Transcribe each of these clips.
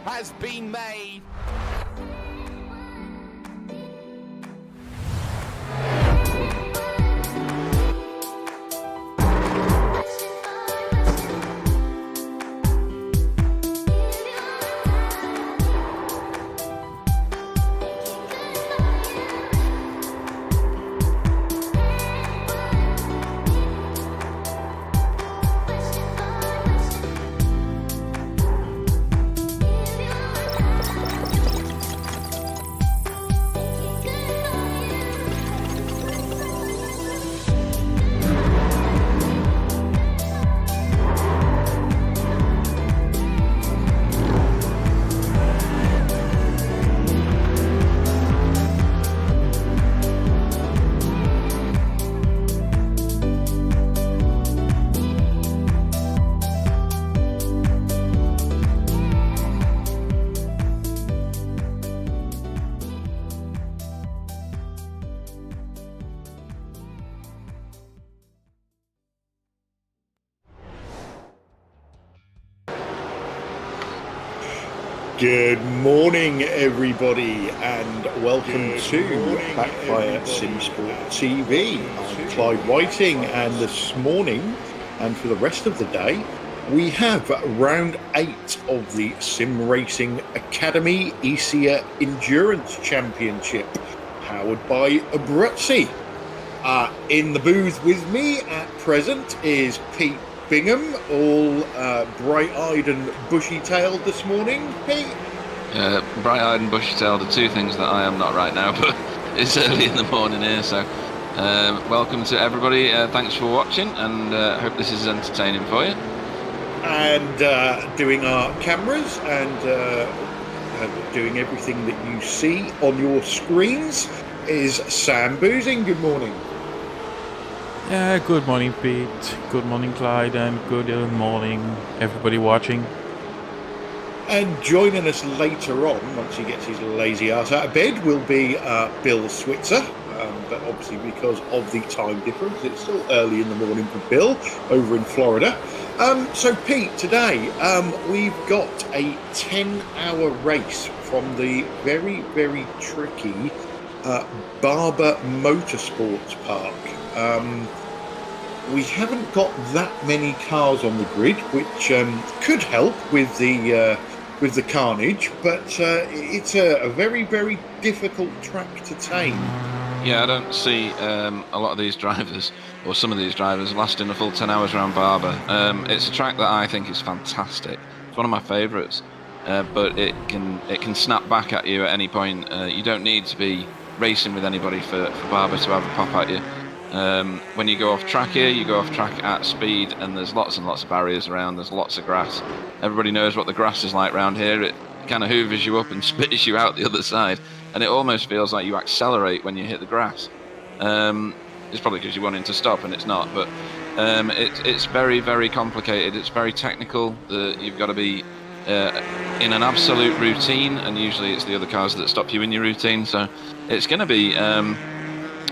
has been made. Good morning, everybody, and welcome to Backfire Simsport TV. I'm Clyde Whiting, and this morning, and for the rest of the day, we have round 8 of the Simracing Academy Esia Endurance Championship, powered by Abruzzi. In the booth with me at present is Pete Bingham, all bright-eyed and bushy-tailed this morning. Pete? Bright-eyed and bushy-tailed are two things that I am not right now, but it's early in the morning here, so welcome to everybody. Thanks for watching, and hope this is entertaining for you. And doing our cameras and doing everything that you see on your screens is Sam Boozing. Good morning. Yeah, good morning, Pete. Good morning, Clyde, and good morning, everybody watching. And joining us later on, once he gets his lazy ass out of bed, will be Bill Switzer. But obviously, because of the time difference, it's still early in the morning for Bill over in Florida. So, Pete, today we've got a 10-hour race from the very, very tricky Barber Motorsports Park. We haven't got that many cars on the grid, which could help with the carnage, but it's a very, very difficult track to tame. Yeah, I don't see a lot of these drivers, or some of these drivers, lasting a full 10 hours around Barber. It's a track that I think is fantastic. It's one of my favourites, but it can snap back at you at any point. You don't need to be racing with anybody for Barber to have a pop at you. When you go off track here, you go off track at speed, and there's lots and lots of barriers around. There's lots of grass. Everybody knows what the grass is like around here. It kind of hoovers you up and spits you out the other side, and it almost feels like you accelerate when you hit the grass. It's probably because you're wanting to stop, and it's not. But it's very, very complicated. It's very technical. You've got to be in an absolute routine, and usually it's the other cars that stop you in your routine. So it's going to be,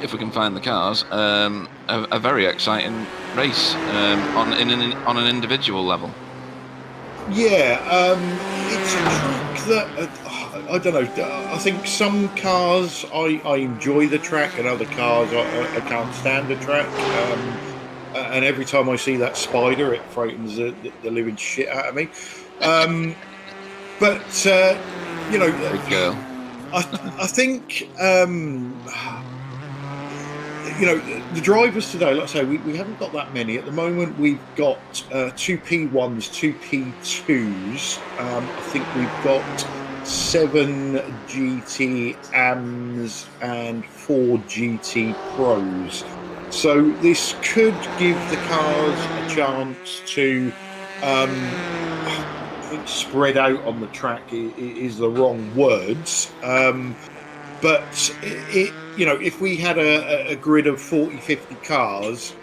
if we can find the cars, a very exciting race on an individual level. Yeah, it's a track that I don't know. I think some cars I enjoy the track, and other cars I can't stand the track. And every time I see that spider, it frightens the living shit out of me. But you know, Big girl. I think you know, the drivers today, like I say, we haven't got that many. At the moment, we've got 2 P1s, 2 P2s. I think we've got 7 GT AMs and 4 GT Pros. So this could give the cars a chance to I think spread out on the track is the wrong words. But you know, if we had a grid of 40, 50 cars,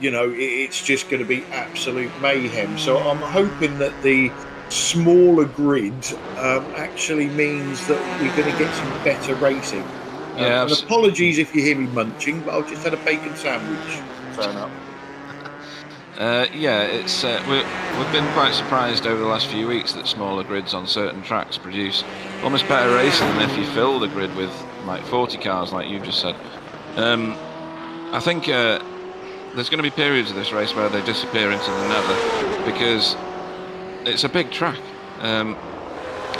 you know, it's just going to be absolute mayhem. So I'm hoping that the smaller grid actually means that we're going to get some better racing. Yeah. And apologies if you hear me munching, but I've just had a bacon sandwich thrown up. Yeah, it's we've been quite surprised over the last few weeks that smaller grids on certain tracks produce almost better racing than if you fill the grid with like 40 cars, like you just said. I think there's going to be periods of this race where they disappear into the nether because it's a big track, and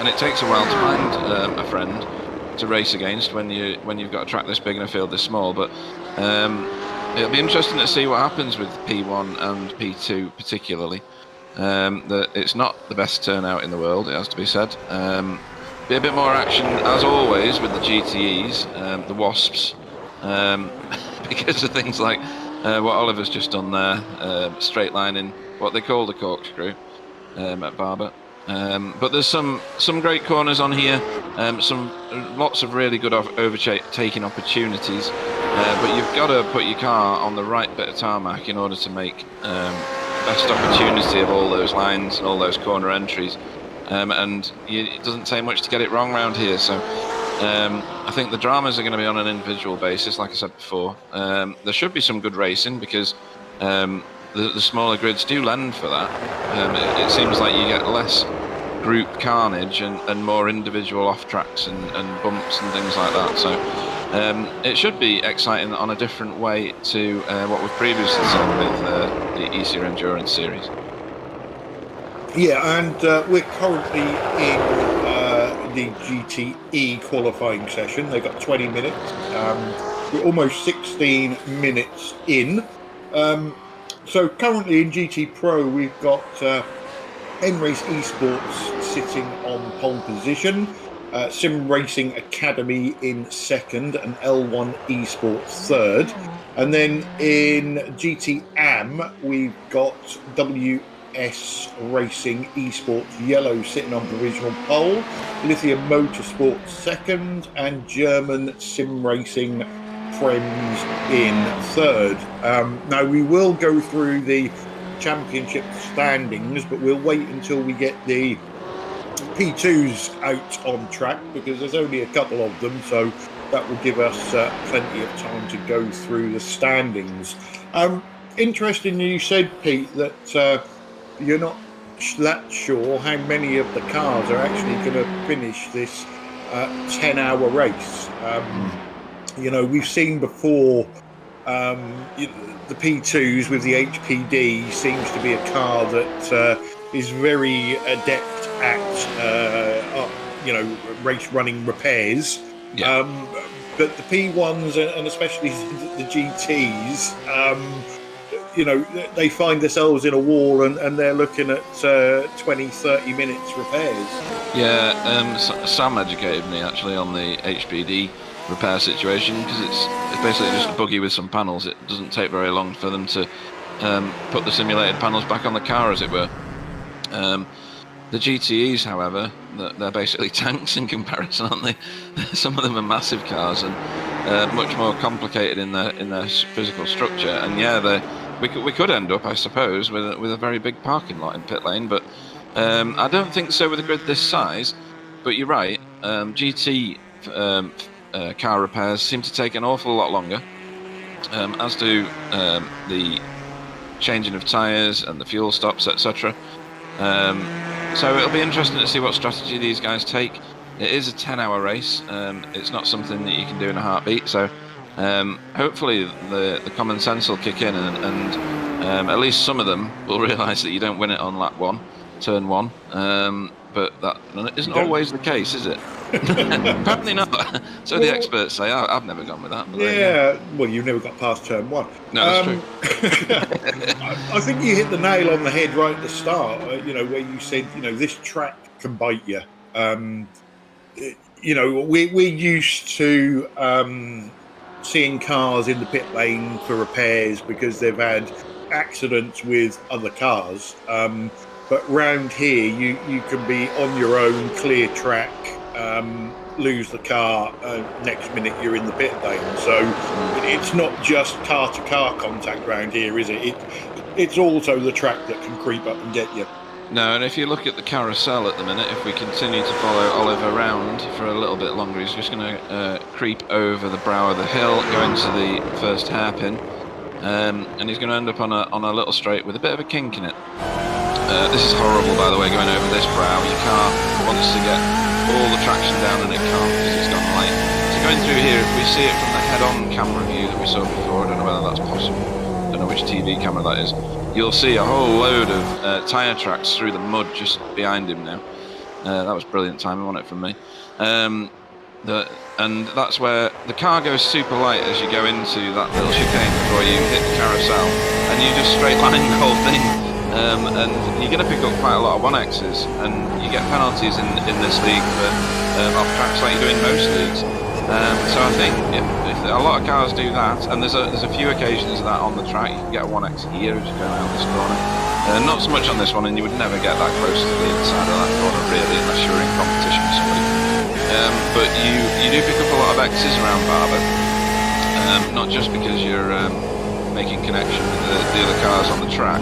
it takes a while to find a friend to race against when you've got a track this big and a field this small. But it'll be interesting to see what happens with P1 and P2 particularly. That it's not the best turnout in the world, it has to be said. Be a bit more action as always with the GTEs, the Wasps, because of things like what Oliver's just done there, straight lining what they call the corkscrew at Barber. But there's some great corners on here, lots of really good overtaking opportunities. But you've got to put your car on the right bit of tarmac in order to make best opportunity of all those lines and all those corner entries. And it doesn't take much to get it wrong around here. So I think the dramas are going to be on an individual basis, like I said before. There should be some good racing because the smaller grids do lend for that. It seems like you get less group carnage and more individual off tracks and bumps and things like that. So it should be exciting on a different way to what we've previously seen with the Esia Endurance Series. Yeah, and we're currently in the GTE qualifying session. They've got 20 minutes. We're almost 16 minutes in. So currently in GT Pro, we've got N-Race Esports sitting on pole position, Simracing Academy in second, and L1 Esports third. And then in GT AM, we've got WS Racing Esports Yellow sitting on provisional pole, Lithium Motorsports second, and German Simracing Friends in third. Now we will go through the championship standings, but we'll wait until we get the P2s out on track because there's only a couple of them, so that will give us plenty of time to go through the standings. Interesting you said, Pete, that you're not that sure how many of the cars are actually going to finish this 10-hour race. You know, we've seen before the P2s with the HPD seems to be a car that is very adept at, race running repairs. Yeah. But the P1s and especially the GTs, they find themselves in a wall and they're looking at 20, 30 minutes repairs. Yeah, Sam educated me actually on the HPD repair situation because it's basically just a buggy with some panels. It doesn't take very long for them to put the simulated panels back on the car, as it were. The GTEs, however, they're basically tanks in comparison, aren't they? Some of them are massive cars and much more complicated in their physical structure. And yeah, we could end up, I suppose, with a very big parking lot in pit lane. But I don't think so with a grid this size. But you're right, GT car repairs seem to take an awful lot longer, as do the changing of tyres and the fuel stops, etc. So it'll be interesting to see what strategy these guys take. It is a 10-hour race. It's not something that you can do in a heartbeat. So hopefully the common sense will kick in and at least some of them will realise that you don't win it on lap 1, turn 1. But that isn't always the case, is it? Apparently not. So the experts say. I've never gone with that. Yeah, well, you've never got past turn 1. No, that's true. I think you hit the nail on the head right at the start, where you said, this track can bite you. We're used to seeing cars in the pit lane for repairs because they've had accidents with other cars. But round here, you can be on your own, clear track, lose the car, next minute you're in the pit lane. So it's not just car-to-car contact round here, is it? It's also the track that can creep up and get you. No, and if you look at the carousel at the minute, if we continue to follow Oliver around for a little bit longer, he's just going to creep over the brow of the hill, go into the first hairpin, and he's going to end up on a little straight with a bit of a kink in it. This is horrible, by the way, going over this brow. Your car wants to get all the traction down and it can't because it's gone light. So going through here, if we see it from the head-on camera view that we saw before, I don't know whether that's possible, I don't know which TV camera that is, you'll see a whole load of tyre tracks through the mud just behind him now. That was brilliant timing, wasn't it, from me? And that's where the car goes super light as you go into that little chicane before you hit the carousel, and you just straight line the whole thing. And you're going to pick up quite a lot of 1Xs, and you get penalties in this league for off tracks like you do in most leagues. So I think if a lot of cars do that, and there's a few occasions of that on the track, you can get a 1X here as you go around this corner. Not so much on this one, and you would never get that close to the inside of that corner really, unless you're in competition with somebody. But you do pick up a lot of X's around Barber, not just because you're making connection with the other cars on the track.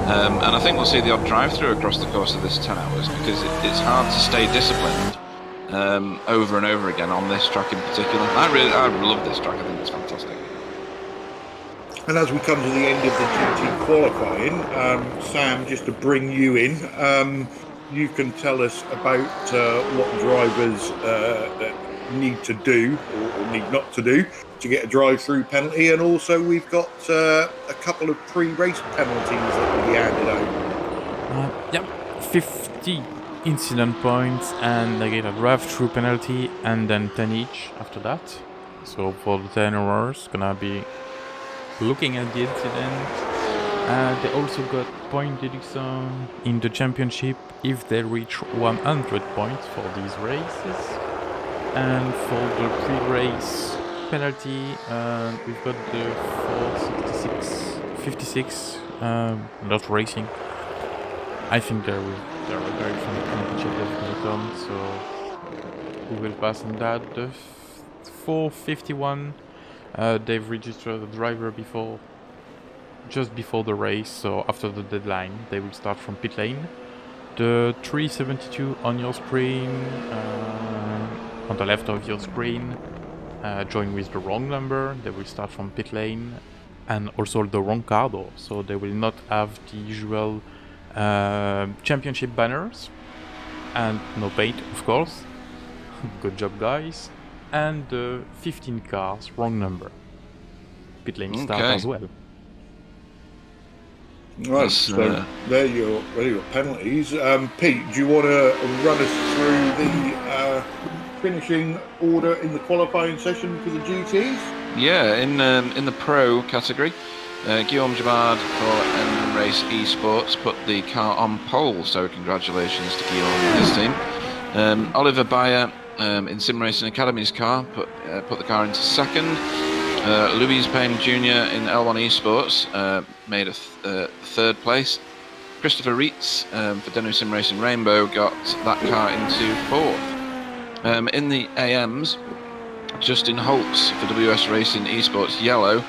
And I think we'll see the odd drive-through across the course of this 10 hours because it's hard to stay disciplined over and over again on this track in particular. I love this track. I think it's fantastic. And as we come to the end of the GT qualifying, Sam, just to bring you in, you can tell us about what drivers need to do or need not to do to get a drive-through penalty, and also we've got a couple of pre-race penalties that will be handed over. Yep, 50 incident points, and they get a drive-through penalty, and then 10 each after that. So for the 10 hours, gonna be looking at the incident. They also got point deduction in the championship if they reach 100 points for these races. And for the pre-race penalty, we've got the 56 not racing. I think they're a very fun championship that's going to come, so we will pass on that. The 451, they've registered the driver just before the race, so after the deadline they will start from pit lane. The 372 on your screen, on the left of your screen, join with the wrong number, they will start from pit lane, and also the wrong car door, so they will not have the usual championship banners, and no paint, of course. Good job, guys. And the 15 cars, wrong number. Pit lane start as well. Right, so there are your penalties. Pete, do you want to run us through the finishing order in the qualifying session for the GTs? Yeah, in the pro category, Guillaume Jabard for Race Esports put the car on pole, so congratulations to Guillaume and his team. Oliver Bayer in Simracing Academy's car put the car into second. Louise Payne Jr. in L1 Esports made a third place. Christopher Reitz for Denu Sim Racing Rainbow got that car into fourth. In the AMs, Justin Holtz for WS Racing Esports Yellow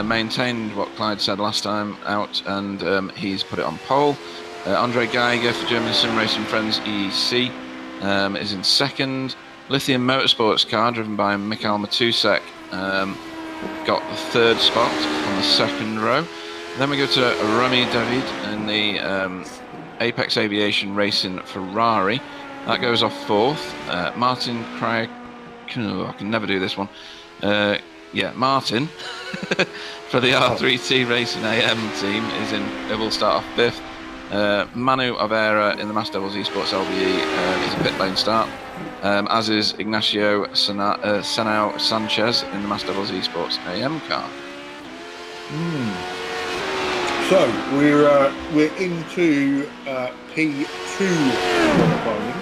maintained what Clyde said last time out, and he's put it on pole. Andre Geiger for German Sim Racing Friends EEC is in second. Lithium Motorsports car driven by Mikhail Matusek got the third spot on the second row. Then we go to Rami David in the Apex Aviation Racing Ferrari. That goes off fourth. Martin Craig, I can never do this one. Martin for the R3T Racing AM team will start off fifth. Manu Avera in the Mass Devils Esports LBE is a pit lane start. As is Ignacio Senao Sanchez in the Mass Devils Esports AM car. So we're into P2 qualifying.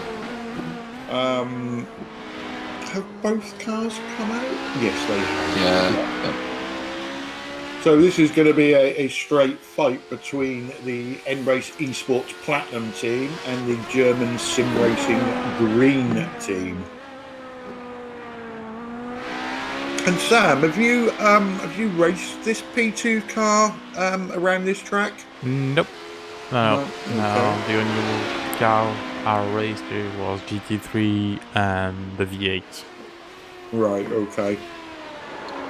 Have both cars come out? Yes, they have. Yeah. So this is going to be a straight fight between the N-Race Esports Platinum team and the German Sim Racing Green team. And Sam, have you raced this P2 car around this track? Nope. No. The only car I raced was GT3 and the V8. Right. Okay.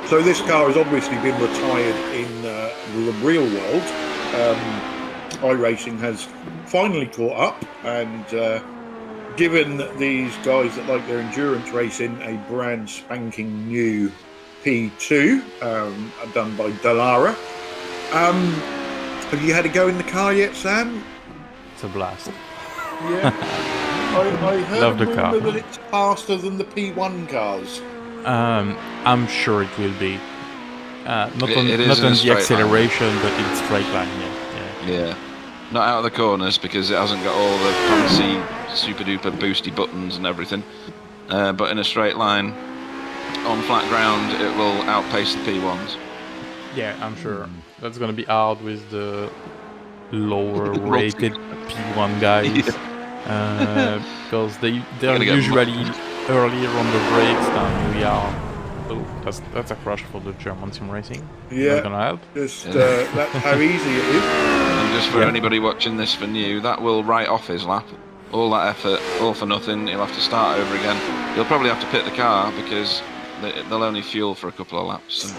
So this car has obviously been retired in the real world. iRacing has finally caught up and given these guys that like their endurance racing a brand spanking new P2 done by Dallara. Have you had a go in the car yet, Sam? It's a blast. Yeah. I heard Love the a car. rumour that it's faster than the P1 cars. I'm sure it will be. Not on It is in a the straight acceleration, but in straight line. Yeah. Not out of the corners because it hasn't got all the fancy super duper boosty buttons and everything. But in a straight line, on flat ground, it will outpace the P1s. Yeah, I'm sure. That's gonna be hard with the lower rated P1 guys. Because they're gonna get usually earlier on the brakes than we are. Oh, that's a crash for the German Simracing. Yeah. Not gonna help. Just that's how easy it is. And just for anybody watching this for new, that will write off his lap. All that effort, all for nothing. He'll have to start over again. He'll probably have to pit the car because they'll only fuel for a couple of laps. So.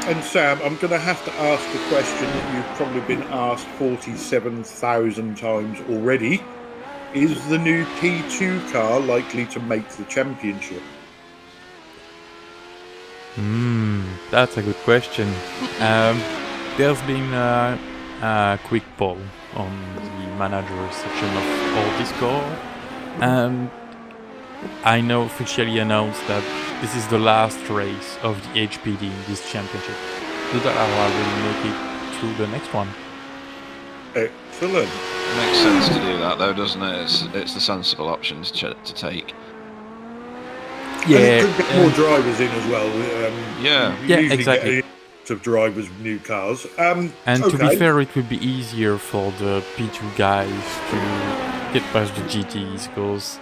And Sam, I'm going to have to ask a question that you've probably been asked 47,000 times already. Is the new P2 car likely to make the championship? That's a good question. There's been a quick poll on the manager section of our Discord, and I know officially announced that this is the last race of the HPD in this championship. The Dallara will make it to the next one. Excellent. Makes sense to do that though, doesn't it? It's the sensible options to take. Yeah, and it could get more drivers in as well. Yeah, exactly. Get of drivers with new cars. And to be fair, it would be easier for the P2 guys to get past the GTs because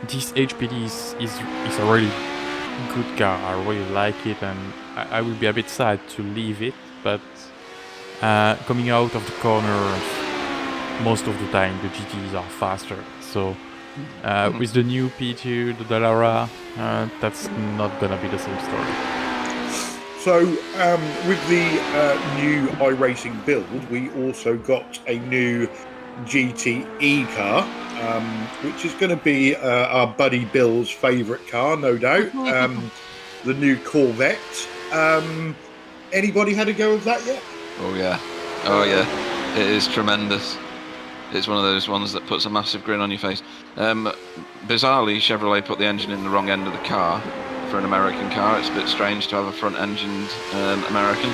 this HPD is a really good car. I really like it, and I will be a bit sad to leave it. But coming out of the corner, most of the time the GTs are faster. So with the new P2, the Dallara, that's not gonna be the same story. So with the new iRacing build, we also got a new GTE car, which is going to be our buddy Bill's favourite car, no doubt. The new Corvette. Anybody had a go of that yet? Oh yeah, it is tremendous. It's one of those ones that puts a massive grin on your face. Bizarrely, Chevrolet put the engine in the wrong end of the car for an American car. It's a bit strange to have a front-engined American,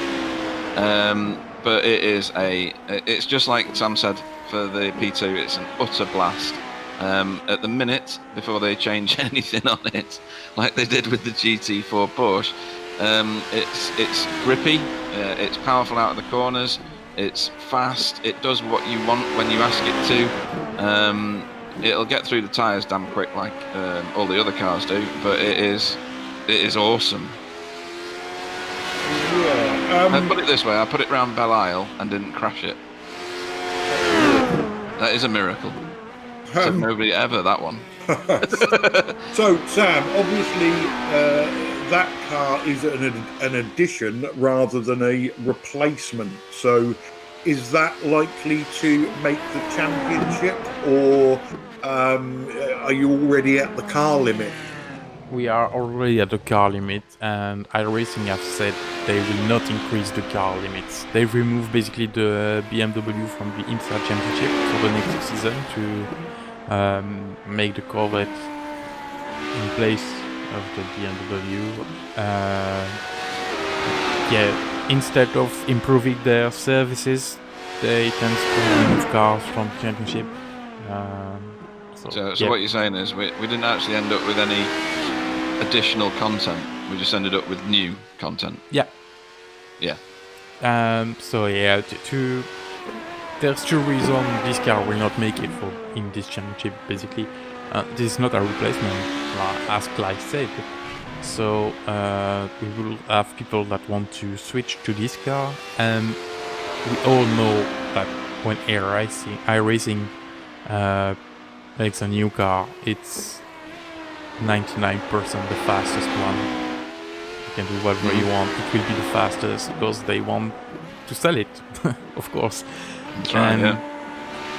but it's just like Sam said for the P2. It's an utter blast. At the minute, before they change anything on it, like they did with the GT4 Porsche, it's grippy, it's powerful out of the corners, it's fast, it does what you want when you ask it to. It'll get through the tyres damn quick like all the other cars do, but it is awesome. Yeah. I put it this way, I put it round Belle Isle and didn't crash it. That is a miracle. Said nobody ever, that one. So, Sam, obviously that car is an addition rather than a replacement. So, is that likely to make the championship, or are you already at the car limit? We are already at the car limit, and iRacing have said they will not increase the car limits. They've removed basically the BMW from the IMSA Championship for the next season to make the Corvette in place of the BMW. Instead of improving their services, they tend to remove cars from the championship. So what you're saying is we didn't actually end up with any additional content. We just ended up with new content. Yeah. Yeah. There's two reasons this car will not make it in this championship. Basically, this is not a replacement, as Clive said. So we will have people that want to switch to this car, and we all know that when iRacing makes a new car, it's 99% the fastest one. can do whatever you want. It will be the fastest because they want to sell it, of course. That's right, And yeah.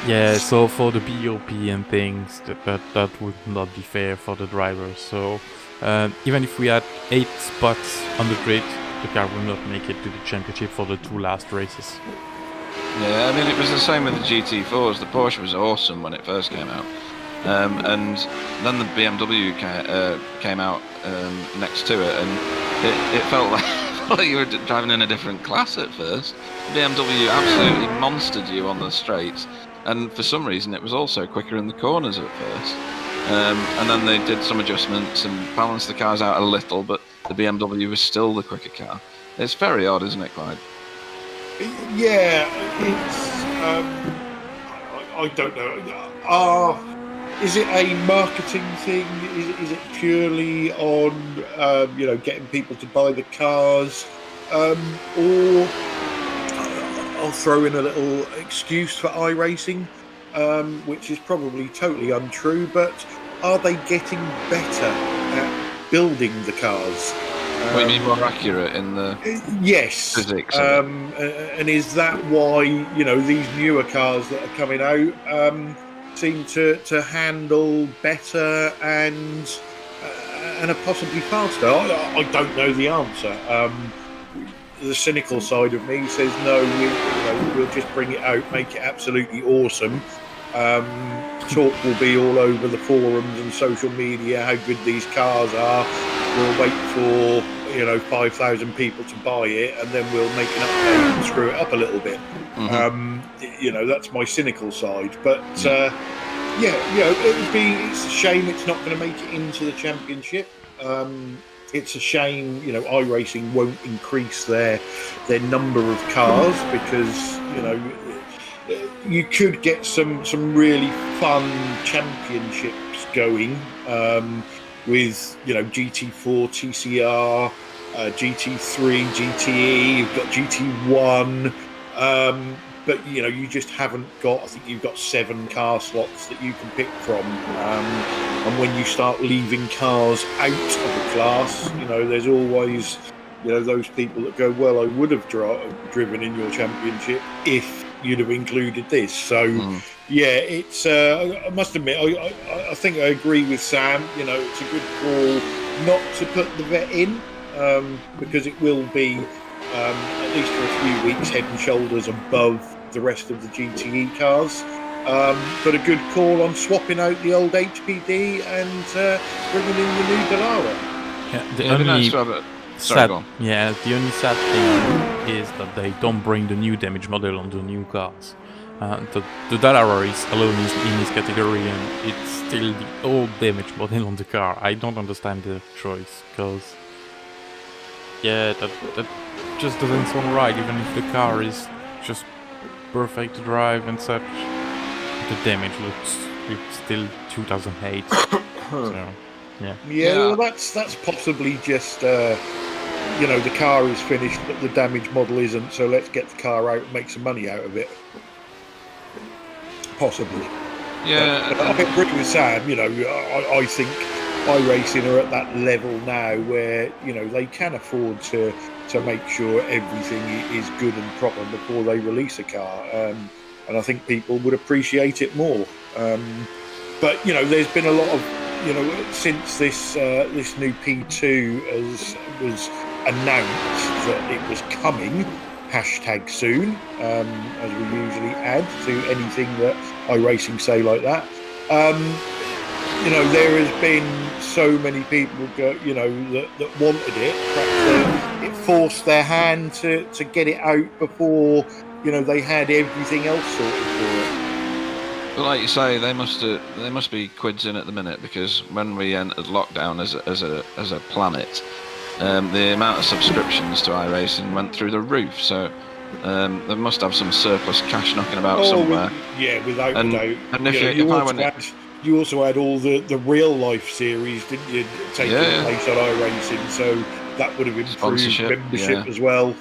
yeah, so for the BOP and things, that would not be fair for the drivers. So even if we had 8 spots on the grid, the car will not make it to the championship for the 2 last races. Yeah, I mean, it was the same with the GT4s. The Porsche was awesome when it first came out. And then the BMW came out next to it, and it felt like you were driving in a different class at first. BMW absolutely monstered you on the straights, and for some reason it was also quicker in the corners at first. And then they did some adjustments and balanced the cars out a little, but the BMW was still the quicker car. It's very odd, isn't it, Clyde? Yeah, it's. I don't know. Is it a marketing thing? Is it purely on getting people to buy the cars, or I'll throw in a little excuse for iRacing, which is probably totally untrue. But are they getting better at building the cars? What, you mean more accurate in the yes physics? And is that why these newer cars that are coming out seem to handle better and are possibly faster? I don't know the answer. The cynical side of me says no. We'll just bring it out, make it absolutely awesome. Talk will be all over the forums and social media how good these cars are. We'll wait for 5,000 people to buy it, and then we'll make an update and screw it up a little bit. Mm-hmm. That's my cynical side. But it's a shame it's not going to make it into the championship. It's a shame, iRacing won't increase their number of cars because you could get some really fun championships going with GT4, TCR, GT3, GTE. You've got GT1, but you just haven't got. I think you've got 7 car slots that you can pick from, and when you start leaving cars out of the class, there's always those people that go, well, I would have driven in your championship if you'd have included this. So it's I must admit I think I agree with Sam. It's a good call not to put the vet in because it will be at least for a few weeks head and shoulders above the rest of the GTE cars, but a good call on swapping out the old HPD and bringing in the new Dallara. The only sad thing is that they don't bring the new damage model on the new cars. The Dallara is alone in his category, and it's still the old damage model on the car. I don't understand the choice, because that just doesn't sound right. Even if the car is just perfect to drive and such, the damage looks still 2008. So well, that's possibly just the car is finished but the damage model isn't, so let's get the car out and make some money out of it. Possibly. Yeah. I agree with Sam. I think iRacing are at that level now where they can afford to make sure everything is good and proper before they release a car, and I think people would appreciate it more. But there's been a lot of since this new P2 was announced that it was coming, #soon, as we usually add to anything that iRacing say like that. There has been so many people that wanted it, but it forced their hand to get it out before they had everything else sorted for it. But like you say, they must be quids in at the minute, because when we entered lockdown as a planet, the amount of subscriptions to iRacing went through the roof. So they must have some surplus cash knocking about somewhere. Without a doubt. And if you also had all the real life series, didn't you, taking place on iRacing? So that would have improved membership as well.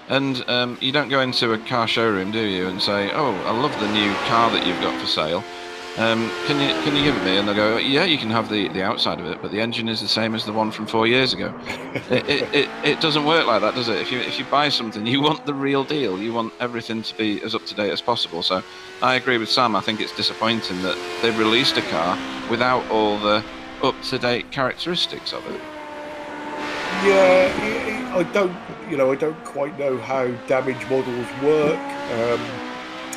And you don't go into a car showroom, do you, and say, "Oh, I love the new car that you've got for sale." Can you give it me? And they'll go, yeah, you can have the outside of it, but the engine is the same as the one from 4 years ago. It doesn't work like that, does it? If you buy something, you want the real deal. You want everything to be as up to date as possible. So I agree with Sam. I think it's disappointing that they've released a car without all the up to date characteristics of it. Yeah, I don't quite know how damage models work.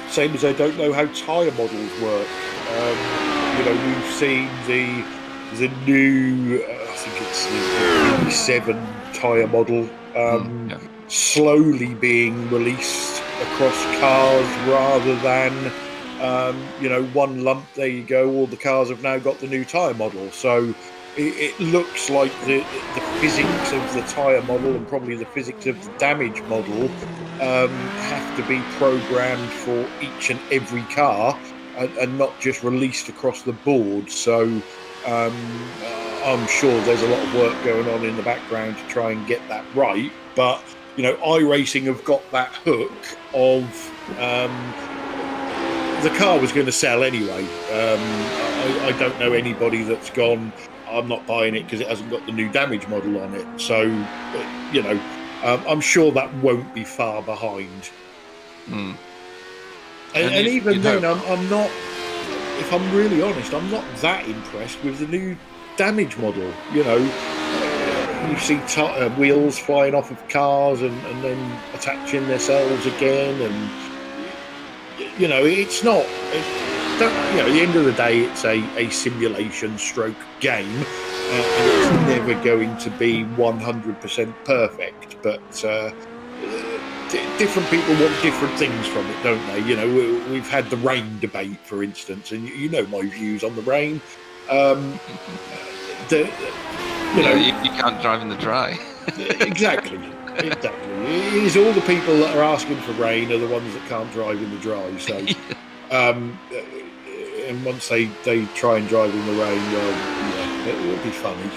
Same as I don't know how tyre models work. We've seen the new, I think it's the 87 tyre model, slowly being released across cars rather than, one lump. There you go. All the cars have now got the new tyre model. So it looks like the physics of the tyre model and probably the physics of the damage model have to be programmed for each and every car and not just released across the board. So I'm sure there's a lot of work going on in the background to try and get that right. But, iRacing have got that hook of the car was going to sell anyway. I don't know anybody that's gone, I'm not buying it because it hasn't got the new damage model on it. So, I'm sure that won't be far behind. Mm. And even then, I'm not, if I'm really honest, I'm not that impressed with the new damage model. You see wheels flying off of cars and then attaching themselves again. And, it's not... at the end of the day, it's a simulation stroke game, and it's never going to be 100% perfect. But different people want different things from it, don't they? We've had the rain debate, for instance, and you know my views on the rain. You can't drive in the dry. Exactly. It is all the people that are asking for rain are the ones that can't drive in the dry. So. And once they try and drive in the rain, well, it will be funny.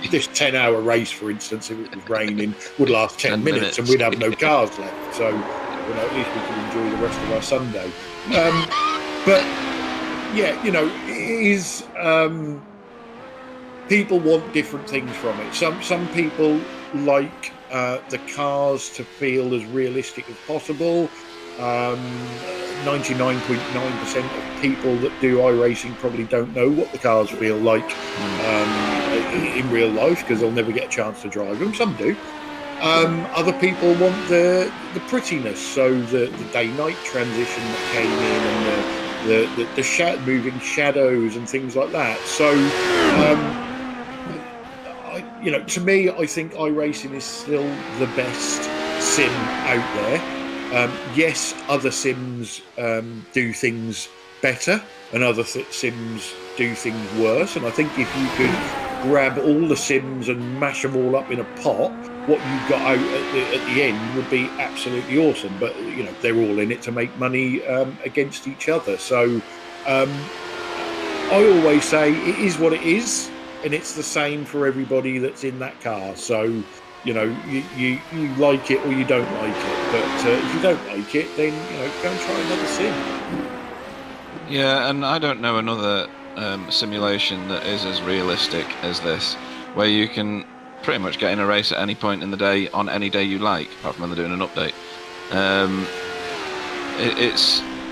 This 10-hour race, for instance, if it was raining, would last 10 minutes and we'd have no cars left. So, at least we can enjoy the rest of our Sunday. But, yeah, it is... people want different things from it. Some people like the cars to feel as realistic as possible. 99.9% of people that do iRacing probably don't know what the cars feel like in real life because they'll never get a chance to drive them. Some do. Other people want the prettiness, so the day-night transition that came in and the moving shadows and things like that. So, to me, I think iRacing is still the best sim out there. Yes, other sims do things better and other sims do things worse. And I think if you could grab all the sims and mash them all up in a pot, what you got out at the end would be absolutely awesome. But, they're all in it to make money against each other. So I always say it is what it is. And it's the same for everybody that's in that car. So... you like it or you don't like it, but if you don't like it, then go and try another sim. Yeah, and I don't know another simulation that is as realistic as this, where you can pretty much get in a race at any point in the day on any day you like, apart from when they're doing an update.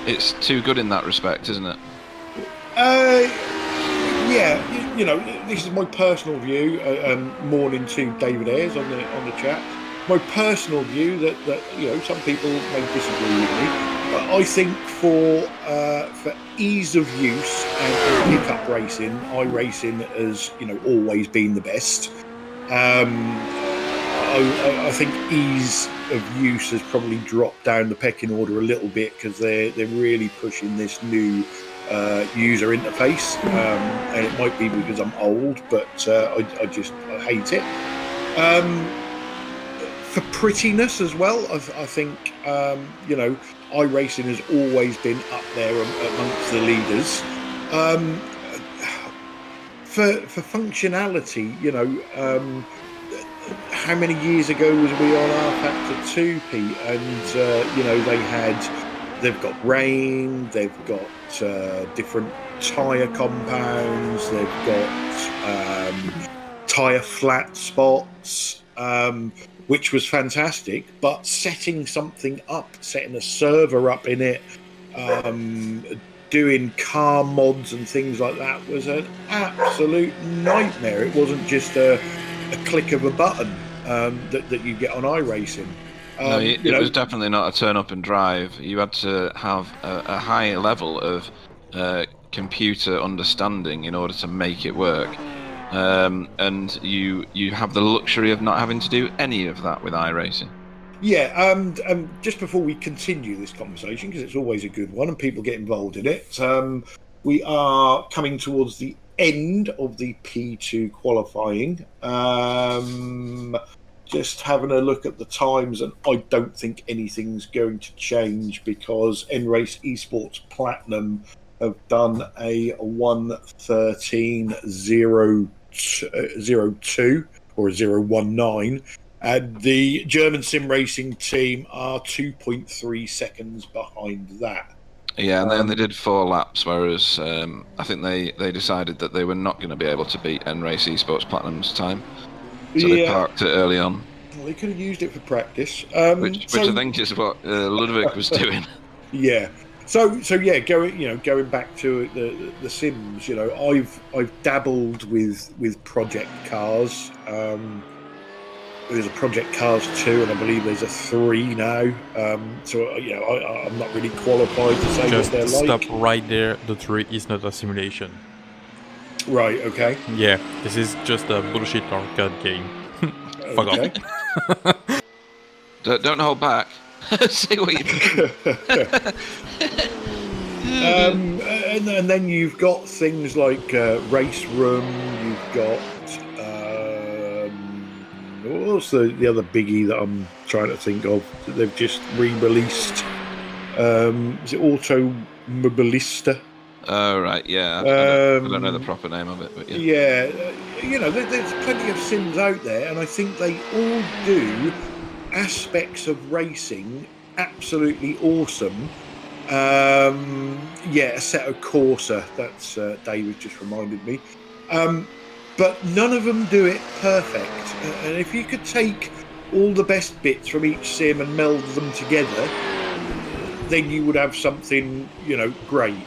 It's too good in that respect, isn't it? Yeah, this is my personal view. Morning to David Ayres on the chat. My personal view that some people may disagree with me, but I think for ease of use and for pickup racing, iRacing has always been the best. I think ease of use has probably dropped down the pecking order a little bit because they're really pushing this new user interface, and it might be because I'm old, but I hate it. For prettiness as well, I think iRacing has always been up there amongst the leaders. For functionality, how many years ago was we on R-Factor 2, Pete? And they've got rain, they've got different tyre compounds, they've got tyre flat spots, which was fantastic. But setting something up, setting a server up in it, doing car mods and things like that was an absolute nightmare. It wasn't just a click of a button that you get on iRacing. No, it was definitely not a turn up and drive. You had to have a high level of computer understanding in order to make it work. And you have the luxury of not having to do any of that with iRacing. Yeah, and just before we continue this conversation, because it's always a good one and people get involved in it, we are coming towards the end of the P2 qualifying. Just having a look at the times, and I don't think anything's going to change because N-Race Esports Platinum have done a 1:13.02 or 0:19, and the German Simracing team are 2.3 seconds behind that. Yeah, and then they did 4 laps, whereas I think they decided that they were not going to be able to beat N-Race Esports Platinum's time. So they parked it early on. Well, they could have used it for practice. Which I think is what Ludwig was doing. Yeah. So yeah, going back to the Sims, I've dabbled with project cars. There's a Project Cars 2, and I believe there's a 3 now. So I'm not really qualified to say Just what they're like. stop right there. The 3 is not a simulation. Right. Okay. Yeah, this is just a bullshit arcade game. Fuck Okay. off. Don't hold back. See what you do. And then you've got things like Race Room. You've got what's the other biggie that I'm trying to think of that they've just re-released? Is it Automobilista? Oh, right, yeah. I don't know the proper name of it, but yeah. Yeah, there's plenty of sims out there, and I think they all do aspects of racing absolutely awesome. Assetto Corsa, that's David just reminded me. But none of them do it perfect. And if you could take all the best bits from each sim and meld them together, then you would have something, great.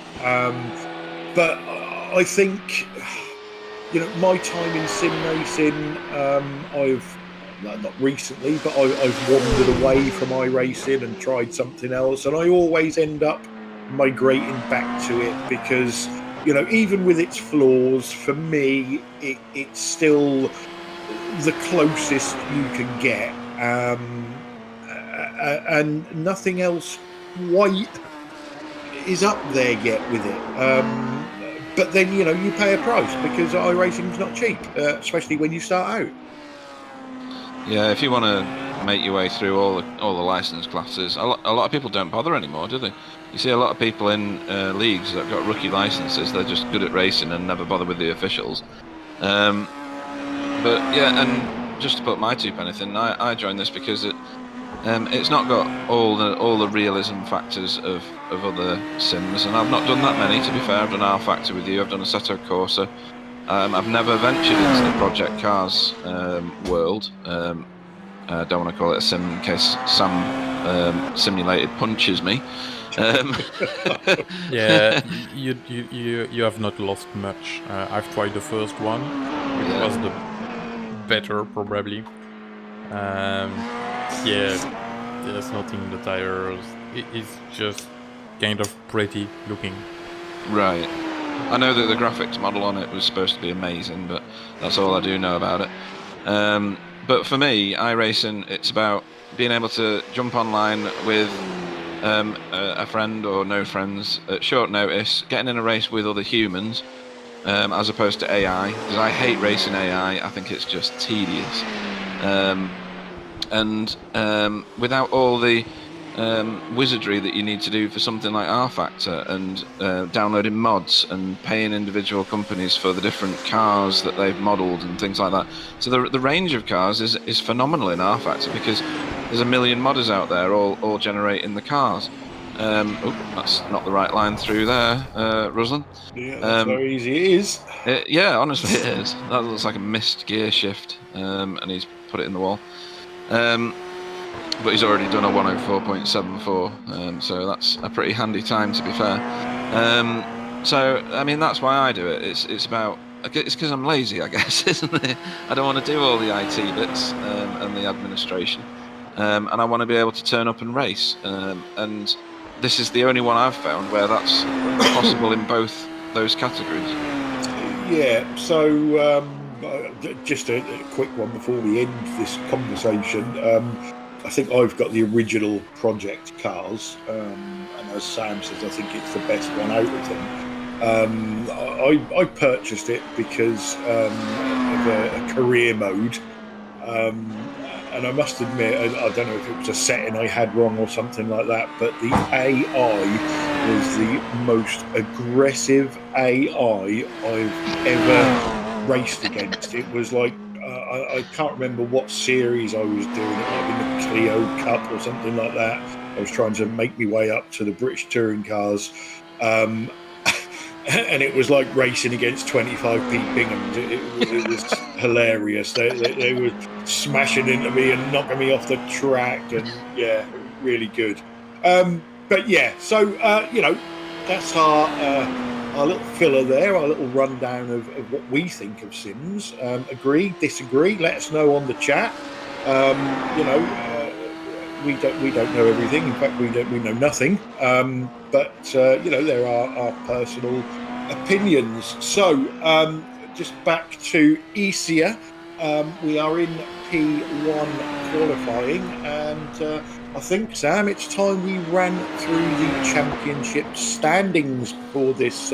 But I think, my time in sim racing, I've not recently, but I've wandered away from iRacing and tried something else, and I always end up migrating back to it because, even with its flaws, for me, it's still the closest you can get, and nothing else quite is up there yet with it. But then, you pay a price because iRacing's not cheap, especially when you start out. Yeah, if you want to make your way through all the license classes, a lot of people don't bother anymore, do they? You see a lot of people in leagues that have got rookie licenses. They're just good at racing and never bother with the officials. But yeah, and just to put my 2 pennies in, I joined this because it's not got all the realism factors of other sims, and I've not done that many, to be fair. I've done R Factor with you, I've done Assetto Corsa. I've never ventured into the Project Cars world. I don't want to call it a sim in case Sam Simulated punches me. Yeah, you have not lost much. I've tried the first one. It was the better, probably. There's nothing in the tires. It's just kind of pretty looking. Right. I know that the graphics model on it was supposed to be amazing, but that's all I do know about it. But for me, iRacing, it's about being able to jump online with a friend or no friends at short notice, getting in a race with other humans, as opposed to AI, because I hate racing AI. I think it's just tedious. And without all the wizardry that you need to do for something like R Factor, and downloading mods and paying individual companies for the different cars that they've modelled and things like that. So the range of cars is phenomenal in R Factor because there's a million modders out there all generating the cars. That's not the right line through there, Ruslan. Yeah, that's how easy it is. Yeah, honestly, it is. That looks like a missed gear shift, and he's put it in the wall. But he's already done a 104.74, so that's a pretty handy time, to be fair. So, I mean, that's why I do it. It's because I'm lazy, I guess, isn't it? I don't want to do all the IT bits and the administration, and I want to be able to turn up and race. And this is the only one I've found where that's possible in both those categories. Yeah, so just a quick one before we end this conversation. I think I've got the original project cars, and as Sam says, I think it's the best one out of them. I purchased it because of a career mode, and I must admit, I don't know if it was a setting I had wrong or something like that, but the AI was the most aggressive AI I've ever raced against. It was like, I can't remember what series I was doing. It might have been the Clio Cup or something like that. I was trying to make my way up to the British touring cars. And it was like racing against 25 Pete Binghams. It was hilarious. They were smashing into me and knocking me off the track, and yeah, really good. But yeah, so that's our little filler there, our little rundown of what we think of Sims. Agree, disagree? Let us know on the chat. We don't know everything. In fact, we know nothing. But there are our personal opinions. So just back to Esia. We are in P1 qualifying, and I think, Sam, it's time we ran through the championship standings before this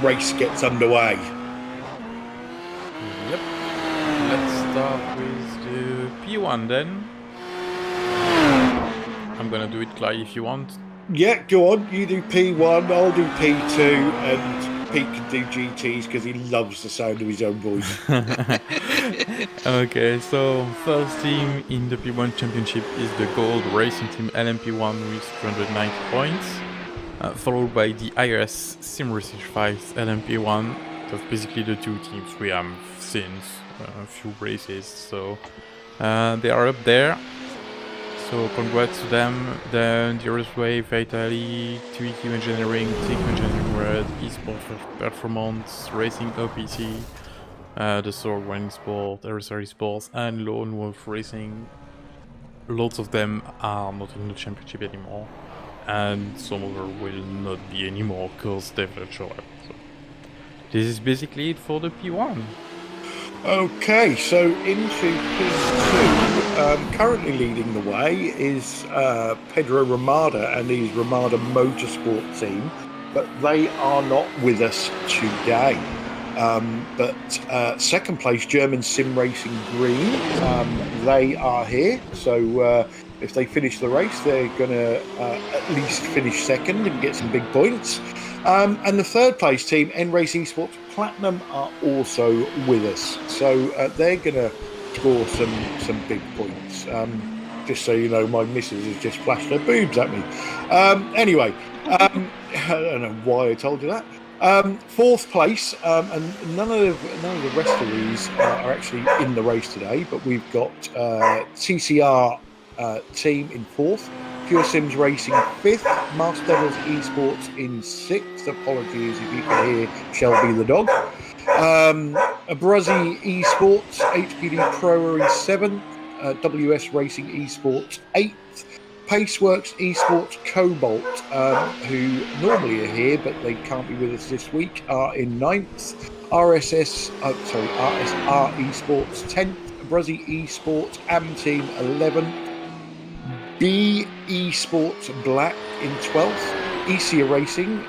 race gets underway. Yep. Let's start with the P1 then. I'm gonna do it, Clyde, if you want. Yeah, go on. You do P1, I'll do P2, and Pete can do GTs because he loves the sound of his own voice. Okay, so first team in the P1 championship is the Gold Racing Team LMP1 with 290 points, followed by the IRS Simracing 5 LMP1. That's basically the two teams we have since a few races, so they are up there. So congrats to them. Then the Earthway, Vitali, 2EQ Engineering, Team Engineering Red, eSport Performance, Racing OPC, the Sword Running Sport, Aerosol Sports, and Lone Wolf Racing. Lots of them are not in the championship anymore, and some of them will not be anymore because they've not shown up. So this is basically it for the P1. Okay, so into P2, currently leading the way is Pedro Ramada and his Ramada Motorsport team, but they are not with us today. But second place, German Sim Racing Green, they are here. So if they finish the race, they're going to at least finish second and get some big points. And the third place team, N-Race Esports Platinum, are also with us. So they're going to score some big points. Just so you know, my missus has just flashed her boobs at me. Anyway, I don't know why I told you that. Fourth place, and none of the rest of these are actually in the race today, but we've got TCR team in fourth, Pure Sims Racing fifth, Master Devils Esports in sixth. Apologies if you can hear Shelby the dog. Abruzzi Esports, HPD Pro are in seventh, WS Racing Esports eighth, Paceworks Esports Cobalt, who normally are here but they can't be with us this week, are in ninth. RSR Esports 10th, Abruzzi Esports Am Team 11th, B Esports Black in 12th, Esia Racing,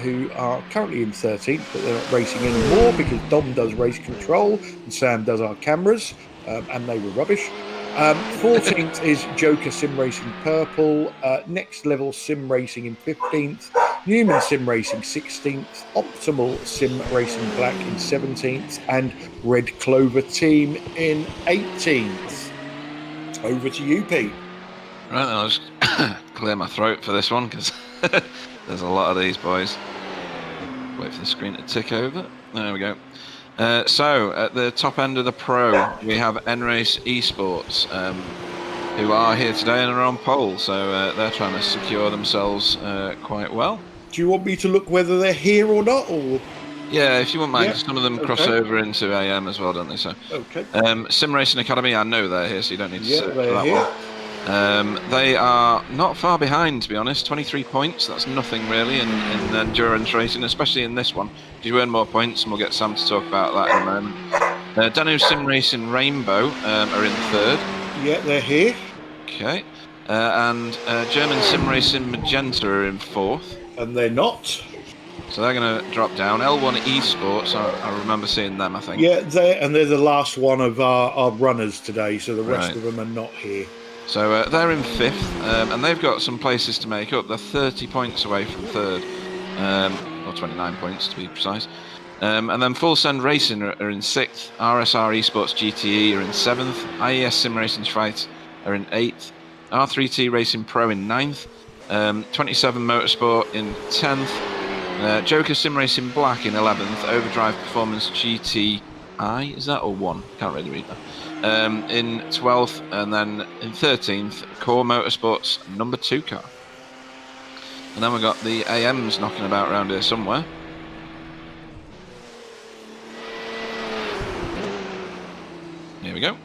who are currently in 13th, but they're not racing anymore because Dom does race control and Sam does our cameras, and they were rubbish. 14th is Joker Sim Racing Purple, Next Level Sim Racing in 15th, Newman Sim Racing 16th, Optimal Sim Racing Black in 17th, and Red Clover Team in 18th. Over to you, Pete. Right, I was clear my throat for this one because there's a lot of these boys. Wait for the screen to tick over. There we go. So at the top end of the pro, we have N-Race Esports, who are here today and are on pole. So they're trying to secure themselves quite well. Do you want me to look whether they're here or not, or? Yeah, if you wouldn't mind, Yeah. 'cause some of them cross over into AM as well, don't they? So, Okay. Simracing Academy, I know they're here, so you don't need to search for they're that here. one. They are not far behind, to be honest. 23 points, that's nothing really in endurance racing, especially in this one. You earn more points, and we'll get Sam to talk about that in a moment. Danu Simracing Rainbow are in third. Yeah, they're here. Okay. And German Simracing Magenta are in fourth. And they're not. So they're going to drop down. L1 Esports, I remember seeing them, I think. Yeah, they're the last one of our runners today, so the rest Right. of them are not here. So they're in fifth, and they've got some places to make up. They're 30 points away from third, or 29 points to be precise. And then Full Send Racing are in sixth. RSR Esports GTE are in seventh. IES Sim Racing Schweiz are in eighth. R3T Racing Pro in ninth. 27 Motorsport in 10th. Joker Sim Racing Black in 11th. Overdrive Performance GTI, is that, or 1? Can't really read that. In 12th, and then in 13th, Core Motorsports number 2 car. And then we've got the AMs knocking about around here somewhere. Here we go.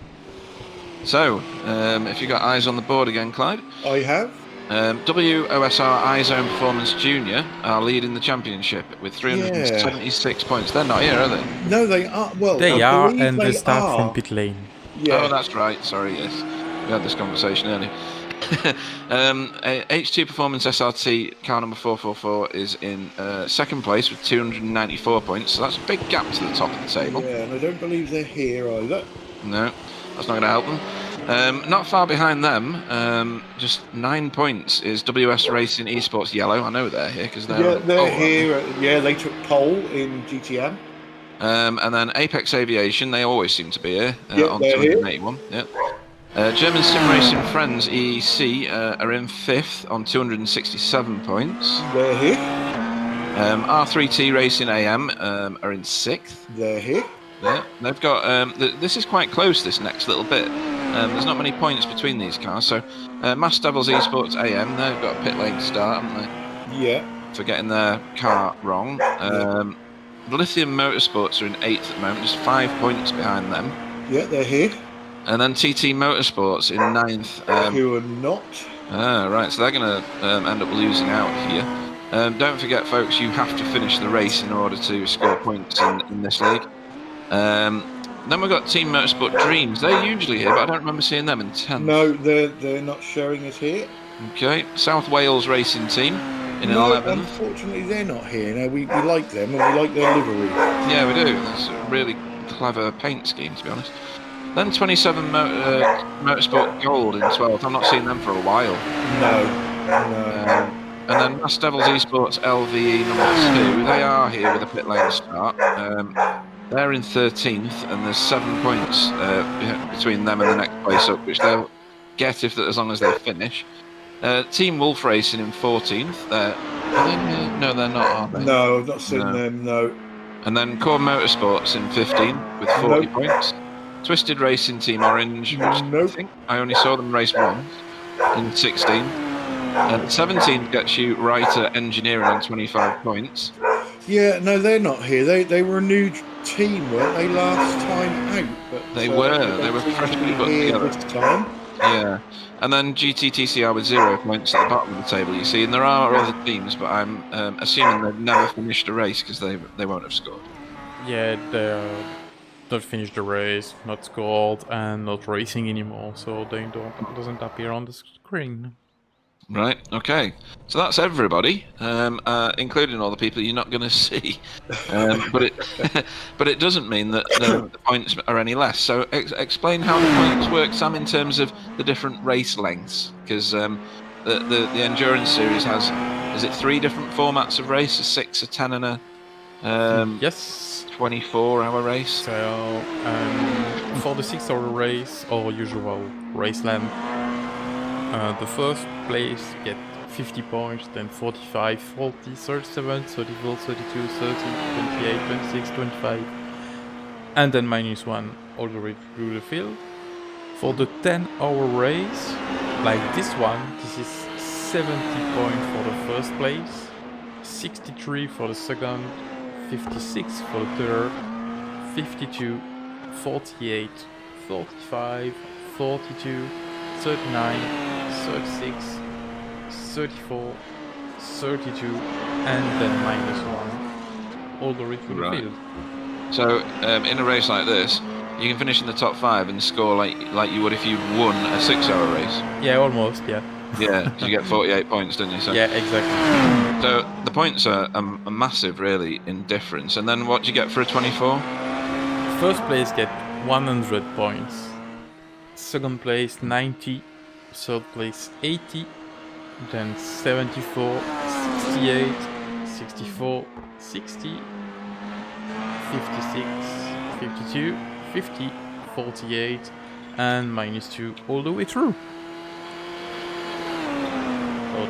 So, if you've got eyes on the board again, Clyde. I have. WOSR iZone Performance Junior are leading the championship with 376 points. They're not here, are they? No, they are. Well, They I are, believe and they they start are. from pit lane. Yeah. Oh, that's right. Sorry, yes. We had this conversation earlier. H2 Performance SRT car number 444 is in second place with 294 points. So that's a big gap to the top of the table. Yeah, and I don't believe they're here either. No, that's not going to help them. Not far behind them, just 9 points, is WS Racing Esports Yellow. I know they're here because they're here. Yeah, they took pole in GTM. And then Apex Aviation, they always seem to be here on they're 281. Yeah. German Sim Racing Friends EEC are in fifth on 267 points. They're here. R3T Racing AM are in sixth. They're here. Yeah, they've got. This is quite close. This next little bit. There's not many points between these cars. So, Mass Devils Esports AM, they've got a pit lane start, haven't they? Yeah. For getting their car wrong. Lithium Motorsports are in eighth at the moment, just 5 points behind them. Yeah, they're here. And then TT Motorsports in ninth. Who are not. Right, so they're going to end up losing out here. Don't forget, folks, you have to finish the race in order to score points in this league. Then we've got Team Motorsport Dreams. They're usually here, but I don't remember seeing them in 10th. No, they're not showing us here. Okay, South Wales Racing Team in No, 11th. unfortunately, they're not here. No, we like them and we like their livery. Yeah, we do. That's a really clever paint scheme, to be honest. Then 27 Motorsport Gold in 12th. I'm not seeing them for a while. No. And then Mass Devils Esports LVE number 2. They are here with a pit lane start. They're in 13th, and there's 7 points between them and the next place up, which they'll get as long as they finish. Team Wolf Racing in 14th. No, they're not, are they? No, I've not seen them. No. And then Core Motorsports in 15th with 40 points. Twisted Racing Team Orange, which I think I only saw them race once, in 16th. 17th gets you Writer Engineering on 25 points. Yeah, no, they're not here. They were a new team, weren't they, last time out? But, They were freshly put together. This time. Yeah. And then GTTCR with 0 points at the bottom of the table, you see. And there are other teams, but I'm assuming they've never finished a race because they won't have scored. Yeah, they're not finished the race, not scored, and not racing anymore, so they doesn't appear on the screen. Right, okay. So that's everybody, including all the people you're not going to see. But it doesn't mean that the points are any less. So explain how the points work, Sam, in terms of the different race lengths. Because the Endurance Series has, is it 3 different formats of race? A 6, a 10 and a yes, 24-hour race? So for the 6-hour race or usual race length, The first place get 50 points, then 45, 40, 37, 34, 32, 30, 28, 26, 25, and then -1 all the way through the field. For the 10-hour race, like this one, this is 70 points for the first place, 63 for the second, 56 for the third, 52, 48, 45, 42, 39, 36, 34, 32, and then -1 all the way through the field. So in a race like this, you can finish in the top 5 and score like you would if you won a 6-hour race. Yeah, almost. Yeah. Yeah, you get 48 points, don't you? So, yeah, exactly. So the points are massive, really, in difference. And then what do you get for a 24? First place get 100 points. Second place 90. Third place 80. Then 74, 68, 64, 60, 56, 52, 50, 48, and -2 all the way through. So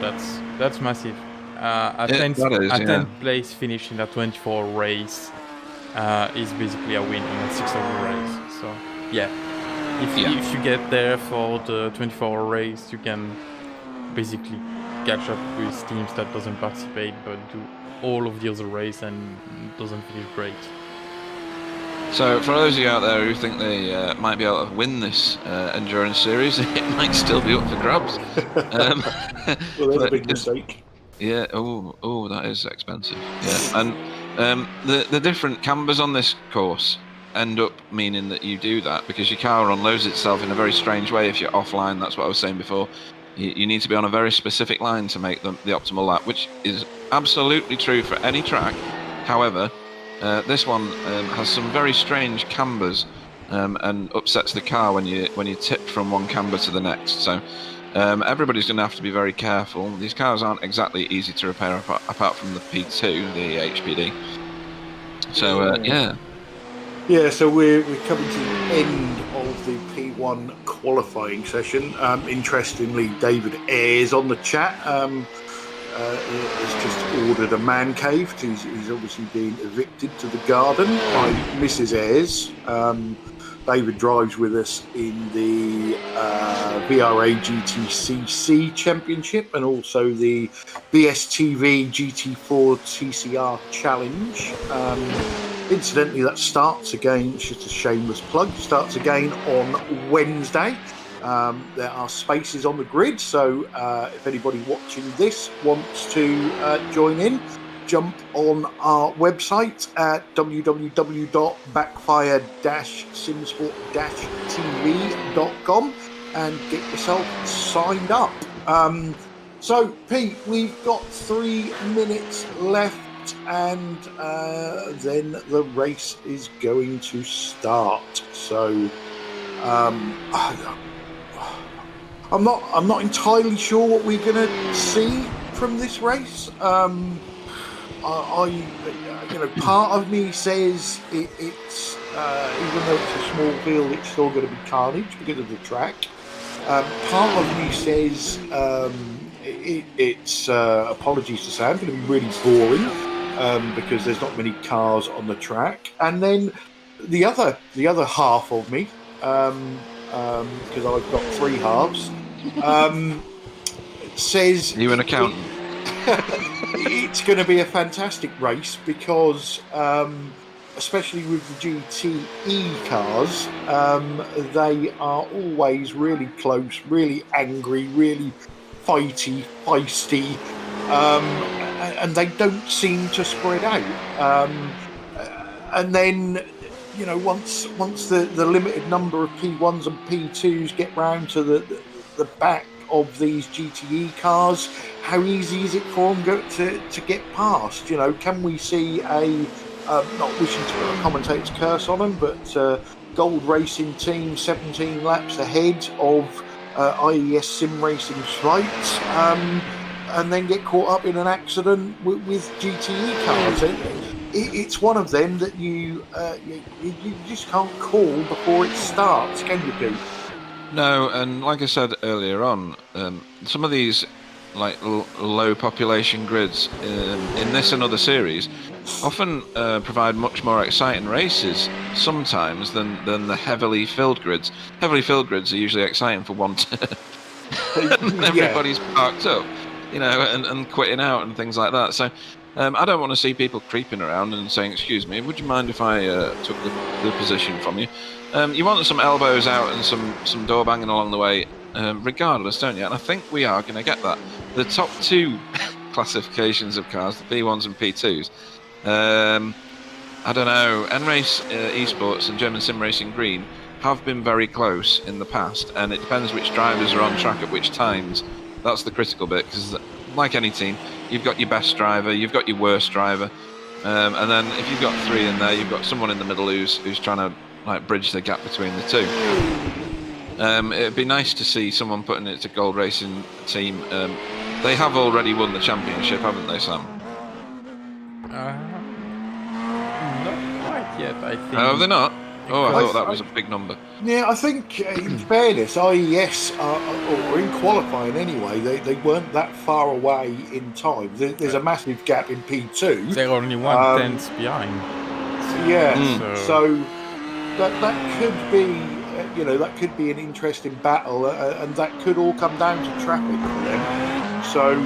that's massive. A 10th place finish in a 24 race is basically a win in a 6-hour race. So yeah, if you get there for the 24-hour race, you can basically catch up with teams that doesn't participate but do all of the other race and doesn't finish great. So for those of you out there who think they might be able to win this endurance series, it might still be up for grabs. Well, that's a big mistake. Yeah. Oh, that is expensive. Yeah. And the different cambers on this course end up meaning that you do that because your car unloads itself in a very strange way if you're offline. That's what I was saying before. You need to be on a very specific line to make the optimal lap, which is absolutely true for any track. However, this one has some very strange cambers and upsets the car when you tip from one camber to the next. So everybody's going to have to be very careful. These cars aren't exactly easy to repair apart from the P2, the HPD. So yeah. Yeah, so we're coming to the end of the P1 qualifying session. Interestingly, David Ayres on the chat has just ordered a man cave. He's obviously been evicted to the garden by Mrs. Ayres. David drives with us in the VRA GTCC Championship and also the BSTV GT4 TCR Challenge. Incidentally, that starts again, it's just a shameless plug, starts again on Wednesday. There are spaces on the grid, so if anybody watching this wants to join in, jump on our website at www.backfire-simsport-tv.com and get yourself signed up. So, Pete, we've got 3 minutes left. And then the race is going to start. So I'm not entirely sure what we're going to see from this race. Part of me says it's even though it's a small field, it's still going to be carnage because of the track. Part of me says it's apologies to say, I'm going to be really boring. Because there's not many cars on the track, and then the other half of me, because I've got 3 halves, says you an accountant. It's going to be a fantastic race because, especially with the GTE cars, they are always really close, really angry, really feisty. And they don't seem to spread out. And then, once the limited number of P1s and P2s get round to the back of these GTE cars, how easy is it for them to get past? Can we see a, not wishing to put a commentator's curse on them, but Gold Racing Team 17 laps ahead of IES Simracing Schweiz, and then get caught up in an accident with GTE cars? It's one of them that you just can't call before it starts, can you, Pete? No, and like I said earlier on, some of these like low population grids in this and other series often provide much more exciting races sometimes than the heavily filled grids. Heavily filled grids are usually exciting for one turn, and everybody's parked up, and quitting out and things like that. So I don't want to see people creeping around and saying, "Excuse me, would you mind if I took the position from you?" You want some elbows out and some door banging along the way, regardless, don't you? And I think we are going to get that. The top two classifications of cars, the P1s and P2s. I don't know. N-Race Esports and German Simracing Green have been very close in the past, and it depends which drivers are on track at which times. That's the critical bit, because like any team, you've got your best driver, you've got your worst driver, and then if you've got three in there, you've got someone in the middle who's trying to bridge the gap between the two. It'd be nice to see someone putting it to Gold Racing team. They have already won the championship, haven't they, Sam? Not quite yet, I think. Oh, have they not? Oh, I thought that was a big number. Yeah, I think in fairness, IES, or in qualifying anyway, they weren't that far away in time. There's a massive gap in P2. They're only 1/10 behind. Yeah, so that could be, that could be an interesting battle, and that could all come down to traffic for them. So,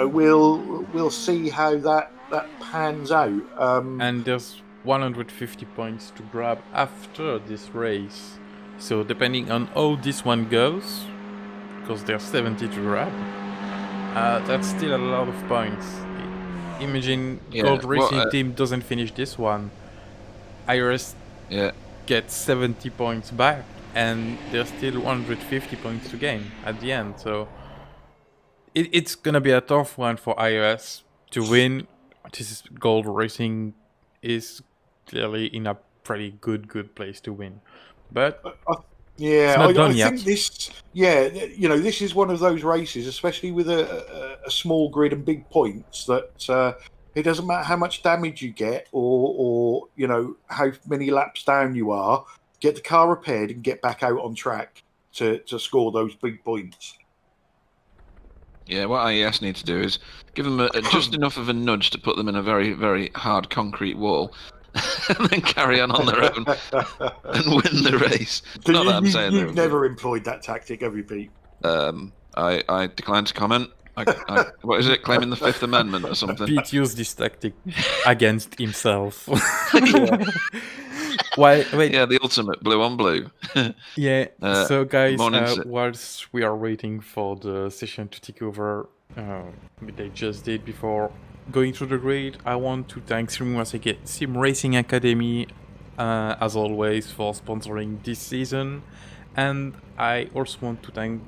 we'll see how that pans out. And there's 150 points to grab after this race. So depending on how this one goes, because there's 70 to grab, that's still a lot of points. Imagine Gold Racing team doesn't finish this one. IRS gets 70 points back, and there's still 150 points to gain at the end. So it's gonna be a tough one for IRS to win. This is Gold Racing is clearly in a pretty good place to win, but it's not done yet. Think this is one of those races, especially with a small grid and big points, that it doesn't matter how much damage you get or how many laps down you are, get the car repaired and get back out on track to score those big points. Yeah, what IES need to do is give them just enough of a nudge to put them in a very, very hard concrete wall, and then carry on their own and win the race. So not that I'm saying you've never employed that tactic, have you, Pete? I decline to comment. What is it? Claiming the Fifth Amendment or something? Pete used this tactic against himself. Wait. Yeah, the ultimate blue on blue. Yeah. So, guys, whilst we are waiting for the session to take over, they just did before going through the grid, I want to thank Simracing Academy, as always, for sponsoring this season, and I also want to thank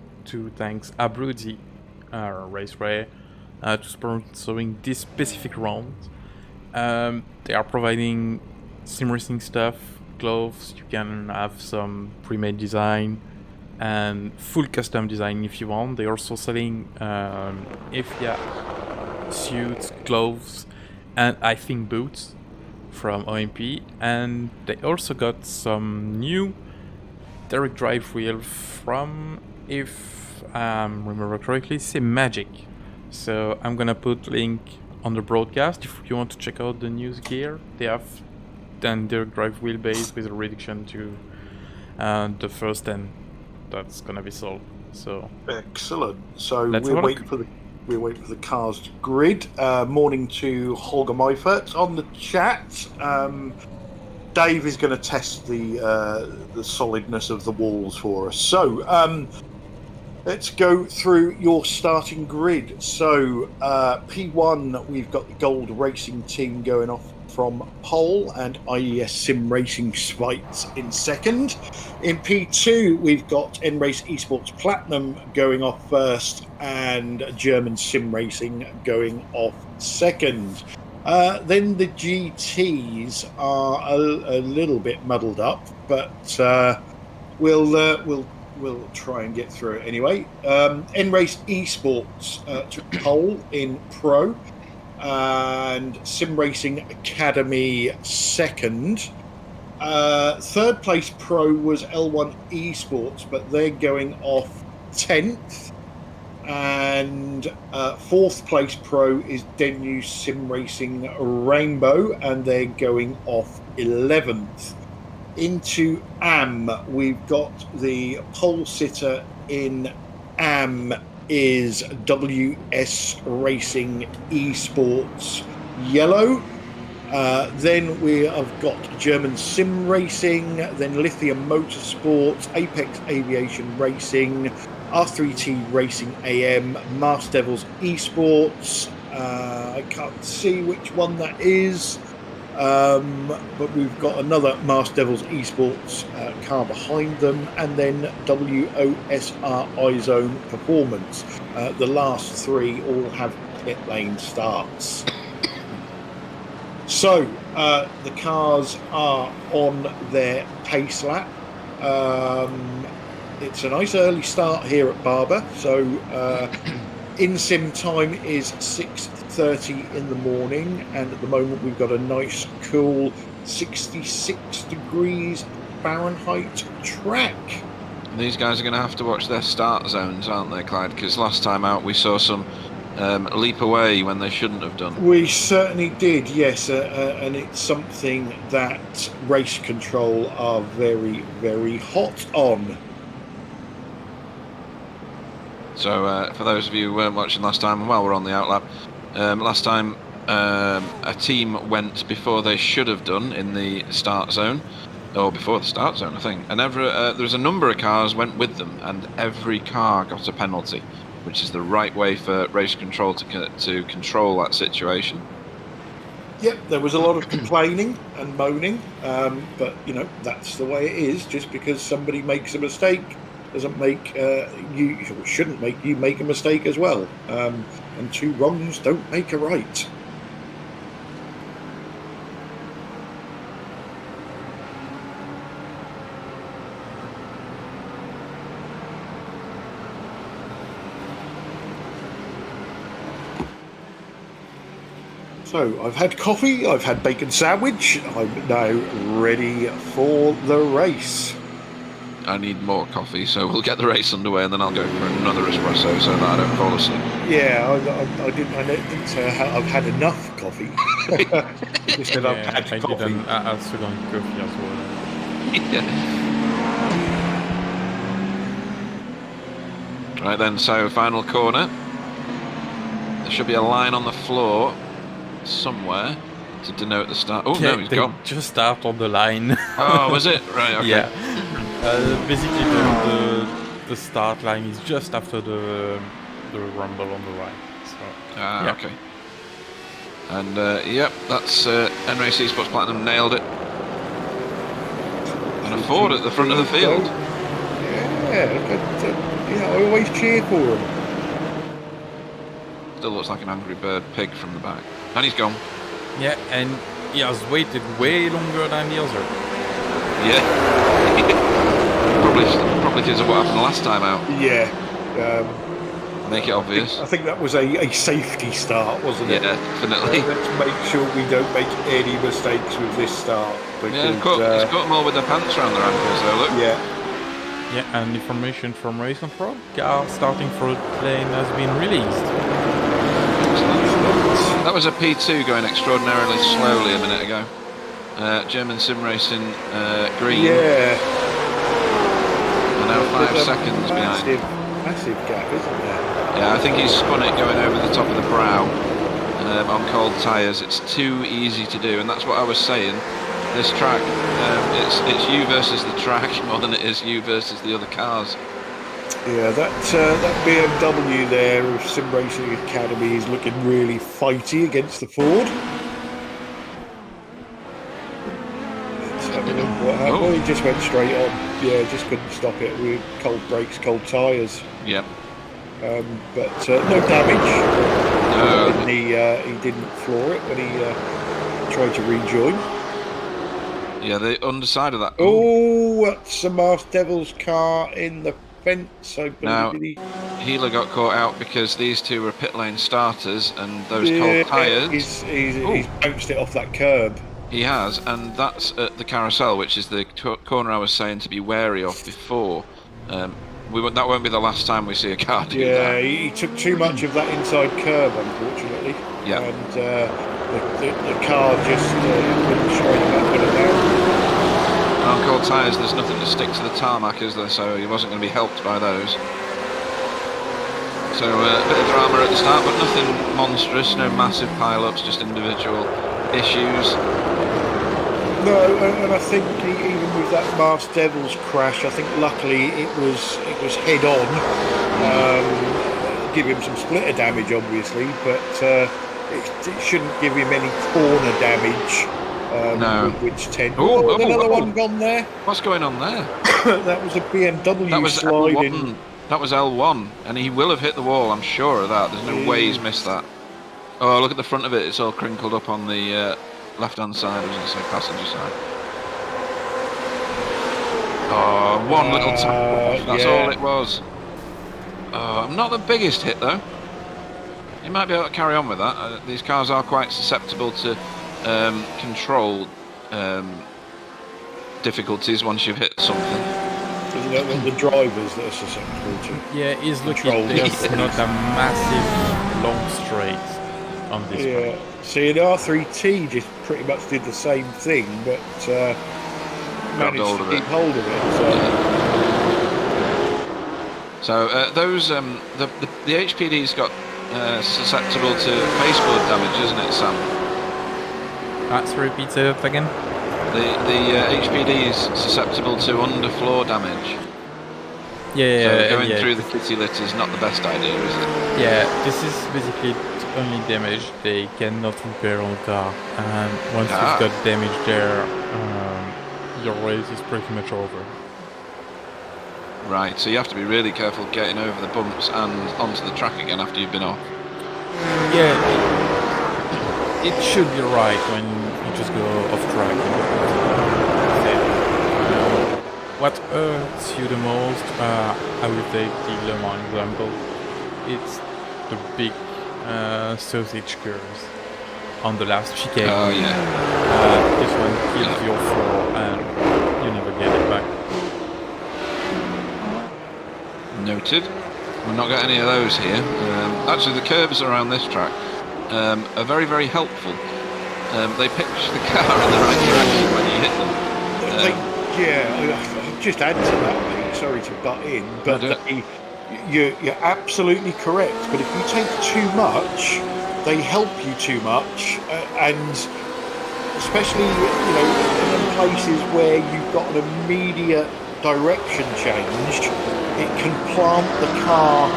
Abruzzi Raceway to sponsoring this specific round. They are providing sim racing stuff, gloves. You can have some pre-made design and full custom design if you want. They're also selling Esia suits, gloves, and I think boots from OMP. And they also got some new direct drive wheel from, if I remember correctly, Magic. So I'm gonna put link on the broadcast if you want to check out the news gear. They have done direct drive wheelbase with a reduction to the first 10 that's gonna be sold. So excellent. So we're waiting for the cars grid. Morning to Holger Meifert on the chat. Dave is going to test the solidness of the walls for us. So let's go through your starting grid. So P1, we've got the Gold Racing team going off from pole, and IES Sim Racing Schweiz in second. In P2, we've got N-Race Esports Platinum going off first, and German Sim Racing going off second. Then the GTs are a little bit muddled up, but we'll try and get through it anyway. N-Race Esports took pole in Pro, and Sim Racing Academy second. Third place pro was L1 Esports, but they're going off 10th. And fourth place pro is Denu Simracing Rainbow, and they're going off 11th. Into AM, we've got the pole sitter in AM is WS Racing Esports Yellow. Then we have got German Sim Racing, then Lithium Motorsports, Apex Aviation Racing, R3T Racing AM, Mars Devils Esports. I can't see which one that is, but we've got another Mars Devils Esports car behind them, and then WOSR iZone Performance. The last three all have pit lane starts. So the cars are on their pace lap. It's a nice early start here at Barber. So in-sim time is 6:30 in the morning, and at the moment we've got a nice cool 66 degrees Fahrenheit track. These guys are going to have to watch their start zones, aren't they, Clyde? Because last time out we saw some leap away when they shouldn't have done. We certainly did, yes, and it's something that race control are very, very hot on. So for those of you who weren't watching last time, while we're on the outlap, last time a team went before they should have done in the start zone, or before the start zone, I think, and there's a number of cars went with them, and every car got a penalty, which is the right way for race control to control that situation. Yep, there was a lot of complaining and moaning, but you know, that's the way it is. Just because somebody makes a mistake doesn't make shouldn't make you make a mistake as well. And two wrongs don't make a right. So I've had coffee, I've had bacon sandwich, I'm now ready for the race. I need more coffee, so we'll get the race underway, and then I'll go for another espresso so that I don't fall asleep. Yeah, I didn't say I've had enough coffee. Just said I've had I coffee. did a second coffee as well. Yeah. Right then, so final corner. There should be a line on the floor somewhere to denote the start. Oh, no, he's they gone. just start on the line. Oh, was it? Right, okay. Yeah. Basically, the start line is just after the rumble on the right. So, yeah. Okay. And yep, that's N-Race Esports Platinum nailed it. And a Ford at the front of the field. Yeah, I always cheer for him. Still looks like an angry bird pig from the back. And he's gone. Yeah, and he has waited way longer than the other. Yeah. Probably because of what happened last time out. Yeah. Make it obvious. I think that was a safety start, wasn't it? Yeah, definitely. Let's make sure we don't make any mistakes with this start. Because, Yeah, it's got them all with their pants around their ankles though, look. Yeah. Yeah, and information from Race Control, car starting for plane has been released. That was a P2 going extraordinarily slowly a minute ago. German Sim Racing green. Yeah. And now 5 seconds behind. Massive gap, isn't there? Yeah, I think he's spun it going over the top of the brow on cold tyres. It's too easy to do, and that's what I was saying. This track, it's you versus the track more than it is you versus the other cars. Yeah, that BMW there of Sim Racing Academy is looking really fighty against the Ford. Let's have a look what happened. Well, he just went straight on. Yeah, just couldn't stop it with cold brakes, cold tyres. Yep. But no damage. No. He didn't floor it when he tried to rejoin. Yeah, the underside of that. Oh, that's a Mars Devils car in the fence, I believe. Now, Healer got caught out because these two were pit lane starters, and those cold tyres. He's bounced it off that curb. He has, and that's at the carousel, which is the corner I was saying to be wary of before. That won't be the last time we see a car do that. Yeah, he took too much of that inside curve, unfortunately. Yeah. And the car just wouldn't straight back with it down. On cold tyres, there's nothing to stick to the tarmac, is there? So he wasn't going to be helped by those. So a bit of drama at the start, but nothing monstrous, no massive pile-ups, just individual issues. No, and I think even with that Mars Devils crash, I think luckily it was head on. Give him some splitter damage, obviously, but it shouldn't give him any corner damage. No. Which tend. Oh, another one gone there. What's going on there? That was a BMW that was sliding. L1. That was L1, and he will have hit the wall. I'm sure of that. There's no way he's missed that. Oh, look at the front of it. It's all crinkled up on the left-hand side, I was going to say passenger side. Oh, one little tap. That's all it was. Not the biggest hit, though. You might be able to carry on with that. These cars are quite susceptible to control difficulties once you've hit something. The drivers that are susceptible to. Yeah, he's lucky there's not a massive long straight on this one. See, an R3T just pretty much did the same thing, but managed to keep hold of it. So those the HPD's got susceptible to baseboard damage, isn't it, Sam? Let's repeat it again. The HPD is susceptible to underfloor damage. Yeah, so going through the kitty litter is not the best idea, is it? Yeah, this is basically the only damage they cannot repair on the car. And once you've got damage there, your race is pretty much over. Right, so you have to be really careful getting over the bumps and onto the track again after you've been off. Yeah, it should be right when you just go off track. What hurts you the most, I will take the Le Mans example. It's the big sausage curves on the last chicane. Oh yeah. This one kills your floor and you never get it back. Noted. We've not got any of those here. Actually, the curves around this track are very, very helpful. They pitch the car in the right direction when you hit them. I'll just add to that, mate. Sorry to butt in, but you're absolutely correct. But if you take too much, they help you too much, and especially in places where you've got an immediate direction change, it can plant the car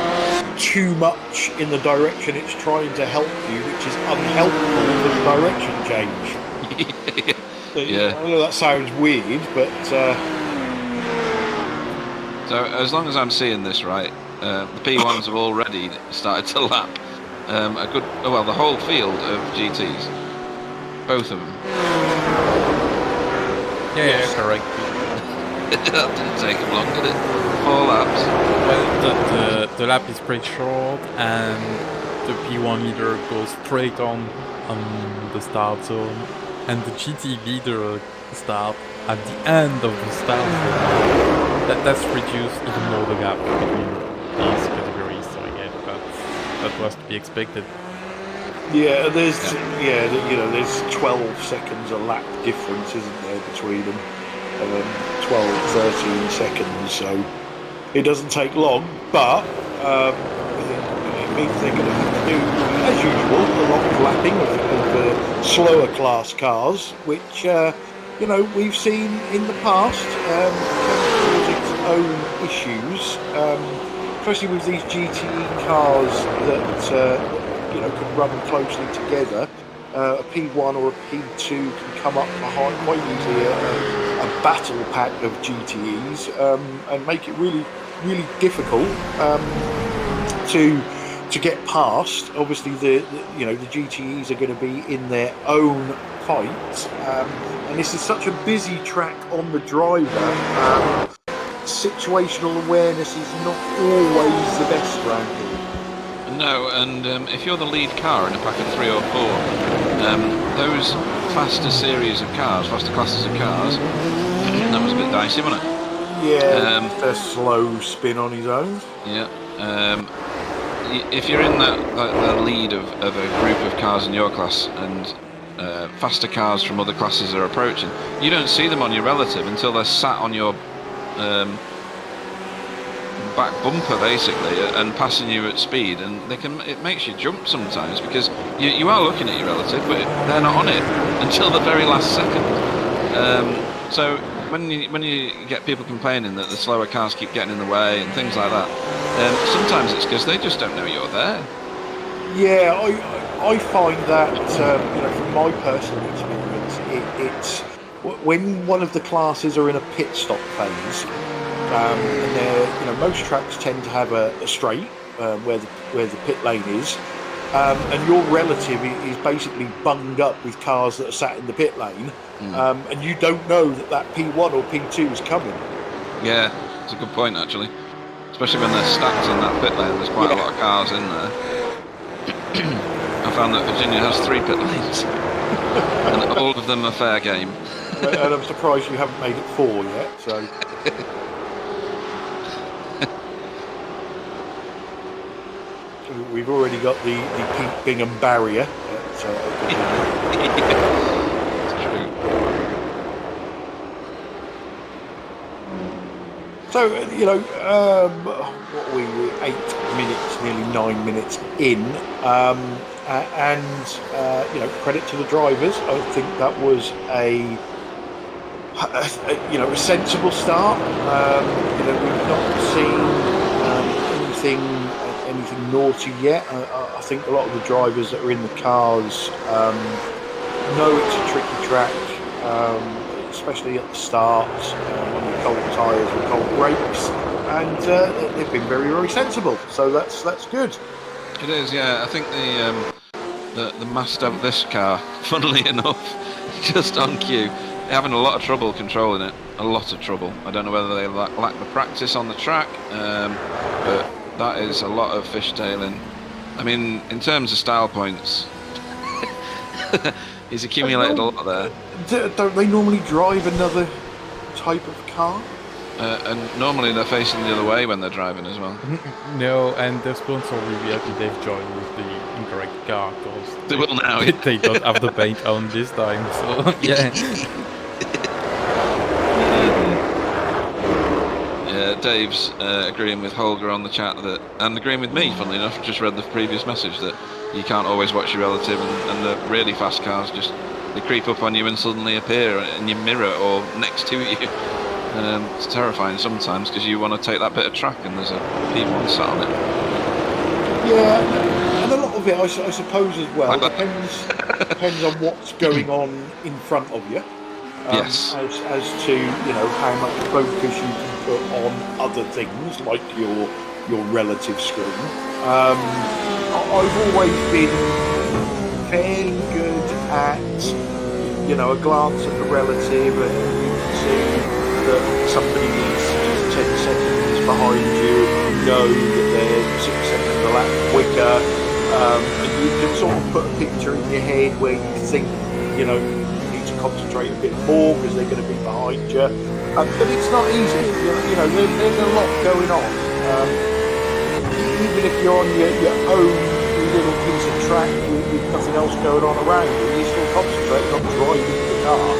too much in the direction it's trying to help you, which is unhelpful for the direction change. Yeah. I know that sounds weird, but so as long as I'm seeing this right, the P1s have already started to lap the whole field of GTs, both of them. Yeah, correct. That didn't take him long, did it? 4 laps. Well, the lap is pretty short, and the P1 leader goes straight on the start zone, and the GT leader start at the end of the start zone. That's reduced even more the gap between these categories, so yeah, that was to be expected. Yeah, there's 12 seconds a lap difference, isn't there, between them? 12, 13 seconds, so it doesn't take long, but it means they're going to have to do, as usual, a lot of lapping of slower class cars, which we've seen in the past cause its own issues, especially with these GTE cars that can run closely together. A P1 or a P2 can come up behind quite easily a battle pack of GTEs and make it really, really difficult to get past. Obviously, the GTEs are going to be in their own fight, and this is such a busy track on the driver. Situational awareness is not always the best around here. No, and if you're the lead car in a pack of 3 or 4, Those faster series of cars, faster classes of cars, that was a bit dicey, wasn't it? Yeah, just a slow spin on his own. Yeah. If you're in the lead of a group of cars in your class and faster cars from other classes are approaching, you don't see them on your relative until they're sat on your back bumper basically and passing you at speed, and it makes you jump sometimes because you are looking at your relative but they're not on it until the very last second. So when you get people complaining that the slower cars keep getting in the way and things like that, sometimes it's because they just don't know you're there. Yeah, I find that from my personal experience, it's when one of the classes are in a pit stop phase, and they're, most tracks tend to have a straight where the pit lane is, and your relative is basically bunged up with cars that are sat in the pit lane, and you don't know that P1 or P2 is coming. Yeah, it's a good point actually, especially when they're stacked in that pit lane. There's quite a lot of cars in there. I found that Virginia has 3 pit lanes, and all of them are fair game. And I'm surprised you haven't made it 4 yet. So. We've already got the Pete Bingham barrier. It's true. So, what were we, 8 minutes, nearly 9 minutes in, and credit to the drivers. I think that was a sensible start. We've not seen anything naughty yet. I think a lot of the drivers that are in the cars know it's a tricky track, especially at the start, on the cold tyres and cold brakes, and they've been very, very sensible. So that's good. It is, yeah. I think the master of this car, funnily enough, just on cue, they're having a lot of trouble controlling it. A lot of trouble. I don't know whether they lack the practice on the track, but that is a lot of fishtailing. I mean, in terms of style points, he's accumulated a lot there. Don't they normally drive another type of car? And normally they're facing the other way when they're driving as well. No, and the sponsor will be happy they've joined with the incorrect car because they will now. They don't have the paint on this time, so yeah. Dave's agreeing with Holger on the chat and agreeing with me, funnily enough. Just read the previous message that you can't always watch your relative, and the really fast cars they creep up on you and suddenly appear in your mirror or next to you. It's terrifying sometimes because you want to take that bit of track and there's a P1 sat on it. Yeah, and a lot of it, I suppose, as well, depends on what's going on in front of you. Yes. As to how much focus you can put on other things like your relative screen. I've always been fairly good at a glance at the relative, and you can see that somebody is 10 seconds behind you, you know that they're 6 seconds a lap quicker, and you can sort of put a picture in your head where you think you need to concentrate a bit more because they're going to be behind you, but it's not easy. There's a lot going on. Even if you're on your own little piece of track with nothing else going on around you, you're still concentrating on driving the car.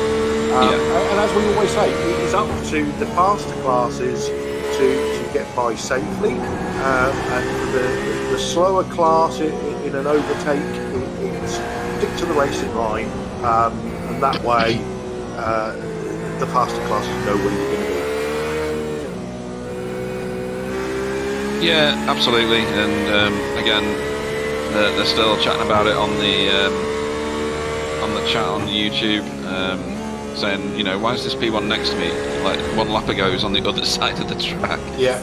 And as we always say, it is up to the faster classes to get by safely, and the slower class in an overtake, it's stick to the racing line, and that way the faster classes know where you're going to be. Yeah, absolutely. And again, they're still chatting about it on the chat on YouTube. Saying, why is this P1 next to me? Like 1 lap ago is on the other side of the track. Yeah.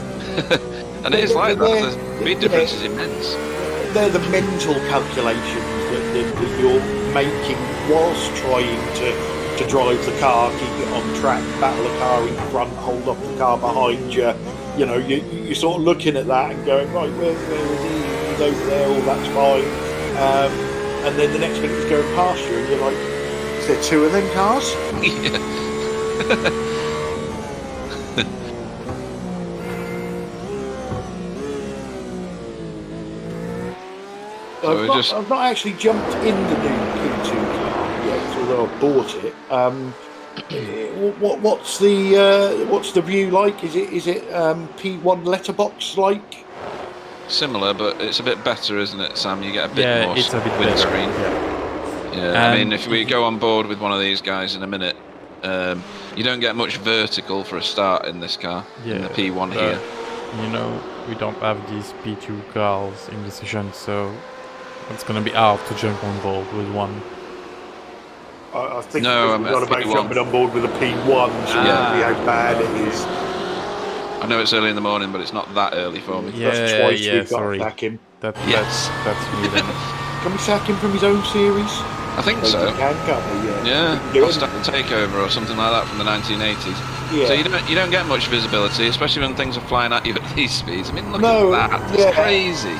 And it is like that. The speed difference is immense. They're the mental calculations that you're making whilst trying to drive the car, keep it on track, battle the car in front, hold off the car behind you. You're sort of looking at that and going, right, where is he? He's over there, all that's fine. and then the next minute he's going past you, and you're like, is there two of them cars? I've not actually jumped in the new P2 car yet, although I've bought it. What's the view like? Is it P1 letterbox like? Similar, but it's a bit better, isn't it, Sam? You get a bit more it's a bit windscreen. Yeah. I mean, if we go on board with one of these guys in a minute, you don't get much vertical for a start in this car, in the P1 here. You know, we don't have these P2 cars in the session, so it's going to be hard to jump on board with one. I think we've got about jumping on board with a P1, so how bad it is. I know it's early in the morning, but it's not that early for me. That's twice we've got to sack him. That's me then. Can we sack him from his own series? I think so. Can't we? Yeah. Hostile Takeover or something like that from the 1980s. Yeah. So you don't get much visibility, especially when things are flying at you at these speeds. I mean, look at that. It's crazy.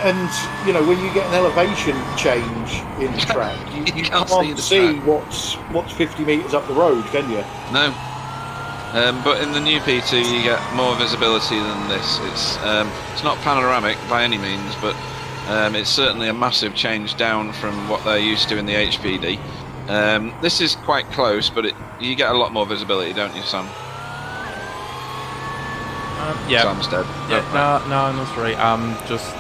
And, you know, when you get an elevation change in the track, you can't see what's 50 metres up the road, can you? No. But in the new P2 you get more visibility than this. It's not panoramic by any means, but it's certainly a massive change down from what they're used to in the HPD. This is quite close, but you get a lot more visibility, don't you, Sam? Sam's dead. Yeah, no, sorry. I'm just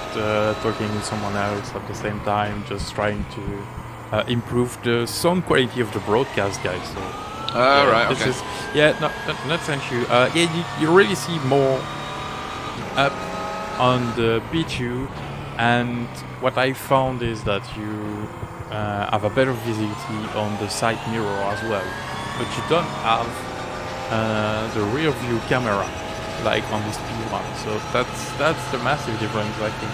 talking with someone else at the same time, just trying to improve the sound quality of the broadcast, guys. So, right, okay. Not thank you. You really see more up on the P2, and what I found is that you have a better visibility on the side mirror as well, but you don't have the rear view camera like on this P1, so that's the massive difference, I think.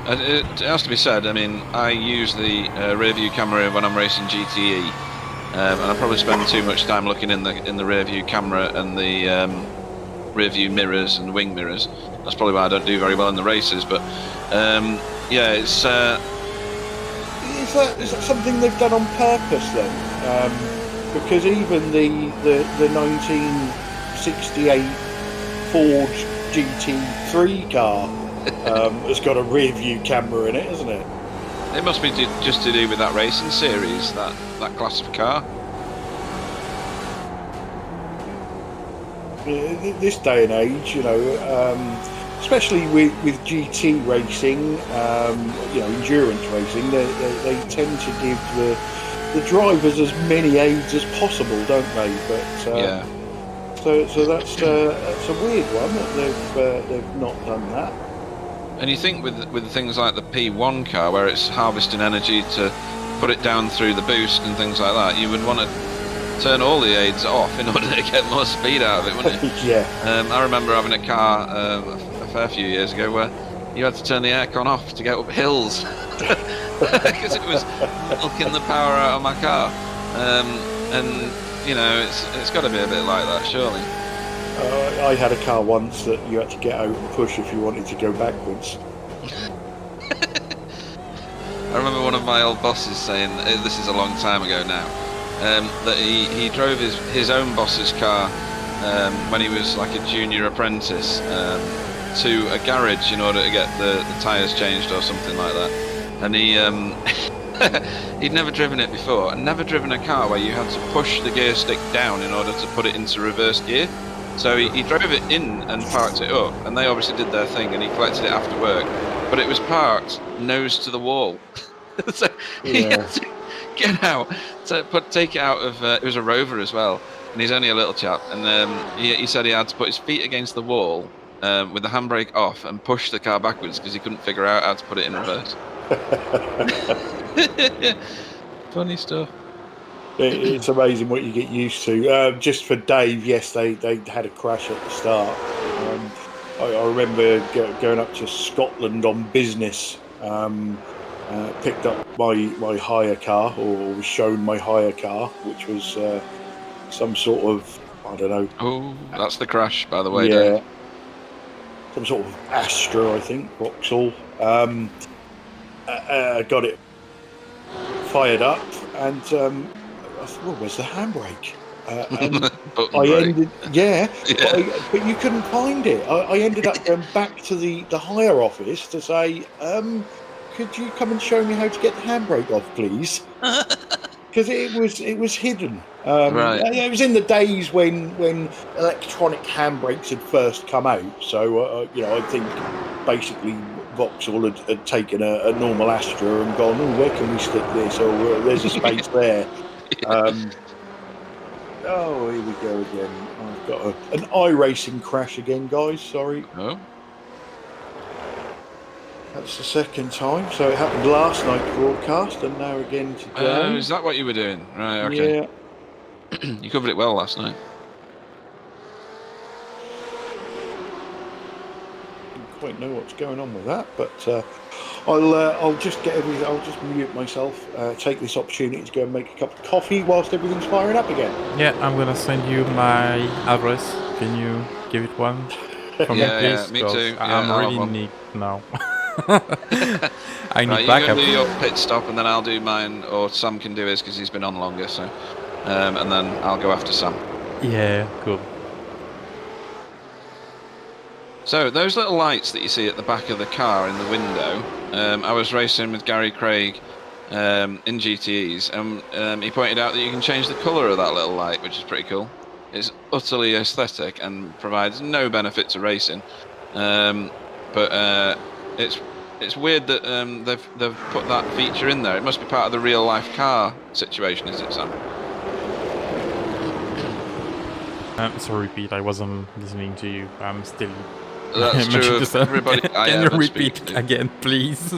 It has to be said, I mean, I use the rear view camera when I'm racing GTE, and I probably spend too much time looking in the rear view camera and the rear view mirrors and wing mirrors. That's probably why I don't do very well in the races, but it's... Is that something they've done on purpose then? Because even the 1968 Ford GT3 car has got a rear view camera in it, hasn't it? It must be just to do with that racing series, that class of car. This day and age, you know, especially with GT racing, endurance racing, they tend to give the drivers as many aids as possible, don't they? But so that's a weird one that they've not done that. And you think with things like the P1 car, where it's harvesting energy to put it down through the boost and things like that, you would want to turn all the aids off in order to get more speed out of it, wouldn't you? I remember having a car a fair few years ago where you had to turn the aircon off to get up hills because it was milking the power out of my car. And you know, it's got to be a bit like that, surely. I had a car once that you had to get out and push if you wanted to go backwards. I remember one of my old bosses saying, this is a long time ago now, that he drove his own boss's car when he was like a junior apprentice to a garage in order to get the tyres changed or something like that. And he'd never driven it before, and never driven a car where you had to push the gear stick down in order to put it into reverse gear. So he drove it in and parked it up, and they obviously did their thing, and he collected it after work. But it was parked nose to the wall. So he had to get out to take it out of. It was a Rover as well, and he's only a little chap. And he said he had to put his feet against the wall with the handbrake off and push the car backwards because he couldn't figure out how to put it in reverse. Funny stuff. It's amazing what you get used to. Just for Dave, yes, they had a crash at the start. I remember going up to Scotland on business. Picked up my hire car, or was shown my hire car, which was some sort of, I don't know. Oh, that's the crash, by the way. Yeah, Dave. Some sort of Astra, I think, Vauxhall. got it fired up, and I thought, well, where's the handbrake? And Button I brake. ended, yeah, Yeah. but you couldn't find it. I ended up going back to the hire office to say, could you come and show me how to get the handbrake off, please? Because it was hidden. Right. It was in the days when electronic handbrakes had first come out. So I think basically Vauxhall had taken a normal Astra and gone, oh, where can we stick this? Oh, there's a space there. Oh, here we go again. I've got an iRacing crash again, guys. Sorry. Oh. That's the second time. So it happened last night broadcast, and now again today. Is that what you were doing? Right. Okay. Yeah. You covered it well last night. Don't quite know what's going on with that, but I'll just get everything. I'll just mute myself. Take this opportunity to go and make a cup of coffee whilst everything's firing up again. Yeah, I'm gonna send you my address. Can you give it one for Yeah, me, yeah, please? me 'Cause too. Yeah, I'm I'll really have in one. need now. I Right, need you backup. can do your pit stop, and then I'll do mine, or Sam can do his because he's been on longer. So, and then I'll go after Sam. Yeah, cool. So those little lights that you see at the back of the car in the window, I was racing with Gary Craig in GTEs, and he pointed out that you can change the colour of that little light, which is pretty cool. It's utterly aesthetic and provides no benefit to racing, but it's weird that they've put that feature in there. It must be part of the real life car situation, is it, Sam? Sorry, Pete, I wasn't listening to you. I'm still. That's true of everybody I Can you ever repeat speak to. again, please?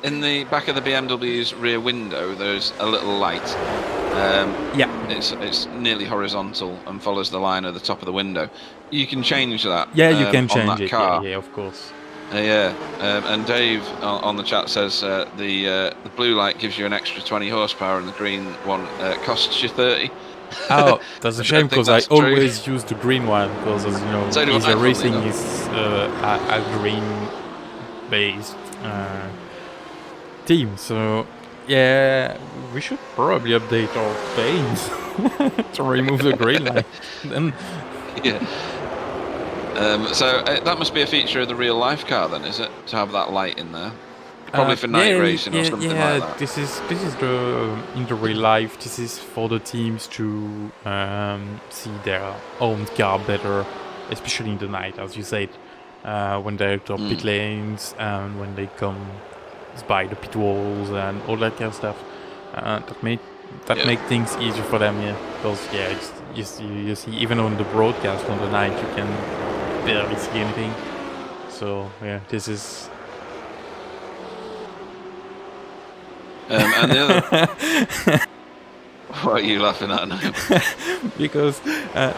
In the back of the BMW's rear window, there's a little light. Yeah. It's nearly horizontal and follows the line at the top of the window. You can change that. Yeah, you can on change that it. car. Yeah, of course. And Dave on the chat says the blue light gives you an extra 20 horsepower, and the green one costs you 30. Oh, that's a shame think because I that's true. always use the green one because, as you know, So do I, Esia funnily Racing enough. is a green-based team. So, yeah, we should probably update our paint to remove the green light. Then, Yeah. So that must be a feature of the real life car, then, is it? To have that light in there, probably for night racing or something like that. This is the in the real life. This is for the teams to see their own car better, especially in the night, as you said, when they're at pit lanes and when they come by the pit walls and all that kind of stuff. That make things easier for them, because you see, even on the broadcast on the night, you can barely see anything. So yeah, this is. And the other. What are you laughing at now? Because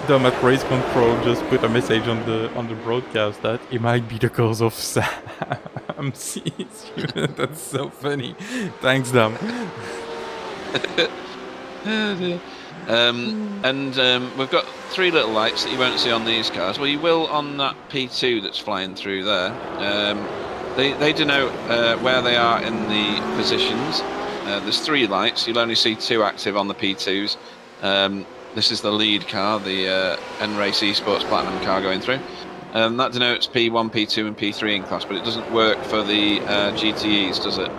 Dom at Race Control just put a message on the broadcast that it might be the cause of Sam. That's so funny. Thanks, Dom. We've got three little lights that you won't see on these cars. Well, you will on that P2 that's flying through there. They denote where they are in the positions. There's three lights. You'll only see two active on the P2s. This is the lead car, the N-Race Esports Platinum car going through. That denotes P1, P2 and P3 in class, but it doesn't work for the GTEs, does it?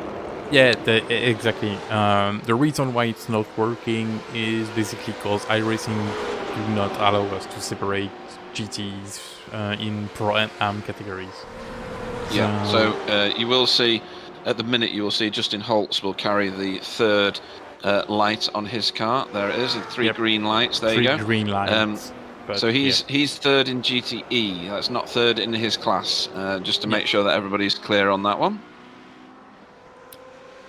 Yeah, exactly. The reason why it's not working is basically because iRacing do not allow us to separate GTs in Pro and Am categories. Yeah, so you will see, at the minute you will see Justin Holtz will carry the third light on his car. There it is, the three green lights, there you go. Three green lights. So he's third in GTE, that's not third in his class, just to make sure that everybody's clear on that one.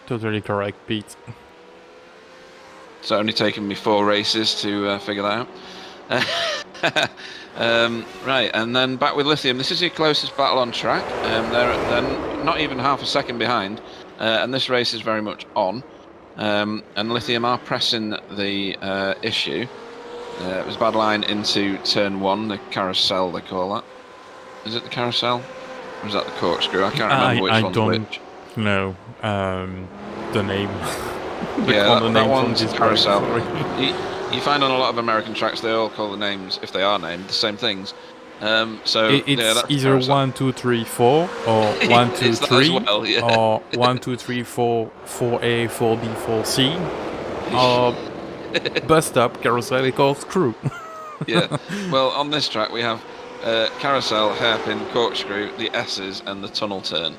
Totally correct, Pete. It's only taken me 4 races to figure that out. Right, and then back with Lithium. This is your closest battle on track. They're not even half a second behind, and this race is very much on. And Lithium are pressing the issue. It was bad line into turn 1, the carousel they call that. Is it the carousel? Or is that the corkscrew? I can't remember which one's which. No, the name. The Yeah, corner that names on one's this Carousel. track, sorry. You find on a lot of American tracks, they all call the names, if they are named, the same things. So yeah, It's that's either Carousel. 1, 2, 3, 4, or 1, 2, It's that as 3, well, yeah. or 1, 2, 3, 4, 4A, 4B, 4C, or bus stop, carousel equals crew. Yeah. Well, on this track we have carousel, hairpin, corkscrew, the S's, and the tunnel turn.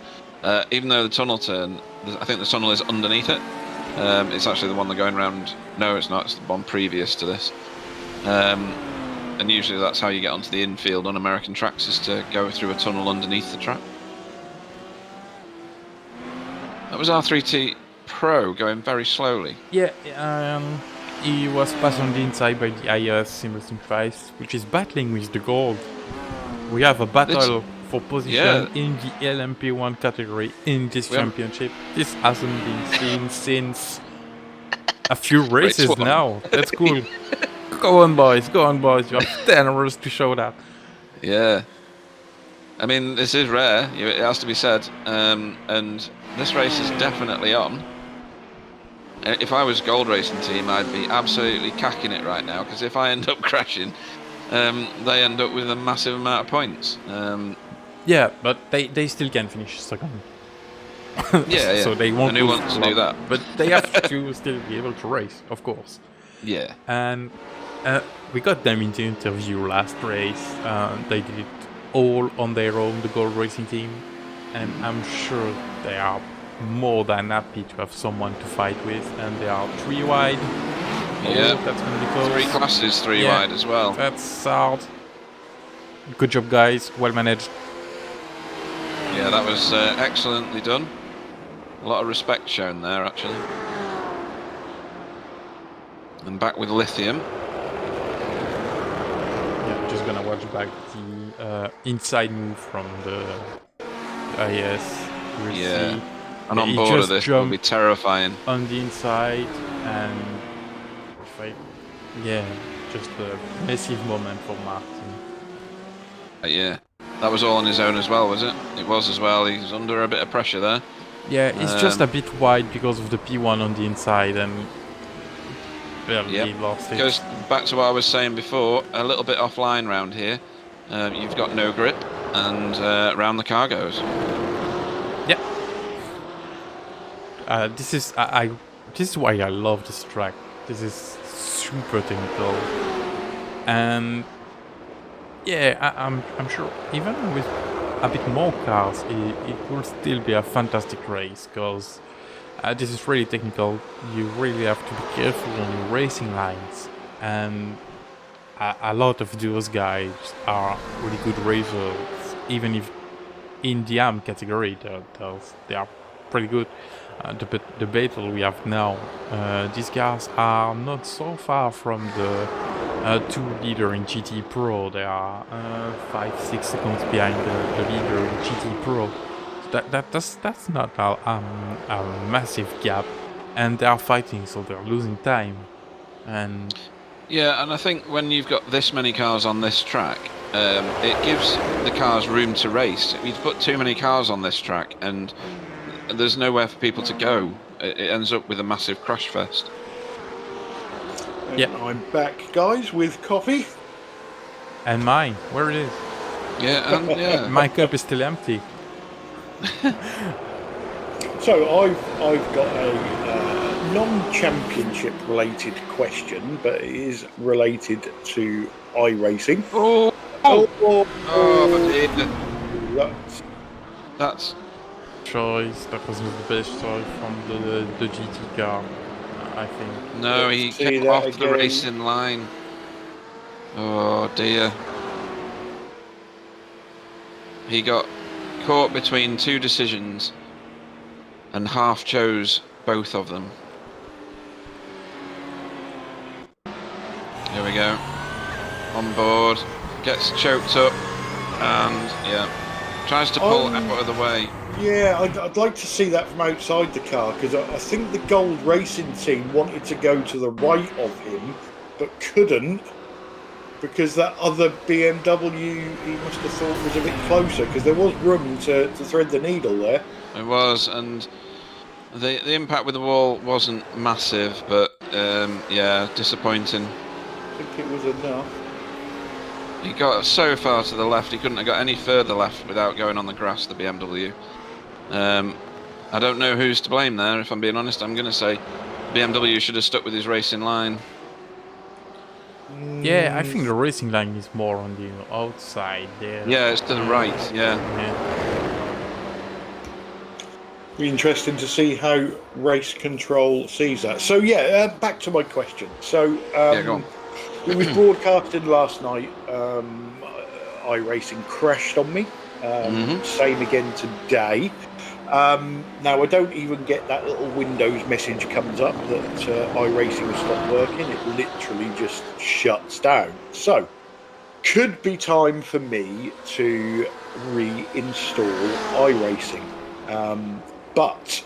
Even though the tunnel turn, I think the tunnel is underneath it. It's actually the one they're going around. No, it's not. It's the one previous to this. And usually that's how you get onto the infield on American tracks, is to go through a tunnel underneath the track. That was R3T Pro going very slowly. Yeah, he was passed on the inside by the IS Simracing 5, which is battling with the gold. We have a battle for position in the LMP1 category in this championship. This hasn't been seen since a few races now. That's cool. Go on, boys. Go on, boys. You have 10 hours to show that. Yeah. I mean, this is rare. It has to be said. And this race is definitely on. If I was Gold Racing Team, I'd be absolutely cacking it right now, because if I end up crashing, they end up with a massive amount of points. Yeah, but they still can finish second. Yeah. So they won't. And who wants to do that? But they have to still be able to race, of course. Yeah. And we got them into interview last race. They did it all on their own, the Gold Racing Team, and I'm sure they are more than happy to have someone to fight with. And they are 3 wide. Yeah, that's gonna be close. 3 classes, 3 wide as well. That's hard. Good job, guys. Well managed. Yeah, that was excellently done. A lot of respect shown there, actually. And back with Lithium. Yeah, just gonna watch back the inside move from the IS. Yeah. See. And on board of this will be terrifying. On the inside, and just a massive moment for Martin. Yeah, that was all on his own as well, was it? It was as well. He was under a bit of pressure there. Yeah, it's just a bit wide because of the P1 on the inside, and barely lost it. Goes back to what I was saying before. A little bit offline round here. You've got no grip, and round the car goes. Yeah. This is why I love this track. This is super technical, and yeah, I'm sure even with a bit more cars, it will still be a fantastic race, because this is really technical. You really have to be careful on your racing lines, and a lot of those guys are really good racers, even if in the AM category they are pretty good. The battle we have now, these cars are not so far from the 2 leader in GT Pro. They are 5-6 seconds behind the leader in GT Pro. That's not a massive gap, and they are fighting, so they're losing time. And yeah, and I think when you've got this many cars on this track, it gives the cars room to race. You put too many cars on this track, and there's nowhere for people to go. It ends up with a massive crash fest. Yeah, I'm back, guys, with coffee. And mine, where it is? Yeah, and yeah. My cup is still empty. So I've got a non-championship related question, but it is related to iRacing. That's choice. That was not the best choice from the GT car, I think. No, he came off the racing line. Oh dear. He got caught between 2 decisions and half chose both of them. Here we go. On board, gets choked up, and yeah, tries to pull out of the way. Yeah, I'd like to see that from outside the car, because I think the Gold Racing Team wanted to go to the right of him, but couldn't. because that other BMW he must have thought was a bit closer, because there was room to thread the needle there. It was, and the impact with the wall wasn't massive, but yeah, disappointing. I think it was enough. He got so far to the left, he couldn't have got any further left without going on the grass, the BMW. I don't know who's to blame there, if I'm being honest. I'm going to say BMW should have stuck with his racing line. Yeah, I think the racing line is more on the outside there. Yeah, it's to the right, yeah. Be interesting to see how race control sees that. So yeah, back to my question. So Yeah, go on. it was broadcasted last night. iRacing crashed on me. Same again today. Now I don't even get that little Windows message comes up that iRacing has stopped working. It literally just shuts down. So could be time for me to reinstall iRacing. But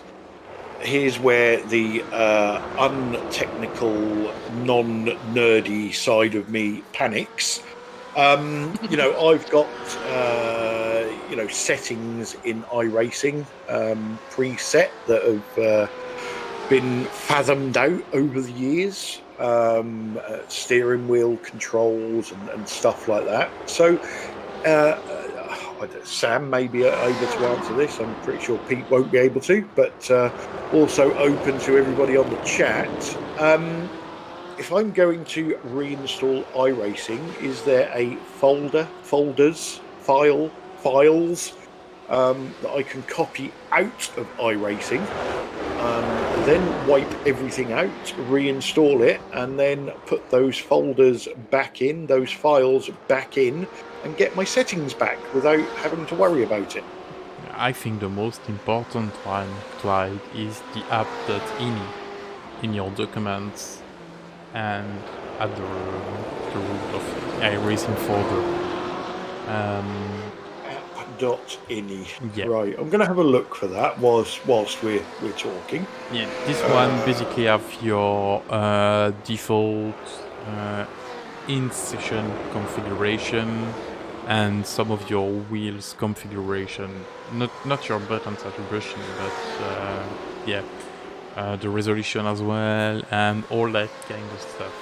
here's where the untechnical, non-nerdy side of me panics. I've got settings in iRacing preset that have been fathomed out over the years, steering wheel controls and stuff like that. So Sam may be able to answer this. I'm pretty sure Pete won't be able to, but also open to everybody on the chat. If I'm going to reinstall iRacing, is there a files that I can copy out of iRacing, then wipe everything out, reinstall it, and then put those folders back in, those files back in, and get my settings back without having to worry about it? I think the most important one, Clyde, is the app.ini in your documents and at the root of iRacing folder. App.ini. Yeah. Right, I'm going to have a look for that whilst we're talking. Yeah, this one basically have your default in-session configuration and some of your wheels configuration. Not your buttons attribution, but the resolution as well and all that kind of stuff.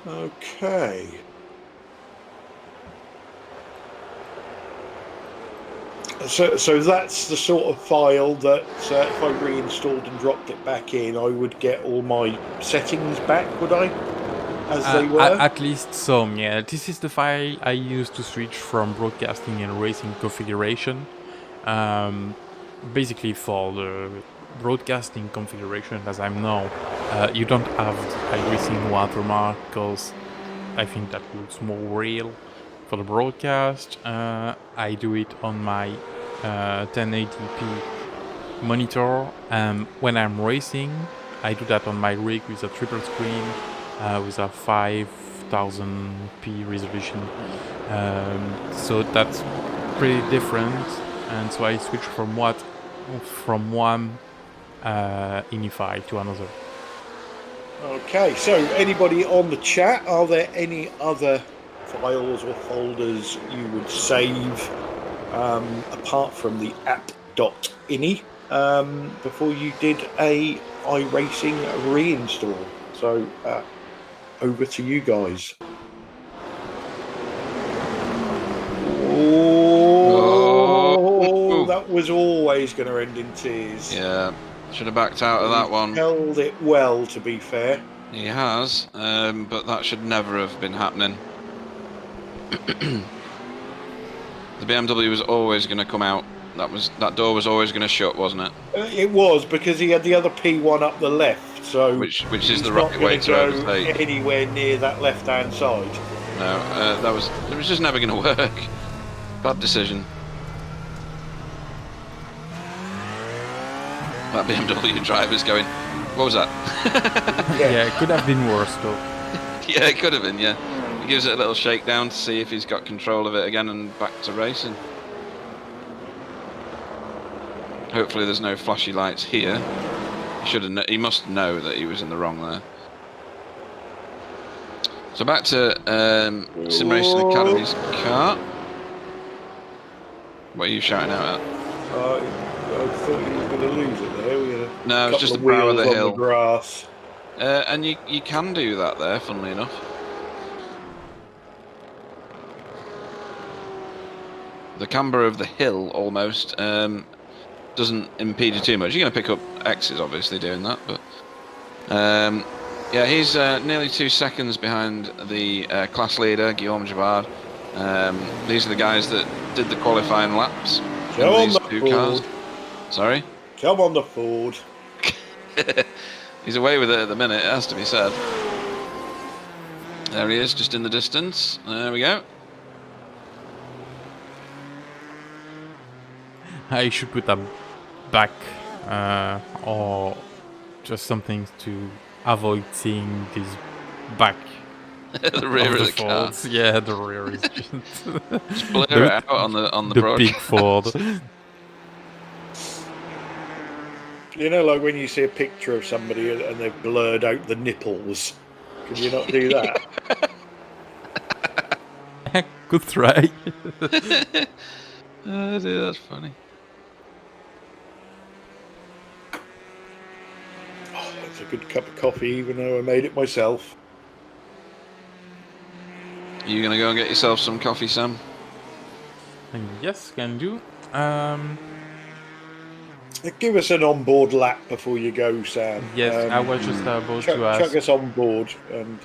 Okay. So that's the sort of file that if I reinstalled and dropped it back in, I would get all my settings back, would I? As they were? At least some, yeah. This is the file I use to switch from broadcasting and racing configuration. Basically for the broadcasting configuration as I'm now, you don't have the iRacing watermark because I think that looks more real. For the broadcast, I do it on my 1080p monitor. When I'm racing, I do that on my rig with a triple screen with a 5000p resolution. So that's pretty different. And so I switch from one ini file to another. Okay, so anybody on the chat, are there any other files or folders you would save apart from the app.ini before you did a iRacing reinstall? So over to you guys. Oh, that was always going to end in tears. Yeah, should have backed out of that one. Held it well, to be fair. He has, but that should never have been happening. The BMW was always going to come out. That door was always going to shut, wasn't it? It was, because he had the other P1 up the left, so which is the right way to overtake. Anywhere near that left-hand side. No, it was just never going to work. Bad decision. That BMW driver's going, what was that? Yeah, it could have been worse though. Yeah, it could have been, yeah. He gives it a little shakedown to see if he's got control of it again and back to racing. Hopefully there's no flashy lights here. He must know that he was in the wrong there. So back to Simracing Academy's car. What are you shouting out at? I thought you were going to lose it there. We had a No, it's just the couple brow of of the wheels on hill. the grass. And you can do that there, funnily enough. The camber of the hill almost doesn't impede you too much. You're going to pick up X's, obviously, doing that, but yeah, he's nearly 2 seconds behind the class leader, Guillaume Javard. These are the guys that did the qualifying laps Come in on these the two Ford. cars. Sorry? Come on the Ford. He's away with it at the minute, it has to be said. There he is, just in the distance. There we go. I should put a back or just something to avoid seeing this back The rear of the car. Fords. Yeah, the rear is just Just blur it out on the big broadcast. Ford. You know, like when you see a picture of somebody and they've blurred out the nipples. Can you not do that? Good try. Oh dear, that's funny. Oh, that's a good cup of coffee, even though I made it myself. You gonna go and get yourself some coffee, Sam? Yes, can do. Give us an on-board lap before you go, Sam. Yes, I was just about chuck to ask. Chuck us on board, and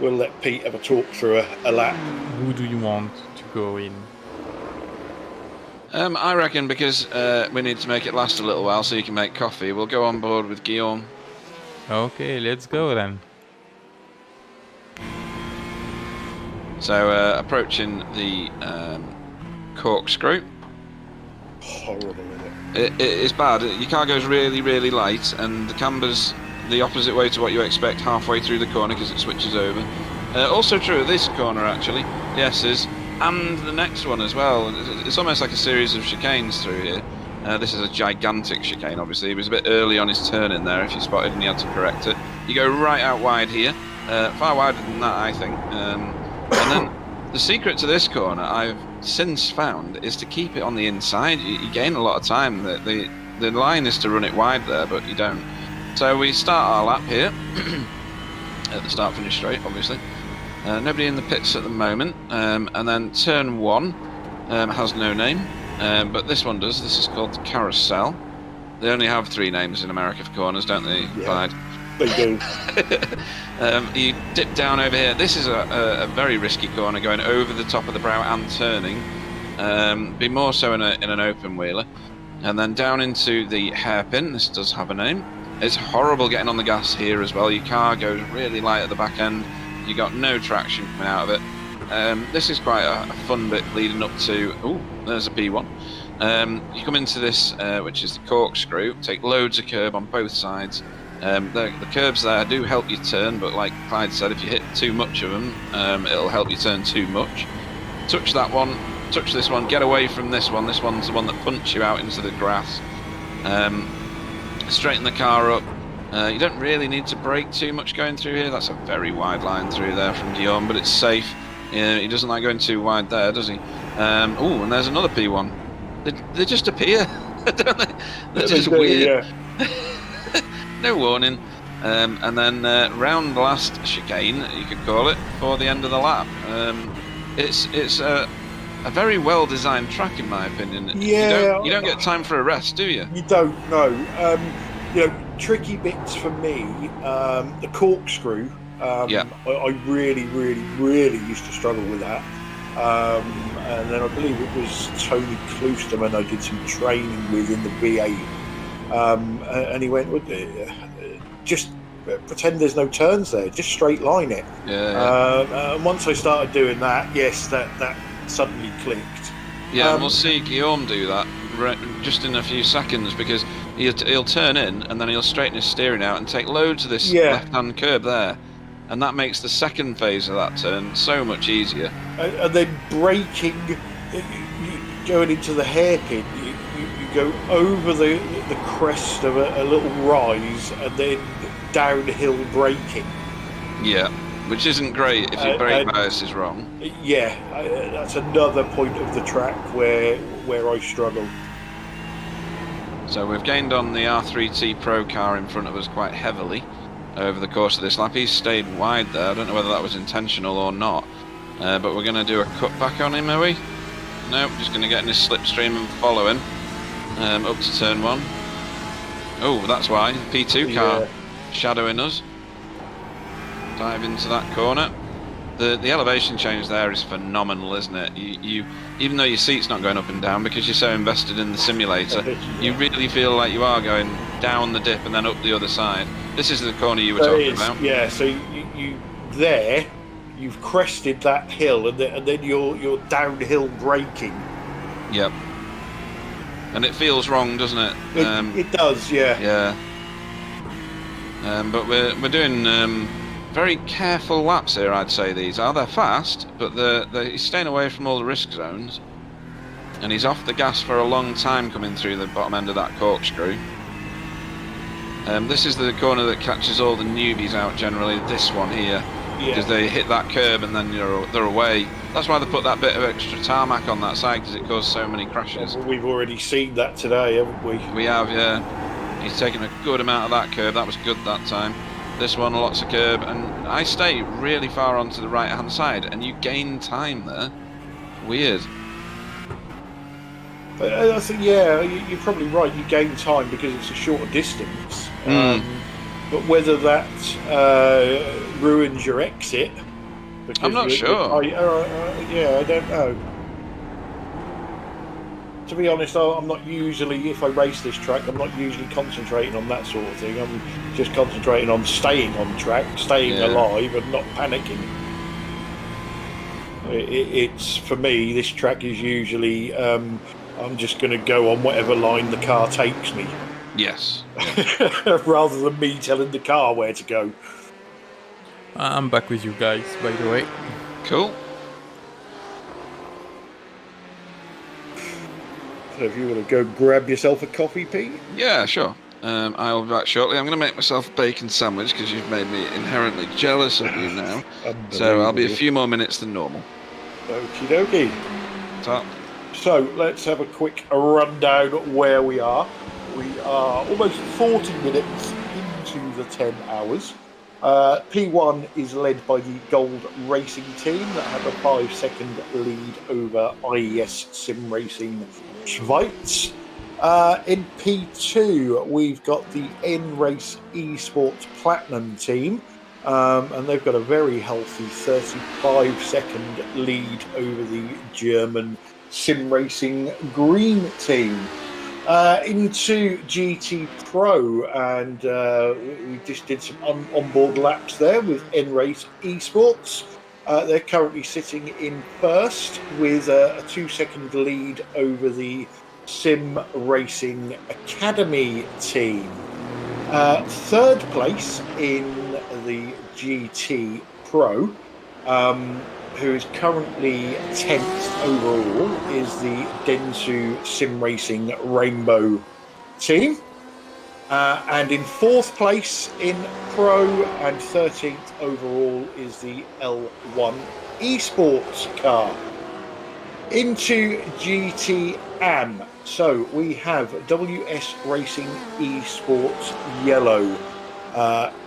we'll let Pete have a talk through a lap. Who do you want to go in? I reckon because we need to make it last a little while so you can make coffee, we'll go on board with Guillaume. Okay, let's go then. So approaching the corkscrew. Horrible, isn't it? It is bad. Your car goes really, really light, and the camber's the opposite way to what you expect halfway through the corner because it switches over. Also true at this corner, actually. The S's, and the next one as well. It's almost like a series of chicanes through here. This is a gigantic chicane, obviously. He was a bit early on his turn in there, if you spotted, and he had to correct it. You go right out wide here. Far wider than that, I think. And then the secret to this corner, I've since found, is to keep it on the inside. You gain a lot of time. The line is to run it wide there, but you don't. So we start our lap here. At the start, finish straight, obviously. Nobody in the pits at the moment. And then turn 1 has no name, but this one does. This is called the Carousel. They only have 3 names in America for corners, don't they, Clyde? They do. You dip down over here. This is a very risky corner, going over the top of the brow and turning. Be more so in an open wheeler. And then down into the hairpin. This does have a name. It's horrible getting on the gas here as well. Your car goes really light at the back end. You got no traction coming out of it. This is quite a fun bit leading up to... Oh, there's a P1. You come into this, which is the corkscrew. Take loads of curb on both sides. The curbs there do help you turn, but like Clyde said, if you hit too much of them, it'll help you turn too much. Touch that one, touch this one, get away from this one. This one's the one that punts you out into the grass. Straighten the car up. You don't really need to brake too much going through here. That's a very wide line through there from Guillaume, but it's safe. He doesn't like going too wide there, does he? Oh, and there's another P1. They just appear, don't they? They're just weird. Yeah. No warning. And then round the last chicane, you could call it, for the end of the lap. It's a very well designed track, in my opinion. Yeah, you don't get time for a rest, do you? You don't know. Tricky bits for me. The corkscrew. I really, really, really used to struggle with that. And then I believe it was Tony Kloosterman I did some training with in the V8. And he went, just pretend there's no turns there, just straight line it. And once I started doing that, yes, that suddenly clicked. Yeah, and we'll see Guillaume do that just in a few seconds, because he'll turn in and then he'll straighten his steering out and take loads of this left-hand curb there, and that makes the second phase of that turn so much easier. And then braking, going into the hairpin, you go over the crest of a little rise and then downhill braking. Yeah. which isn't great if your brake bias is wrong. Yeah, that's another point of the track where I struggle. So we've gained on the R3T Pro car in front of us quite heavily over the course of this lap. He's stayed wide there. I don't know whether that was intentional or not, but we're going to do a cutback on him, are we? No, just going to get in his slipstream and follow him up to turn 1. Oh, that's why. P2 car shadowing us. Dive into that corner. The elevation change there is phenomenal, isn't it? You even though your seat's not going up and down because you're so invested in the simulator, you really feel like you are going down the dip and then up the other side. This is the corner you were talking about. Yeah, so you've crested that hill and then you're downhill braking. Yep. And it feels wrong, doesn't it? It does, yeah. Yeah. But we're doing very careful laps here, I'd say. These are. They're fast, but he's staying away from all the risk zones, and he's off the gas for a long time coming through the bottom end of that corkscrew. This is the corner that catches all the newbies out generally, this one here, because they hit that curb and then they're away. That's why they put that bit of extra tarmac on that side, because it caused so many crashes. Well, we've already seen that today, haven't we? We have, yeah. He's taken a good amount of that curb. That was good that time. This one, lots of curb, and I stay really far onto the right-hand side, and you gain time there. Weird. I think, you're probably right. You gain time because it's a shorter distance. But whether that ruins your exit, I'm not sure. I don't know. To be honest, I'm not usually, if I race this track, I'm not usually concentrating on that sort of thing. I'm just concentrating on staying on track, staying alive, and not panicking. It's for me, this track is usually I'm just going to go on whatever line the car takes me. Yes. Rather than me telling the car where to go. I'm back with you guys, by the way. Cool. So if you want to go grab yourself a coffee, Pete? Yeah, sure. I'll be back shortly. I'm going to make myself a bacon sandwich because you've made me inherently jealous of you now. So I'll be a few more minutes than normal. Okie dokie. Top. So let's have a quick rundown where we are. We are almost 40 minutes into the 10 hours. P1 is led by the Gold Racing team that have a 5-second lead over IES Simracing Schweiz. In P2, we've got the N-Race Esports Platinum team, and they've got a very healthy 35-second lead over the German Simracing Green team. Into GT Pro, and we just did some onboard laps there with N-Race Esports. They're currently sitting in first with a 2-second lead over the Sim Racing Academy team. Third place in the GT Pro, who is currently 10th overall, is the Dentsu Sim Racing Rainbow team. And in fourth place in Pro and 13th overall is the L1 Esports car. Into GT Am. So we have WS Racing Esports Yellow,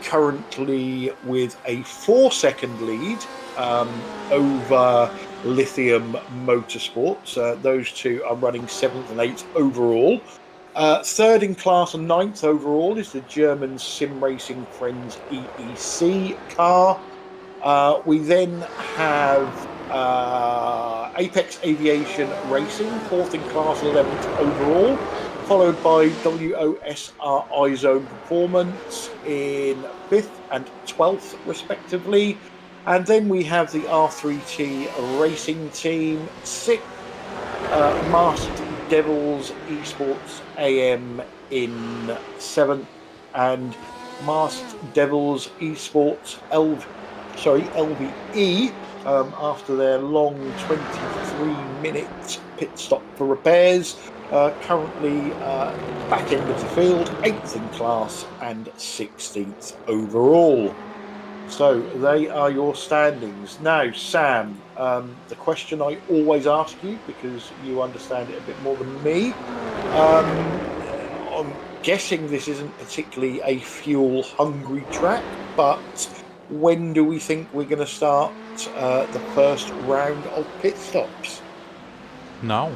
currently with a 4-second lead over Lithium Motorsports. Those two are running 7th and 8th overall. Third in class and 9th overall is the German Sim Racing Friends EEC car. We then have Apex Aviation Racing, 4th in class, 11th overall, followed by WOSR iZone Performance in 5th and 12th respectively. And then we have the R3T Racing Team, 6th, Masked Devils Esports AM in 7th, and Masked Devils Esports LVE, after their long 23-minute pit stop for repairs, currently back end of the field, 8th in class and 16th overall. So they are your standings. Now, Sam, the question I always ask you, because you understand it a bit more than me, I'm guessing this isn't particularly a fuel-hungry track, but when do we think we're going to start the first round of pit stops? Now.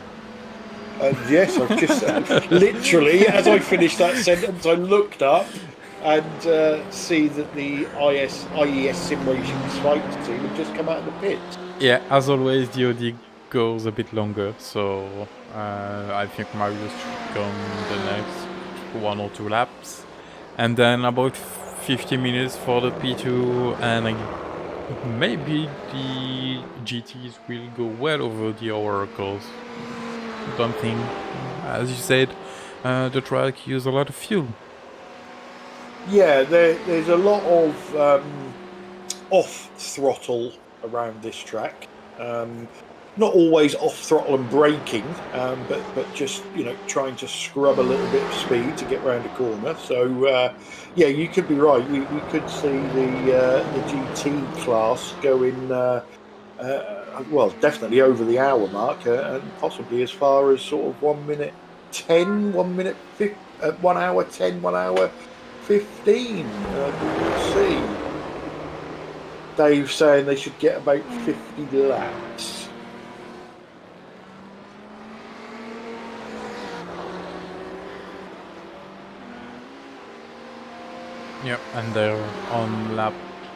Yes, I've just literally, as I finished that sentence, I looked up and see that the IES Simracing Spikes team have just come out of the pits. Yeah, as always, the OD goes a bit longer, so I think Marius should come the next 1 or 2 laps. And then about 50 minutes for the P2, and maybe the GTs will go well over the hour, because don't think, as you said, the track uses a lot of fuel. Yeah, there's a lot of off throttle around this track. Not always off throttle and braking, but just trying to scrub a little bit of speed to get round a corner. So yeah, you could be right. We could see the GT class going well, definitely over the hour mark, and possibly as far as sort of 1 minute 10, 1 minute 1 hour 10, 1 hour 15. We'll see. Dave's saying they should get about 50 laps. Yep, and they're on lap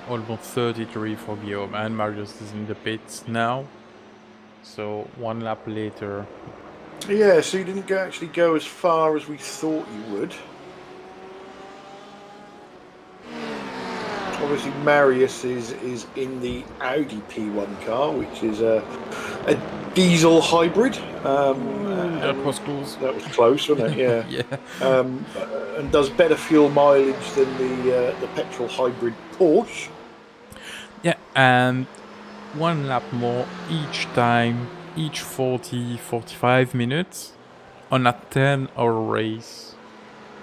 almost 33 for Guillaume, and Marius is in the pits now. So 1 lap later. Yeah, so you didn't actually go as far as we thought you would. Obviously, Marius is in the Audi P1 car, which is a diesel hybrid. That was close. That was close, wasn't it? Yeah. Yeah. And does better fuel mileage than the petrol hybrid Porsche. Yeah, and 1 lap more each time, each 40-45 minutes. On a 10-hour race,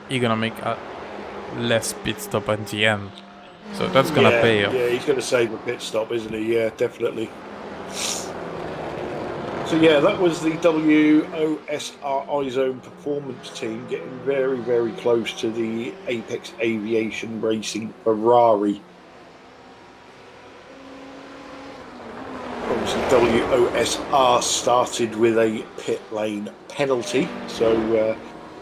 you're gonna make a less pit stop at the end. So that's gonna pay off. Yeah, he's going to save a pit stop, isn't he? Yeah, definitely. So yeah, that was the WOSR iZone Performance team getting very, very close to the Apex Aviation Racing Ferrari. Obviously, WOSR started with a pit lane penalty, so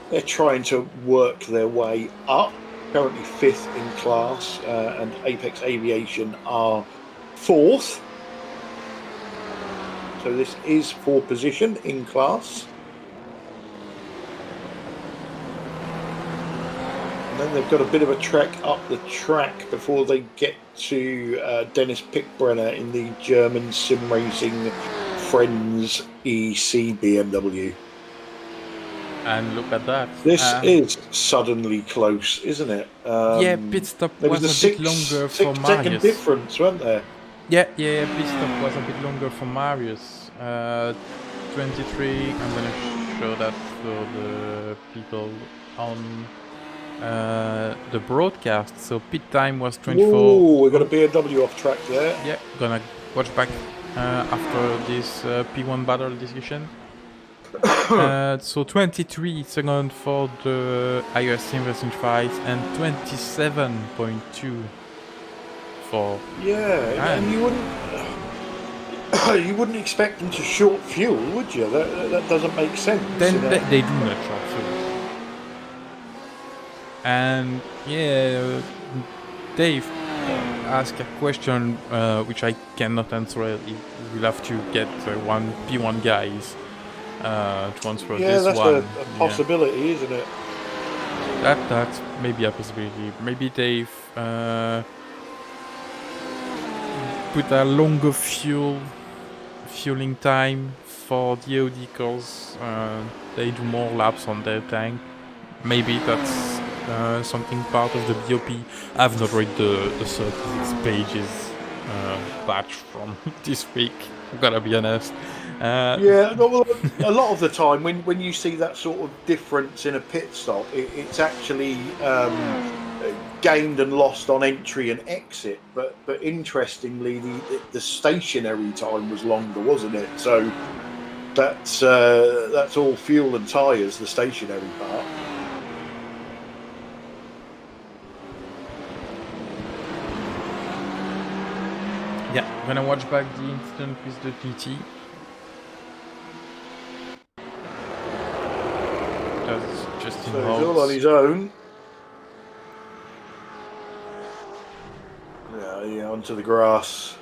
they're trying to work their way up. Currently 5th in class, and Apex Aviation are 4th. So this is for position in class. And then they've got a bit of a trek up the track before they get to Dennis Pickbrenner in the German sim racing Friends EC BMW. And look at that. This is suddenly close, isn't it? Yeah, pit stop was a bit longer for Marius. 6-second difference, weren't there? Yeah, pit stop was a bit longer for Marius. 23, I'm gonna show that for the people on the broadcast. So pit time was 24. Ooh, we got a BMW off track there. Yeah, gonna watch back after this P1 battle discussion. So 23 seconds for the iOS Simracing 5 and 27.2 for and you wouldn't expect them to short fuel, would you? That doesn't make sense. Then they do not short fuel. And yeah, Dave asked a question which I cannot answer. We'll have to get one P1 guys to answer this that's one. a possibility, isn't it? That's maybe a possibility. Maybe Dave put a longer fueling time for the OD because they do more laps on their tank. Maybe that's something part of the BOP. I've not read the 36 pages batch from this week, I've gotta be honest. Well, a lot of the time when you see that sort of difference in a pit stop, it's actually gained and lost on entry and exit, but interestingly, the stationary time was longer, wasn't it? So that's all fuel and tyres, the stationary part. Yeah, when I watch back the incident with the PT, that's just in So he's all on his own. Yeah, onto the grass.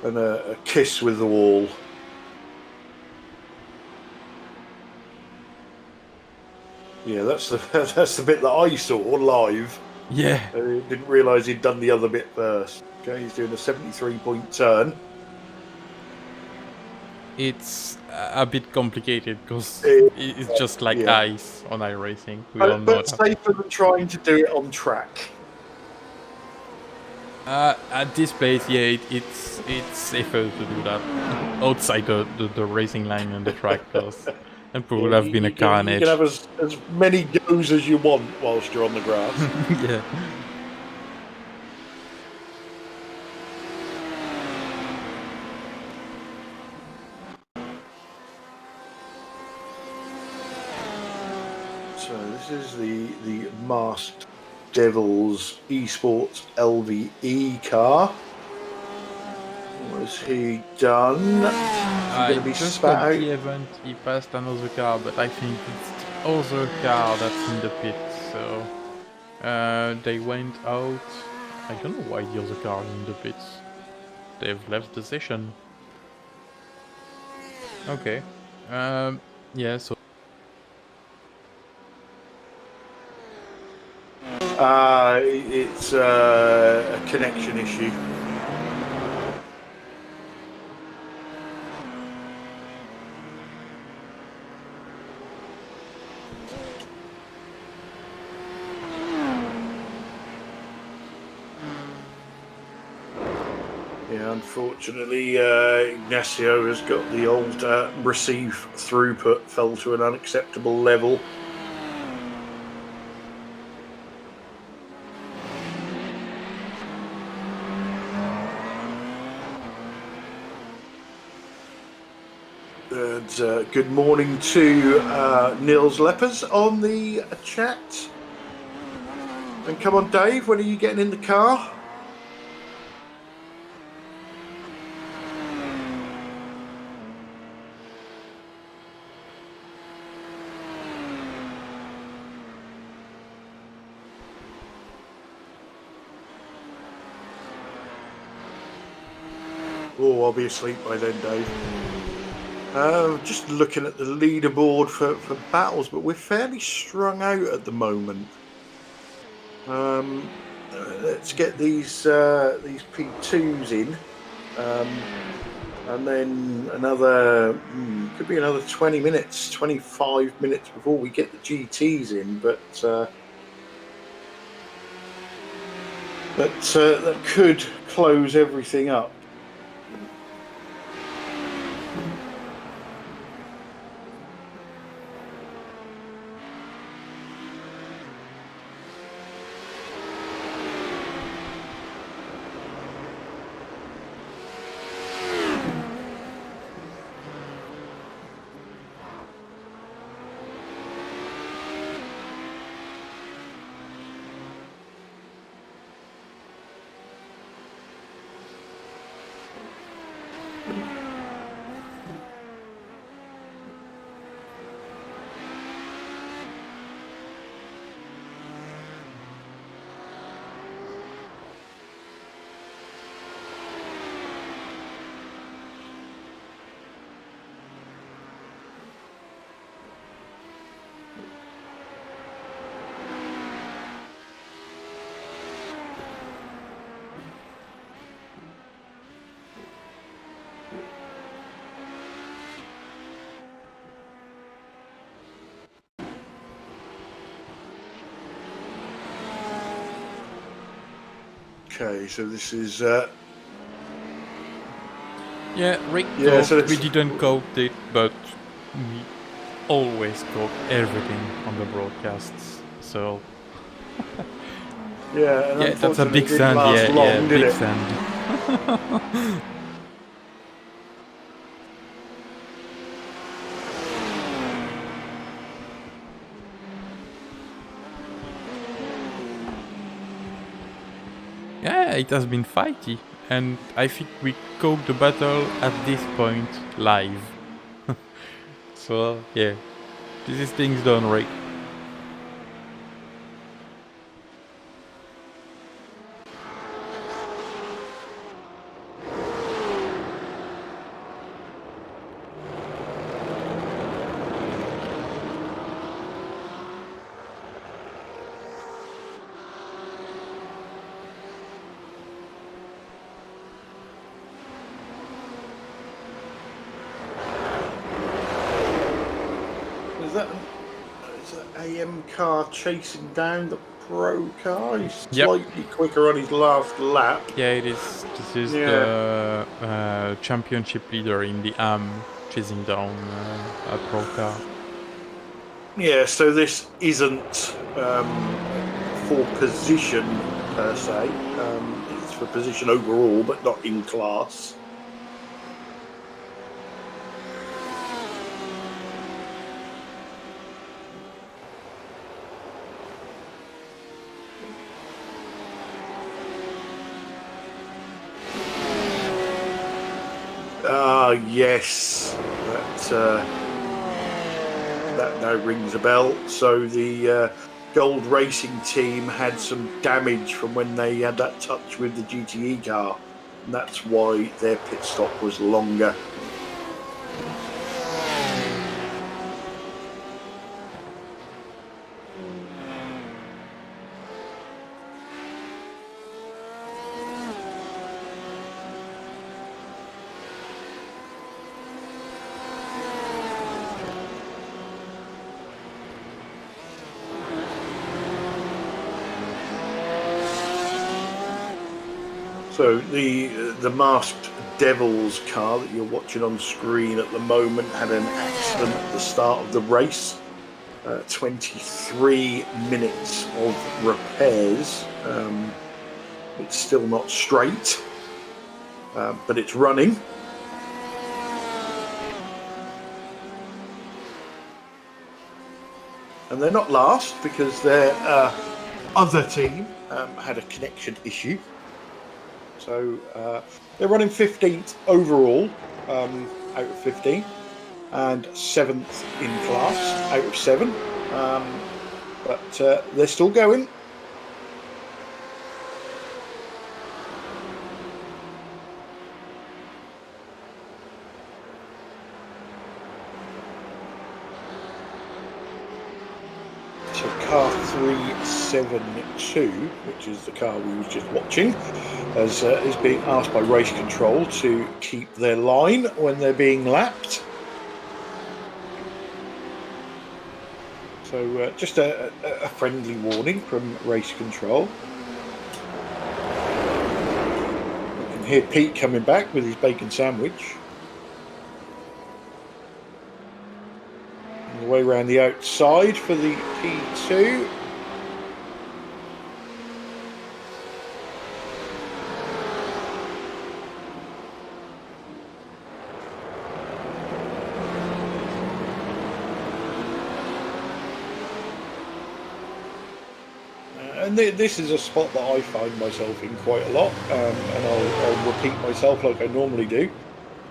And a kiss with the wall. Yeah, that's the bit that I saw live. Yeah. I didn't realise he'd done the other bit first. Okay, he's doing a 73-point turn. It's a bit complicated because it's just like ice on iRacing. We all know but that. safer than trying to do it on track. At this place, yeah, it's safer to do that outside the racing line and the track, because it would have been a carnage. You can have as many goes as you want whilst you're on the grass. Yeah. So this is the Masked Devils Esports LVE car. What has he done? I just got the event, he passed another car, but I think it's the other car that's in the pit, so they went out. I don't know why the other car is in the pits. They've left the session. Okay. Yeah, so it's a connection issue. Yeah, unfortunately, Ignacio has got the old receive throughput fell to an unacceptable level. And good morning to Nils Lepers on the chat. And come on, Dave, when are you getting in the car? Oh, I'll be asleep by then, Dave. Just looking at the leaderboard for battles, but we're fairly strung out at the moment. Let's get these P2s in, and then could be another 20 minutes, 25 minutes before we get the GTs in. But that could close everything up. Okay, so this is yeah, Rick we didn't code it, but we always code everything on the broadcasts. So Yeah, and Yeah, that's a unfortunately big it didn't sand. last Yeah, long, did big it? sand. Yeah, it has been fighty, and I think we cope the battle at this point live. So yeah, this is things done right. Is that AM car chasing down the pro car? He's Yep. slightly quicker on his last lap. Yeah, it is. This is Yeah. the championship leader in the AM chasing down a pro car. Yeah, so this isn't for position per se. It's for position overall, but not in class. Ah, yes, that now rings a bell. So the Gold Racing team had some damage from when they had that touch with the GTE car, and that's why their pit stop was longer. So the masked Devil's car that you're watching on screen at the moment had an accident at the start of the race. 23 minutes of repairs. It's still not straight, but it's running. And they're not last because their other team had a connection issue. So they're running 15th overall out of 15 and 7th in class out of 7. But they're still going. So car 372, which is the car we were just watching, is being asked by race control to keep their line when they're being lapped. So just a friendly warning from race control. You can hear Pete coming back with his bacon sandwich. The way around the outside for the P2. And this is a spot that I find myself in quite a lot, and I'll repeat myself like I normally do.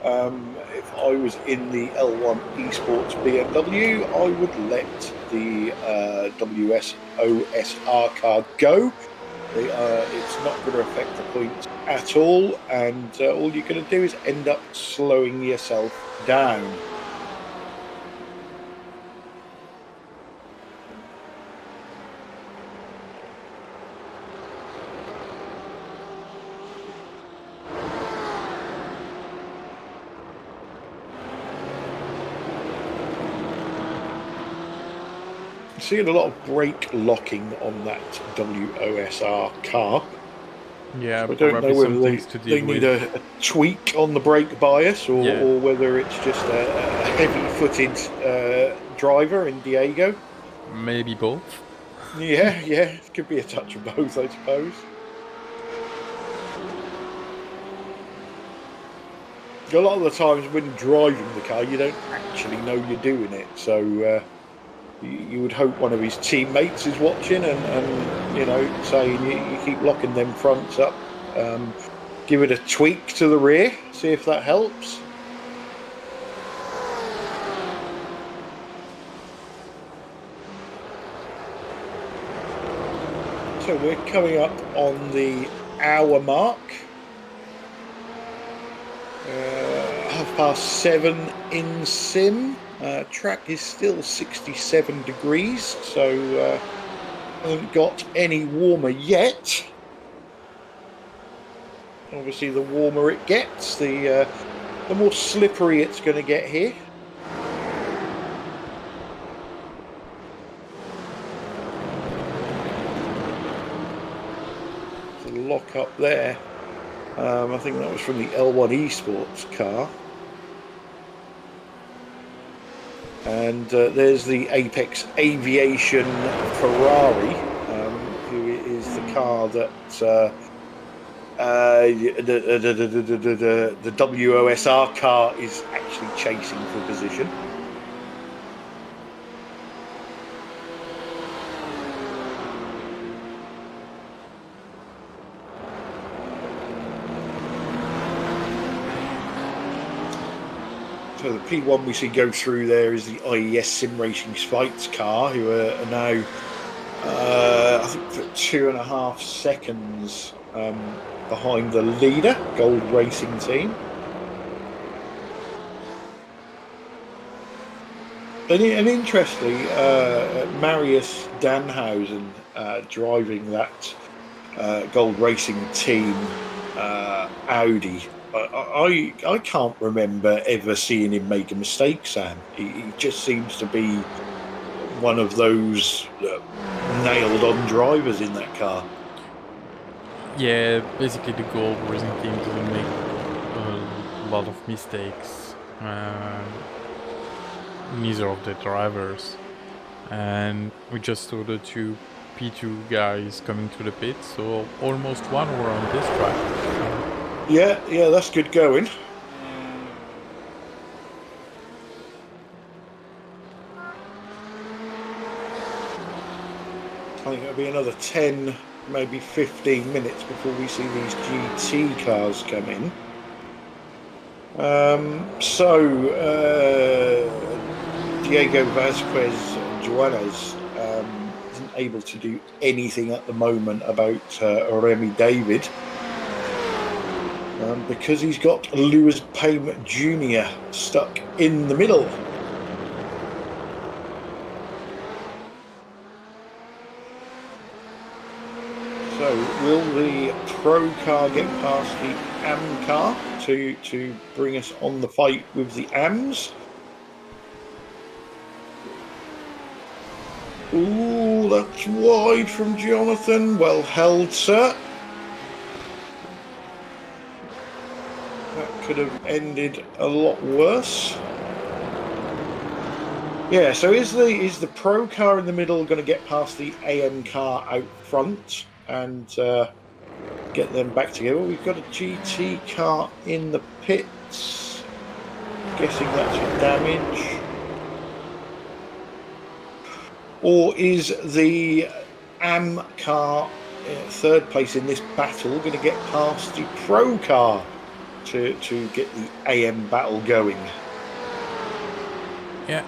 If I was in the L1 Esports BMW, I would let the WSOSR car go. It's not going to affect the points at all, and all you're going to do is end up slowing yourself down. Seeing a lot of brake locking on that WOSR car. Yeah, So I don't know whether they need a tweak on the brake bias or whether it's just a heavy-footed driver in Diego. Maybe both. Yeah, could be a touch of both, I suppose. A lot of the times when driving the car, you don't actually know you're doing it, so you would hope one of his teammates is watching and saying you keep locking them fronts up. Give it a tweak to the rear, see if that helps. So we're coming up on the hour mark. 7:30 in Sim. Track is still 67 degrees, so hasn't got any warmer yet. Obviously, the warmer it gets, the more slippery it's going to get here. The lock up there. I think that was from the L1 Esports car. And there's the Apex Aviation Ferrari, who is the car that the WOSR car is actually chasing for position. So the P1 we see go through there is the IES Simracing Fights car, who are now, I think, for 2.5 seconds behind the leader, Gold Racing Team. And interestingly, Marius Danhausen driving that Gold Racing Team Audi. I can't remember ever seeing him make a mistake, Sam. He just seems to be one of those nailed-on drivers in that car. Yeah, basically the Gold Racing Team doesn't make a lot of mistakes. Neither of the drivers. And we just saw the two P2 guys coming to the pit, so almost 1 hour on this track. Yeah, that's good going. I think it'll be another 10, maybe 15 minutes before we see these GT cars come in. Diego Vasquez Juarez isn't able to do anything at the moment about Remy David. Because he's got Lewis Payne Jr. stuck in the middle. So will the Pro car get past the AM car to bring us on the fight with the AMs? Ooh, that's wide from Jonathan. Well held, sir. That could have ended a lot worse. Yeah, so is the Pro car in the middle going to get past the AM car out front and get them back together? We've got a GT car in the pits. Guessing that's for damage. Or is the AM car third place in this battle going to get past the Pro car to get the AM battle going? Yeah,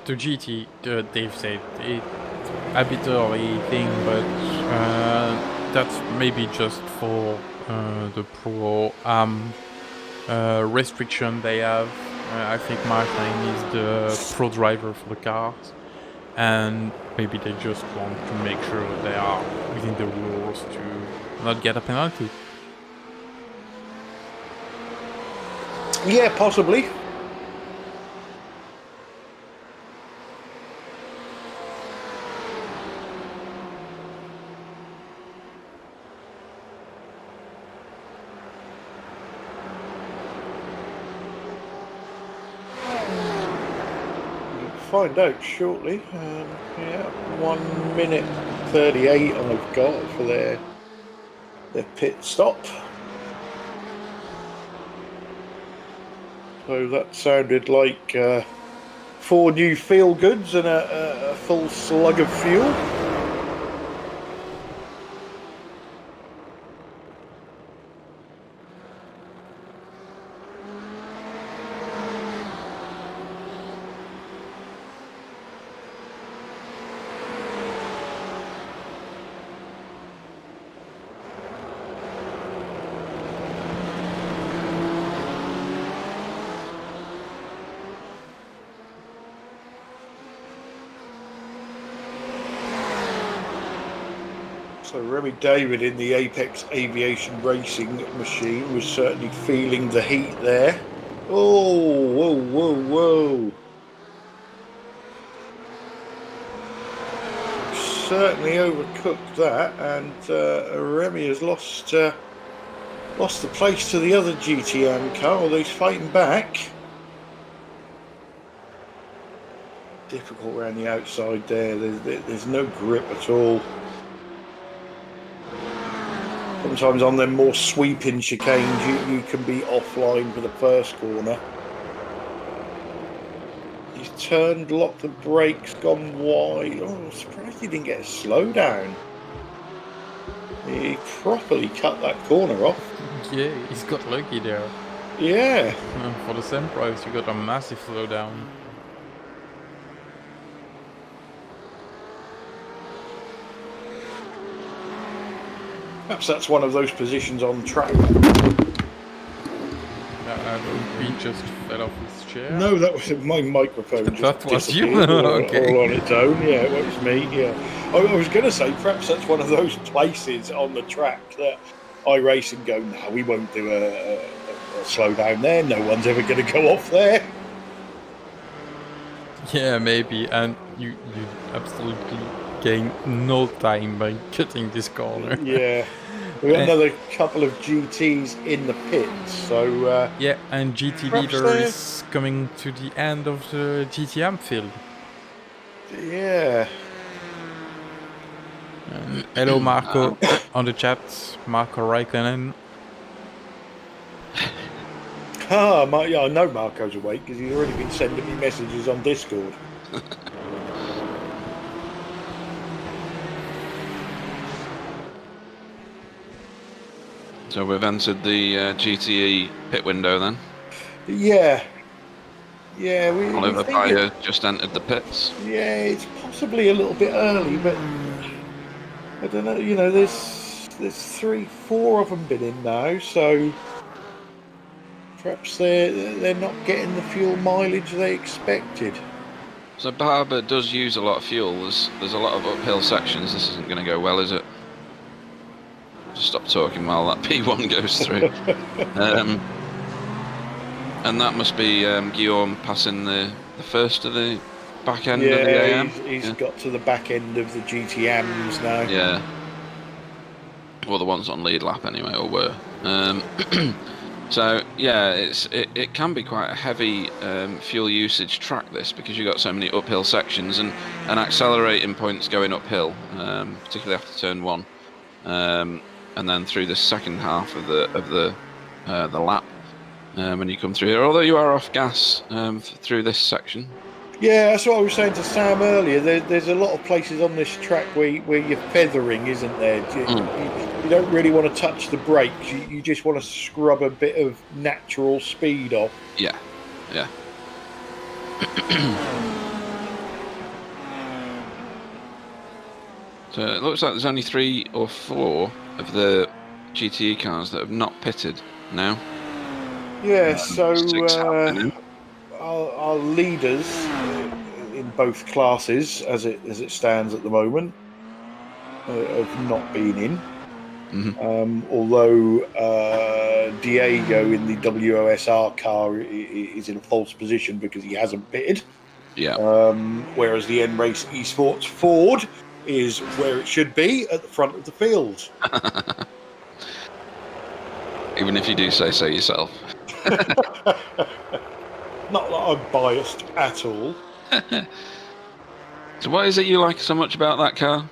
the GT, Dave said it's a bit early thing, but that's maybe just for the Pro restriction they have. I think Martin is the Pro driver for the cars, and maybe they just want to make sure they are within the rules to not get a penalty. Yeah, possibly. find out shortly. Yeah, 1 minute 38 I've got for their pit stop. So that sounded like 4 new feel goods and a full slug of fuel. So Remy David in the Apex Aviation Racing machine was certainly feeling the heat there. Oh, whoa, whoa, whoa. Certainly overcooked that, and Remy has lost the place to the other GTM car, although he's fighting back. Difficult around the outside there. There's no grip at all. Sometimes on them more sweeping chicanes, you can be offline for the first corner. He's turned, locked the brakes, gone wide. Oh, I'm surprised he didn't get a slowdown. He properly cut that corner off. Yeah, he's got lucky there. Yeah. For the same price, you got a massive slowdown. Perhaps that's one of those positions on track. He just fell off his chair. No, that was my microphone. That was you? Okay. All on its own. Yeah, it was me. Yeah. I was going to say perhaps that's one of those places on the track that I race and go, no, we won't do a slowdown there. No one's ever going to go off there. Yeah, maybe, and you absolutely gain no time by cutting this corner. Yeah. We've got another couple of GTs in the pits, so... yeah, and GT leader is coming to the end of the GTM field. Yeah. Hello, Marco, on the chat. Marco Raikkonen. Yeah, I know Marco's awake because he's already been sending me messages on Discord. So we've entered the GTE pit window then. Yeah. Yeah, we Oliver think Bayer just entered the pits. Yeah, it's possibly a little bit early, but I don't know. You know, there's 3-4 of them been in now, so perhaps they're not getting the fuel mileage they expected. So Barber does use a lot of fuel. There's a lot of uphill sections. This isn't going to go well, is it? Just stop talking while that P1 goes through. And that must be Guillaume passing the first of the back end of the AM. He's got to the back end of the GTMs now. Yeah. Well, the ones on lead lap anyway, or were. So yeah, it can be quite a heavy fuel usage track, this, because you've got so many uphill sections and accelerating points going uphill, particularly after turn 1, and then through the second half of the lap. When you come through here, although you are off gas through this section. Yeah, that's what I was saying to Sam earlier. There's a lot of places on this track where you're feathering, isn't there? You don't really want to touch the brakes. You just want to scrub a bit of natural speed off. Yeah, yeah. So it looks like there's only 3 or 4 of the GTE cars that have not pitted now. Yeah, so 6 our leaders in both classes, as it stands at the moment, have not been in. Mm-hmm. Although Diego in the WOSR car is in a false position because he hasn't pitted. Yeah. Whereas the N-Race Esports Ford is where it should be, at the front of the field. Even if you do say so yourself. Not that I'm biased at all. So what is it you like so much about that car?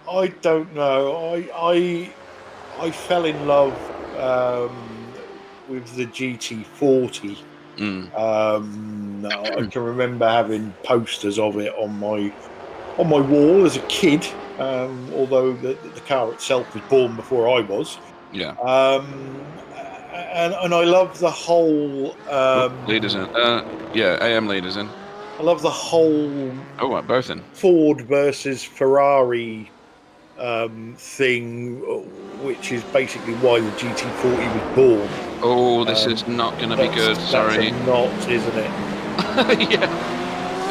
I don't know. I fell in love with the GT40. Mm. I can remember having posters of it on my wall as a kid. Although the car itself was born before I was. Yeah. And I love the whole. Leaders in. Yeah, AM leaders in. I love the whole Oh, what, both in? Ford versus Ferrari thing, which is basically why the GT40 was born. Oh, this is not going to be good. Sorry. That's a knot, isn't it? Yeah.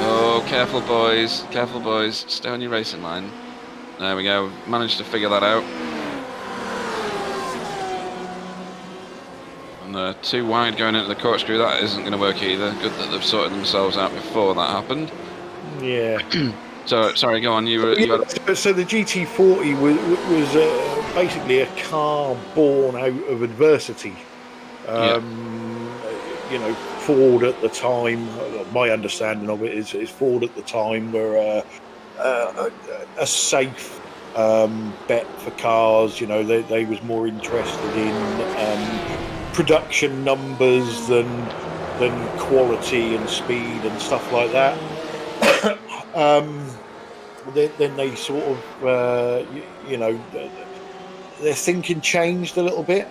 Oh, careful, boys. Careful, boys. Stay on your racing line. There we go. Managed to figure that out. And too wide going into the corkscrew. That isn't going to work either. Good that they've sorted themselves out before that happened. Yeah. So, sorry, go on. So the GT40 was basically a car born out of adversity. Ford at the time, my understanding of it is Ford at the time were a safe bet for cars. They was more interested in production numbers than quality and speed and stuff like that. Then they sort of, their thinking changed a little bit.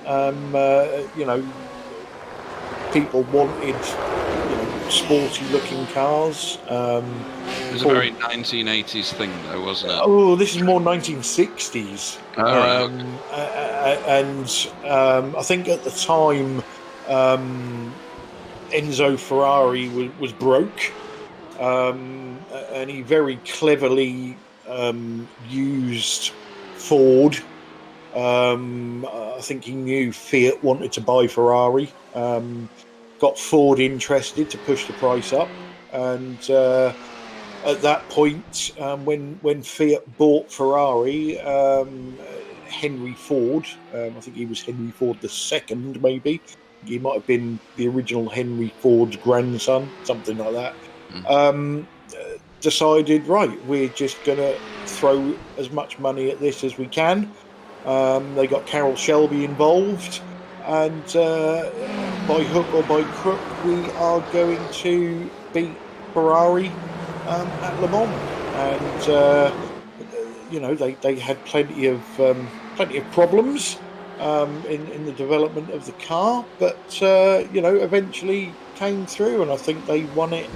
People wanted, sporty-looking cars. It was a very 1980s thing, though, wasn't it? Oh, this is more 1960s. Oh, right, And I think at the time, Enzo Ferrari was broke. And he very cleverly used Ford. I think he knew Fiat wanted to buy Ferrari. Got Ford interested to push the price up, and at that point, when Fiat bought Ferrari, Henry Ford, I think he was Henry Ford II, maybe. He might have been the original Henry Ford's grandson, something like that. Decided, right, we're just going to throw as much money at this as we can. They got Carroll Shelby involved, and by hook or by crook, we are going to beat Ferrari at Le Mans. And they had plenty of problems in the development of the car, but eventually came through, and I think they won it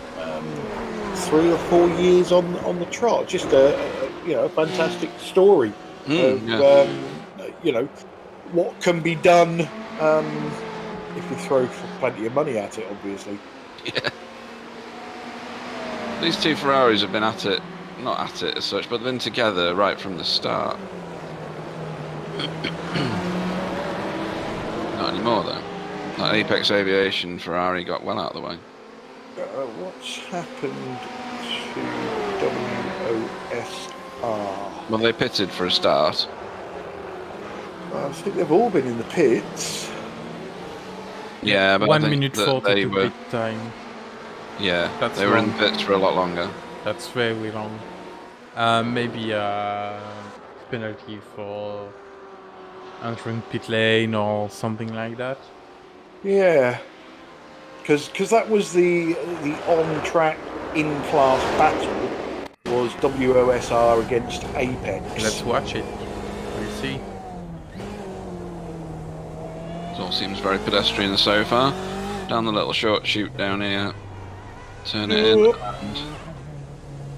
3 or 4 years on the trot. Just a fantastic story of what can be done if you throw plenty of money at it, obviously. Yeah. These two Ferraris have been at it, not at it as such, but they've been together right from the start. Not anymore, though. That Apex Aviation Ferrari got well out of the way. What's happened to WOSR? Well, they pitted for a start. I think they've all been in the pits. Yeah, but 1 I think minute that 40 they to were. pit time. Yeah, That's they were in long. the pits for a lot longer. That's very long. Maybe a penalty for entering pit lane or something like that. Yeah, because that was the on-track in-class battle was WOSR against Apex. Let's watch it. We'll see. It all seems very pedestrian so far. Down the little short chute down here. Turn it in. And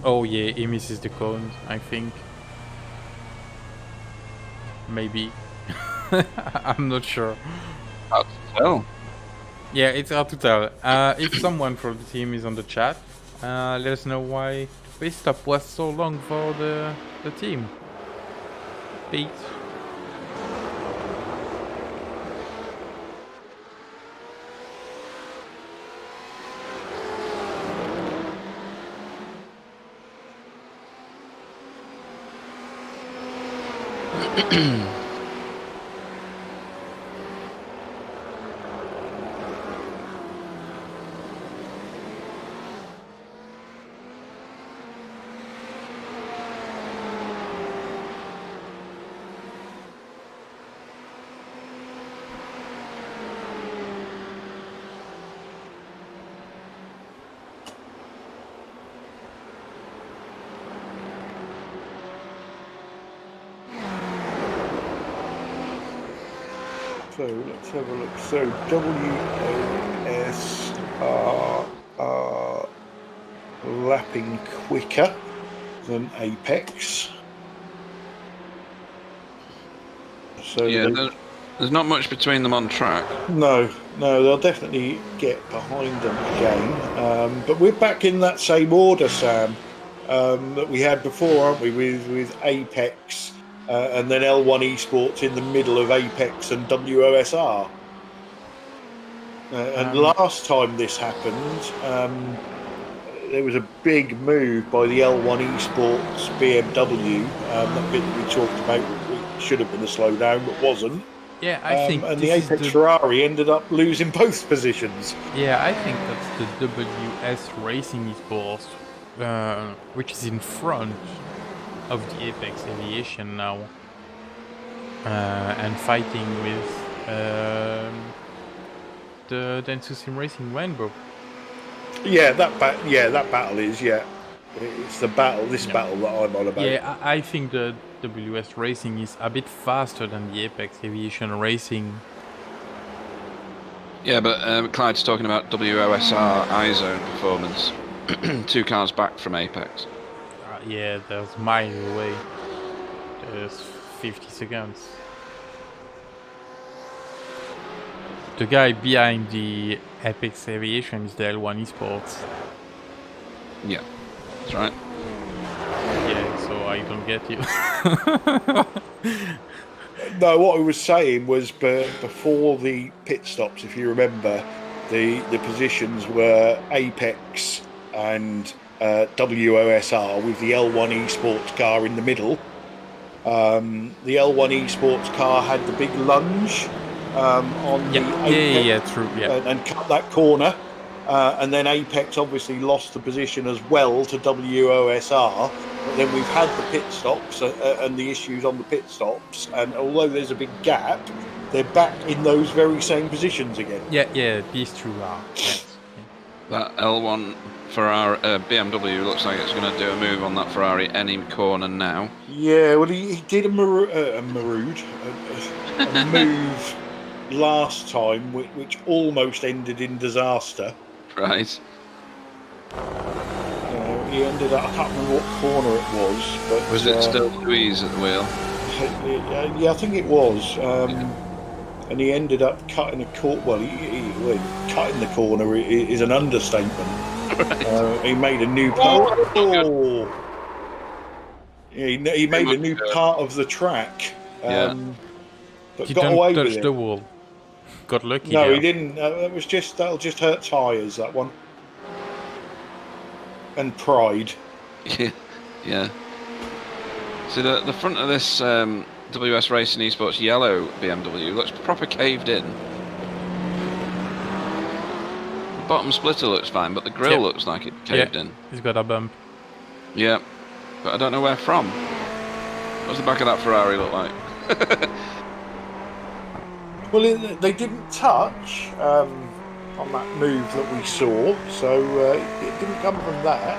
Oh yeah, he misses the cone, I think. Maybe. I'm not sure. hard to tell. Yeah, it's hard to tell. If someone from the team is on the chat, let us know why the pit stop was so long for the team. Pete. So let's have a look. So WOS are lapping quicker than Apex. So Yeah, there's not much between them on track. no, they'll definitely get behind them again. But we're back in that same order, Sam, that we had before, aren't we? With Apex and then L1 Esports in the middle of Apex and WOSR. And last time this happened, there was a big move by the L1 Esports BMW. That bit that we talked about should have been a slowdown, but wasn't. Yeah, I think and the Apex Ferrari ended up losing both positions. Yeah, I think that's the WS Racing Esports, which is in front of the Apex Aviation now, and fighting with the Dentsu Simracing Rainbow. Yeah, that battle is it's the battle. This battle that I'm on about. Yeah, I think the WS Racing is a bit faster than the Apex Aviation Racing. Yeah, but Clyde's talking about WOSR iZone performance. 2 cars back from Apex. Yeah, there's miles away. There's 50 seconds. The guy behind the Apex Aviation is the L1 Esports. Yeah, that's right. Yeah, so I don't get you. No, what I was saying was before the pit stops, if you remember, the positions were Apex and WOSR with the L1 Esports car in the middle. The L1 Esports car had the big lunge on the Apex true, and cut that corner. And then Apex obviously lost the position as well to WOSR. But then we've had the pit stops and the issues on the pit stops. And although there's a big gap, they're back in those very same positions again. Yeah, these two are. Yes. That L1 Ferrari BMW looks like it's going to do a move on that Ferrari any corner now. Yeah, well, he did a move last time, which almost ended in disaster. Right. He ended up, I can't remember what corner it was. But was it still Louise at the wheel? Yeah, I think it was. And he ended up cutting a corner. Well, cutting the corner is an understatement. Right. He made a new part. He made a new part of the track. But he got away with it. Touch the wall. Got lucky. No, he didn't. That'll just hurt tyres. That one. And pride. Yeah. So the front of this WS Racing Esports yellow BMW looks proper caved in. The bottom splitter looks fine, but the grille looks like it caved in. He's got a bump. Yeah, but I don't know where from. What's the back of that Ferrari look like? Well, they didn't touch on that move that we saw, so it didn't come from that.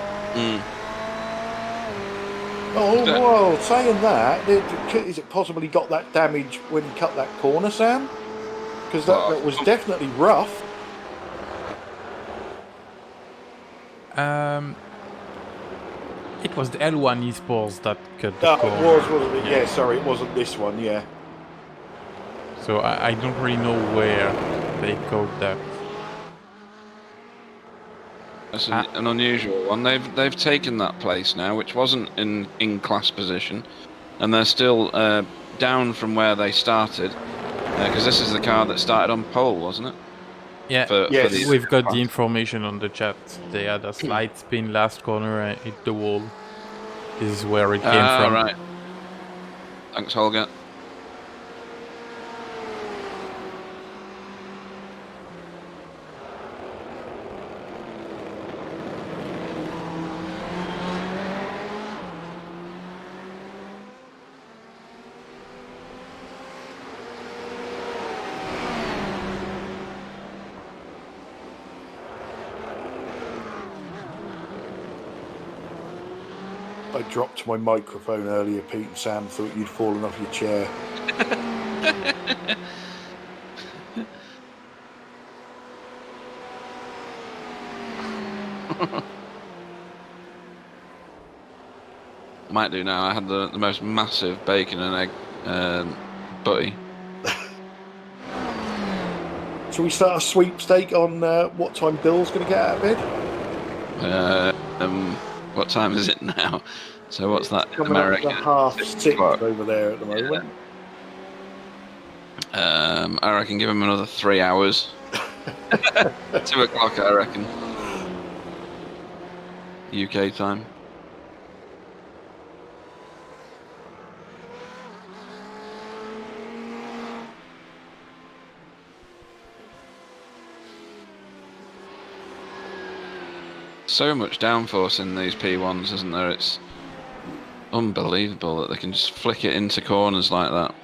Oh, well, saying that, is it possibly got that damage when he cut that corner, Sam? Because that was definitely rough. It was the L1 Esports that cut the corner. It was, wasn't it? Yeah, sorry, it wasn't this one, yeah. So I don't really know where they caught that. That's an unusual one. They've taken that place now, which wasn't in class position, and they're still down from where they started, because this is the car that started on pole, wasn't it? Yeah, we've got the information on the chat. They had a slight spin last corner and hit the wall. This is where it came from. Right. Thanks, Holger. I dropped my microphone earlier, Pete, and Sam thought you'd fallen off your chair. Might do now. I had the most massive bacon and egg butty. Shall we start a sweepstake on what time Bill's going to get out of bed? What time is it now? So what's that in Coming America? up to 6:30 over there at the moment. I reckon give him another 3 hours. 2 o'clock, I reckon. UK time. So much downforce in these P1s, isn't there? It's unbelievable that they can just flick it into corners like that.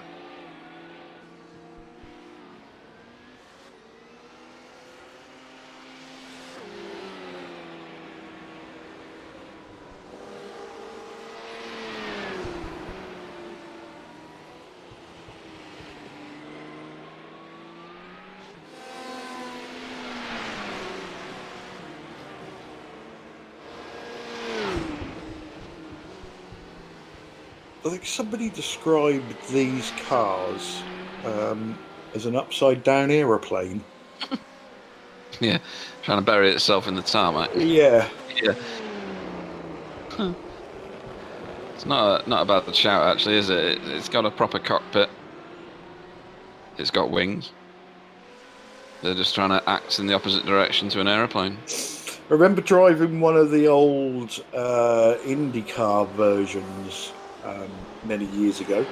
I think somebody described these cars as an upside-down aeroplane. Yeah, trying to bury itself in the tarmac. Yeah. Yeah. It's not about the shout, actually, is it? It's got a proper cockpit. It's got wings. They're just trying to act in the opposite direction to an aeroplane. I remember driving one of the old IndyCar versions many years ago,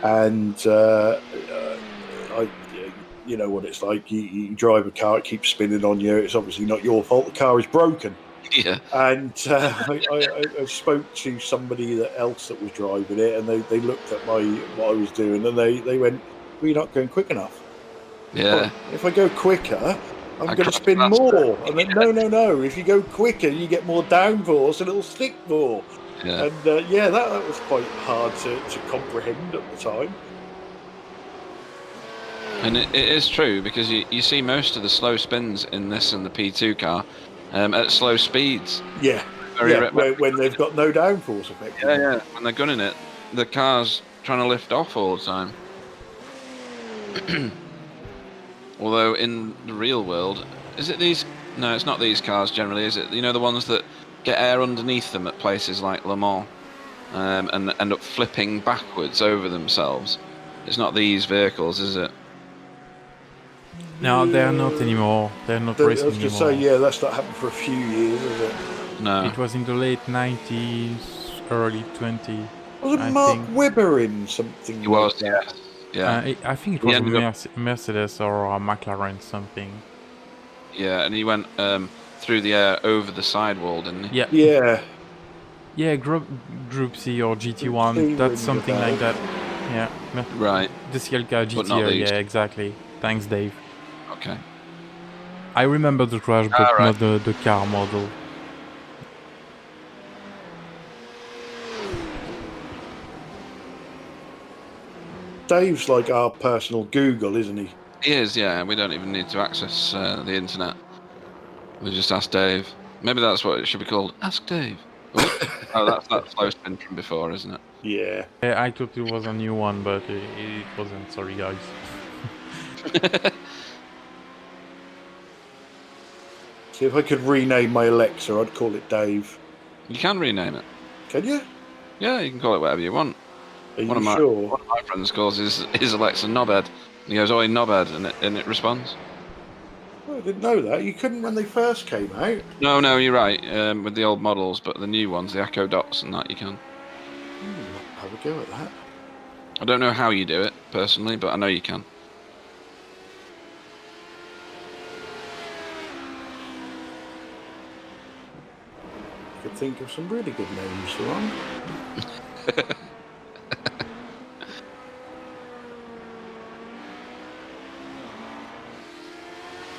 and you know what it's like. You drive a car, it keeps spinning on you. It's obviously not your fault. The car is broken. Yeah. And I spoke to somebody else that was driving it, and they looked at what I was doing, and they went, "Well, you're not going quick enough." Yeah. Well, if I go quicker, I'm going to spin more. And then, no. If you go quicker, you get more downforce and it'll stick more. Yeah. And that was quite hard to comprehend at the time. And it is true, because you see most of the slow spins in this and the P2 car at slow speeds. Yeah. When they've got no downforce effect. Yeah. When they're gunning it, the car's trying to lift off all the time. Although in the real world, is it these? No, it's not these cars generally, is it? You know, the ones that get air underneath them at places like Le Mans and end up flipping backwards over themselves. It's not these vehicles, is it? No, they're not anymore. They're not racing anymore. I was going to say, that's not happened for a few years, is it? No. It was in the late 90s, early 20s. Wasn't Mark Webber in something? He was, yes. Yeah. I think it was Mercedes or McLaren something. Yeah, and he went through the air over the sidewall, didn't he? Yeah. Yeah, Group C or GT1, that's something like that. Yeah. Right. The CLK GTR, yeah, exactly. Thanks, Dave. Okay. I remember the crash, but not the car model. Dave's like our personal Google, isn't he? He is, yeah. We don't even need to access the internet. We just ask Dave. Maybe that's what it should be called. Ask Dave. Oh, that's that slow spin from before, isn't it? Yeah. I thought it was a new one, but it wasn't. Sorry, guys. See, if I could rename my Alexa, I'd call it Dave. You can rename it. Can you? Yeah, you can call it whatever you want. Are you sure? One of my friends calls his Alexa Knobhead. And he goes, "Oi, Knobhead," and it responds. Oh, I didn't know that. You couldn't when they first came out. No, you're right. With the old models, but the new ones, the Echo Dots and that, you can. Have a go at that. I don't know how you do it personally, but I know you can. I could think of some really good names for one.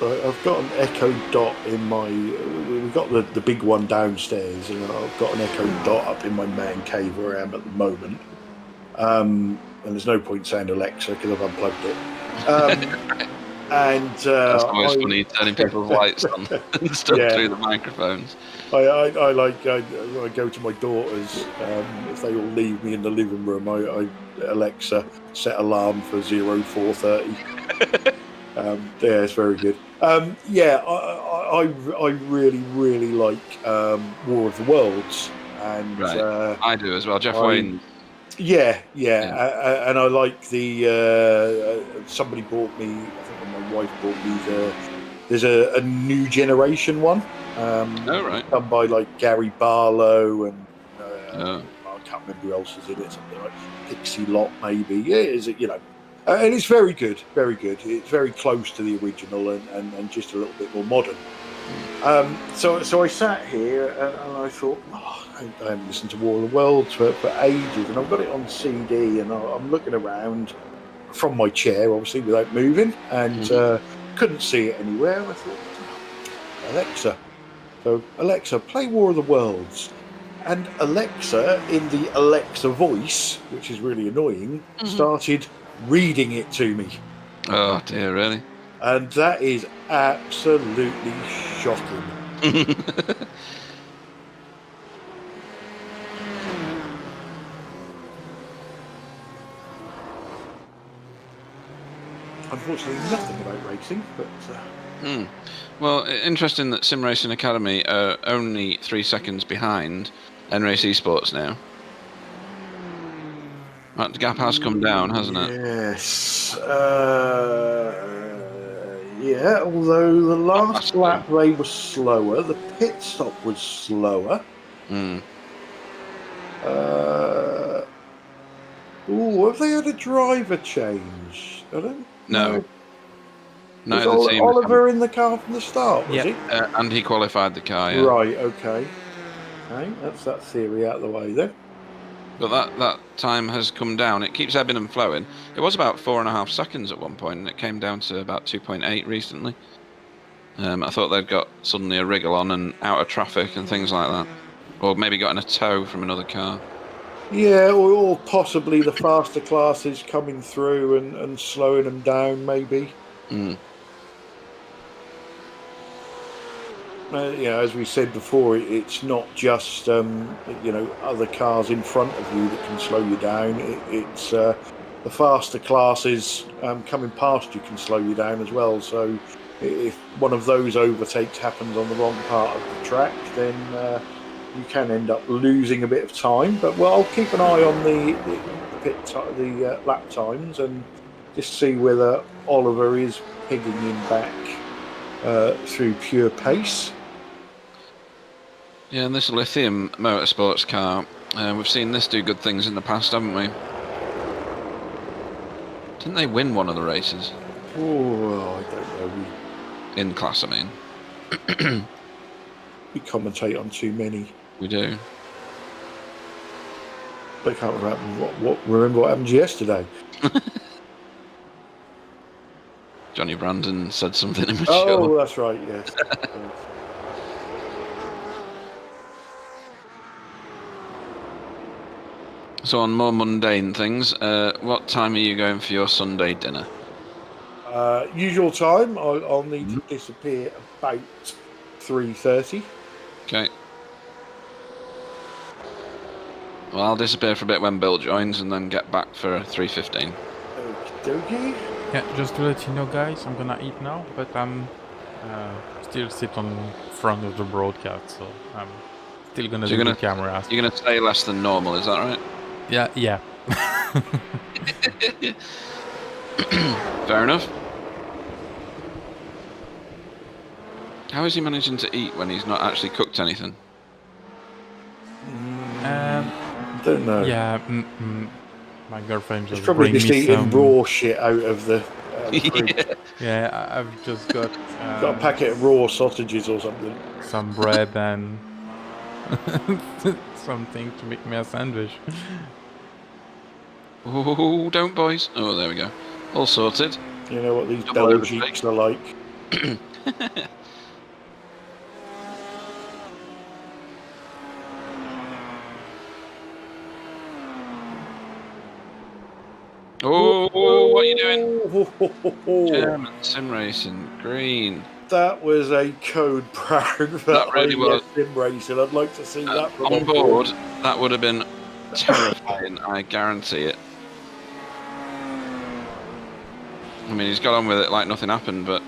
I've got an Echo Dot in my... We've got the big one downstairs, and I've got an Echo Dot up in my man cave where I am at the moment. And there's no point saying Alexa because I've unplugged it. And That's always funny, turning people's lights on and stuff Yeah. through the microphones. I go to my daughters, if they all leave me in the living room, I Alexa, set alarm for 04:30. Yeah, it's very good. I really like War of the Worlds, and Right. I do as well. Jeff I- Wayne. yeah, Yeah. and I like the. Somebody bought me. I think my wife bought me There's a new generation one. Oh, right. Done by like Gary Barlow and Oh. I can't remember who else is in it. Something like Pixie Lot, maybe. Yeah, is it? And it's very good, very good. It's very close to the original and just a little bit more modern. So I sat here and I thought, I haven't listened to War of the Worlds for ages, and I've got it on CD, and I'm looking around from my chair, obviously without moving, and couldn't see it anywhere. And I thought, Alexa. So Alexa, play War of the Worlds. And Alexa, in the Alexa voice, which is really annoying, started reading it to me. Oh dear, really? And that is absolutely shocking. Unfortunately, nothing about racing, but... Well, interesting that Simracing Academy are only 3 seconds behind N-Race Esports now. That gap has come down, hasn't it? Yes. Yeah, although the last lap they were slower, the pit stop was slower. Have they had a driver change? I don't know. No, was Oliver in the car from the start, was he? And he qualified the car, yeah. Right, okay. Okay, that's that theory out of the way then. But that time has come down. It keeps ebbing and flowing. It was about 4.5 seconds at one point, and it came down to about 2.8 recently. I thought they'd got suddenly a wriggle on and out of traffic and things like that. Or maybe got in a tow from another car. Yeah, or possibly the faster classes coming through and slowing them down, maybe. As we said before, it's not just other cars in front of you that can slow you down. It's the faster classes coming past you can slow you down as well. So if one of those overtakes happens on the wrong part of the track, then you can end up losing a bit of time. But I'll keep an eye on the lap times and just see whether Oliver is pigging him back through pure pace. Yeah, and this lithium motorsports car, we've seen this do good things in the past, haven't we? Didn't they win one of the races? Oh, I don't know. In class, I mean. We commentate on too many. We do. I can't remember what happened yesterday. Johnny Brandon said something immature. Oh, that's right, yes. So on more mundane things, what time are you going for your Sunday dinner? Usual time. I'll need to disappear about 3:30. Okay. Well, I'll disappear for a bit when Bill joins and then get back for 3:15. Okie dokie. Yeah, just to let you know, guys, I'm gonna eat now, but I'm still sit on front of the broadcast, so I'm still gonna do the camera. You're gonna stay less than normal, is that right? Yeah. Fair enough. How is he managing to eat when he's not actually cooked anything? Don't know. Yeah, my girlfriend just probably bring just me eating some raw shit out of the fridge. Yeah, I've just got Got a packet of raw sausages or something. Some bread and something to make me a sandwich. Oh, don't boys. Oh, there we go. All sorted. You know what these Double belly cheeks are like. Oh, what are you doing? doing? German Simracing, green. That was a code brown for That really was. Simracing. I'd like to see that from On board, that would have been terrifying, I guarantee it. I mean, he's got on with it like nothing happened, but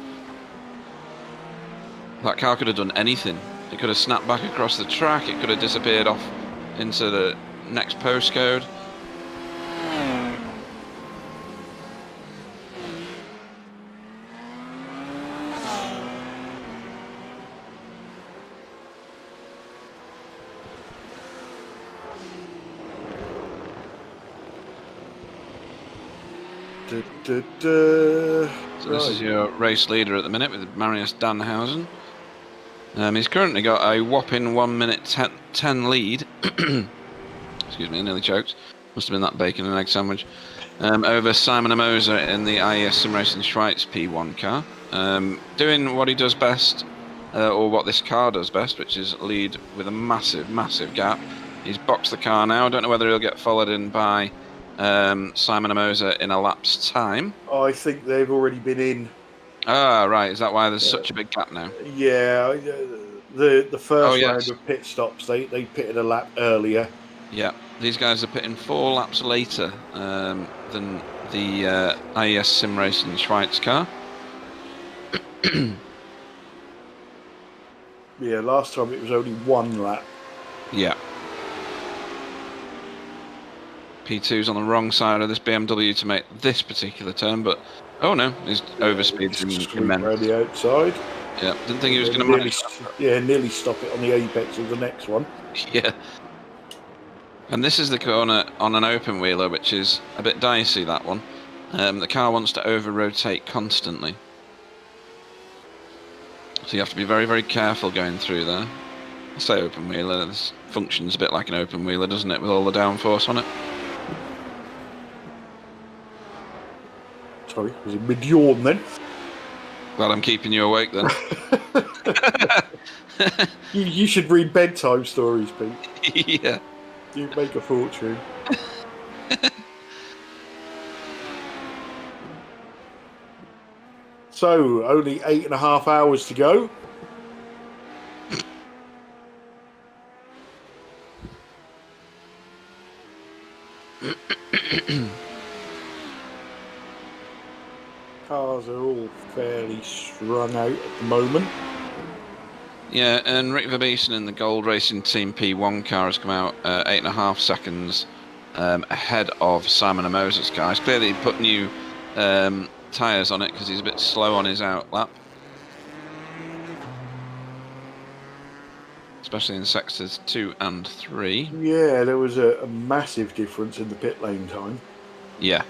that car could have done anything. It could have snapped back across the track, it could have disappeared off into the next postcode. So this is your race leader at the minute with Marius Danhausen. He's currently got a whopping 1 minute 10 lead. Excuse me, I nearly choked. Must have been that bacon and egg sandwich. Over Simon Moser in the IES Simracing Schweiz P1 car. Doing what he does best, or what this car does best, which is lead with a massive, massive gap. He's boxed the car now. I don't know whether he'll get followed in by Simon Moser in a lap's time. I think they've already been in. Ah, right. Is that why there's such a big gap now? Yeah, the first round of pit stops, they pitted a lap earlier. Yeah, these guys are pitting 4 laps later than the IES Simracing Schweiz car. Yeah, last time it was only 1 lap. Yeah. P2's on the wrong side of this BMW to make this particular turn, but oh no, he's overspeeds him around the outside. Yeah, didn't think he was going to manage. Nearly stop it on the apex of the next one. Yeah. And this is the corner on an open wheeler, which is a bit dicey, that one. The car wants to over-rotate constantly. So you have to be very, very careful going through there. I say open wheeler, this functions a bit like an open wheeler, doesn't it, with all the downforce on it? Sorry, was it mid-yawn then? Glad I'm keeping you awake then. you should read bedtime stories, Pete. Yeah. You'd make a fortune. So, only 8.5 hours to go. Cars are all fairly strung out at the moment. Yeah, and Rick Verbeesen in the Gold Racing Team P1 car has come out 8.5 seconds ahead of Simon Moser's car. He's clearly put new tyres on it because he's a bit slow on his out lap. Especially in sectors 2 and 3. Yeah, there was a massive difference in the pit lane time. Yeah.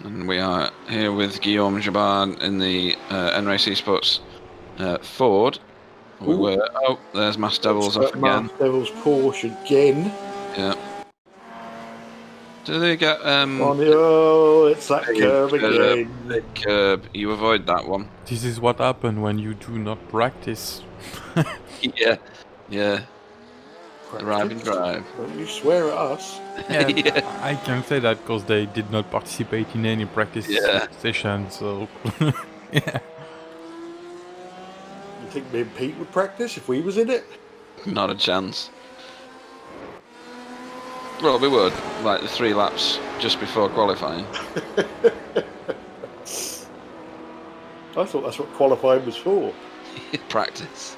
And we are here with Guillaume Jabard in the NRAC Esports Ford. We were. Oh, there's Mass Devils off again. Mass Devils Porsche again. Yeah. Do they get oh, it's that curb again. Curb. You avoid that one. This is what happens when you do not practice. Yeah. Yeah. Drive and drive. Don't you swear at us. Yeah, Yeah. I can say that because they did not participate in any practice session, so yeah. You think me and Pete would practice if we was in it? Not a chance. Well, we would, like the 3 laps just before qualifying. I thought that's what qualifying was for. Practice.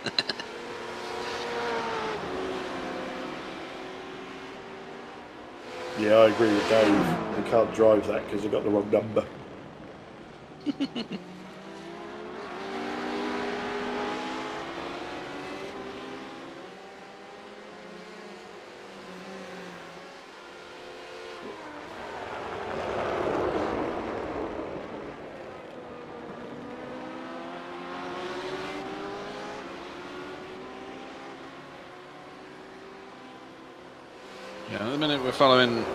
Yeah, I agree with Dave. They can't drive that because they got the wrong number. Yeah, at the minute we're following,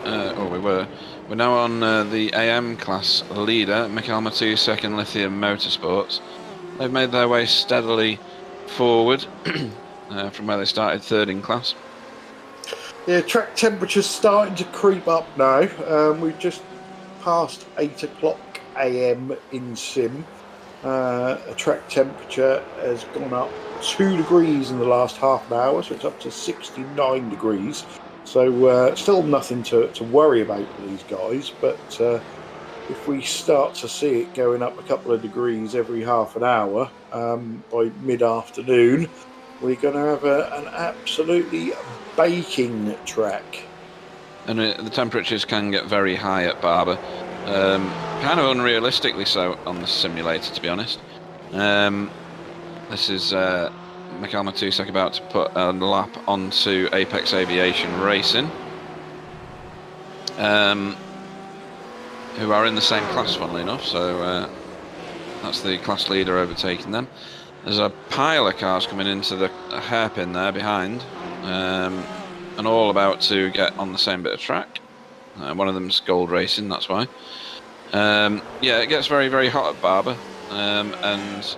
we're now on the AM class leader, Mikhail Matusek and Lithium Motorsports. They've made their way steadily forward. from where they started third in class. Yeah, track temperature's starting to creep up now. We've just past 8 o'clock AM in Sim. Track temperature has gone up 2 degrees in the last half an hour, so it's up to 69 degrees. So still nothing to worry about for these guys, but if we start to see it going up a couple of degrees every half an hour by mid-afternoon, we're going to have an absolutely baking track. And the temperatures can get very high at Barber. Kind of unrealistically so on the simulator, to be honest. This is Mikhail Matusek about to put a lap onto Apex Aviation Racing, who are in the same class, funnily enough, so that's the class leader overtaking them. There's a pile of cars coming into the hairpin there behind, and all about to get on the same bit of track. One of them's Gold Racing, that's why. Yeah, it gets very, very hot at Barber, and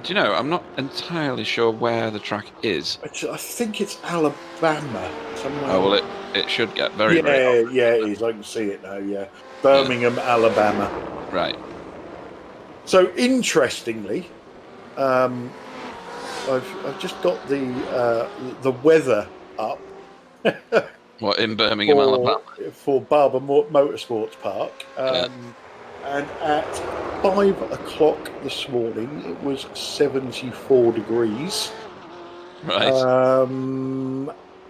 do you know, I'm not entirely sure where the track is. I think it's Alabama. Somewhere. Oh, well, it should get very, very hot. Yeah, it is. I can see it now, yeah. Birmingham, Alabama. Right. So, interestingly, I've just got the weather up. What, in Birmingham, Alabama? For Barber Motorsports Park. And at 5 o'clock this morning, it was 74 degrees. Right.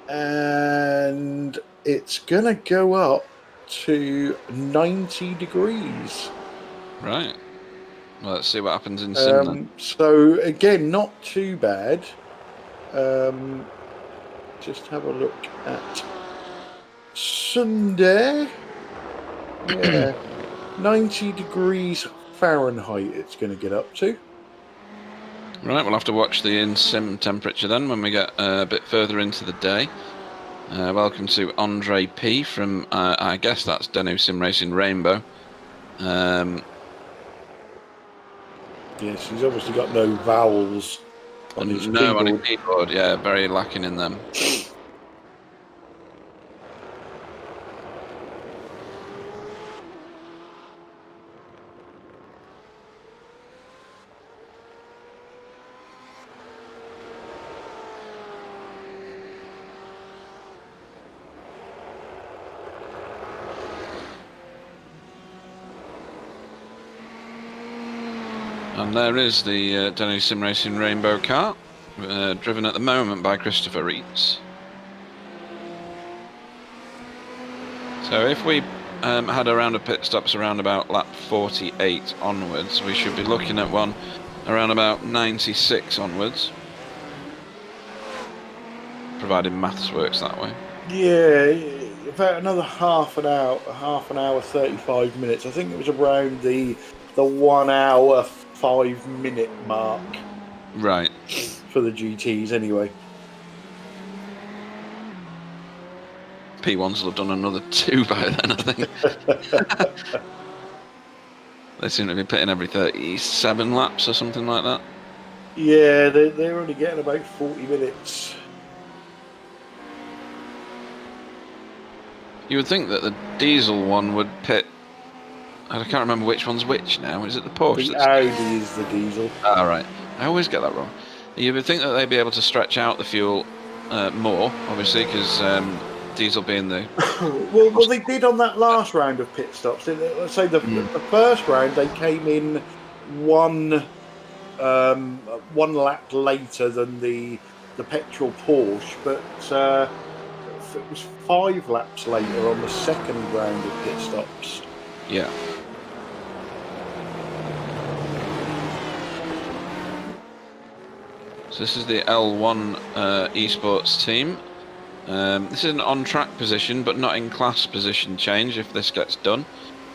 And it's going to go up to 90 degrees. Right. Well, let's see what happens in Sim then. So, again, not too bad. Just have a look at Sunday. Yeah. 90 degrees Fahrenheit it's going to get up to. Right, we'll have to watch the in-sim temperature then when we get a bit further into the day. Welcome to Andre P from, I guess that's Denu Simracing Rainbow. Yes, he's obviously got no vowels on his keyboard. No, on his keyboard, yeah, very lacking in them. And there is the Denu Simracing Rainbow car, driven at the moment by Christopher Reitz. So if we had a round of pit stops around about lap 48 onwards, we should be looking at one around about 96 onwards, provided maths works that way. Yeah, about another half an hour, 35 minutes. I think it was around the 1 hour, 5 minute mark. Right. For the GTs, anyway. P1s will have done another 2 by then, I think. They seem to be pitting every 37 laps or something like that. Yeah, they're only getting about 40 minutes. You would think that the diesel one would pit. I can't remember which one's which now. Is it the Porsche? The Audi is the diesel. Ah, right. I always get that wrong. You would think that they'd be able to stretch out the fuel more, obviously, because diesel being the... well, they did on that last round of pit stops. Let's say the first round, they came in one lap later than the petrol Porsche, but it was 5 laps later on the second round of pit stops. Yeah. So this is the L1 esports team. This is an on-track position, but not in class position change if this gets done.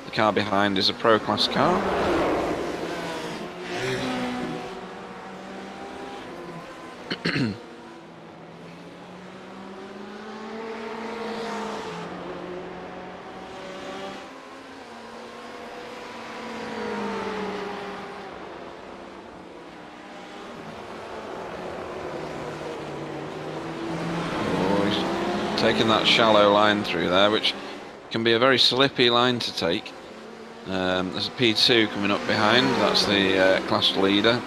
The car behind is a pro class car. taking that shallow line through there, which can be a very slippy line to take. There's a P2 coming up behind. That's the class leader,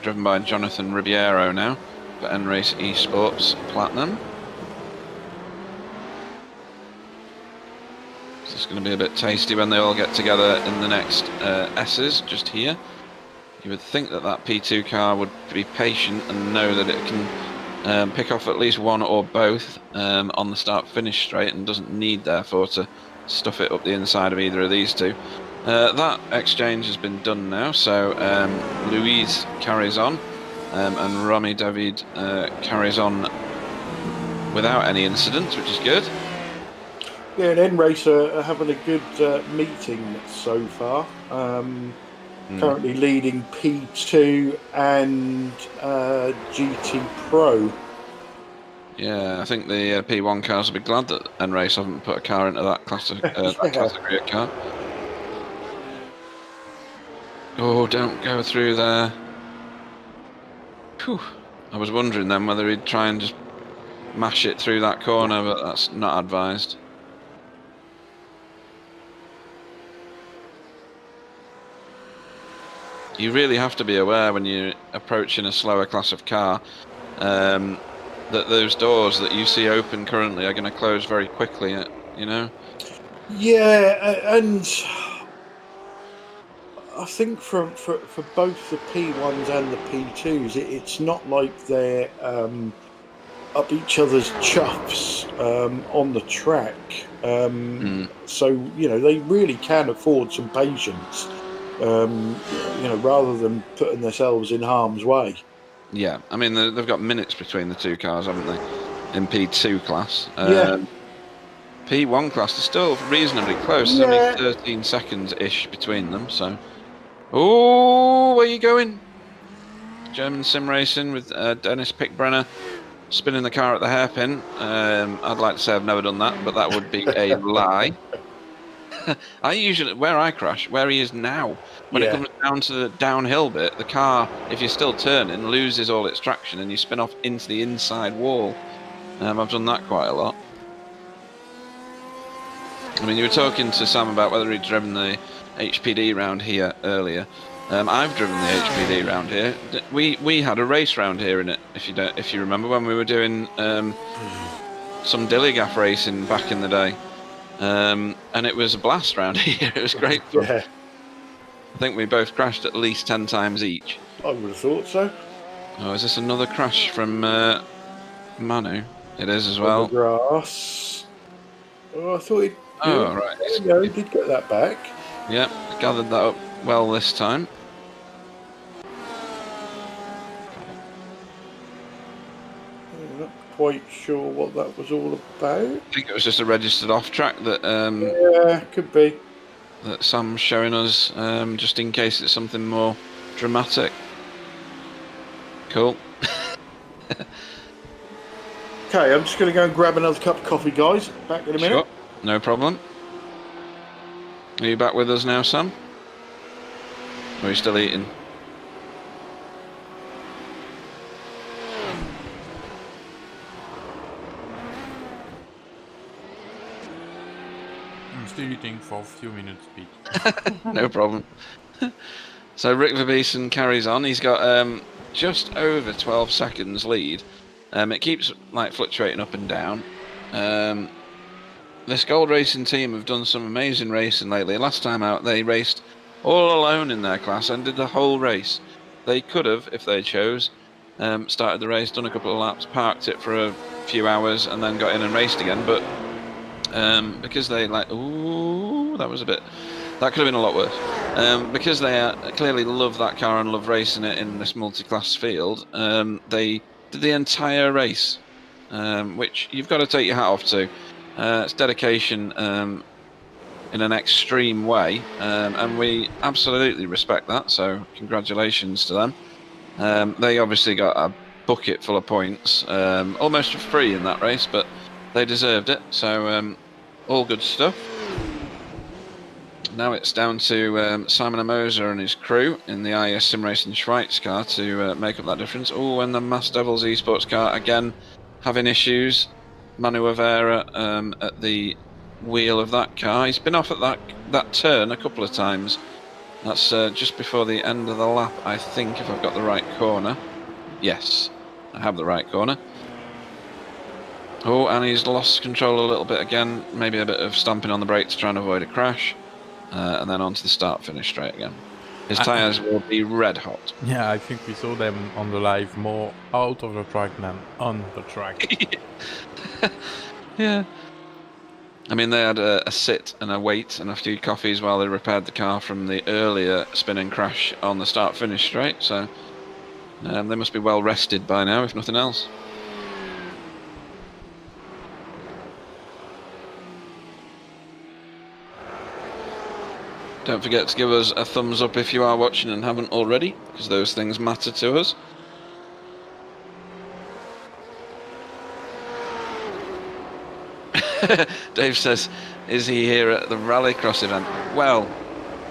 driven by Jonathan Ribeiro now for N-Race Esports Platinum. So it's going to be a bit tasty when they all get together in the next S's just here. You would think that that P2 car would be patient and know that it can pick off at least one or both on the start-finish straight and doesn't need, therefore, to stuff it up the inside of either of these two. That exchange has been done now, so Louise carries on and Romy David carries on without any incidents, which is good. Yeah, and N-Race are having a good meeting so far. Currently leading P2 and GT Pro. Yeah, I think the P1 cars will be glad that N-Race haven't put a car into that class of, that category of car. Oh, don't go through there. Whew. I was wondering then whether he'd try and just mash it through that corner, but that's not advised. You really have to be aware when you're approaching a slower class of car that those doors that you see open currently are going to close very quickly, you know? Yeah, and I think for both the P1s and the P2s, it's not like they're up each other's chuffs on the track. So, you know, they really can afford some patience. You know, rather than putting themselves in harm's way. Yeah, I mean, they've got minutes between the two cars, haven't they? In P2 class. Yeah. P1 class, they're still reasonably close. Yeah. There's only 13 seconds-ish between them, so... Oh, where are you going? German sim racing with Dennis Pickbrenner spinning the car at the hairpin. I'd like to say I've never done that, but that would be a lie. I usually, where I crash, where he is now, when it comes down to the downhill bit, the car, if you're still turning, loses all its traction and you spin off into the inside wall. I've done that quite a lot. I mean, you were talking to Sam about whether he'd driven the HPD round here earlier. I've driven the HPD round here. We had a race round here in it, if you remember, when we were doing some Dilligaff racing back in the day. And it was a blast round here. It was great fun. Yeah. I think we both crashed at least 10 times each. I would have thought so. Oh, is this another crash from Manu? It is as well. On the grass. Oh, I thought he'd... Oh, right. There you go, he did get that back. Yep, gathered that up well this time. I'm not quite sure what that was all about. I think it was just a registered off-track that yeah, could be. that Sam's showing us, just in case it's something more dramatic. Cool. Okay, I'm just going to go and grab another cup of coffee, guys. Back in a minute. Sure, no problem. Are you back with us now, Sam? Or are you still eating? I'm still eating for a few minutes, Pete. No problem. So Rick Verbeesen carries on. He's got just over 12 seconds lead. It keeps like fluctuating up and down. This Gold Racing team have done some amazing racing lately. Last time out, they raced all alone in their class and did the whole race. They could have, if they chose, started the race, done a couple of laps, parked it for a few hours, and then got in and raced again. But because they that was a bit... That could have been a lot worse. Because they clearly love that car and love racing it in this multi-class field, they did the entire race, which you've got to take your hat off to. It's dedication in an extreme way, and we absolutely respect that, so congratulations to them. They obviously got a bucket full of points, almost for free in that race, but they deserved it, so all good stuff. Now it's down to Simon Amoser and his crew in the IS Simracing Schweiz car to make up that difference. Oh, and the Mass Devils Esports car again having issues. Manu Avera at the wheel of that car. He's been off at that turn a couple of times. That's just before the end of the lap, I think, if I've got the right corner. Yes, I have the right corner. Oh, and he's lost control a little bit again. Maybe a bit of stamping on the brake to try and avoid a crash. And then onto the start-finish straight again. His tyres will be red hot. Yeah, I think we saw them on the live more out of the track than on the track. Yeah. I mean, they had a sit and a wait and a few coffees while they repaired the car from the earlier spin and crash on the start-finish straight, so they must be well rested by now, if nothing else. Don't forget to give us a thumbs up if you are watching and haven't already, because those things matter to us. Dave says, is he here at the Rallycross event? Well,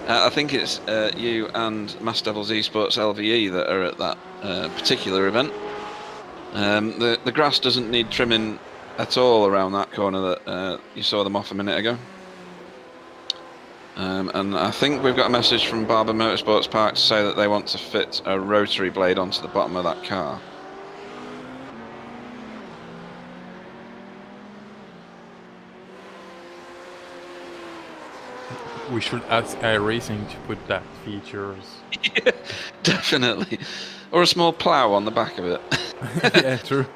I think it's you and Mass Devils Esports LVE that are at that particular event. The grass doesn't need trimming at all around that corner that you saw them off a minute ago. And I think we've got a message from Barber Motorsports Park to say that they want to fit a rotary blade onto the bottom of that car. We should ask iRacing to put that features. Yeah, definitely. Or a small plough on the back of it. Yeah, true.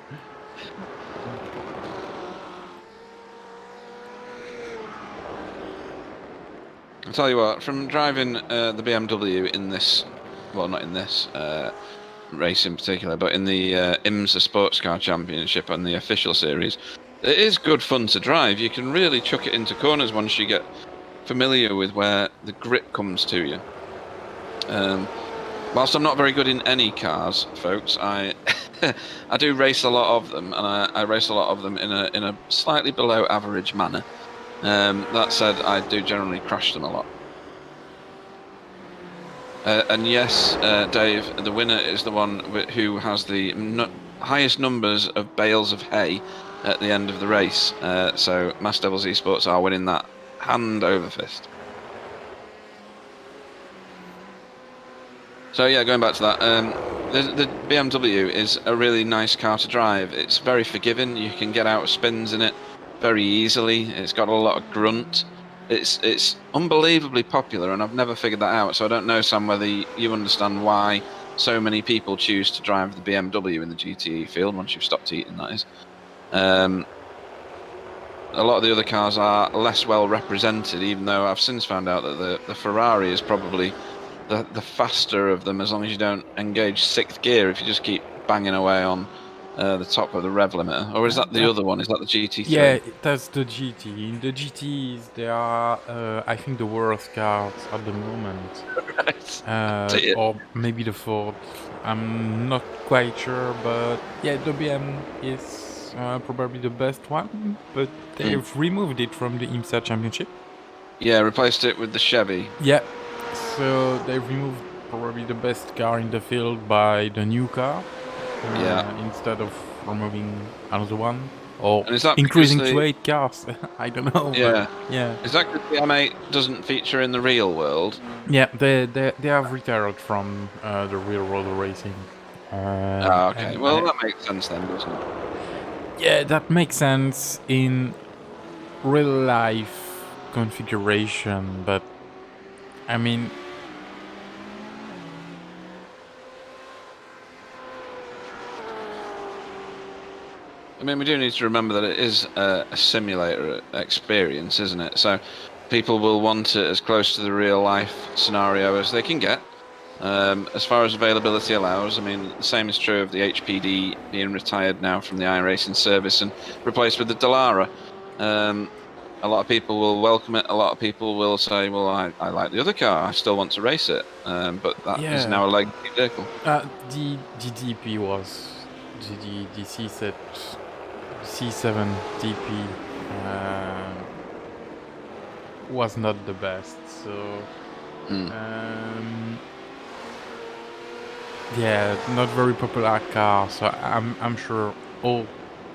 I'll tell you what, from driving the BMW in this, well, not in this race in particular, but in the IMSA Sports Car Championship and the official series, it is good fun to drive. You can really chuck it into corners once you get familiar with where the grip comes to you. Whilst I'm not very good in any cars, folks, I I do race a lot of them, and I race a lot of them in a slightly below average manner. That said, I do generally crash them a lot. And yes, Dave, the winner is the one who has the highest numbers of bales of hay at the end of the race. So Mass Devils Esports are winning that hand over fist. So yeah, going back to that, the BMW is a really nice car to drive. It's very forgiving. You can get out of spins in it very easily. It's got a lot of grunt. It's unbelievably popular, and I've never figured that out. So I don't know, Sam, whether you understand why so many people choose to drive the BMW in the GTE field once you've stopped eating, that is. A lot of the other cars are less well represented, even though I've since found out that the Ferrari is probably the faster of them, as long as you don't engage sixth gear, if you just keep banging away on the top of the rev limiter. Or is that the other one? Is that the GT3? Yeah, that's the GT. In the GTs, they are, I think, the worst cars at the moment. Right. Or maybe the Ford. I'm not quite sure, but yeah, the BM is probably the best one, but they've removed it from the IMSA Championship. Yeah, replaced it with the Chevy. Yeah, so they've removed probably the best car in the field by the new car. Instead of removing another one or increasing to 8 cars. I don't know. Yeah. But yeah. Is that because the M8 doesn't feature in the real world? Yeah, they have retired from the real world racing. Okay. Well, that makes sense then, doesn't it? Yeah, that makes sense in real life configuration, but I mean, we do need to remember that it is a simulator experience, isn't it? So people will want it as close to the real life scenario as they can get. As far as availability allows, I mean, the same is true of the HPD being retired now from the iRacing service and replaced with the Dallara. A lot of people will welcome it. A lot of people will say, well, I like the other car. I still want to race it. But that is now a legacy vehicle. The DP was the C7 DP was not the best, so yeah, not very popular car. So I'm sure all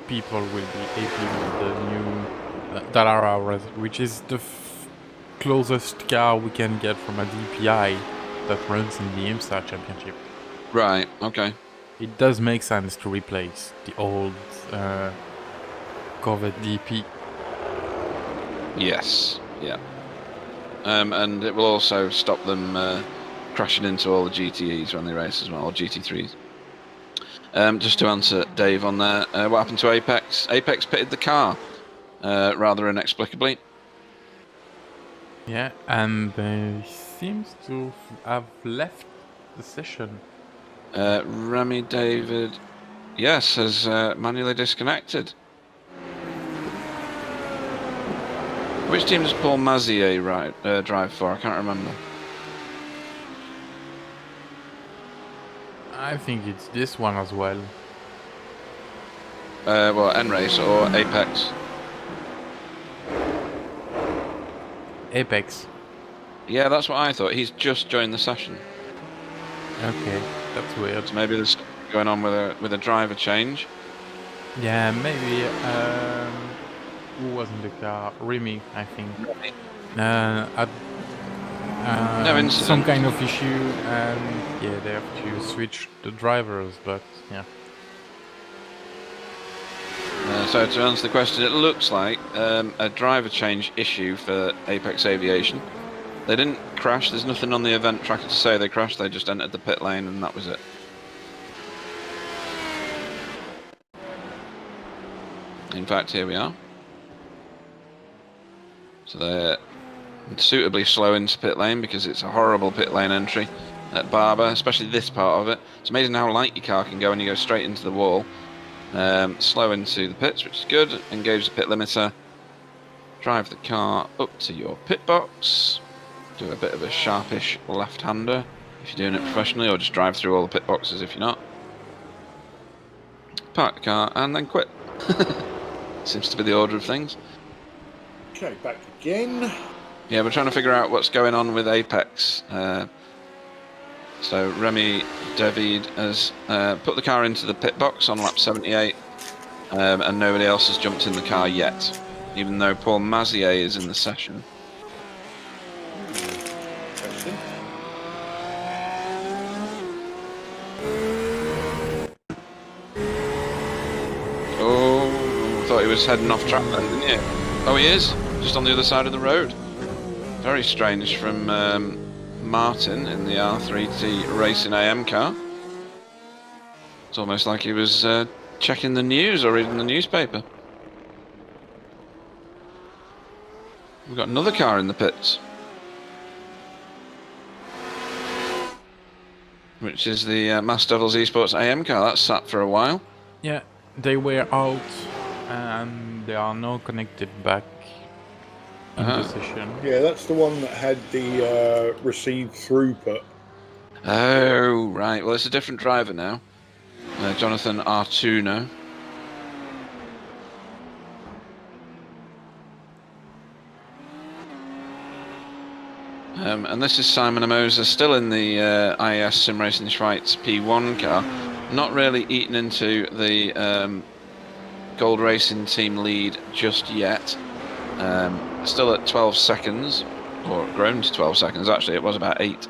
people will be happy with the new Dallara, which is the closest car we can get from a DPI that runs in the IMSA Championship. Right. Okay. It does make sense to replace the old Corvette DP. Yes. Yeah. And it will also stop them crashing into all the GTEs when they race as well, or GT3s. Just to answer Dave on there, what happened to Apex? Apex pitted the car rather inexplicably. Yeah, and they seems to have left the session. Remy David, yes, has manually disconnected. Which team does Paul Mazier drive for? I can't remember. I think it's this one as well. Well, N-Race or Apex? Apex. Yeah, that's what I thought. He's just joined the session. Okay, that's weird. So maybe there's something going on with a driver change. Yeah, maybe. Who was in the car? Remy, I think. Had No incident. some kind of issue, and yeah, they have to switch the drivers. But yeah. So to answer the question, it looks like a driver change issue for Apex Aviation. They didn't crash. There's nothing on the event tracker to say they crashed. They just entered the pit lane, and that was it. In fact, here we are. So they're suitably slow into pit lane because it's a horrible pit lane entry at Barber, especially this part of it. It's amazing how light your car can go when you go straight into the wall. Slow into the pits, which is good. Engage the pit limiter. Drive the car up to your pit box. Do a bit of a sharpish left-hander if you're doing it professionally, or just drive through all the pit boxes if you're not. Park the car and then quit. Seems to be the order of things. Okay, back again. Yeah, we're trying to figure out what's going on with Apex. So Remy David has put the car into the pit box on lap 78, and nobody else has jumped in the car yet, even though Paul Mazier is in the session. Oh, I thought he was heading off track then, didn't you? Oh, he is, just on the other side of the road. Very strange from Martin in the R3T Racing AM car. It's almost like he was checking the news or reading the newspaper. We've got another car in the pits, which is the Mass Devils Esports AM car. That's sat for a while. Yeah, they were out and they are now connected back in the session. Yeah, that's the one that had the received throughput. Oh, right. Well, it's a different driver now. Jonathan Artuno. And this is Simon Amosa, still in the IAS Simracing Schweiz P1 car. Not really eaten into the Gold Racing team lead just yet. Still at 12 seconds, or grown to 12 seconds actually. It was about 8.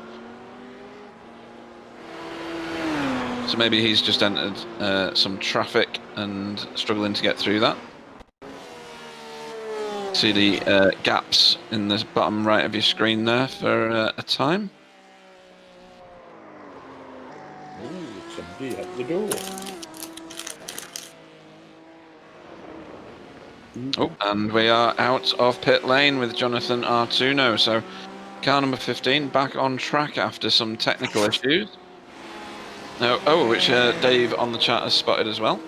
So maybe he's just entered some traffic and struggling to get through that. See the gaps in the bottom right of your screen there for a time. Ooh, somebody at the door. Oh, and we are out of pit lane with Jonathan Artuno. So car number 15 back on track after some technical issues. Which Dave on the chat has spotted as well.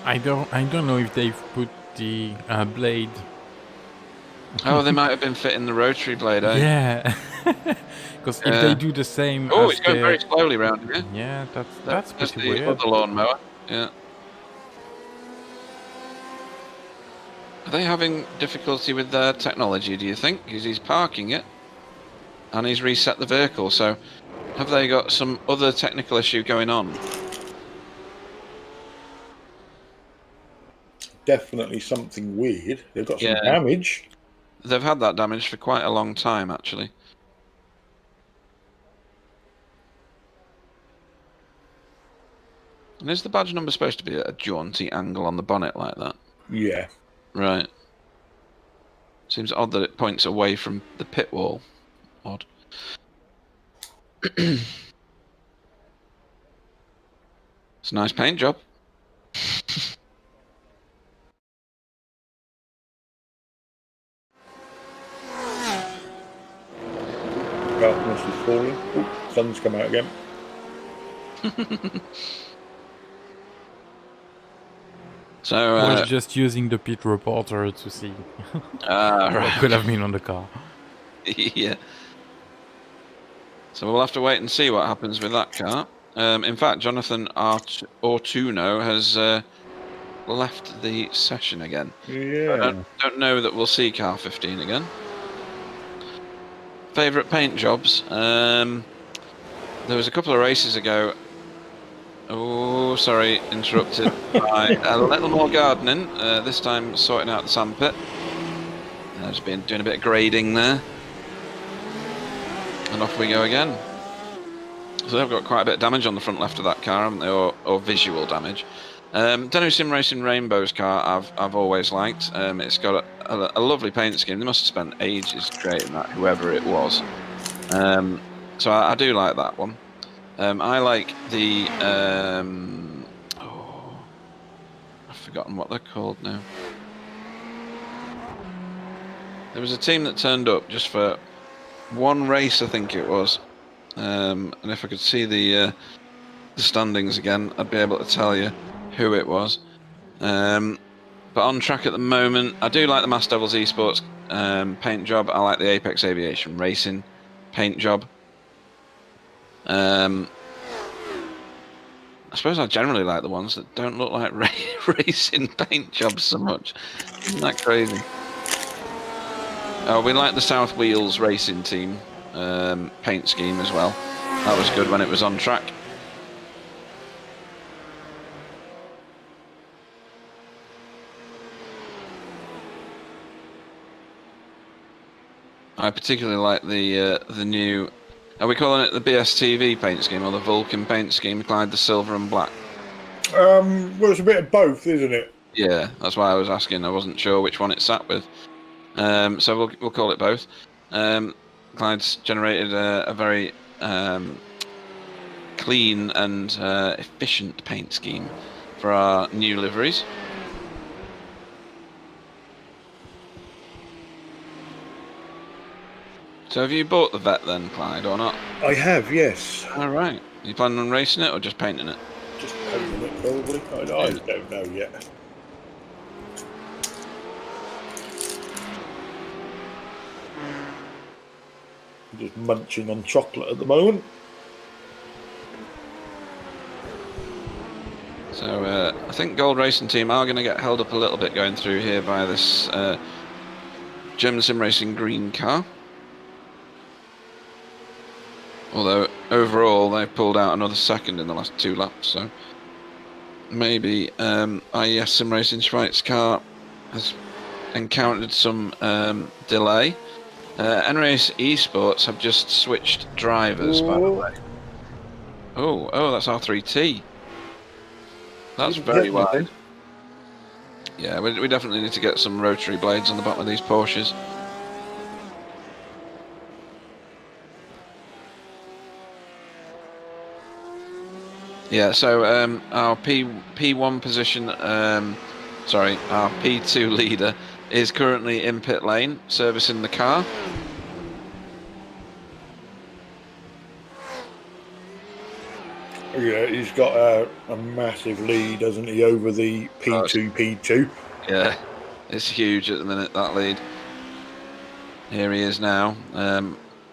I don't know if they've put the blade. Oh, they might have been fitting the rotary blade, eh? Yeah, because if they do the same. Oh, as it's going very slowly round here. Yeah, that's pretty the weird. other lawnmower. Yeah. Are they having difficulty with their technology, do you think? Because he's parking it and he's reset the vehicle. So have they got some other technical issue going on? definitely something weird. They've got some Yeah. damage. They've had that damage for quite a long time, actually. And is the badge number supposed to be at a jaunty angle on the bonnet like that? Yeah. Right. Seems odd that it points away from the pit wall. Odd. It's a nice paint job. Darkness is falling. Ooh, sun's come out again. So I was just using the pit reporter to see right. what could have been on the car. Yeah. So we'll have to wait and see what happens with that car. In fact, Jonathan Ortuno has left the session again. Yeah. I don't know that we'll see car 15 again. Favourite paint jobs? There was a couple of races ago. Oh, sorry, interrupted by a little more gardening. This time sorting out the sandpit. I've just been doing a bit of grading there. And off we go again. So they've got quite a bit of damage on the front left of that car, haven't they? Or visual damage. Don't know, Simracing Rainbow's car I've always liked. It's got a lovely paint scheme. They must have spent ages creating that, whoever it was. So I do like that one. I like the I've forgotten what they're called now. There was a team that turned up just for one race, I think it was. And if I could see the standings again, I'd be able to tell you who it was. But on track at the moment, I do like the Mass Devils Esports paint job. I like the Apex Aviation Racing paint job. I suppose I generally like the ones that don't look like racing paint jobs so much. Isn't that crazy? Oh, we like the South Wheels Racing Team paint scheme as well. That was good when it was on track. I particularly like the new. Are we calling it the BSTV paint scheme or the Vulcan paint scheme? Clyde, the silver and black. Well, it's a bit of both, isn't it? Yeah, that's why I was asking. I wasn't sure which one it sat with. So we'll call it both. Clyde's generated a very clean and efficient paint scheme for our new liveries. So have you bought the Vet then, Clyde, or not? I have, yes. All right. Are you planning on racing it or just painting it? Just painting it, probably. I don't know yet. I'm just munching on chocolate at the moment. So I think Gold Racing Team are going to get held up a little bit going through here by this German Sim Racing green car. Although overall they pulled out another second in the last 2 laps, so maybe IES Sim Racing Schweitz car has encountered some delay. NRace Esports have just switched drivers, by the way. Oh, that's R3T. That's very wide. Yeah, we definitely need to get some rotary blades on the bottom of these Porsches. Yeah, so our P1 position, sorry, our P2 leader is currently in pit lane, servicing the car. Yeah, he's got a massive lead, hasn't he, over the P2. Yeah, it's huge at the minute, that lead. Here he is now.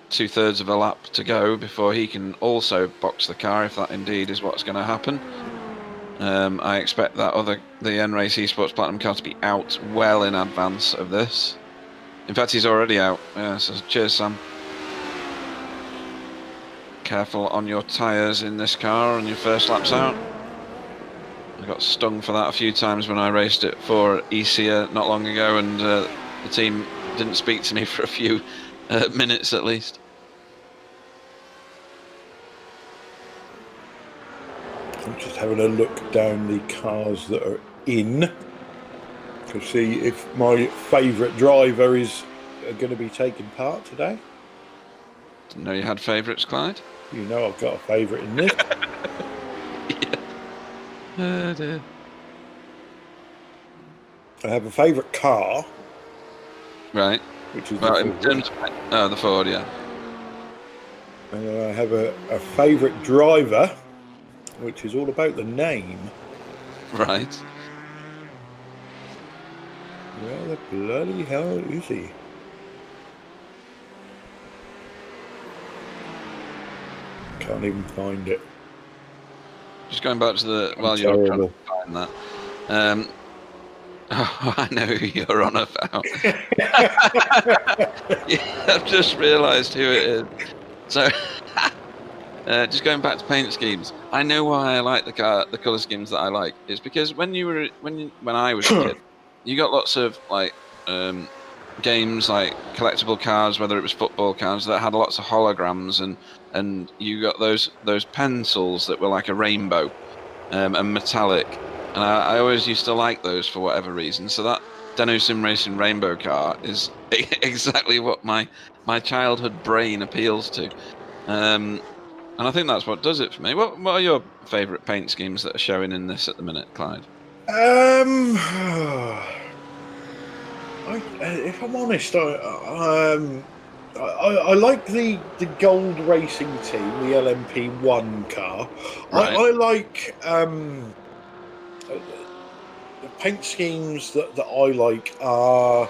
2/3 of a lap to go before he can also box the car, if that indeed is what's going to happen. I expect that the N-Race Esports Platinum car to be out well in advance of this. In fact, he's already out. Yeah, so cheers, Sam. Careful on your tyres in this car on your first laps out. I got stung for that a few times when I raced it for Esia not long ago, and the team didn't speak to me for a few minutes at least. I'm just having a look down the cars that are in to see if my favourite driver is going to be taking part today. Didn't know you had favourites, Clyde. You know I've got a favourite in this. Yeah. Oh dear. I have a favourite car. Right. Which is the Ford, yeah. And then I have a favourite driver, which is all about the name. Right. Where the bloody hell is he? Can't even find it. Just going back to the... You're trying to find that. I know who you're on about. Yeah, I've just realised who it is. So, just going back to paint schemes, I know why I like the colour schemes that I like. It's because when I was a kid, you got lots of games like collectible cars, whether it was football cars that had lots of holograms, and you got those pencils that were like a rainbow and metallic. And I always used to like those for whatever reason. So that Deno Simracing Rainbow car is exactly what my childhood brain appeals to. And I think that's what does it for me. What are your favourite paint schemes that are showing in this at the minute, Clyde? If I'm honest, I like the gold racing team, the LMP1 car. Right. I like the paint schemes that I like are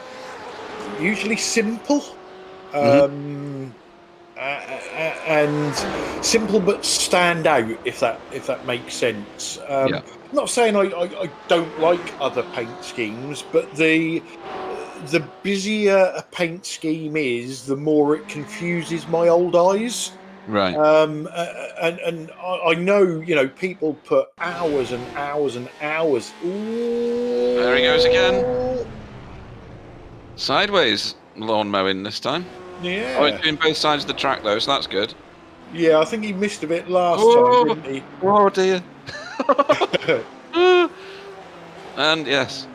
usually simple. And simple but stand out, if that makes sense. Yeah. I'm not saying I don't like other paint schemes, but the busier a paint scheme is, the more it confuses my old eyes. Right. And I know, people put hours and hours and hours. Ooh. There he goes again. Sideways lawn mowing this time. Yeah. Oh, he's doing both sides of the track though, so that's good. Yeah, I think he missed a bit last time, didn't he? Oh dear. And yes.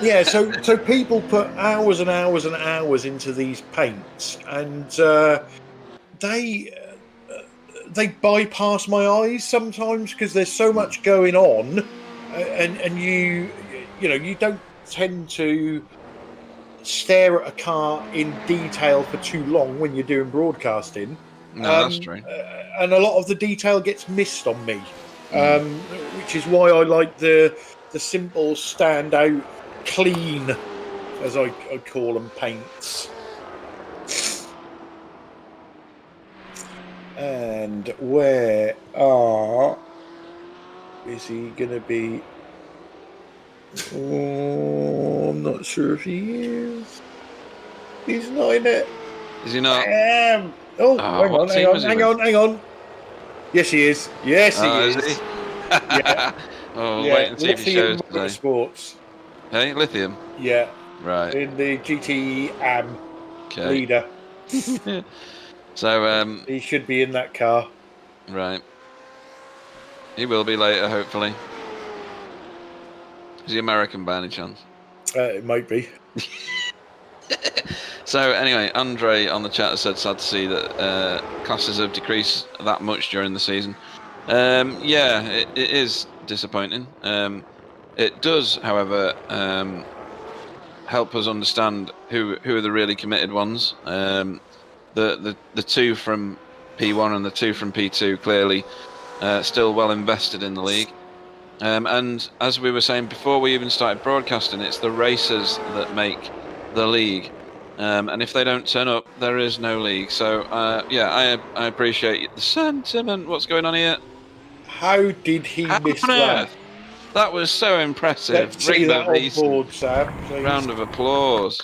Yeah, so people put hours and hours and hours into these paints, and they bypass my eyes sometimes because there's so much going on, and you don't tend to stare at a car in detail for too long when you're doing broadcasting. No, that's true. And a lot of the detail gets missed on me, which is why I like the simple, standout, clean, as I call them, paints. And where is he going to be? Oh, I'm not sure if he is. He's not in it. Is he not? Hang on. Yes, he is. Yes, he is. Is he? Yeah. Wait and see if he shows today. Sports. Hey, lithium. Yeah. Right. In the GT Am leader. So he should be in that car. Right. He will be later, hopefully. Is he American by any chance? It might be. So anyway, Andre on the chat has said sad to see that classes have decreased that much during the season. Yeah, it is disappointing. It does, however, help us understand who are the really committed ones. The two from P1 and the two from P2 clearly still well invested in the league. And as we were saying before we even started broadcasting, it's the racers that make the league. And if they don't turn up, there is no league. So, yeah, I appreciate the sentiment. What's going on here? How did he miss that? That was so impressive. Let's see that on board, Sam, please. Round of applause.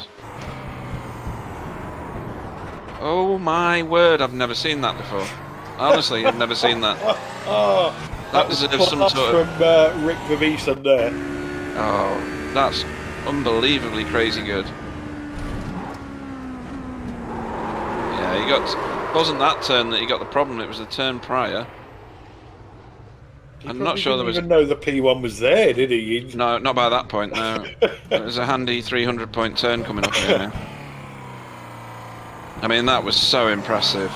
Oh my word, I've never seen that before. Honestly, I've never seen that. That deserves some class sort of... from Rick Vermeesen there. Oh, that's unbelievably crazy good. Yeah, he got... It wasn't that turn that he got the problem, it was the turn prior. I'm not sure there was... Didn't even know the P1 was there, did he? No, not by that point, no. It was a handy 300-point turn coming up here now. I mean, that was so impressive.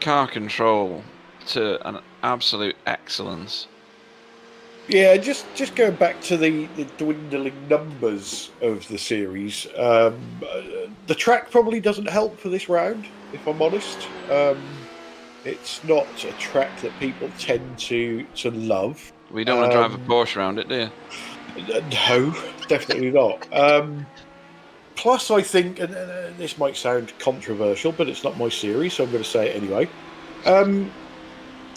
Car control to an absolute excellence. Yeah, just going back to the dwindling numbers of the series, the track probably doesn't help for this round, if I'm honest. It's not a track that people tend to love. We don't want to drive a Porsche around it, do you? No, definitely not. Plus, I think, and this might sound controversial, but it's not my series, so I'm going to say it anyway.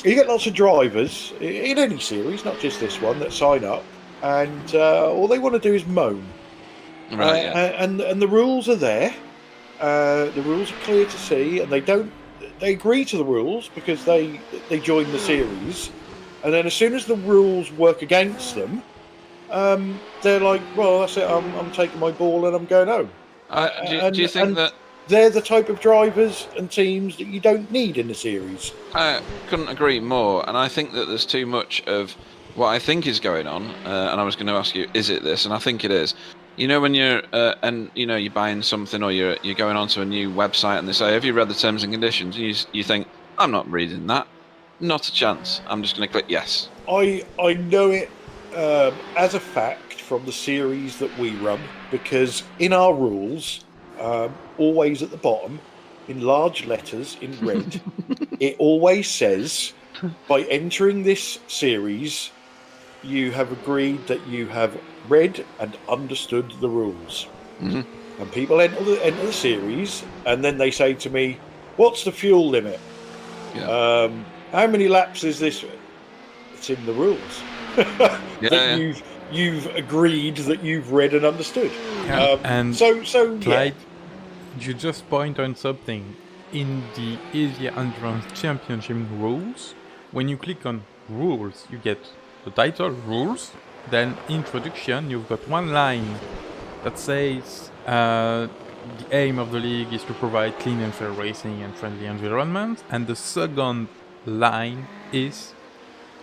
You get lots of drivers in any series, not just this one, that sign up, and all they want to do is moan. Right, yeah. And the rules are there. The rules are clear to see, and they agree to the rules because they join the series. And then as soon as the rules work against them, they're like, well, that's it, I'm taking my ball and I'm going home. Do you think that... They're the type of drivers and teams that you don't need in the series. I couldn't agree more, and I think that there's too much of what I think is going on, and I was going to ask you, is it this? And I think it is. You know, when you're you're buying something, or you're going onto a new website and they say, have you read the terms and conditions? You think, I'm not reading that. Not a chance. I'm just going to click yes. I know it as a fact from the series that we run, because in our rules, always at the bottom, in large letters in red, it always says, by entering this series, you have agreed that you have read and understood the rules. Mm-hmm. And people enter the series, and then they say to me, what's the fuel limit? Yeah. How many laps is this? It's in the rules. You've agreed that you've read and understood. And so Clyde, you just point on something. In the Asia Endurance Championship rules, when you click on rules, you get the title rules, then introduction, you've got one line that says the aim of the league is to provide clean and fair racing and friendly environment, and the second line is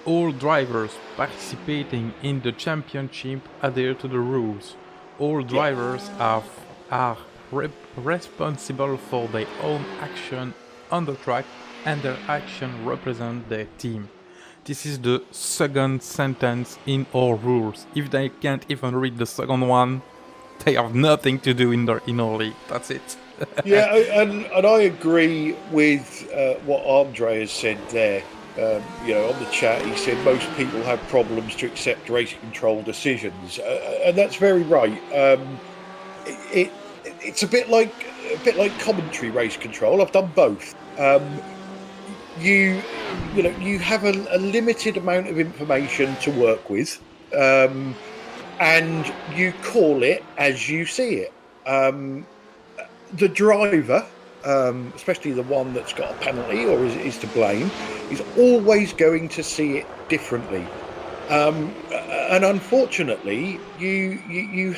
all drivers participating in the championship adhere to the rules. All drivers are responsible for their own action on the track, and their action represent their team. This is the second sentence in our rules. If they can't even read the second one, they have nothing to do in our league. That's it. Yeah, and I agree with what Andre has said there. On the chat, he said most people have problems to accept race control decisions, and that's very right. It's a bit like commentary race control. I've done both. You have a limited amount of information to work with, and you call it as you see it. The driver, especially the one that's got a penalty or is to blame, is always going to see it differently. And unfortunately, you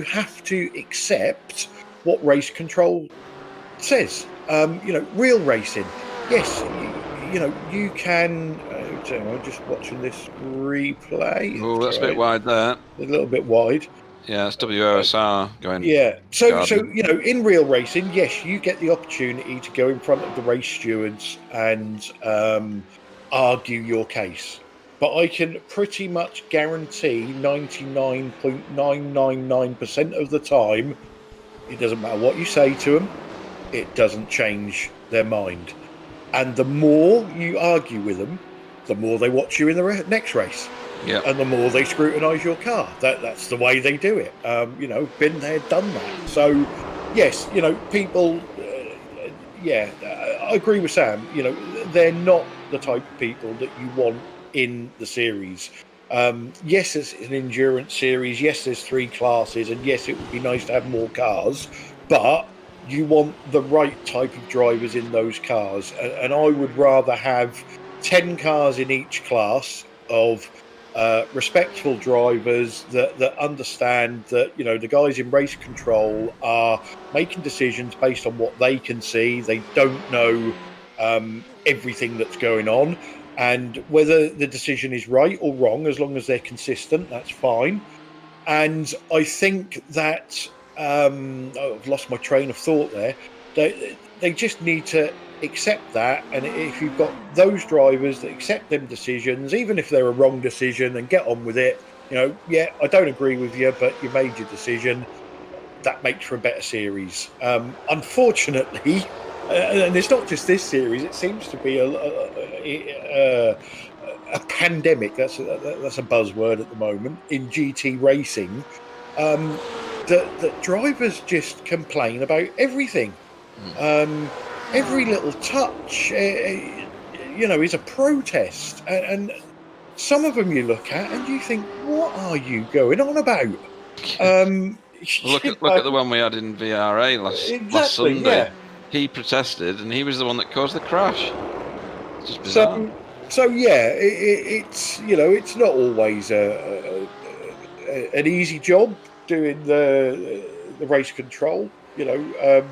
have to accept what race control says. Real racing, yes, you can. I'm just watching this replay. Oh, that's a bit wide there. A little bit wide. Yeah, it's WOSR going. Yeah. So in real racing, yes, you get the opportunity to go in front of the race stewards and argue your case. But I can pretty much guarantee 99.999% of the time, it doesn't matter what you say to them, it doesn't change their mind. And the more you argue with them, the more they watch you in the next race. Yeah. And the more they scrutinise your car. That's the way they do it. Been there, done that. So, yes, people, I agree with Sam. They're not the type of people that you want in the series. Yes, it's an endurance series. Yes, there's 3 classes. And yes, it would be nice to have more cars. But you want the right type of drivers in those cars. And I would rather have 10 cars in each class of respectful drivers that understand that, you know, the guys in race control are making decisions based on what they can see. They don't know everything that's going on, and whether the decision is right or wrong, as long as they're consistent, that's fine. And I think that I've lost my train of thought there. They just need to accept that, and if you've got those drivers that accept them decisions, even if they're a wrong decision, and get on with it. You know, yeah, I don't agree with you, but you made your decision. That makes for a better series. Unfortunately, and it's not just this series. It seems to be a pandemic. That's a buzzword at the moment in GT racing. That drivers just complain about everything. Every little touch, you know, is a protest, and some of them you look at and you think, "What are you going on about?" Look at the one we had in VRA last Sunday. Yeah. He protested, and he was the one that caused the crash. It's just bizarre. So yeah, it's, you know, it's not always an easy job doing the race control. You know,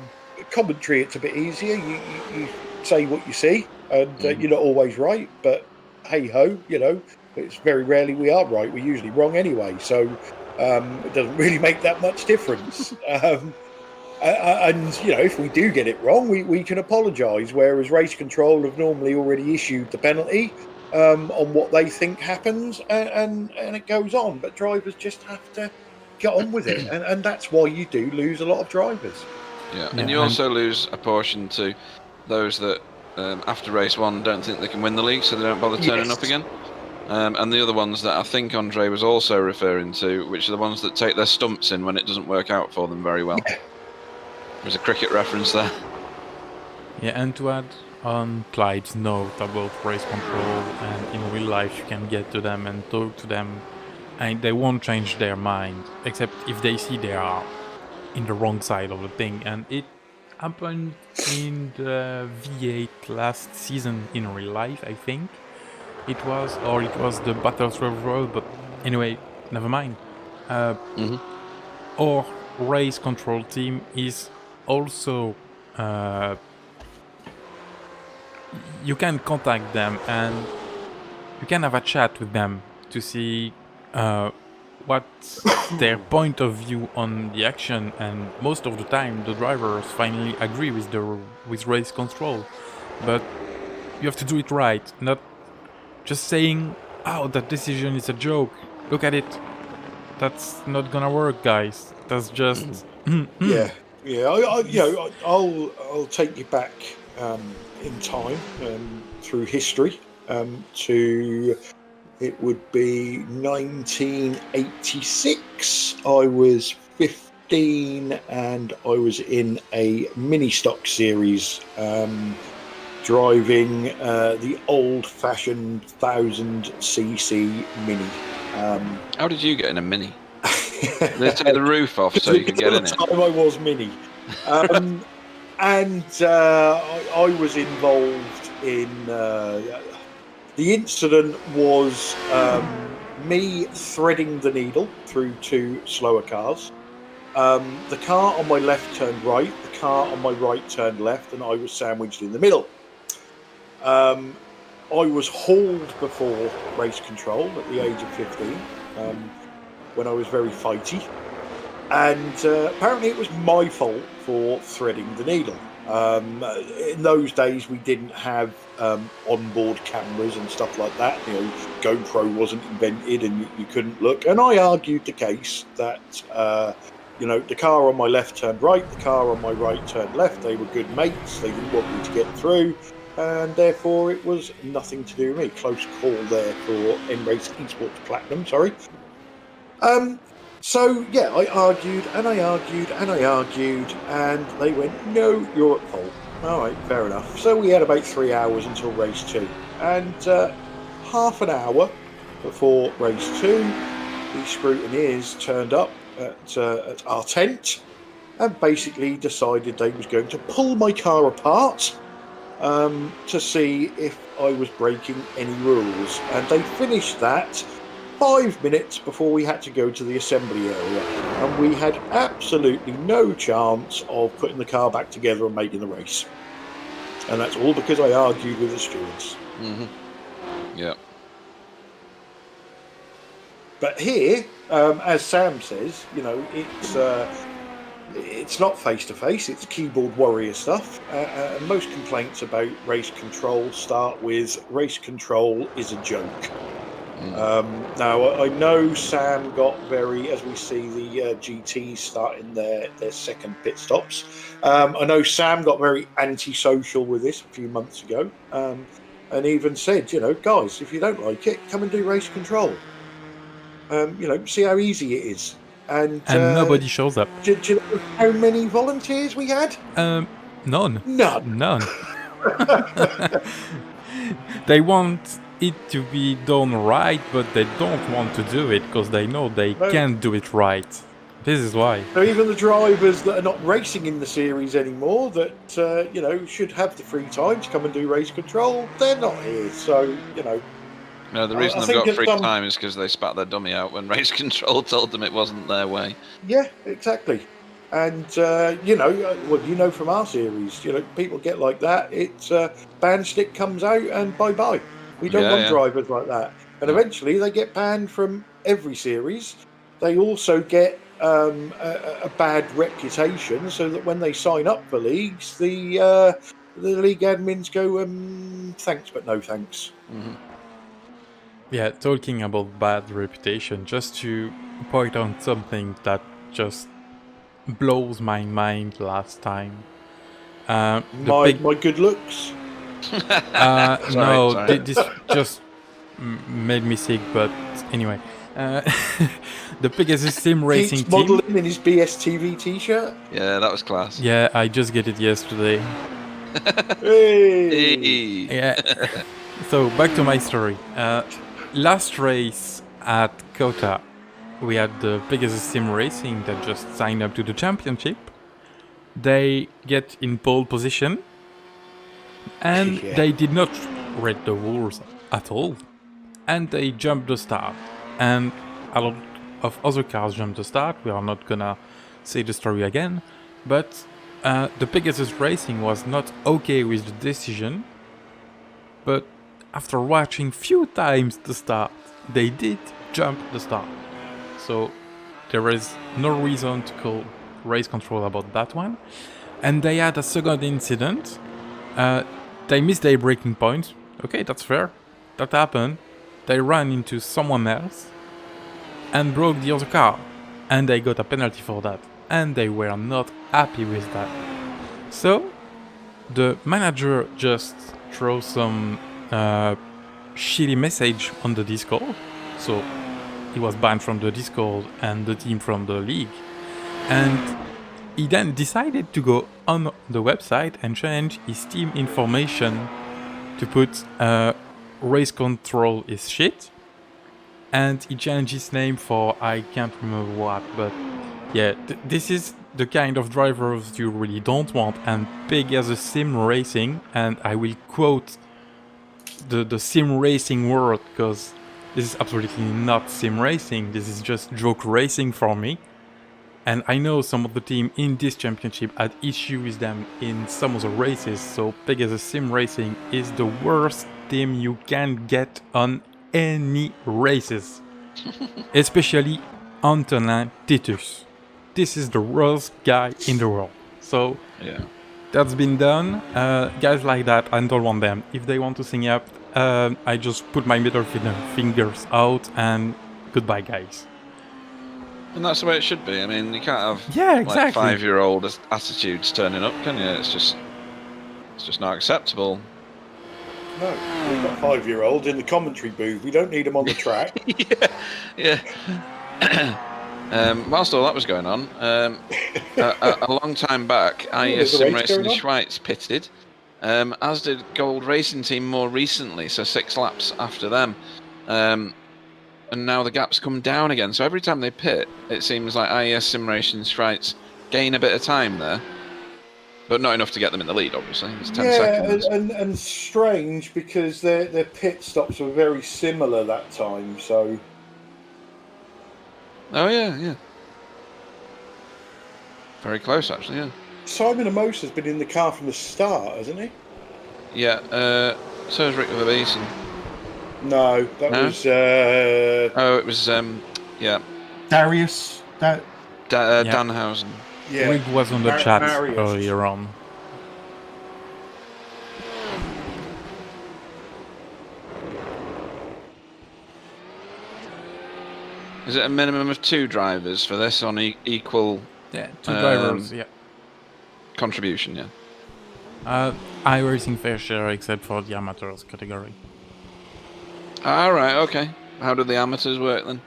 commentary, it's a bit easier. You say what you see, and you're not always right. But hey ho, you know, it's very rarely we are right. We're usually wrong anyway. So it doesn't really make that much difference. And you know, if we do get it wrong, we can apologise. Whereas race control have normally already issued the penalty on what they think happens, and it goes on. But drivers just have to get on with it, and that's why you do lose a lot of drivers. Yeah, and you also lose a portion to those that after race one don't think they can win the league, so they don't bother turning up again. And the other ones that I think Andre was also referring to, which are the ones that take their stumps in when it doesn't work out for them very well. Yeah. There's a cricket reference there. Yeah, and to add on Clyde's note about race control, and in real life you can get to them and talk to them, and they won't change their mind, except if they see they are in the wrong side of the thing. And it happened in the V8 last season in real life, I think. It was the Battlefield Road, but anyway, never mind. Our race control team is also you can contact them and you can have a chat with them to see what's their point of view on the action, and most of the time the drivers finally agree with race control, but you have to do it right, not just saying, "Oh, that decision is a joke. Look at it. That's not gonna work, guys. That's just." Yeah. I'll take you back in time through history to, it would be 1986. I was 15 and I was in a mini stock series. Driving the old-fashioned 1000cc Mini. How did you get in a Mini? They take the roof off so you could get in it. At the time I was Mini. And I was involved in... the incident was me threading the needle through two slower cars. The car on my left turned right, the car on my right turned left, and I was sandwiched in the middle. I was hauled before race control at the age of 15 when I was very fighty, and apparently it was my fault for threading the needle. In those days we didn't have onboard cameras and stuff like that. You know, GoPro wasn't invented and you couldn't look, and I argued the case that you know, the car on my left turned right, the car on my right turned left. They were good mates, they didn't want me to get through, and therefore it was nothing to do with me. Close call there for N-Race Esports Platinum, sorry. So yeah, I argued and I argued and I argued, and they went, "No, you're at fault." All right, fair enough. So we had about 3 hours until race 2, and half an hour before race 2, the scrutineers turned up at our tent and basically decided they was going to pull my car apart to see if I was breaking any rules. And they finished that 5 minutes before we had to go to the assembly area. And we had absolutely no chance of putting the car back together and making the race. And that's all because I argued with the stewards. Yeah. But here, as Sam says, it's not face-to-face, it's keyboard warrior stuff. Most complaints about race control start with race control is a joke. Now, I know Sam got as we see the GTs starting their second pit stops, I know Sam got very antisocial with this a few months ago, and even said, guys, if you don't like it, come and do race control. See how easy it is. And nobody shows up. Do you know how many volunteers we had? None. None. They want it to be done right, but they don't want to do it because they know they can't do it right. This is why. So even the drivers that are not racing in the series anymore, that should have the free time to come and do race control, they're not here. So No, the reason they've got free time is because they spat their dummy out when race control told them it wasn't their way. Yeah, exactly. And, from our series, people get like that. It's ban stick comes out and bye-bye. We don't want drivers like that. And eventually they get banned from every series. They also get a bad reputation so that when they sign up for leagues, the league admins go, thanks, but no thanks. Yeah, talking about bad reputation, just to point out something that just blows my mind last time. My good looks? Sorry. This just made me sick, but anyway. The Pegasus Sim Racing team. Modelling in his BSTV t-shirt? Yeah, that was class. Yeah, I just get it yesterday. Hey! Yeah. So, back to my story. Last race at Kota, we had the Pegasus Sim Racing that just signed up to the championship. They get in pole position, and they did not read the rules at all. And they jumped the start. And a lot of other cars jumped the start. We are not gonna say the story again. But the Pegasus Racing was not okay with the decision. But after watching few times the start, they did jump the start. So there is no reason to call race control about that one. And they had a second incident. They missed their braking point. Okay, that's fair. That happened. They ran into someone else and broke the other car. And they got a penalty for that. And they were not happy with that. So the manager just threw some shitty message on the Discord. So he was banned from the Discord and the team from the league. And he then decided to go on the website and change his team information to put race control is shit. And he changed his name for I can't remember what, but yeah, this is the kind of drivers you really don't want. And Pegasus Sim Racing, and I will quote the sim racing word because this is absolutely not sim racing, this is just joke racing for me. And I know some of the team in this championship had issue with them in some of the races, so Pegasus Sim Racing is the worst team you can get on any races. Especially Antonin Titus. This is the worst guy in the world. So yeah, that's been done. Guys like that, I don't want them. If they want to sing up, I just put my middle fingers out and goodbye, guys. And that's the way it should be. I mean, you can't have exactly. 5-year-old attitudes turning up, can you? It's just not acceptable. No, we've got 5-year-olds in the commentary booth. We don't need them on the track. yeah. Whilst all that was going on, a long time back, Simracing Schweiz pitted, as did Gold Racing Team more recently, so 6 laps after them. And now the gap's come down again. So every time they pit, it seems like Simracing Schweiz gain a bit of time there. But not enough to get them in the lead, obviously. It's 10 Yeah, seconds. and strange because their pit stops were very similar that time. So. Oh, yeah. Very close, actually, yeah. Simon Amos has been in the car from the start, hasn't he? Yeah, so is Rick Verbeesen. No, that was. Oh, it was, yeah. Darius. Danhausen. Yeah. Rick was on the chat Marius. earlier on. Is it a minimum of 2 drivers for this on equal? Yeah, 2 drivers. Yeah. Contribution, yeah. iRacing fair share except for the amateurs category. All right, okay. How do the amateurs work then?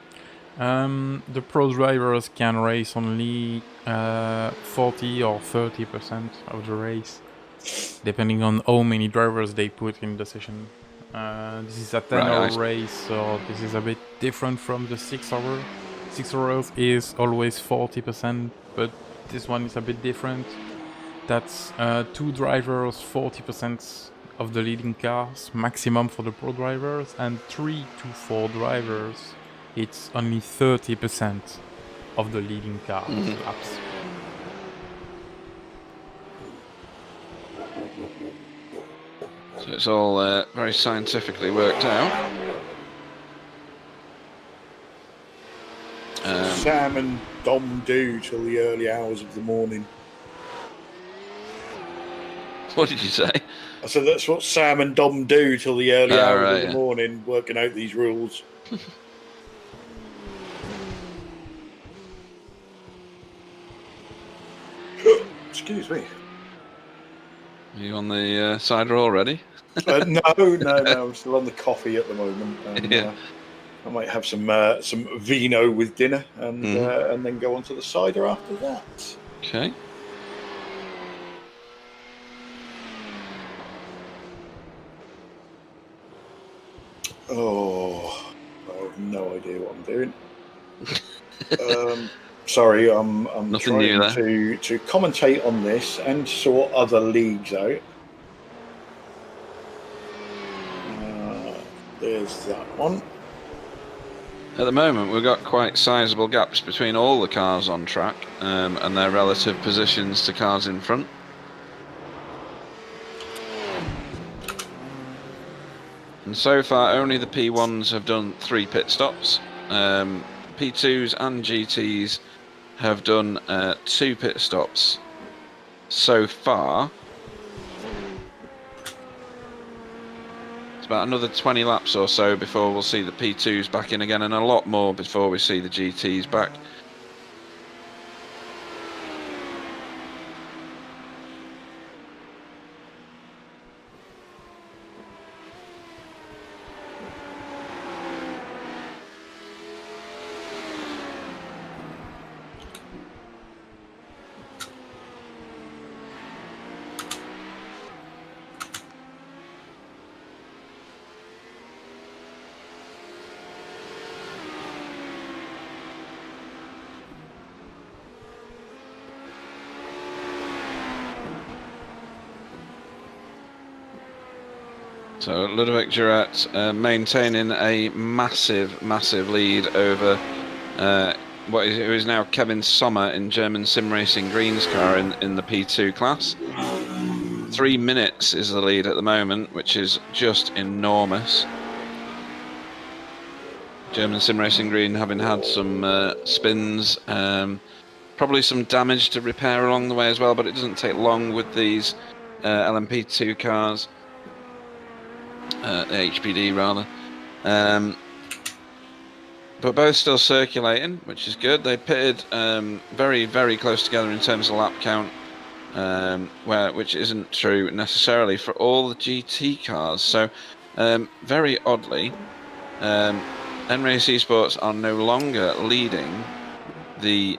The pro drivers can race only 40 or 30% of the race, depending on how many drivers they put in the session. This is a 10-hour race, so this is a bit different from the 6-hour. 6 hours is always 40%, but this one is a bit different. That's 2 drivers, 40% of the leading cars, maximum for the pro drivers, and 3 to 4 drivers, it's only 30% of the leading cars laps. So it's all very scientifically worked out. Sam and Dom do till the early hours of the morning. What did you say? I said that's what Sam and Dom do till the early hours of the yeah. morning, working out these rules. Excuse me. Are you on the cider already? No, I'm still on the coffee at the moment. And, Yeah. I might have some vino with dinner, and then go on to the cider after that. Okay. Oh, I have no idea what I'm doing. Sorry, I'm Nothing trying new to commentate on this and sort other leagues out. There's that one. At the moment, we've got quite sizable gaps between all the cars on track and their relative positions to cars in front. And so far, only the P1s have done 3 pit stops. P2s and GTs have done 2 pit stops so far. It's about another 20 laps or so before we'll see the P2s back in again, and a lot more before we see the GTs back. So Ludovic Jurat maintaining a massive lead over who is now Kevin Sommer in German Simracing Green's car in the P2 class. 3 minutes is the lead at the moment, which is just enormous. German Simracing Green having had some spins, probably some damage to repair along the way as well, but it doesn't take long with these LMP2 cars. HPD rather, but both still circulating, which is good. They pitted very close together in terms of lap count, which isn't true necessarily for all the GT cars. So very oddly, N-Race Esports are no longer leading the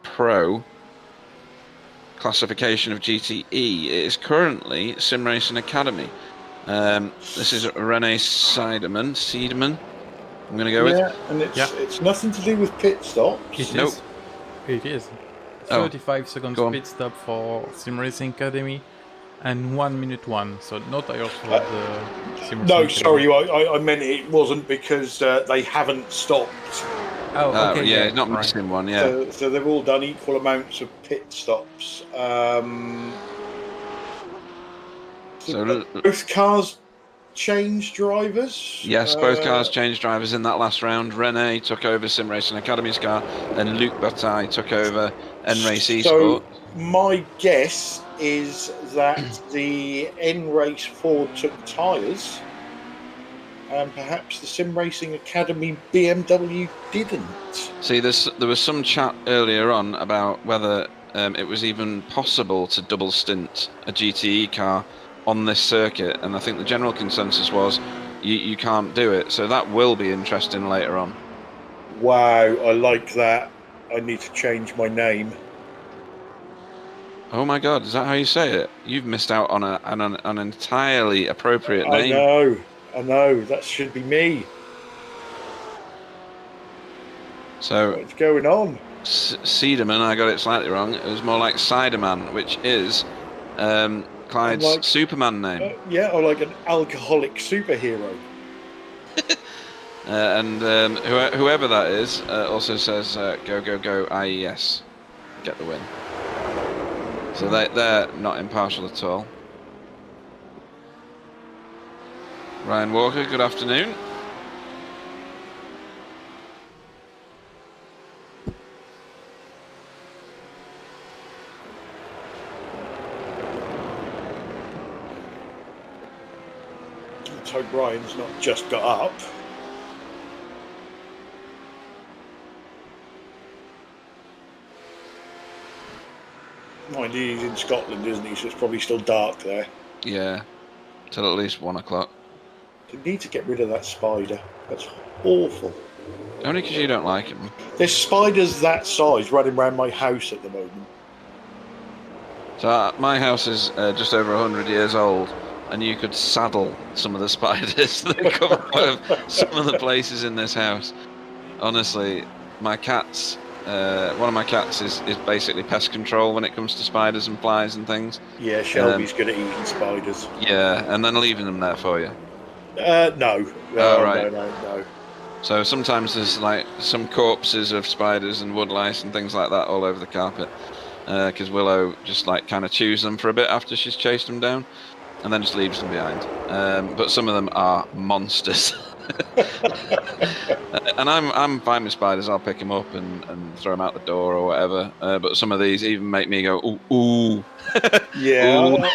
pro classification of GTE. It is currently Simracing Academy. This is Rene Seidman. I'm going to go with. Yeah, and it's nothing to do with pit stops. It is. 35 seconds go on. pit stop for Simracing Academy, and 1 minute 1. So no tires for the Simracing No, Academy. sorry, I meant it wasn't because they haven't stopped. Oh, okay. Yeah, yeah, not right. missing one. Yeah. So they've all done equal amounts of pit stops. So both cars changed drivers. yes, both cars changed drivers in that last round. Rene took over Simracing Academy's car, and Luc Bataille took over N-Race Esport. So my guess is that the N-Race Ford took tyres, and perhaps the Simracing Academy BMW didn't. See, there was some chat earlier on about whether it was even possible to double stint a GTE car on this circuit, and I think the general consensus was you can't do it. So that will be interesting later on. Wow, I like that. I need to change my name. Oh my God, is that how you say it? You've missed out on an entirely appropriate name. I know. That should be me. So what's going on? Ciderman, I got it slightly wrong. It was more like Ciderman, which is Clyde's Superman name. Yeah, or like an alcoholic superhero. And whoever that is also says go go go IES, get the win. So they're not impartial at all. Ryan Walker, good afternoon. Let's hope Ryan's not just got up. Mind you, he's in Scotland, isn't he? So it's probably still dark there. Yeah, till at least 1 o'clock. They need to get rid of that spider. That's awful. Only because you don't like him. There's spiders that size running around my house at the moment. So my house is just over 100 years old, and you could saddle some of the spiders that come out of some of the places in this house. Honestly, my cats, one of my cats is basically pest control when it comes to spiders and flies and things. Yeah, Shelby's good at eating spiders. Yeah, and then leaving them there for you. No. Oh, right. No. So sometimes there's like some corpses of spiders and woodlice and things like that all over the carpet, because Willow just like kind of chews them for a bit after she's chased them down, and then just leaves them behind. But some of them are monsters. And I'm fine with spiders. I'll pick them up and throw them out the door or whatever. But some of these even make me go ooh. Yeah, ooh.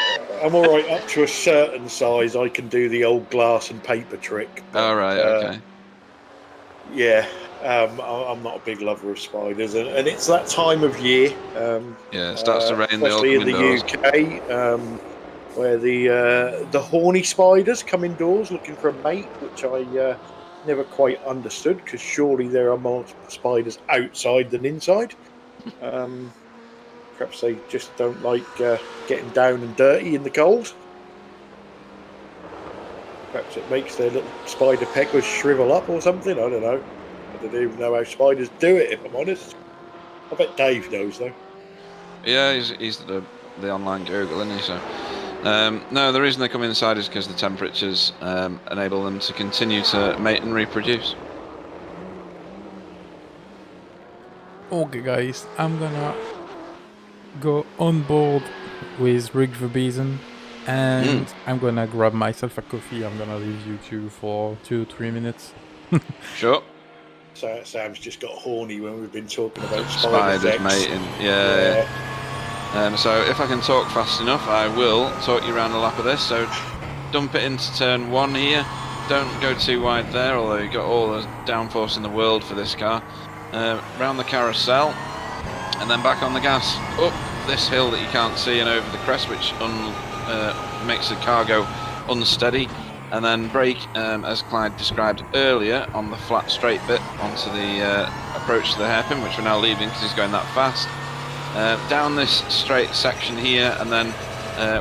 I'm all right up to a certain size. I can do the old glass and paper trick. All right, okay. Yeah, I'm not a big lover of spiders, and it's that time of year. Yeah, it starts to rain. Especially in the UK, where the horny spiders come indoors looking for a mate, which I never quite understood, because surely there are more spiders outside than inside. Perhaps they just don't like getting down and dirty in the cold. Perhaps it makes their little spider peckers shrivel up or something. I don't know. I don't even know how spiders do it, if I'm honest. I bet Dave knows, though. Yeah, he's the online Google, isn't he? So, no, the reason they come inside is because the temperatures enable them to continue to mate and reproduce. Okay, guys, I'm gonna go on board with Rick the Bison, and I'm gonna grab myself a coffee. I'm gonna leave you two for 2-3 minutes. Sure. So Sam's just got horny when we've been talking about Spiders mating. Yeah. So if I can talk fast enough, I will talk you around a lap of this. So dump it into turn 1 here. Don't go too wide there, although you've got all the downforce in the world for this car. Round the carousel, and then back on the gas. Up this hill that you can't see and over the crest, which makes the car go unsteady. And then brake, as Clyde described earlier, on the flat straight bit onto the approach to the hairpin, which we're now leaving because he's going that fast. Down this straight section here, and then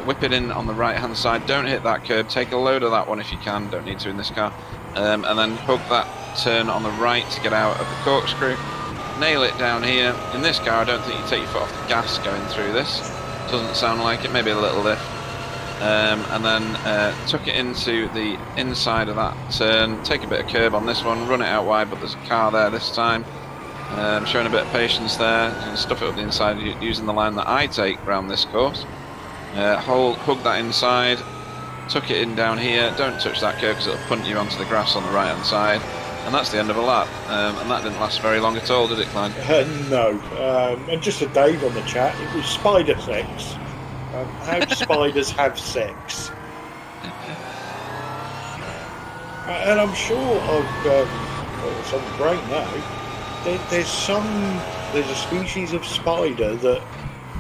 whip it in on the right hand side. Don't hit that curb, take a load of that one if you can, don't need to in this car. And then poke that turn on the right to get out of the corkscrew. nail it down here. In this car, I don't think you take your foot off the gas going through this. Doesn't sound like it. Maybe a little lift. And then tuck it into the inside of that turn, take a bit of curb on this one, run it out wide, but there's a car there this time. Showing a bit of patience there, and stuff it up the inside using the line that I take around this course. Hug that inside, tuck it in down here, don't touch that curb because it'll punt you onto the grass on the right hand side, and that's the end of a lap. And that didn't last very long at all, did it, Clyde? No. And just a Dave on the chat, it was spider sex. How do spiders have sex? And I'm sure it's on the brain now. There's a species of spider that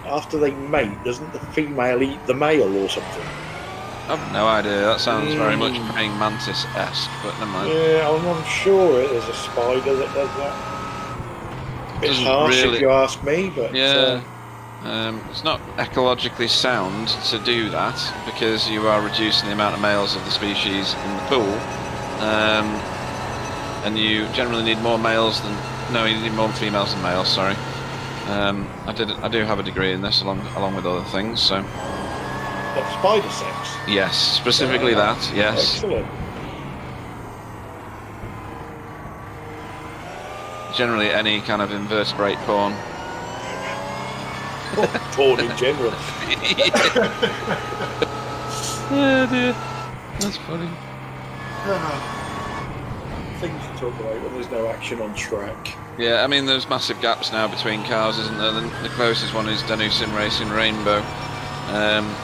after they mate, doesn't the female eat the male or something? I've no idea. That sounds very much praying mantis-esque, but never mind. Yeah, I'm sure there's a spider that does that. A bit harsh if you ask me, but yeah. It's not ecologically sound to do that because you are reducing the amount of males of the species in the pool, and you generally need more males than you need more females than males. Sorry, I do have a degree in this along with other things. So, what, spider sex? Yes, specifically that. Yes. Excellent. Generally, any kind of invertebrate porn. Porn in general. Yeah, dear. That's funny. Things to talk about when there's no action on track. Yeah, I mean, there's massive gaps now between cars, isn't there? The closest one is Danu Simracing Rainbow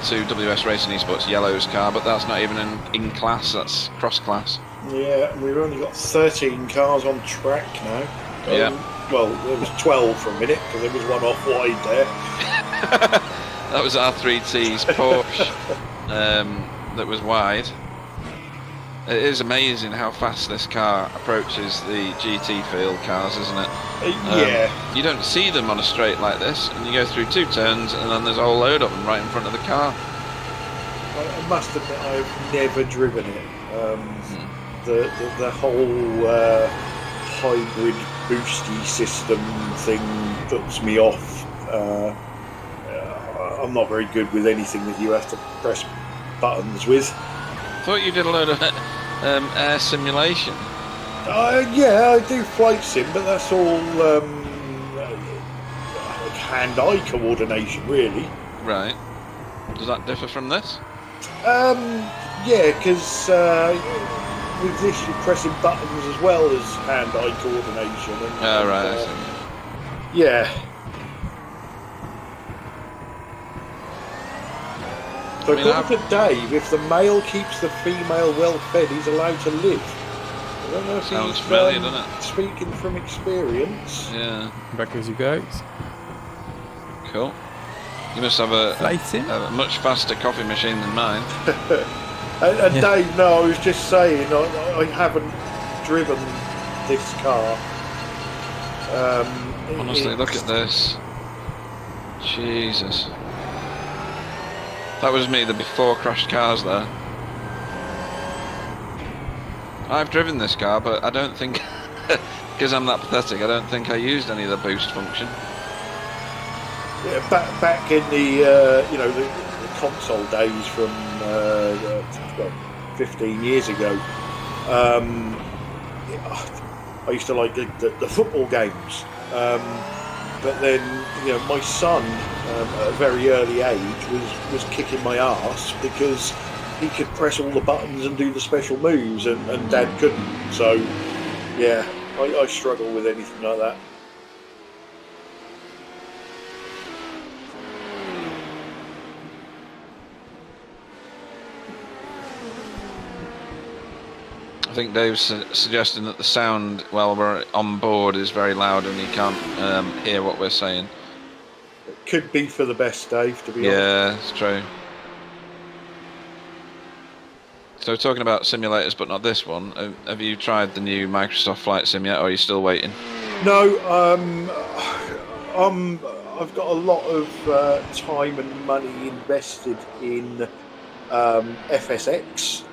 to WS Racing Esports Yellow's car, but that's not even in class, that's cross class. Yeah, and we've only got 13 cars on track now. Yeah. Well, there was 12 for a minute because there was one off wide there. That was R3T's Porsche that was wide. It is amazing how fast this car approaches the GT field cars, isn't it? Yeah. You don't see them on a straight like this, and you go through 2 turns, and then there's a whole load of them right in front of the car. I must admit, I've never driven it. The whole hybrid boosty system thing puts me off. I'm not very good with anything that you have to press buttons with. Thought you did a load of air simulation. Yeah, I do flight sim, but that's all hand-eye coordination, really. Right. Does that differ from this? Yeah, because with this you're pressing buttons as well as hand-eye coordination. And, right. I see. Yeah. So according to Dave, if the male keeps the female well fed, he's allowed to live. I don't know if Sounds he's familiar, doesn't it? speaking from experience. Yeah. Back with you guys. Cool. You must have a much faster coffee machine than mine. And Dave, no, I was just saying, I haven't driven this car. Honestly, look at this. Jesus. That was me, the before crashed cars there. I've driven this car, but I don't think, because I'm that pathetic, I don't think I used any of the boost function. Yeah, back in the the console days from 15 years ago, I used to like the football games. But then, my son, at a very early age, was kicking my arse because he could press all the buttons and do the special moves, and Dad couldn't. So, yeah, I struggle with anything like that. I think Dave's suggesting that the sound while we're on board is very loud and you can't hear what we're saying. It could be for the best, Dave, to be honest. Yeah, it's true. So talking about simulators, but not this one, have you tried the new Microsoft Flight Sim yet, or are you still waiting? No, I've got a lot of time and money invested in FSX.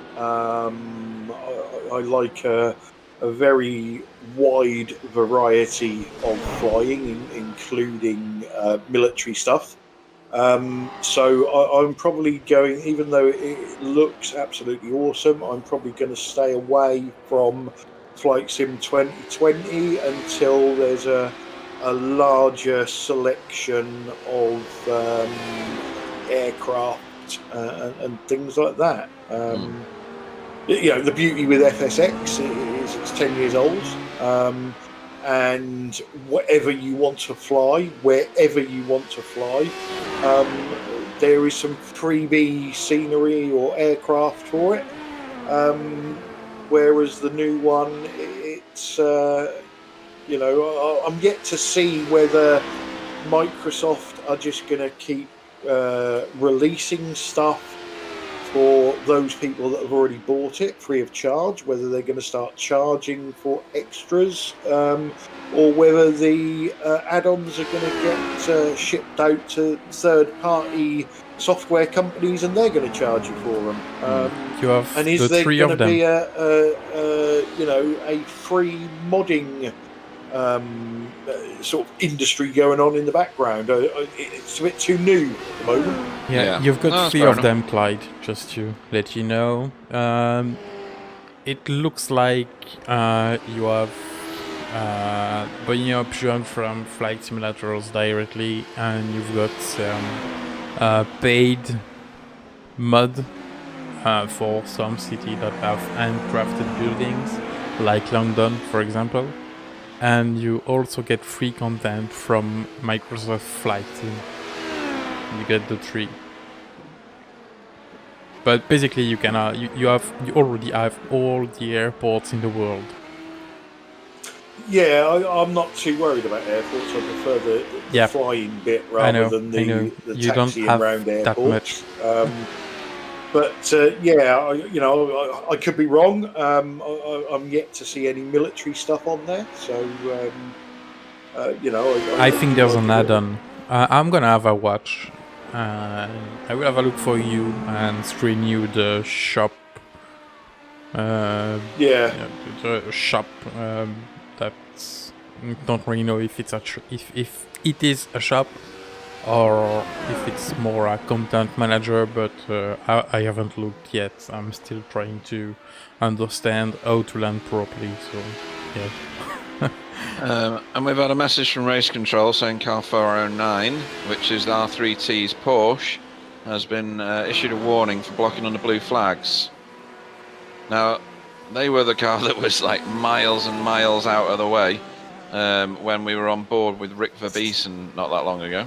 I like a a very wide variety of flying, including military stuff. So I'm probably going, even though it looks absolutely awesome, I'm probably going to stay away from Flight Sim 2020 until there's a larger selection of aircraft and things like that. The beauty with FSX is it's 10 years old. And whatever you want to fly, wherever you want to fly, there is some freebie scenery or aircraft for it. Whereas the new one, it's I'm yet to see whether Microsoft are just going to keep releasing stuff for those people that have already bought it free of charge, whether they're going to start charging for extras, or whether the add-ons are going to get shipped out to third-party software companies and they're going to charge you for them. You have and is the there three going of to them. be a free modding sort of industry going on in the background? It's a bit too new at the moment. Yeah, you've got No, 3 fair of enough. them, Clyde, just to let you know. It looks like you have buying option from flight simulators directly, and you've got some paid mod for some city that have handcrafted buildings, like London, for example. And you also get free content from Microsoft Flight Sim. You get the 3. But basically, you can you already have all the airports in the world. Yeah, I'm not too worried about airports. I prefer the flying bit rather than the You don't taxiing have around that airports. much. I could be wrong. I'm yet to see any military stuff on there, so I think there's an add-on. I'm gonna have a watch. I will have a look for you and screen you the shop. The shop. That's don't really know if it's if it is a shop or if it's more a content manager, but I haven't looked yet. I'm still trying to understand how to land properly. So yeah. And we've had a message from Race Control saying car 409, which is the R3T's Porsche, has been issued a warning for blocking under blue flags. Now, they were the car that was like miles and miles out of the way when we were on board with Rick Verbeesen not that long ago.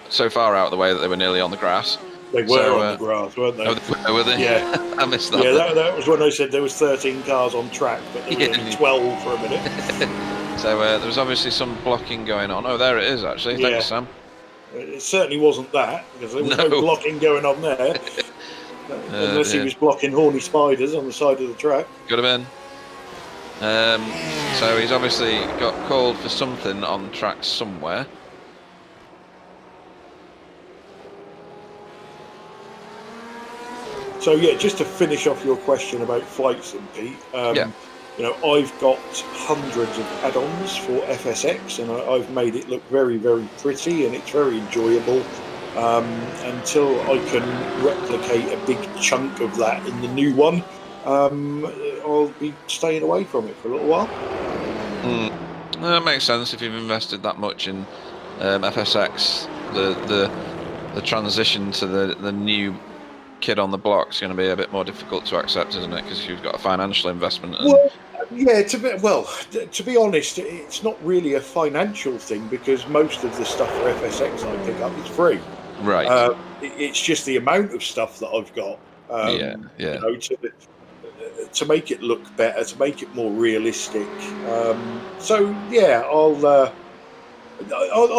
So far out of the way that they were nearly on the grass. They were on the grass, weren't they? Oh, were they? Yeah. I missed that. Yeah, that was when they said there was 13 cars on track, but there was only 12 for a minute. So there was obviously some blocking going on. Oh, there it is, actually. Yeah. Thanks, Sam. It certainly wasn't that, because there was no blocking going on there. Unless he was blocking horny spiders on the side of the track. Could have been. So he's obviously got called for something on track somewhere. So yeah, just to finish off your question about Flight Sim, Pete. I've got hundreds of add-ons for FSX, and I've made it look very, very pretty, and it's very enjoyable. Until I can replicate a big chunk of that in the new one, I'll be staying away from it for a little while. That makes sense if you've invested that much in FSX. The transition to the new kid on the block is going to be a bit more difficult to accept, isn't it? Because you've got a financial investment. To be honest, it's not really a financial thing, because most of the stuff for FSX I pick up is free. Right. It's just the amount of stuff that I've got. To make it look better, to make it more realistic. I'll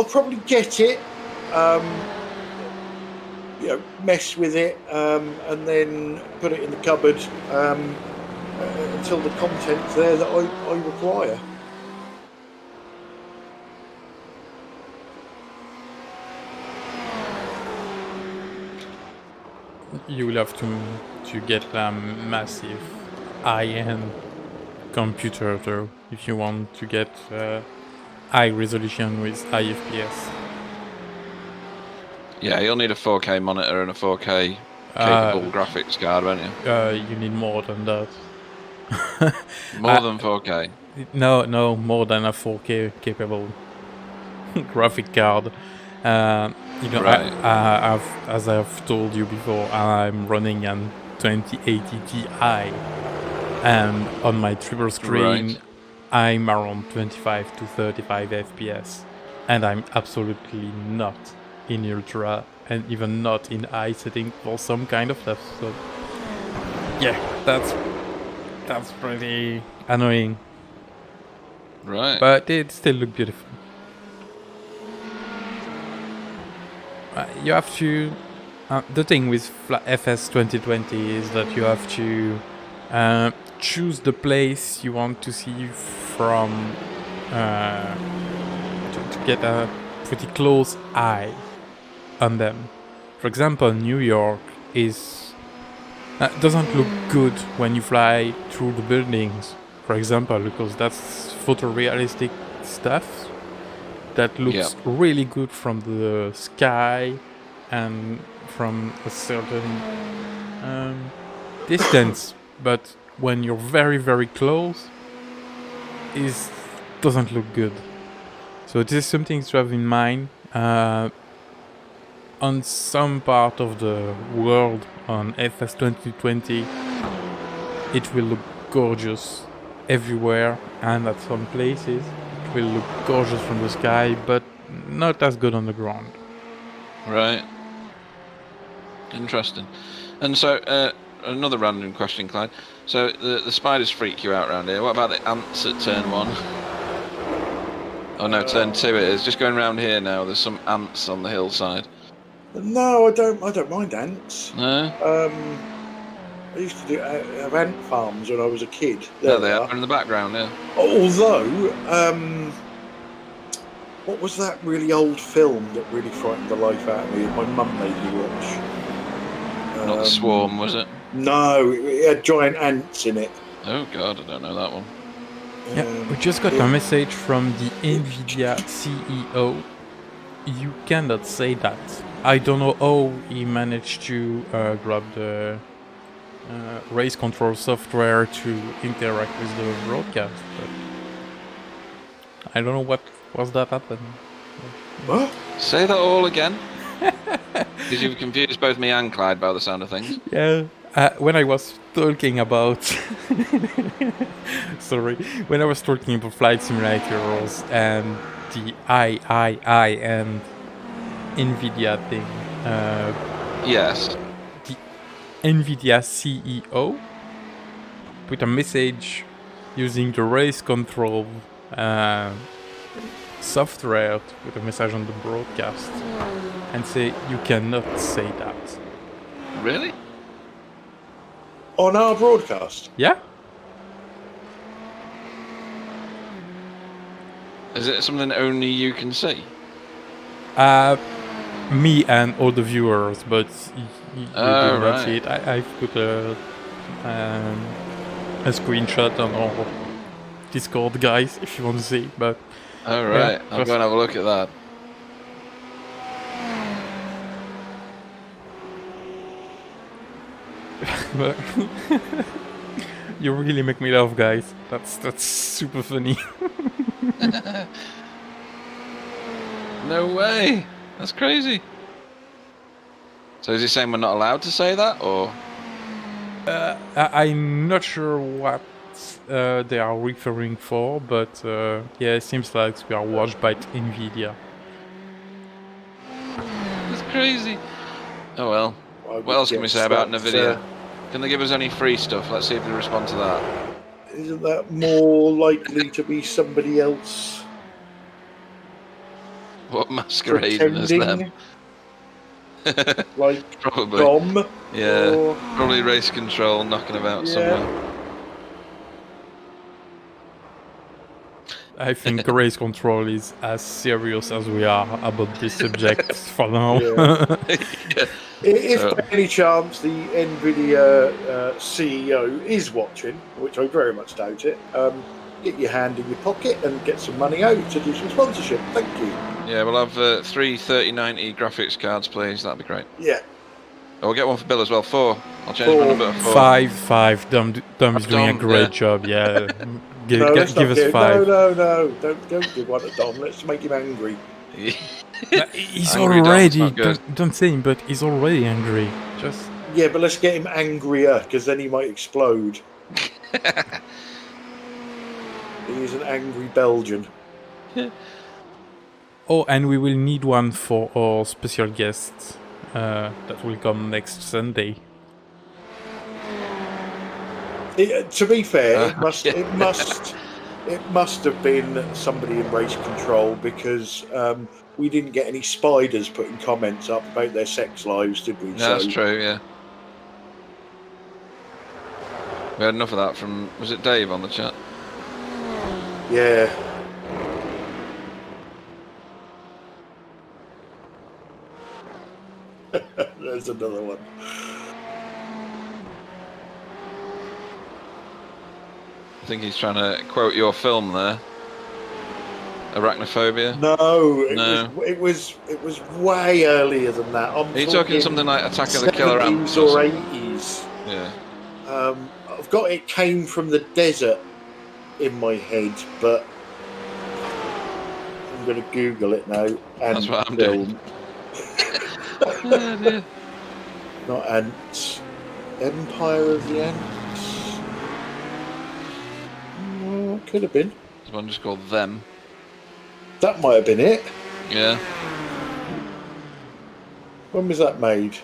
probably get it. Mess with it, and then put it in the cupboard until the content's there that I require. You will have to get a massive high-end computer though, if you want to get high resolution with high FPS. Yeah, you'll need a 4K monitor and a 4K capable graphics card, won't you? You need more than that. More than 4K. No, more than a 4K capable graphic card. You know, Right. as I've told you before, I'm running an 2080 Ti, and on my triple screen, Right. I'm around 25 to 35 FPS, and I'm absolutely not in ultra, and even not in high setting for some kind of stuff. So, yeah, that's pretty annoying. Right. But it still look beautiful. You have to. The thing with FS 2020 is that you have to choose the place you want to see from to get a pretty close eye on them. For example, New York doesn't look good when you fly through the buildings, for example, because that's photorealistic stuff that looks really good from the sky and from a certain distance, but when you're very, very close, it doesn't look good. So this is something to have in mind. On some part of the world on FS 2020, it will look gorgeous everywhere, and at some places it will look gorgeous from the sky, but not as good on the ground. Right. Interesting. And so, another random question, Clyde. So, the spiders freak you out around here. What about the ants at turn 1? Oh no, turn 2 it is. Just going around here now, there's some ants on the hillside. No, I don't mind ants. No? I used to have ant farms when I was a kid. There they are in the background, yeah. Although, what was that really old film that really frightened the life out of me? My mum made me watch. Not the Swarm, was it? No, it had giant ants in it. Oh god, I don't know that one. Yeah, we just got a message from the NVIDIA CEO. You cannot say that. I don't know how he managed to grab the race control software to interact with the broadcast, but I don't know what was that happen. What? Say that all again. Because you've confused both me and Clyde by the sound of things. Yeah, when I was talking about sorry, when I was talking about flight simulators and the I and NVIDIA thing, Yes. the NVIDIA CEO put a message using the race control software to put a message on the broadcast and say you cannot say that. Really? On our broadcast? Yeah? Is it something only you can see? Me and all the viewers, but you do not right. see it. I've put a screenshot on our Discord, guys, if you want to see. But Oh right, yeah, I'll go and have a look at that. but you really make me laugh, guys. That's super funny. No way! That's crazy. So is he saying we're not allowed to say that, or? I'm not sure what they are referring for, but yeah, it seems like we are watched by NVIDIA. That's crazy. Oh well. What else can we say about NVIDIA? Can they give us any free stuff? Let's see if they respond to that. Isn't that more likely to be somebody else? What masquerading as them? Like Probably. Dom? Yeah. Or... Probably race control knocking about somewhere. I think race control is as serious as we are about this subject for now. Yeah. Yeah. If So, by any chance the NVIDIA CEO is watching, which I very much doubt it, get your hand in your pocket and get some money out to do some sponsorship. Thank you. yeah, we'll have 3 3090 graphics cards, please. That'd be great. Yeah. Oh, we'll get one for Bill as well. 4. I'll change my number to 4. Five. Dom's doing a Dom, great yeah. job. Yeah, No, let's give not us get. 5. No. Don't give one to Dom. Let's make him angry. He's Angry Dom's already. not good. Don't say him, but he's already angry. Just Yeah, but let's get him angrier because then he might explode. He's an angry Belgian. oh, and we will need one for our special guest that will come next Sunday. To be fair, Yeah. it must have been somebody in race control because we didn't get any spiders putting comments up about their sex lives, did we? No, that's true, yeah. We had enough of that from, was it Dave on the chat? Yeah. There's another one. I think he's trying to quote your film there. Arachnophobia? No, it was way earlier than that. Are you talking something like Attack of the Killer Ants 70s or or something? 80s. Yeah. I've got it came from the desert in my head, but I'm going to Google it now. And That's what I'm doing. Oh, dear. Not Ants. Empire of the Ants. Oh, could have been. There's one just called Them. That might have been it. Yeah. When was that made?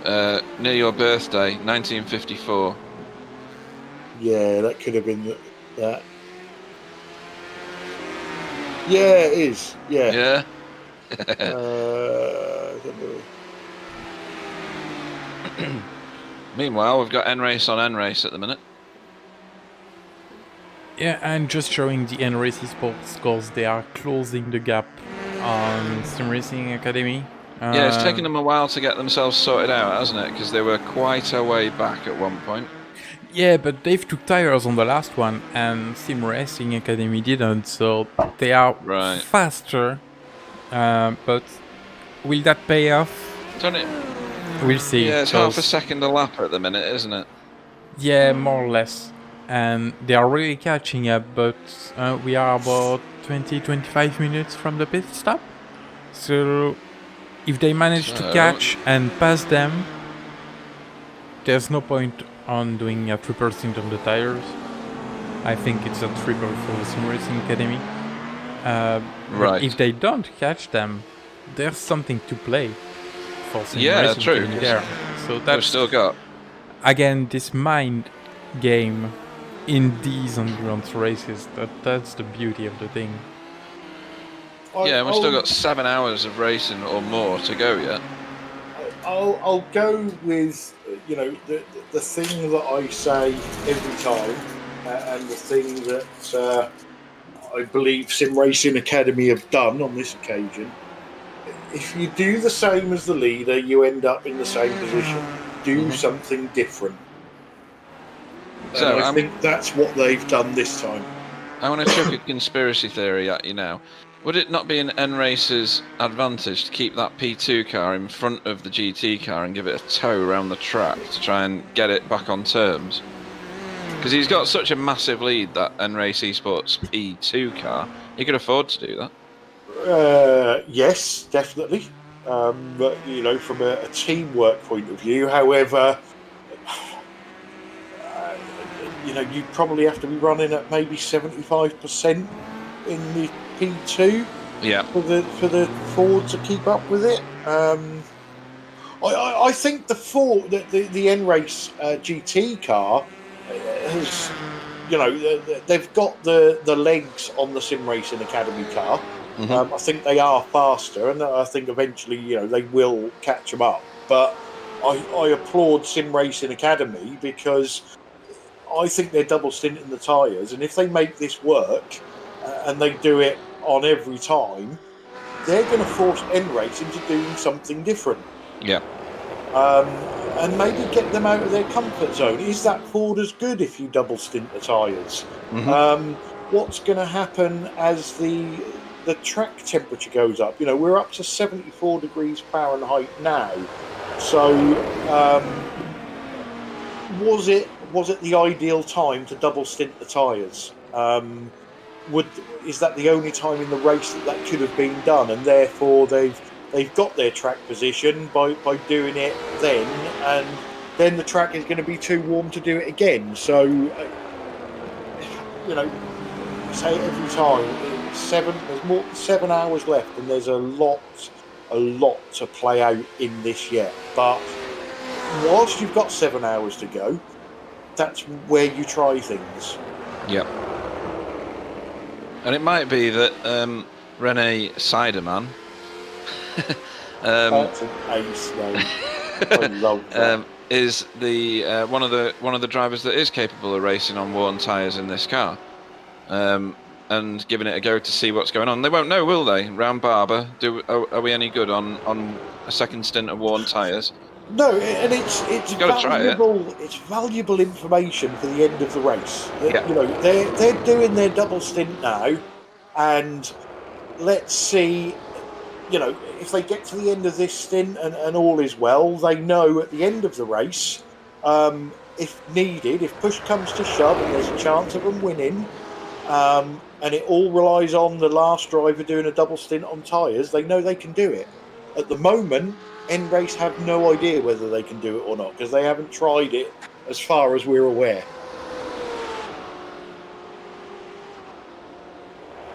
Near your birthday, 1954. Yeah, that could have been that. Yeah, it is. Yeah. Yeah. I don't know. Meanwhile, we've got N-Race on N-Race at the minute. Yeah, and just showing the N-Race Esports scores, they are closing the gap on Simracing Academy. Yeah, it's taken them a while to get themselves sorted out, hasn't it? Because they were quite a way back at one point. Yeah, but Dave took tires on the last one, and Simracing Academy didn't, so they are faster. But will that pay off? Don't it? We'll see. Yeah, it's half a second a lap at the minute, isn't it? Yeah, more or less. And they are really catching up, but we are about 20-25 minutes from the pit stop. So if they manage to catch and pass them, there's no point on doing a triple stint on the tires. I think it's a triple for the Simracing Academy. But if they don't catch them, there's something to play for Simracing Academy there. So that's still got, again, this mind game in these endurance races. That's the beauty of the thing. Yeah, we've still got 7 hours of racing or more to go yet. I'll go with the thing that I say every time, and the thing that I believe Simracing Academy have done on this occasion. If you do the same as the leader, you end up in the same position. Do something different. So I think that's what they've done this time. I want to chuck a conspiracy theory at you now. Would it not be an N-Racer's advantage to keep that P2 car in front of the GT car and give it a tow around the track to try and get it back on terms? Because he's got such a massive lead, that N-Race Esports P2 car, he could afford to do that. Yes, definitely. But, from a teamwork point of view, however, you probably have to be running at maybe 75% in the P2 for the Ford to keep up with it. I think the N-Race GT car has, they've got the legs on the Simracing Academy car. I think they are faster, and I think eventually, they will catch them up. But I applaud Simracing Academy because I think they're double stinting the tyres, and if they make this work, and they do it on every time, they're going to force N-Race into doing something different. Yeah. And maybe get them out of their comfort zone. Is that Ford as good if you double stint the tyres? Mm-hmm. What's going to happen as the track temperature goes up? You know, we're up to 74 degrees Fahrenheit now. So, was it the ideal time to double stint the tyres? Is that the only time in the race that could have been done, and therefore they've got their track position by doing it then, and then the track is going to be too warm to do it again. So, you know, say every time there's more than 7 hours left, and there's a lot to play out in this yet. But whilst you've got 7 hours to go, that's where you try things. Yep. And it might be that Rene Siderman that's an ace, though. I love that. is the one of the drivers that is capable of racing on worn tyres in this car, and giving it a go to see what's going on. They won't know, will they? Round Barber, are we any good on a second stint of worn tyres? No, and it's valuable. It's valuable information for the end of the race. Yeah. You know, they're doing their double stint now, and let's see. You know, if they get to the end of this stint and all is well, they know at the end of the race, if needed, if push comes to shove and there's a chance of them winning, and it all relies on the last driver doing a double stint on tyres, they know they can do it. At the moment, N-Race have no idea whether they can do it or not, because they haven't tried it as far as we're aware.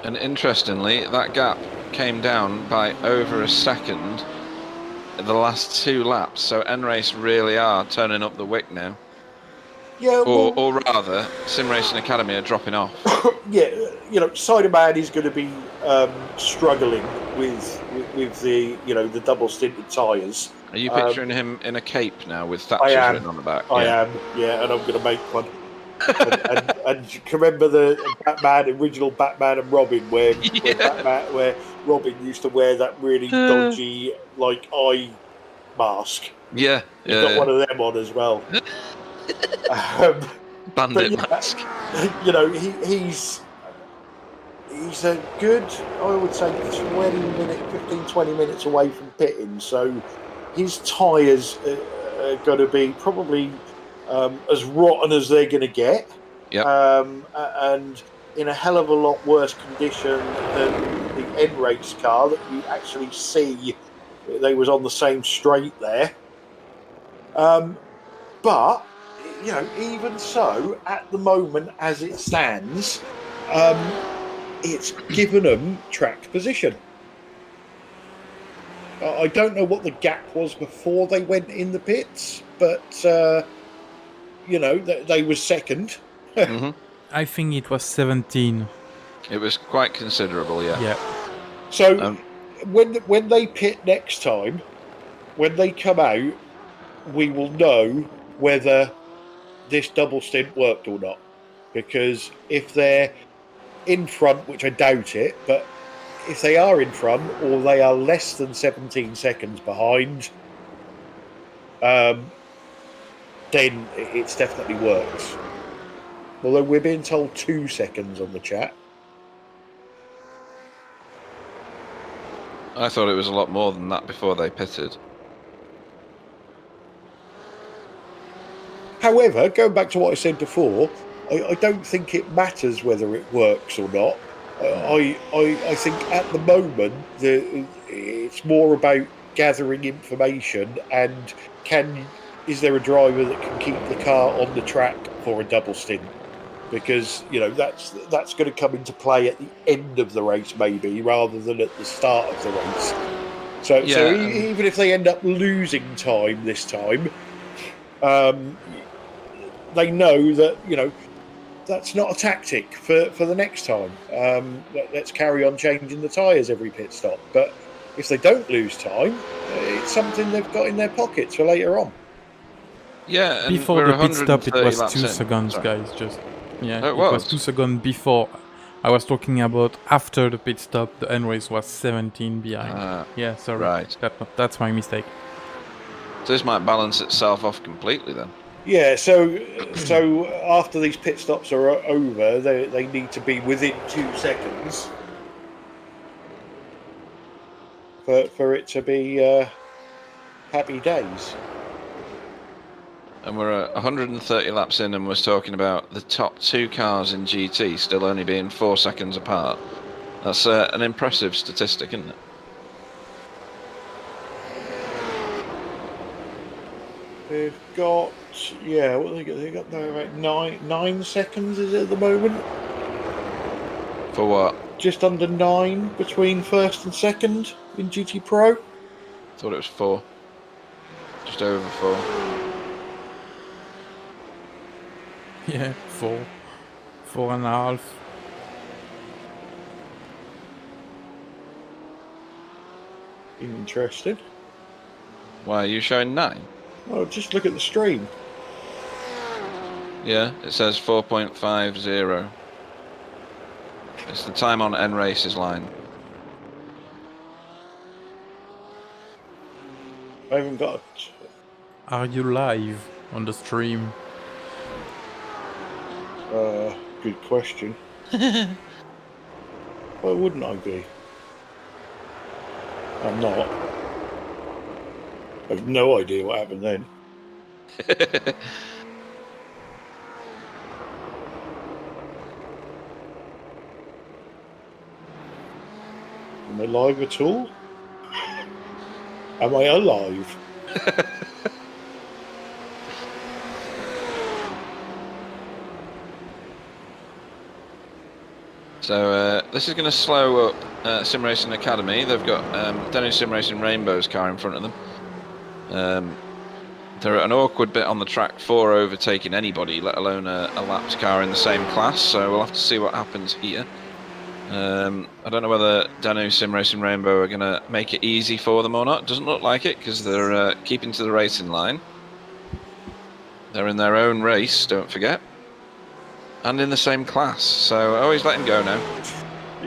And interestingly, that gap came down by over a second in the last 2 laps, so N-Race really are turning up the wick now. Yeah, or rather, Simracing Academy are dropping off. Yeah, you know, Siderman is going to be struggling with the the double stinted tyres. Are you picturing him in a cape now with Thatcher's written on the back? I am, yeah, and I'm going to make one. and you can remember the original Batman and Robin, where Robin used to wear that really dodgy eye mask. Yeah, he's got one of them on as well. Bandit mask. You know, he's a good, I would say, 15-20 minutes away from pitting, so his tyres are going to be probably as rotten as they're going to get, and in a hell of a lot worse condition than the N-Race car that you actually see. They was on the same straight there, but you know, even so, at the moment as it stands, it's given them track position. I don't know what the gap was before they went in the pits, but you know, they were second. Mm-hmm. I think it was 17. It was quite considerable, yeah. Yeah. So when they pit next time, when they come out, we will know whether this double stint worked or not. Because if they're in front, which I doubt it, but if they are in front or they are less than 17 seconds behind, then it's definitely worked. Although we're being told 2 seconds on the chat. I thought it was a lot more than that before they pitted. However, going back to what I said before, I don't think it matters whether it works or not. I think at the moment it's more about gathering information and is there a driver that can keep the car on the track for a double stint? Because you know that's going to come into play at the end of the race maybe rather than at the start of the race. So even if they end up losing time this time, they know that that's not a tactic for the next time. Let's carry on changing the tyres every pit stop. But if they don't lose time, it's something they've got in their pockets for later on. Yeah, and before the pit stop, it was 2 in. seconds, Sorry. guys. Just it was 2 seconds before. I was talking about after the pit stop, the end race was 17 behind. Yeah, sorry. Right. That's my mistake. So this might balance itself off completely then. Yeah, so after these pit stops are over, they need to be within 2 seconds for it to be happy days. And we're 130 laps in, and we're talking about the top 2 cars in GT still only being 4 seconds apart. That's an impressive statistic, isn't it? They've got, yeah, what they got? They got no, about 9 seconds is it at the moment? For what? Just under 9 between first and second in GT Pro. Thought it was 4. Just over 4. Yeah, 4.5. Interesting. Why are you showing 9? Oh, just look at the stream. Yeah, it says 4.50. It's the time on N Race's line. I haven't got. Are you live on the stream? Good question. Why wouldn't I be? I'm not. I have no idea what happened then. Am I live at all? Am I alive? So this is going to slow up Simracing Academy. They've got Danu Simracing Rainbow's car in front of them. They're at an awkward bit on the track for overtaking anybody, let alone a lapped car in the same class. So we'll have to see what happens here. I don't know whether Danu Simracing Rainbow are going to make it easy for them or not. Doesn't look like it because they're keeping to the racing line. They're in their own race, don't forget. And in the same class, so always let him go now.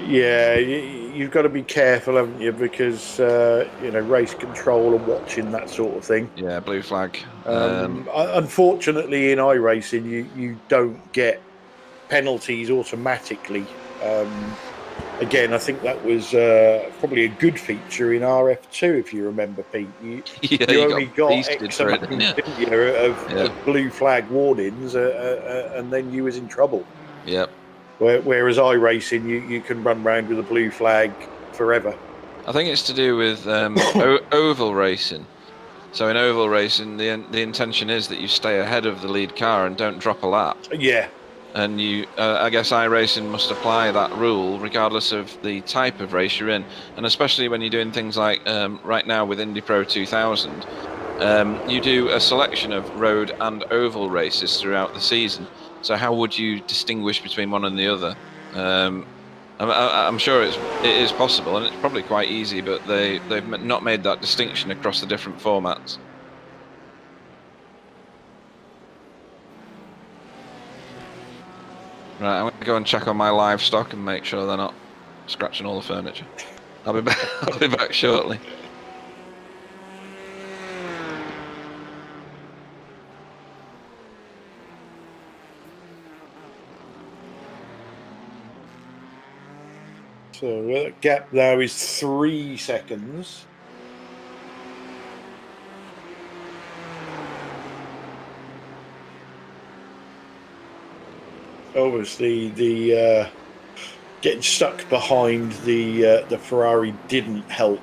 Yeah, you've got to be careful, haven't you? Because race control and watching that sort of thing. Yeah, blue flag. Unfortunately, in iRacing, you don't get penalties automatically. Again, I think that was probably a good feature in RF2, if you remember, Pete. You only got X amount, didn't you, of blue flag warnings, and then you was in trouble. Yep. Whereas iRacing, you can run around with a blue flag forever. I think it's to do with oval racing. So in oval racing, the intention is that you stay ahead of the lead car and don't drop a lap. Yeah. And I guess iRacing must apply that rule regardless of the type of race you're in, and especially when you're doing things like right now with Indy Pro 2000, you do a selection of road and oval races throughout the season. So how would you distinguish between one and the other? I'm sure it is possible, and it's probably quite easy, but they've not made that distinction across the different formats. Right, I'm going to go and check on my livestock and make sure they're not scratching all the furniture. I'll be back. I'll be back shortly. So the gap now is 3 seconds. Obviously, the getting stuck behind the Ferrari didn't help.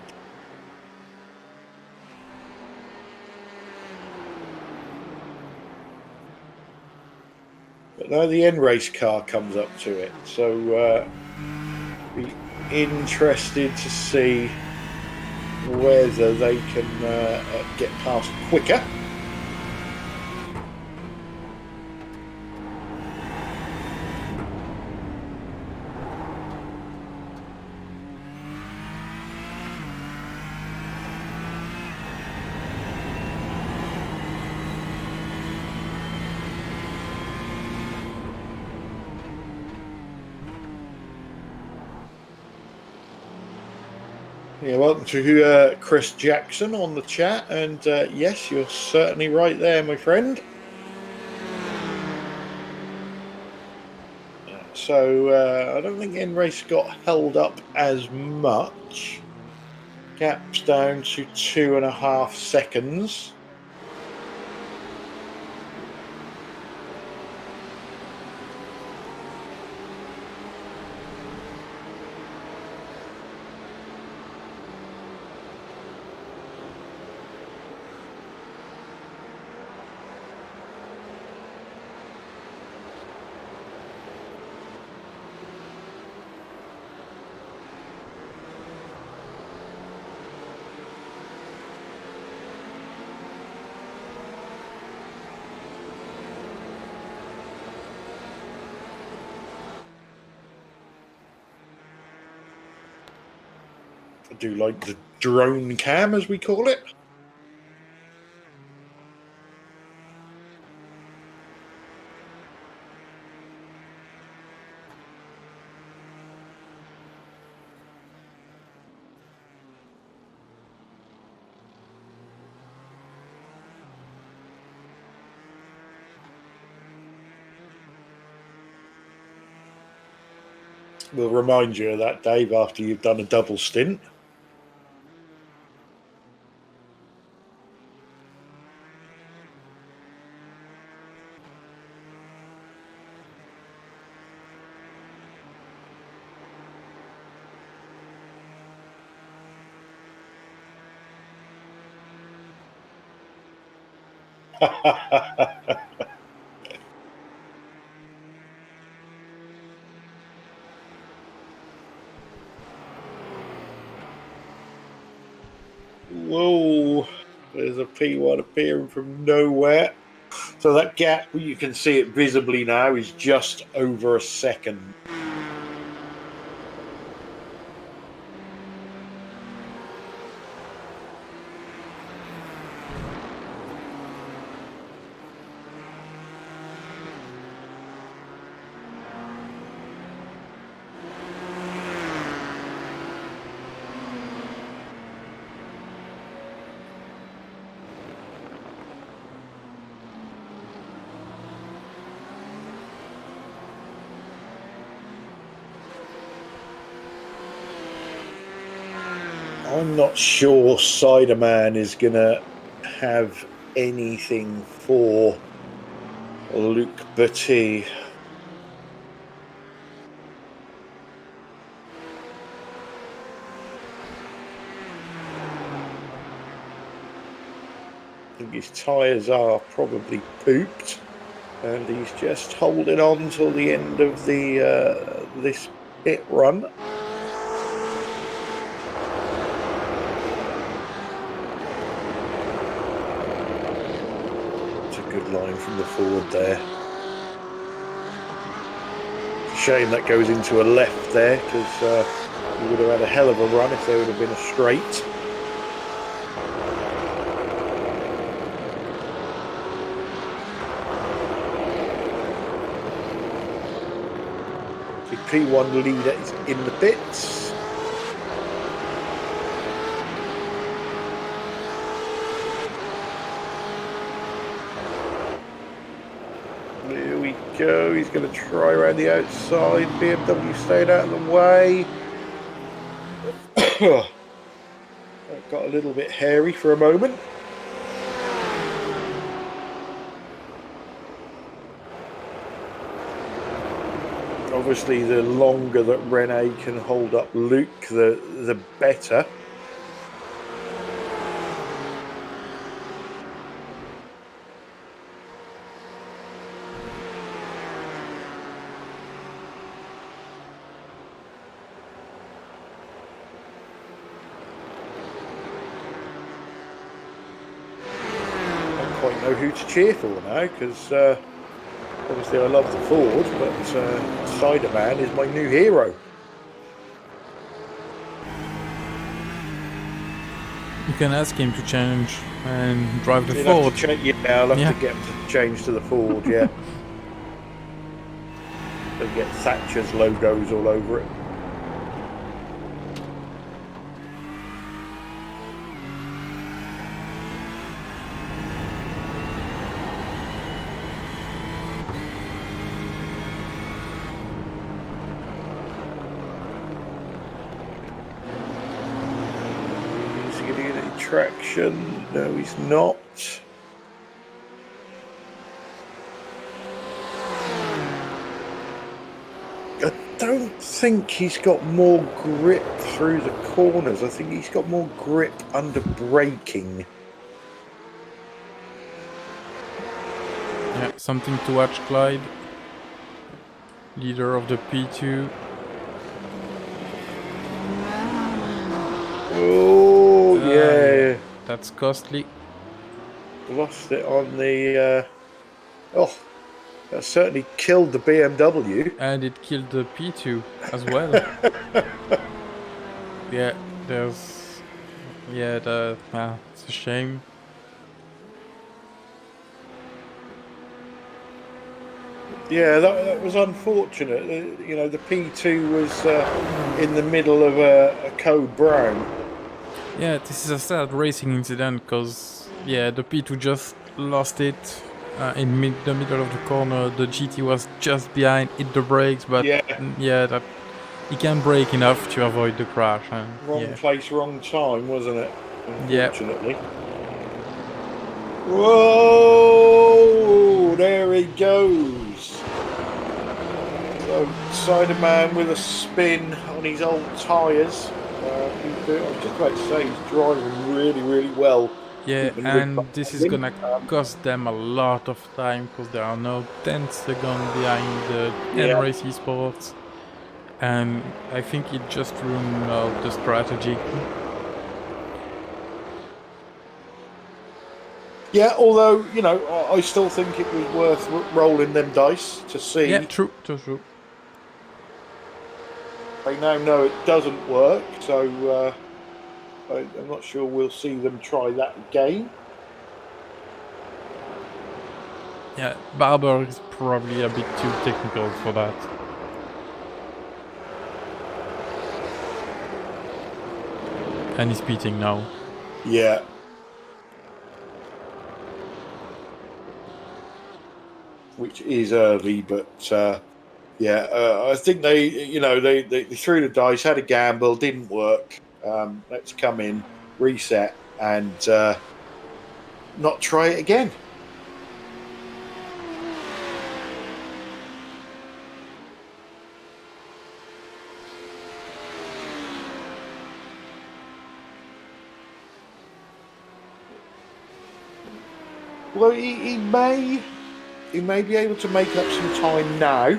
But now the end race car comes up to it, so be interested to see whether they can get past quicker. Yeah, welcome to Chris Jackson on the chat, and yes, you're certainly right there, my friend. So I don't think N-Race got held up as much. Gap's down to 2.5 seconds. I do like the drone cam, as we call it. We'll remind you of that, Dave, after you've done a double stint. Whoa, there's a P1 appearing from nowhere. So that gap, you can see it visibly now, is just over a second. I'm not sure Ciderman is going to have anything for Luke Batty. I think his tyres are probably pooped, and he's just holding on till the end of the this pit run. Good line from the forward there. Shame that goes into a left there, because you would have had a hell of a run if there would have been a straight. The P1 leader is in the pits. There we go. He's going to try around the outside. BMW stayed out of the way. That got a little bit hairy for a moment. Obviously, the longer that Rene can hold up Luke, the better. Quite know who to cheer for now, because obviously I love the Ford, but Ciderman is my new hero. You can ask him to change and drive the You'll Ford. have to I'll have to get him to change to the Ford, yeah. They'll get Thatcher's logos all over it. traction. No, he's not. I don't think he's got more grip through the corners. I think he's got more grip under braking. Yeah, something to watch, Clyde. Leader of the P2. Oh, yeah. That's costly. Lost it on the... oh, that certainly killed the BMW. And it killed the P2 as well. Yeah, there's... Yeah, it's a shame. Yeah, that was unfortunate. You know, the P2 was in the middle of a code brown. Yeah, this is a sad racing incident because, yeah, the P2 just lost it in the middle of the corner. The GT was just behind, hit the brakes, but yeah, that he can brake enough to avoid the crash. And, wrong place, wrong time, wasn't it? Unfortunately. Yeah. Whoa! There he goes. So, Siderman with a spin on his old tyres. I was just about to say he's driving really, really well. Yeah, and this is gonna cost them a lot of time because there are no 10 seconds behind the N-Race Esports. And I think it just ruined the strategy. Yeah, although, you know, I still think it was worth rolling them dice to see. Yeah, true. They now know it doesn't work, so I'm not sure we'll see them try that again. Yeah, Barber is probably a bit too technical for that. And he's pitting now. Yeah. Which is early, but I think they threw the dice, had a gamble, didn't work. Let's come in, reset, and not try it again. Well, he may be able to make up some time now.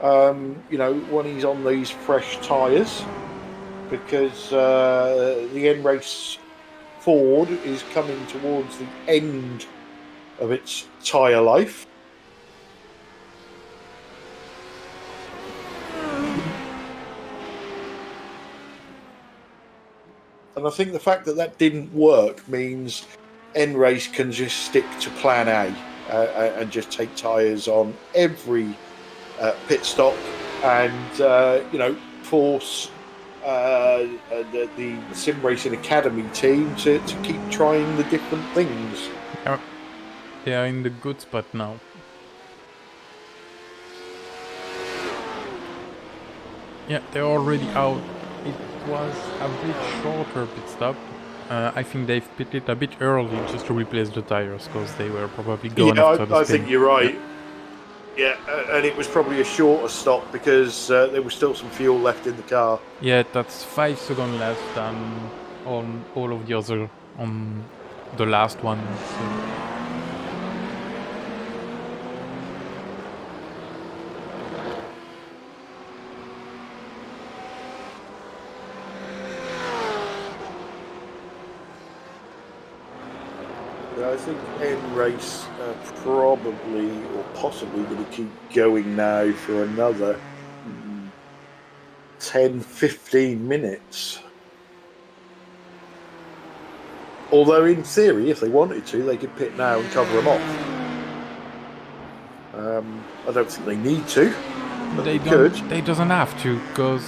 When he's on these fresh tyres, because the N-Race Ford is coming towards the end of its tyre life. And I think the fact that didn't work means N-Race can just stick to plan A and just take tyres on every pit stop and force the Simracing Academy team to keep trying the different things. They are in the good spot now. Yeah, they're already out. It was a bit shorter pit stop. I think they've pitted a bit early just to replace the tires because they were probably going after the spin. I think you're right. Yeah, and it was probably a shorter stop because there was still some fuel left in the car. Yeah, that's 5 seconds less than on all of the other on the last one. So. I think N-Race are probably or possibly going to keep going now for another 10-15 minutes. Although in theory, if they wanted to, they could pit now and cover them off. I don't think they need to, but they could. They doesn't have to, because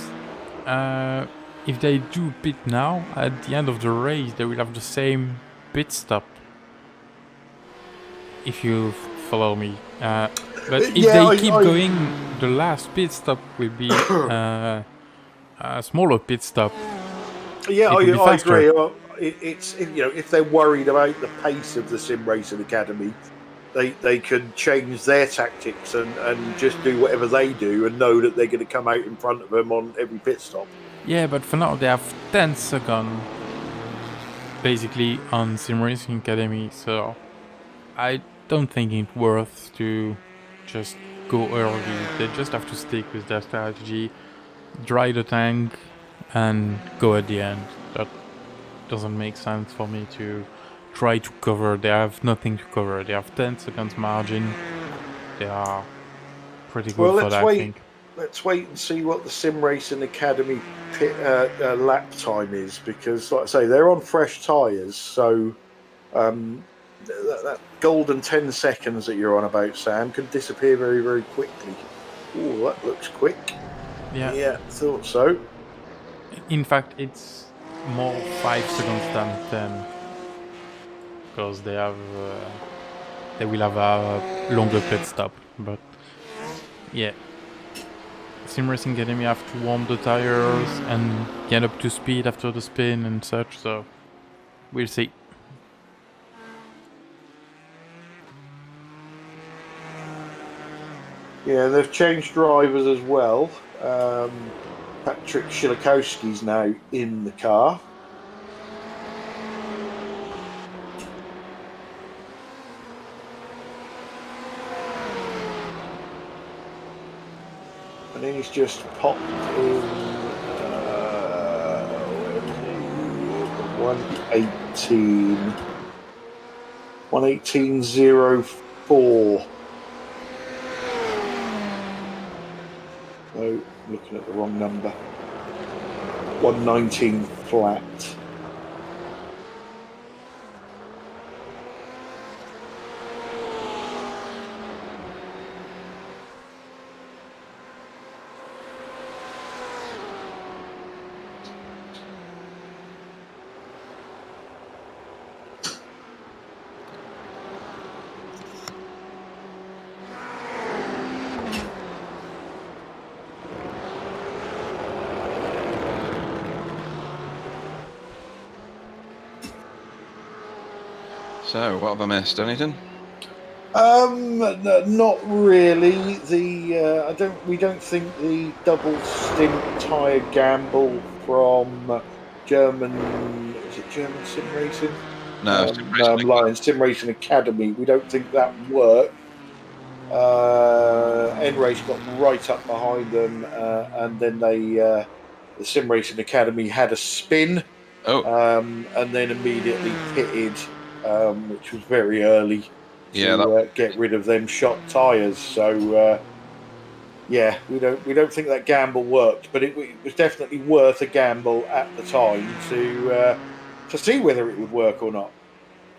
if they do pit now, at the end of the race, they will have the same pit stop. If you follow me. But if they keep going, the last pit stop will be a smaller pit stop. Yeah, I agree. if they're worried about the pace of the Simracing Academy, they can change their tactics and just do whatever they do and know that they're going to come out in front of them on every pit stop. Yeah, but for now they have 10 seconds basically on Simracing Academy, so I don't think it's worth to just go early. They just have to stick with their strategy, dry the tank, and go at the end. That doesn't make sense for me to try to cover. They have nothing to cover. They have 10 seconds margin. They are pretty good for that, I think. Let's wait and see what the Simracing Academy lap time is, because, like I say, they're on fresh tyres, so that golden 10 seconds that you're on about, Sam, can disappear very, very quickly. Oh, that looks quick. Yeah, thought so. In fact, it's more 5 seconds than 10, because they will have a longer pit stop. But yeah, Simracing Academy have to warm the tires and get up to speed after the spin and such, so we'll see. Yeah, they've changed drivers as well. Patrick Shilikowski's now in the car. And then he's just popped in 118.04. No, looking at the wrong number. 119 flat. So, what have I missed? Anything? Not really. We don't think the double stint tyre gamble from German Simracing? No, Lions Simracing Academy. We don't think that worked. N-Race got right up behind them, and then the Simracing Academy had a spin, and then immediately pitted, which was very early to get rid of them shot tyres. So we don't think that gamble worked, but it was definitely worth a gamble at the time to see whether it would work or not.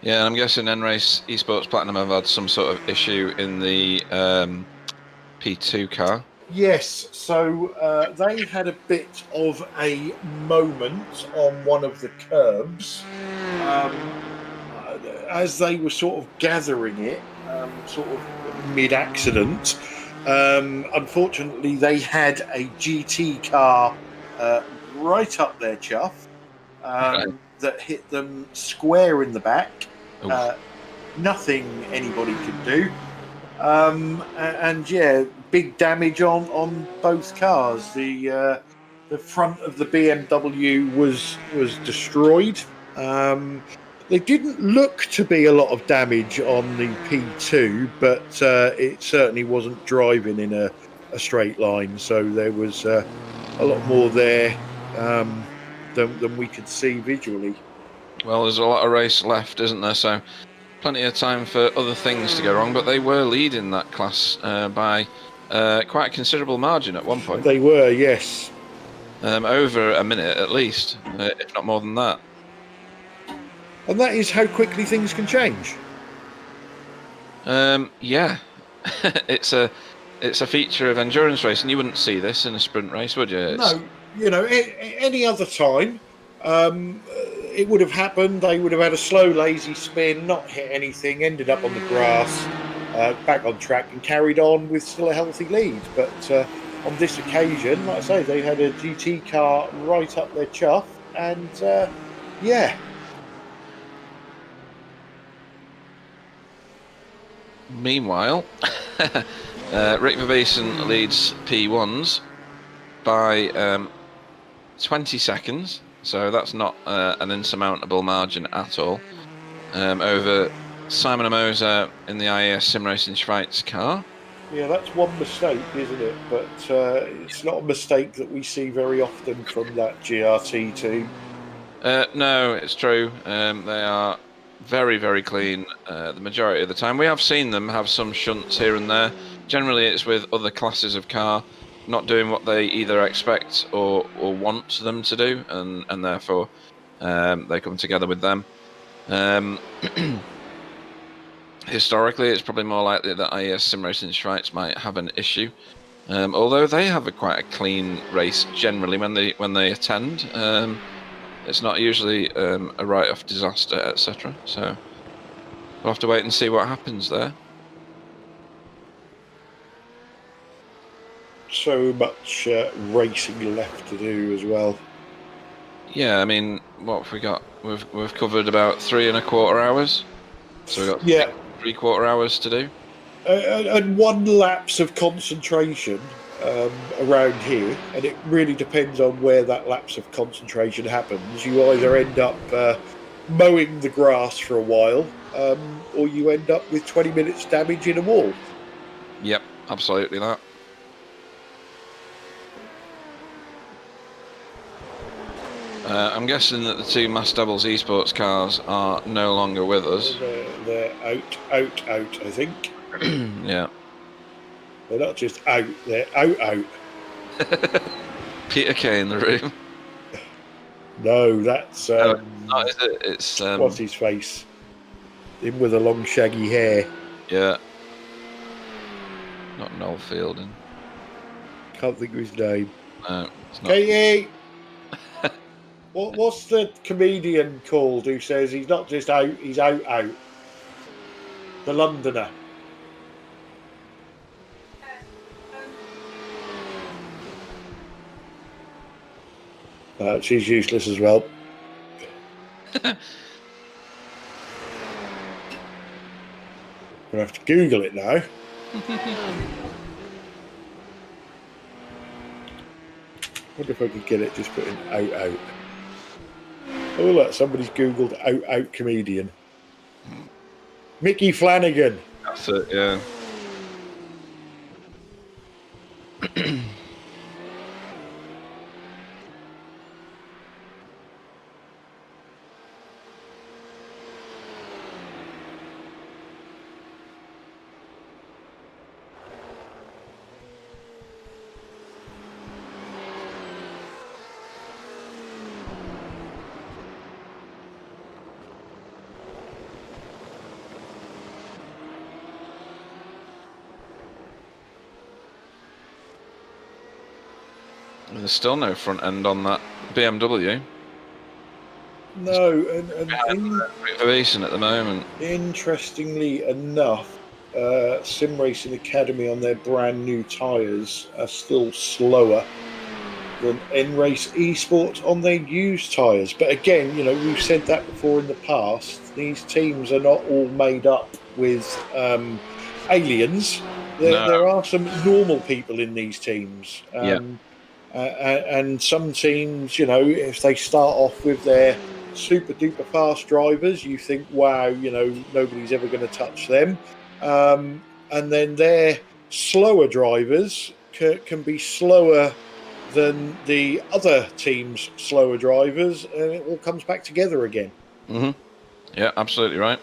Yeah, and I'm guessing N-Race Esports Platinum have had some sort of issue in the P2 car. Yes, so they had a bit of a moment on one of the curbs as they were sort of gathering it, sort of mid-accident. Unfortunately, they had a GT car right up their chuff that hit them square in the back. Nothing anybody could do. Big damage on both cars. The front of the BMW was destroyed. There didn't look to be a lot of damage on the P2, but it certainly wasn't driving in a straight line. So there was a lot more there than we could see visually. Well, there's a lot of race left, isn't there? So plenty of time for other things to go wrong. But they were leading that class by quite a considerable margin at one point. They were, yes. Over a minute at least, if not more than that. And that is how quickly things can change. Yeah, it's a feature of endurance racing. You wouldn't see this in a sprint race, would you? No, any other time, it would have happened. They would have had a slow, lazy spin, not hit anything, ended up on the grass, back on track, and carried on with still a healthy lead. But on this occasion, like I say, they had a GT car right up their chuff, and Meanwhile, Rick Verbeesen leads P1s by 20 seconds, so that's not an insurmountable margin at all, over Simon Amoser in the IAS Simracing Schweiz car. Yeah, that's one mistake, isn't it? But it's not a mistake that we see very often from that GRT team. No, it's true. They are very, very clean the majority of the time. We have seen them have some shunts here and there. Generally, it's with other classes of car not doing what they either expect or want them to do, and therefore they come together with them. Historically, it's probably more likely that IES Simracing Schweiz might have an issue, although they have quite a clean race generally when they attend. It's not usually a write-off disaster, etc. So we'll have to wait and see what happens there. So much racing left to do as well. Yeah, I mean, what have we got? We've covered about 3¼ hours, so we've got 3/4 hours to do. And one lapse of concentration around here, and it really depends on where that lapse of concentration happens. You either end up mowing the grass for a while, or you end up with 20 minutes damage in a wall. Yep, absolutely that. I'm guessing that the two Mass Doubles esports cars are no longer with us. They're out, I think. Yeah. They're not just out, they're out. Peter Kay in the room. No, that's... no, it's not, is it? It's... what's his face? Him with the long shaggy hair. Yeah. Not Noel Fielding. Can't think of his name. No, it's not. Katie! What's the comedian called who says he's not just out, he's out? The Londoner. She's useless as well. I'm going to have to Google it now. Wonder if I could get it just put in out. Oh look, somebody's Googled out comedian. Mickey Flanagan. That's it, yeah. There's still no front end on that BMW. No, and Racing at the moment. Interestingly enough, Sim Racing Academy on their brand new tyres are still slower than N-Race Esports on their used tyres. But again, you know, we've said that before in the past. These teams are not all made up with aliens. There are some normal people in these teams. And some teams, you know, if they start off with their super duper fast drivers, you think, wow, you know, nobody's ever going to touch them. And then their slower drivers can be slower than the other team's slower drivers, and it all comes back together again. Mm-hmm. Yeah, absolutely right.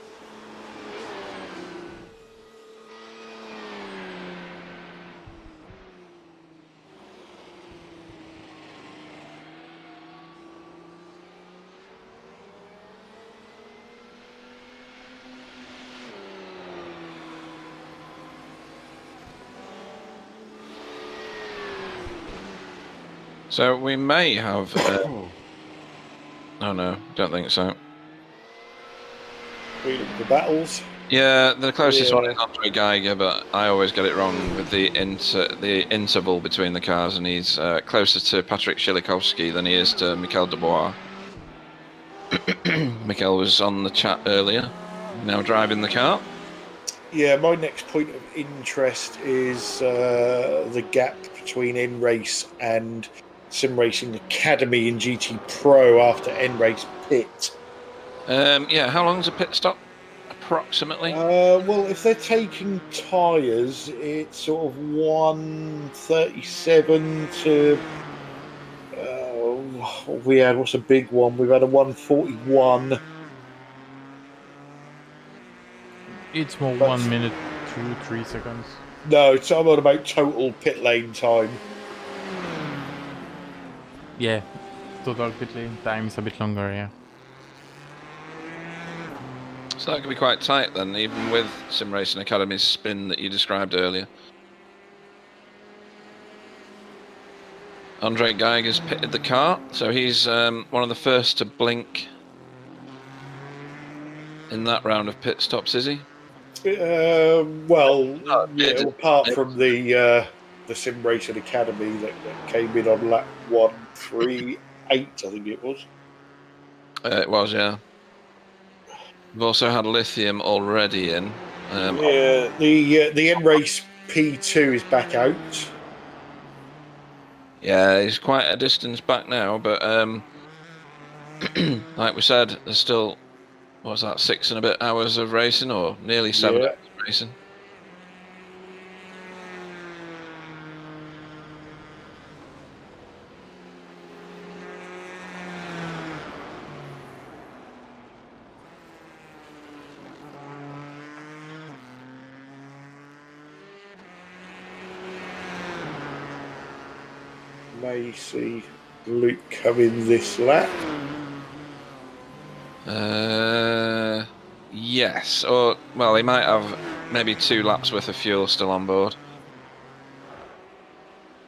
So we may have... oh no, don't think so. Freedom for battles. Yeah, the closest one is Andre Geiger, but I always get it wrong with the interval between the cars, and he's closer to Patrick Shilikowski than he is to Mikel Dubois. Mikel was on the chat earlier, now driving the car. Yeah, my next point of interest is the gap between N-Race and Simracing Academy in GT Pro after N-Race pit. Yeah, how long's a pit stop approximately? Well, if they're taking tyres, it's sort of 137 to. We had what's a big one? We've had a 141. It's more But 1 minute, 2, 3 seconds. no, so I'm on about total pit lane time. Yeah, total pit lane time is a bit longer, yeah. So that could be quite tight then, even with Simracing Academy's spin that you described earlier. Andre Geiger's pitted the car, so he's one of the first to blink in that round of pit stops, is he? Well, Oh, yeah. it- Apart from the Sim Racing Academy that came in on lap 138, I think it was. It was, yeah. We've also had Lithium already in. Yeah, the N Race P2 is back out. Yeah, he's quite a distance back now, but like we said, there's still, what was that, 6 and a bit hours of racing, or nearly 7 Yeah. hours of racing. May see Luke come in this lap. Yes, or, well, he might have maybe 2 laps worth of fuel still on board.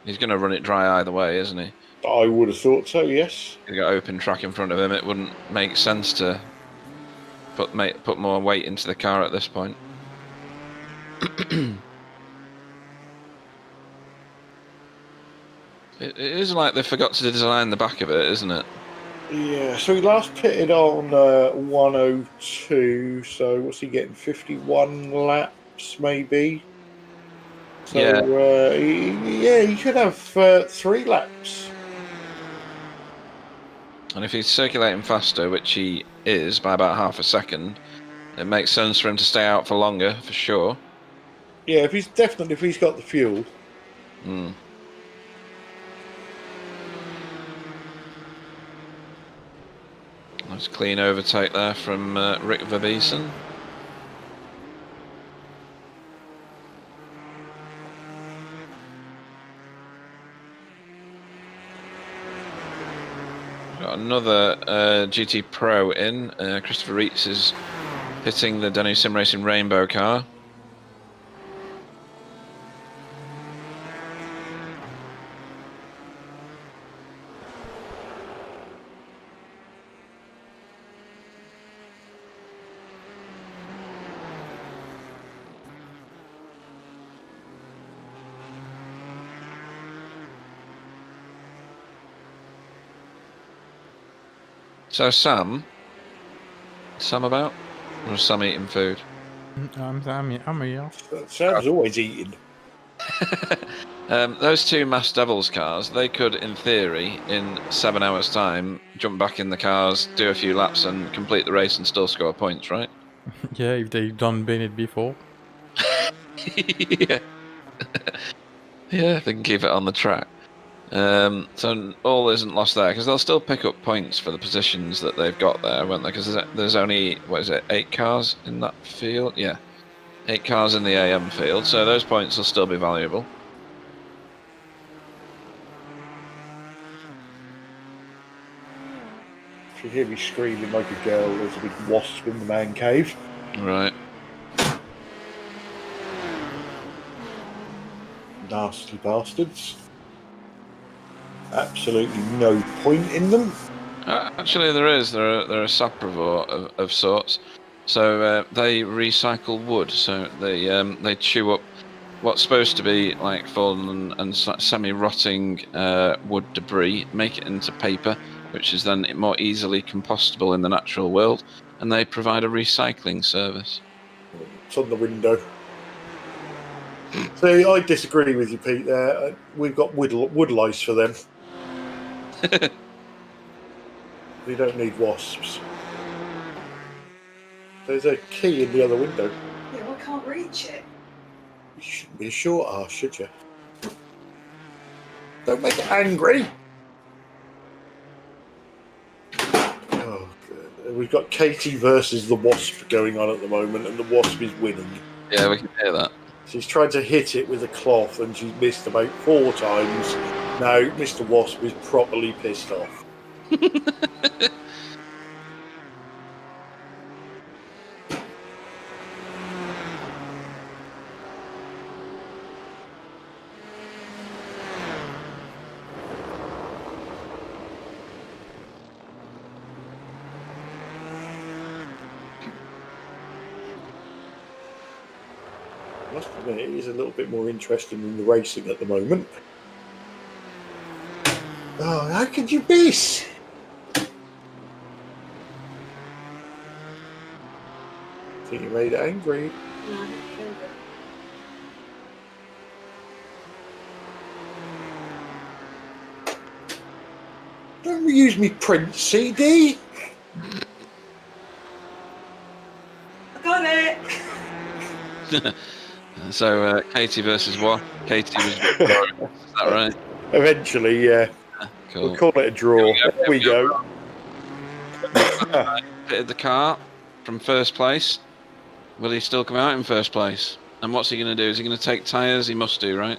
He's going to run it dry either way, isn't he? I would have thought so, yes. He's got open track in front of him. It wouldn't make sense to put more weight into the car at this point. It is like they forgot to design the back of it, isn't it? Yeah, so he last pitted on 102, so what's he getting? 51 laps, maybe? So, Yeah. he could have 3 laps. And if he's circulating faster, which he is by about half a second, it makes sense for him to stay out for longer, for sure. Yeah, if he's got the fuel. Mm. Nice clean overtake there from Rick Verbeesen. Got another GT Pro in. Christopher Reitz is hitting the Danu Sim Racing Rainbow car. So Sam about? Or is Sam eating food? I'm here. Sam's always eating. Those 2 Masked Devils cars, they could, in theory, in 7 hours' time, jump back in the cars, do a few laps, and complete the race and still score points, right? Yeah, if they've done it before. Yeah. Yeah, if they can keep it on the track. So all isn't lost there, because they'll still pick up points for the positions that they've got there, won't they? Because there's only, 8 cars in that field? Yeah, 8 cars in the AM field, so those points will still be valuable. If you hear me screaming like a girl, there's a big wasp in the man cave. Right. Nasty bastards. Absolutely no point in them. Actually, there is. They're a saprovore of sorts. So they recycle wood. So they chew up what's supposed to be like fallen and semi-rotting wood debris, make it into paper, which is then more easily compostable in the natural world, and they provide a recycling service. It's on the window. See, I disagree with you, Pete. There, we've got wood lice for them. We don't need wasps. There's a key in the other window. Yeah, well, I can't reach it. You shouldn't be a short ass, should you? Don't make it angry. Oh, good. We've got Katie versus the wasp going on at the moment, and the wasp is winning. Yeah, we can hear that. She's tried to hit it with a cloth, and she's missed about 4 times. Now, Mr. Wasp is properly pissed off. I must admit, it is a little bit more interesting than the racing at the moment. Oh, how could you miss? I think you made it angry. No, I haven't killed it. Don't use me print CD. I got it! So, Katie versus what? Katie was. Is that right? Eventually, yeah. Cool. We'll call it a draw. There we go. Pitted the car from first place. Will he still come out in first place? And what's he going to do? Is he going to take tyres? He must do, right?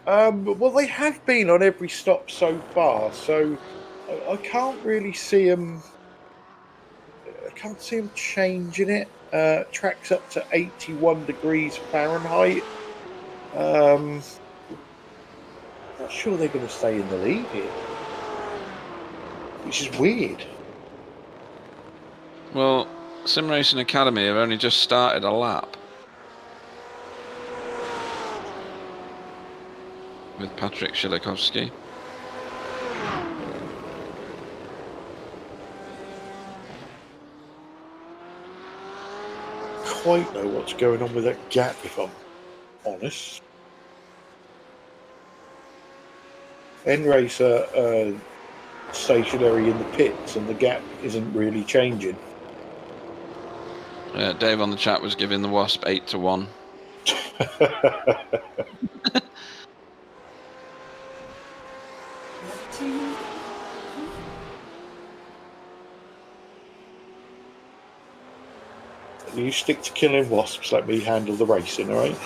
Well, they have been on every stop so far, so I can't really see them. I can't see them changing it. Track's up to 81 degrees Fahrenheit. Not sure they're going to stay in the lead here, which is weird. Well, Simracing Academy have only just started a lap with Patrick Shilakovsky. Quite know what's going on with that gap, if I'm honest. N-Race are stationary in the pits, and the gap isn't really changing. Dave on the chat was giving the Wasp 8-1. You stick to killing wasps, let me handle the racing, alright?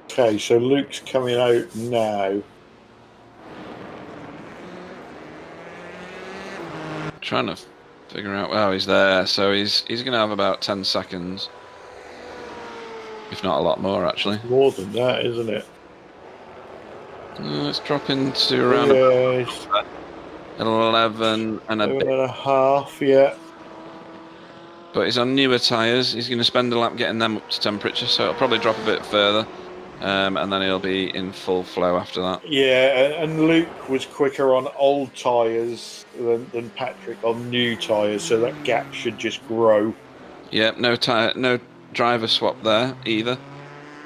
Okay, so Luke's coming out now. Trying to figure out. Oh, he's there. So he's going to have about 10 seconds, if not a lot more, actually. More than that, isn't it? It's dropping to around 11 and a bit. 11 and a half, yeah. But he's on newer tyres. He's going to spend a lap getting them up to temperature, so it'll probably drop a bit further. And then he'll be in full flow after that. Yeah, and Luke was quicker on old tyres than Patrick on new tyres, so that gap should just grow. Yeah, no driver swap there either,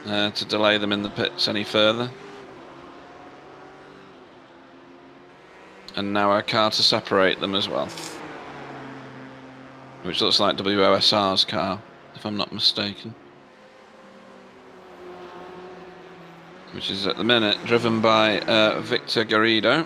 to delay them in the pits any further. And now our car to separate them as well, which looks like WOSR's car, if I'm not mistaken. Which is at the minute driven by Victor Garrido.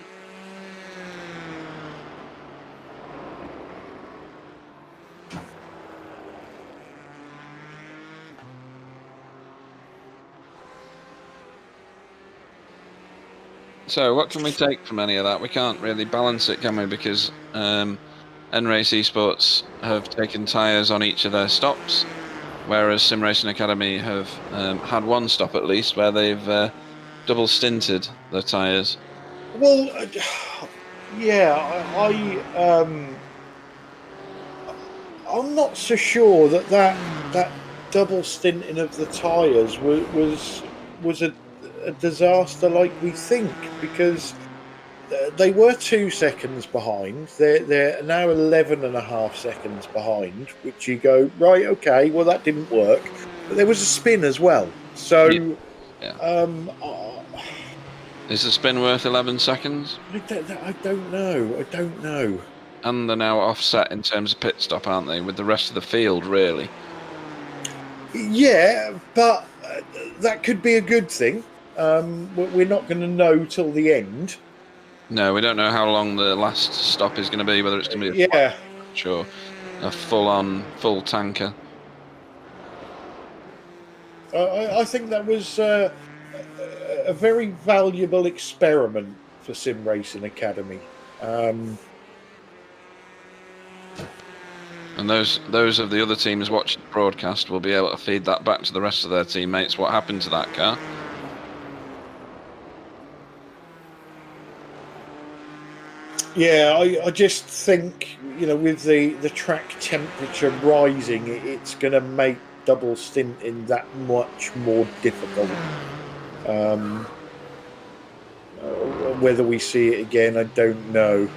So what can we take from any of that? We can't really balance it, can we? Because N-Race Esports have taken tyres on each of their stops, whereas Simracing Academy have had one stop at least where they've double stinted their tyres. Well, yeah, I'm not so sure that double stinting of the tyres was a disaster like we think, because they were 2 seconds behind. They're now 11.5 seconds behind, which you go, right, okay, well, that didn't work. But there was a spin as well. So, Yeah. Is the spin worth 11 seconds? I don't know. I don't know. And they're now offset in terms of pit stop, aren't they, with the rest of the field, really? Yeah, but that could be a good thing. We're not going to know till the end. No, we don't know how long the last stop is going to be, whether it's going to be a full tanker. I think that was a very valuable experiment for Simracing Academy. And those of the other teams watching the broadcast will be able to feed that back to the rest of their teammates. What happened to that car? Yeah, I just think, with the track temperature rising, it's going to make double stinting that much more difficult. Whether we see it again, I don't know.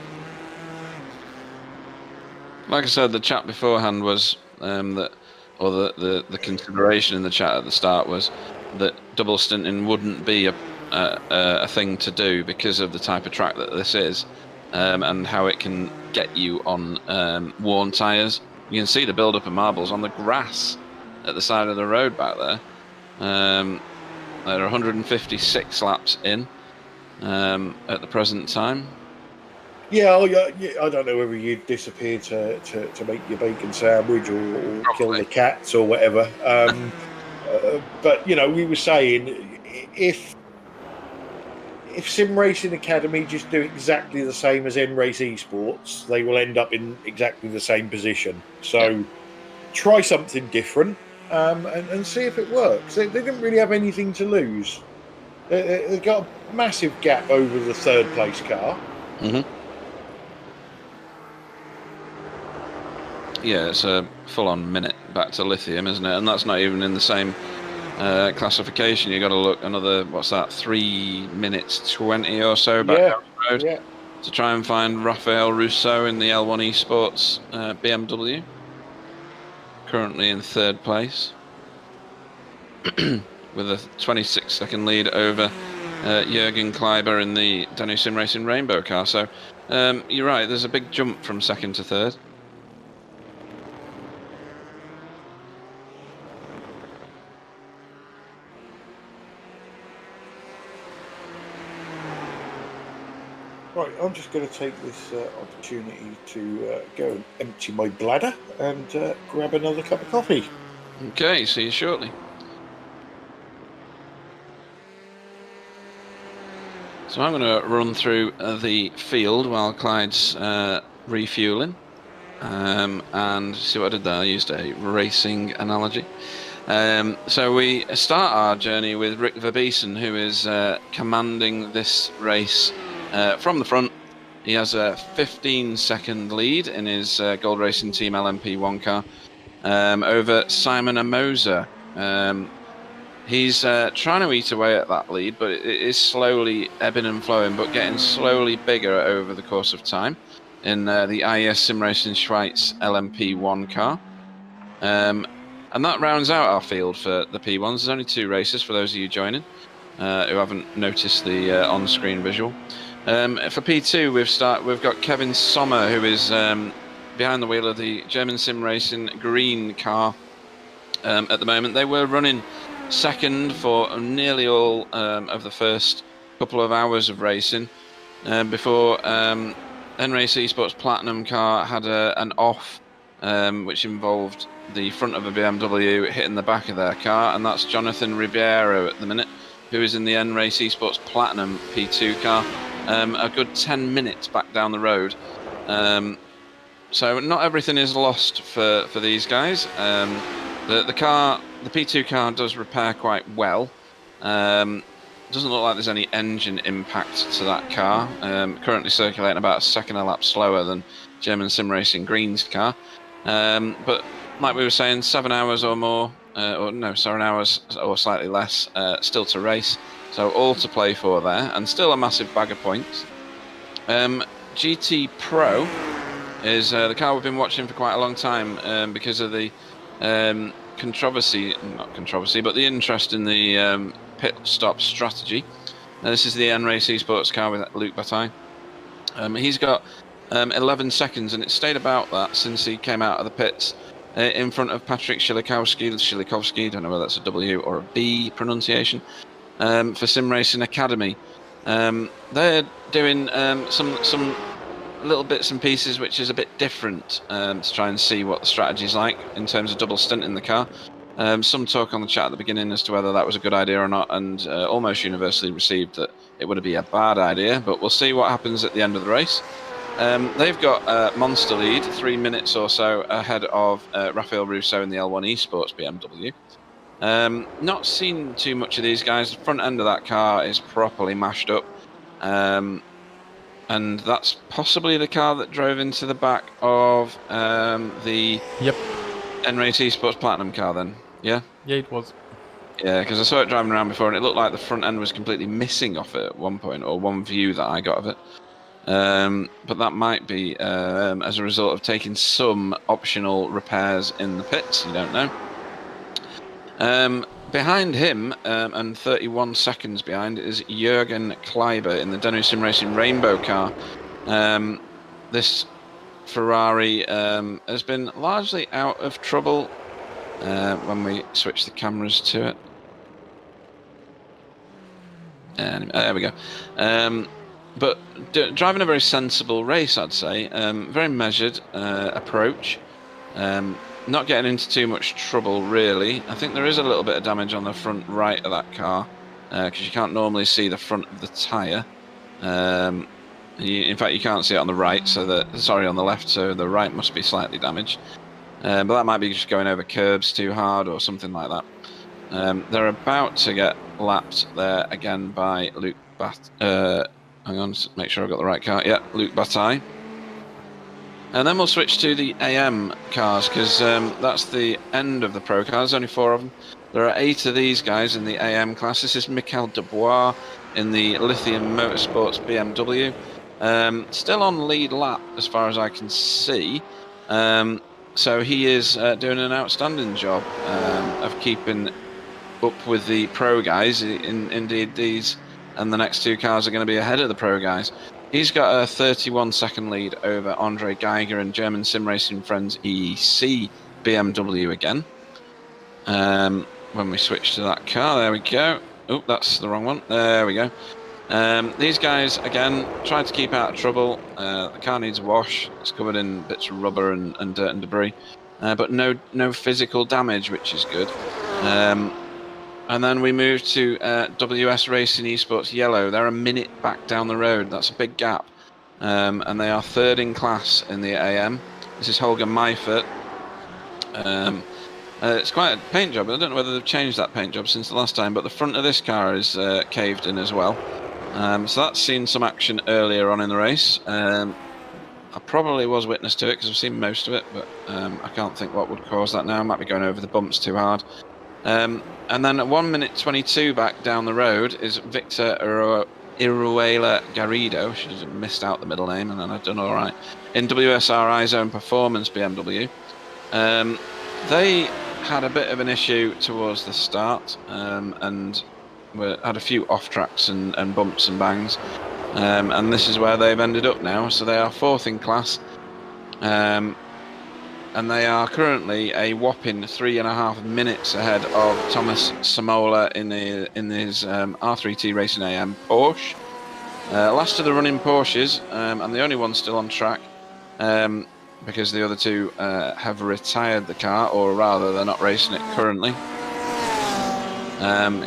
Like I said, the chat beforehand was the consideration in the chat at the start was that double stinting wouldn't be a thing to do because of the type of track that this is, and how it can get you on worn tyres. You can see the build-up of marbles on the grass at the side of the road back there. There are 156 laps in at the present time. Yeah, I don't know whether you'd disappear to make your bacon sandwich or kill the cats or whatever. But we were saying if Simracing Academy just do exactly the same as N-Race Esports, they will end up in exactly the same position. So try something different and see if it works. They didn't really have anything to lose. They've got a massive gap over the third place car. Mm-hmm. Yeah, it's a full-on minute back to lithium, isn't it? And that's not even in the same classification. You got to look another 3 minutes 20 or so back down the road to try and find Raphael Rousseau in the L1 Esports BMW, currently in third place with a 26-second lead over Jürgen Kleiber in the Danu Sim Racing Rainbow car. So you're right, there's a big jump from second to third. Right, I'm just going to take this opportunity to go and empty my bladder and grab another cup of coffee. Okay, see you shortly. So I'm going to run through the field while Clyde's refueling and see what I did there. I used a racing analogy. So we start our journey with Rick Verbeesen, who is commanding this race from the front. He has a 15-second lead in his Gold Racing Team LMP1 car over Simon Amoser. He's trying to eat away at that lead, but it is slowly ebbing and flowing, but getting slowly bigger over the course of time in the IES Simracing Schweiz LMP1 car. And that rounds out our field for the P1s. There's only 2 races for those of you joining who haven't noticed the on-screen visual. For P2, we've got Kevin Sommer, who is behind the wheel of the German Sim Racing green car at the moment. They were running second for nearly all of the first couple of hours of racing before N-Race Esports Platinum car had an off, which involved the front of a BMW hitting the back of their car, and that's Jonathan Ribeiro at the minute, who is in the N-Race Esports Platinum P2 car, a good 10 minutes back down the road. So not everything is lost for these guys. The P2 car does repair quite well. Doesn't look like there's any engine impact to that car. Currently circulating about a second a lap slower than German Sim Racing Green's car. But like we were saying, 7 hours or more, 7 hours or slightly less still to race. So all to play for there, and still a massive bag of points. GT Pro is the car we've been watching for quite a long time because of the not controversy, but the interest in the pit stop strategy. This is the N-Race Esports car with Luke Bataille. He's got 11 seconds, and it's stayed about that since he came out of the pits in front of Patrick Shilikowski, don't know whether that's a W or a B pronunciation, for Simracing Academy. They're doing some little bits and pieces which is a bit different to try and see what the strategy's like in terms of double stinting the car. Some talk on the chat at the beginning as to whether that was a good idea or not, and almost universally received that it would be a bad idea, but we'll see what happens at the end of the race. They've got a monster lead, 3 minutes or so ahead of Raphael Russo in the L1 Esports BMW. Not seen too much of these guys. The front end of that car is properly mashed up. And that's possibly the car that drove into the back of the N-Race Esports Platinum car then, yeah? Yeah, it was. Yeah, because I saw it driving around before and it looked like the front end was completely missing off it at one point, or one view that I got of it. But that might be as a result of taking some optional repairs in the pits, you don't know. Behind him, and 31 seconds behind, is Jürgen Kleiber in the Danu Sim Racing Rainbow car. This Ferrari has been largely out of trouble when we switch the cameras to it. And, there we go. But driving a very sensible race, I'd say. Very measured approach. Not getting into too much trouble, really. I think there is a little bit of damage on the front right of that car, because you can't normally see the front of the tyre. In fact, you can't see it on the right, on the left, so the right must be slightly damaged. But that might be just going over curbs too hard or something like that. They're about to get lapped there again by Luke hang on, make sure I've got the right car. Yeah, Luke Bataille. And then we'll switch to the AM cars, because that's the end of the pro cars. There's only 4 of them. There are 8 of these guys in the AM class. This is Michael Dubois in the Lithium Motorsports BMW. Still on lead lap as far as I can see. So he is doing an outstanding job of keeping up with the pro guys. Indeed, these and the next 2 cars are going to be ahead of the pro guys. He's got a 31-second lead over Andre Geiger and German sim racing friends EEC BMW again. When we switch to that car, there we go. Oh, that's the wrong one. There we go. These guys, again, tried to keep out of trouble. The car needs a wash. It's covered in bits of rubber and dirt and debris. But no physical damage, which is good. And then we move to WS Racing Esports Yellow. They're a minute back down the road. That's a big gap. And they are 3rd in class in the AM. This is Holger Meifert. It's quite a paint job. I don't know whether they've changed that paint job since the last time, but the front of this car is caved in as well. So that's seen some action earlier on in the race. I probably was witness to it because I've seen most of it, but I can't think what would cause that now. I might be going over the bumps too hard. And then at 1 minute 22 back down the road is Victor Iruela Garrido. Should have missed out the middle name, and then I've done all right. In WSRI Zone Performance BMW. They had a bit of an issue towards the start, and had a few off tracks and bumps and bangs. And this is where they've ended up now. So they are 4th in class. And they are currently a whopping 3.5 minutes ahead of Thomas Samola in his R3T Racing AM Porsche. Last of the running Porsches, and the only one still on track, because the other 2 have retired the car, or rather they're not racing it currently.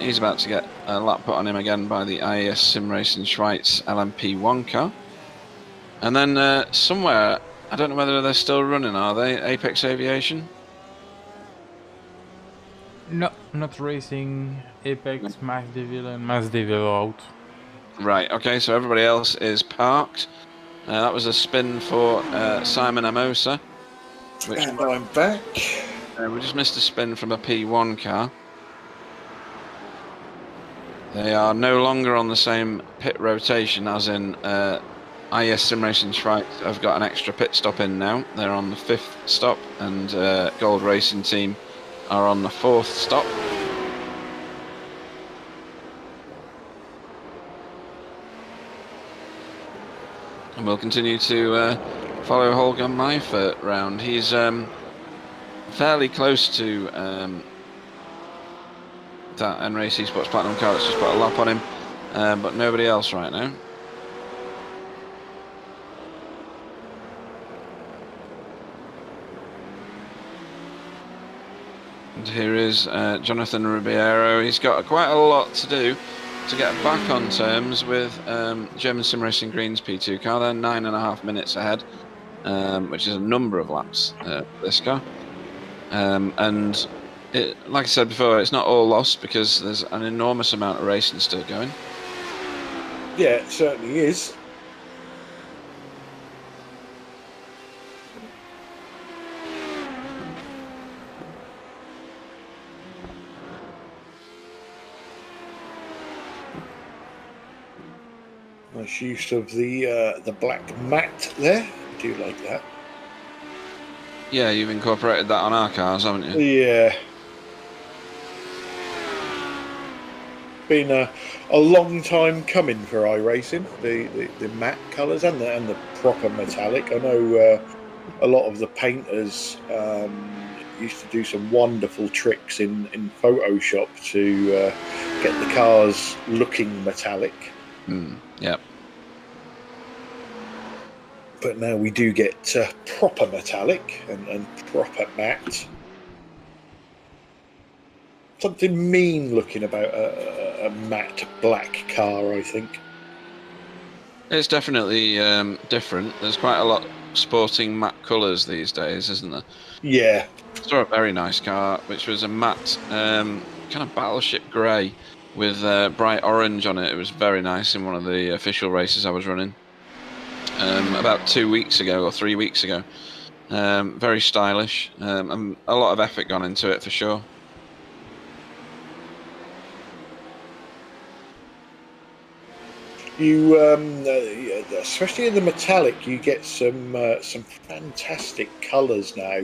He's about to get a lap put on him again by the IES Sim Racing Schweiz LMP1 car. And then somewhere, I don't know whether they're still running, are they? Apex Aviation? No, not racing. Apex, Max Devil, and Max Devil out. Right, okay, so everybody else is parked. That was a spin for Simon Amosa. And I'm back. We just missed a spin from a P1 car. They are no longer on the same pit rotation as in Yes, Simracing Schweiz have got an extra pit stop in now. They're on the 5th stop, and Gold Racing Team are on the 4th stop. And we'll continue to follow Holger Meifert round. He's fairly close to that NRAC Sports Platinum car that's just put a lap on him, but nobody else right now. And here is Jonathan Ribeiro. He's got quite a lot to do to get back on terms with German Simracing Green's P2 car. They're 9.5 minutes ahead, which is a number of laps for this car. And like I said before, it's not all lost because there's an enormous amount of racing still going. Yeah, it certainly is. Nice use of the black mat there. I do like that. Yeah, you've incorporated that on our cars, haven't you? Yeah. Been a long time coming for iRacing. The matte colours and the proper metallic. I know a lot of the painters used to do some wonderful tricks in Photoshop to get the cars looking metallic. Yep. But now we do get proper metallic and proper matte. Something mean looking about a matte black car, I think. It's definitely different. There's quite a lot sporting matte colours these days, isn't there? Yeah. I saw a very nice car, which was a matte kind of battleship grey with bright orange on it. It was very nice in one of the official races I was running about 2 weeks ago or 3 weeks ago. Very stylish, and a lot of effort gone into it for sure. You, especially in the metallic, you get some fantastic colours now.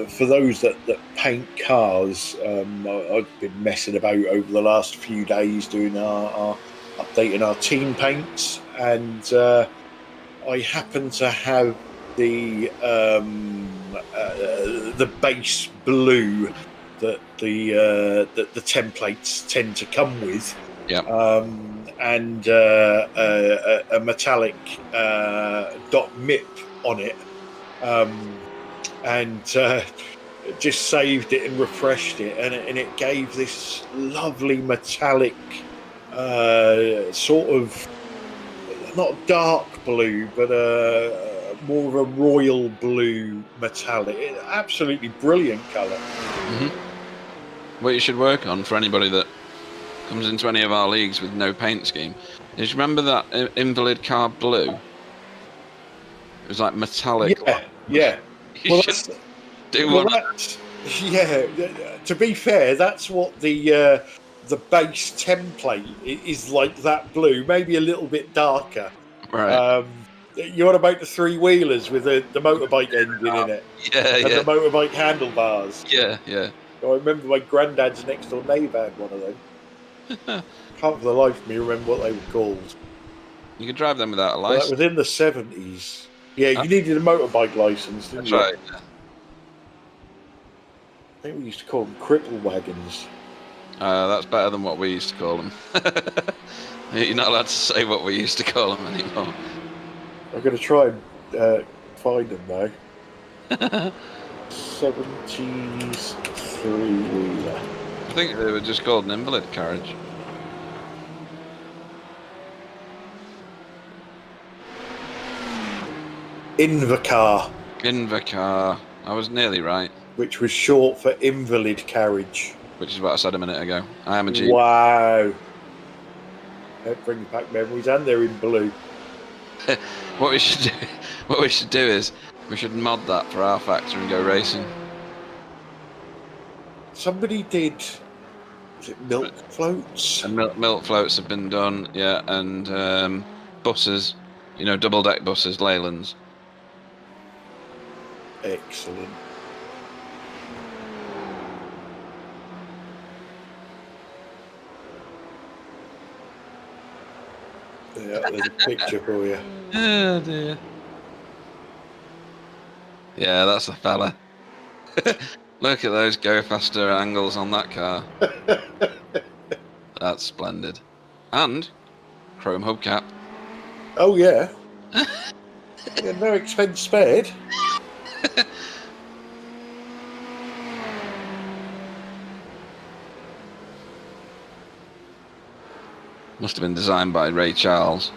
For those that paint cars, I've been messing about over the last few days doing our updating our team paints, and I happen to have the base blue that the templates tend to come with. Yeah. And a metallic dot MIP on it, and just saved it and refreshed it, and it gave this lovely metallic sort of not dark blue, but more of a royal blue metallic. Absolutely brilliant colour. Mm-hmm. What you should work on for anybody that comes into any of our leagues with no paint scheme is, remember that invalid car blue? It was like metallic. Yeah. You should do one. Yeah. To be fair, that's what the base template is like. That blue, maybe a little bit darker. Right. You're on about the three wheelers with the motorbike engine in it. Yeah. The motorbike handlebars. Yeah. I remember my granddad's next door neighbour had one of them. Can't for the life of me remember what they were called. You could drive them without a license. That was in the 70s. Yeah, you needed a motorbike license, didn't you? That's right. I think we used to call them cripple wagons. That's better than what we used to call them. You're not allowed to say what we used to call them anymore. I'm going to try and find them now. 70s three-wheeler. I think they were just called an invalid carriage. Invacar. I was nearly right. Which was short for invalid carriage. Which is what I said a minute ago. I am a Jeep. Wow. That brings back memories, and they're in blue. What we should do is we should mod that for our factory and go racing. Somebody did. Was it milk floats? And milk floats have been done, yeah, and buses, double deck buses, Leylands. Excellent. Yeah, there's a picture for you. Oh dear. Yeah, that's a fella. Look at those go faster angles on that car. That's splendid. And chrome hubcap. Oh yeah. Yeah, no expense spared. Must have been designed by Ray Charles.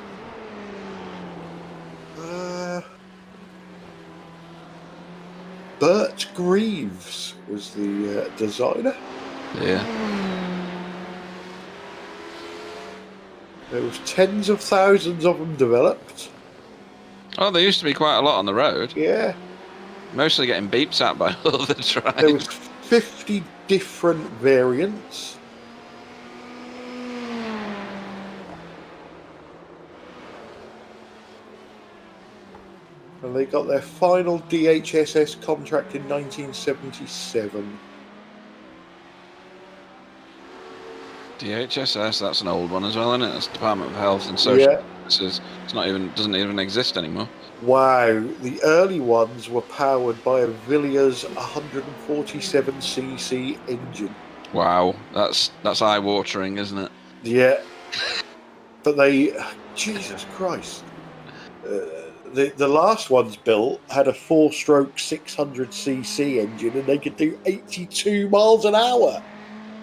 Bert Greaves was the designer. Yeah. There was tens of thousands of them developed. Oh, there used to be quite a lot on the road. Yeah. Mostly getting beeped at by other drivers. There was 50 different variants. And they got their final DHSS contract in 1977. DHSS, that's an old one as well, isn't it? That's Department of Health and Social Services. Doesn't even exist anymore. Wow, the early ones were powered by a Villiers 147cc engine. Wow, that's eye-watering, isn't it? Yeah, but Jesus Christ, the last ones built had a 4-stroke 600cc engine, and they could do 82 miles an hour.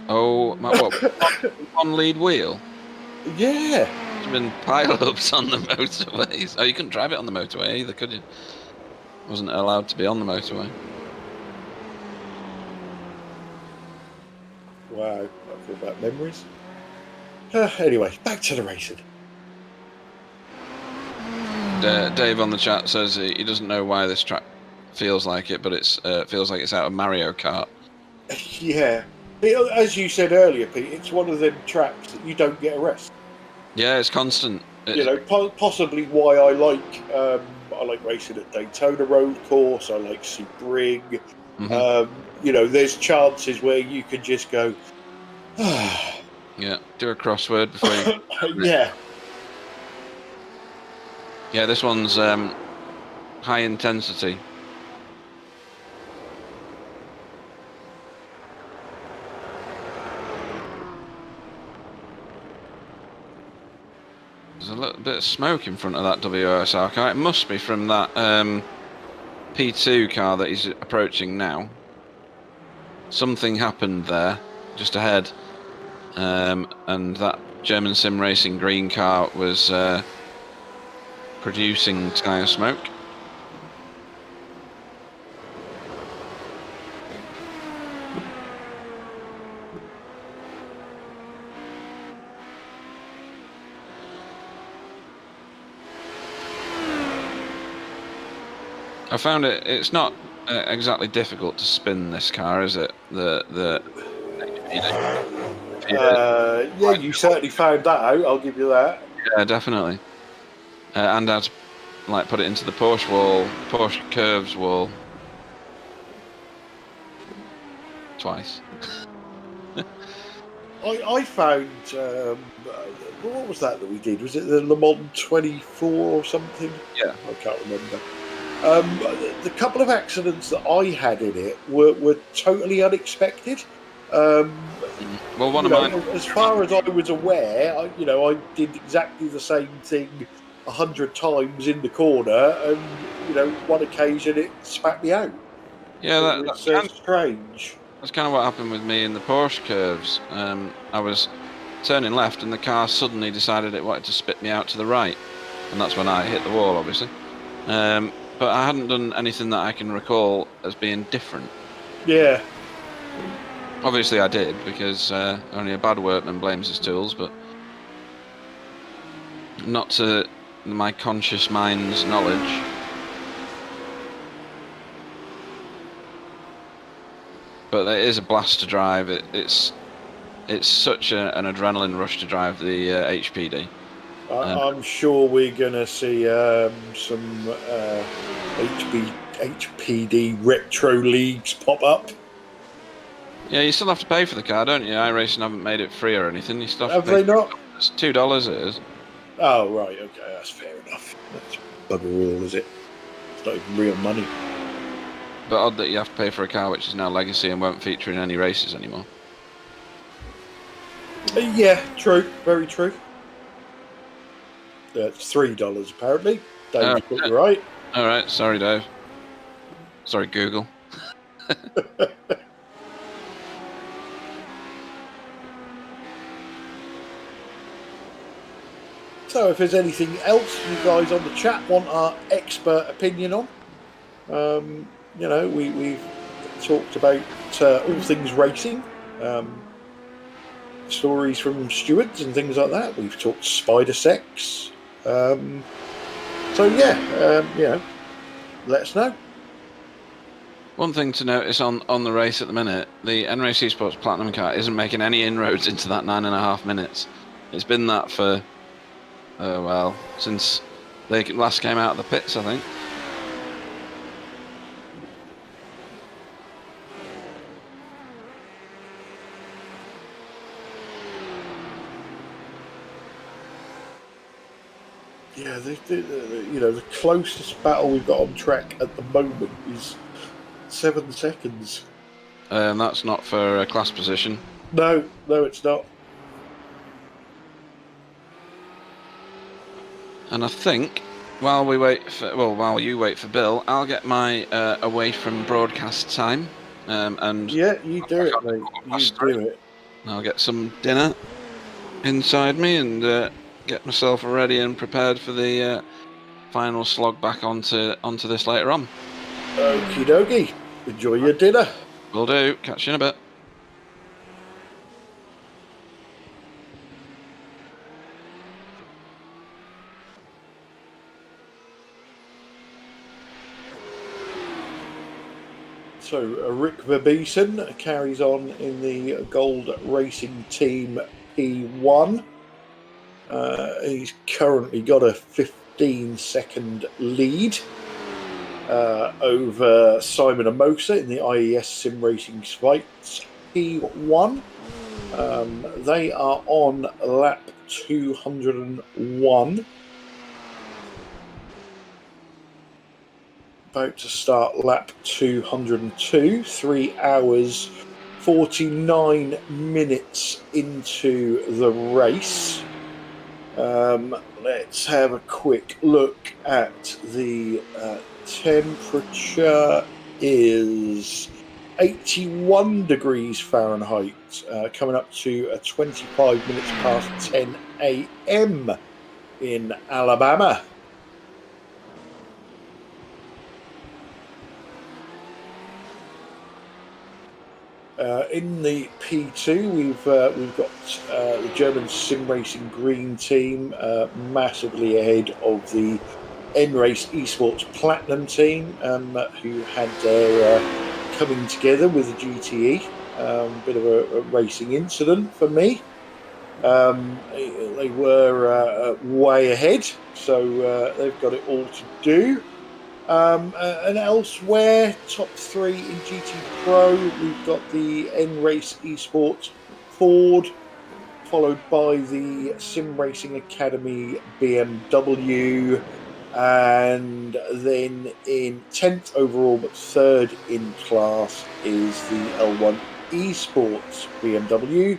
Oh, what? One lead wheel? Yeah. There's been pile-ups on the motorways. Oh, you couldn't drive it on the motorway either, could you? Wasn't allowed to be on the motorway. Wow, I feel about memories. Anyway, back to the racing. Dave on the chat says he doesn't know why this track feels like it, but it feels like it's out of Mario Kart. Yeah. As you said earlier, Pete, it's one of them tracks that you don't get a rest. Yeah, it's constant. Possibly why I like racing at Daytona Road Course. I like Sebring. Mm-hmm. There's chances where you can just go. Yeah, do a crossword before you. Yeah. Yeah, this one's high intensity. There's a little bit of smoke in front of that WRSR car. It must be from that P2 car that he's approaching now. Something happened there, just ahead, and that German Simracing green car was producing tyre smoke. I found it's not exactly difficult to spin this car, is it? Yeah, you certainly found that out, I'll give you that. Yeah, definitely. And how to put it into the Porsche wall, Porsche curves wall. Twice. I found what was that we did? Was it the Le Mans 24 or something? Yeah, I can't remember. The couple of accidents that I had in it were totally unexpected. Well, one of mine. As far as I was aware, I did exactly the same thing 100 times in the corner, and one occasion it spat me out. Yeah, that's strange. That's kind of what happened with me in the Porsche curves. I was turning left, and the car suddenly decided it wanted to spit me out to the right, and that's when I hit the wall, obviously. But I hadn't done anything that I can recall as being different. Yeah. Obviously I did, because only a bad workman blames his tools, but not to my conscious mind's knowledge. But it is a blast to drive. It's such an adrenaline rush to drive the HPD. I'm sure we're going to see some HPD retro leagues pop up. Yeah, you still have to pay for the car, don't you? iRacing haven't made it free or anything. You still have to Have pay. they not? It's $2. It is. Oh, right, okay, that's fair enough. That's bugger all, is it? It's not even real money. But odd that you have to pay for a car which is now legacy and won't feature in any races anymore. Yeah, true, very true. It's $3 apparently. Dave's got you right. All right, sorry, Dave. Sorry, Google. So, if there's anything else you guys on the chat want our expert opinion on, we've talked about all things racing, stories from stewards and things like that. We've talked spider sex. Let us know. One thing to notice on the race at the minute, the N-Race Esports Platinum car isn't making any inroads into that 9.5 minutes. It's been that for, since they last came out of the pits, I think. Yeah, the closest battle we've got on track at the moment is 7 seconds. That's not for a class position. No, it's not. And I think while you wait for Bill, I'll get my away from broadcast time. And yeah, you do it, mate. You do it. I'll get some dinner inside me and get myself ready and prepared for the final slog back onto this later on. Okie dokie. Enjoy your dinner. Will do. Catch you in a bit. So Rick Verbeesen carries on in the Gold Racing Team P1. He's currently got a 15-second lead over Simon Amosa in the IES Simracing Schweiz P1. They are on lap 201. About to start lap 202, 3 hours 49 minutes into the race. Let's have a quick look at the temperature. Is 81 degrees Fahrenheit, coming up to 25 minutes past 10 a.m. in Alabama. In the P2, we've got the German Simracing Green team massively ahead of the N-Race Esports Platinum team, who had their coming together with the GTE. Bit of a racing incident for me. They were way ahead, so they've got it all to do. And elsewhere, top 3 in GT Pro, we've got the N-Race Esports Ford, followed by the Sim Racing Academy BMW, and then in 10th overall but 3rd in class is the L1 Esports BMW.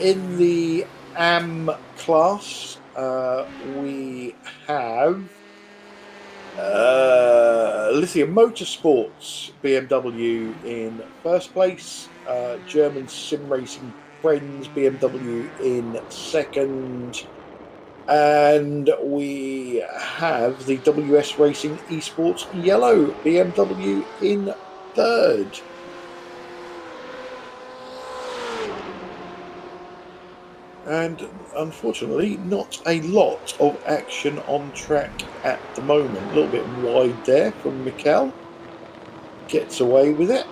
In the AM class, we have Lithium Motorsports BMW in first place, German Sim Racing Friends BMW in second, and we have the WS Racing Esports Yellow BMW in third. And unfortunately, not a lot of action on track at the moment. A little bit wide there from Mikel. Gets away with it.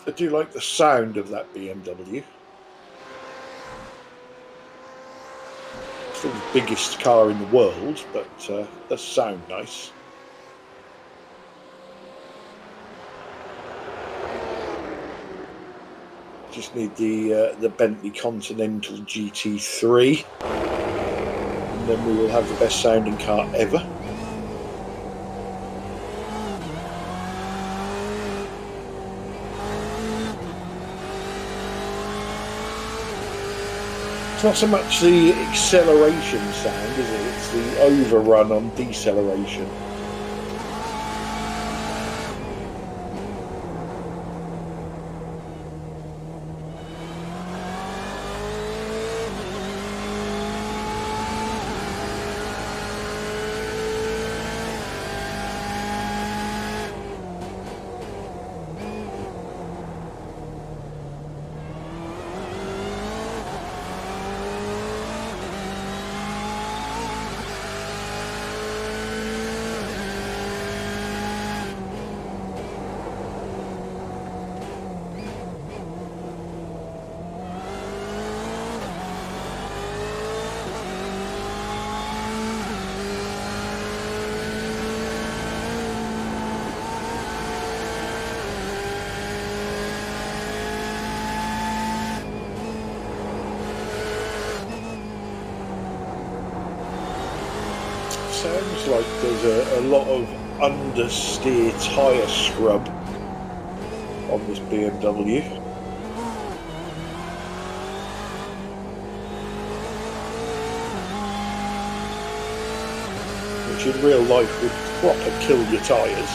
I do like the sound of that BMW. It's not the biggest car in the world, but does sound nice. Just need the Bentley Continental GT3, and then we will have the best sounding car ever. It's not so much the acceleration sound, is it? It's the overrun on deceleration. Sounds like there's a lot of understeer tyre scrub on this BMW. Which in real life would proper kill your tyres.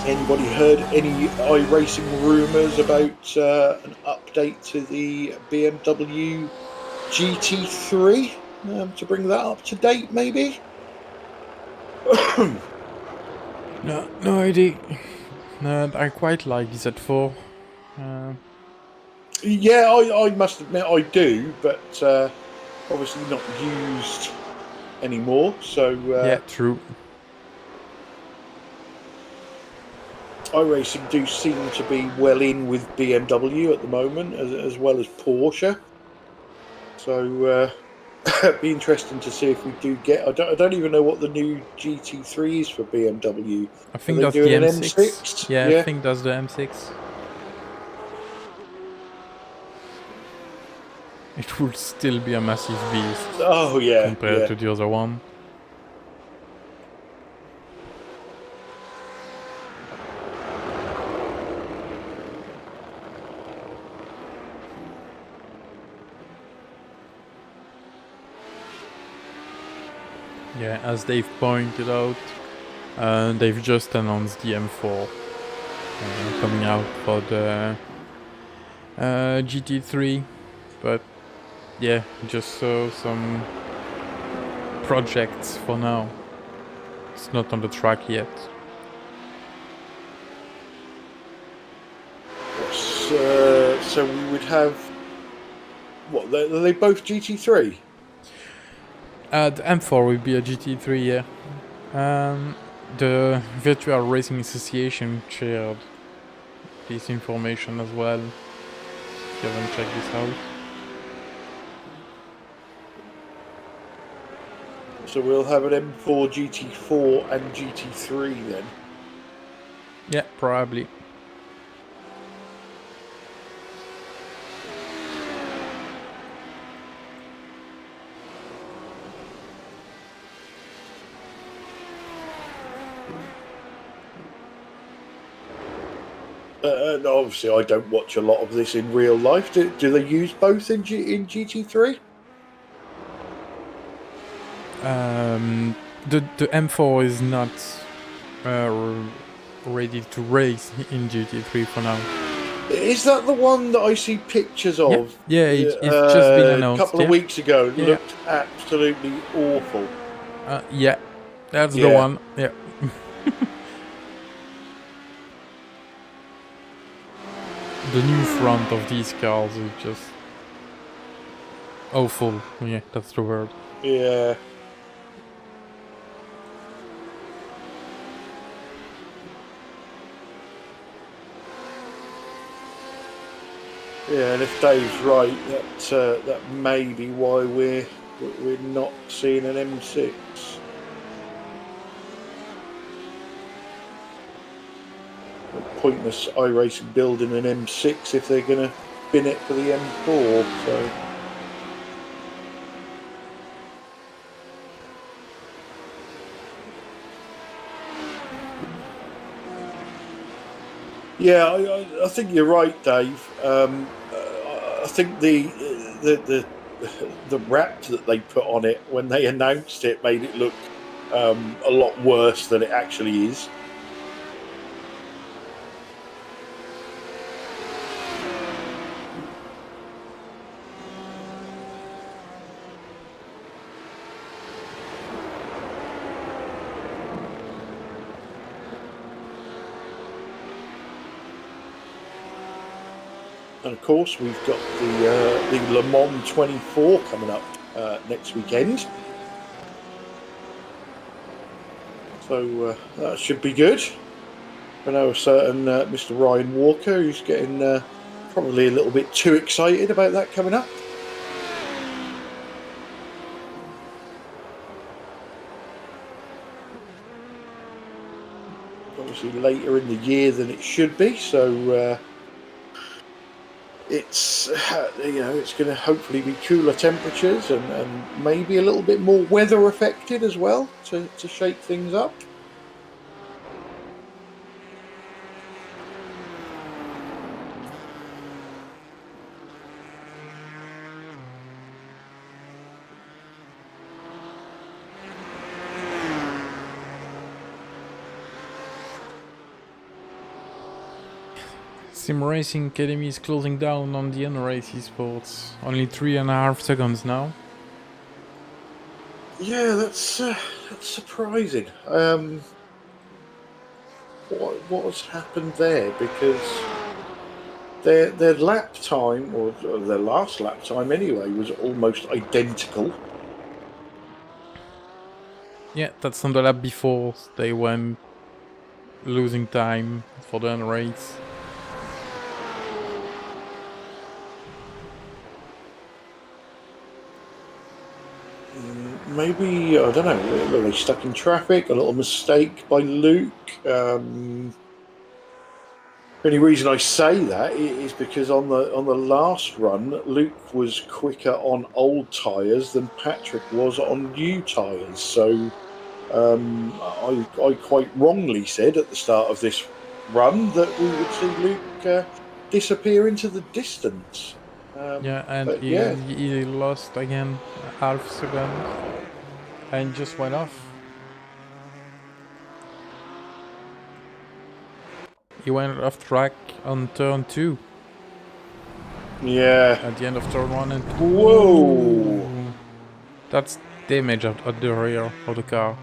Anybody heard any iRacing rumours about an update to the BMW GT3 to bring that up to date, maybe? No idea. I quite like the Z4. Yeah, I must admit I do, but obviously not used anymore. So Yeah, true. iRacing do seem to be well in with BMW at the moment, as well as Porsche. So it'd be interesting to see if we do get. I don't even know what the new GT3 is for BMW. I think Are that's they the doing an M6. M6? Yeah, Yeah. I think that's the M6. It would still be a massive beast Oh yeah, compared yeah. to the other one. Yeah, as they've pointed out, they've just announced the M4 coming out for the GT3, but yeah, just saw some projects for now. It's not on the track yet. So we would have what? Are they both GT3? The M4 will be a GT3, yeah. The Virtual Racing Association shared this information as well. If you haven't checked this out. So we'll have an M4 GT4 and GT3 then. Yeah, probably. And obviously, I don't watch a lot of this in real life. Do they use both in GT3? The M4 is not ready to race in GT3 for now. Is that the one that I see pictures of? Yeah, it's just been A announced. couple of weeks ago. It Yeah. looked absolutely awful. Yeah, that's the Yeah. one. Yeah. The new front of these cars is just awful. Yeah, that's the word. Yeah. Yeah, and if Dave's right, that may be why we're not seeing an M6. Pointless iRacing building an M6 if they're going to bin it for the M4. So. Yeah, I think you're right, Dave. I think the wrap that they put on it when they announced it made it look a lot worse than it actually is. And of course, we've got the Le Mans 24 coming up next weekend. So that should be good. I know a certain Mr. Ryan Walker who's getting probably a little bit too excited about that coming up. Obviously later in the year than it should be, so it's it's going to hopefully be cooler temperatures and maybe a little bit more weather affected as well to shake things up. Simracing Academy is closing down on the N-Race esports. Only 3.5 seconds now. Yeah, that's surprising. What has happened there? Because their lap time, or their last lap time anyway, was almost identical. Yeah, that's on the lap before they went losing time for the N-Race. Maybe, I don't know, were they stuck in traffic? A little mistake by Luke? The only reason I say that is because on the last run, Luke was quicker on old tyres than Patrick was on new tyres. So I quite wrongly said at the start of this run that we would see Luke disappear into the distance. Yeah, and he lost again half second and just went off. He went off track on turn 2. Yeah. At the end of turn 1 and 2. Whoa! That's damage at the rear of the car.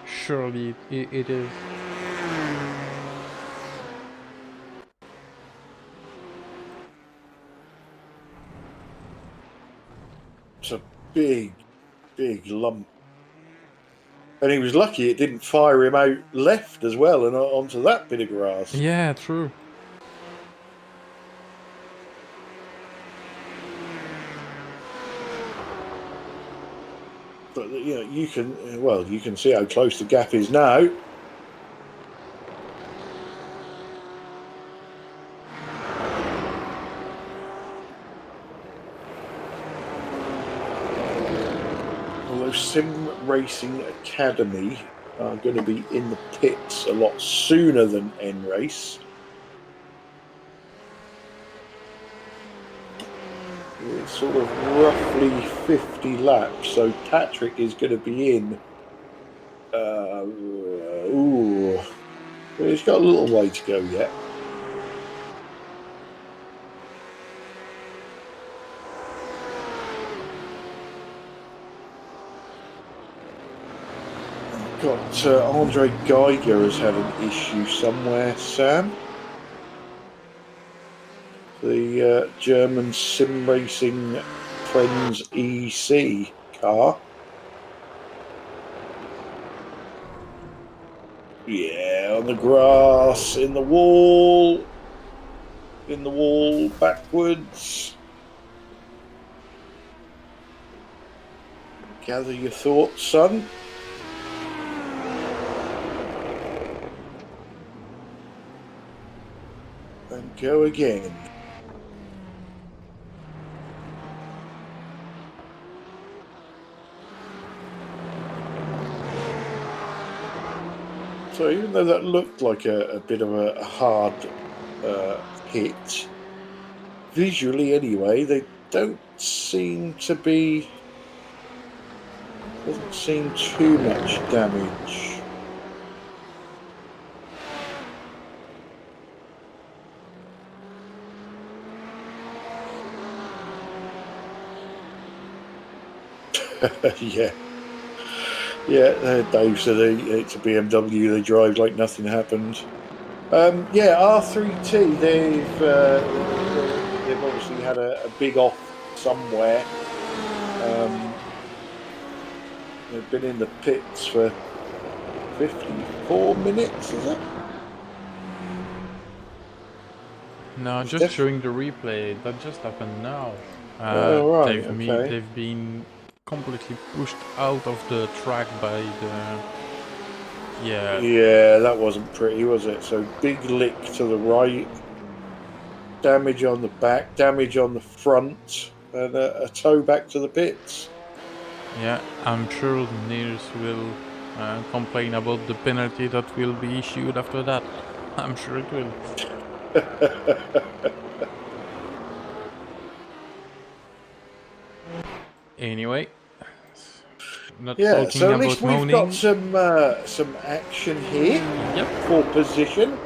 Surely it is. It's a big lump. And he was lucky it didn't fire him out left as well and onto that bit of grass. Yeah, true. But you can see how close the gap is now. Although Simracing Academy are going to be in the pits a lot sooner than N-Race. It's sort of roughly 50 laps, so Patrick is going to be in But he's got a little way to go yet. Got Andre Geiger has had an issue somewhere, Sam. The German Simracing Friends EC car. Yeah, on the grass, in the wall, backwards. Gather your thoughts, son. And go again. So even though that looked like a bit of a hard hit, visually anyway, they don't seem to be... Doesn't seem too much damage. Yeah. Yeah, Dave said it's a BMW, they drive like nothing happened. Yeah, R3T, they've obviously had a big off somewhere. They've been in the pits for 54 minutes, is it? No, It's just showing the replay. That just happened now. Oh, right, okay. They've been completely pushed out of the track by the... Yeah. Yeah, that wasn't pretty, was it? So big lick to the right, damage on the back, damage on the front, and a tow back to the pits. Yeah, I'm sure Niels will complain about the penalty that will be issued after that. I'm sure it will. Anyway, not Yeah, talking so at about least we've moaning. got some action here. Yep. For position.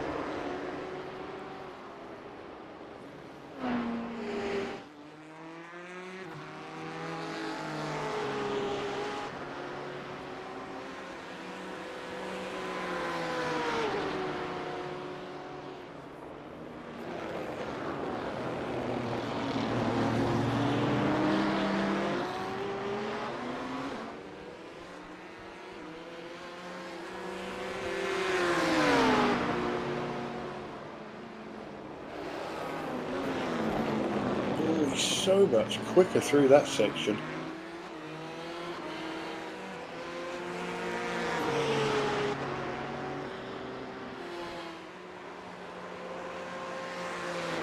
So much quicker through that section.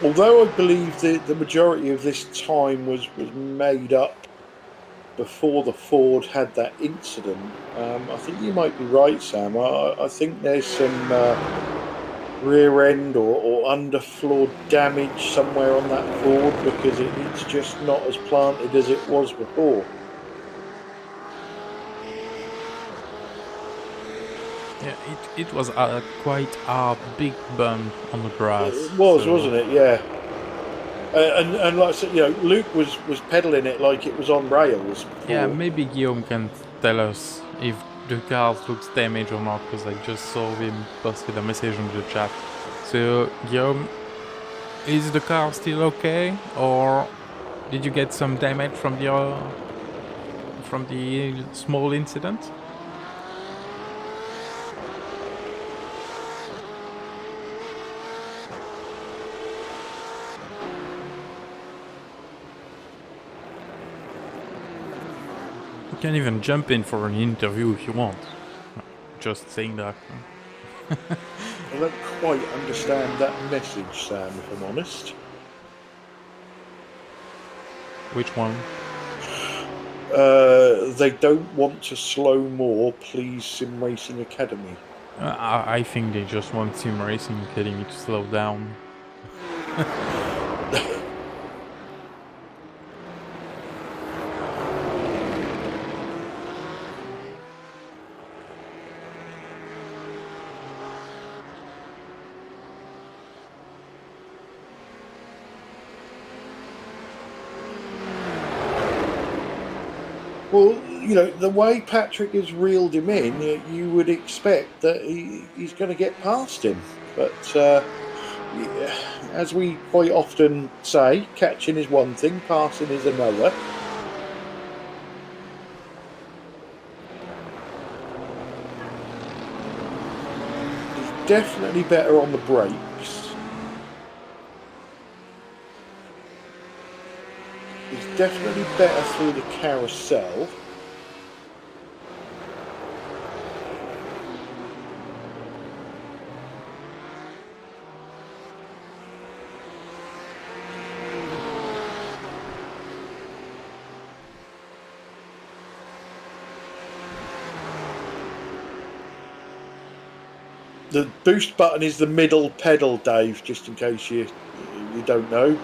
Although I believe the majority of this time was made up before the Ford had that incident, I think you might be right, Sam. I think there's some rear end or underfloor damage somewhere on that Ford because it's just not as planted as it was before. Yeah, it was quite a big bump on the grass. It was, wasn't it? Yeah. And like I said, you know, Luke was pedaling it like it was on rails before. Yeah, maybe Guillaume can tell us if the car looks damaged or not, because I just saw him posted a message in the chat. So, Guillaume, is the car still okay, or did you get some damage from the small incident? You can even jump in for an interview if you want. Just saying that. I don't quite understand that message, Sam, if I'm honest. Which one? They don't want to slow more, please, Sim Racing Academy. I think they just want Simracing Academy to slow down. Well, the way Patrick has reeled him in, you would expect that he's going to get past him. But yeah, as we quite often say, catching is one thing, passing is another. He's definitely better on the brakes. He's definitely better through the carousel. The boost button is the middle pedal, Dave, just in case you don't know,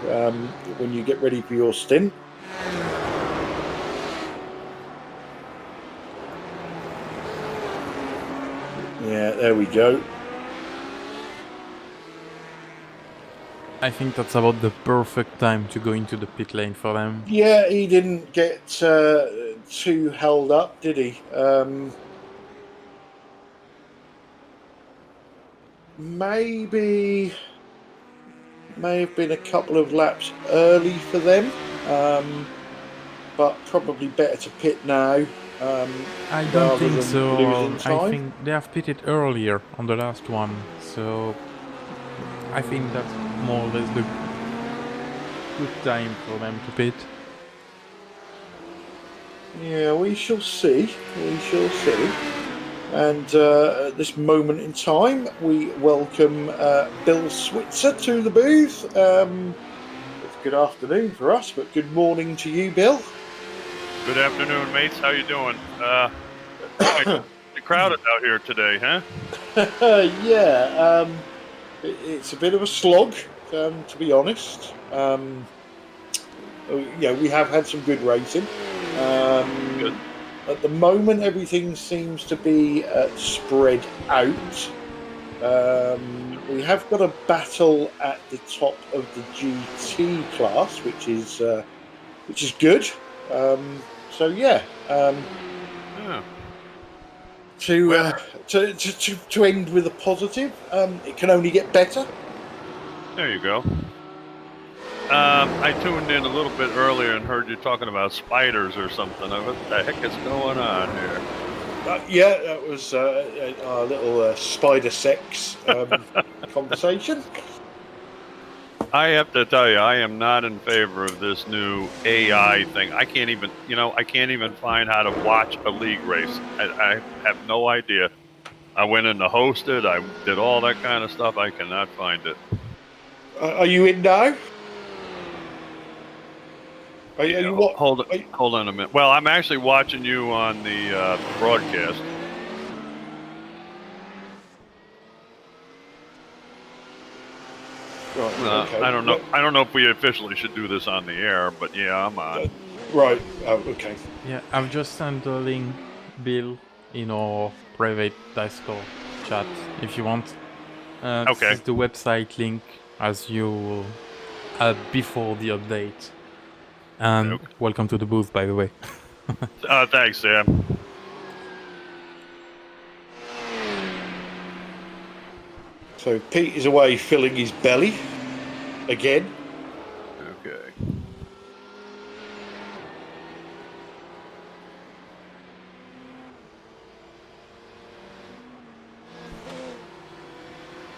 when you get ready for your stint. Yeah, there we go. I think that's about the perfect time to go into the pit lane for them. Yeah, he didn't get too held up, did he? May have been a couple of laps early for them, but probably better to pit now. I don't think than so. losing I time. think they have pitted earlier on the last one, so I think that's more or less the good time for them to pit. Yeah, we shall see. We shall see. And at this moment in time, we welcome Bill Switzer to the booth. It's good afternoon for us, but good morning to you, Bill. Good afternoon, mates. How you doing? Quite crowded out here today, huh? Yeah, it's a bit of a slog, to be honest. We have had some good racing. Good. At the moment, everything seems to be spread out. We have got a battle at the top of the GT class, which is good. So yeah. Yeah. To end with a positive, it can only get better. There you go. I tuned in a little bit earlier and heard you talking about spiders or something. What the heck is going on here? Yeah, that was our little spider sex conversation. I have to tell you, I am not in favor of this new AI thing. I can't even find how to watch a league race. I have no idea. I went in to host it. I did all that kind of stuff. I cannot find it. Are you in now? Are you what? Hold on a minute. Well, I'm actually watching you on the broadcast. Right, okay. I don't know. I don't know if we officially should do this on the air, but yeah, I'm on. Right. Oh, okay. Yeah, I've just sent a link, Bill, in our private Discord chat, if you want. Okay. This is the website link as you had before the update. And Okay. welcome to the booth, by the way. Thanks, Sam. So Pete is away filling his belly again. Okay.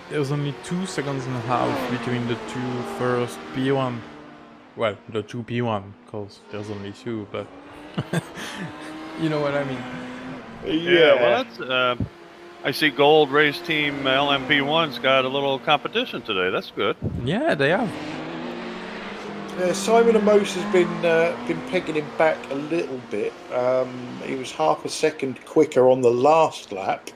There's only 2 seconds and a half between the two first P1. Well, the two P1, because there's only 2, but you know what I mean. Yeah. Well, that's. I see Gold Race Team LMP1's got a little competition today. That's good. Yeah, they have. Simon Amos has been pegging him back a little bit. He was half a second quicker on the last lap.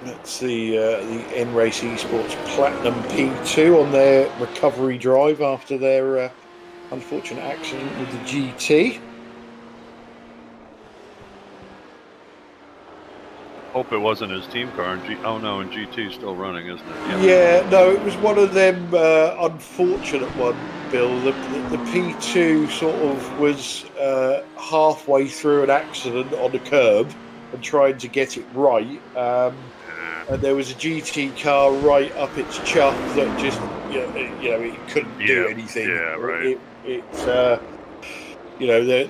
That's the N-Race Esports Platinum P2 on their recovery drive after their unfortunate accident with the GT. Hope it wasn't his team car. Oh no, and GT's still running, isn't it? Yeah, no, it was one of them unfortunate one, Bill. The P2 sort of was halfway through an accident on a curb and trying to get it right. And there was a GT car right up its chuff that just, it couldn't do anything. Yeah, right.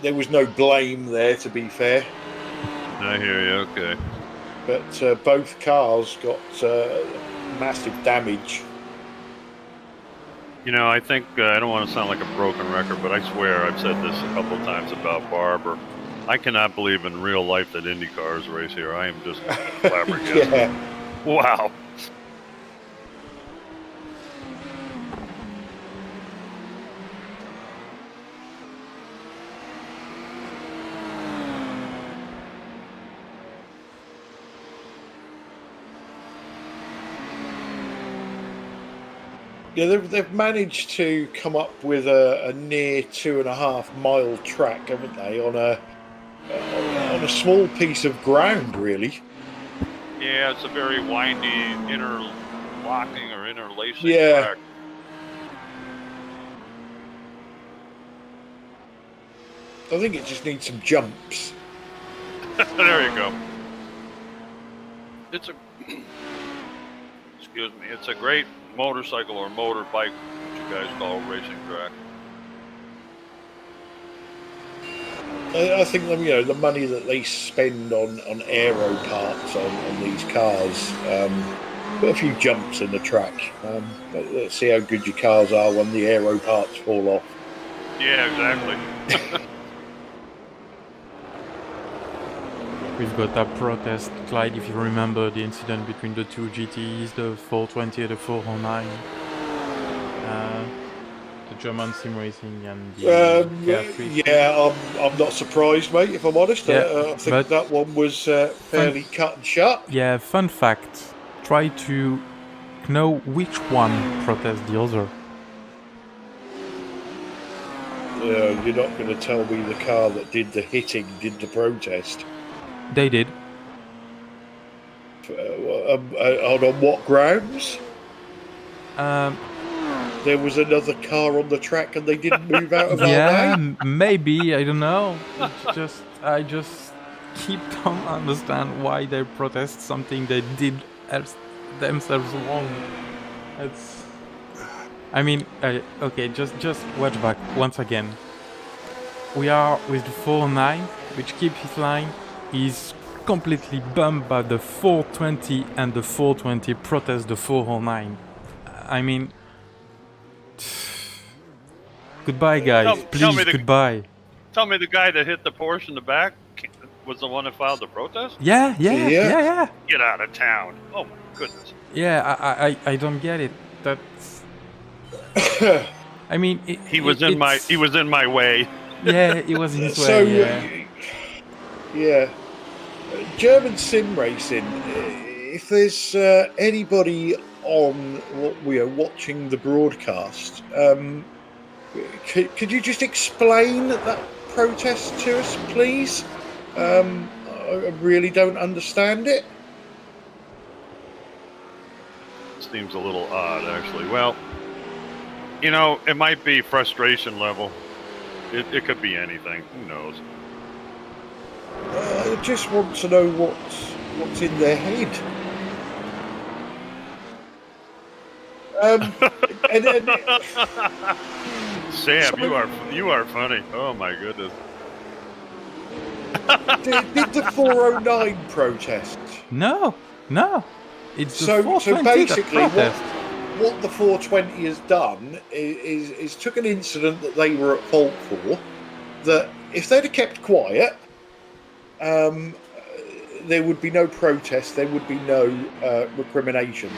There was no blame there, to be fair. I hear you. Okay. But both cars got massive damage. I think I don't want to sound like a broken record, but I swear I've said this a couple of times about Barber. I cannot believe in real life that Indy cars race here. I am just flabbergasted. Yeah. Wow. Yeah, they've managed to come up with a near 2.5 mile track, haven't they, on a small piece of ground, really. Yeah, it's a very windy interlocking or interlacing track. I think it just needs some jumps. There you go. Excuse me, it's a great motorcycle or motorbike, which you guys call racing track. I think the money that they spend on aero parts on these cars, put a few jumps in the track. Let's see how good your cars are when the aero parts fall off. Yeah, exactly. We've got that protest, Clyde, if you remember the incident between the two GTs, the 420 and the 409. The German Simracing and the yeah, I'm not surprised, mate, if I'm honest. Yeah, I think that one was fairly cut and shut. Yeah, fun fact. Try to know which one protests the other. You're not going to tell me the car that did the hitting did the protest. They did. On what grounds? There was another car on the track and they didn't move out of our way? Yeah, maybe, I don't know. I just don't understand why they protest something they did themselves wrong. Okay, just watch back once again. We are with the 409, which keeps his line. He's completely bummed by the 420 and the 420 protest the 409. I mean, goodbye, guys. Please, goodbye. Tell me the guy that hit the Porsche in the back was the one that filed the protest? Yeah. Get out of town. Oh, my goodness. Yeah, I don't get it. That's... I mean... He was in my way. Yeah, he was in his way, yeah. Yeah. German sim racing, if there's anybody on watching the broadcast, could you just explain that protest to us, please? I really don't understand it. Seems a little odd, actually. Well, it might be frustration level. It could be anything. Who knows? I just want to know what's in their head. Sam, you are funny. Oh my goodness. Did the 409 protest? No. It's the So 420 basically, that protest. what the 420 has done is took an incident that they were at fault for. That if they'd have kept quiet, there would be no protest. There would be no recriminations.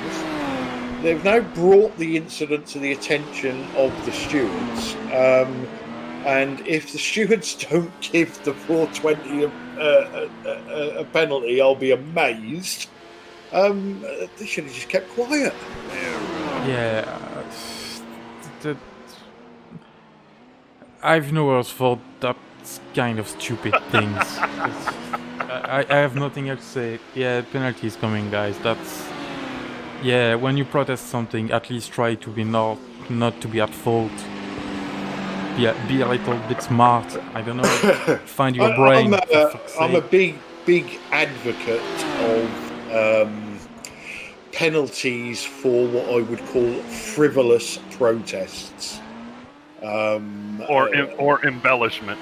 They've now brought the incident to the attention of the stewards, and if the stewards don't give the 420 a penalty, I'll be amazed. They should have just kept quiet. Yeah. I've no words for that kind of stupid things. I have nothing else to say. Yeah, penalty is coming, guys. That's yeah. When you protest something, at least try to be not to be at fault. Be a little bit smart. I don't know. Find your brain. For fuck's I'm a sake. big advocate of penalties for what I would call frivolous protests. Or embellishment.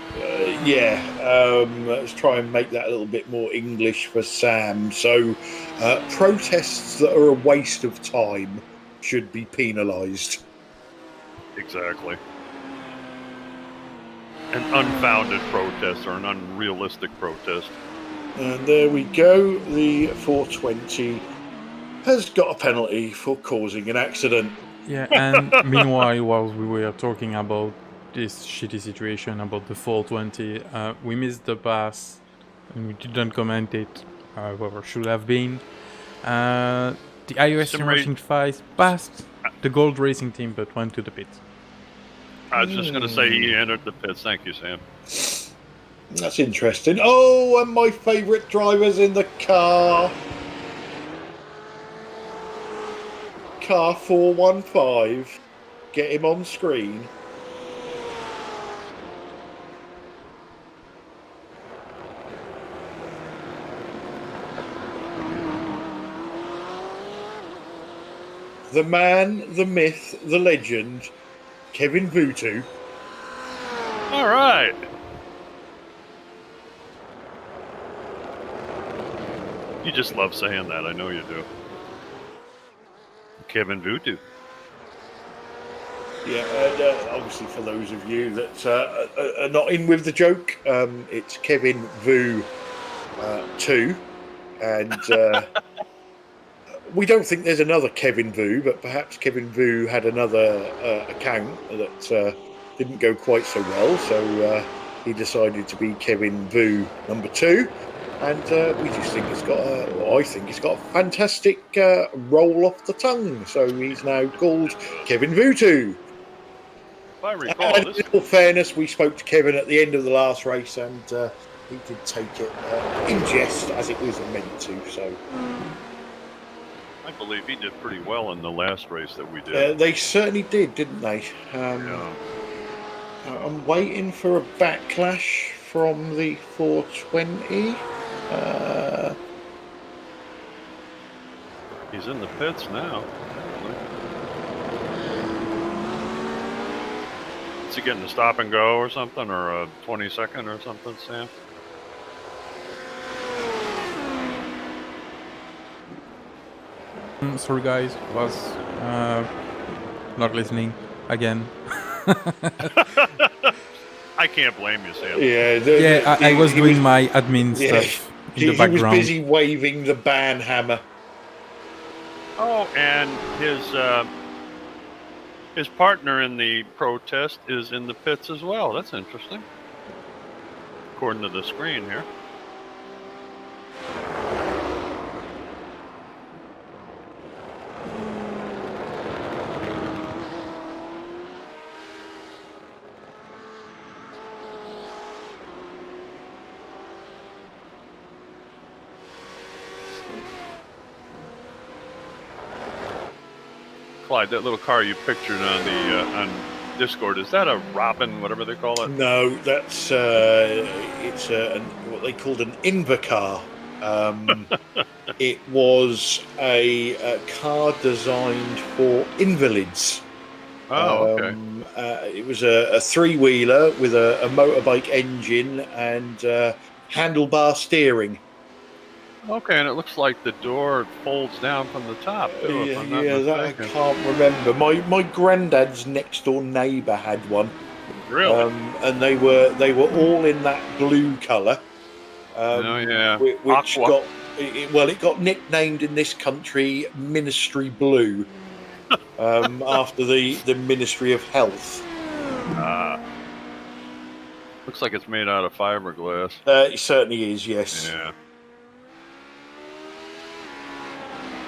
Let's try and make that a little bit more English for Sam. So, protests that are a waste of time should be penalised. Exactly. An unfounded protest or an unrealistic protest. And there we go. The 420 has got a penalty for causing an accident. Yeah, and meanwhile, while we were talking about this shitty situation about the 420, we missed the pass and we didn't comment it, however, should have been. The iOS Simracing 5 passed the Gold Racing team but went to the pit. I was just going to say he entered the pits. Thank you, Sam. That's interesting. Oh, and my favourite driver's in the car. Car 415. Get him on screen. The man, the myth, the legend, Kevin Vutu. All right. You just love saying that. I know you do. Kevin Vutu. Yeah, and obviously for those of you that are not in with the joke, it's Kevin Vu 2, and we don't think there's another Kevin Vu, but perhaps Kevin Vu had another account that didn't go quite so well, so he decided to be Kevin Vu number 2. And we just think I think it's got a fantastic roll off the tongue. So he's now called Kevin Vutu. If I recall, And in all fairness, we spoke to Kevin at the end of the last race, and he did take it in jest as it was meant to. So I believe he did pretty well in the last race that we did. they certainly did, didn't they? Yeah. I'm waiting for a backlash from the 420. He's in the pits now. Is he getting a stop and go or something, or a 20-second or something, Sam? Sorry guys, was not listening again. I can't blame you, Sam. Yeah, I was doing my admin stuff in the background. He was busy waving the ban hammer. Oh, and his partner in the protest is in the pits as well. That's interesting, according to the screen here. Clyde, that little car you pictured on the on Discord, is that a Robin, whatever they call it? No, that's it's what they called an Invacar. It was a car designed for invalids. Oh, okay. It was a three-wheeler with a motorbike engine and handlebar steering. Okay, and it looks like the door folds down from the top too. If I'm not that I mistaken. can't remember. My granddad's next door neighbour had one. Really? And they were all in that blue colour. Oh yeah. Which Aqua. it got nicknamed in this country Ministry Blue after the Ministry of Health. Looks like it's made out of fiberglass. It certainly is, yes. Yeah.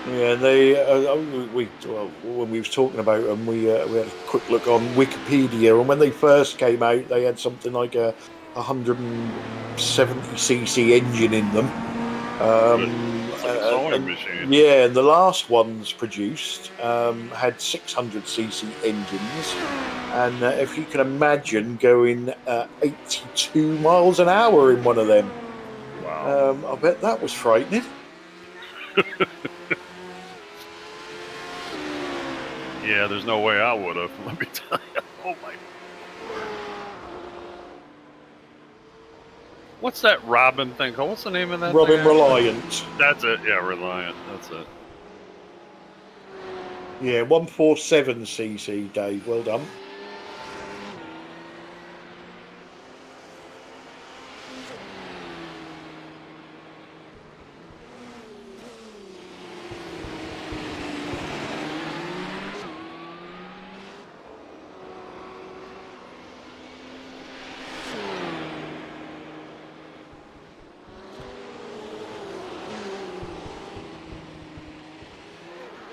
Yeah, they. When we was talking about them, we had a quick look on Wikipedia, and when they first came out, they had something like a 170cc engine in them. It's like a sewing machine. Yeah, and the last ones produced had 600cc engines, and if you can imagine going 82 miles an hour in one of them, Wow. I bet that was frightening. Yeah, there's no way I would have. Let me tell you. Oh my. What's that Robin thing called? What's the name of that Robin thing? Reliant. That's it. Yeah, Reliant. That's it. Yeah, 147cc, Dave. Well done.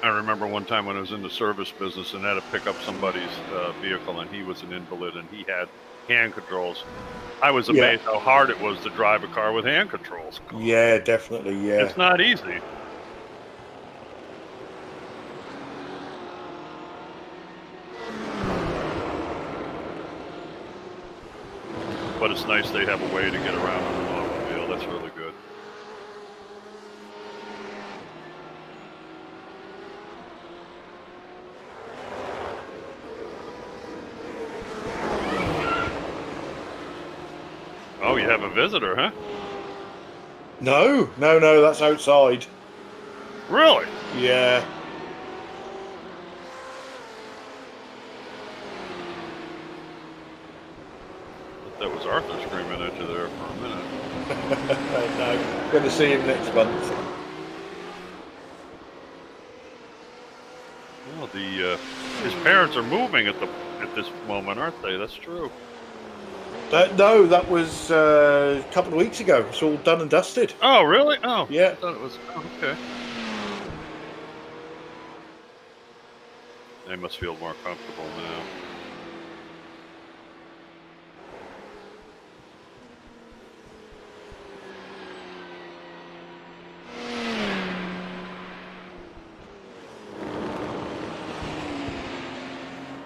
I remember one time when I was in the service business and had to pick up somebody's vehicle, and he was an invalid, and he had hand controls. I was amazed how hard it was to drive a car with hand controls. Yeah, definitely. Yeah, It's not easy. But it's nice they have a way to get around on an automobile. That's really good. Oh, you have a visitor, huh? No, that's outside. Really? Yeah. That was Arthur screaming at you there for a minute. No, going to see him next month. Well, his parents are moving at this moment, aren't they? That's true. No, that was a couple of weeks ago. It's all done and dusted. Oh, really? Oh, yeah. I thought it was. Oh, okay. They must feel more comfortable now.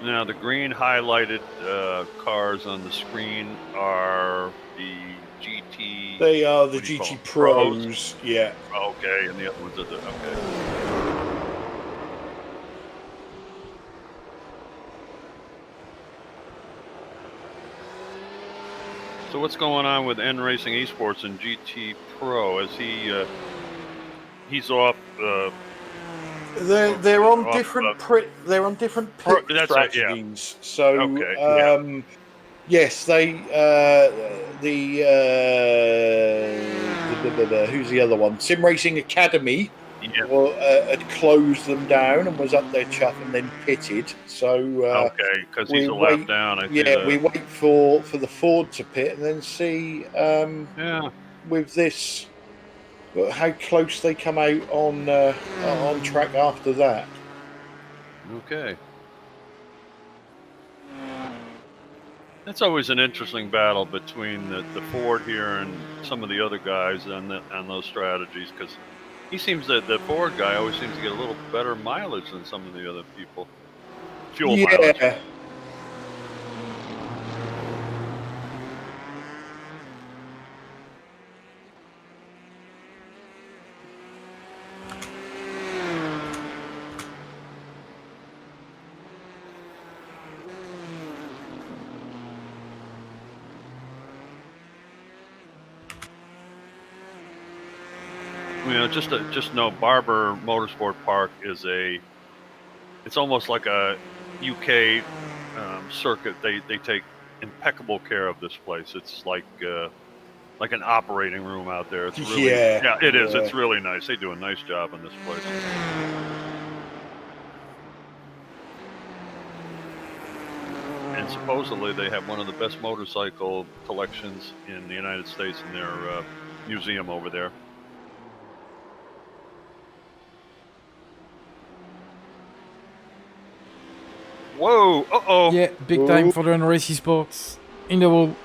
Now, the green highlighted cars on the screen are the GT. They are the GT Pros. Yeah. Oh, okay, and the other ones are the okay. So what's going on with N Racing Esports and GT Pro? Is he's off? They're on different they're on different pit strategies. Yeah. So okay, yes, they who's the other one? Simracing Academy. Yeah. Well, had closed them down and was up their chuff and then pitted. So okay, because he's a lap down. We wait for the Ford to pit and then see with this how close they come out on track after that. Okay. That's always an interesting battle between the Ford here and some of the other guys on those strategies, because he seems that the Ford guy always seems to get a little better mileage than some of the other people. Fuel mileage. You know, just know Barber Motorsport Park is it's almost like a UK circuit. They take impeccable care of this place. It's like an operating room out there. It's really it is. It's really nice. They do a nice job in this place. And supposedly they have one of the best motorcycle collections in the United States in their museum over there. Whoa! Uh-oh! Yeah, big time for the N Racing Sports. In the wall.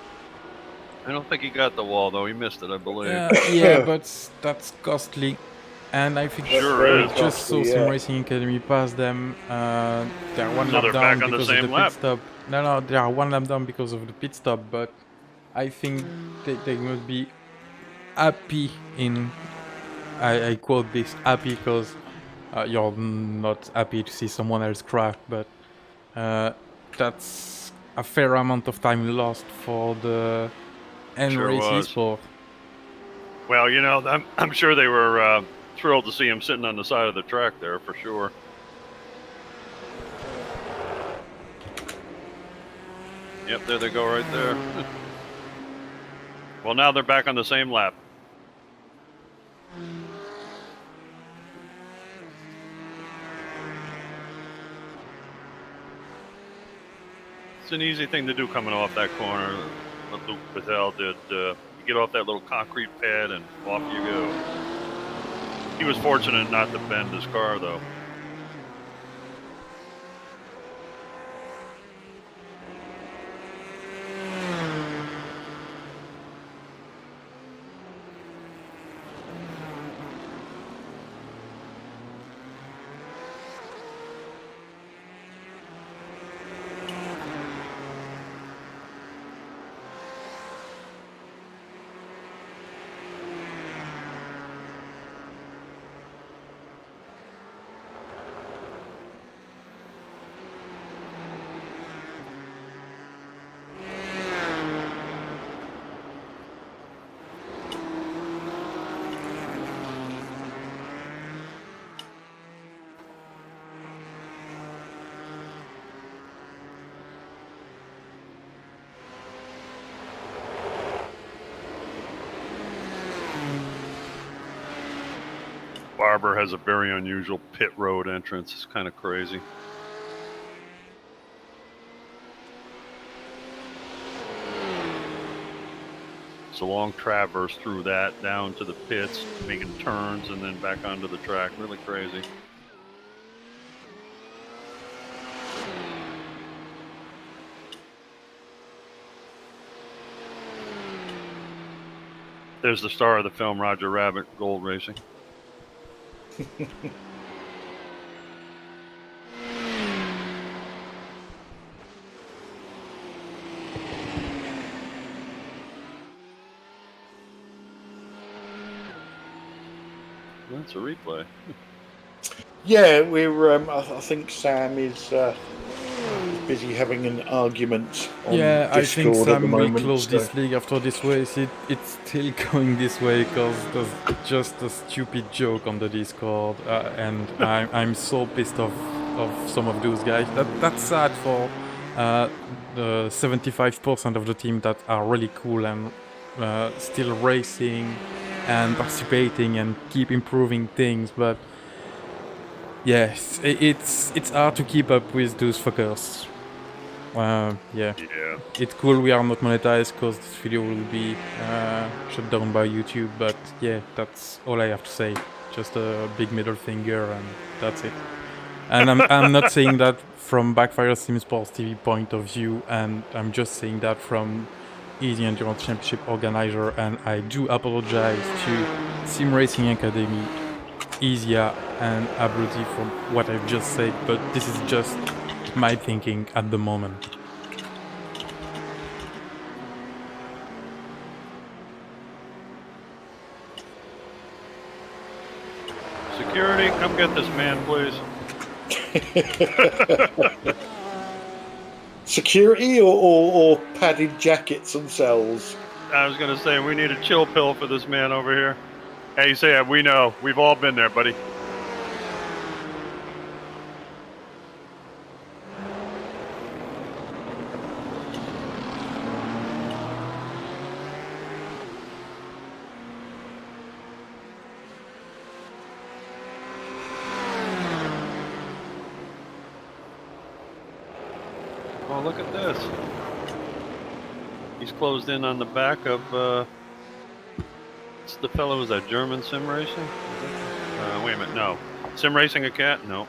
I don't think he got the wall though. He missed it, I believe. Yeah, but that's costly. And I think Sure Very is. just so costly, Sim yeah. Racing Academy passed them. They're one So lap they're down back on the because of the same pit lap. stop. No, they are one lap down because of the pit stop. But I think they must be happy in. I quote this happy because you're not happy to see someone else crash, but that's a fair amount of time lost for the Sure N-Race was. Esport. Well, you know, I'm sure they were thrilled to see him sitting on the side of the track there for sure. Yep, there they go right there. Well, now they're back on the same lap. It's an easy thing to do coming off that corner. What Luke Patel did. You get off that little concrete pad and off you go. He was fortunate not to bend his car, though. Barber has a very unusual pit road entrance. It's kind of crazy. It's a long traverse through that, down to the pits, making turns, and then back onto the track. Really crazy. There's the star of the film, Roger Rabbit, Gold Racing. That's a replay. Yeah, we're. I think Sam is busy having an argument on Yeah, I think Discord at the Sam will moment. close so- this league after this race. It's still going this way because there's just a stupid joke on the Discord, and I'm so pissed off of some of those guys. That's sad for the 75% of the team that are really cool and still racing and participating and keep improving things, but yes, it's hard to keep up with those fuckers. Yeah. Yeah. It's cool we are not monetized because this video will be shut down by YouTube, but yeah, that's all I have to say. Just a big middle finger and that's it. And I'm not saying that from Backfire Simsport TV point of view, and I'm just saying that from Easy Endurance Championship organizer, and I do apologize to Simracing Academy, Esia and Abruzzi for what I've just said, but this is just my thinking at the moment. Security, come get this man, please. Security or padded jackets themselves. I was going to say, we need a chill pill for this man over here. Hey, Sam, we know. We've all been there, buddy. Oh, look at this. He's closed in on the back of, what's the fellow, was that German Sim Racing? Wait a minute, no. Sim Racing Academy? No.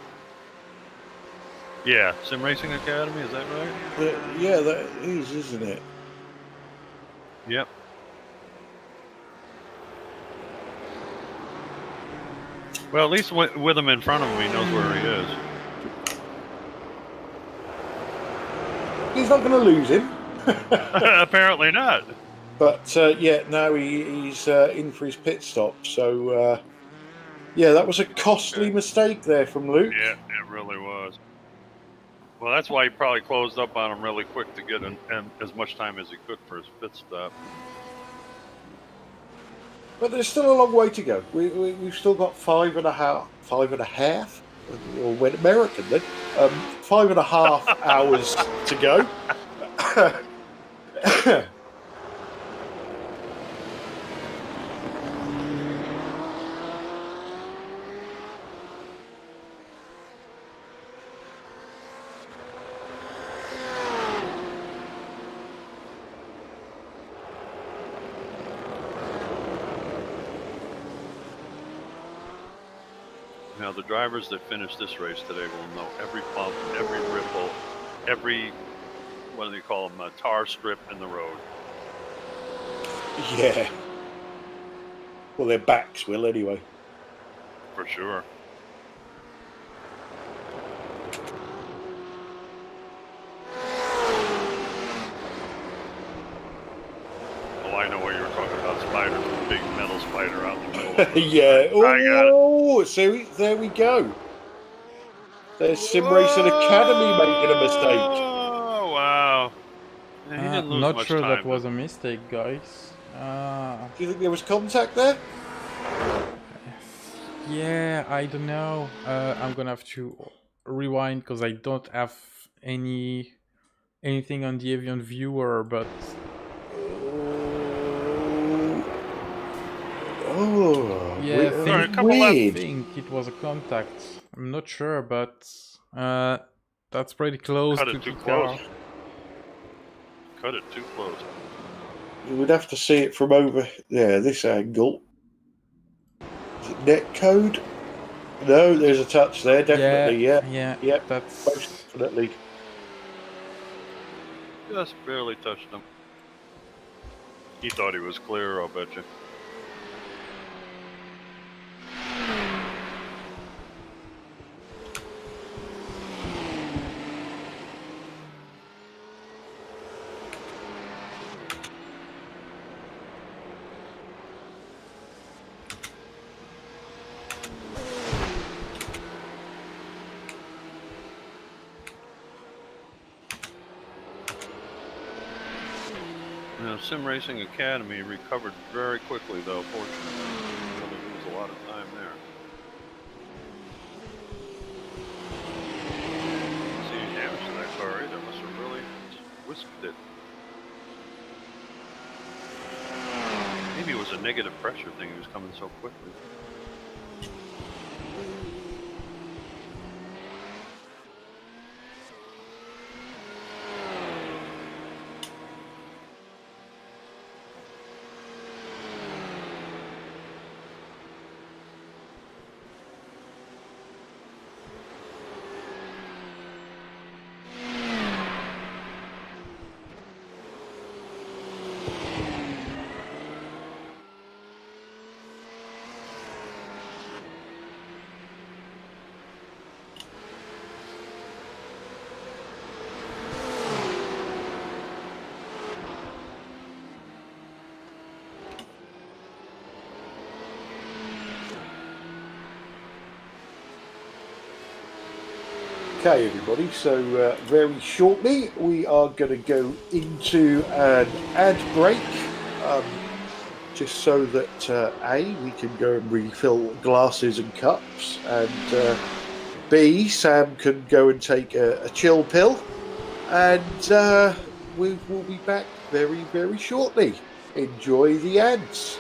Yeah, Sim Racing Academy, is that right? Yeah, that is, isn't it? Yep. Well, at least with him in front of him, he knows where he is. He's not going to lose him. Apparently not. But yeah, now he's in for his pit stop. So yeah, that was a costly mistake there from Luke. Yeah, it really was. Well, that's why he probably closed up on him really quick to get as much time as he could for his pit stop. But there's still a long way to go. We've still got 5.5, or went American then, 5.5 hours to go. Now, the drivers that finish this race today will know every bump, every ripple, every, what do they call them, a tar strip in the road. Yeah. Well, their backs will anyway. For sure. Oh, I know what you were talking about, spider, big metal spider out in the middle. Yeah. I got it. Oh, so there we go. There's Simracing Academy making a mistake. Oh, wow. Yeah, he didn't lose Not much sure time. that was a mistake, guys. Do you think there was contact there? Yeah, I don't know. I'm gonna have to rewind because I don't have anything on the Avian viewer, but Oh, yeah, Sorry, a couple laps. I weird. think it was a contact. I'm not sure, but that's pretty close Cut to it too the close. car. Cut it too close. You would have to see it from over there, this angle. Is it net code? No, there's a touch there, definitely. Yeah, Yeah, that's most definitely. Just barely touched him. He thought he was clear, I'll bet you. Now, Simracing Academy recovered very quickly, though, fortunately. Really lose a lot of time there. Didn't see any damage to that car either. Must have really whisked it. Maybe it was a negative pressure thing. He was coming so quickly. Okay, everybody, so very shortly we are going to go into an ad break, just so that A, we can go and refill glasses and cups, and B, Sam can go and take a chill pill, and we will be back very, very shortly. Enjoy the ads.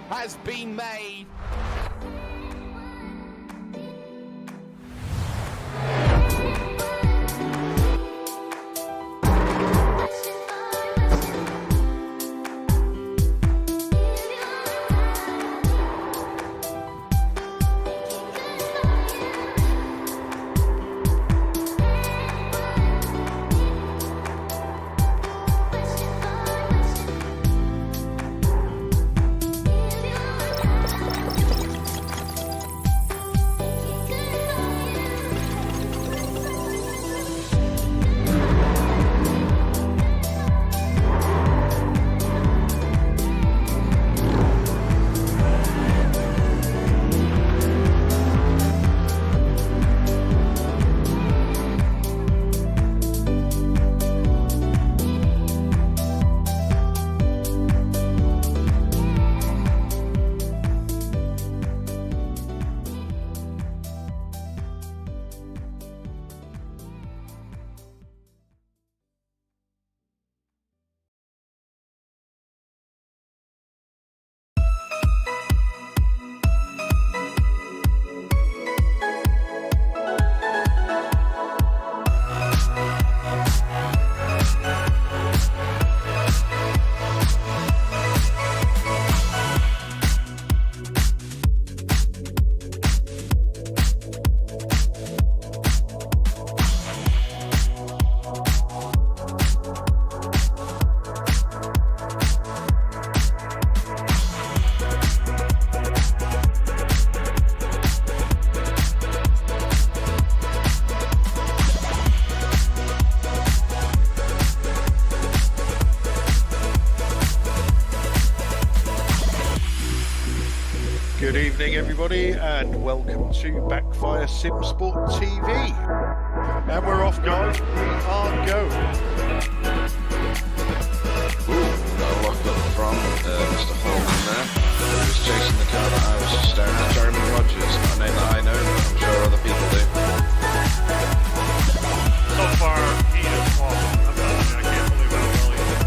has been made. Good evening, everybody, and welcome to Backfire Simsport TV. And we're off, guys. We are going. Got locked up from Mr. Holman there. He was chasing the car that I was just staring at. Jeremy Rogers, not a name that I know, but I'm sure other people do. So far, he is awesome. I'm telling you, I can't believe how well he is.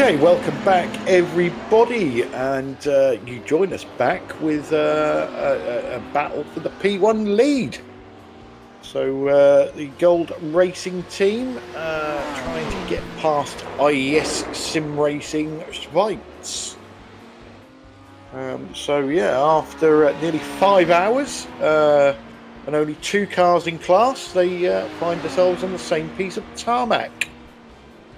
Okay, welcome back, everybody, and you join us back with a battle for the P1 lead. So the Gold Racing team trying to get past IES Simracing Schweiz. So yeah, after nearly 5 hours and only 2 cars in class, they find themselves on the same piece of tarmac.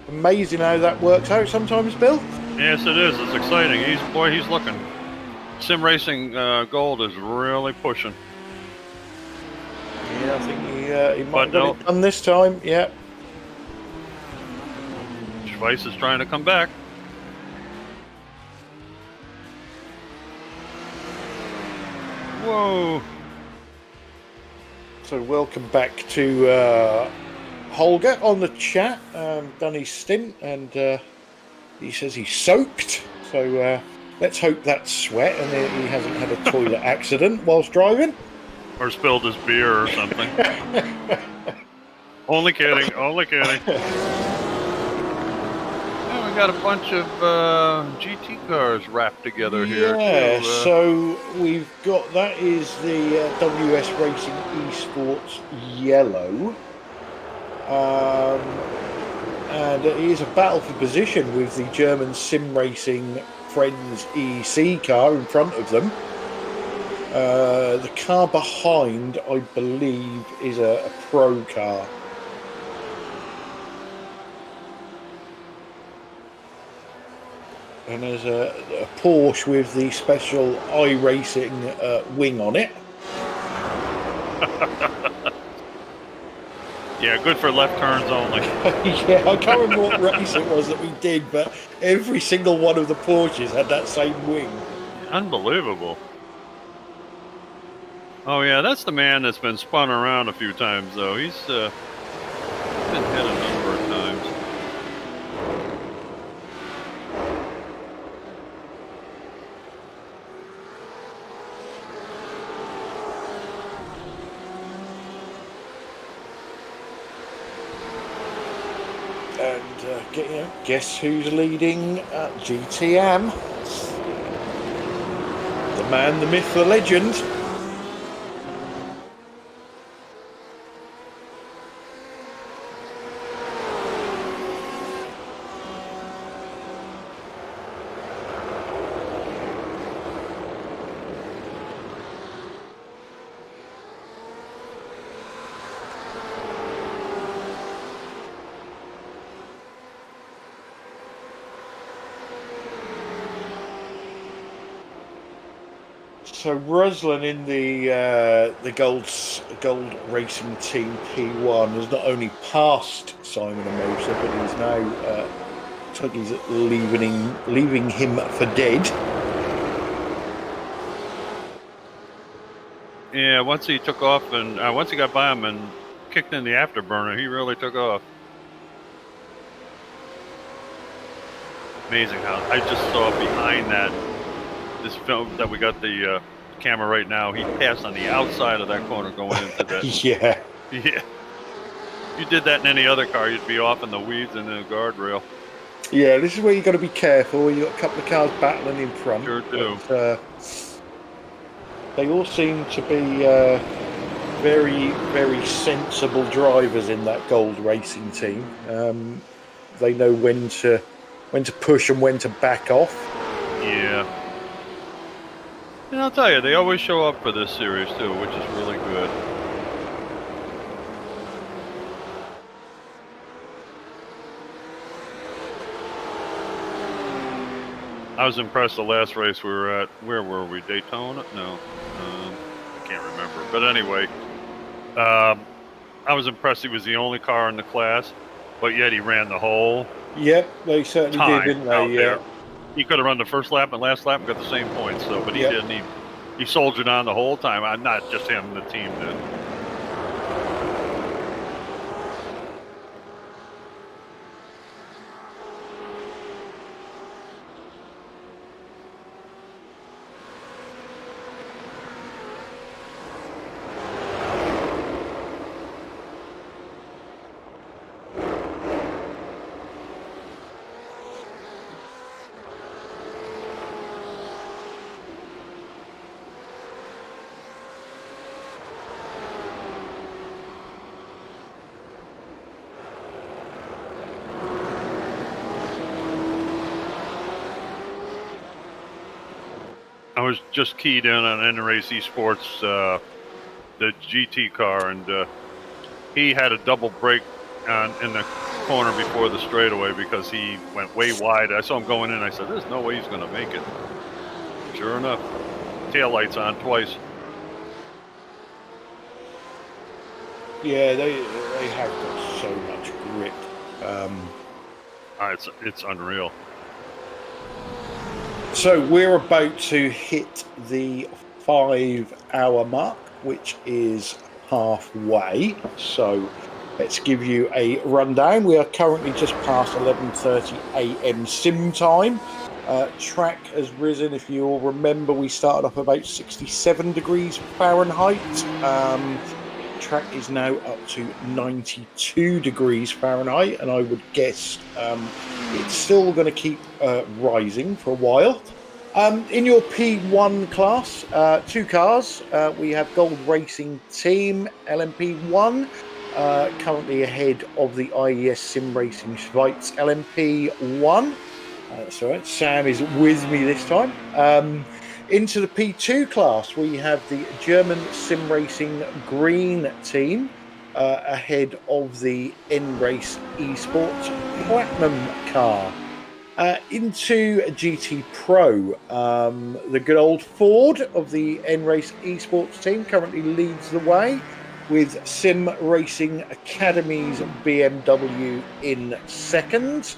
Amazing how that works out sometimes, Bill. Yes, it is. It's exciting. He's looking. Sim Racing Gold is really pushing. Yeah, I think he might But have got it done this time. Yeah. Schweiz is trying to come back. Whoa. So welcome back to Holger on the chat. Done his stint, and he says he's soaked. So let's hope that's sweat and he hasn't had a toilet accident whilst driving. Or spilled his beer or something. Only kidding. Only kidding. Yeah, we got a bunch of GT cars wrapped together here. Yeah, too. so we've got, that is the WS Racing Esports Yellow. And it is a battle for position with the German Sim Racing Friends EC car in front of them. The car behind, I believe, is a pro car. And there's a Porsche with the special iRacing wing on it. Yeah, good for left turns only. Yeah, I can't remember what race it was that we did, but every single one of the Porsches had that same wing. Unbelievable. Oh yeah, that's the man that's been spun around a few times, though. He's been hit a number of times. And guess who's leading GTM? The man, the myth, the legend. So Ruslan in the gold racing team P1 has not only passed Simon Amosa, but he's now looks like he's leaving him for dead. Yeah, once he took off and once he got by him and kicked in the afterburner, he really took off. Amazing how I just saw behind this film that we got the camera right now. He passed on the outside of that corner going into that. Yeah. Yeah. If you did that in any other car, you'd be off in the weeds and the guardrail. Yeah, this is where you got to be careful. You got a couple of cars battling in front. Sure do. But, they all seem to be very, very sensible drivers in that gold racing team. They know when to push and when to back off. Yeah. And I'll tell you, they always show up for this series too, which is really good. I was impressed the last race we were at. Where were we? Daytona? No. I can't remember. But anyway, I was impressed he was the only car in the class, but yet he ran the whole Yep, they certainly time did, didn't out they? there. He could have run the first lap and last lap and got the same points, so but he Yep. didn't. He soldiered on the whole time. Not just him, the team did. I was just keyed in on N-Race Esports, the GT car, and he had a double brake in the corner before the straightaway because he went way wide. I saw him going in. I said, "There's no way he's going to make it." Sure enough, taillights on twice. Yeah, they have got so much grip. It's unreal. So we're about to hit the 5-hour mark, which is halfway. So let's give you a rundown. We are currently just past 11:30 a.m. sim time. Track has risen. If you all remember, we started off about 67 degrees Fahrenheit. Track is now up to 92 degrees Fahrenheit, and I would guess it's still going to keep rising for a while. In your P1 class, 2 cars. We have Gold Racing Team LMP1, currently ahead of the IES Simracing Schweiz LMP1. That's all right. Sam is with me this time. Into the P2 class, we have the German Simracing Green Team ahead of the N-Race Esports Platinum car. Into GT Pro, the good old Ford of the N-Race Esports team currently leads the way with Sim Racing Academy's BMW in second.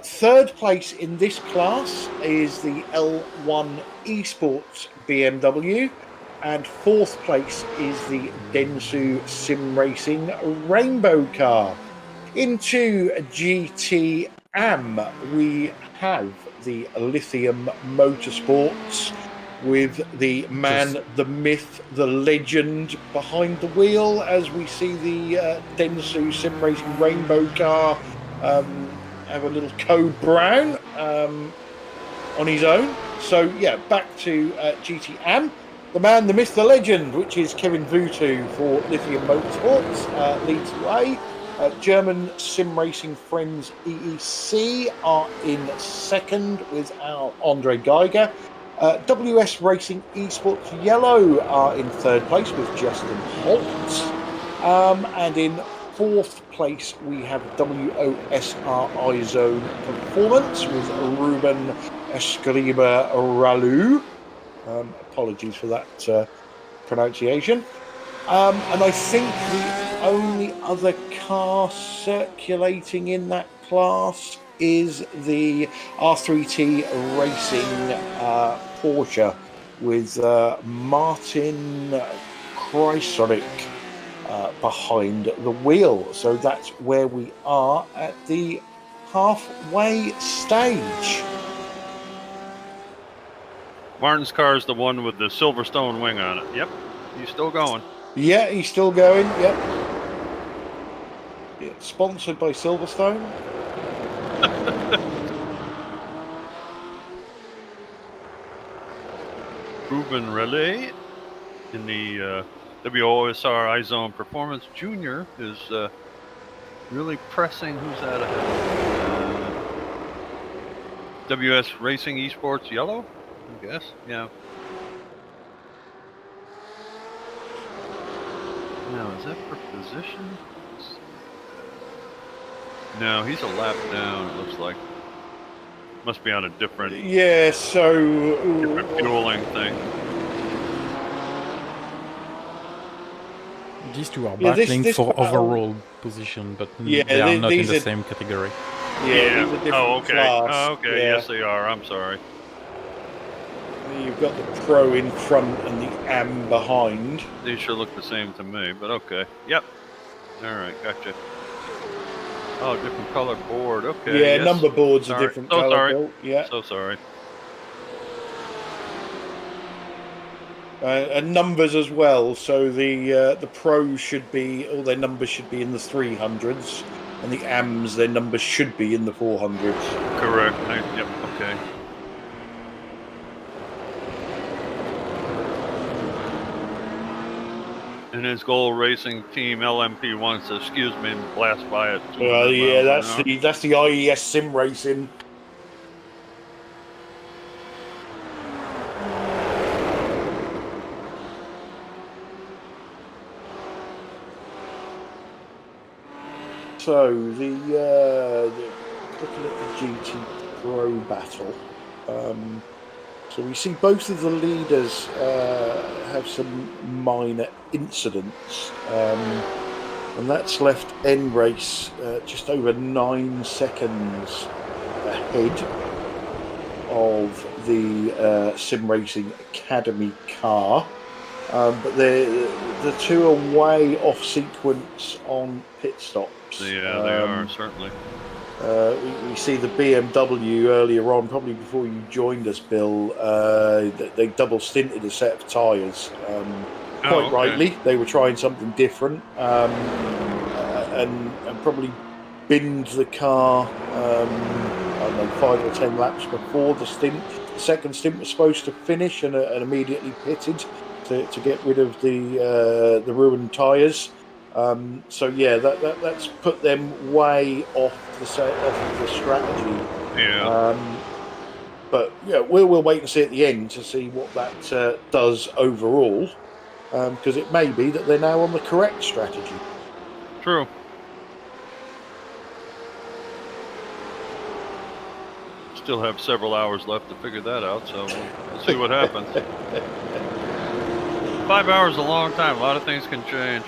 Third place in this class is the L1 Esports BMW, and fourth place is the Densu Sim Racing Rainbow car. Into GT Am, we have the Lithium Motorsports with the man, the myth, the legend behind the wheel, as we see the Densu Sim Racing Rainbow car have a little code brown on his own. So yeah, back to GT Am, the man, the myth, the legend, which is Kevin Vutu for Lithium Motorsports, leads the way. German Sim Racing Friends EEC are in second with our Andre Geiger. WS Racing Esports Yellow are in third place with Justin Holt. And in fourth place, we have WOSR Zone Performance with Ruben Escriba Ralu. Apologies for that pronunciation. And I think the only other car circulating in that class is the R3T Racing Porsche with Martin Krysonic behind the wheel. So that's where we are at the halfway stage. Martin's car is the one with the Silverstone wing on it. Yep, he's still going. Yeah, he's still going. Yep. Yeah, sponsored by Silverstone. Ruben Relay in the WOSR iZone Performance Junior is really pressing. Who's that ahead? WS Racing Esports Yellow, I guess. Yeah. Now, is that for position? No, he's a lap down, it looks like. Must be on a different, Yeah, so different fueling thing. These two are Yeah, battling this for battle- overall position, but Yeah, they are not in these the are- same category. yeah, these are different Oh, okay. class. Oh, okay. Yeah. Yes, they are. I'm sorry. You've got the Pro in front and the Am behind. These sure look the same to me, but okay. Yep. All right, gotcha. Oh, different color board. Okay. Yeah, yes. number boards are Sorry. different So colour. sorry. Bill. Yeah, So sorry. and numbers as well. So the Pros should be, all their numbers should be in the 300s, and the Ams, their numbers should be in the 400s. Correct. Yep. Okay. And his Gold Racing Team LMP1 says, "Excuse me," and blast by it. Well, yeah, that's the IES Sim Racing. So looking at the GT Pro battle. So we see both of the leaders have some minor incidents, and that's left N-Race just over 9 seconds ahead of the Simracing Academy car. But the two are way off sequence on pit stops. Yeah, they are, certainly. We see the BMW earlier on, probably before you joined us, Bill. They double stinted a set of tyres. Quite rightly, they were trying something different, and probably binned the car. I don't know, 5 or 10 laps before the stint. The second stint was supposed to finish, and immediately pitted to get rid of the ruined tyres. So yeah, that's put them way off the strategy. Yeah. But yeah, we'll wait and see at the end to see what that does overall, because it may be that they're now on the correct strategy. True. Still have several hours left to figure that out, so we'll see what happens. 5 hours is a long time. A lot of things can change.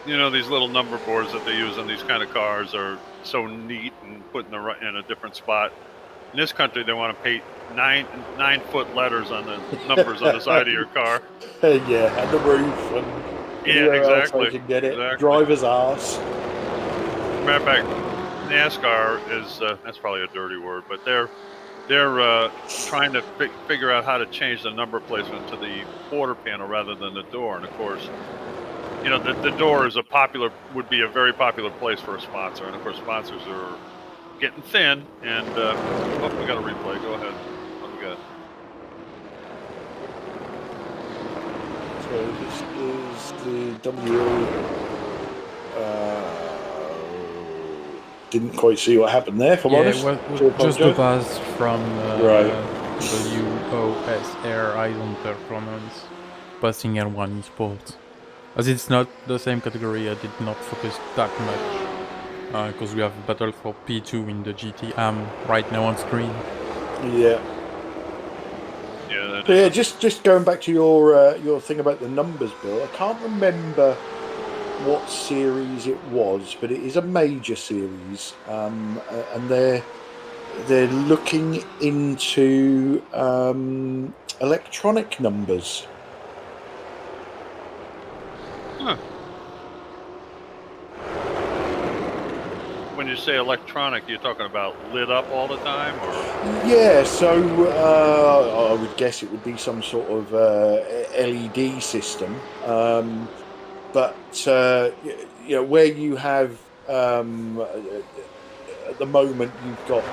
You know, these little number boards that they use on these kind of cars are so neat and put in a different spot. In this country, they want to paint 9-foot letters on the numbers on the side of your car. Yeah, and the roof, and yeah, exactly. Else I can get it. Exactly. Driver's arse. Matter of fact, NASCAR is that's probably a dirty word, but they're trying to figure out how to change the number placement to the quarter panel rather than the door, and of course. You know, the door is would be a very popular place for a sponsor, and of course, sponsors are getting thin. And oh, we got a replay. Go ahead. What do we got? So this is the WO. Didn't quite see what happened there. If I'm honest, it was just the pass from WOSR. I don't pronounce passing L1 esports. As it's not the same category, I did not focus that much, because we have a battle for P2 in the GT right now on screen. Yeah. So yeah, just going back to your thing about the numbers, Bill. I can't remember what series it was, but it is a major series, and they're looking into electronic numbers. Huh. When you say electronic, you're talking about lit up all the time, or? Yeah, so I would guess it would be some sort of LED system, but you know, where you have at the moment you've got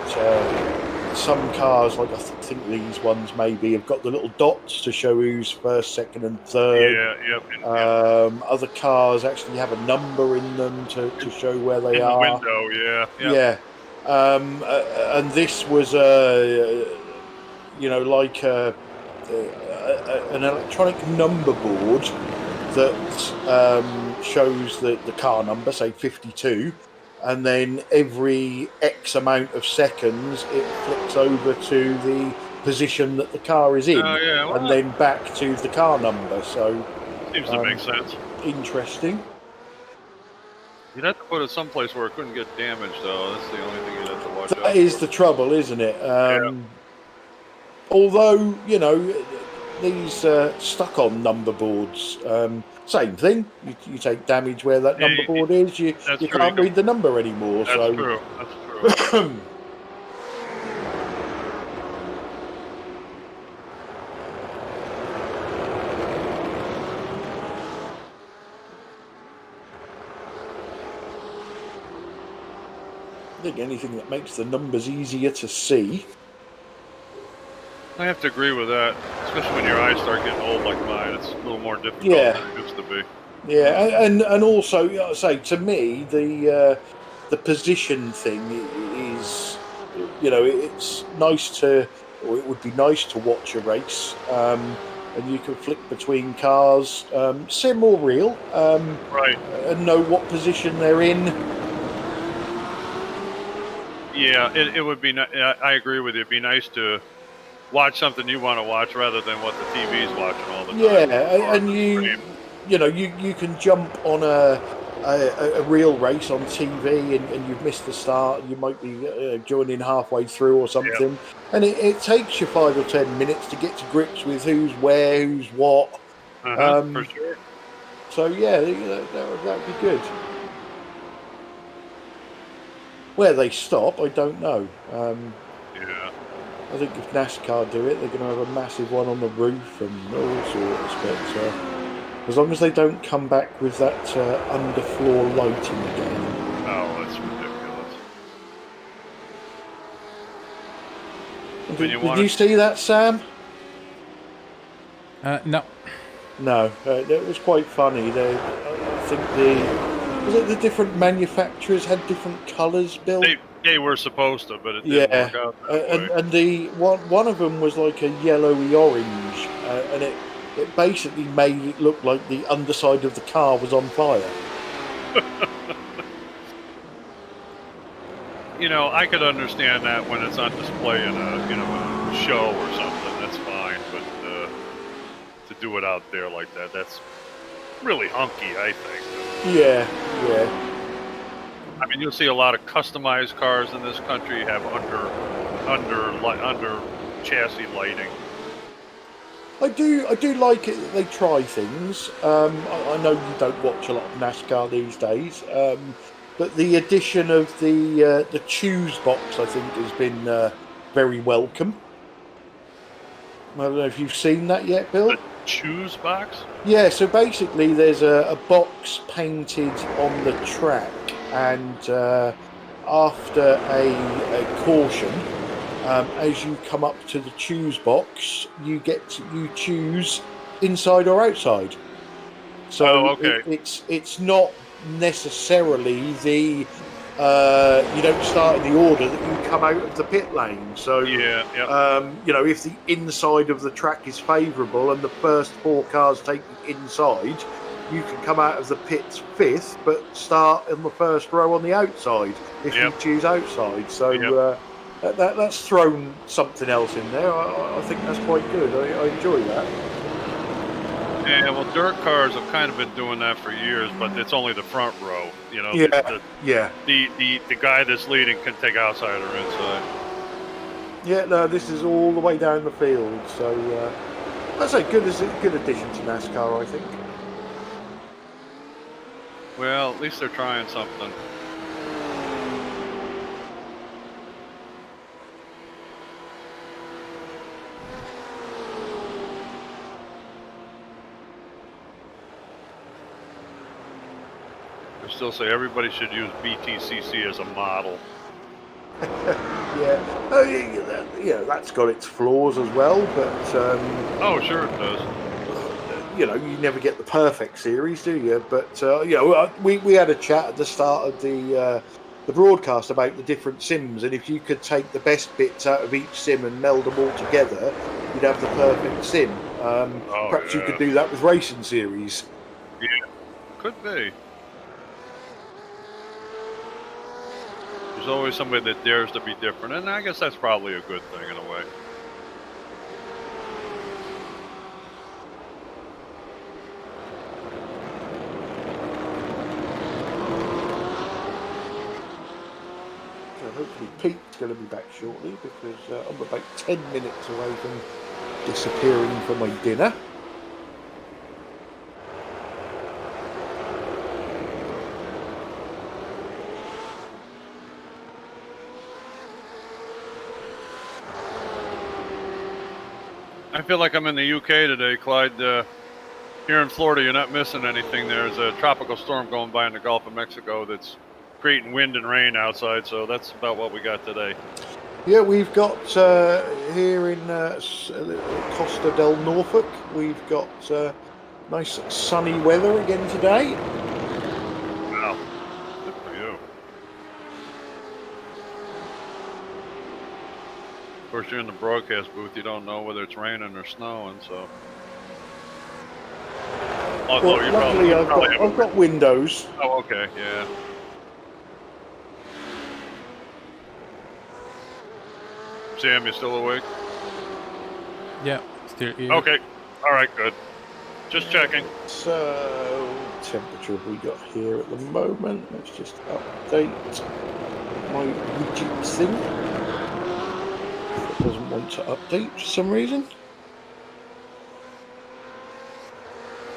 some cars, like I think these ones maybe, have got the little dots to show who's first, second, and third. Yeah, yep. Other cars actually have a number in them to show where they are. In the window, yeah. Yep. Yeah. And this was you know, like an electronic number board that shows the car number, say 52. And then every X amount of seconds, it flicks over to the position that the car is in, and then back to the car number. So seems to make sense. Interesting. You'd have to put it someplace where it couldn't get damaged, though. That's the only thing you'd have to watch out for. That is the trouble, isn't it? Although, you know, these stuck-on number boards. Same thing. You take damage where that number board is. You can't read the number anymore. That's true. That's true. I think anything that makes the numbers easier to see. I have to agree with that, especially when your eyes start getting old like mine. It's a little more difficult Yeah. than it used to be. Yeah, and also, I say to me, the position thing is, it's nice to, or it would be nice to watch a race, and you can flick between cars, sim or real, Right. and know what position they're in. Yeah, it would be. I agree with you. It'd be nice to watch something you want to watch rather than what the TV's watching all the time. Yeah, or and the stream. you can jump on a real race on TV, and you've missed the start, and you might be joining halfway through or something, and it takes you 5 or 10 minutes to get to grips with who's where, who's what. For sure. So yeah, that would be good. Where they stop, I don't know. Yeah. I think if NASCAR do it, they're going to have a massive one on the roof and all sorts. But as long as they don't come back with that underfloor lighting again. Oh, that's ridiculous. Did you see that, Sam? No. No, it was quite funny. I think the different manufacturers had different colours built. They were supposed to, but it didn't work out that way. And the one of them was like a yellowy orange, and it basically made it look like the underside of the car was on fire. I could understand that when it's on display in a show or something. That's fine, but to do it out there like that's really hunky, I think. Yeah. I mean, you'll see a lot of customized cars in this country have under chassis lighting. I do like it that they try things. I know you don't watch a lot of NASCAR these days, but the addition of the choose box, I think, has been very welcome. I don't know if you've seen that yet, Bill. The choose box? Yeah, so basically there's a box painted on the track, and after a caution, as you come up to the choose box, you choose inside or outside. So okay. it's not necessarily the you don't start in the order that you come out of the pit lane. So if the inside of the track is favourable and the first 4 cars take the inside, you can come out of the pits 5th, but start in the first row on the outside if you choose outside. So that's thrown something else in there. I think that's quite good. I enjoy that. Yeah, well, dirt cars have kind of been doing that for years, but it's only the front row. The guy that's leading can take outside or inside. Yeah, no, this is all the way down the field. So that's a good addition to NASCAR, I think. Well, at least they're trying something. I still say everybody should use BTCC as a model. That's got its flaws as well, but sure it does. You never get the perfect series, do you? But we had a chat at the start of the broadcast about the different sims, and if you could take the best bits out of each sim and meld them all together, you'd have the perfect sim. Perhaps you could do that with racing series. Yeah, could be. There's always somebody that dares to be different, and I guess that's probably a good thing in a way. Hopefully Pete's going to be back shortly, because I'm about 10 minutes away from disappearing for my dinner. I feel like I'm in the UK today, Clyde. Here in Florida, you're not missing anything. There's a tropical storm going by in the Gulf of Mexico that's creating wind and rain outside, so that's about what we got today. Yeah, we've got here in Costa del Norfolk, we've got nice sunny weather again today. Wow. Good for you. Of course, you're in the broadcast booth. You don't know whether it's raining or snowing, so. Although Well, luckily I've got windows. Oh, okay, yeah. Sam, you still awake? Yeah, still here. Okay. All right, good. Just checking. So, temperature have we got here at the moment? Let's just update my widget thing. It doesn't want to update for some reason.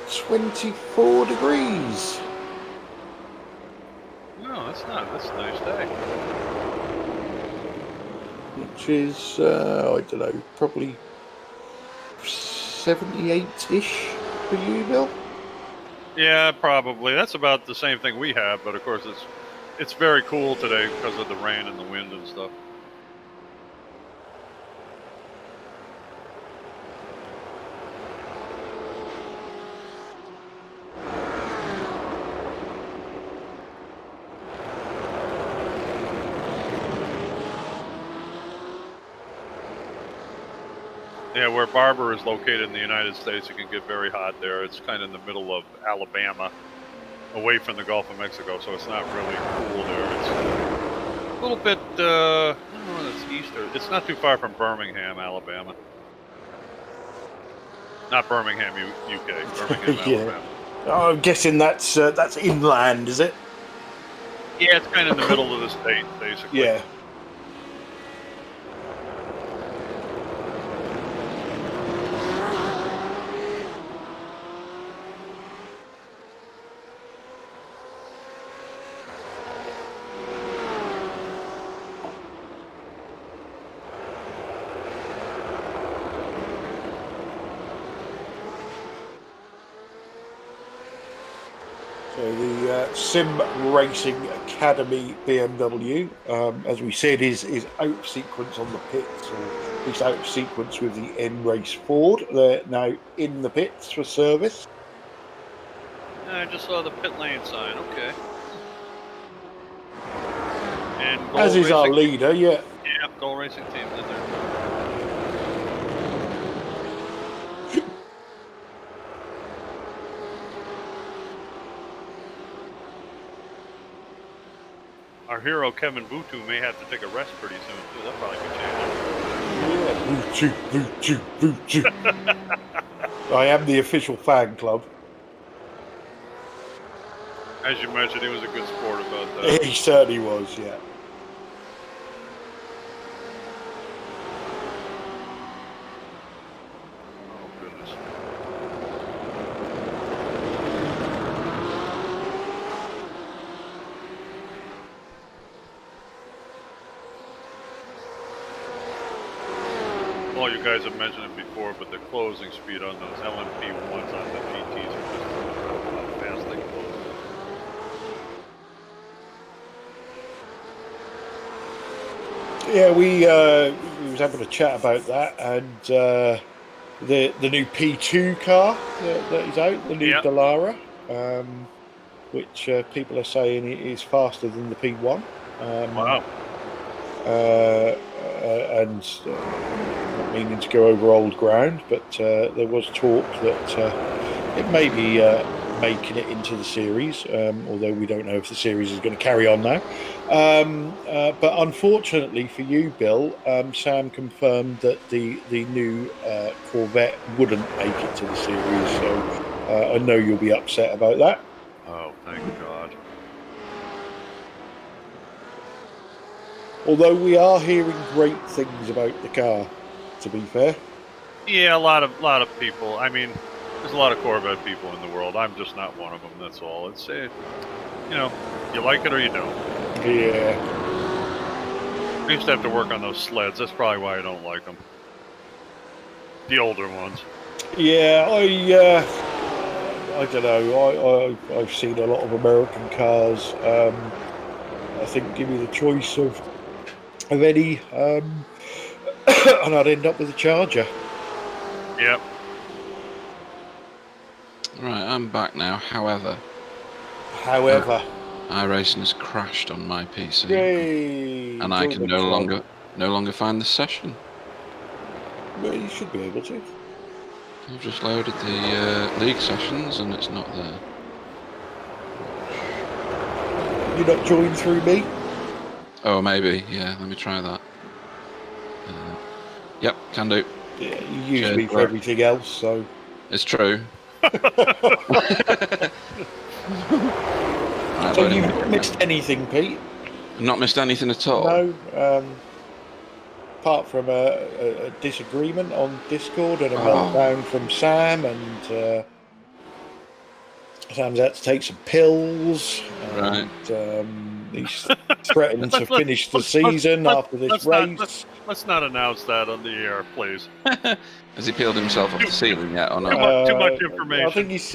24 degrees. No, that's not. That's a nice day. Which is, I don't know, probably 78-ish for you, Bill? Yeah, probably. That's about the same thing we have, but of course it's very cool today because of the rain and the wind and stuff. Yeah, where Barber is located in the United States, it can get very hot there. It's kind of in the middle of Alabama, away from the Gulf of Mexico, so it's not really cool there. It's a little bit, I don't know if it's east or, it's not too far from Birmingham, Alabama. Not Birmingham, UK. Birmingham, Yeah. Alabama. Oh, I'm guessing that's inland, is it? Yeah, it's kind of in the middle of the state, basically. Yeah. So the Simracing Academy BMW, as we said, is out of sequence on the pits, or at least out of sequence with the N-Race Ford. They're now in the pits for service. I just saw the pit lane sign. Okay. And As is our Racing- leader, yeah. Yeah, Goal Racing team's in there. Our hero Kevin Butu may have to take a rest pretty soon too. That'll probably be changing. Boo-choo. I am the official fan club. As you mentioned, he was a good sport about that. He certainly was, yeah. Oh goodness. Well, you guys have mentioned it before, but the closing speed on those LMP1s on the GTs are just incredible how fast they close. Yeah, we was having a chat about that, and the new P2 car that is out, the new Yeah. Dallara, which people are saying is faster than the P1. Wow. And not meaning to go over old ground, but there was talk that it may be making it into the series, although we don't know if the series is going to carry on now. But unfortunately for you, Bill, Sam confirmed that the new Corvette wouldn't make it to the series, so I know you'll be upset about that. Oh, thank God. Although we are hearing great things about the car, to be fair. Yeah, a lot of people. I mean, there's a lot of Corvette people in the world. I'm just not one of them. That's all. It's you know, you like it or you don't. Yeah. I used to have to work on those sleds. That's probably why I don't like them. The older ones. Yeah, I don't know. I've seen a lot of American cars. I think give me the choice of of any, and I'd end up with a Charger. Yep. Right, I'm back now. However, iRacing has crashed on my PC, yay! and I can Join no the club. longer find the session. Well, you should be able to. I've just loaded the league sessions, and it's not there. You're not joined through me? Oh, maybe. Yeah, let me try that. Yep, can do. Yeah, you use Cheers, me for bro. everything else, so. It's true. Right, So loading you've back not in. missed anything, Pete? Not missed anything at all. No, apart from a disagreement on Discord and a meltdown from Sam, and Sam's had to take some pills, and he's threatened to finish the season after this race. Let's not announce that on the air, please. Has he peeled himself off the ceiling yet, or not? Too much information.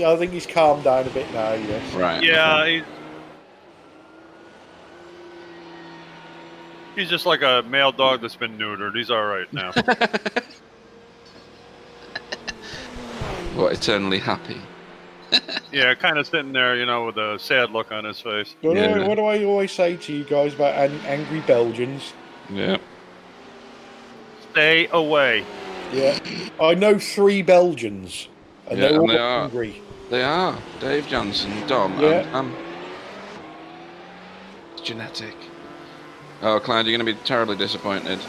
I think he's calmed down a bit now. Yes. Right. Yeah, okay. he's just like a male dog that's been neutered. He's all right now. What, eternally happy? Yeah, kind of sitting there, with a sad look on his face. What Yeah. do I always say to you guys about angry Belgians? Yeah. Stay away. Yeah, I know 3 Belgians, and Yeah, they're all and they are. angry. They are. Dave Johnson, Dom, Yeah. and Sam. It's genetic. Oh, Clyde, you're going to be terribly disappointed.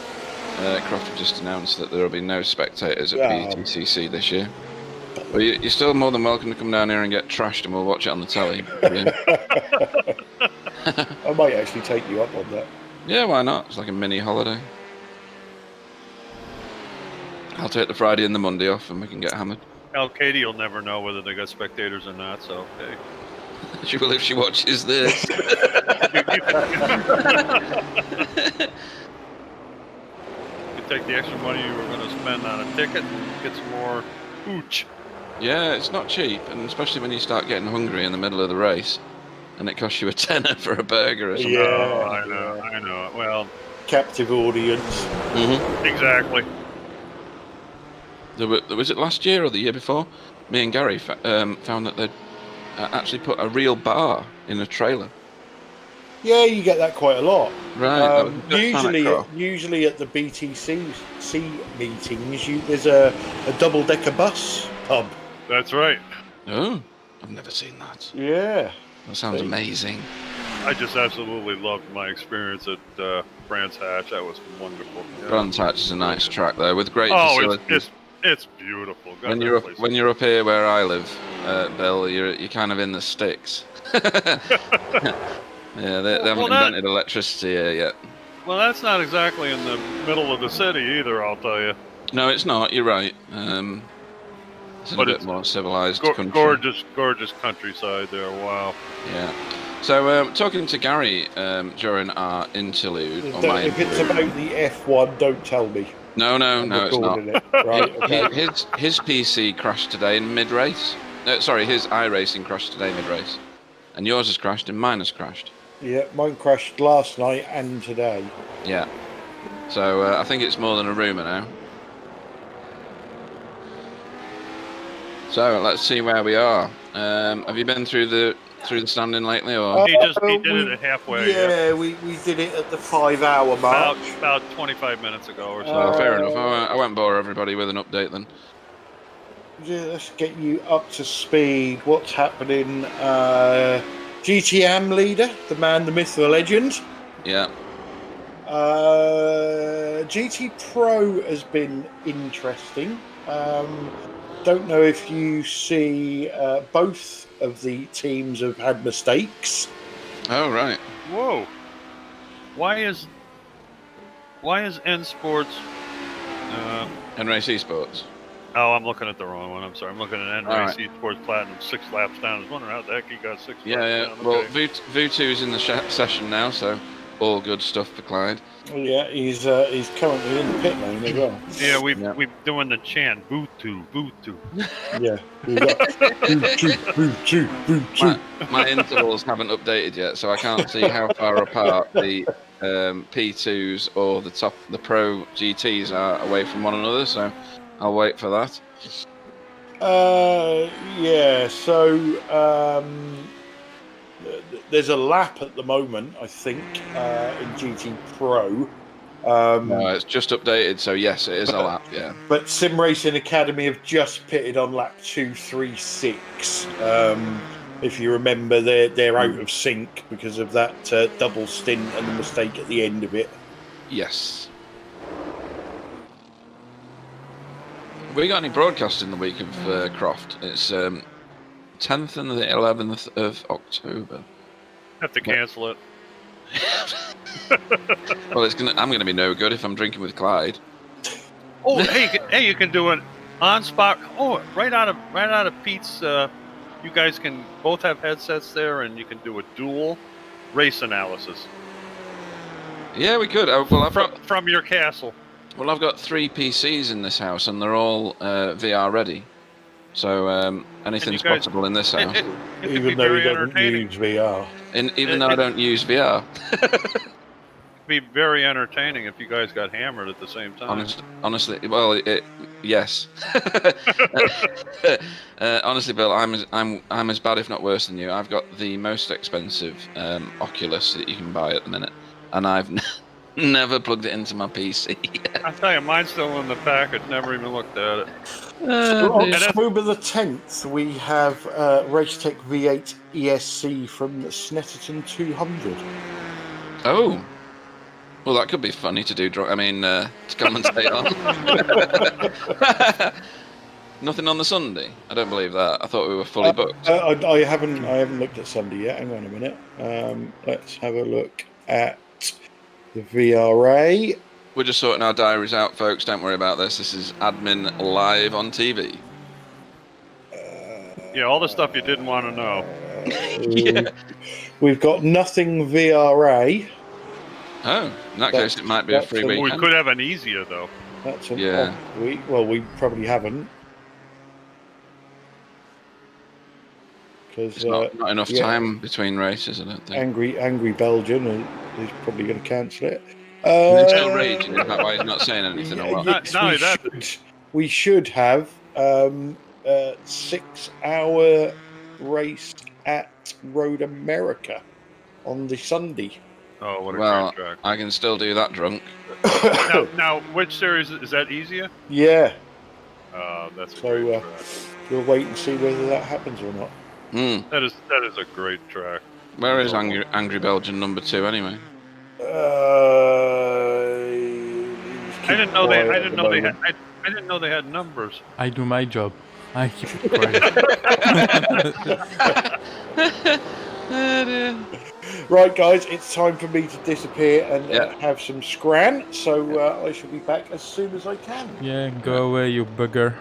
Croft have just announced that there will be no spectators at BTCC this year. Well, you're still more than welcome to come down here and get trashed, and we'll watch it on the telly. I might actually take you up on that. Yeah, why not? It's like a mini holiday. I'll take the Friday and the Monday off, and we can get hammered. Al Katie will never know whether they got spectators or not, so hey. She will if she watches this. You take the extra money you were going to spend on a ticket and get some more hooch. Yeah, it's not cheap, and especially when you start getting hungry in the middle of the race, and it costs you a tenner for a burger or something. Yeah. Oh, I know. Well, Captive audience. Mm-hmm. exactly. Was it last year or the year before? Me and Gary found that they'd actually put a real bar in a trailer. Yeah, you get that quite a lot. Right. that was a good Planet Car. Usually at the BTC meetings, there's a double-decker bus pub. That's right. Oh, I've never seen that. Yeah. That sounds amazing. I just absolutely loved my experience at Brands Hatch. That was wonderful. Yeah. Brands Hatch is a nice track though, with great Oh, facilities. it's beautiful. God, When that place you're up here where I live, Bill, you're kind of in the sticks. Yeah, they haven't invented electricity here yet. Well, that's not exactly in the middle of the city either, I'll tell you. No, it's not. You're right. It's a bit more civilized country. Gorgeous countryside there. Wow. Yeah. So, talking to Gary during our interlude, If it's about the F1, don't tell me. No, it's not. It. Right, okay. His PC crashed today in mid-race. Sorry, his iRacing crashed today mid-race, and yours has crashed and mine has crashed. Yeah, mine crashed last night and today. Yeah. So I think it's more than a rumour now. So let's see where we are. Have you been through the standing lately, or? He did it at halfway. Yeah, we did it at the 5-hour mark. About 25 minutes ago or so. Oh, fair enough. I won't bore everybody with an update then. Yeah, let's get you up to speed. What's happening? GTM leader, the man, the myth, the legend. Yeah. GT Pro has been interesting. Don't know if you see both of the teams have had mistakes. Oh, right. Whoa. Why is N Sports? N-Race Esports. Oh, I'm looking at the wrong one. I'm sorry. I'm looking at N Race right. Sports Platinum 6 laps down. I was wondering how the heck he got 6 laps Yeah. down. Well, Okay. Vutu's in the session now, so all good stuff for Clyde. Yeah, he's currently in the pit lane as well. Yeah, Yeah. we've doing the chant, boot to. Yeah, we've got boo choo. My intervals haven't updated yet, so I can't see how far apart the P2s or the Pro GTs are away from one another. So I'll wait for that. Yeah. So there's a lap at the moment, I think, in GT Pro. No, it's just updated, so yes, it is a lap. Yeah. But Simracing Academy have just pitted on lap 236. If you remember, they're out of sync because of that double stint and the mistake at the end of it. Yes. We got any broadcasting the week of Croft? It's 10th and the 11th of October. Have to cancel it. Well, I'm gonna be no good if I'm drinking with Clyde. Oh, hey, you can do an on spot. Oh, right out of Pete's. You guys can both have headsets there, and you can do a dual race analysis Yeah, we could. from your castle. Well, I've got 3 PCs in this house, and they're all VR ready. So anything's possible in this house. It could be Even though he very doesn't entertaining. use VR. Even though I don't use VR. Be very entertaining if you guys got hammered at the same time. Honestly, well, yes. Honestly, Bill, I'm as bad, if not worse, than you. I've got the most expensive Oculus that you can buy at the minute, and I've never plugged it into my PC yet. I tell you, mine's still in the package. Never even looked at it. On October the 10th, we have Racetech V8 ESC from Snetterton 200. Oh. Well, that could be funny to do. To commentate on. Nothing on the Sunday. I don't believe that. I thought we were fully booked. I haven't looked at Sunday yet. Hang on a minute. Let's have a look at the VRA. We're just sorting our diaries out, folks. Don't worry about this. This is admin live on TV. Yeah, all the stuff you didn't want to know. Yeah. We've got nothing VRA. Oh, in that case, it might be a free We weekend. could have an Esia though. That's an Yeah. off week. Well, we probably haven't. Because It's not enough time between races, I don't think. angry Belgian is probably going to cancel it. He's still raging. Is that why he's not saying anything or what? Not only that- we should have 6-hour race at Road America on the Sunday. Oh, what a Well, great track. I can still do that drunk. Now, which series is that? Easier? Yeah, That's a so great track. we'll wait and see whether that happens or not. That is a great track. Where is Angry Belgian number 2 anyway? I didn't know they had numbers. I do my job. I keep it quiet. Right, guys, it's time for me to disappear and Yeah. have some scran. So I shall be back as soon as I can. Yeah, go away, you bugger.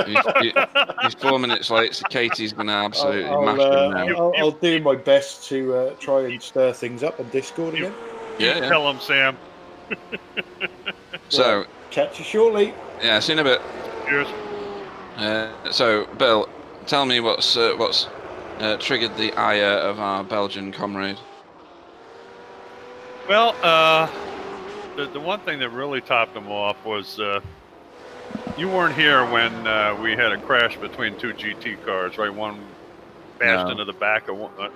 He's 4 minutes late, so Katie's going to absolutely I'll, mash him now. I'll do my best to try and stir things up on Discord again. Yeah. Tell them, Sam. So, Catch you shortly. yeah, see you in a bit. Cheers. So, Bill, tell me what's triggered the ire of our Belgian comrade. Well, the one thing that really topped him off was you weren't here when we had a crash between 2 GT cars, right? One bashed into the back of one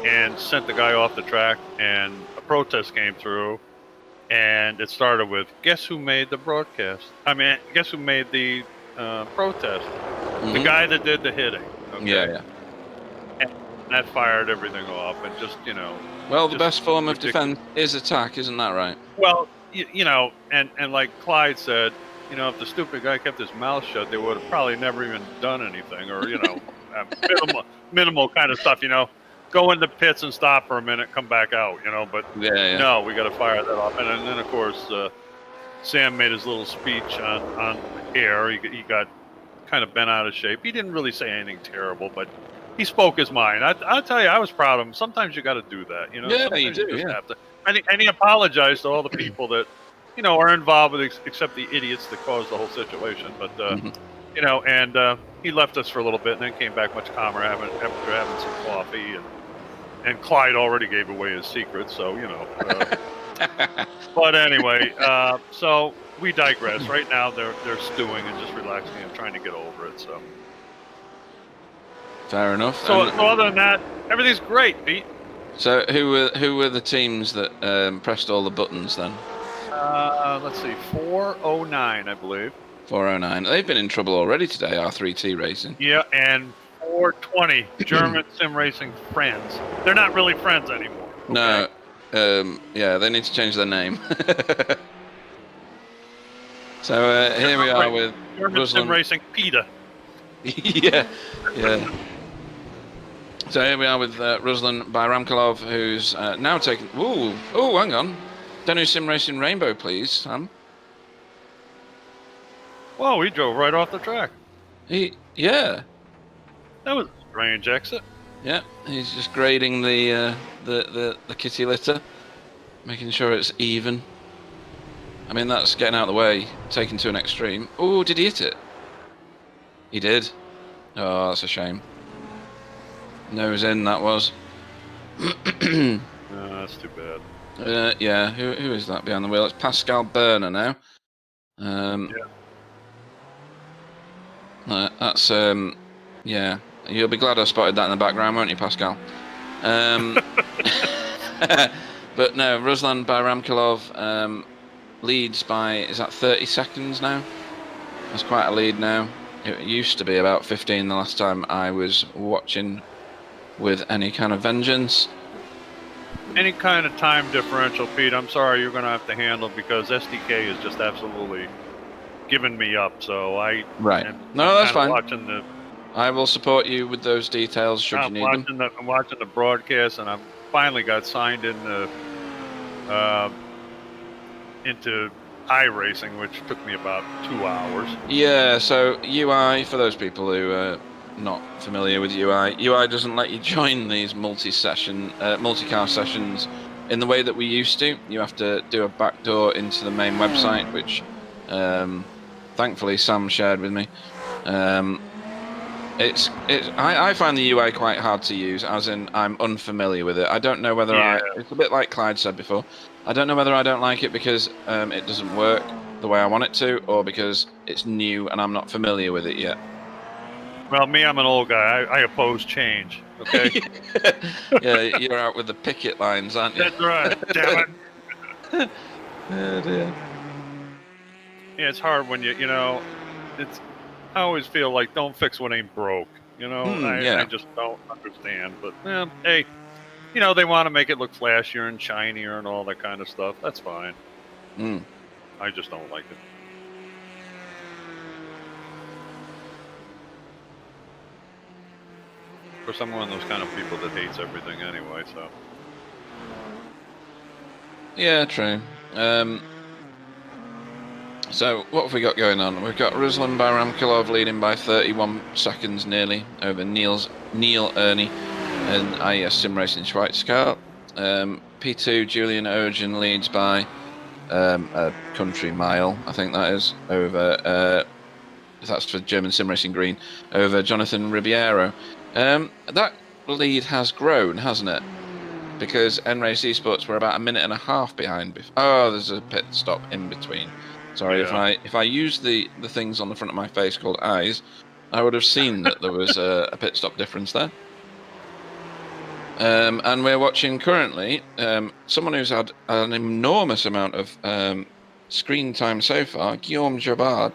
and sent the guy off the track, and a protest came through, and it started with, guess who made the broadcast? I mean, guess who made the protest? The guy that did the hitting. Okay? Yeah. And that fired everything off, and just, Well, the best form of defense is attack, isn't that right? Well, and like Clyde said, if the stupid guy kept his mouth shut, they would have probably never even done anything, or minimal kind of stuff. Go in the pits and stop for a minute, come back out. But no, we got to fire that off. And then of course, Sam made his little speech on air. He got kind of bent out of shape. He didn't really say anything terrible, but he spoke his mind. I'll tell you, I was proud of him. Sometimes you got to do that. Yeah, Sometimes you do. just Yeah. have to. And he apologized to all the people that, are involved with it, except the idiots that caused the whole situation. But and he left us for a little bit, and then came back much calmer after having some coffee, and Clyde already gave away his secret, so But anyway, so we digress. Right now, they're stewing and just relaxing and trying to get over it. So Fair enough. So other than that, everything's great, Pete. So who were the teams that pressed all the buttons then? Let's see, 409, I believe. 409. They've been in trouble already today. R3T Racing. Yeah, and 420 German sim racing friends. They're not really friends anymore. Okay? No. Yeah, they need to change their name. So here we are with German sim racing PETA. yeah. So here we are with Ruslan Bayramkulov, who's now taken. Oh, hang on. Don't do Sim Racing Rainbow, please, Sam. Whoa, he drove right off the track. Yeah. That was a strange exit. Yeah, he's just grading the kitty litter, making sure it's even. I mean, that's getting out of the way, taken to an extreme. Oh, did he hit it? He did. Oh, that's a shame. Nose in, that was. That's too bad. Yeah, who is that behind the wheel? It's Pascal Berner now. That's yeah. You'll be glad I spotted that in the background, won't you, Pascal? But no, Ruslan Bayramkulov leads by, is that 30 seconds now? That's quite a lead now. It used to be about 15 the last time I was watching with any kind of vengeance. Any kind of time differential, Pete, I'm sorry, you're going to have to handle, because SDK is just absolutely giving me up. So I'm that's fine. Watching the, I will support you with those details should you need them. I'm watching the broadcast, and I finally got signed into iRacing, which took me about 2 hours. Yeah, so UI, for those people who are not familiar with UI doesn't let you join these multi-car sessions in the way that we used to. You have to do a backdoor into the main website, which thankfully Sam shared with me. I find the UI quite hard to use, as in I'm unfamiliar with it. I don't know whether it's a bit like Clyde said before. I don't know whether I don't like it because it doesn't work the way I want it to, or because it's new and I'm not familiar with it yet. Well, I'm an old guy. I oppose change. Okay. Yeah, you're out with the picket lines, aren't you? That's right. Damn it. Oh dear. Yeah, it's hard when it's. I always feel like don't fix what ain't broke. I just don't understand. But hey, they want to make it look flashier and shinier and all that kind of stuff. That's fine. I just don't like it. Of course, I'm one of those kind of people that hates everything anyway, so. Yeah, true. So, what have we got going on? We've got Ruslan Bayramkulov leading by 31 seconds nearly over Neil Ernie and IES Sim Racing Schweizercar. P2 Julian Ogen leads by a country mile, I think that is, over, that's for German Sim Racing Green, over Jonathan Ribeiro. That lead has grown, hasn't it? Because N-Race Esports were about a minute and a half behind. There's a pit stop in between. Sorry, if I used the things on the front of my face called eyes, I would have seen that there was a pit stop difference there. And we're watching currently someone who's had an enormous amount of screen time so far, Guillaume Jabard,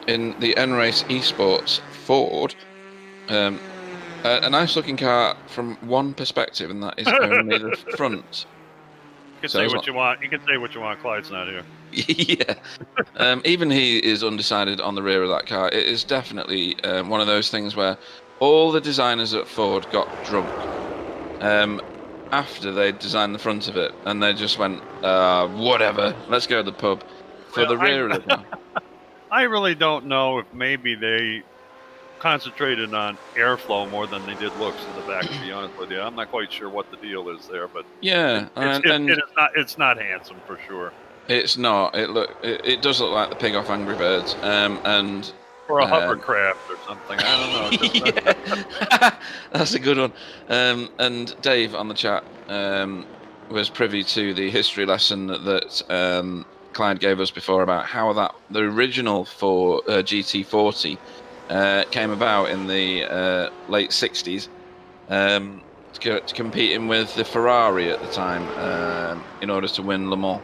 in the N-Race Esports Ford. A nice looking car from one perspective, and that is only the front. You can say what you want. You can say what you want. Clyde's not here. Yeah. Even he is undecided on the rear of that car. It is definitely one of those things where all the designers at Ford got drunk after they designed the front of it, and they just went, whatever, let's go to the pub for the rear of the car. I really don't know if maybe they concentrated on airflow more than they did looks in the back. To be honest with you, I'm not quite sure what the deal is there, but Yeah, it's not handsome for sure. it's not. It does look like the pig off Angry Birds. And Or a hovercraft or something. I don't know. yeah. That's a good one. And Dave on the chat was privy to the history lesson that Clyde gave us before about how the original for GT40 came about in the late 60s, competing with the Ferrari at the time in order to win Le Mans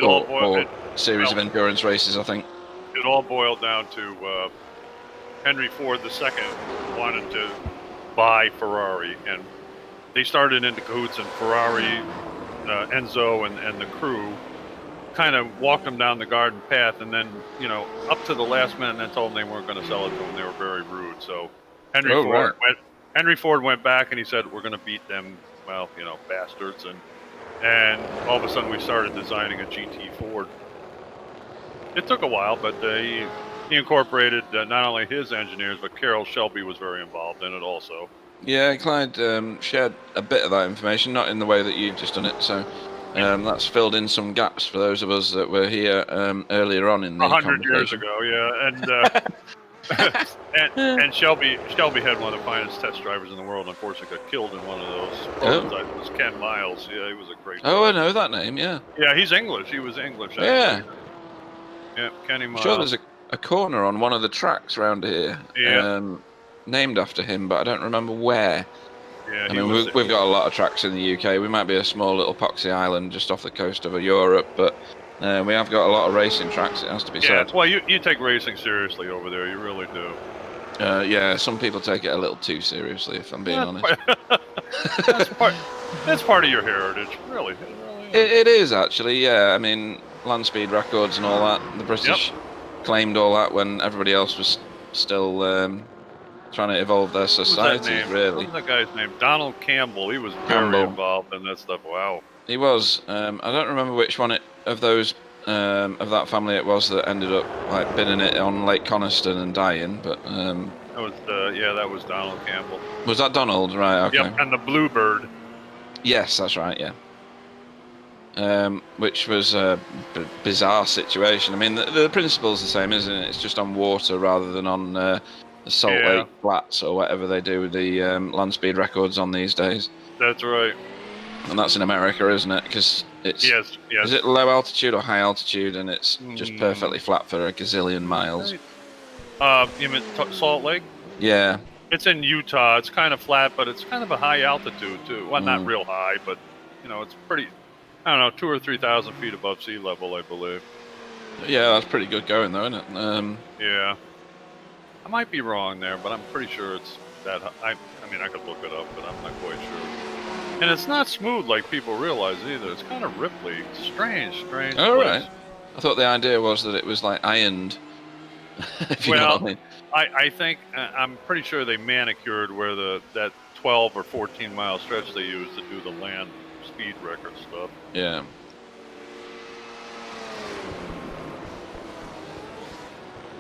or series of endurance races, I think. It all boiled down to Henry Ford II wanted to buy Ferrari, and they started into cahoots, and Ferrari, Enzo and the crew kind of walked them down the garden path, and then, up to the last minute, and then told them they weren't going to sell it to them. They were very rude. So Henry Ford went back, and he said, "We're going to beat them, bastards." And all of a sudden, we started designing a GT Ford. It took a while, but he incorporated not only his engineers, but Carroll Shelby was very involved in it also. Yeah, Clyde shared a bit of that information, not in the way that you've just done it. So that's filled in some gaps for those of us that were here earlier on in the 100 years ago, yeah. And Shelby had one of the finest test drivers in the world. Unfortunately, got killed in one of those prototypes. It was Ken Miles. Yeah, he was a great driver. I know that name. Yeah. Yeah, he's English. He was English. Actually. Yeah. Yeah, Kenny Miles. I'm sure there's a corner on one of the tracks around here. Yeah. Named after him, but I don't remember where. Yeah, I mean, we've got a lot of tracks in the UK. We might be a small little poxy island just off the coast of Europe, but we have got a lot of racing tracks, it has to be said. Well, you take racing seriously over there. You really do. Yeah, some people take it a little too seriously, if I'm being honest. That's part of your heritage, really. It is, actually, yeah. I mean, land speed records and all that. The British claimed all that when everybody else was still trying to evolve their societies, really. What was that guy's name? Donald Campbell. He was very involved in that stuff. Wow. He was. I don't remember which one of those of that family it was that ended up binning it on Lake Coniston and dying, but that was Donald Campbell. Was that Donald? Right. Okay. Yep, and the Bluebird. Yes, that's right. Yeah. Which was a bizarre situation. I mean, the principle's the same, isn't it? It's just on water rather than on the Salt Lake Flats or whatever they do with the land speed records on these days. That's right. And that's in America, isn't it? Because it's yes. Is it low altitude or high altitude, and it's just perfectly flat for a gazillion miles? You mean Salt Lake? Yeah. It's in Utah. It's kind of flat, but it's kind of a high altitude too. Well, not real high, but it's pretty. I don't know, 2,000 or 3,000 feet above sea level, I believe. Yeah, that's pretty good going, though, isn't it? Yeah. I might be wrong there, but I'm pretty sure it's that high. I mean, I could look it up, but I'm not quite sure. And it's not smooth like people realize either. It's kind of ripply. Strange. All right. I thought the idea was that it was like ironed. If you know what I mean. I think I'm pretty sure they manicured where that 12 or 14 mile stretch they used to do the land speed record stuff. Yeah.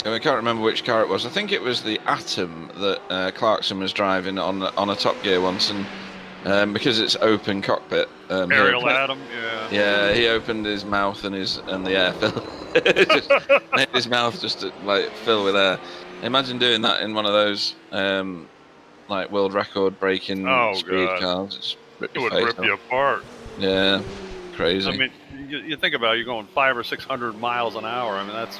I can't remember which car it was. I think it was the Atom that Clarkson was driving on a Top Gear once, and because it's open cockpit. Ariel Atom, yeah. Yeah, he opened his mouth and the air filled. Just made his mouth just to, fill with air. Imagine doing that in one of those world record breaking speed cars. It would rip you apart. Yeah, crazy. I mean, you think about it, you're going 500 or 600 miles an hour. I mean, that's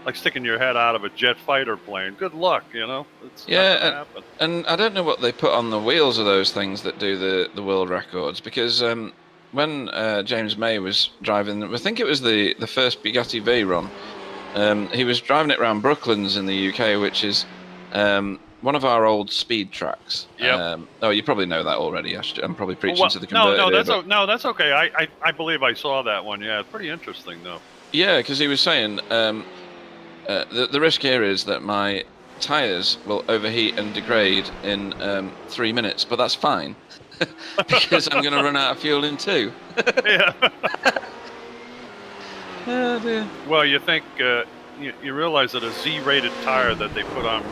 like sticking your head out of a jet fighter plane. Good luck, It's not gonna happen. And I don't know what they put on the wheels of those things that do the world records, because when James May was driving, I think it was the first Bugatti Veyron, he was driving it around Brooklands in the UK, which is one of our old speed tracks. Yep. You probably know that already. I'm probably preaching to the converted. No, that's okay. I believe I saw that one. Yeah, it's pretty interesting though. Yeah, because he was saying the risk here is that my tyres will overheat and degrade in 3 minutes, but that's fine because I'm going to run out of fuel in 2. Yeah. Oh dear. Well, you think you realize that a Z-rated tire that they put on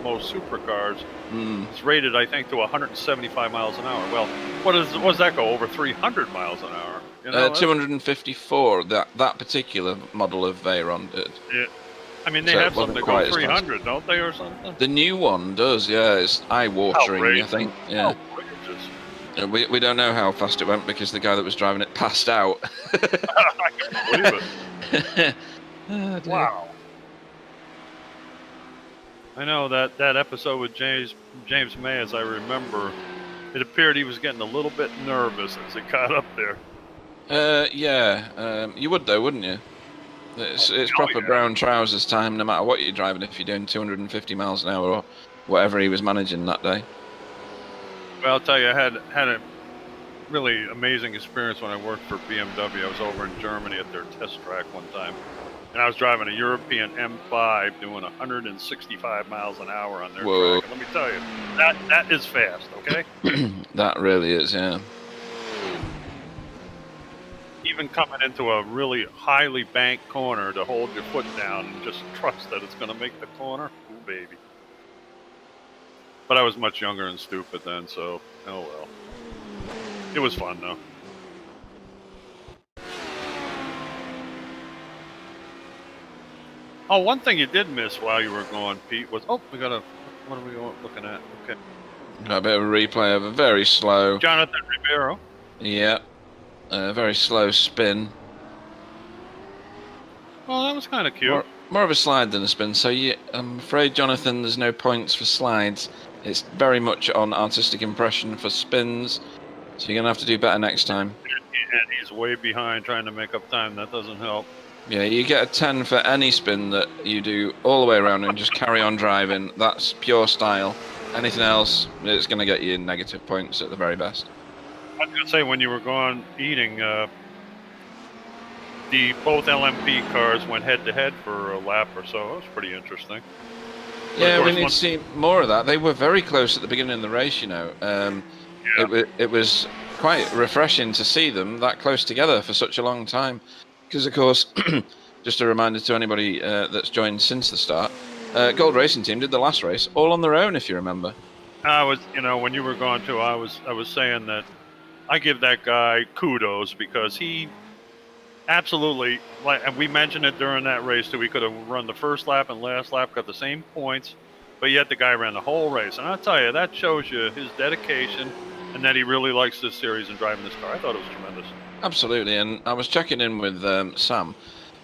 most supercars is rated, I think, to 175 miles an hour. Well, what does that go over 300 miles an hour? You know, 254. That particular model of Veyron did. Yeah. I mean, they So it have some wasn't that quite go as fast. 300, don't they, or something? The new one does, yeah. It's eye-watering, I Outrageous. think. Yeah. Outrageous. We don't know how fast it went because the guy that was driving it passed out. I can believe it. Oh, dear. Wow. I know that episode with James May, as I remember, it appeared he was getting a little bit nervous as it got up there. Yeah. You would though, wouldn't you? It's proper brown trousers time, no matter what you're driving. If you're doing 250 miles an hour or whatever he was managing that day. Well, I'll tell you, I had a really amazing experience when I worked for BMW. I was over in Germany at their test track one time, and I was driving a European M5 doing 165 miles an hour on their Whoa. track. And let me tell you, that is fast, okay? That really is, yeah. Even coming into a really highly banked corner to hold your foot down and just trust that it's going to make the corner, ooh, baby. But I was much younger and stupid then, so oh well. It was fun though. Oh, one thing you did miss while you were gone, Pete, was what are we looking at? Okay, Got a bit of a replay of a very slow. Jonathan Ribeiro. Yeah. A very slow spin. Oh, that was kind of cute. More of a slide than a spin. So I'm afraid, Jonathan, there's no points for slides. It's very much on artistic impression for spins. So you're going to have to do better next time. And he's way behind trying to make up time. That doesn't help. Yeah, you get a 10 for any spin that you do all the way around and just carry on driving. That's pure style. Anything else, it's going to get you negative points at the very best. I was going to say, when you were gone eating, both LMP cars went head-to-head for a lap or so. It was pretty interesting. Yeah, we need to see more of that. They were very close at the beginning of the race, you know. It was quite refreshing to see them that close together for such a long time. Because, of course, just a reminder to anybody that's joined since the start, Gold Racing Team did the last race all on their own, if you remember. I was, when you were gone too, I was saying that I give that guy kudos because he absolutely, and we mentioned it during that race too, he could have run the first lap and last lap, got the same points, but yet the guy ran the whole race. And I'll tell you, that shows you his dedication and that he really likes this series and driving this car. I thought it was tremendous. Absolutely, and I was checking in with Sam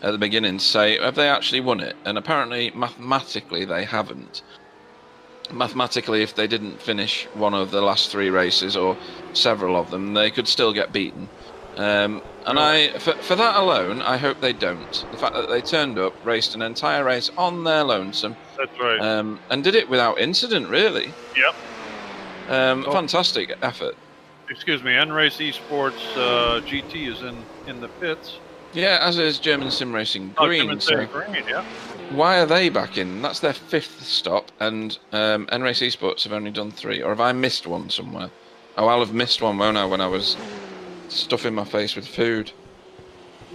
at the beginning to say, have they actually won it? And apparently, mathematically, they haven't. Mathematically, if they didn't finish one of the last three races, or several of them, they could still get beaten. And for that alone, I hope they don't. The fact that they turned up, raced an entire race on their lonesome. That's right. And did it without incident, really. Yep. Fantastic effort. Excuse me, N-Race Esports GT is in the pits. Yeah, as is German Simracing Green. Green, yeah. Why are they back in? That's their fifth stop, and N-Race Esports have only done 3. Or have I missed one somewhere? Oh, I'll have missed one, won't I, when I was stuffing my face with food.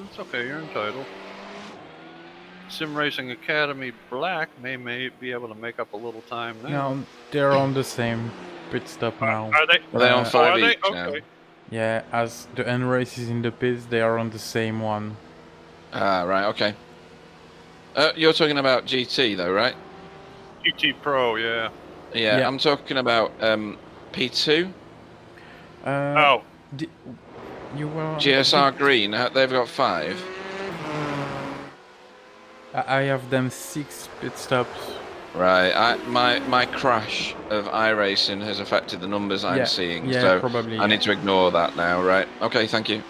It's okay, you're entitled. Sim Racing Academy Black may be able to make up a little time now. No, they're on the same pit stop now. Are they? Are they on 5 are they? each now? Okay. Yeah, as the N race is in the pits, they are on the same one. Ah, right, okay. You're talking about GT, though, right? GT Pro, yeah. Yeah. I'm talking about P2. You were GSR Green, they've got 5. I have them 6 pit stops. Right, my crash of iRacing has affected the numbers I'm seeing, yeah, so probably, I need to ignore that now, right? Okay, thank you.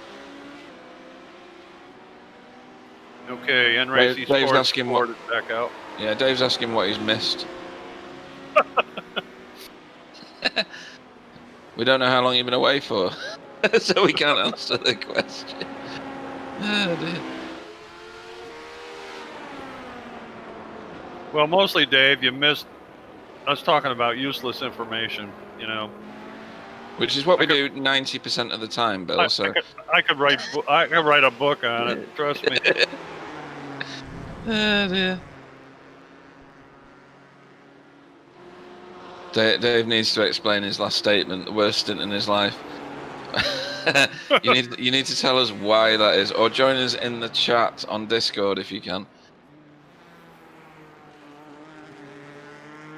Okay, N-Race Dave's Esports asking what- is back out. Yeah, Dave's asking what he's missed. We don't know how long you've been away for, so we can't answer the question. Oh, dear. Well, mostly, Dave, you missed us talking about useless information, Which is what we do 90% of the time, Bill. I could write a book on it. Trust me. Dear. Dave needs to explain his last statement, the worst stint in his life. you need to tell us why that is, or join us in the chat on Discord if you can.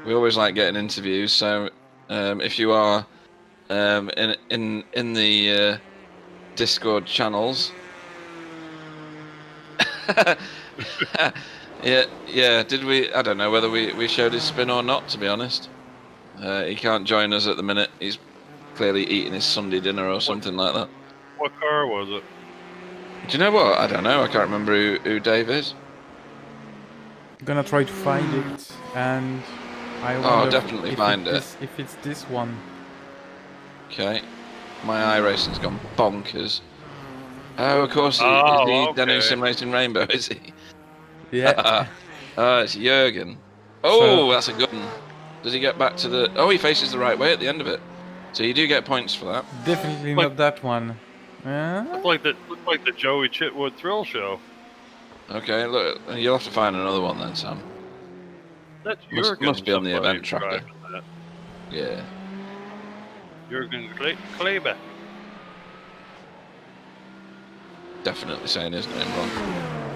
We always like getting interviews, so if you are in the Discord channels, yeah. Did we? I don't know whether we showed his spin or not. To be honest, he can't join us at the minute. He's clearly eating his Sunday dinner or something like that. What car was it? Do you know what? I don't know. I can't remember who Dave is. I'm gonna try to find it, and I wonder definitely find it. If it's this one. Okay. My iRacing's gone bonkers. Oh, of course, is he okay. Denny Simracing Rainbow, is he? Yeah. It's Jurgen. Oh, that's a good one. Does he get back to the... Oh, he faces the right way at the end of it. So you do get points for that. Definitely not that one. Looked like the Joey Chitwood Thrill Show. Okay, look, you'll have to find another one then, Sam. That's Must be on the event tracker. Yeah. Jurgen Kleber. Definitely saying his name wrong.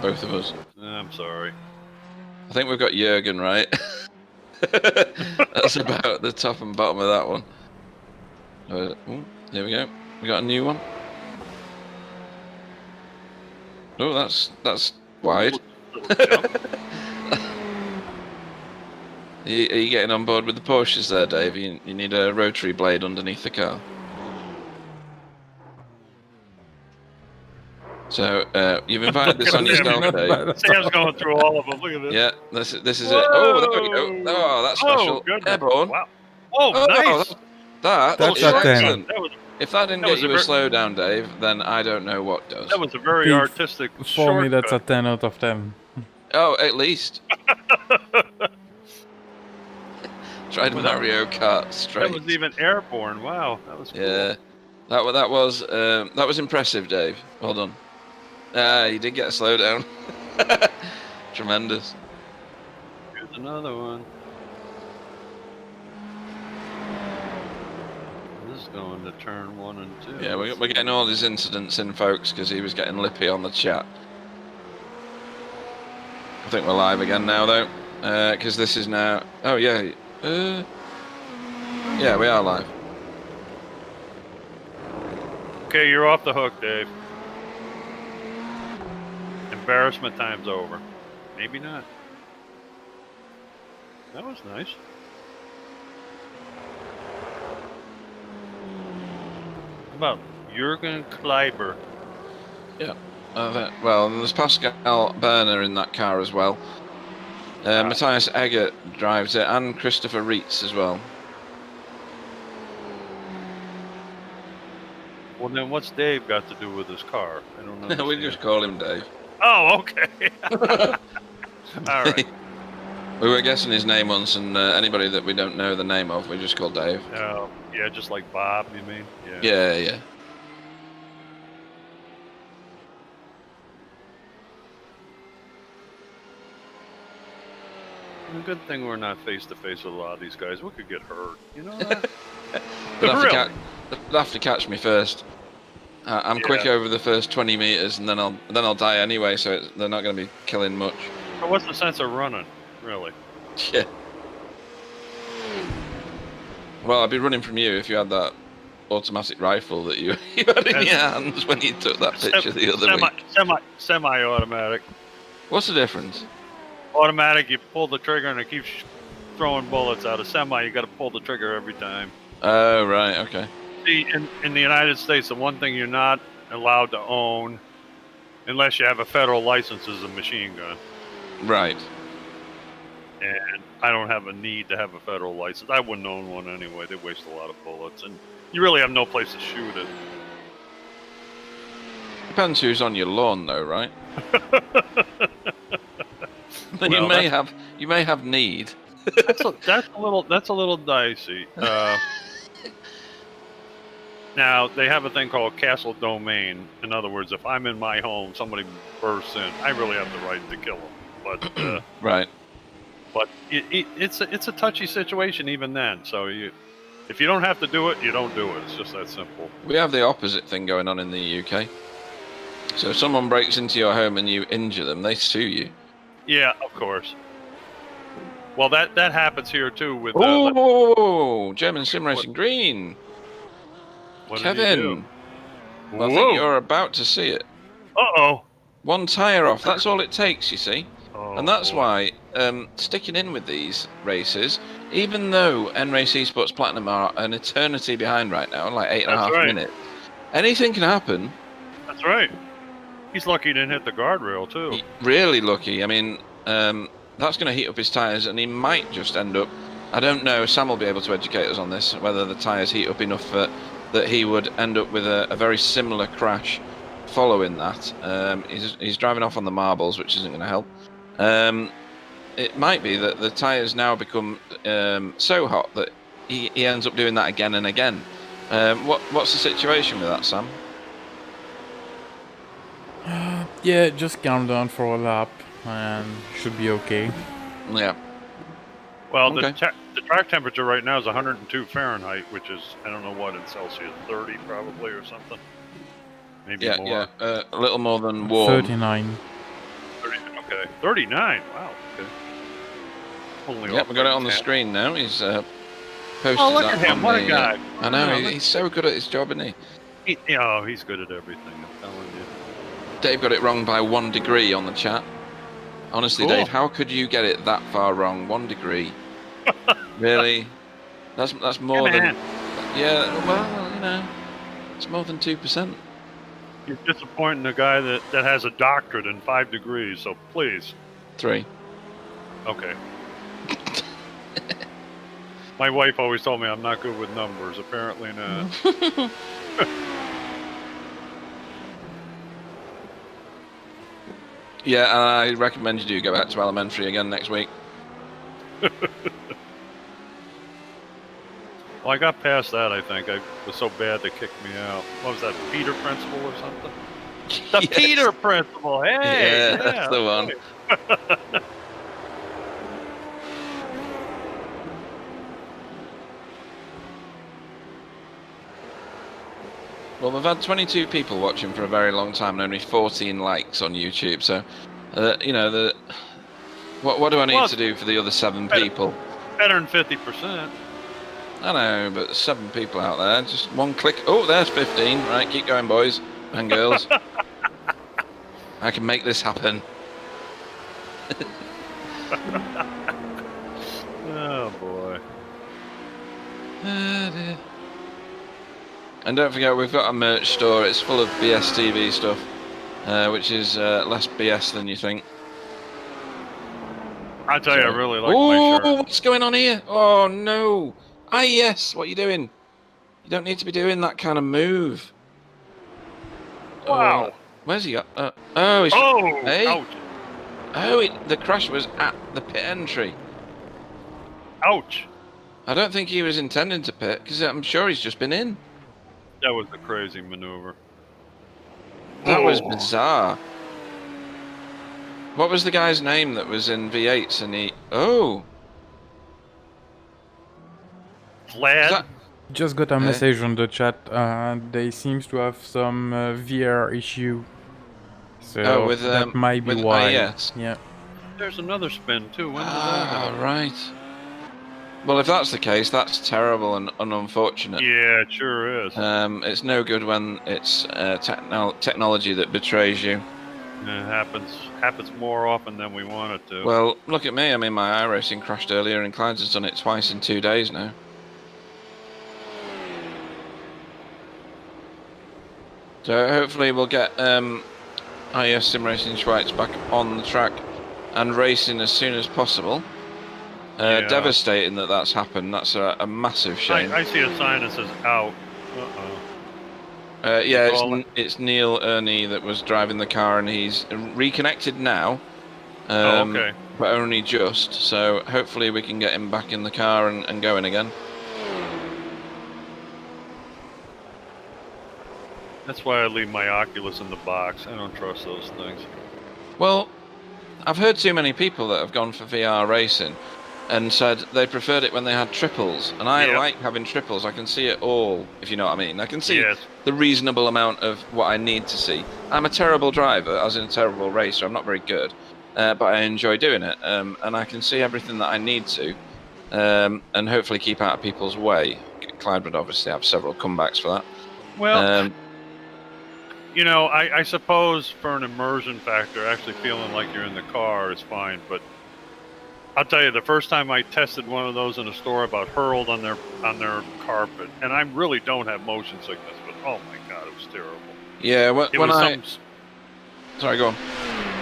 Both of us. I'm sorry. I think we've got Jurgen right. That's about the top and bottom of that one. Here we go. We got a new one. Oh, that's wide. Are you getting on board with the Porsches there, Dave? You need a rotary blade underneath the car. So you've invited this on yourself, Dave. Sam's going through all of them. Look at this. Yeah, this is it. Oh, there we go. Oh, that's special. Airborne. Wow. Oh, nice. That's excellent. If that didn't get you a slowdown, Dave, then I don't know what does. That was a very artistic For me, that's a 10 out of 10. Oh, at least. Tried Mario Kart straight. That was even airborne. Wow, that was cool. Yeah, that was impressive, Dave. Well done. You did get a slowdown. Tremendous. Here's another one. This is going to turn 1 and 2. Yeah, we're getting all these incidents in, folks, because he was getting lippy on the chat. I think we're live again now, though, because this is now... Oh, yeah. Yeah, we are live. Okay, you're off the hook, Dave. Embarrassment time's over. Maybe not. That was nice. How about Jurgen Kleiber? Yeah. Well, there's Pascal Berner in that car as well. Matthias Egger drives it, and Christopher Reitz as well. Well, then what's Dave got to do with his car? I don't know. We just call him Dave. Oh, okay. All right. We were guessing his name once, and anybody that we don't know the name of, we just call Dave. Oh, yeah, just like Bob, you mean? Yeah. A good thing we're not face to face with a lot of these guys. We could get hurt. You know that? They'll have to catch me first. I'm quick over the first 20 meters, and then I'll die anyway. So they're not going to be killing much. So what's the sense of running, really? Yeah. Well, I'd be running from you if you had that automatic rifle that you had in your hands when you took that picture the other week. Semi-automatic. What's the difference? Automatic, you pull the trigger and it keeps throwing bullets out. A semi, you got to pull the trigger every time. Oh, right, okay. See, in the United States, the one thing you're not allowed to own, unless you have a federal license, is a machine gun. Right. And I don't have a need to have a federal license. I wouldn't own one anyway. They waste a lot of bullets, and you really have no place to shoot it. Depends who's on your lawn, though, right? Well, you may have need. that's a little dicey. Now they have a thing called castle domain. In other words, if I'm in my home, somebody bursts in, I really have the right to kill them. But Right. but it's a touchy situation even then. So if you don't have to do it, you don't do it. It's just that simple. We have the opposite thing going on in the UK. So if someone breaks into your home and you injure them, they sue you. Yeah, of course. Well, that happens here too with Oh, German Simracing Green. what Kevin. did he do? Well, I think you're about to see it. Uh-oh. One tyre off, that's all it takes, you see. Oh, And that's boy. why sticking in with these races, even though N-Race Esports Platinum are an eternity behind right now, like 8.5 minutes, anything can happen. That's right. He's lucky he didn't hit the guardrail, too. Really lucky. I mean, that's going to heat up his tyres, and he might just end up... I don't know, Sam will be able to educate us on this, whether the tyres heat up enough that he would end up with a very similar crash following that. He's driving off on the marbles, which isn't going to help. It might be that the tyres now become so hot that he ends up doing that again and again. What's the situation with that, Sam? Yeah, just calm down for a lap and should be okay. Yeah. Well, Okay. the track temperature right now is 102 Fahrenheit, which is, I don't know what in Celsius, 30 probably or something. Maybe more. Yeah, a little more than warm. 39. 30, okay. 39, wow. Okay. Only Yep, off we got it by on the 10. screen now. He's posted Oh, look that at him. on What the, a guy. I know, Yeah, he's so good at his job, isn't he? He's good at everything, I'm telling you. Dave got it wrong by 1 degree on the chat. Honestly, Cool. Dave, how could you get it that far wrong? 1 degree. Really? That's more Come than... on. Yeah, well, you know, it's more than 2%. You're disappointing a guy that has a doctorate in 5 degrees, so please. 3. Okay. My wife always told me I'm not good with numbers. Apparently not. Yeah, and I recommend you do go back to elementary again next week. Well, I got past that, I think. I was so bad they kicked me out. What was that, Peter Principle or something? The Yes. Peter Principle, hey! Yeah, that's the one. okay. Well, we've had 22 people watching for a very long time and only 14 likes on YouTube. So, you know, what do I need to do for the other 7 people? Better than 50%. I know, but 7 people out there. Just one click. Oh, there's 15. Right, keep going, boys and girls. I can make this happen. Oh, boy. And don't forget, we've got a merch store. It's full of BSTV stuff, which is less BS than you think. I tell you, I really like my shirt. Oh, what's going on here? Oh, no. Ah, yes. What are you doing? You don't need to be doing that kind of move. Wow. Where's he got? He's... Oh! Hey. Ouch. Oh, the crash was at the pit entry. Ouch. I don't think he was intending to pit, because I'm sure he's just been in. That was a crazy maneuver. That was Oh. bizarre. What was the guy's name that was in V8s and he... Oh! Vlad? Is that... Just got a message on the chat. They seems to have some VR issue. So with, that might be with why. IS. Yeah. There's another spin, too. When did that happen? Right. Well, if that's the case, that's terrible and unfortunate. Yeah, it sure is. It's no good when it's technology that betrays you. It happens more often than we want it to. Well, look at me. I mean, my iRacing crashed earlier, and Clyde's has done it twice in 2 days now. So hopefully we'll get IS Simracing Schweiz back on the track and racing as soon as possible. Yeah. Devastating that that's happened. That's a massive shame. I see a sign that says out. Uh-oh. Yeah, it's Neil Ernie that was driving the car, and he's reconnected now. Okay. But only just. So hopefully we can get him back in the car and going again. That's why I leave my Oculus in the box. I don't trust those things. Well, I've heard too many people that have gone for VR racing and said they preferred it when they had triples. And I like having triples. I can see it all, if you know what I mean. I can see the reasonable amount of what I need to see. I'm a terrible driver, as in a terrible racer. I'm not very good, but I enjoy doing it. And I can see everything that I need to, and hopefully keep out of people's way. Clyde would obviously have several comebacks for that. Well, you know, I suppose for an immersion factor, actually feeling like you're in the car is fine. But I'll tell you, the first time I tested one of those in a store, I about hurled on their carpet, and I really don't have motion sickness, but oh my god, it was terrible. Yeah, sorry, go on.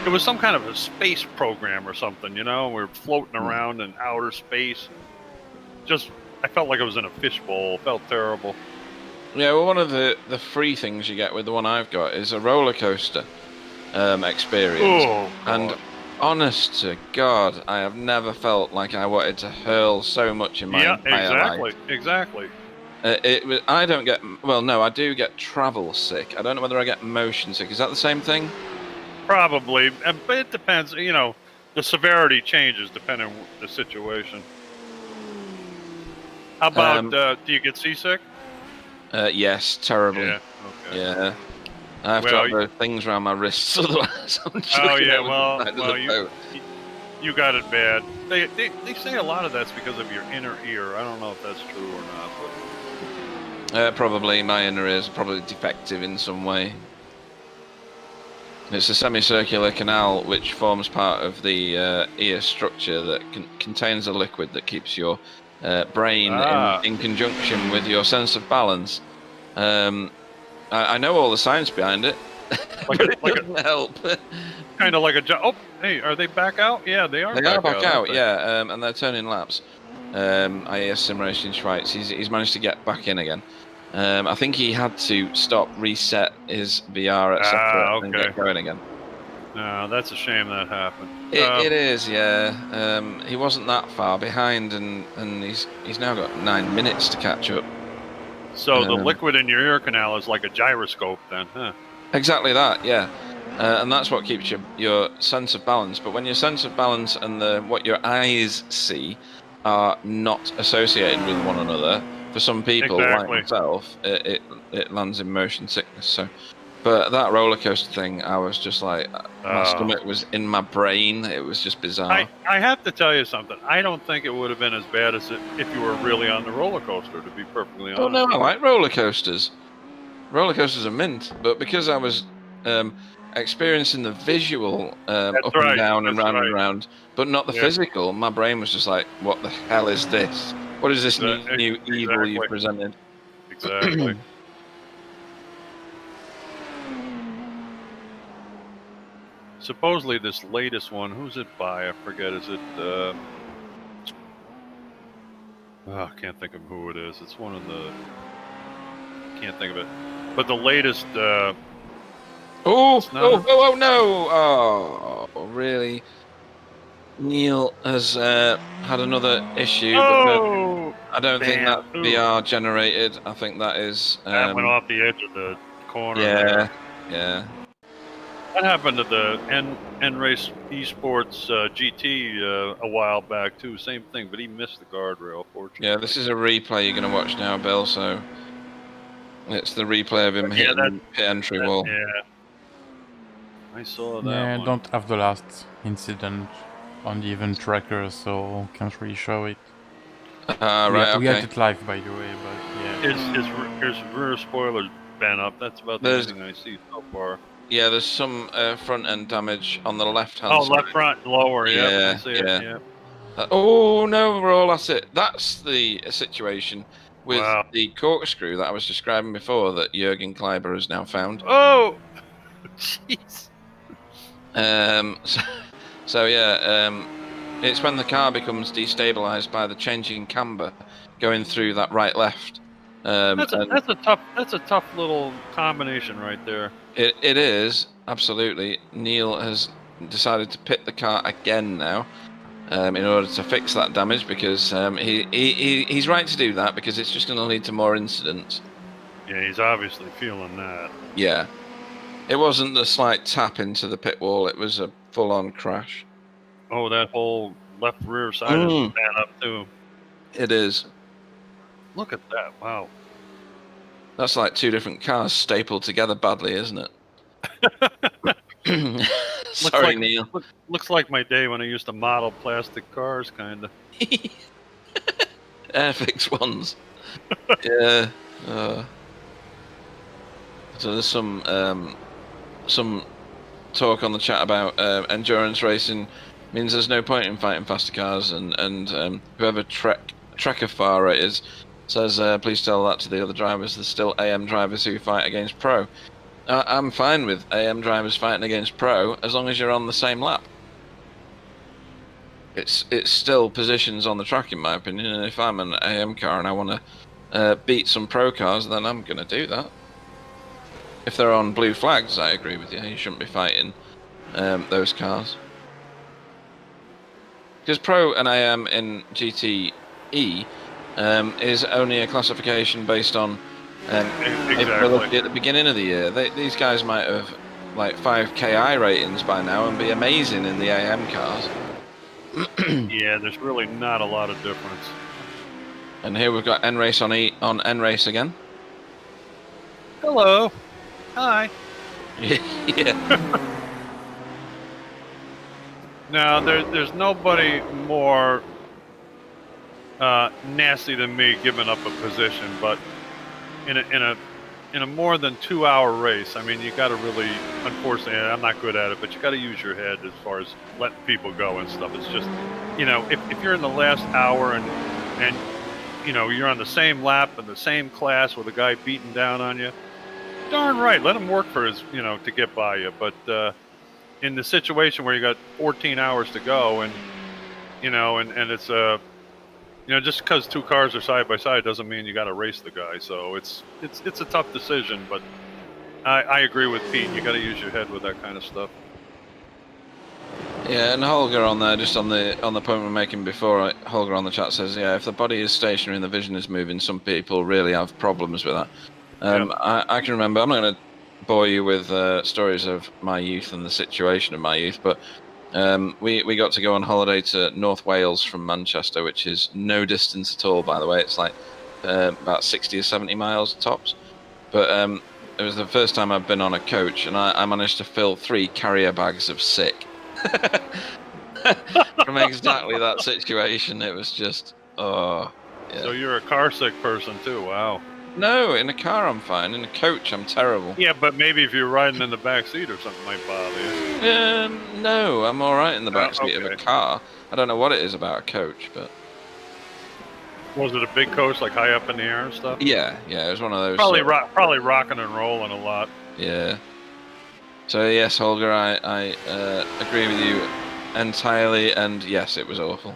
It was some kind of a space program or something, you know. We were floating around in outer space. I felt like I was in a fishbowl. It felt terrible. Yeah, well, one of the free things you get with the one I've got is a roller coaster experience. Oh, and honest to God, I have never felt like I wanted to hurl so much in my entire life. Exactly. I don't get. Well, no, I do get travel sick. I don't know whether I get motion sick. Is that the same thing? Probably, but it depends. You know, the severity changes depending on the situation. How about? Do you get seasick? Yes, terribly. Yeah. Okay. Yeah. I have to have those things around my wrists, otherwise I'm you got it bad. They say a lot of that's because of your inner ear. I don't know if that's true or not. But... probably my inner ear is probably defective in some way. It's a semicircular canal which forms part of the ear structure that contains a liquid that keeps your brain in conjunction with your sense of balance. I know all the science behind it, but it doesn't help. Kind of like oh, hey, are they back out? Yeah, they are. They are back out, yeah, and they're turning laps. I hear Simracing Schweiz. He's managed to get back in again. I think he had to stop, reset his VR, etc., and get going again. No, that's a shame that happened. It is, yeah. He wasn't that far behind, and he's now got 9 minutes to catch up. So the liquid in your ear canal is like a gyroscope, then, huh? Exactly that, yeah. And that's what keeps your sense of balance. But when your sense of balance and what your eyes see are not associated with one another, for some people like myself, it lands in motion sickness. So, but that roller coaster thing, I was just like, my stomach was in my brain. It was just bizarre. I have to tell you something. I don't think it would have been as bad as if you were really on the roller coaster, to be perfectly honest. Oh no, I like roller coasters. Roller coasters are mint, but because I was experiencing the visual up and down and round and round, but not the physical, my brain was just like, what the hell is this? What is this new evil you've presented? Exactly. Supposedly this latest one, who's it by? I forget. Is it? I can't think of who it is. It's one of the. Can't think of it. But the latest. Oh no! Oh, really? Neil has had another issue. Oh, but I don't think that's VR generated. I think that is. That went off the edge of the corner. Yeah. That happened to the N-Race Esports GT a while back too. Same thing, but he missed the guardrail, fortunately. Yeah, this is a replay you're going to watch now, Bill. So it's the replay of him hitting pit entry wall. Yeah, I saw that. Yeah, I don't have the last incident on the event tracker, so can't really show it. Right, we had it live, by the way, but yeah. His rear spoiler's been up. That's about the only thing I see so far. Yeah, there's some front end damage on the left-hand side. Oh, left front, lower, I see it, yeah. Oh, no, we're all at it. That's the situation with the corkscrew that I was describing before that Jürgen Kleiber has now found. Oh! Jeez. It's when the car becomes destabilized by the changing camber going through that right-left. That's a tough little combination right there. It is, absolutely. Neil has decided to pit the car again now in order to fix that damage because he's right to do that because it's just going to lead to more incidents. Yeah, he's obviously feeling that. Yeah. It wasn't the slight tap into the pit wall, it was a full-on crash. Oh, that whole left rear side is bad up too. It is. Look at that! Wow. That's like two different cars stapled together badly, isn't it? Sorry, Neil. Looks like my day when I used to model plastic cars, kind of. Airfix ones. Yeah. So there's some talk on the chat about endurance racing means there's no point in fighting faster cars, and whoever Trekkafara is says please tell that to the other drivers. There's still AM drivers who fight against pro. I'm fine with AM drivers fighting against pro as long as you're on the same lap. It's still positions on the track, in my opinion, and if I'm an AM car and I want to beat some pro cars, then I'm going to do that. If they're on blue flags, I agree with you. You shouldn't be fighting those cars. Because pro and AM in GTE is only a classification based on ability at the beginning of the year. These guys might have like 5 KI ratings by now and be amazing in the AM cars. Yeah, there's really not a lot of difference. And here we've got N-Race on N-Race again. Hello. Hi. Yeah. Now, there's nobody more nasty than me giving up a position, but in a more than 2-hour race, I mean, you got to really, unfortunately, I'm not good at it, but you got to use your head as far as letting people go and stuff. It's just, you know, if you're in the last hour and you know, you're on the same lap in the same class with a guy beating down on you, darn right, let him work for his, you know, to get by you. But in the situation where you got 14 hours to go, and you know, and it's you know, just because 2 cars are side by side doesn't mean you got to race the guy. So it's a tough decision, but I agree with Pete. You got to use your head with that kind of stuff. Yeah, and Holger on there, just on the point we were making before, Holger on the chat says, yeah, if the body is stationary and the vision is moving, some people really have problems with that. I can remember, I'm not going to bore you with stories of my youth and the situation of my youth, but we got to go on holiday to North Wales from Manchester, which is no distance at all, by the way. It's like about 60 or 70 miles tops. But it was the first time I've been on a coach, and I managed to fill 3 carrier bags of sick. From exactly that situation. It was just, oh, yeah. So you're a car sick person too, wow. No, in a car I'm fine. In a coach I'm terrible. Yeah, but maybe if you're riding in the back seat or something might bother you. No, I'm all right in the back seat of a car. I don't know what it is about a coach, but was it a big coach, like high up in the air and stuff? Yeah, it was one of those. Probably rocking and rolling a lot. Yeah. So yes, Holger, I agree with you entirely, and yes, it was awful.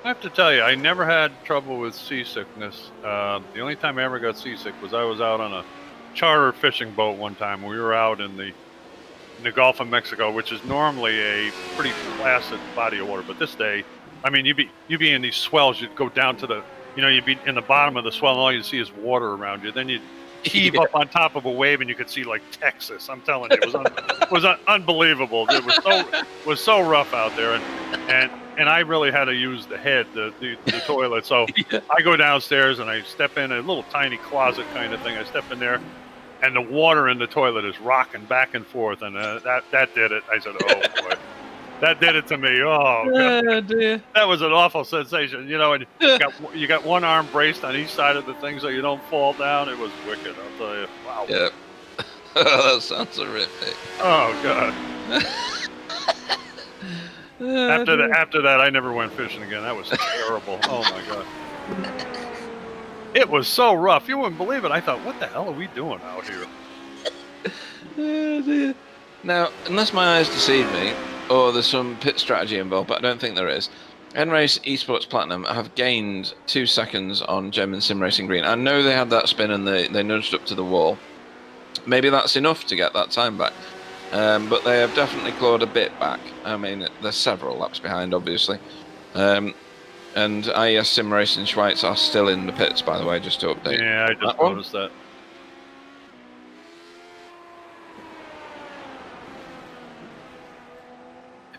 I have to tell you, I never had trouble with seasickness. The only time I ever got seasick was I was out on a charter fishing boat one time. We were out in the Gulf of Mexico, which is normally a pretty placid body of water. But this day, I mean, you'd be in these swells. You'd go down to you'd be in the bottom of the swell, and all you'd see is water around you. Then you'd heave up on top of a wave, and you could see like Texas. I'm telling you, it was unbelievable. It was so rough out there, and I really had to use the head, the toilet. So yeah. I go downstairs and I step in a little tiny closet kind of thing. I step in there, and the water in the toilet is rocking back and forth, and that did it. I said, oh boy. That did it to me. Oh, dear. That was an awful sensation, you know. And you got one arm braced on each side of the thing so you don't fall down. It was wicked, I'll tell you. Wow. Yep. That sounds horrific. Oh God. After that, I never went fishing again. That was terrible. Oh my God. It was so rough. You wouldn't believe it. I thought, what the hell are we doing out here? Oh, dear. Now, unless my eyes deceive me, or there's some pit strategy involved, but I don't think there is, N-Race Esports Platinum have gained 2 seconds on German Simracing Green. I know they had that spin and they nudged up to the wall. Maybe that's enough to get that time back. But they have definitely clawed a bit back. I mean, they're several laps behind, obviously. And IES Simracing Schweiz are still in the pits, by the way, just to update. Yeah, I just noticed that.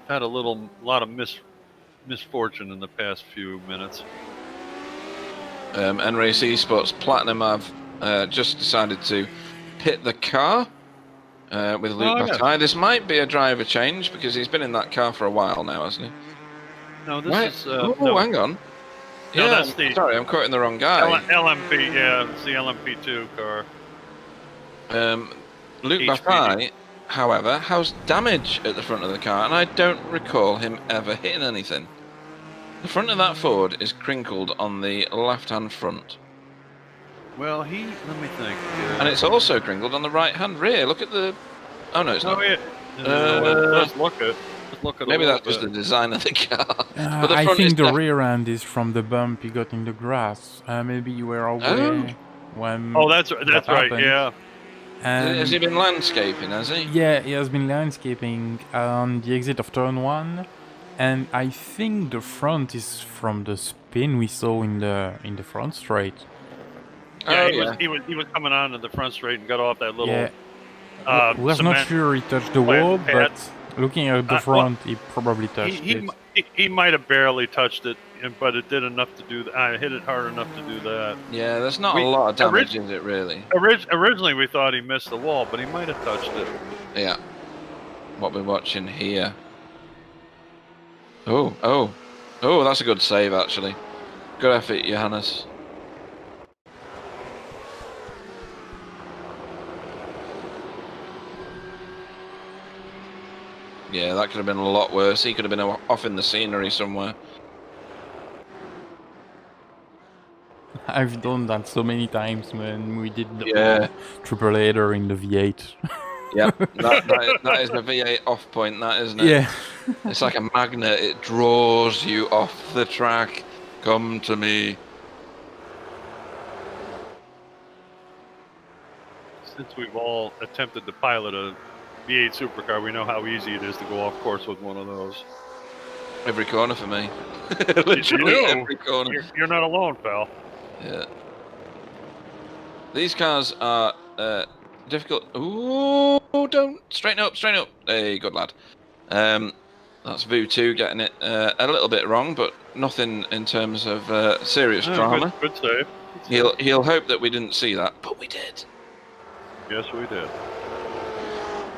had a lot of misfortune in the past few minutes. N-Race Esports Platinum have just decided to pit the car with Luke Bataille. This might be a driver change because he's been in that car for a while now, hasn't he? No, this is. Hang on. No, Yeah, that's sorry, I'm quoting the wrong guy. LMP, yeah, it's the LMP2 car. Luke HPD. Bataille, however, has damage at the front of the car, and I don't recall him ever hitting anything. The front of that Ford is crinkled on the left-hand front. Well, let me think. And it's also crinkled on the right-hand rear. Look at the... Oh, no, it's not. Yeah. Let's look at Maybe that's just the design of the car. But the I front think is the rear end is from the bump he got in the grass. Maybe you were away when. Oh, that's that right. happened. Yeah. Has he been landscaping, has he? Yeah, he has been landscaping on the exit of turn 1, and I think the front is from the spin we saw in the front straight. Yeah, he was coming on to the front straight and got off that little. Yeah. Was not sure he touched the wall, but looking at the front, he probably touched it. He might have barely touched it, but it did enough to do that. I hit it hard enough to do that. Yeah, there's not a lot of damage, is it, really? Originally, we thought he missed the wall, but he might have touched it. Yeah. What we're watching here. Oh, that's a good save, actually. Good effort, Johannes. Yeah, that could have been a lot worse. He could have been off in the scenery somewhere. I've done that so many times when we did the triple header in the V8. Yeah, that is a V8 off point, that, isn't it? Yeah. It's like a magnet. It draws you off the track. Come to me. Since we've all attempted to pilot a V8 supercar, we know how easy it is to go off course with one of those. Every corner for me. Literally every corner. You're not alone, pal. Yeah. These cars are difficult. Ooh, don't straighten up. Hey, good lad. That's Vu2 getting it a little bit wrong, but nothing in terms of serious drama. Good save. He'll hope that we didn't see that, but we did. Yes, we did.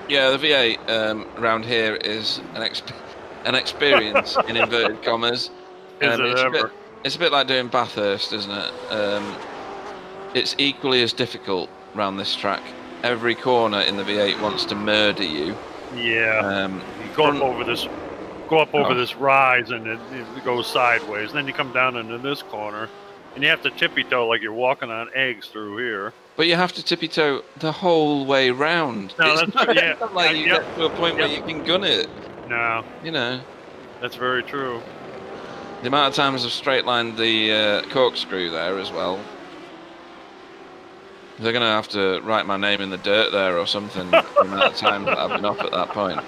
Yeah, the V8 around here is an experience in inverted commas. It's a bit like doing Bathurst, isn't it? It's equally as difficult around this track. Every corner in the V8 wants to murder you. Yeah. You go up over this rise, and it goes sideways. And then you come down into this corner, and you have to tippy-toe like you're walking on eggs through here. But you have to tippy-toe the whole way round. No, it's not like you get to a point where you can gun it. No. You know. That's very true. The amount of times I've straight-lined the corkscrew there as well. They're going to have to write my name in the dirt there or something, the amount of times that I've been off at that point.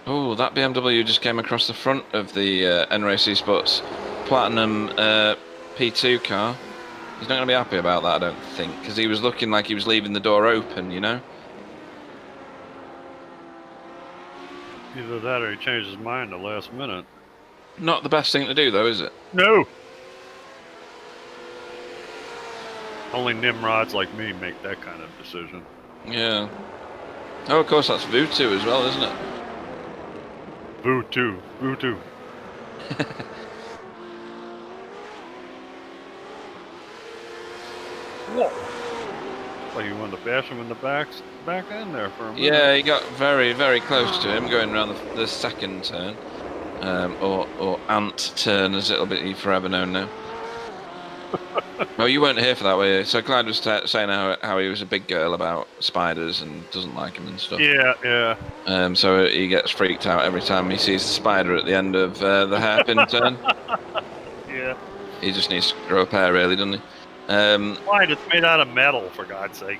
Oh, that BMW just came across the front of the N-Race Esports Platinum P2 car. He's not going to be happy about that, I don't think, because he was looking like he was leaving the door open, you know? Either that or he changed his mind at the last minute. Not the best thing to do, though, is it? No! Only Nimrods like me make that kind of decision. Yeah. Oh, of course, that's Vu2 as well, isn't it? Vu2. Whoa! Like you wanted to bash him in the back end there for a minute. Yeah, he got very, very close to him going around the second turn. Or ant turn, as it'll be forever known now. Well, you weren't here for that, were you? So Clyde was saying how he was a big girl about spiders and doesn't like them and stuff. Yeah. So he gets freaked out every time he sees the spider at the end of the hairpin turn. Yeah. He just needs to grow up hair, really, doesn't he? Clyde, it's made out of metal, for God's sake.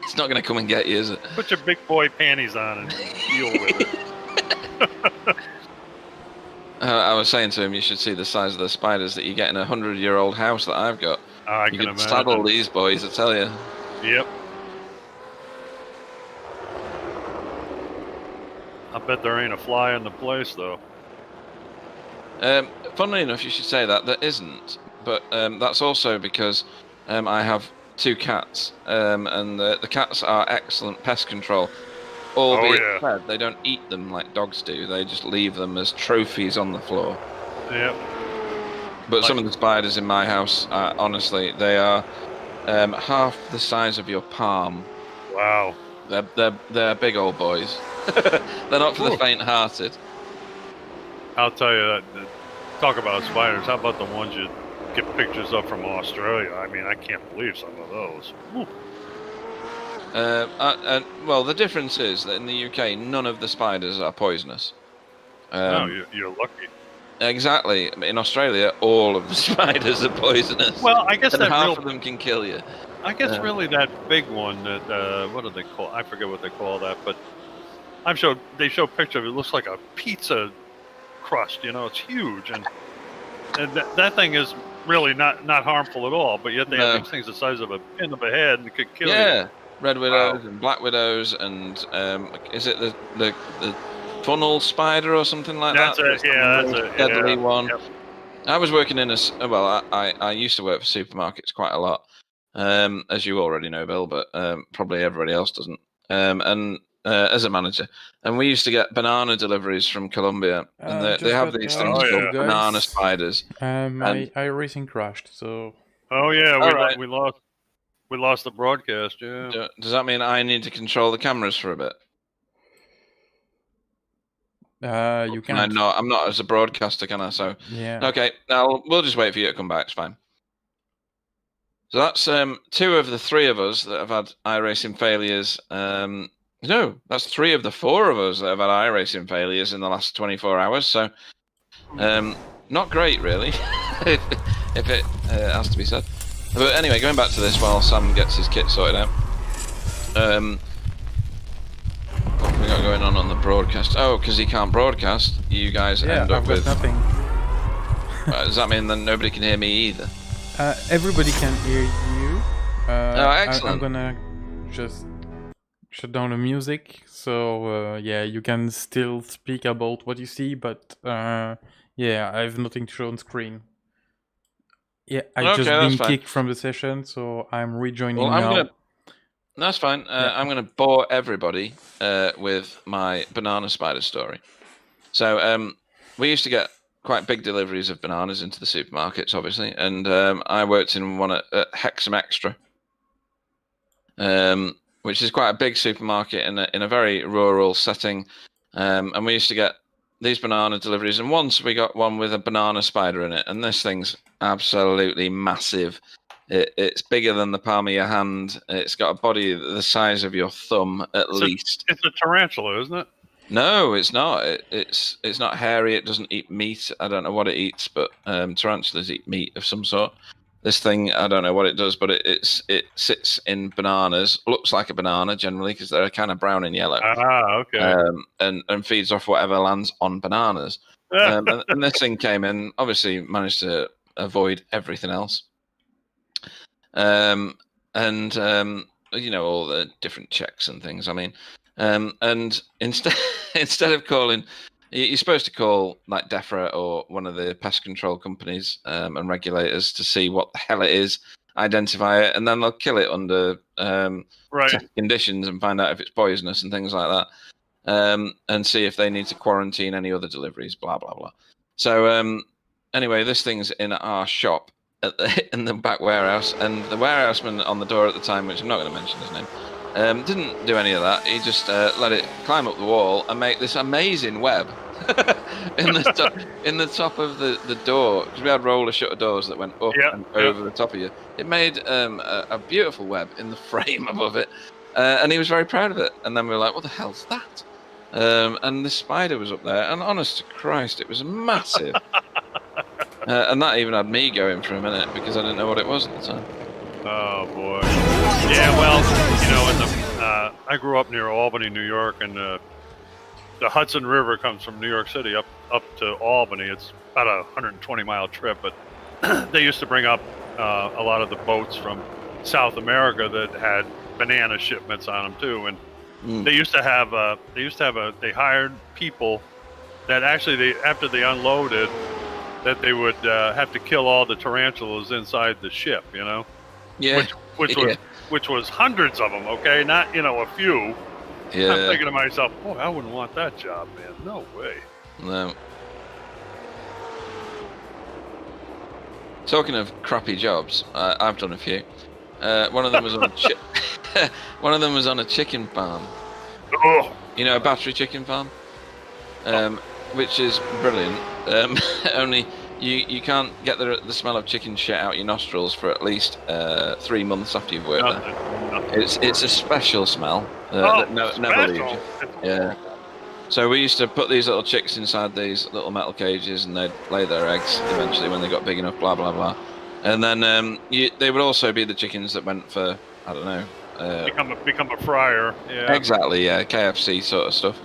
It's not going to come and get you, is it? Put your big boy panties on and deal with it. I was saying to him, you should see the size of the spiders that you get in a 100-year-old house that I've got. I you can can imagine. saddle these boys, I tell you. Yep. I bet there ain't a fly in the place though. Funnily enough, you should say that there isn't, but that's also because I have 2 cats, and the cats are excellent pest control. Albeit yeah. said, they don't eat them like dogs do. They just leave them as trophies on the floor. Yep. But some of the spiders in my house, honestly, they are half the size of your palm. Wow. They're big old boys. They're not for the faint-hearted. I'll tell you that. Talk about spiders. How about the ones you get pictures of from Australia? I mean, I can't believe some of those. Woo. Well, the difference is that in the UK, none of the spiders are poisonous. No, you're lucky. Exactly. In Australia, all of the spiders are poisonous. Well, I guess and that half of them can kill you. I guess really that big one that what do they call? I forget what they call that, but they show a picture of it. It looks like a pizza crust. You know, it's huge, and that thing is really not harmful at all. But yet they have these things the size of a pin of a head and it could kill you. Yeah, red widows and black widows, and is it the funnel spider or something like that? That's it. Yeah, that's it. Deadly one. Yep. I was working in I used to work for supermarkets quite a lot, as you already know, Bill, but probably everybody else doesn't. And as a manager, and we used to get banana deliveries from Colombia, and they have these things called banana spiders. My iRacing crashed, so. Oh yeah, we lost the broadcast. Yeah. Does that mean I need to control the cameras for a bit? You can. I'm not as a broadcaster, can I? So yeah. Okay, now we'll just wait for you to come back. It's fine. So that's 2 of the 3 of us that have had iRacing failures. No, that's 3 of the 4 of us that have had iRacing failures in the last 24 hours. So not great, really, if it has to be said. But anyway, going back to this while Sam gets his kit sorted out. What have we got going on the broadcast? Oh, because he can't broadcast, you guys end up with nothing. Does that mean that nobody can hear me either? Everybody can hear you. Excellent. I'm gonna just shut down the music, so yeah, you can still speak about what you see, but yeah, I have nothing to show on screen. Yeah, I just been kicked from the session, so I'm rejoining now. That's fine. I'm going to bore everybody with my banana spider story. So we used to get quite big deliveries of bananas into the supermarkets, obviously, and I worked in one at Hexham Extra, which is quite a big supermarket in a very rural setting, and we used to get these banana deliveries, and once we got one with a banana spider in it, and this thing's absolutely massive. It's bigger than the palm of your hand. It's got a body the size of your thumb at least. It's a tarantula, isn't it? No, it's not. It's not hairy. It doesn't eat meat. I don't know what it eats, but tarantulas eat meat of some sort. This thing, I don't know what it does, but it sits in bananas. Looks like a banana generally because they're kind of brown and yellow. Okay. And feeds off whatever lands on bananas. And this thing came in. Obviously, managed to avoid everything else. And you know, all the different checks and things. I mean, and instead of calling, you're supposed to call like DEFRA or one of the pest control companies and regulators to see what the hell it is, identify it, and then they'll kill it under test conditions and find out if it's poisonous and things like that, and see if they need to quarantine any other deliveries. Blah blah blah. So anyway, this thing's in our shop. In the back warehouse, and the warehouseman on the door at the time, which I'm not going to mention his name, didn't do any of that. He just let it climb up the wall and make this amazing web in the top of the door, because we had roller shutter doors that went up and over the top of you. It made a beautiful web in the frame above it, and he was very proud of it. And then we were like, what the hell's that? And the spider was up there, and honest to Christ, it was massive. And that even had me going for a minute because I didn't know what it was at the time. Oh boy! Yeah, well, you know, I grew up near Albany, New York, and the Hudson River comes from New York City up to Albany. It's about a 120-mile trip, but they used to bring up a lot of the boats from South America that had banana shipments on them too, and They used to have they hired people that actually after they unloaded, that they would have to kill all the tarantulas inside the ship, you know. Yeah. Which was hundreds of them, okay, not a few. Yeah. I'm thinking to myself, boy, I wouldn't want that job, man. No way. No. Talking of crappy jobs, I've done a few. One of them was on one of them was on a chicken farm. Oh. You know, a battery chicken farm, which is brilliant. Only you can't get the smell of chicken shit out your nostrils for at least 3 months after you've worked there. It's a special smell that never leaves you. Yeah. So we used to put these little chicks inside these little metal cages, and they'd lay their eggs eventually when they got big enough. Blah blah blah. And then they would also be the chickens that went for, I don't know, become a fryer. Yeah. Exactly. Yeah, KFC sort of stuff.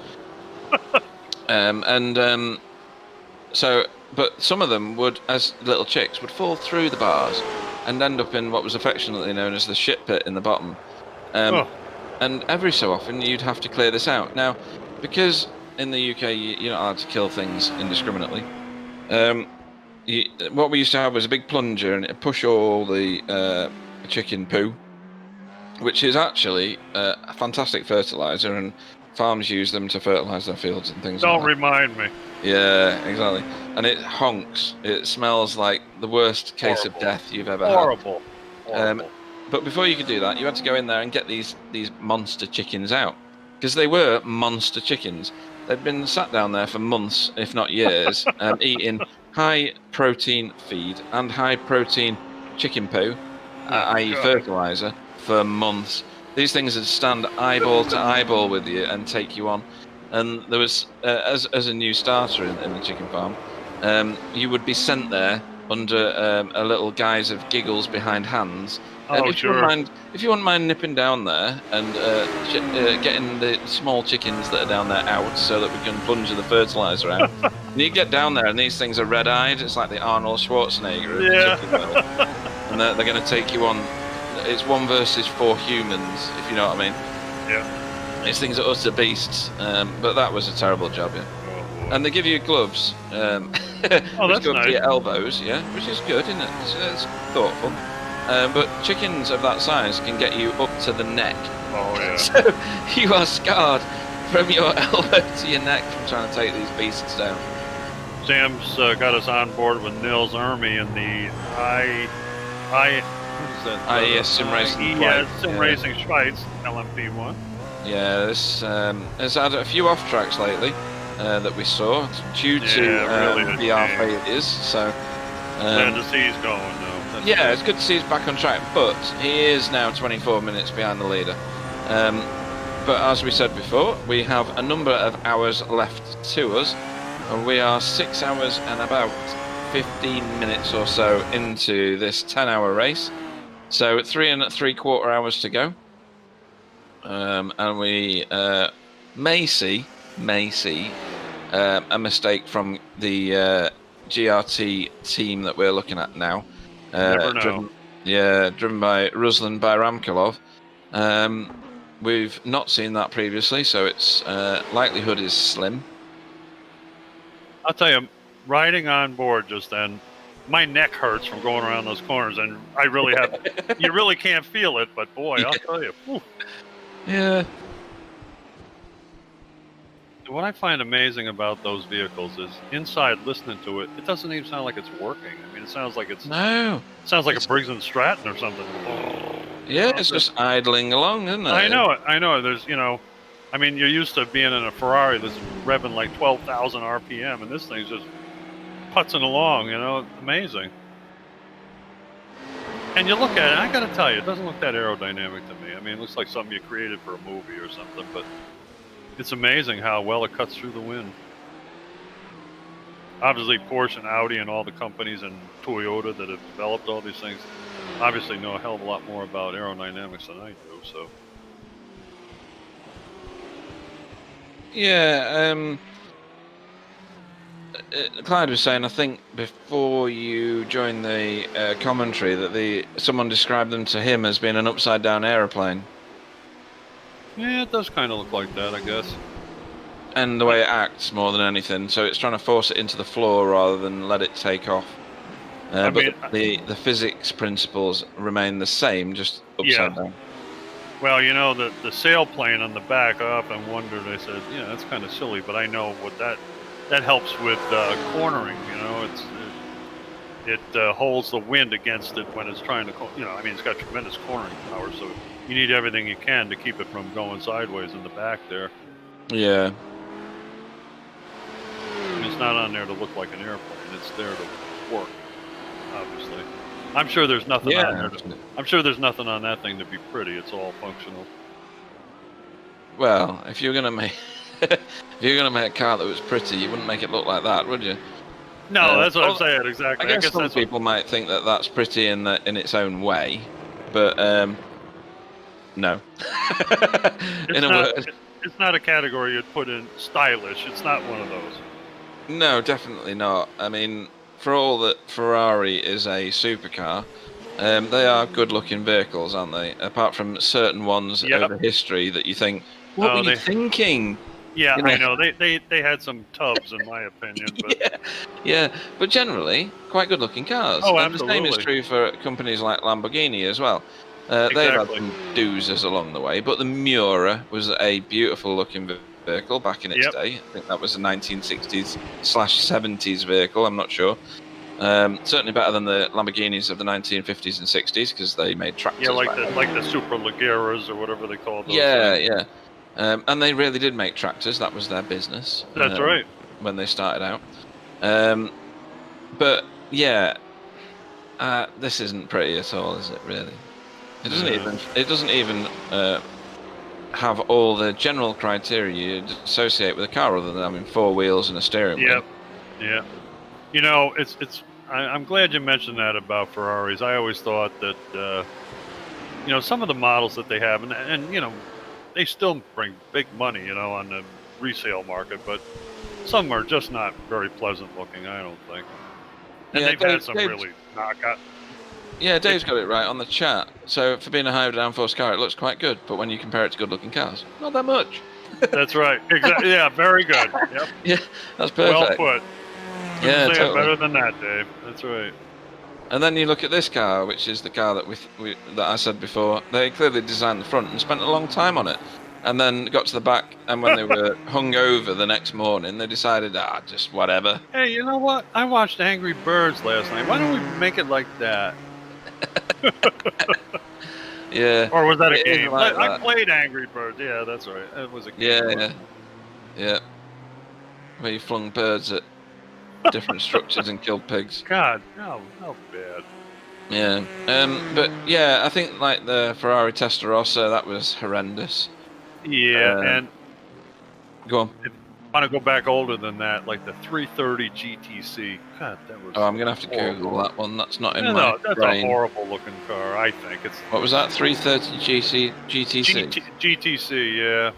So, but some of them would, as little chicks, would fall through the bars and end up in what was affectionately known as the shit pit in the bottom. And every so often you'd have to clear this out. Now, because in the UK you're not allowed to kill things indiscriminately, what we used to have was a big plunger, and it'd push all the chicken poo, which is actually a fantastic fertilizer, and farms use them to fertilize their fields and things. Don't like that. remind me. Yeah, exactly. And it honks. It smells like the worst case of death you've ever had. Horrible. But before you could do that, you had to go in there and get these monster chickens out, because they were monster chickens. They'd been sat down there for months, if not years, eating high protein feed and high protein chicken poo, i.e. fertilizer, for months. These things would stand eyeball to eyeball with you and take you on. And there was, as a new starter in the chicken farm, you would be sent there under a little guise of giggles behind hands. If you wouldn't mind nipping down there and getting the small chickens that are down there out, so that we can plunge the fertilizer out. And you get down there, and these things are red-eyed. It's like the Arnold Schwarzenegger of the chicken world. And they're going to take you on. It's 1 versus 4 humans, if you know what I mean. Yeah. These things are utter beasts. But that was a terrible job, yeah. And they give you gloves. Which that's go up nice. to your elbows, yeah, which is good, isn't it? It's thoughtful. But chickens of that size can get you up to the neck. Oh, yeah. So you are scarred from your elbow to your neck from trying to take these beasts down. Sam's got us on board with Nils Ermy in the Simracing Schweiz LMP1. Yeah, this has had a few off tracks lately that we saw due to VR failures. So glad to see he's going though. Yeah, it's good to see he's back on track, but he is now 24 minutes behind the leader. But as we said before, we have a number of hours left to us, and we are 6 hours and about 15 minutes or so into this 10-hour race. So 3 3/4 hours to go, and we may see a mistake from the GRT team that we're looking at now. Never know. Driven by Ruslan Bayramkulov. We've not seen that previously, so its likelihood is slim. I'll tell you, riding on board just then, my neck hurts from going around those corners, and I really have. You really can't feel it, but boy, I'll tell you. Whew. Yeah. What I find amazing about those vehicles is inside listening to it, it doesn't even sound like it's working. I mean, it sounds like it's a Briggs & Stratton or something. Yeah, it's just idling along, isn't it? I know it. There's, I mean, you're used to being in a Ferrari that's revving like 12,000 RPM, and this thing's just putzing along, amazing. And you look at it, I gotta tell you, it doesn't look that aerodynamic to me. I mean, it looks like something you created for a movie or something, but it's amazing how well it cuts through the wind. Obviously, Porsche and Audi and all the companies and Toyota that have developed all these things obviously know a hell of a lot more about aerodynamics than I do, so. Yeah, Clyde was saying, I think before you joined the commentary, that someone described them to him as being an upside-down aeroplane. Yeah, it does kind of look like that, I guess. And the way it acts more than anything, so it's trying to force it into the floor rather than let it take off. I mean, But the physics principles remain the same, just Yeah. upside down. well, you know, the sailplane on the back, I often wondered, I said, that's kind of silly, but I know what that helps with cornering, it holds the wind against it when it's trying to, I mean, it's got tremendous cornering power, so you need everything you can to keep it from going sideways in the back there. Yeah. I mean, it's not on there to look like an airplane, it's there to work, obviously. I'm sure there's nothing on there. I'm sure there's nothing on that thing to be pretty. It's all functional. Well, if you're gonna make a car that was pretty, you wouldn't make it look like that, would you? No, that's what I'm saying. Exactly. I guess some people might think that that's pretty in its own way, but no. It's not a category you'd put in stylish. It's not one of those. No, definitely not. I mean, for all that Ferrari is a supercar, they are good-looking vehicles, aren't they? Apart from certain ones over history that you think, what were you thinking? Yeah, I know. They had some tubs, in my opinion. But yeah, but generally, quite good-looking cars. Oh, and absolutely. the same is true for companies like Lamborghini as well. They've had some doozers along the way, but the Miura was a beautiful-looking vehicle back in its day. I think that was a 1960s/70s vehicle. I'm not sure. Certainly better than the Lamborghinis of the 1950s and 60s because they made tractors. Yeah, like the Super Legeras or whatever they called those. Yeah. And they really did make tractors. That was their business. That's right. When they started out. But yeah, this isn't pretty at all, is it? Really? It doesn't even have all the general criteria you'd associate with a car, other than having four wheels and a steering wheel. Yeah. I'm glad you mentioned that about Ferraris. I always thought that some of the models that they have, and they still bring big money, on the resale market, but some are just not very pleasant looking, I don't think. And they've had some really knockout. Yeah, Dave's got it right on the chat. So for being a high downforce car, it looks quite good, but when you compare it to good-looking cars, not that much. That's right. Exactly. Yeah, very good. Yep. Yeah, that's perfect. Well put. Yeah, totally. Better than that, Dave. That's right. And then you look at this car, which is the car that that I said before. They clearly designed the front and spent a long time on it, and then got to the back, and when they were hung over the next morning, they decided, just whatever. Hey, you know what? I watched Angry Birds last night. Why don't we make it like that? Yeah. Or was that a game? I played Angry Birds. Yeah, that's right. It was a game. Yeah. Where you flung birds at different structures and killed pigs. God, how bad. Yeah. But yeah, I think like the Ferrari Testarossa, that was horrendous. Yeah, and go on. If I want to go back older than that, like the 330 GTC. God, that was. Oh, I'm gonna have to Google that one. That's not in my that's brain. a horrible looking car. I think it's. What was that? 330 GTC. GTC, yeah.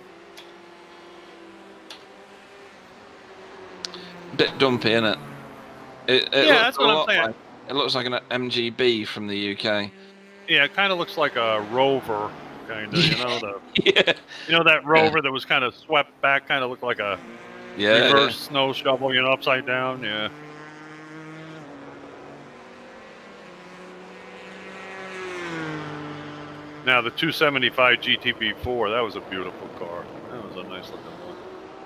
Bit dumpy, isn't it? It that's what I'm saying. It looks like an MGB from the UK. Yeah, it kind of looks like a Rover, kind of. Yeah. That Rover that was kind of swept back, kind of looked like a reverse snow shovel, upside down. Yeah. Now the 275 GTB4, that was a beautiful car. That was a nice looking one.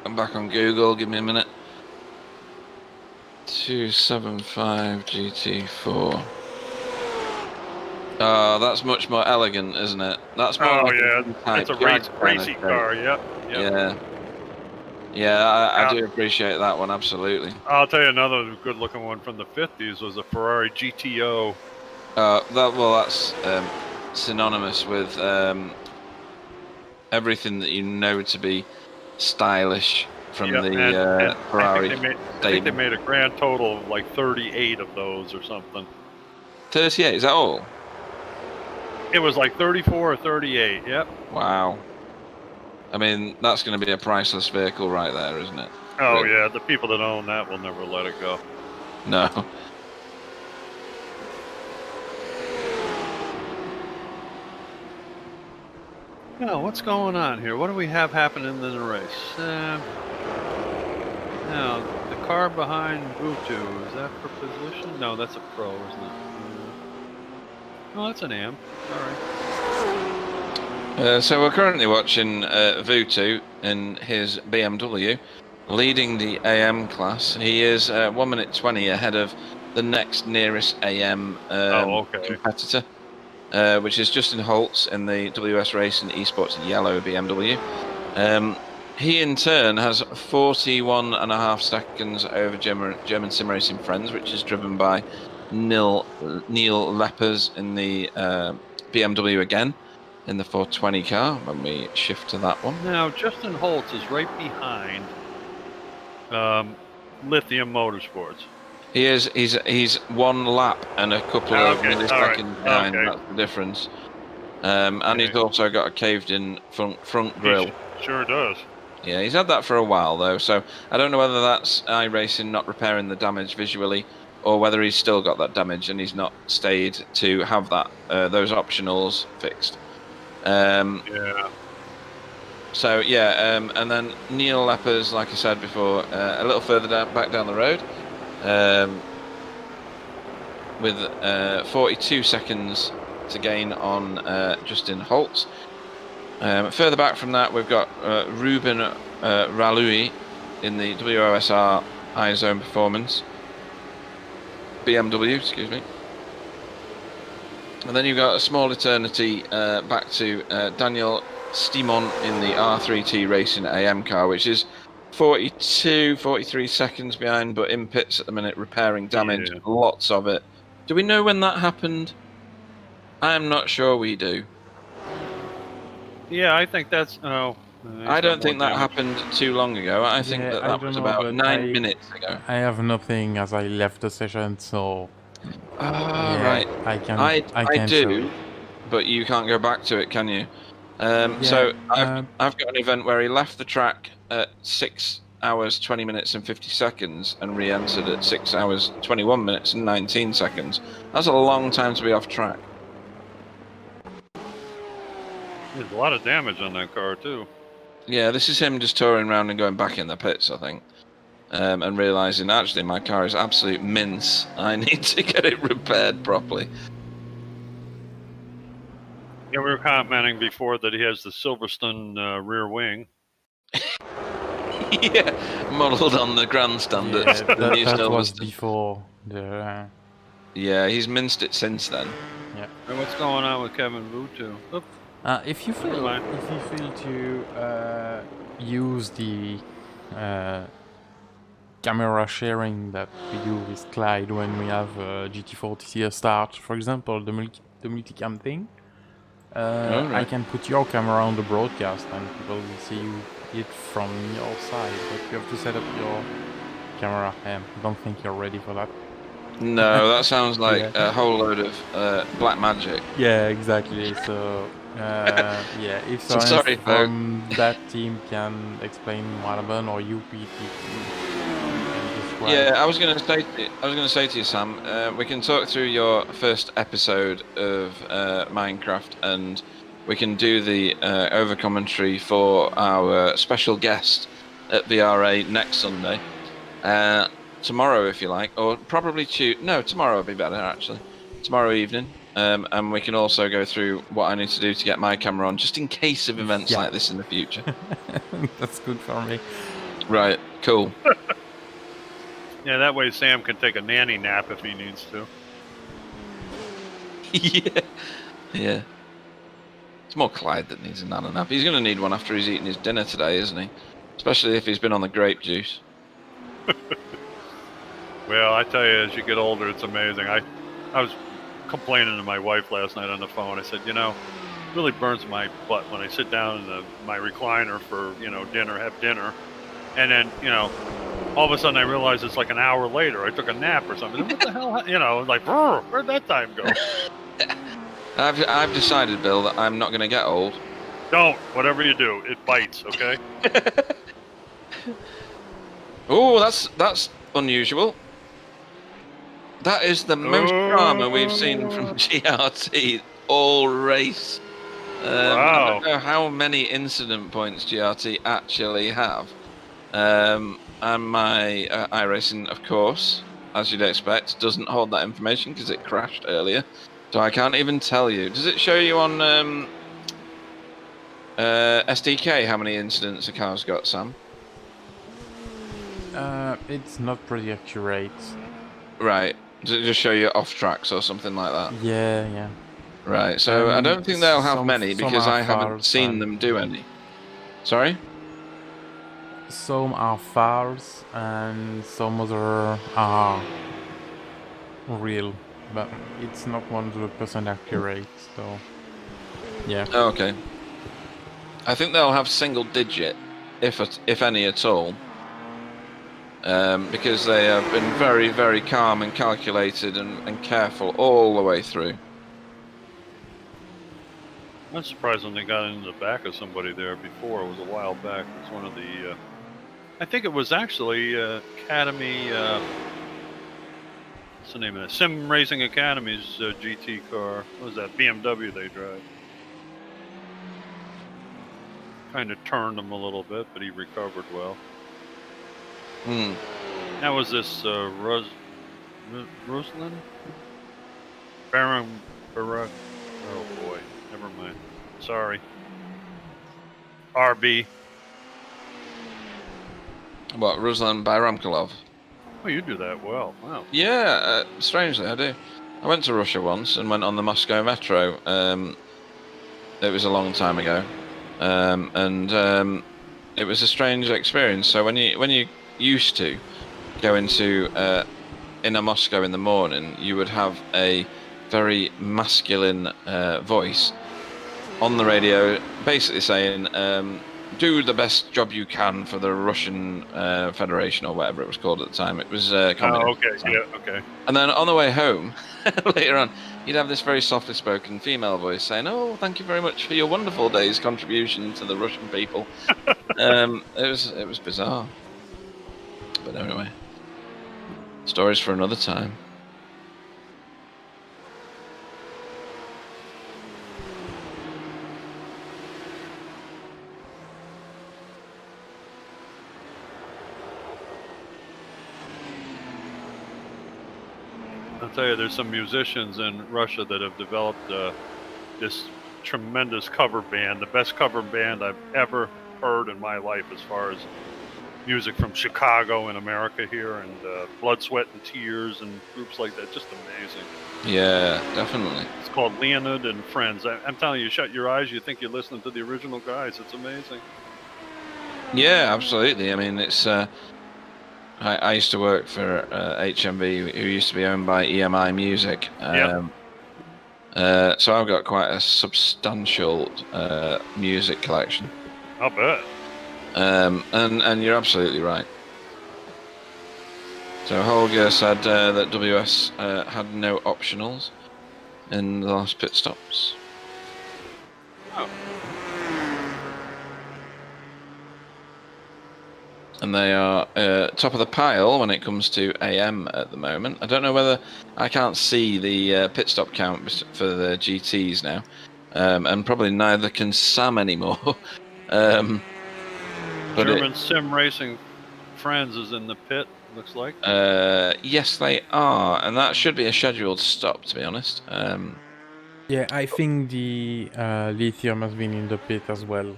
I'm back on Google. Give me a minute. 275 GT4. Oh, that's much more elegant, isn't it? That's more. It's a racy car. Yep. Yeah, I do appreciate that one absolutely. I'll tell you another good-looking one from the 50s was a Ferrari GTO. That's synonymous with everything that you know to be stylish from the Ferrari. I think they made a grand total of like 38 of those or something. 38, is that all? It was like 34 or 38, yep. Wow. I mean, that's going to be a priceless vehicle right there, isn't it? Oh, yeah. The people that own that will never let it go. No. No, what's going on here? What do we have happening in the race? Now, the car behind Butu, is that for position? No, that's a pro, isn't it? No, that's an AM. All right. So we're currently watching Vutu in his BMW, leading the AM class. He is 1 minute 20 ahead of the next nearest AM competitor, which is Justin Holtz in the WS Racing Esports yellow BMW. He in turn has 41.5 seconds over German Simracing Friends, which is driven by Neil Lepers in the BMW again, in the 420 car, when we shift to that one. Now, Justin Holtz is right behind Lithium Motorsports. He is. He's one lap and a couple of milliseconds behind. That's the difference. And he's also got a caved-in front grille. Sure does. Yeah, he's had that for a while though, so I don't know whether that's iRacing not repairing the damage visually, or whether he's still got that damage and he's not stayed to have that those optionals fixed. So yeah, and then Neil Lepers, like I said before, a little further back down the road, with 42 seconds to gain on Justin Holtz. Further back from that, we've got Ruben Ralui in the WOSR iZone Performance BMW, excuse me. And then you've got a small eternity back to Daniel Stimon in the R3T Racing AM car, which is 43 seconds behind, but in pits at the minute, repairing damage, lots of it. Do we know when that happened? I'm not sure we do. Yeah, I think that's... I don't think that happened too long ago. I think that was about 9 minutes ago. I have nothing as I left the session, so... right. I can do, but you can't go back to it, can you? So I've got an event where he left the track at 6 hours 20 minutes and 50 seconds and re-entered at 6 hours 21 minutes and 19 seconds. That's a long time to be off track. There's a lot of damage on that car too. Yeah, this is him just touring around and going back in the pits, I think. And realising, actually, my car is absolute mince. I need to get it repaired properly. Yeah, we were commenting before that he has the Silverstone rear wing. Yeah, modelled on the grandstand at the new that was Silverstone. before the... Yeah, he's minced it since then. Yeah. And what's going on with Kevin Vutu? If you feel to use the camera sharing that we do with Clyde when we have GT4 TCR start, for example, the multicam thing, I can put your camera on the broadcast and people will see it from your side, but you have to set up your camera. I don't think you're ready for that. No, that sounds like a whole load of black magic. Yeah, exactly. So, if So someone sorry, from that team can explain what happened, or you, PT, can describe. Yeah, I was going to say to you, Sam. We can talk through your first episode of Minecraft, and we can do the over commentary for our special guest at VRA next Sunday. Tomorrow, if you like, or probably tomorrow would be better actually. Tomorrow evening, and we can also go through what I need to do to get my camera on, just in case of events like this in the future. That's good for me. Right, cool. Yeah, that way Sam can take a nanny nap if he needs to. Yeah. It's more Clyde that needs a nana nap. He's going to need one after he's eaten his dinner today, isn't he? Especially if he's been on the grape juice. Well, I tell you, as you get older, it's amazing. I was complaining to my wife last night on the phone. I said, it really burns my butt when I sit down in my recliner for, dinner, have dinner. And then, all of a sudden I realize it's like an hour later. I took a nap or something. What the hell? Like, where'd that time go? I've decided, Bill, that I'm not going to get old. Don't. Whatever you do, it bites, okay? Oh, that's unusual. That is the most drama we've seen from GRT all race. I Wow. don't know how many incident points GRT actually have. And my iRacing, of course, as you'd expect, doesn't hold that information because it crashed earlier. So I can't even tell you. Does it show you on SDK how many incidents a car's got, Sam? It's not pretty accurate. Right. Does it just show you off tracks or something like that? Yeah. Right. So I don't think they'll have many some because are I haven't fouls seen and- them do any. Sorry? Some are fouls and some other are real, but it's not 100% accurate. So yeah. Oh, okay. I think they'll have single digit, if any at all, because they have been very, very calm and calculated and careful all the way through. I'm surprised when they got into the back of somebody there before. It was a while back. It was one of the, I think it was actually Academy, what's the name of it? Simracing Academy's GT car. What was that? BMW they drive. Kind of turned him a little bit, but he recovered well. Hmm. That was this Ruslan? Baron Barak. Oh boy, never mind. Sorry. RB. What, Ruslan Bayramkulov? Oh, you do that well. Wow. Yeah, strangely, I do. I went to Russia once and went on the Moscow Metro. It was a long time ago, and it was a strange experience. So when you used to go into inner Moscow in the morning, you would have a very masculine voice on the radio, basically saying, "Do the best job you can for the Russian Federation," or whatever it was called at the time. It was communist. Oh, okay. at the time. Yeah, okay. And then on the way home, later on, you'd have this very softly spoken female voice saying, "Oh, thank you very much for your wonderful day's contribution to the Russian people." It was bizarre. But anyway, stories for another time. I'll tell you, there's some musicians in Russia that have developed this tremendous cover band, the best cover band I've ever heard in my life as far as music from Chicago and America here, and Blood, Sweat, and Tears, and groups like that. Just amazing. Yeah, definitely. It's called Leonid and Friends. I'm telling you, shut your eyes, you think you're listening to the original guys. It's amazing. Yeah, absolutely. I mean, it's. I used to work for HMV, who used to be owned by EMI Music. Yep. So I've got quite a substantial music collection. I'll bet. And you're absolutely right. So Holger said that WS had no optionals in the last pit stops. Oh. And they are top of the pile when it comes to AM at the moment. I don't know whether I can't see the pit stop count for the GTs now, and probably neither can Sam anymore. But German Sim Racing Friends is in the pit, looks like. yes, they are, and that should be a scheduled stop, to be honest. Yeah, I think the lithium has been in the pit as well.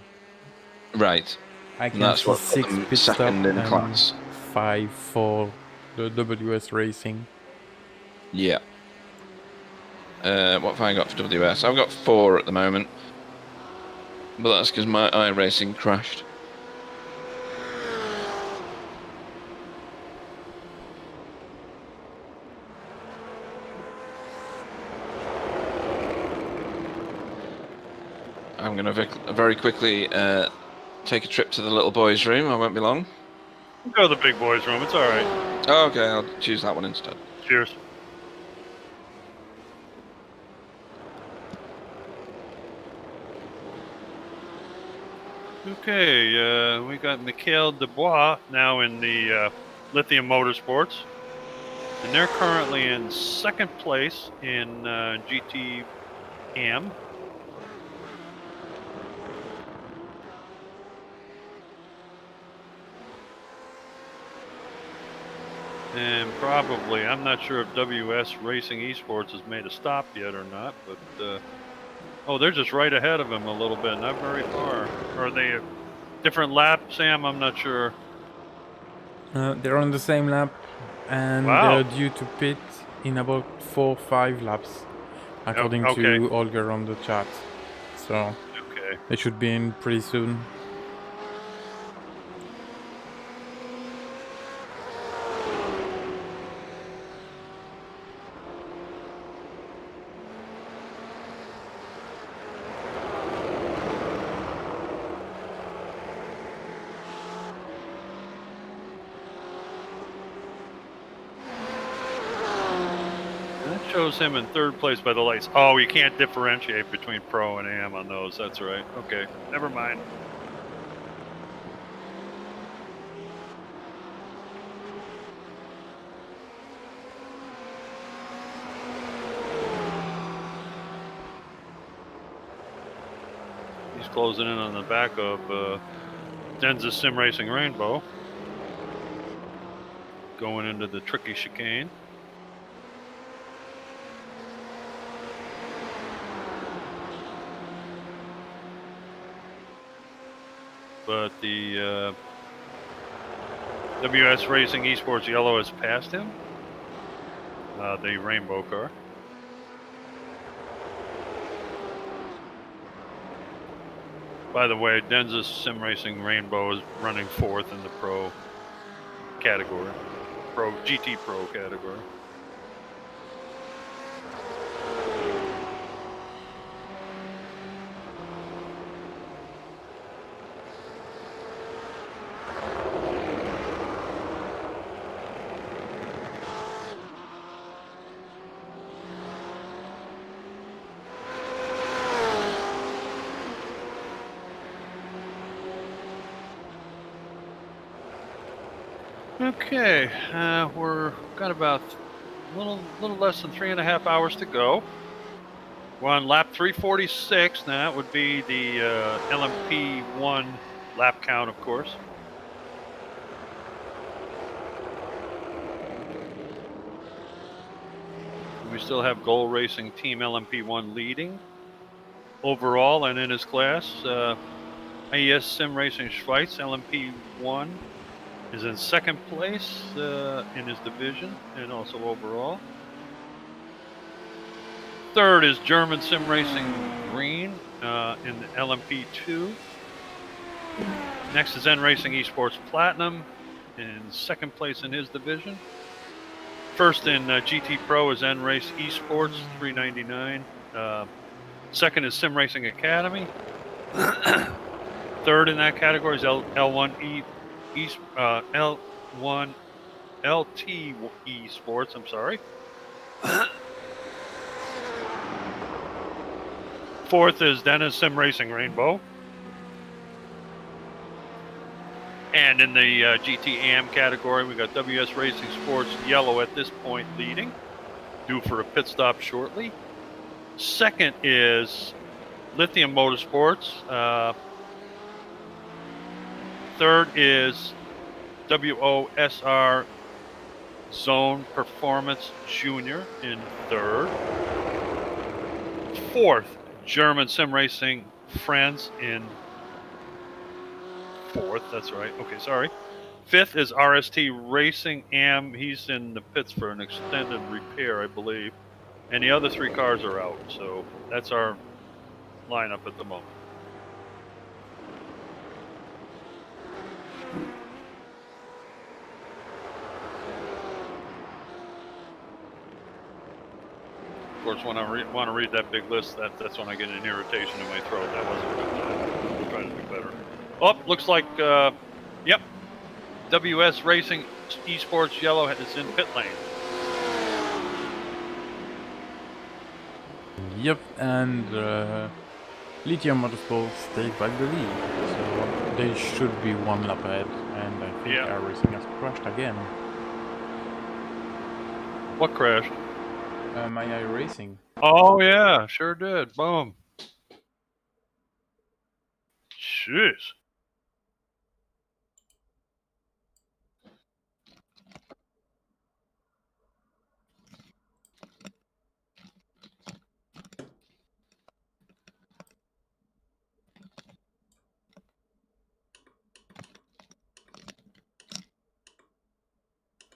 Right. I can that's see what put 6 them pit stop second in and class. 5 for the WS Racing. Yeah. What have I got for WS? I've got 4 at the moment, but that's because my iRacing crashed. I'm going to very quickly take a trip to the little boys' room. I won't be long. Go to the big boys' room. It's all right. Oh, okay, I'll choose that one instead. Cheers. Okay, we got Mikhail Dubois now in the Lithium Motorsports, and they're currently in second place in GT AM. And probably, I'm not sure if WS Racing Esports has made a stop yet or not, but oh, they're just right ahead of him a little bit, not very far. Are they a different lap, Sam? I'm not sure. They're on the same lap, and Wow. they're due to pit in about 4-5 laps, according Okay. to Olger on the chat. So Okay. they should be in pretty soon. That shows him in third place by the lights. Oh, you can't differentiate between pro and am on those. That's right. Okay. Never mind. He's closing in on the back of Denza Sim Racing Rainbow. Going into the tricky chicane. But the WS Racing Esports Yellow has passed him. The rainbow car. By the way, Denza's Sim Racing Rainbow is running fourth in the pro category, GT Pro category. Okay, we're got about a little less than 3.5 hours to go. We're on lap 346. Now that would be the LMP1 lap count, of course. We still have Goal Racing Team LMP1 leading overall and in his class. IES Sim Racing Schweiz LMP1 is in second place in his division and also overall. Third is German Sim Racing Green in the LMP2. Next is N Racing Esports Platinum in second place in his division. First in GT Pro is N Race Esports 399. Second is Sim Racing Academy. Third in that category is L1 L1 LT Esports. I'm sorry. Fourth is Dennis Sim Racing Rainbow. And in the GT AM category, we got WS Racing Sports Yellow at this point leading, due for a pit stop shortly. Second is Lithium Motorsports. Third is WOSR Zone Performance Junior in third. Fourth, German Sim Racing Friends in fourth. That's right. Okay, sorry. Fifth is RST Racing Am. He's in the pits for an extended repair, I believe. And the other three cars are out. So that's our lineup at the moment. Of course, when I want to read that big list, that's when I get an irritation in my throat. That wasn't a good time. I'll try to do better. Oh, looks like, yep, WS Racing Esports Yellow is in pit lane. Yep, and Lithium Motorsports take back the lead, so they should be one lap ahead, and I think Yeah. our racing has crashed again. What crashed? My iRacing. Oh, yeah, sure did. Boom. Jeez.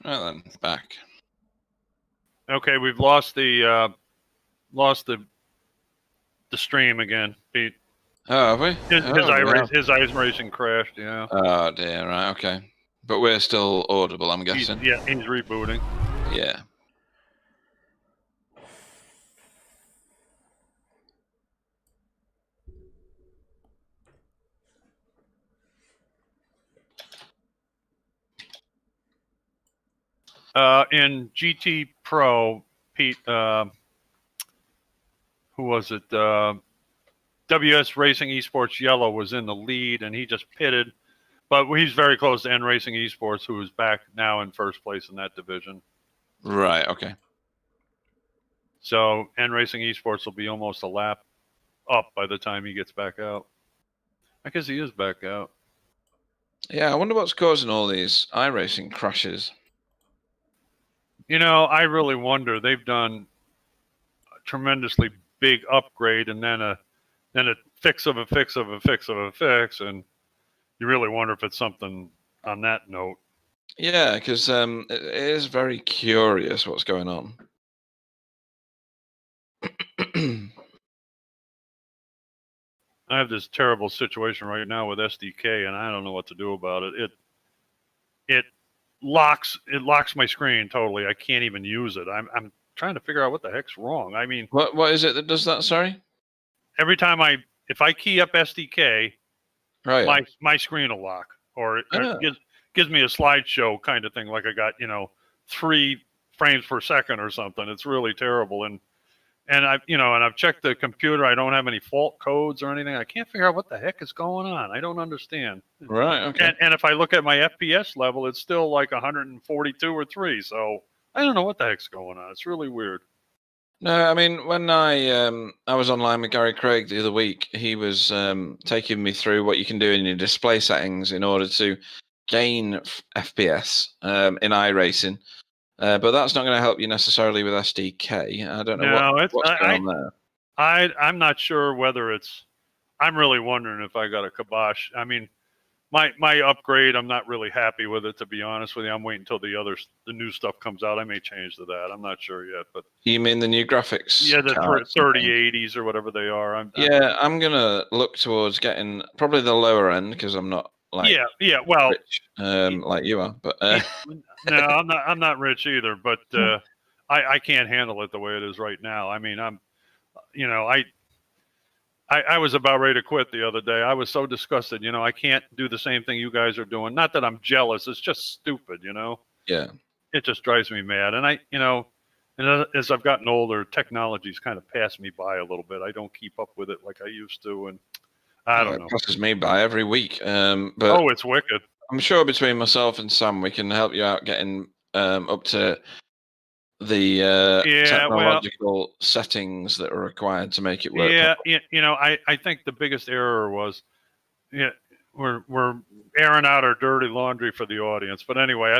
Right then, back. Okay, we've lost the stream again. Pete. Oh, have we? His iRacing crashed. Yeah. Oh dear. Right. Okay. But we're still audible, I'm guessing. He's rebooting. Yeah. In GT Pro, Pete, who was it? WS Racing Esports Yellow was in the lead, and he just pitted. But he's very close to N Racing Esports, who is back now in first place in that division. Right. Okay. So N Racing Esports will be almost a lap up by the time he gets back out. I guess he is back out. Yeah, I wonder what's causing all these iRacing crashes. You know, I really wonder. They've done a tremendously big upgrade, and then a fix of a fix of a fix of a fix, and you really wonder if it's something on that note. Yeah, because it is very curious what's going on. I have this terrible situation right now with SDK, and I don't know what to do about it. It locks my screen totally. I can't even use it. I'm trying to figure out what the heck's wrong. I mean, what is it that does that? Sorry. Every time if I key up SDK, Right. my screen will lock, or Oh. it gives me a slideshow kind of thing, like I got 3 frames per second or something. It's really terrible, and I've checked the computer. I don't have any fault codes or anything. I can't figure out what the heck is going on. I don't understand. Right. Okay. And if I look at my FPS level, it's still like 142 or 3. So I don't know what the heck's going on. It's really weird. No, I mean, when I was online with Gary Craig the other week, he was taking me through what you can do in your display settings in order to gain FPS in iRacing. But that's not going to help you necessarily with SDK. I don't know what's going on there. I'm not sure whether it's. I'm really wondering if I got a kibosh. I mean, my upgrade, I'm not really happy with it, to be honest with you. I'm waiting until the new stuff comes out. I may change to that. I'm not sure yet. But you mean the new graphics? Yeah, the 3080s or whatever they are. I'm gonna look towards getting probably the lower end because I'm not like well rich, like you are. But no, I'm not rich either. But I can't handle it the way it is right now. I mean, I was about ready to quit the other day. I was so disgusted. I can't do the same thing you guys are doing. Not that I'm jealous. It's just stupid, Yeah. It just drives me mad. And and as I've gotten older, technology's kind of passed me by a little bit. I don't keep up with it like I used to. And I don't know. It passes me by every week. But it's wicked. I'm sure between myself and Sam, we can help you out getting up to the technological settings that are required to make it work. I think the biggest error was, we're airing out our dirty laundry for the audience. But anyway, I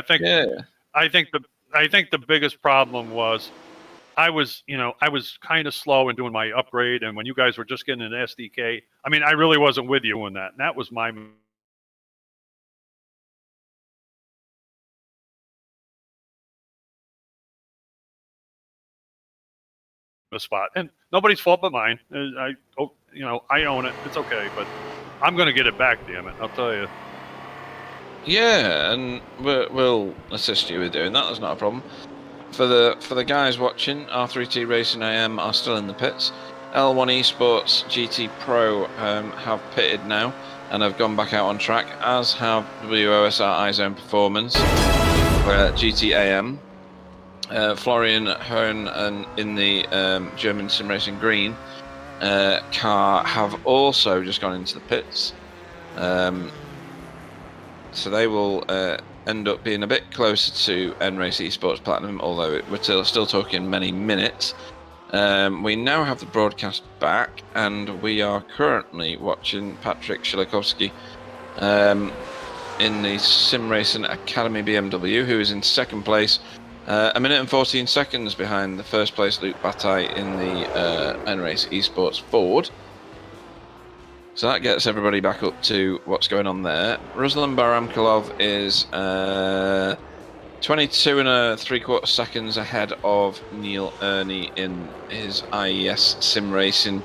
think the biggest problem was I was kind of slow in doing my upgrade, and when you guys were just getting an SDK, I mean, I really wasn't with you in that, and that was my spot, and nobody's fault but mine. I own it. It's okay, but I'm going to get it back. Damn it, I'll tell you. Yeah, and we'll assist you with doing that. That's not a problem. For the guys watching, R3T Racing AM are still in the pits. L1 Esports GT Pro have pitted now and have gone back out on track, as have WOSR iZone Performance, GT AM. Florian Hearn and in the German Simracing Green car have also just gone into the pits. So they will end up being a bit closer to N-Race Esports Platinum, although we're still talking many minutes. We now have the broadcast back, and we are currently watching Patrick Shilakovsky in the Simracing Academy BMW, who is in second place, 1 minute and 14 seconds behind the first place Luke Bataille in the N-Race Esports Ford. So that gets everybody back up to what's going on there. Ruslan Baramkulov is 22 and 3/4 seconds ahead of Neil Ernie in his IES Simracing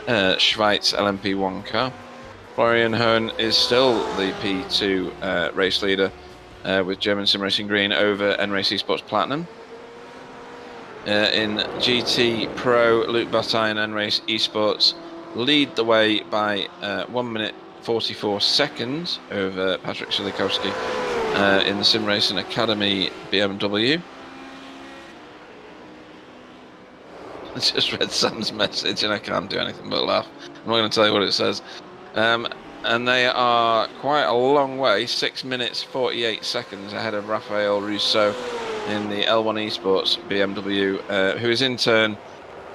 Schweiz LMP1 car. Florian Hearn is still the P2 race leader with German Simracing Green over N-Race Esports Platinum. In GT Pro, Luke Bataille and N-Race Esports lead the way by 1 minute 44 seconds over Patrick Silikowski in the Simracing Academy BMW. I just read Sam's message and I can't do anything but laugh. I'm not going to tell you what it says. And they are quite a long way, 6 minutes 48 seconds ahead of Raphael Rousseau in the L1 Esports BMW, who is in turn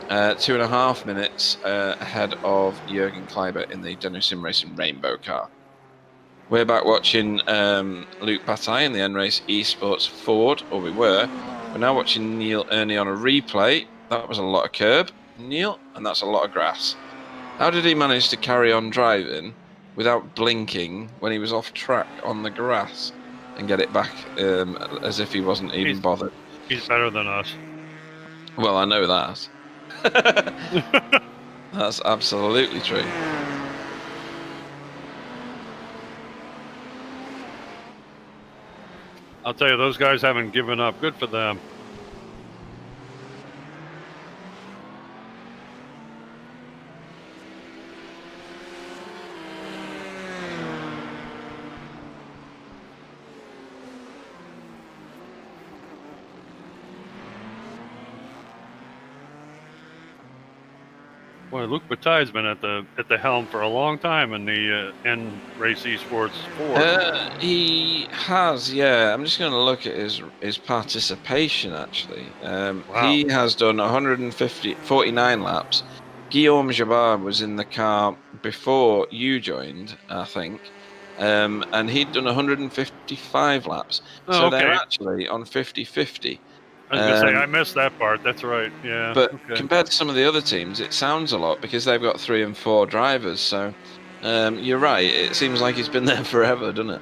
2.5 minutes ahead of Jürgen Kleiber in the Danu Sim Racing Rainbow car. We're back watching Luke Bataille in the N-Race Esports Ford, or we were. We're now watching Neil Ernie on a replay. That was a lot of curb, Neil, and that's a lot of grass. How did he manage to carry on driving without blinking when he was off track on the grass and get it back as if he wasn't even bothered? He's better than us. Well, I know that. That's absolutely true. I'll tell you, those guys haven't given up. Good for them. Boy, Luke Bataille's been at the helm for a long time in the N-Race Esports 4. He has, yeah. I'm just going to look at his participation, actually. Wow. He has done 49 laps. Guillaume Jabard was in the car before you joined, I think. And he'd done 155 laps. So okay. they're actually on 50-50. I was going to say, I missed that part. That's right, yeah. But okay. compared to some of the other teams, it sounds a lot because they've got 3 and 4 drivers. So you're right. It seems like he's been there forever, doesn't it?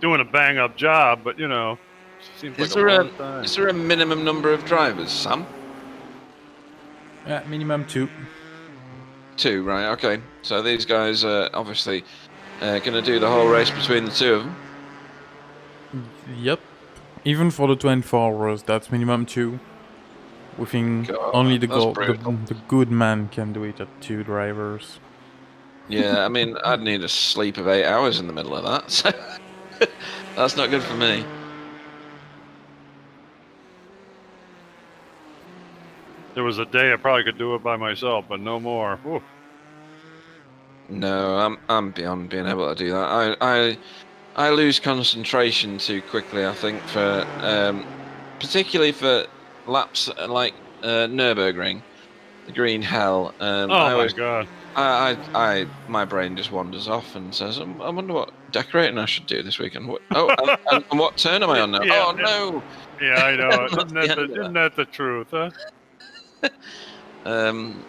Doing a bang-up job, but, you know, seems like a long time. Is there a minimum number of drivers, Sam? Yeah, minimum 2. 2, right, okay. So these guys are obviously going to do the whole race between the two of them. Yep. Even for the 24 hours, that's minimum 2. We think only the good man can do it at 2 drivers. Yeah, I mean, I'd need a sleep of 8 hours in the middle of that, so that's not good for me. There was a day I probably could do it by myself, but no more. Ooh. No, I'm beyond being able to do that. I lose concentration too quickly, I think, for particularly for laps like Nürburgring, the Green Hell. My God! My brain just wanders off and says, "I wonder what decorating I should do this weekend." And what turn am I on now? Yeah, no! Yeah, I know. Isn't that the truth, huh?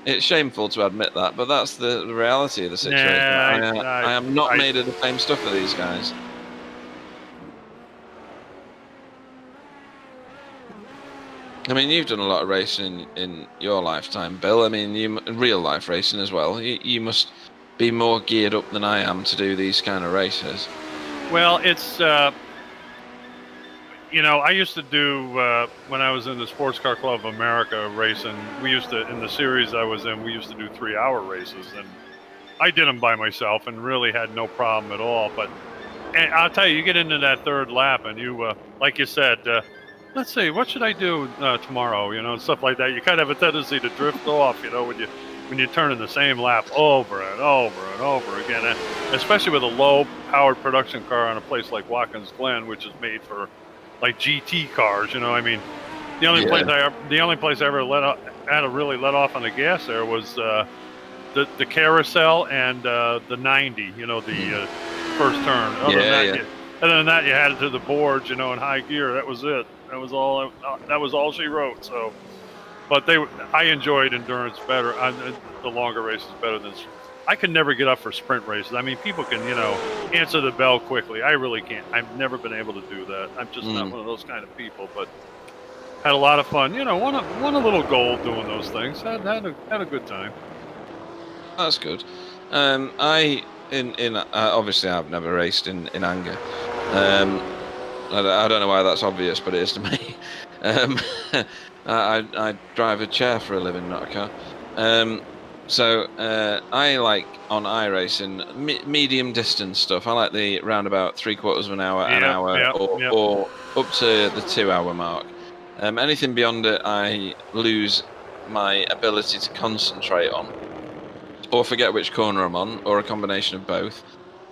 It's shameful to admit that, but that's the reality of the situation. I am not made of the same stuff for these guys. I mean, you've done a lot of racing in your lifetime, Bill. I mean, you real life racing as well. You must be more geared up than I am to do these kind of races. Well, it's you know, I used to do when I was in the Sports Car Club of America racing. We used to, in the series I was in, we used to do 3-hour races, and I did them by myself and really had no problem at all. But and I'll tell you, you get into that third lap, and you, like you said, let's see, what should I do tomorrow? You know, and stuff like that. You kind of have a tendency to drift off, you know, when you turn in the same lap over and over and over again, and especially with a low-powered production car on a place like Watkins Glen, which is made for like GT cars. You know, I mean, the only place I ever had to really let off on the gas there was the carousel and the 90. You know, the first turn. Other than that, you had it to the boards. You know, in high gear. That was it. That was all. That was all she wrote. So, but I enjoyed endurance better. The longer races better than. I can never get up for sprint races. I mean, people can, answer the bell quickly. I really can't. I've never been able to do that. I'm just not one of those kind of people. But had a lot of fun. Won a little gold doing those things. Had a good time. That's good. Obviously I've never raced in anger. I don't know why that's obvious, but it is to me. I drive a chair for a living, not a car. So I like on iRacing medium distance stuff. I like the round about 3/4 of an hour, an hour, or up to the 2 hour mark. Anything beyond it, I lose my ability to concentrate on, or forget which corner I'm on, or a combination of both.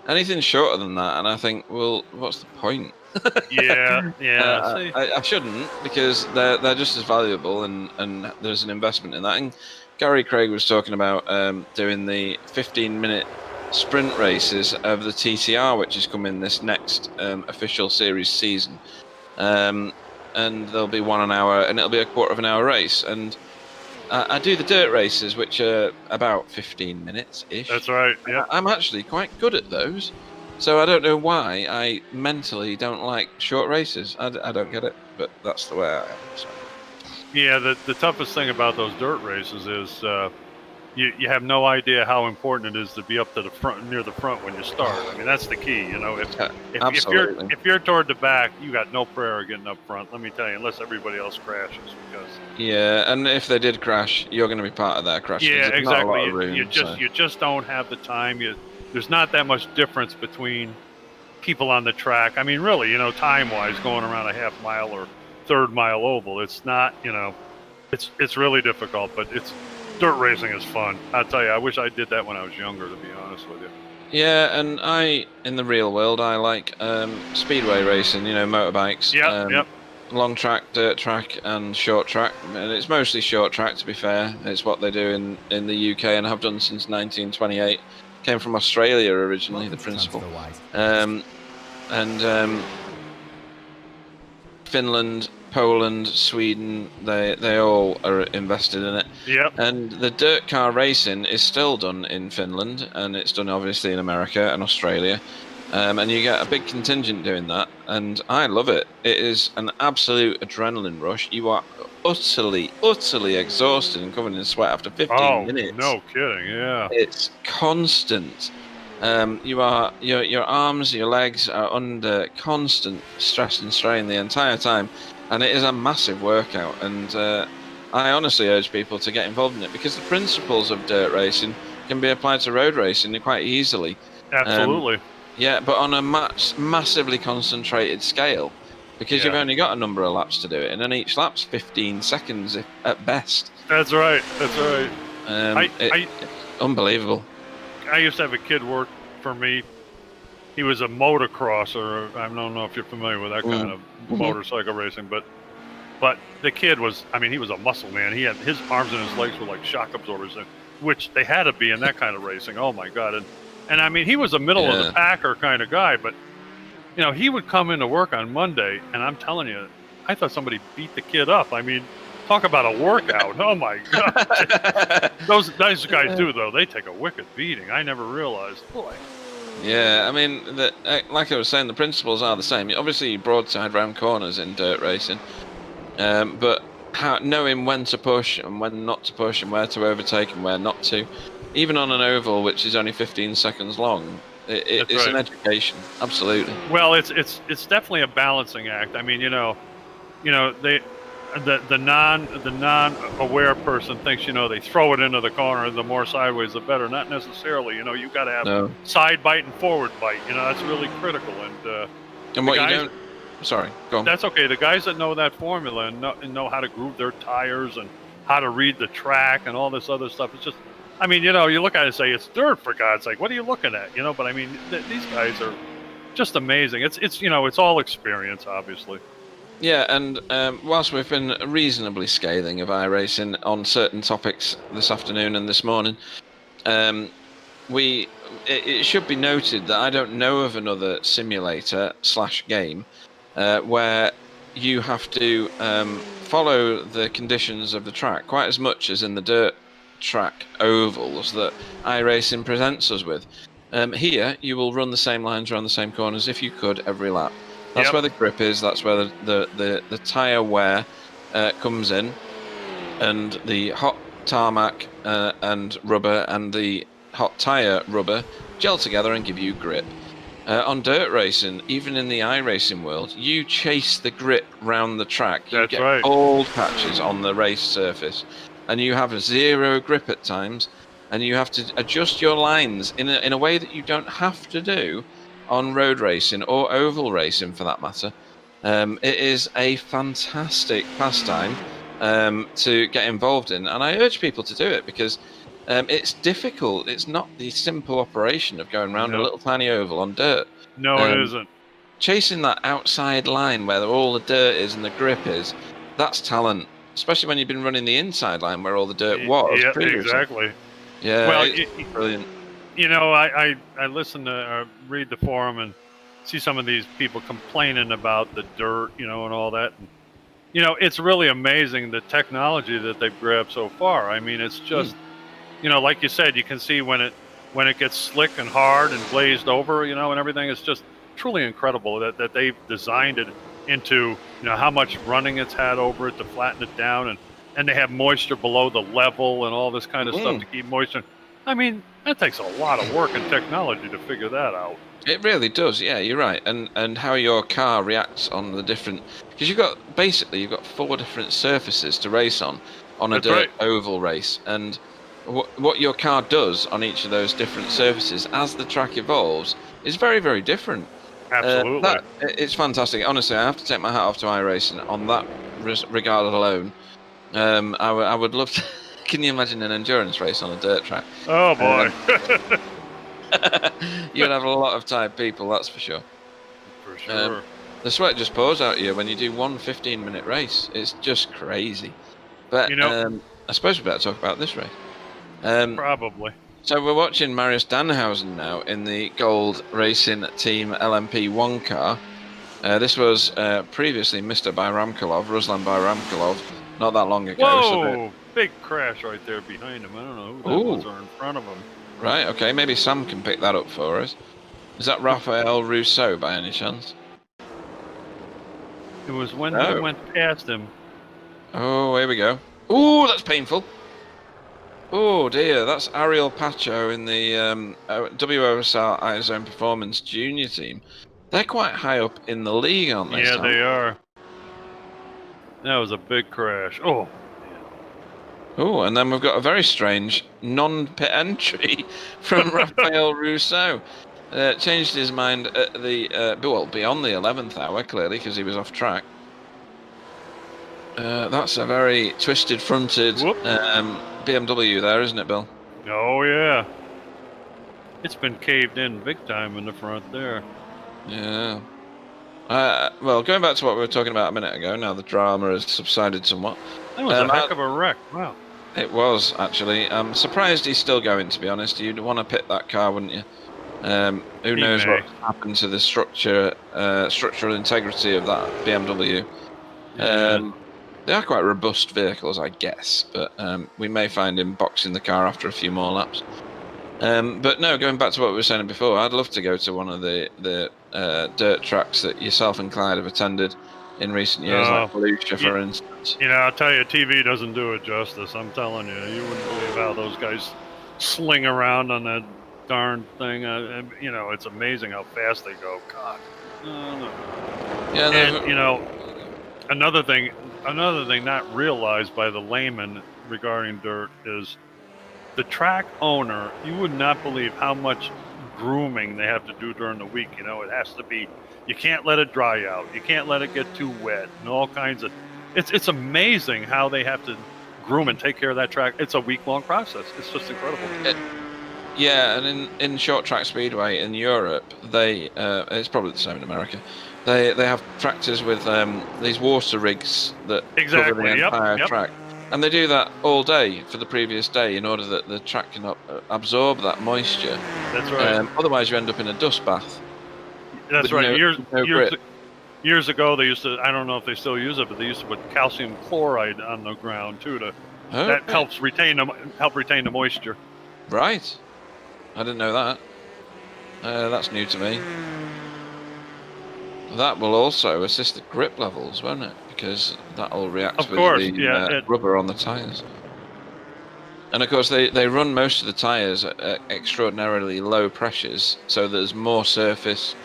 Anything shorter than that, and I think, well, what's the point? Yeah. I shouldn't, because they're just as valuable, and there's an investment in that. And Gary Craig was talking about doing the 15-minute sprint races of the TCR, which is coming this next official series season, and there'll be 1 hour, and it'll be a 1/4 of an hour race. And I do the dirt races, which are about 15 minutes ish. That's right. Yeah. I'm actually quite good at those. So I don't know why I mentally don't like short races. I don't get it, but that's the way I am. So. Yeah, the toughest thing about those dirt races is you have no idea how important it is to be up to the front, near the front when you start. I mean, that's the key. If you're toward the back, you got no prayer of getting up front. Let me tell you, unless everybody else crashes. Yeah, and if they did crash, you're going to be part of that crash. Yeah, exactly. Not a lot of room, you just don't have the time. There's not that much difference between people on the track. I mean, really, time-wise, going around a half mile or third mile oval, it's not, it's really difficult. But dirt racing is fun. I'll tell you, I wish I did that when I was younger, to be honest with you. Yeah, and in the real world, I like speedway racing. Motorbikes. Yep. Long track, dirt track, and short track, and it's mostly short track. To be fair, it's what they do in the UK and have done since 1928. Came from Australia originally, the principle, and Finland, Poland, Sweden, they all are invested in it. Yep. And the dirt car racing is still done in Finland, and it's done obviously in America and Australia. And you get a big contingent doing that, and I love it. It is an absolute adrenaline rush. You are utterly exhausted and covered in sweat after 15 minutes. No kidding, yeah. It's constant. Your arms, your legs are under constant stress and strain the entire time, and it is a massive workout. And I honestly urge people to get involved in it, because the principles of dirt racing can be applied to road racing quite easily. Absolutely. Yeah, but on a massively concentrated scale, because you've only got a number of laps to do it, and then each lap's 15 seconds at best. That's right. Unbelievable. I used to have a kid work for me. He was a motocrosser. I don't know if you're familiar with that kind of motorcycle racing, but the kid was, he was a muscle man. He had his arms and his legs were like shock absorbers, which they had to be in that kind of racing. Oh my God. And he was a middle of the packer kind of guy, but he would come into work on Monday, and I'm telling you, I thought somebody beat the kid up. Talk about a workout. Oh my God. Those guys do, though. They take a wicked beating. I never realized. Boy. Yeah, like I was saying, the principles are the same. Obviously, broadside round corners in dirt racing, but knowing when to push and when not to push, and where to overtake and where not to, even on an oval which is only 15 seconds long, it's an education. Absolutely. Well, it's definitely a balancing act. The non-aware person thinks they throw it into the corner. The more sideways, the better. Not necessarily. You got to have side bite and forward bite. That's really critical. And what guys, you don't. Sorry, go on. That's okay. The guys that know that formula and know how to groove their tires and how to read the track and all this other stuff. It's just, you look at it and say it's dirt, for God's sake. What are you looking at? But these guys are just amazing. It's all experience, obviously. Yeah, and whilst we've been reasonably scathing of iRacing on certain topics this afternoon and this morning, it should be noted that I don't know of another simulator / game where you have to follow the conditions of the track quite as much as in the dirt track ovals that iRacing presents us with. Here, you will run the same lines around the same corners if you could every lap. That's where the grip is. That's where the tyre wear comes in, and the hot tarmac and rubber and the hot tyre rubber gel together and give you grip. On dirt racing, even in the iRacing world, you chase the grip round the track. You get bald patches on the race surface, and you have zero grip at times, and you have to adjust your lines in a way that you don't have to do on road racing or oval racing, for that matter. It is a fantastic pastime to get involved in, and I urge people to do it because it's difficult. It's not the simple operation of going around a little tiny oval on dirt. No, it isn't. Chasing that outside line where all the dirt is and the grip is, that's talent. Especially when you've been running the inside line where all the dirt was. Yeah, previously. exactly. Yeah, well, brilliant. You know, I listen to read the forum and see some of these people complaining about the dirt, you know, and all that. And, you know, it's really amazing the technology that they've grabbed so far. I mean, it's just, you know, like you said, you can see when it gets slick and hard and glazed over, you know, and everything. It's just truly incredible that they've designed it into, you know, how much running it's had over it to flatten it down, and they have moisture below the level and all this kind of stuff to keep moisture. I mean, that takes a lot of work and technology to figure that out. It really does, yeah, you're right. And how your car reacts on the different, because you've got 4 different surfaces to race on a dirt oval race, and what your car does on each of those different surfaces as the track evolves is very, very different. Absolutely. It's fantastic. Honestly, I have to take my hat off to iRacing on that regard alone. I would love to. Can you imagine an endurance race on a dirt track? Oh boy. You'd have a lot of tired people, that's for sure. For sure. The sweat just pours out of you when you do one 15-minute race. It's just crazy. But you know, I suppose we better talk about this race. Probably. So we're watching Marius Danhausen now in the Gold Racing Team LMP1 car. This was previously Mr. Bayramkulov, Ruslan Bayramkulov, not that long ago. Whoa! Big crash right there behind him. I don't know who that was or in front of him. Right, okay, maybe Sam can pick that up for us. Is that Raphael Rousseau by any chance? It was when he went past him. Oh, here we go. Oh, that's painful. Oh dear, that's Ariel Pacho in the WOSR iZone Performance Junior team. They're quite high up in the league, aren't they? Yeah, they are. That was a big crash. Oh. Oh, and then we've got a very strange non-pit entry from Raphael Rousseau. Changed his mind at the beyond the 11th hour, clearly, because he was off track. That's a very twisted fronted BMW there, isn't it, Bill? Oh yeah. It's been caved in big time in the front there. Yeah. Well, going back to what we were talking about a minute ago, now the drama has subsided somewhat. That was a heck of a wreck. Wow. It was, actually. I'm surprised he's still going, to be honest. You'd want to pit that car, wouldn't you? Who knows what happened to the structural integrity of that BMW. Yeah. They are quite robust vehicles, I guess, but we may find him boxing the car after a few more laps. But no, going back to what we were saying before, I'd love to go to one of the dirt tracks that yourself and Clyde have attended in recent years, like Volusia, for instance. You know, I'll tell you, TV doesn't do it justice. I'm telling you, you wouldn't believe how those guys sling around on that darn thing. You know, it's amazing how fast they go. God. Yeah, and you know, another thing not realized by the layman regarding dirt is the track owner. You would not believe how much grooming they have to do during the week. You know, it has to be. You can't let it dry out. You can't let it get too wet, and all kinds of. It's amazing how they have to groom and take care of that track. It's a week-long process. It's just incredible. Yeah, and in short track speedway in Europe, they it's probably the same in America. They have tractors with these water rigs that cover the entire track, and they do that all day for the previous day in order that the track can absorb that moisture. That's right. Otherwise, you end up in a dust bath. That's right. Years ago, they used to. I don't know if they still use it, but they used to put calcium chloride on the ground too to Oh, That helps retain the moisture. right. I didn't know that. That's new to me. That will also assist the grip levels, won't it? Because that'll react Of with course, the yeah, rubber on the tyres. And of course, they run most of the tyres at extraordinarily low pressures, so there's more surface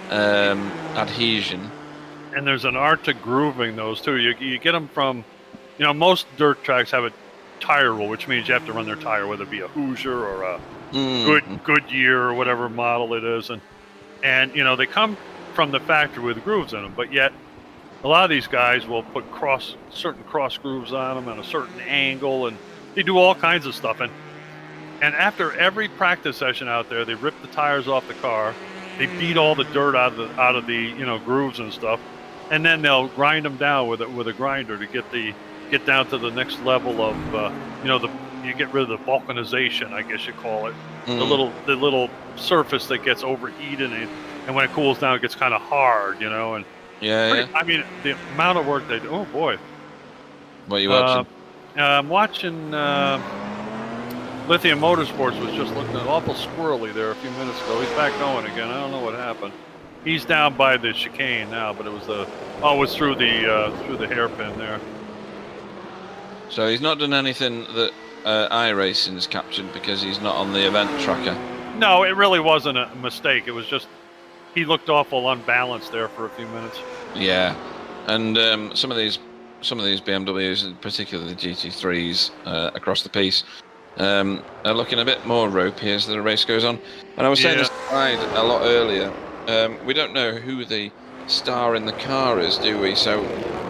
adhesion. And there's an art to grooving those too. You get them from, most dirt tracks have a tire rule, which means you have to run their tire, whether it be a Hoosier or a Goodyear or whatever model it is, and they come from the factory with grooves in them. But yet, a lot of these guys will put certain cross grooves on them at a certain angle, and they do all kinds of stuff. And after every practice session out there, they rip the tires off the car, they beat all the dirt out of the grooves and stuff, and then they'll grind them down with a grinder to get down to the next level of you get rid of the vulcanization, I guess you call it, the little surface that gets overheated, and when it cools down, it gets kind of hard, and I mean, the amount of work they do. Oh boy, what are you watching? I'm watching Lithium Motorsports. Was just looking awful squirrely there a few minutes ago. He's back going again. I don't know what happened. He's down by the chicane now, but it was through the hairpin there. So he's not done anything that iRacing's captured because he's not on the event tracker. No, it really wasn't a mistake. It was just he looked awful unbalanced there for a few minutes. Yeah, and some of these BMWs, particularly the GT3s across the piece, are looking a bit more ropey as the race goes on. And I was saying this slide a lot earlier. We don't know who the star in the car is, do we? So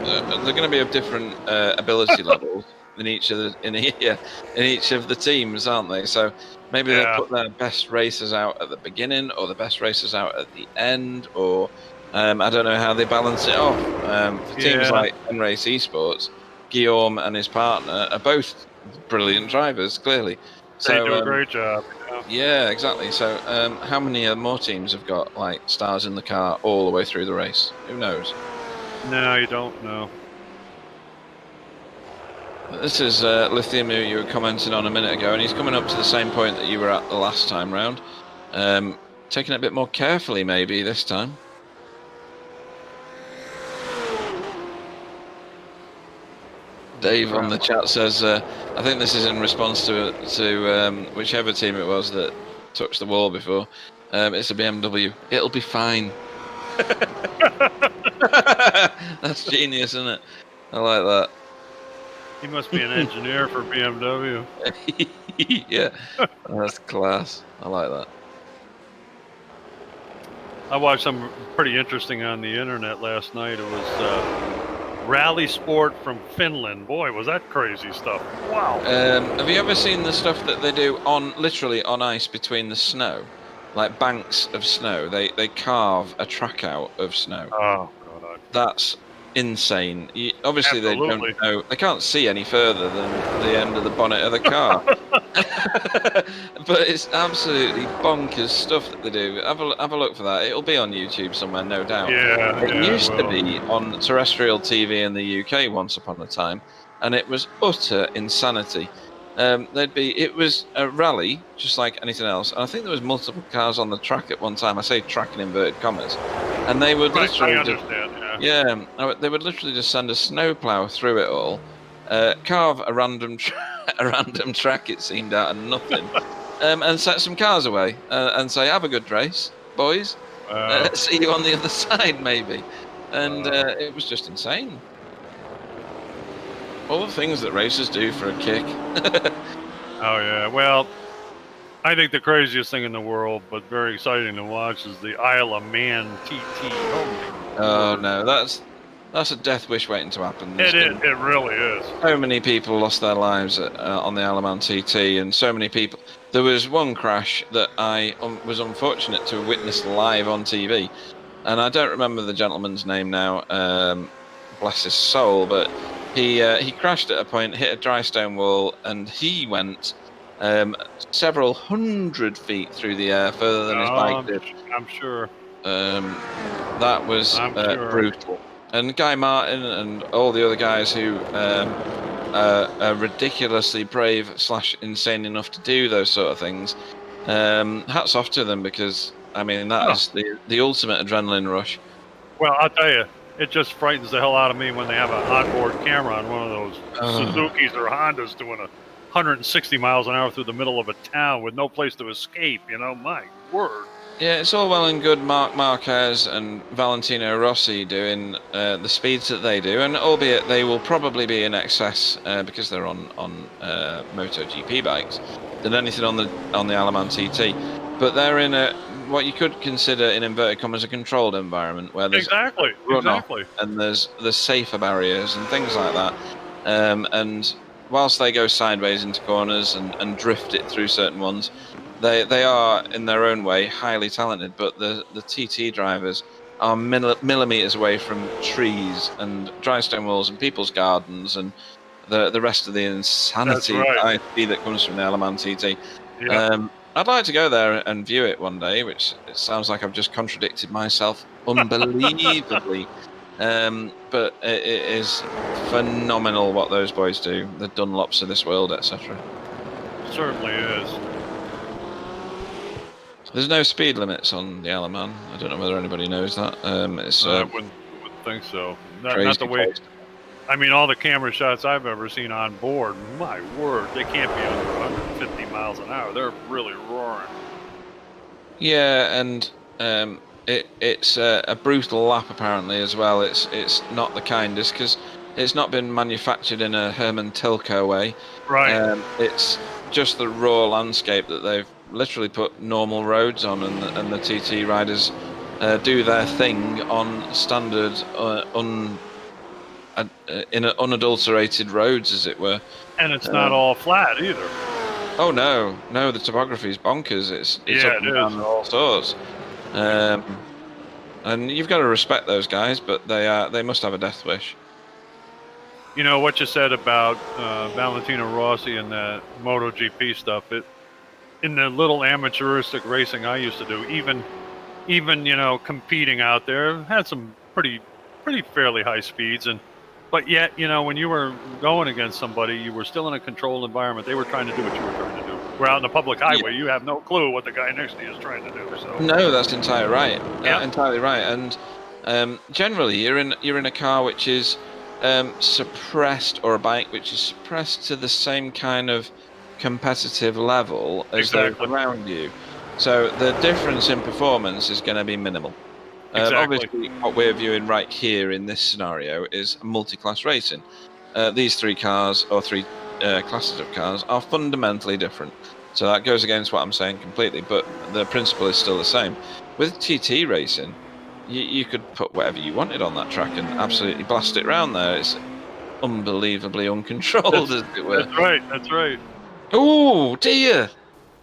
they're going to be of different ability levels in each of the teams, aren't they? So maybe they'll put their best racers out at the beginning, or the best racers out at the end, or I don't know how they balance it off. For teams like N-Race Esports, Guillaume and his partner are both brilliant drivers, clearly. They do a great job. Yeah, exactly. So how many more teams have got like stars in the car all the way through the race? Who knows? No, you don't know. This is Lithium, who you were commenting on a minute ago, and he's coming up to the same point that you were at the last time round. Taking it a bit more carefully maybe this time. Dave on the chat says, I think this is in response to whichever team it was that touched the wall before. It's a BMW. It'll be fine. That's genius, isn't it? I like that. He must be an engineer for BMW. Yeah, that's class. I like that. I watched something pretty interesting on the internet last night. It was Rally Sport from Finland. Boy, was that crazy stuff. Wow. Have you ever seen the stuff that they do literally on ice between the snow? Like banks of snow. They carve a track out of snow. Oh, God. That's insane. Obviously, Absolutely. They don't know. They can't see any further than the end of the bonnet of the car. But it's absolutely bonkers stuff that they do. Have a look for that. It'll be on YouTube somewhere, no doubt. Yeah. It used to be on terrestrial TV in the UK once upon a time, and it was utter insanity. It was a rally, just like anything else, and I think there was multiple cars on the track at one time. I say track in inverted commas, and they would literally they would literally just send a snowplow through it all, carve a random track, it seemed, out of nothing, and set some cars away, and say, have a good race, boys. See you on the other side, maybe. And it was just insane. All the things that racers do for a kick. Oh, yeah. Well, I think the craziest thing in the world, but very exciting to watch, is the Isle of Man TT. Oh, no. That's a death wish waiting to happen. It really is. So many people lost their lives on the Isle of Man TT, and so many people... There was one crash that I was unfortunate to have witnessed live on TV, and I don't remember the gentleman's name now, bless his soul, but he crashed at a point, hit a dry stone wall, and he went several hundred feet through the air, further than his bike did. I'm sure. That was brutal. And Guy Martin and all the other guys who are ridiculously brave / insane enough to do those sort of things, hats off to them, because I mean that is the ultimate adrenaline rush. Well, I'll tell you, it just frightens the hell out of me when they have an onboard camera on one of those Suzukis or Hondas doing 160 miles an hour through the middle of a town with no place to escape. You know, my word. Yeah, it's all well and good Marc Marquez and Valentino Rossi doing the speeds that they do, and albeit they will probably be in excess because they're on MotoGP bikes than anything on the Alaman TT. But they're in what you could consider, in inverted commas, a controlled environment where there's exactly and there's safer barriers and things like that. And whilst they go sideways into corners and drift it through certain ones, they are in their own way highly talented. But the TT drivers are millimeters away from trees and dry stone walls and people's gardens and the rest of the insanity that comes from the Alaman TT. Yeah. I'd like to go there and view it one day, which it sounds like I've just contradicted myself unbelievably. But it is phenomenal what those boys do. The Dunlops of this world, etc. Certainly is. There's no speed limits on the Alaman. I don't know whether anybody knows that. It's I wouldn't think so. Not the way. I mean, all the camera shots I've ever seen on board, my word, they can't be under 150 miles an hour. They're really roaring. Yeah, and it's a brutal lap apparently as well. It's not the kindest because it's not been manufactured in a Herman Tilke way. Right. It's just the raw landscape that they've literally put normal roads on, and the TT riders do their thing on standard in unadulterated roads, as it were. And it's not all flat either. Oh no, the topography is bonkers. It's up and down all sorts. And you've got to respect those guys, but they must have a death wish. You know what you said about Valentino Rossi and the MotoGP stuff. In the little amateuristic racing I used to do, even competing out there, had some pretty fairly high speeds, but yet, when you were going against somebody, you were still in a controlled environment. They were trying to do what you were trying to do. We're out on the public highway. You have no clue what the guy next to you is trying to do. So. No, that's entirely right. Yeah. Entirely right. And generally, you're in a car which is suppressed, or a bike which is suppressed to the same kind of competitive level as those around you. So the difference in performance is going to be minimal. Obviously, what we're viewing right here in this scenario is multi-class racing. These three cars, or three classes of cars, are fundamentally different. So that goes against what I'm saying completely, but the principle is still the same. With TT racing, you could put whatever you wanted on that track and absolutely blast it around there. It's unbelievably uncontrolled, as it were. That's right. Oh, dear!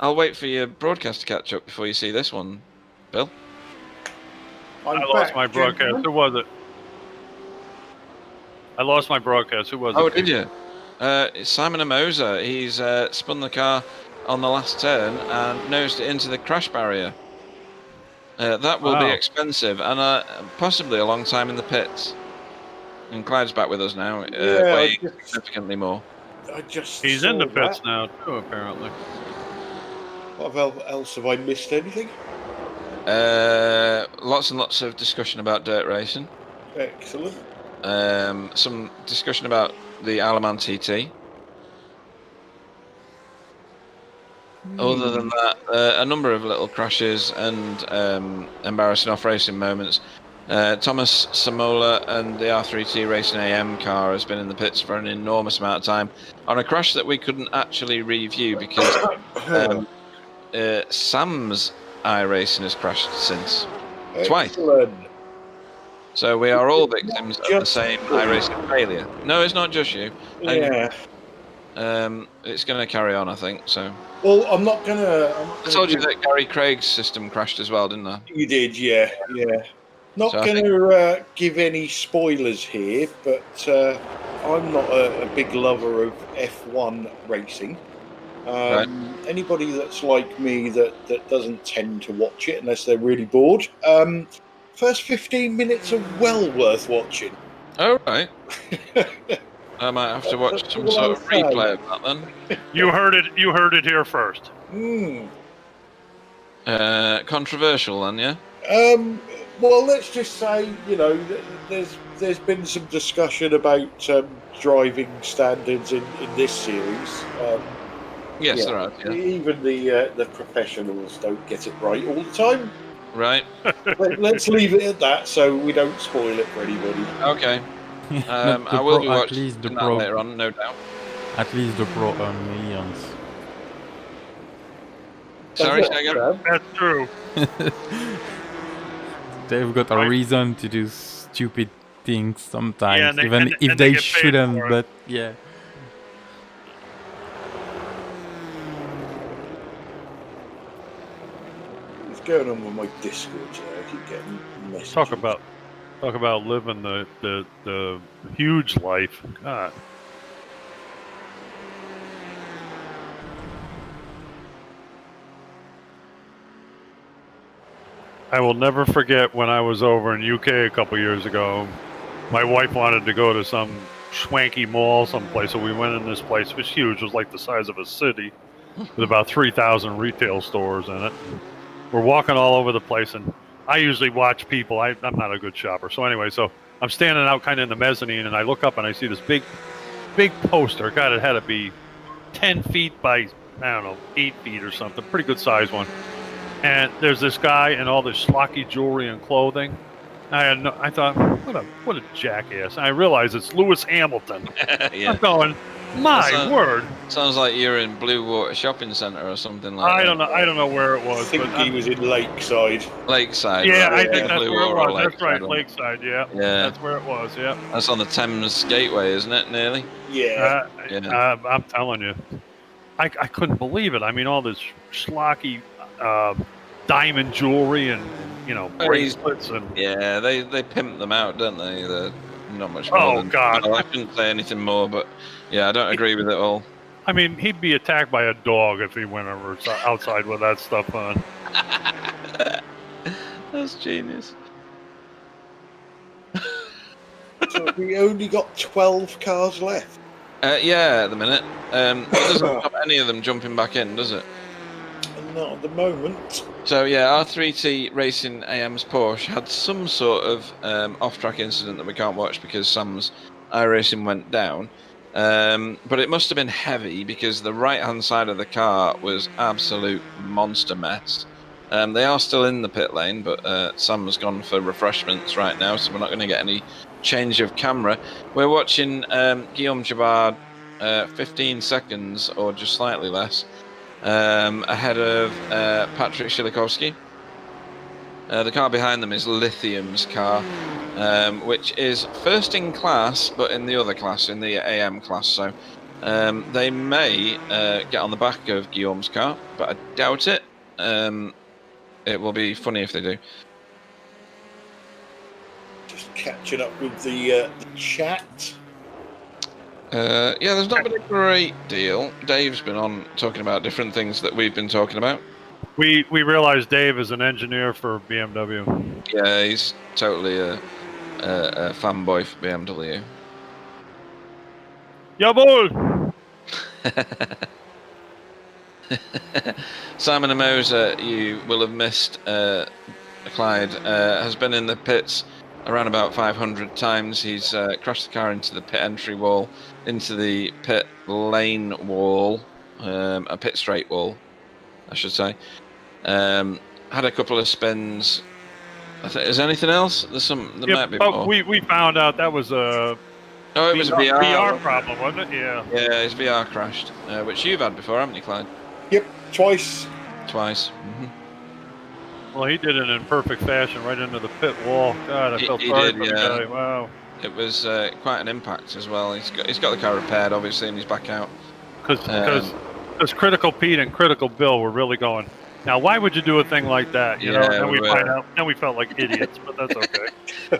I'll wait for your broadcast to catch up before you see this one, Bill. I lost my broadcast. Who was it? I lost my broadcast. Who was it? Oh, did you? It's Simon Amosa. He's spun the car on the last turn and nosed it into the crash barrier. That will be expensive, and possibly a long time in the pits. And Clyde's back with us now, weighing significantly more. He's in the pits now, too, apparently. What else have I missed? Anything? Lots and lots of discussion about dirt racing. Excellent. Some discussion about the Alaman TT. Other than that, a number of little crashes and embarrassing off-racing moments. Thomas Samola and the R3T Racing AM car has been in the pits for an enormous amount of time on a crash that we couldn't actually review because Sam's iRacing has crashed since. Twice. So we are all victims of the same iRacing failure. No, it's not just you. Yeah. It's going to carry on, I think. So. Well, I'm not gonna. I told you that Gary Craig's system crashed as well, didn't I? You did, yeah. Not going to give any spoilers here, but I'm not a big lover of F1 racing. Right. Anybody that's like me that doesn't tend to watch it unless they're really bored. First 15 minutes are well worth watching. Oh, right. I might have to watch That's some all sort I'll of say. replay of that then. You heard it. You heard it here first. Controversial then, yeah? Well, let's just say, there's been some discussion about driving standards in this series. Yes, there are, yeah. Even the professionals don't get it right all the time. Right, Let's leave it at that, so we don't spoil it for anybody. okay. Not the I will pro, be at least watching the that pro, later on, no doubt. at least the pro earn millions. Sorry, That's say what, again? Sam. That's true. They've got a Right. reason to do stupid things sometimes, Yeah, and they- even and- if and they they get paid shouldn't. for it. But yeah, What's going on with my Discord today? I keep getting messages. Talk about living the huge life. God. I will never forget when I was over in UK a couple years ago. My wife wanted to go to some swanky mall someplace, so we went in this place. It was huge. It was like the size of a city with about 3,000 retail stores in it. We're walking all over the place, and I usually watch people. I'm not a good shopper. So anyway, so I'm standing out kind of in the mezzanine, and I look up and I see this big poster. God, it had to be 10 feet by, I don't know, 8 feet or something. Pretty good size one. And there's this guy in all this schlocky jewelry and clothing. I thought, what a jackass. And I realized it's Lewis Hamilton. Yeah. I'm going, my That's word. Sounds like you're in Blue Water Shopping Centre or something like I that. don't know. I don't know where it I was, think but he was in Lakeside. Lakeside. yeah, right? I think that's Blue where it Water or was. That's right, Lakeside, Lakeside. Yeah, Yeah. that's where it was. Yeah. That's on the Thames Gateway, isn't it? Nearly. Yeah. I'm telling you, I couldn't believe it. I mean, all this schlocky diamond jewelry and bracelets and Yeah, they pimp them out, don't they? They're not much more Oh, than. God. Well, I shouldn't say anything more, but yeah, I don't agree with it all. I mean, he'd be attacked by a dog if he went outside with that stuff on. That's genius. So we only got 12 cars left. Yeah, at the minute. It doesn't stop any of them jumping back in, does it? Not at the moment. So yeah, R3T Racing AM's Porsche had some sort of off-track incident that we can't watch because Sam's iRacing went down. But it must have been heavy because the right-hand side of the car was absolute monster mess. They are still in the pit lane, but Sam's gone for refreshments right now, so we're not going to get any change of camera. We're watching Guillaume Jabard 15 seconds or just slightly less ahead of Patrick Shilikowski. The car behind them is Lithium's car, which is first in class, but in the other class, in the AM class. So they may get on the back of Guillaume's car, but I doubt it. It will be funny if they do. Just catching up with the chat. Yeah, there's not been a great deal. Dave's been on talking about different things that we've been talking about. We realized Dave is an engineer for BMW. Yeah, he's totally a fanboy for BMW. Jawohl! Simon Amosa, you will have missed. Clyde has been in the pits around about 500 times. He's crashed the car into the pit entry wall, into the pit lane wall, a pit straight wall, I should say. Had a couple of spins. Is there anything else? There might be more. We found out that was a Oh, it was a VR. VR problem, wasn't it? Yeah. Yeah, his VR crashed, which you've had before, haven't you, Clyde? Yep, twice. Twice. Well, he did it in perfect fashion, right into the pit wall. God, I felt He sorry did, for the yeah. guy. Wow. It was quite an impact as well. He's got the car repaired, obviously, and he's back out. Because Critical Pete and Critical Bill were really going, now why would you do a thing like that? You know, and then we find out. Then we felt like idiots, but that's okay.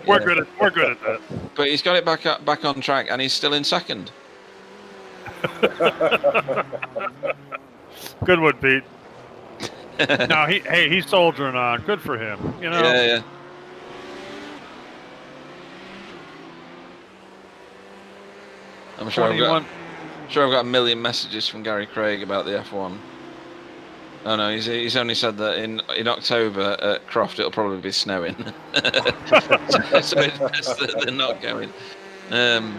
We're good at that. But he's got it back on track, and he's still in second. Good one, Pete. Now he's soldiering on. Good for him. You know. Yeah. I'm I'm sure 21. I've got a million messages from Gary Craig about the F1. Oh no, he's only said that in October at Croft it'll probably be snowing, so it's best that they're not going. Yeah,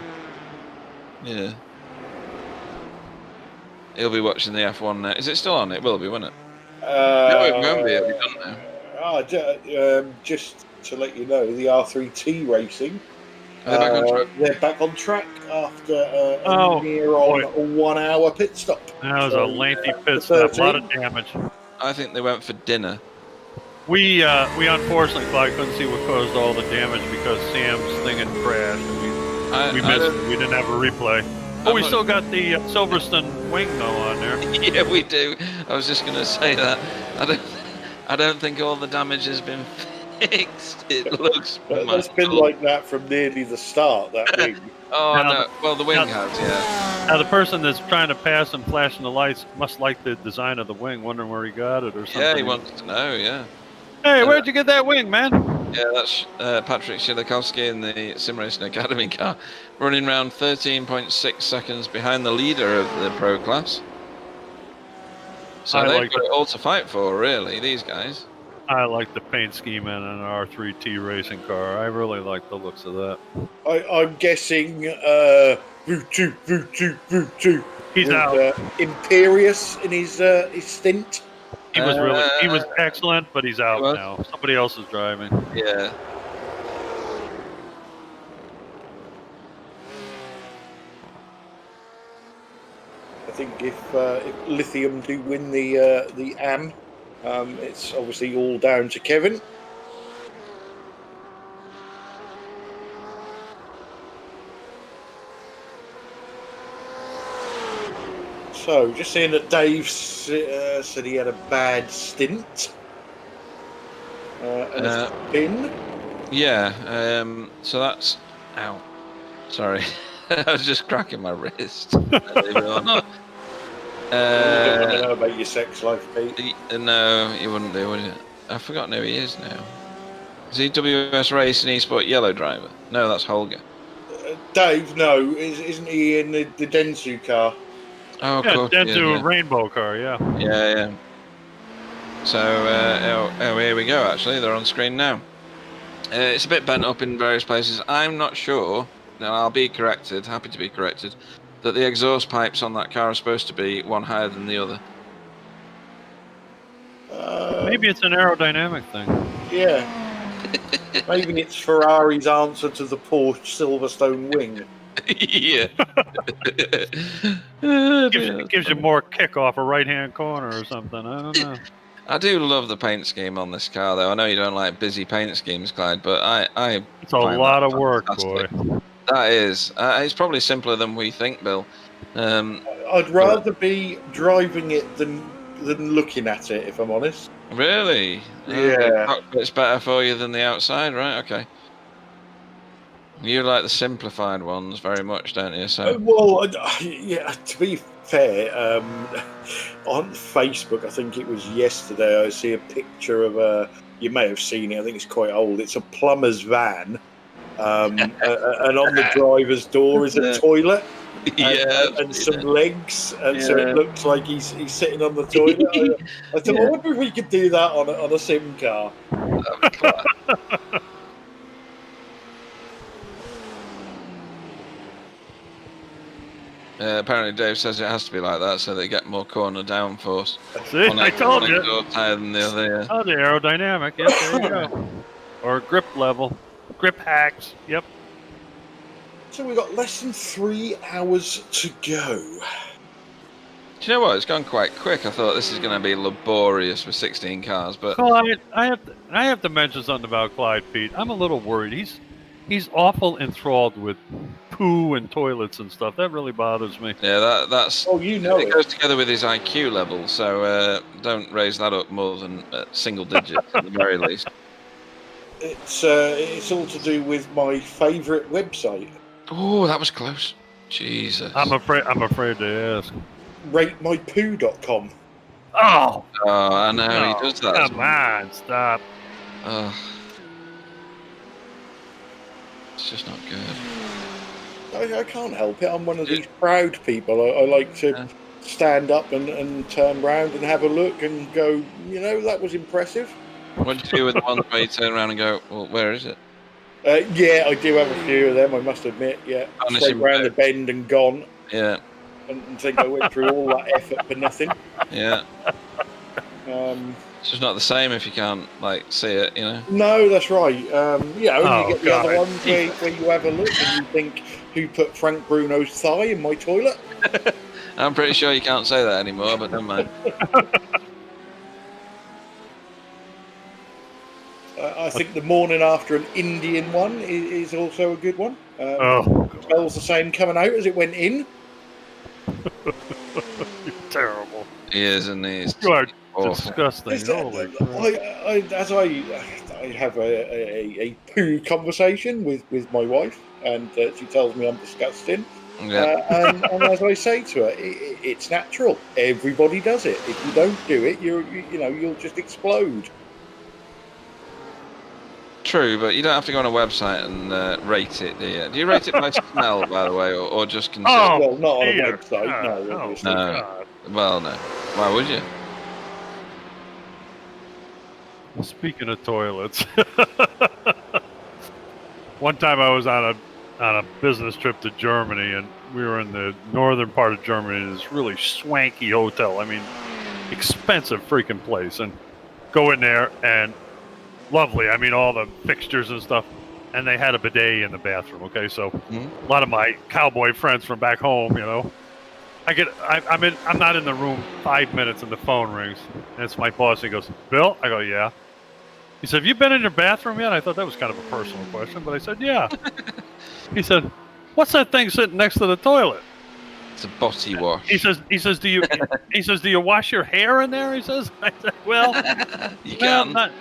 he'll be watching the F1 now. Is it still on? It will be, won't it? No, it won't be. It'll be done now. Just to let you know, the R3T Racing. Are they back on track? They're back on track after Oh, a near on 1 hour pit stop. That was a lengthy pit the stop. A lot 13. of damage. I think they went for dinner. We unfortunately, Clyde, couldn't see what caused all the damage because Sam's thing had crashed. We missed it. We didn't have a replay. But we still got the Silverstone wing though on there. Yeah, we do. I was just going to say that. I don't think all the damage has been fixed. It looks. It's been like that from nearly the start. That wing. Oh no! Well, the wing has, yeah. Now the person that's trying to pass and flashing the lights must like the design of the wing, wondering where he got it or something. Yeah, he wants to know. Yeah. Hey, where'd you get that wing, man? Yeah, that's Patrick Shilakovsky in the Simracing Academy car, running around 13.6 seconds behind the leader of the pro class. So they've got it all to fight for, really, these guys. I like the paint scheme in an R3T racing car. I really like the looks of that. I'm guessing He's out. Imperious in his stint. He was excellent, but he's out now. Somebody else is driving. Yeah. I think if Lithium do win the AM, it's obviously all down to Kevin. So, just seeing that Dave said he had a bad stint. And a spin. Yeah, so that's... Ow. Sorry. I was just cracking my wrist. Believe it or not. You don't want to know about your sex life, Pete. No, you wouldn't do, would you? I've forgotten who he is now. Is he WS Race and eSport Yellow driver? No, that's Holger. Dave, no. Isn't he in the Dentsu car? Oh, yeah, cool. Dentsu rainbow car, yeah. Yeah. So, here we go, actually. They're on screen now. It's a bit bent up in various places. I'm not sure, now I'll be corrected, happy to be corrected, that the exhaust pipes on that car are supposed to be one higher than the other. Maybe it's an aerodynamic thing. Yeah. Maybe it's Ferrari's answer to the Porsche Silverstone wing. Yeah. gives you more kick off a right-hand corner or something. I don't know. I do love the paint scheme on this car, though. I know you don't like busy paint schemes, Clyde, but I it's a lot of work, boy. That is. It's probably simpler than we think, Bill. I'd rather be driving it than looking at it, if I'm honest. Really? Yeah. It's better for you than the outside, right? Okay. You like the simplified ones very much, don't you? So. Well, yeah. To be fair, on Facebook, I think it was yesterday, I see a picture of you may have seen it. I think it's quite old. It's a plumber's van, and on the driver's door is a toilet. And some legs, and so it looks like he's sitting on the toilet. I thought, I wonder if we could do that on a sim car. Apparently, Dave says it has to be like that so they get more corner downforce. See, I told you. Higher than the other. Yeah. Oh, the aerodynamic. Yep, there you go. Or grip level, grip hacks. Yep. So we've got less than 3 hours to go. Do you know what? It's gone quite quick. I thought this is going to be laborious with 16 cars, but Clyde, I have to mention something about Clyde, Pete. I'm a little worried. He's awful enthralled with poo and toilets and stuff. That really bothers me. Yeah, that's. Oh, you know it goes together with his IQ level, so don't raise that up more than single digits at the very least. It's all to do with my favourite website. Oh, that was close. Jesus. I'm afraid to ask. RateMyPoo.com. Oh, I know he does that. Come on, stop. It's just not good. I can't help it. I'm one of these proud people. I like to stand up and turn round and have a look and go, that was impressive. What do you do with the ones where you turn around and go, well, where is it? Yeah, I do have a few of them, I must admit. Yeah, straight round the bend and gone. Yeah. And think I went through all that effort for nothing. Yeah. It's just not the same if you can't see it, No, that's right. You get the other ones where you have a look and you think, who put Frank Bruno's thigh in my toilet? I'm pretty sure you can't say that anymore, but never mind. I think the morning after an Indian one is also a good one. Smells the same coming out as it went in. You're terrible. He is, and he's disgusting. I have a poo conversation with my wife, and she tells me I'm disgusting. Yeah. And as I say to her, it's natural. Everybody does it. If you don't do it, you'll just explode. True, but you don't have to go on a website and rate it, do you? Do you rate it by smell, by the way, or just consider? Well, not on a website, no, obviously. No. Well, no. Why would you? Well, speaking of toilets, one time I was on a business trip to Germany, and we were in the northern part of Germany in this really swanky hotel. I mean, expensive freaking place, and go in there and lovely. I mean, all the fixtures and stuff, and they had a bidet in the bathroom. Okay, so a lot of my cowboy friends from back home, I'm not in the room 5 minutes, and the phone rings, and it's my boss. He goes, "Bill?" I go, "Yeah." He said, "Have you been in your bathroom yet?" I thought that was kind of a personal question, but I said, "Yeah." He said, "What's that thing sitting next to the toilet?" It's a body wash. He says, "Do you wash your hair in there?" He says. I said, "Well, you can. not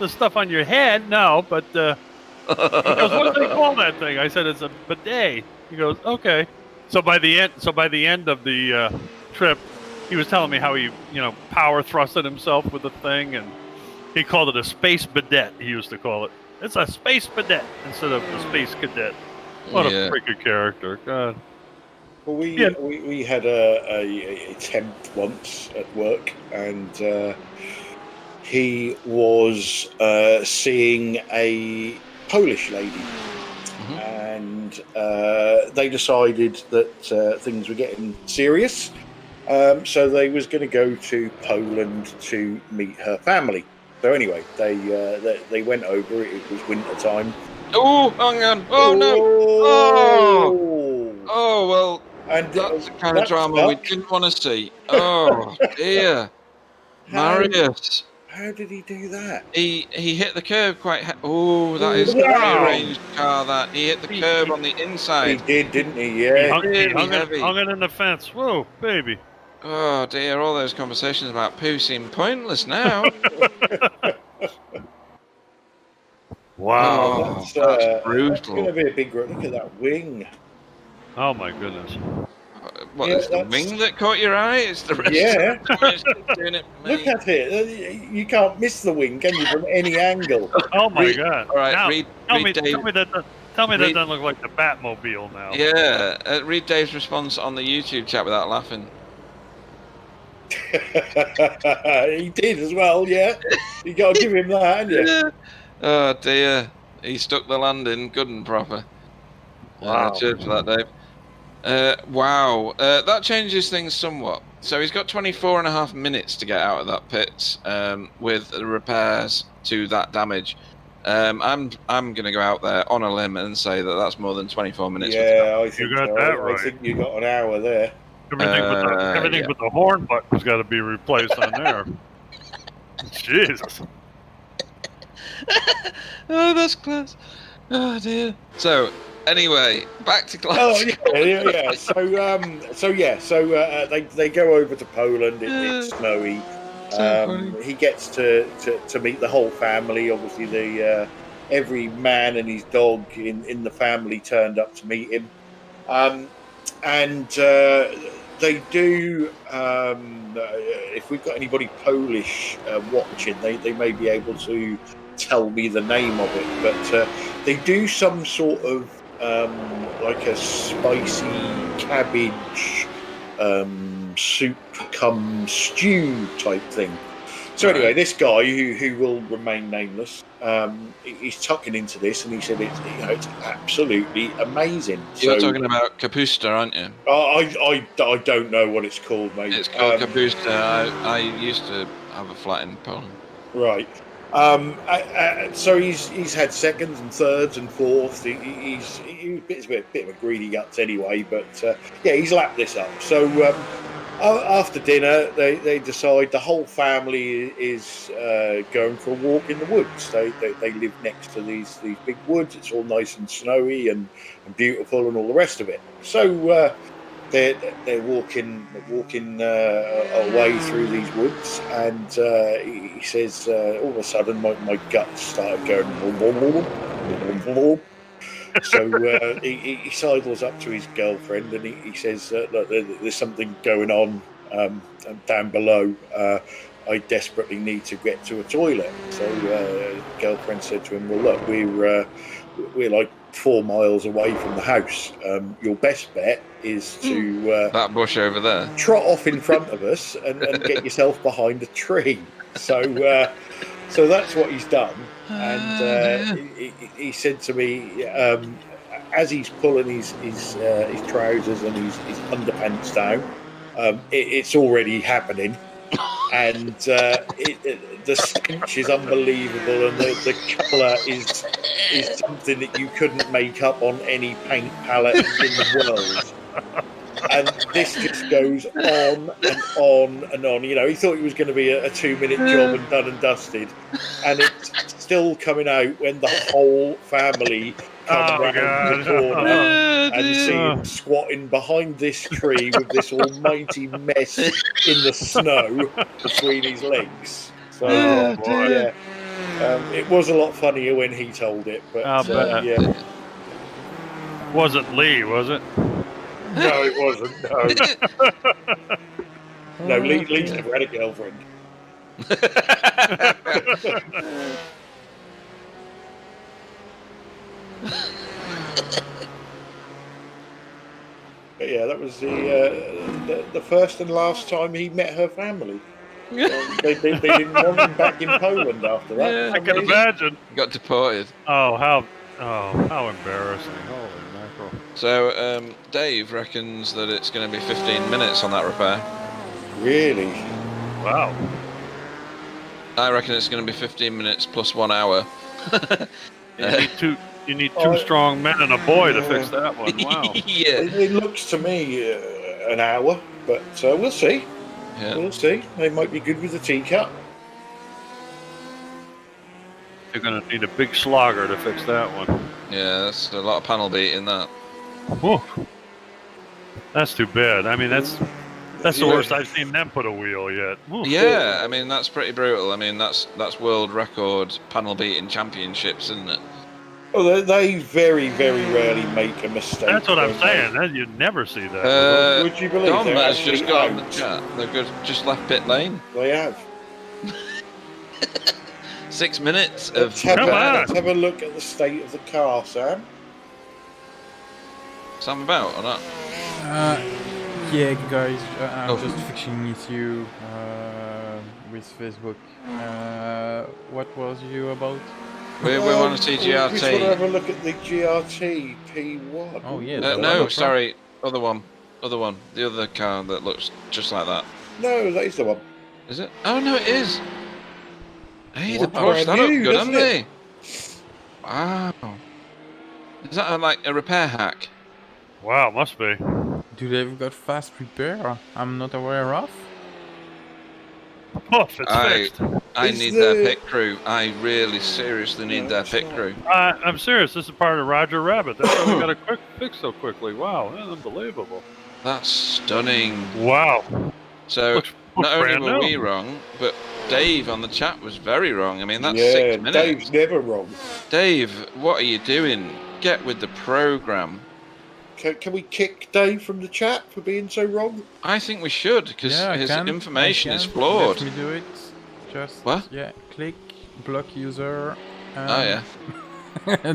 the stuff on your head, no, but he goes, "What do they call that thing?" I said, "It's a bidet." He goes, "Okay." So by the end of the trip, he was telling me how he, power thrusted himself with the thing, and he called it a space bidet. He used to call it. It's a space bidet instead of the space cadet. What a freaking character! God. Well, we had a temp once at work, and he was seeing a Polish lady, and they decided that things were getting serious, so they was going to go to Poland to meet her family. So anyway, they went over. It was winter time. Oh, hang on! Oh no! Oh well. And that's the kind of drama we didn't want to see. Oh dear, Marius! How did he do that? He hit the curb quite. That is a rearranged car. That he hit the curb on the inside. He did, didn't he? Yeah. He hung it in the fence. Whoa, baby! Oh dear! All those conversations about poo seem pointless now. Wow, that's brutal. That's going to be a big look at that wing. Oh my goodness! What, it's the wing that caught your eye? It's the rest of the doing it for me. Look at it. You can't miss the wing, can you, from any angle? Oh my God! All right, now, tell me that doesn't look like the Batmobile now. Yeah, read Dave's response on the YouTube chat without laughing. He did as well, yeah. You got to give him that, haven't you? Oh dear, he stuck the landing good and proper. Wow. Cheers for that, Dave. Wow, that changes things somewhat. So he's got 24 and a half minutes to get out of that pit with the repairs to that damage. I'm going to go out there on a limb and say that that's more than 24 minutes. Yeah, I think you got that right. I think you got an hour there. Everything but the horn button's got to be replaced on there. Jesus. Oh, that's close. Oh dear. So anyway, back to class. Oh yeah. So they go over to Poland. It's snowy. He gets to meet the whole family. Obviously, every man and his dog in the family turned up to meet him, and they do. If we've got anybody Polish watching, they may be able to tell me the name of it, but they do some sort of like a spicy cabbage soup cum stew type thing. So anyway, this guy who will remain nameless, he's tucking into this, and he said it's absolutely amazing. You're talking about Kapusta, aren't you? I don't know what it's called, mate. It's called Kapusta. I used to have a flat in Poland. Right. So he's had seconds and thirds and fourths. He's a bit of a greedy guts anyway, but yeah, he's lapped this up. So after dinner, they decide the whole family is going for a walk in the woods. They live next to these big woods. It's all nice and snowy and beautiful and all the rest of it. So they're walking away through these woods, and he says all of a sudden my guts started going. So he sidles up to his girlfriend, and he says, look, there's something going on down below. I desperately need to get to a toilet. So girlfriend said to him, well, look, we're like 4 miles away from the house. Your best bet is to that bush over there. Trot off in front of us and get yourself behind a tree. So that's what he's done. And he said to me, as he's pulling his trousers and his underpants down, it's already happening. And the stench is unbelievable, and the colour is something that you couldn't make up on any paint palette in the world. And this just goes on and on and on. You know, he thought it was going to be a 2-minute job and done and dusted, and it's still coming out when the whole family come around the corner and see him squatting behind this tree with this almighty mess in the snow between his legs. So yeah, it was a lot funnier when he told it, but yeah. Wasn't Lee, was it? No, it wasn't. No, Lee's never had a girlfriend. But yeah, that was the first and last time he met her family. They didn't want him back in Poland after that. Yeah, I can imagine. Got deported. Oh, how embarrassing! Holy mackerel! So Dave reckons that it's going to be 15 minutes on that repair. Really? Wow. I reckon it's going to be 15 minutes plus 1 hour. You need two strong men and a boy to fix that one. Wow. Yeah. It looks to me an hour, but we'll see. Yeah. We'll see. They might be good with the teacup. You're going to need a big slogger to fix that one. Yeah, that's a lot of panel beat in that. Whew. That's too bad. I mean, that's the worst I've seen them put a wheel yet. Whew. Yeah, I mean, that's pretty brutal. I mean, that's world record panel beating championships, isn't it? Oh, they very, very rarely make a mistake. That's what I'm saying. You'd never see that. Would you believe Dom they're has actually just got on out? the chat. They've just left pit lane. They have. 6 minutes of Let's have repair. a look at the state of the car, Sam. Sam about or not? Yeah, guys, I'm just fixing issue with Facebook. What was you about? We want to see We just want to GRT. have a look at the GRT P1. Oh yeah. No, sorry, other one. The other car that looks just like that. No, that is the one. Is it? Oh no, it is. Hey, Wow, they polished that up brand new, good, haven't doesn't they? Wow. Is that like a repair hack? Wow, must be. Do they've got fast repair? I'm not aware of. Oh, if it's fixed. I need their pit crew. I really seriously need their pit crew. I'm serious. This is part of Roger Rabbit. That's why we got a quick fix so quickly. Wow, that's unbelievable. That's stunning. Wow. So Looks not only brand were new. we wrong, but Dave on the chat was very wrong. I mean, that's yeah, 6 minutes. Dave's never wrong. Dave, what are you doing? Get with the program. Can we kick Dave from the chat for being so wrong? I think we should, because his information is Let flawed. me do it. Just What? yeah, click block user. Oh yeah.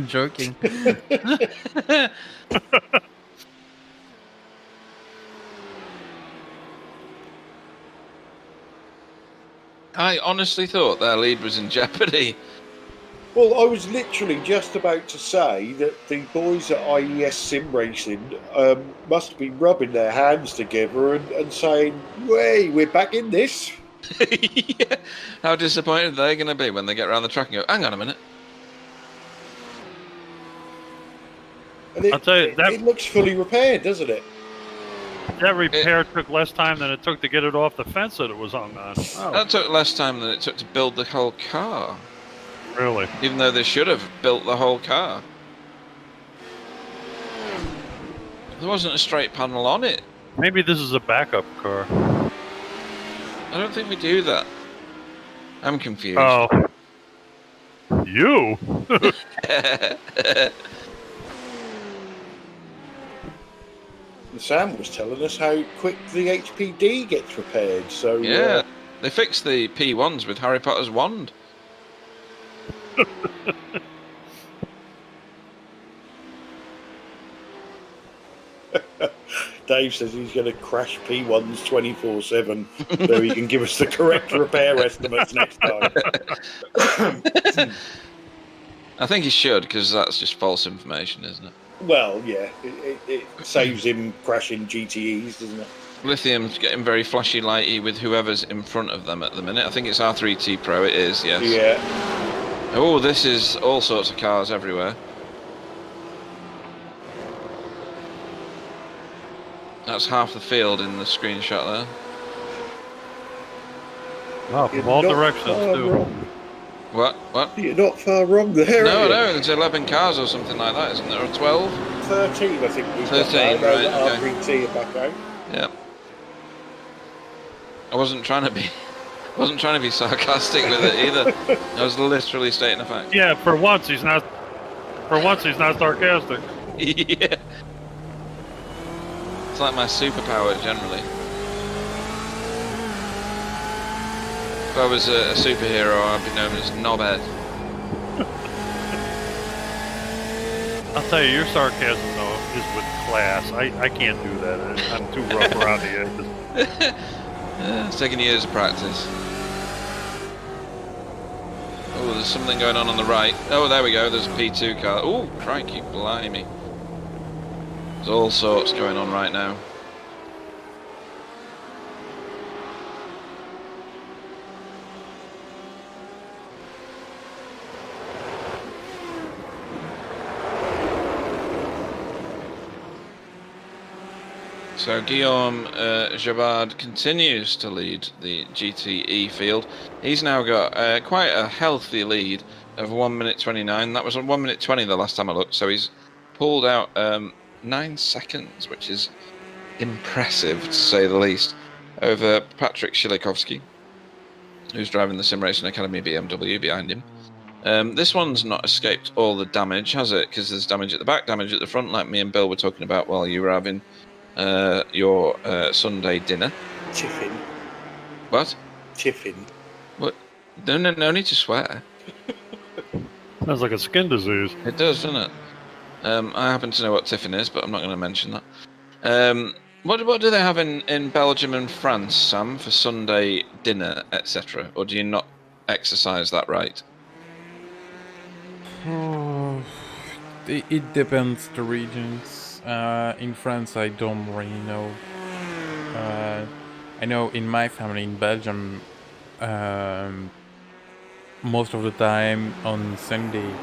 Joking. I honestly thought their lead was in jeopardy. Well, I was literally just about to say that the boys at IES Simracing must be rubbing their hands together and saying, "Hey, we're back in this." Yeah. How disappointed they're going to be when they get around the track and go, hang on a minute. And I'll tell you, it looks fully repaired, doesn't it? that repair took less time than it took to get it off the fence that it was hung on. Oh, That took less time than it took to build the whole car. really? Even though they should have built the whole car. There wasn't a straight panel on it. Maybe this is a backup car. I don't think we do that. I'm confused. Oh. You? And Sam was telling us how quick the HPD gets repaired. So Yeah. They fixed the P1s with Harry Potter's wand. Dave says he's going to crash P1s 24/7, so he can give us the correct repair estimates next time. I think he should, because that's just false information, isn't it? Well, yeah, it saves him crashing GTEs, doesn't it? Lithium's getting very flashy lighty with whoever's in front of them at the minute. I think it's R3T Pro, it is, yes. Yeah. Oh, this is all sorts of cars everywhere. That's half the field in the screenshot there. Wow, from all directions, too. Wrong. What? You're not far wrong there. No, are you? no, there's 11 cars or something like that, isn't there? Or 12? 13, I think. We've 13, got right, okay. R3T are back out. Yeah. I wasn't trying to be sarcastic with it either. I was literally stating a fact. Yeah, for once he's not sarcastic. Yeah. It's like my superpower generally. If I was a superhero, I'd be known as Knobhead. I'll tell you, your sarcasm though is with class. I can't do that. I'm too rough around the edges. It's taking years of practice. Oh, there's something going on the right. Oh, there we go. There's a P2 car. Oh, crikey, blimey. There's all sorts going on right now. So Guillaume Jabard continues to lead the GTE field. He's now got quite a healthy lead of 1 minute 29. That was on 1 minute 20 the last time I looked, so he's pulled out 9 seconds, which is impressive to say the least, over Patrick Shilikovsky, who's driving the Simracing Academy BMW behind him. This one's not escaped all the damage, has it? Because there's damage at the back, damage at the front, like me and Bill were talking about while you were having your Sunday dinner. Tiffin. What? Tiffin. What? No need to swear. Sounds like a skin disease. It does, doesn't it? I happen to know what tiffin is, but I'm not going to mention that. What do they have in Belgium and France, Sam, for Sunday dinner, etc.? Or do you not exercise that right? It depends the regions. In France, I don't really know. I know in my family in Belgium, most of the time on Sunday,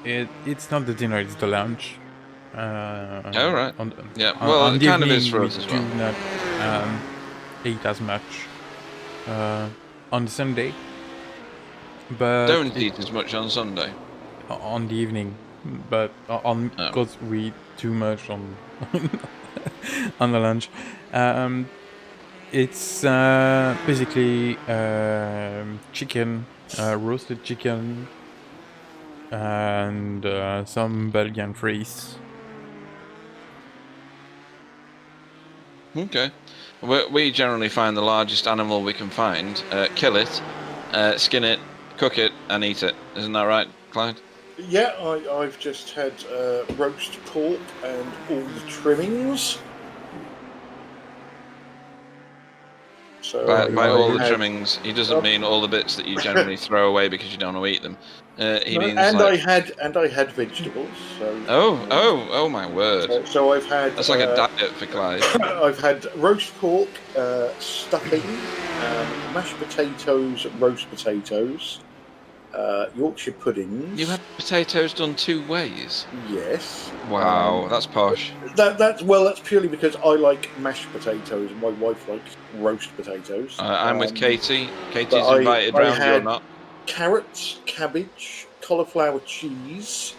it's not the dinner, it's the lunch. Oh, right. Yeah, well, on it the kind of evening, is for us we as well. do not eat as much on Sunday. But Don't eat as much on Sunday. on the evening, but because we eat too much on on the lunch. It's basically chicken, roasted chicken, and some Belgian fries. Okay. We generally find the largest animal we can find, kill it, skin it, cook it and eat it. Isn't that right, Clyde? Yeah, I've just had roast pork and all the trimmings. So By all the had- trimmings, he doesn't mean all the bits that you generally throw away because you don't want to eat them. He means and like... I had vegetables. So Oh my word! so I've had That's like a diet for Clyde. I've had roast pork, stuffing, mashed potatoes, roast potatoes, Yorkshire puddings. You had potatoes done 2 ways. Yes. Wow, that's posh. That's purely because I like mashed potatoes and my wife likes roast potatoes. I'm with Katie. Katie's but invited I round. You're had not. Carrots, cabbage, cauliflower cheese,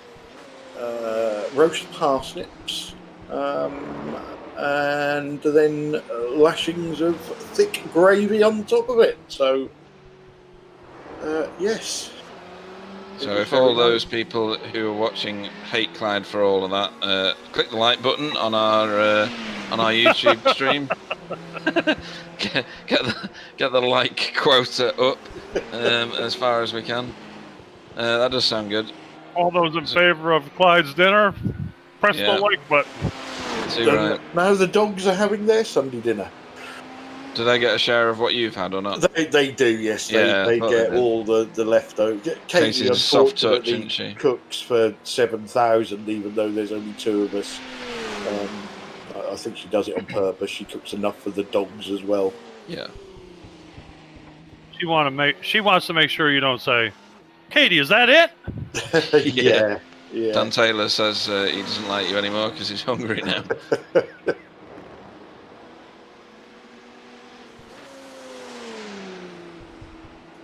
roast parsnips, and then lashings of thick gravy on top of it. So, yes. So if all those people who are watching hate Clyde for all of that, click the like button on our YouTube stream. get the like quota up as far as we can. That does sound good. All those in favor of Clyde's dinner, press the like button. Too right. Now the dogs are having their Sunday dinner. Do they get a share of what you've had or not? They do, yes. Yeah, They get they all the leftovers. Katie, Katie's a soft touch, unfortunately, isn't she? cooks for 7,000, even though there's only 2 of us. I think she does it on purpose. She cooks enough for the dogs as well. Yeah. She wants to make sure you don't say, Katie, is that it? Yeah. Dan Taylor says he doesn't like you anymore because he's hungry now.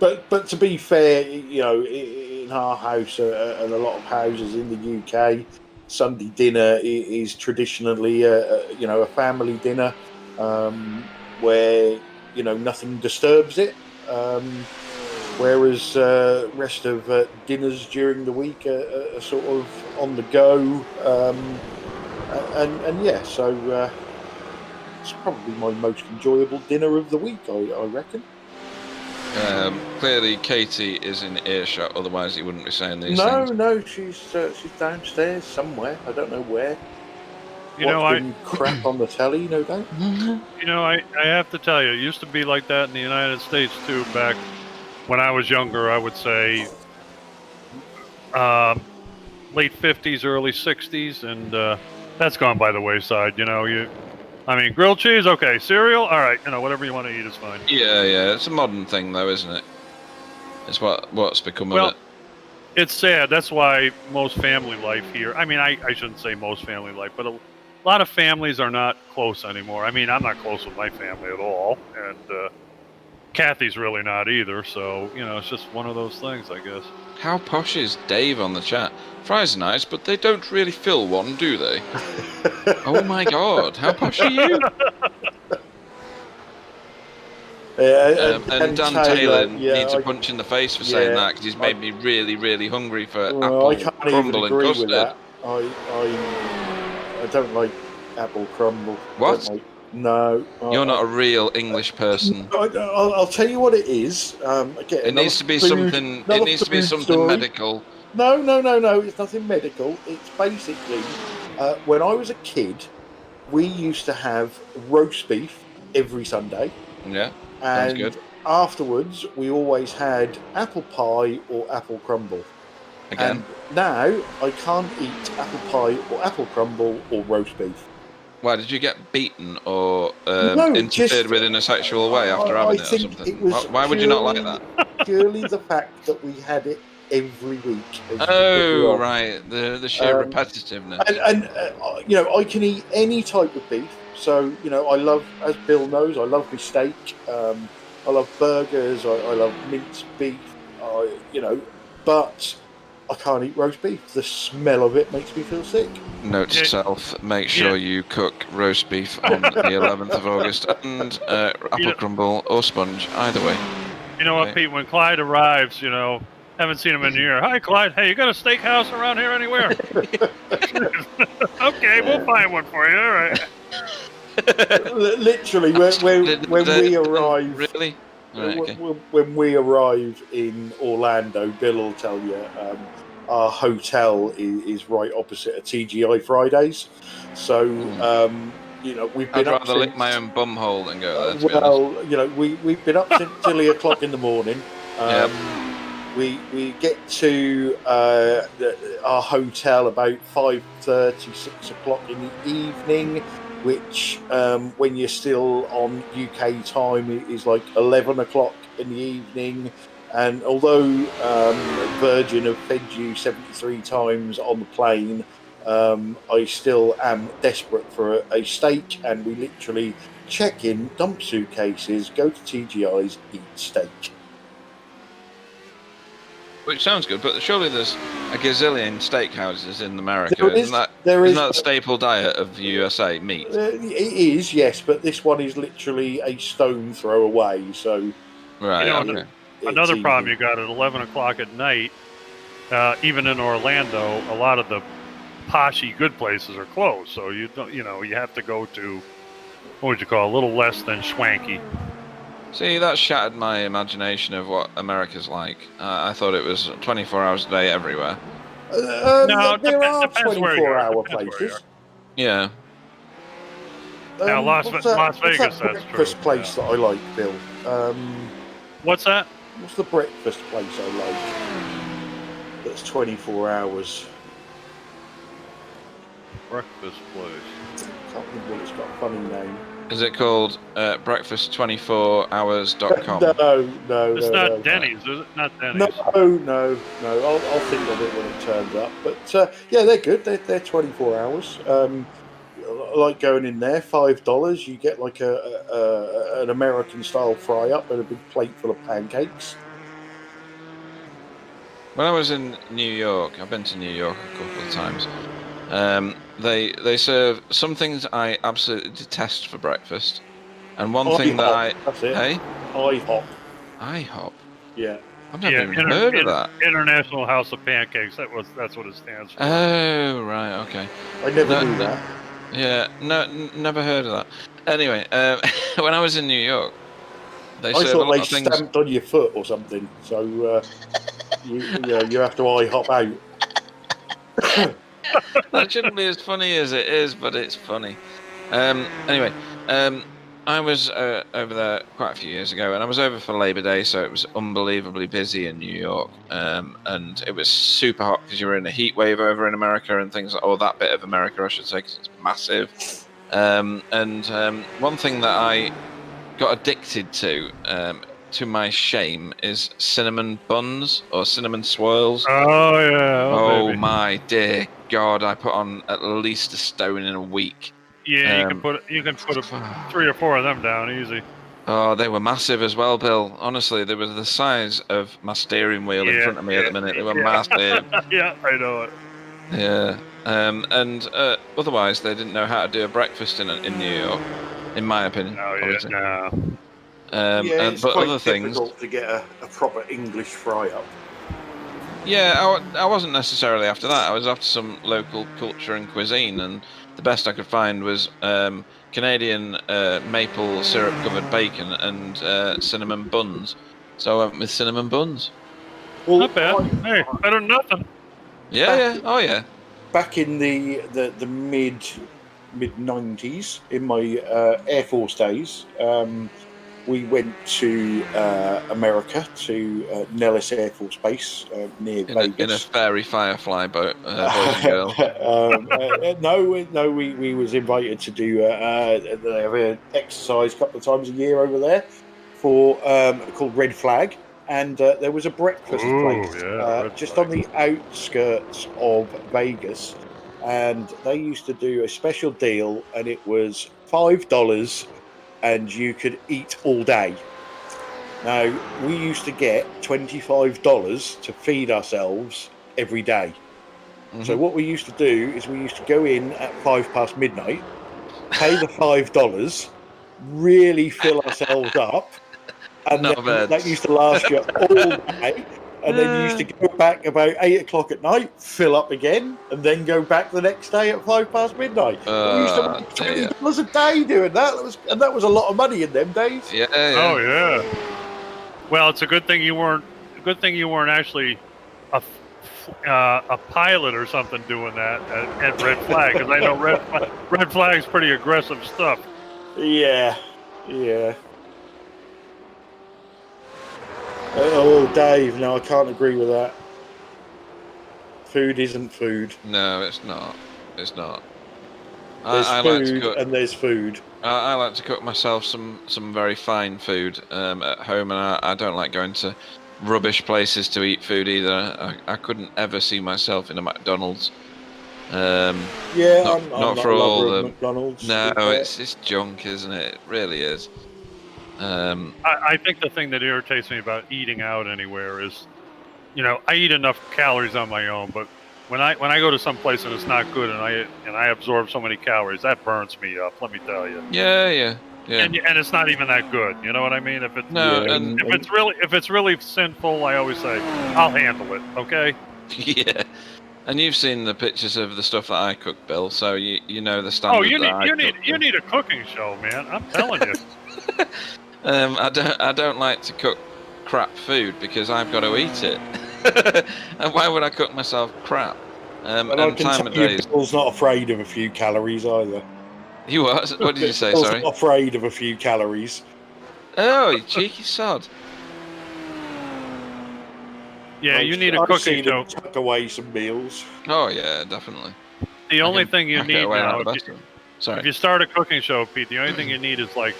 But to be fair, in our house and a lot of houses in the UK, Sunday dinner is traditionally a family dinner where nothing disturbs it. Whereas rest of dinners during the week are sort of on the go, and yeah, so it's probably my most enjoyable dinner of the week, I reckon. Clearly, Katie is in earshot. Otherwise, he wouldn't be saying these No, things. no, she's downstairs somewhere. I don't know where. I crap on the telly, no doubt. I have to tell you, it used to be like that in the United States too. Back when I was younger, I would say late 50s, early 60s, and that's gone by the wayside. Grilled cheese, okay. Cereal, all right. Whatever you want to eat is fine. Yeah. It's a modern thing, though, isn't it? It's what's become of it. It's sad. That's why most family life here. I shouldn't say most family life, but a lot of families are not close anymore. I'm not close with my family at all, and Kathy's really not either. So it's just one of those things, I guess. How posh is Dave on the chat? Fries are nice, but they don't really fill one, do they? Oh my god, how posh are you? And Dan Taylor needs a punch in the face for saying that, because he's made me really, really hungry for apple I can't crumble even and agree custard. with that. I don't like apple crumble. What? No. You're not a real English person. I'll tell you what it is. It needs to be something. It needs to be something medical. No. It's nothing medical. It's basically when I was a kid, we used to have roast beef every Sunday. Yeah, sounds and good. Afterwards, we always had apple pie or apple crumble. Again. And now I can't eat apple pie or apple crumble or roast beef. Why, did you get beaten or No, interfered with in a sexual way after having it or something? Why would you not like that? Purely the fact that we had it every week. Oh, right. The sheer repetitiveness. And I can eat any type of beef. So, I love, as Bill knows, I love my steak. I love burgers. I love minced beef. But I can't eat roast beef. The smell of it makes me feel sick. Note to self, make sure you cook roast beef on the 11th of August and apple crumble or sponge, either way. You know what, Pete? When Clyde arrives, haven't seen him in a year. Hi, Clyde. Hey, you got a steakhouse around here anywhere? Okay, we'll find one for you. All right. Literally, when we arrive... Really? Right, okay. When we arrive in Orlando, Bill will tell you our hotel is right opposite a TGI Fridays. So, we've been I'd up rather lick since... my own bum hole than go there, to be honest. we've been up since silly o'clock in the morning. Yep. We get to our hotel about 5:30, 6 o'clock in the evening, which when you're still on UK time is like 11 o'clock in the evening. And although Virgin have fed you 73 times on the plane, I still am desperate for a steak, and we literally check in, dump suitcases, go to TGI's, eat steak. Which sounds good, but surely there's a gazillion steakhouses in America. There is, isn't that there isn't is, that the staple diet of USA, meat? it is, yes, but this one is literally a stone throw away. So, Right, okay. Another it's problem easy. you got at 11 o'clock at night, even in Orlando, a lot of the poshy good places are closed. So you don't, you have to go to, what would you call, a little less than schwanky. See, that shattered my imagination of what America's like. I thought it was 24 hours a day everywhere. No, there are depends where you are. 24-hour Depends where you places. Yeah. Now, Las What's Vegas, that that's breakfast true. place that I like, Bill? What's that? What's the breakfast place I like? That's 24 hours. Breakfast place. Can't remember what it's got a funny name. Is it called breakfast24hours.com? No. It's not Denny's, is it? Not Denny's. No. I'll think of it when it turns up. But yeah, they're good. They're 24 hours. I like going in there. $5. You get like an American style fry up and a big plate full of pancakes. When I was in New York, I've been to New York a couple of times. They serve some things I absolutely detest for breakfast, and one thing that That's it. Hey, IHOP. IHOP. Yeah. I've never even heard of that. International House of Pancakes. That's what it stands for. Oh, right, okay. I never knew that. Yeah, never heard of that. Anyway, when I was in New York, they I serve a thought lot they of things. stamped on your foot or something. So you have to IHOP out. That shouldn't be as funny as it is, but it's funny. Anyway, I was over there quite a few years ago, and I was over for Labor Day, so it was unbelievably busy in New York, and it was super hot because you were in a heat wave over in America and things, or that bit of America, I should say, because it's massive. One thing that I got addicted to my shame, is cinnamon buns or cinnamon swirls. Oh yeah. Oh baby. my dear God! I put on at least a stone in a week. Yeah, you can put 3 or 4 of them down easy. Oh, they were massive as well, Bill. Honestly, they were the size of my steering wheel in front of me at the minute. They were massive. Yeah, I know it. Yeah. Otherwise, they didn't know how to do a breakfast in New York, in my opinion. Oh yeah. Obviously. No. It's but quite other things. difficult to get a proper English fry up. Yeah, I wasn't necessarily after that. I was after some local culture and cuisine, and the best I could find was Canadian maple syrup covered bacon and cinnamon buns. So I went with cinnamon buns. Well, Not bad. Hey, better than nothing. Yeah. Oh yeah. Back in the mid 90s, in my Air Force days, we went to America, to Nellis Air Force Base near Vegas. In a fairy firefly boat, boys and girls. No, we was invited to do they have an exercise a couple of times a year over there for called Red Flag, and there was a breakfast place just on the outskirts of Vegas, and they used to do a special deal, and it was $5. And you could eat all day. Now, we used to get $25 to feed ourselves every day. Mm-hmm. So what we used to do is we used to go in at 5 past midnight, pay the $5, really fill ourselves up, and that used to last you all day. And then you used to go back about 8 o'clock at night, fill up again, and then go back the next day at 5 past midnight. We used to make $20 a day doing that. That was a lot of money in them days. Yeah. Oh yeah. Well, it's a good thing you weren't. Good thing you weren't actually a pilot or something doing that at Red Flag, because I know Red Flag's pretty aggressive stuff. Yeah. Oh, Dave, no, I can't agree with that. Food isn't food. No, it's not. It's not. There's I food like to cook. and there's food. I like to cook myself some very fine food at home, and I don't like going to rubbish places to eat food either. I couldn't ever see myself in a McDonald's. Yeah, I'm not not for a all lover the of McDonald's. No, it's junk, isn't it? It really is. I think the thing that irritates me about eating out anywhere is, I eat enough calories on my own, but when I go to some place and it's not good and I absorb so many calories, that burns me up. Let me tell you. Yeah. And it's not even that good. You know what I mean? If it's really sinful, I always say I'll handle it. Okay. Yeah. And you've seen the pictures of the stuff that I cook, Bill, so you know the standard. Oh, you need a cooking show, man. I'm telling you. I don't like to cook crap food because I've got to eat it. And why would I cook myself crap? And I can tell you, Bill's not afraid of a few calories either. You what? What did you say? Bill's Sorry. not afraid of a few calories. Oh, you cheeky sod. Yeah, you need a cooking show. Tuck away some meals. Oh yeah, definitely. The only thing you need now, if you start a cooking show, Pete, the only thing you need is like,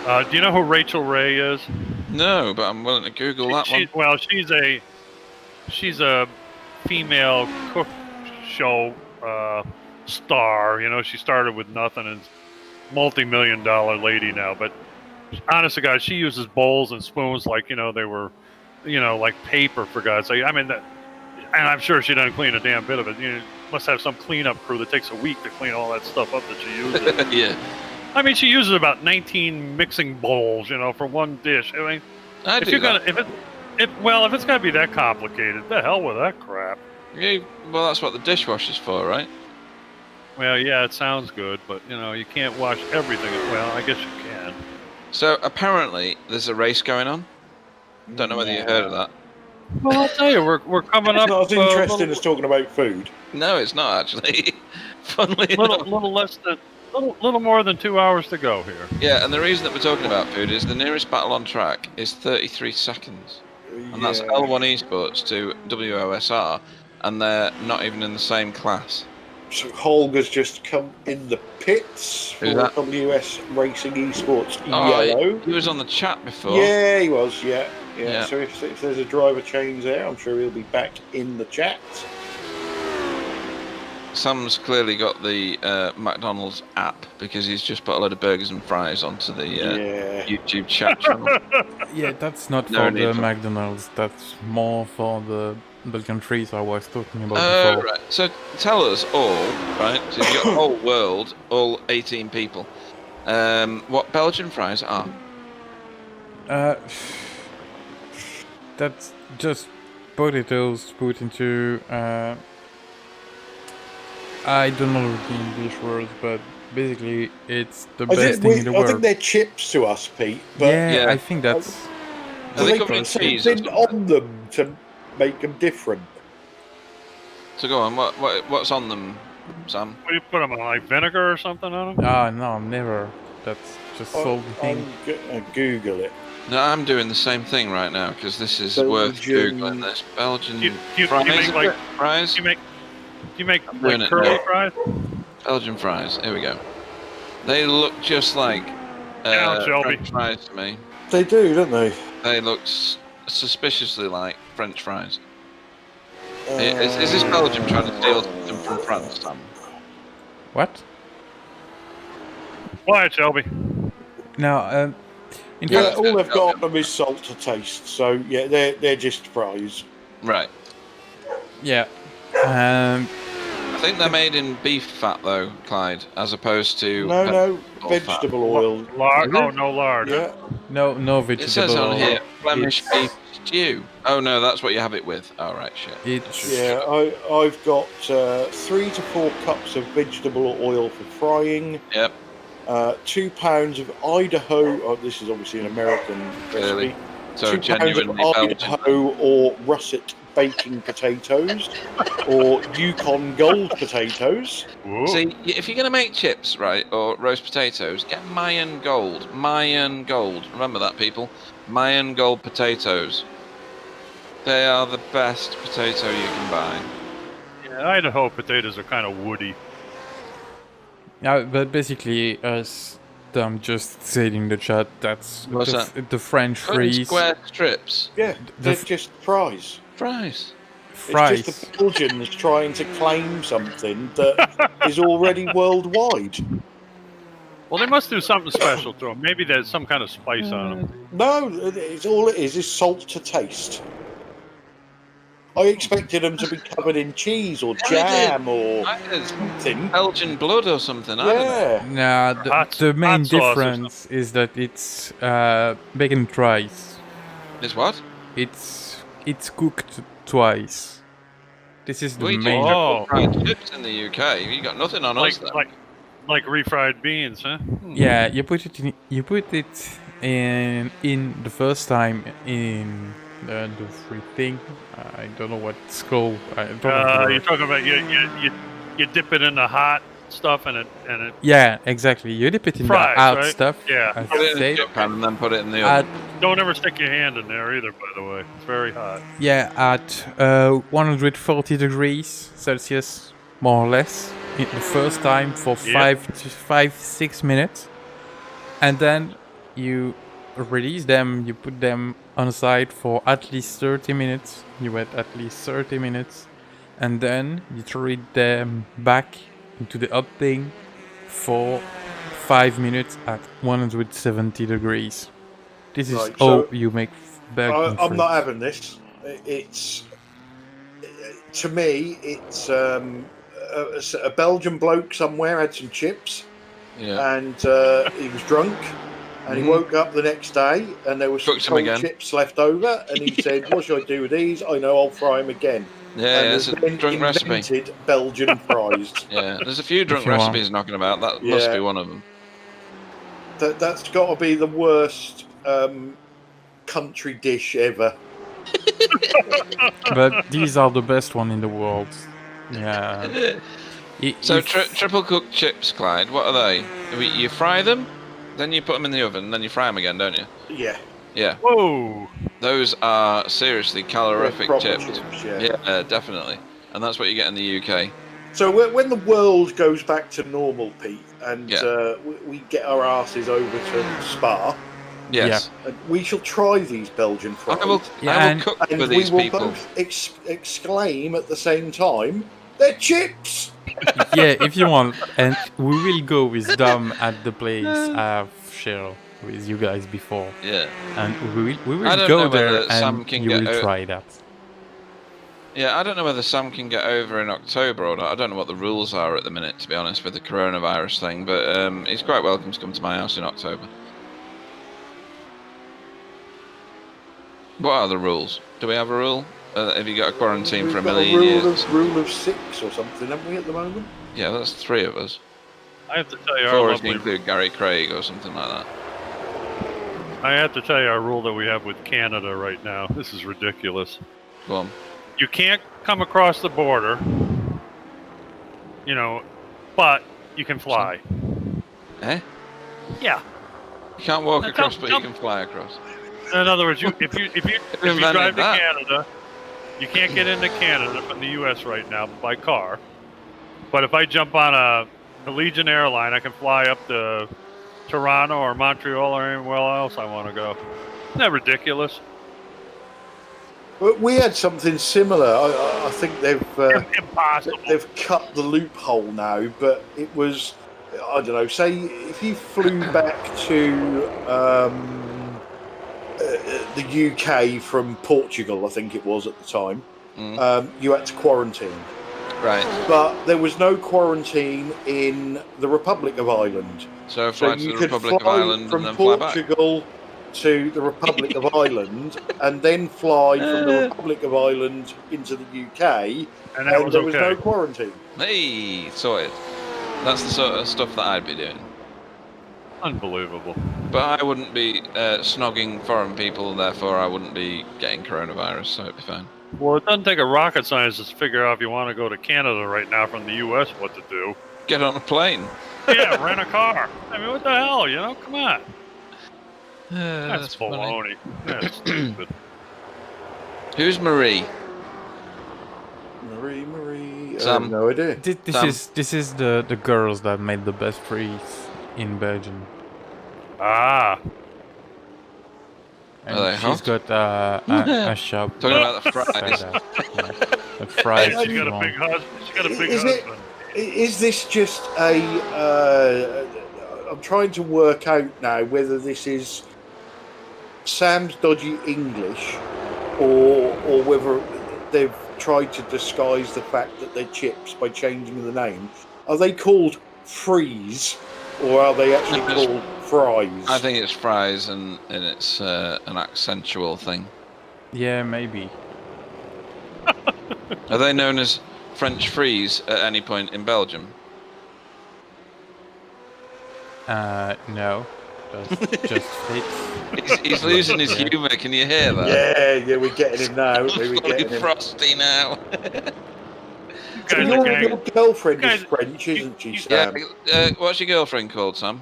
do you know who Rachel Ray is? No, but I'm willing to Google that one. Well, she's a female cook show star. She started with nothing and multi-million-dollar lady now. But honest to God, she uses bowls and spoons like they were, like paper, for God's sake. I mean, and I'm sure she doesn't clean a damn bit of it. You must have some cleanup crew that takes a week to clean all that stuff up that she uses. Yeah. I mean, she uses about 19 mixing bowls, for one dish. I mean, if it's gonna be that complicated, the hell with that crap. Yeah, well, that's what the dishwasher's for, right? Well, yeah, it sounds good, but you can't wash everything. Well, I guess you can. So apparently, there's a race going on. Don't know whether you heard of that. Well, I'll tell you, we're coming up. Not as interesting as talking about food. No, it's not actually. Funnily enough. Little more than 2 hours to go here. Yeah, and the reason that we're talking about food is the nearest battle on track is 33 seconds. And that's L1 Esports to WOSR, and they're not even in the same class. So Holger's just come in the pits for WS Racing Esports Yellow. He was on the chat before. Yeah, he was, yeah. So if there's a driver change there, I'm sure he'll be back in the chat. Sam's clearly got the McDonald's app because he's just put a load of burgers and fries onto the YouTube chat channel. Yeah, that's not for the McDonald's. That's more for the Belgian trees I was talking about before. Right. So tell us all, right? So you've got the whole world, all 18 people. What Belgian fries are? That's just potatoes put into. I don't know the English words, but basically it's the best thing in the world. I think they're chips to us, Pete. But yeah, I think that's. They put something on them to make them different. So go on. What's on them, Sam? What do you put them on? Like vinegar or something on them? Ah, no, never. That's just salty thing. Google it. No, I'm doing the same thing right now because this is worth googling. This Belgian fries. Do you make like curly fries? Belgian fries. Here we go. They look just like French fries to me. They do, don't they? They look suspiciously like French fries. Is this Belgium trying to steal them from France, Sam? What? Quiet, Shelby. No, all they've got on them is salt to taste. So yeah, they're just fries. Right. Yeah. I think they're made in beef fat though, Clyde, as opposed to vegetable oil. Lard? Oh, no lard. Yeah. No vegetable. It says on here Flemish beef stew. Oh no, that's what you have it with. Oh right, shit. I've got 3 to 4 cups of vegetable oil for frying. Yep. 2 pounds of Idaho. Oh, this is obviously an American recipe. So £2 of genuinely Belgian. Idaho or russet baking potatoes, or Yukon Gold potatoes. Whoa. See, if you're going to make chips, right, or roast potatoes, get Mayan Gold. Mayan Gold. Remember that, people? Mayan Gold potatoes. They are the best potato you can buy. Yeah, Idaho potatoes are kind of woody. Yeah, but basically, as Tom just said in the chat, that's What's the French Cut in phrase. square strips. Yeah, The they're just fries. Fries. It's just the Belgians trying to claim something that is already worldwide. Well, they must do something special to them. Maybe there's some kind of spice on them. No, it's all it is salt to taste. I expected them to be covered in cheese or jam or something. Belgian blood or something. I don't know. Yeah. Nah, the main hot sauce or difference is that it's bacon twice. It's what? It's cooked twice. This is the We do main. Oh. triple fried chips in the UK. You got nothing on us then. Like refried beans, huh? Yeah, you put it in the first time in the free thing. I don't know what it's called. I don't know. You're talking about you dip it in the hot stuff and it. Yeah, exactly. You dip it in Fries, the hot right? stuff. Yeah. as Put it in said. the chip pan and then put it in the At, oven. Don't ever stick your hand in there either. By the way, it's very hot. yeah, at 140 degrees Celsius, more or less, the first time for 5-6 minutes, and then you release them. You put them on the side for at least 30 minutes. You wait at least 30 minutes, and then you throw them back into the hot thing for 5 minutes at 170 degrees. This is Right, how so you make Belgian I'm not fries. having this. It's to me, it's a Belgian bloke somewhere had some chips, Yeah. and he was drunk, and he woke up the next day, and there was some Cooked 'em cold again. chips left over, and he said, "What should I do with these? I know, I'll fry them again." Yeah, and it's a then drunk recipe. invented Belgian fries. Yeah, there's a few drunk you want. recipes knocking about. That must Yeah. be one of them. That's got to be the worst country dish ever. But these are the best one in the world. Yeah. So If- triple cooked chips, Clyde. What are they? You fry them, then you put them in the oven, and then you fry them again, don't you? Yeah. Yeah. Whoa! Those are seriously calorific Proper chips. yeah. Yeah, definitely. And that's what you get in the UK. So when the world goes back to normal, Pete, and Yeah. we get our asses over to Spa, Yes. we shall try these Belgian fries. I will and- cook and for we these will people. both exclaim at the same time, "They're chips!" yeah, if you want, and we will go with Dom at the place I've shared with you guys before, Yeah. and we will I don't go know whether there Sam and can you get will o- try that. Yeah, I don't know whether Sam can get over in October or not. I don't know what the rules are at the minute, to be honest, with the coronavirus thing. But he's quite welcome to come to my house in October. What are the rules? Do we have a rule? Have you got a quarantine We've for a got million years? rule of 6 or something, haven't we, at the moment? Yeah, that's 3 of us. I have to tell you, our 4 if you lovely, include Gary Craig or something like that. I have to tell you our rule that we have with Canada right now. This is ridiculous. Go on. You can't come across the border, but you can fly. Eh? Yeah. You can't walk Now, across, tell- but tell- you can fly across. In other words, if you invented drive to that? Canada, you can't get into Canada from the U.S. right now by car. But if I jump on a Allegiant airline, I can fly up to Toronto or Montreal or anywhere else I want to go. Isn't that ridiculous? But we had something similar. I think Impossible. they've cut the loophole now, but it was, I don't know, say if you flew back to the UK from Portugal, I think it was at the time, you had to quarantine. Right. But there was no quarantine in the Republic of Ireland. So fly to you the could Republic of fly Ireland from and then fly back. Portugal to the Republic of Ireland and then fly from the Republic of Ireland into the UK, And that was there was okay. no quarantine. Hey, sorted. That's the sort of stuff that I'd be doing. Unbelievable. But I wouldn't be snogging foreign people, therefore I wouldn't be getting coronavirus, so it'd be fine. Well, it doesn't take a rocket scientist to figure out if you want to go to Canada right now from the U.S. what to do. Get on a plane. Yeah, rent a car. I mean, what the hell? You know, come on. That's funny. baloney. That's stupid. Who's Marie? Marie. I Sam. have no idea. This is the girls that made the best freeze in Belgium. Ah, And Are they she's hot? got a shop. Talking about the like fries. that. Yeah. The fries. she's got a big husband. She's got a big Is it- husband. Is this just I'm trying to work out now whether this is Sam's dodgy English or whether they've tried to disguise the fact that they're chips by changing the name. Are they called Freeze or are they actually called Fries? I think it's fries and it's an accentual thing. Yeah, maybe. Are they known as French fries at any point in Belgium? No. Just fits. He's losing his humour, can you hear that? Yeah, we're getting him now. We're Fully getting him. frosty now. So Guys, your okay. girlfriend Guys, is French, isn't she, Yeah, Sam? what's your girlfriend called, Sam?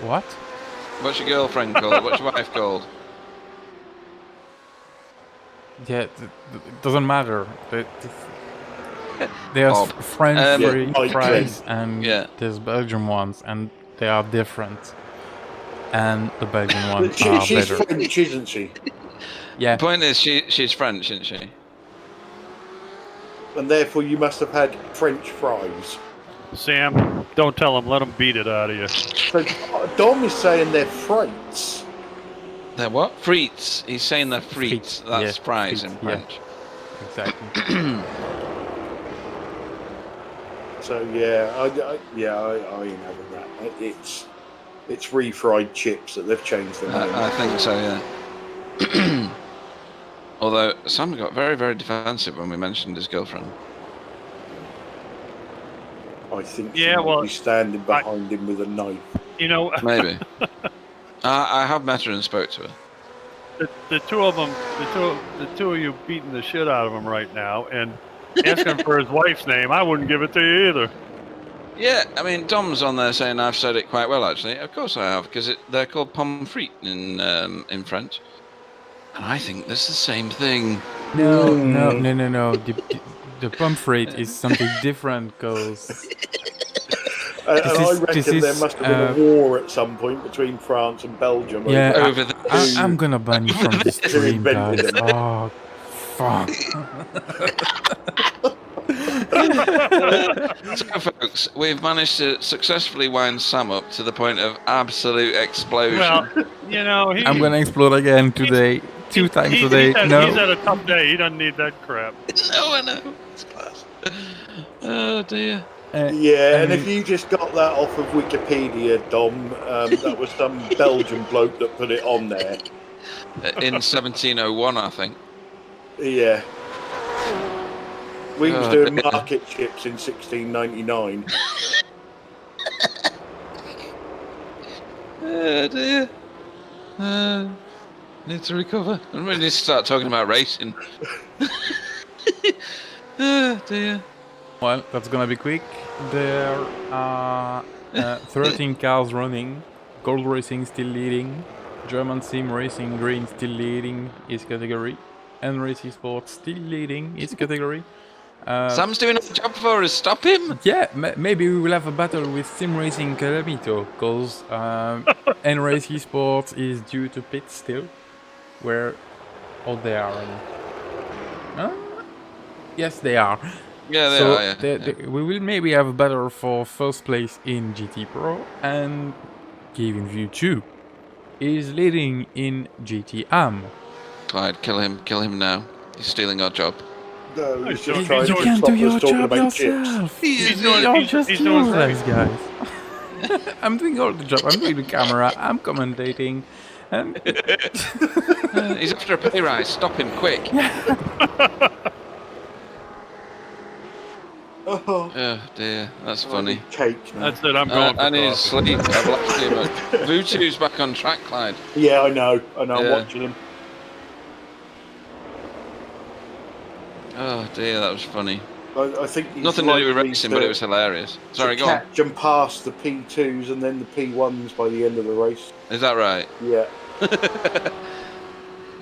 What? What's your girlfriend called? What's your wife called? Yeah, it doesn't matter. There's Oh, French yeah, fries and yeah. there's Belgian ones, and they are different. And the Belgian ones She's are better. French, isn't she? Yeah. The point is, she's French, isn't she? And therefore you must have had French fries. Sam, don't tell him. Let him beat it out of you. So Dom is saying they're frites. They're what? Frites. He's saying they're frites. Frites, That's yeah, fries frites, in yeah. French. Exactly. So yeah, I ain't having that. It's refried chips that they've changed the name. I think so, yeah. Although Sam got very, very defensive when we mentioned his girlfriend. I think Yeah, she might well, be standing behind him with a knife. You know, Maybe. I have met her and spoke to her. the two of them, the two of you beating the shit out of him right now and asking for his wife's name. I wouldn't give it to you either. Yeah, I mean, Dom's on there saying I've said it quite well, actually. Of course I have, because they're called pommes frites in French. And I think this is the same thing. No. The pommes frites is something different, because And I this reckon there is, must have been a war at some point between France and Belgium. yeah, Over the... I'm gonna ban you from the stream, guys. invented them. Oh, fuck. So, folks, we've managed to successfully wind Sam up to the point of absolute explosion. Well, you know, I'm gonna explode again today. Two times today. He's No. had a tough day. He doesn't need that crap. No, I know. It's class. Oh, dear. Yeah, and if you just got that off of Wikipedia, Dom, that was some Belgian bloke that put it on there. In 1701, I think. Yeah. We was Oh, doing dear. market chips in 1699. Oh, dear. Need to recover. And we need to start talking about racing. Oh, dear. Well, that's gonna be quick. There are 13 cars running. Gold Racing still leading. German Simracing Green still leading his category. And Racing Sport still leading his category. Sam's doing a job for us. Stop him. Yeah, maybe we will have a battle with Simracing Calamito, because NRAC Sport is due to pit still. Where... Oh, they are. Huh? Yes, they are. Yeah, they So are, yeah. we will maybe have a battle for first place in GT Pro, and Kevin View 2 is leading in GT Am. Clyde, kill him now. He's stealing our job. No, he's You just trying You to can stop do us your talking job about chips. yourself. He's doing- You're he's- just he's doing useless, guys. I'm doing all the job. I'm doing the camera. I'm commentating. And He's after a pay rise. Stop him, quick. Oh, Oh dear, that's funny. Cake now. That's it. I'm going for I need coffee. sleep. I've laughed too much. Vutu's back on track, Clyde. Yeah, I know. I'm Yeah. watching him. Oh dear, that was funny. I think he's Nothing to do with likely racing, but it was hilarious. Sorry, to go on. catch and pass the P2s and then the P1s by the end of the race. Is that right? Yeah.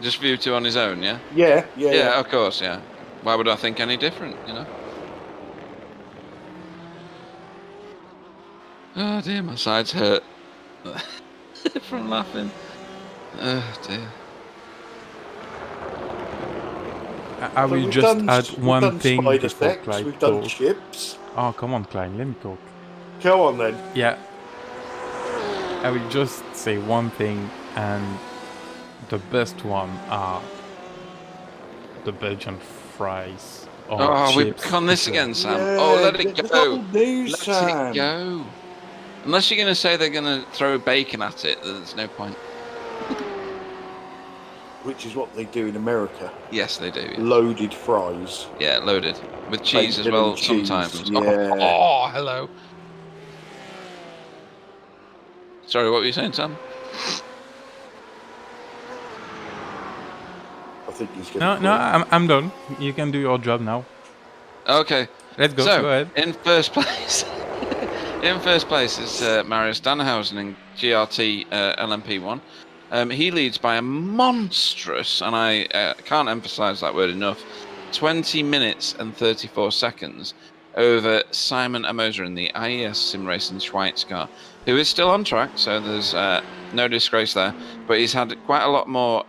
Just Vutu on his own, yeah? Yeah. Yeah, of course, yeah. Why would I think any different, you know? Oh dear, my sides hurt from laughing. Oh dear. I will We've just done- add we've one done thing side before effects, Clyde we've done talks. chips. Oh, come on, Clyde, let me talk. Go on then. Yeah. I will just say one thing, and the best one are the Belgian fries. Or Oh, we're chips. back on this It's, again, Sam. Yeah, Oh, let it there's go. old news, Let Sam. it go. Unless you're going to say they're going to throw bacon at it, there's no point. Which is what they do in America. Yes, they do. Yeah, Loaded fries. yeah, loaded. With cheese as Bacon well, and cheese, sometimes. yeah. Oh, hello. Sorry, what were you saying, Sam? I think he's going No, I'm done. You can do your job now. Okay. Let's go. So, Go ahead. in first place, is Marius Danhausen in GRT LMP1. He leads by a monstrous, and I can't emphasise that word enough, 20 minutes and 34 seconds over Simon Amoser in the IES Simracing Schweiz car, who is still on track, so there's no disgrace there, but he's had quite a lot more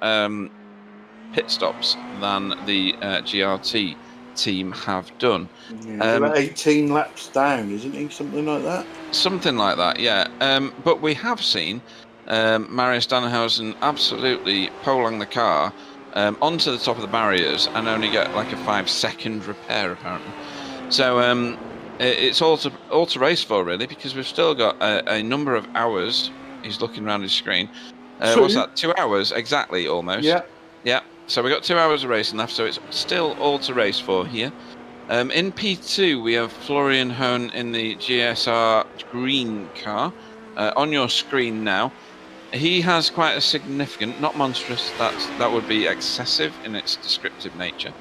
pit stops than the GRT team have done. Yeah, about 18 laps down, isn't he? Something like that? Something like that, yeah. But we have seen Marius Danhausen absolutely poling the car onto the top of the barriers and only get like a 5-second repair, apparently. So it's all to race for, really, because we've still got a number of hours. He's looking around his screen. What's that? 2 hours exactly, almost. Yeah. Yeah. So we've got 2 hours of racing left, so it's still all to race for here. In P2, we have Florian Hohn in the GSR green car on your screen now. He has quite a significant, not monstrous, that would be excessive in its descriptive nature.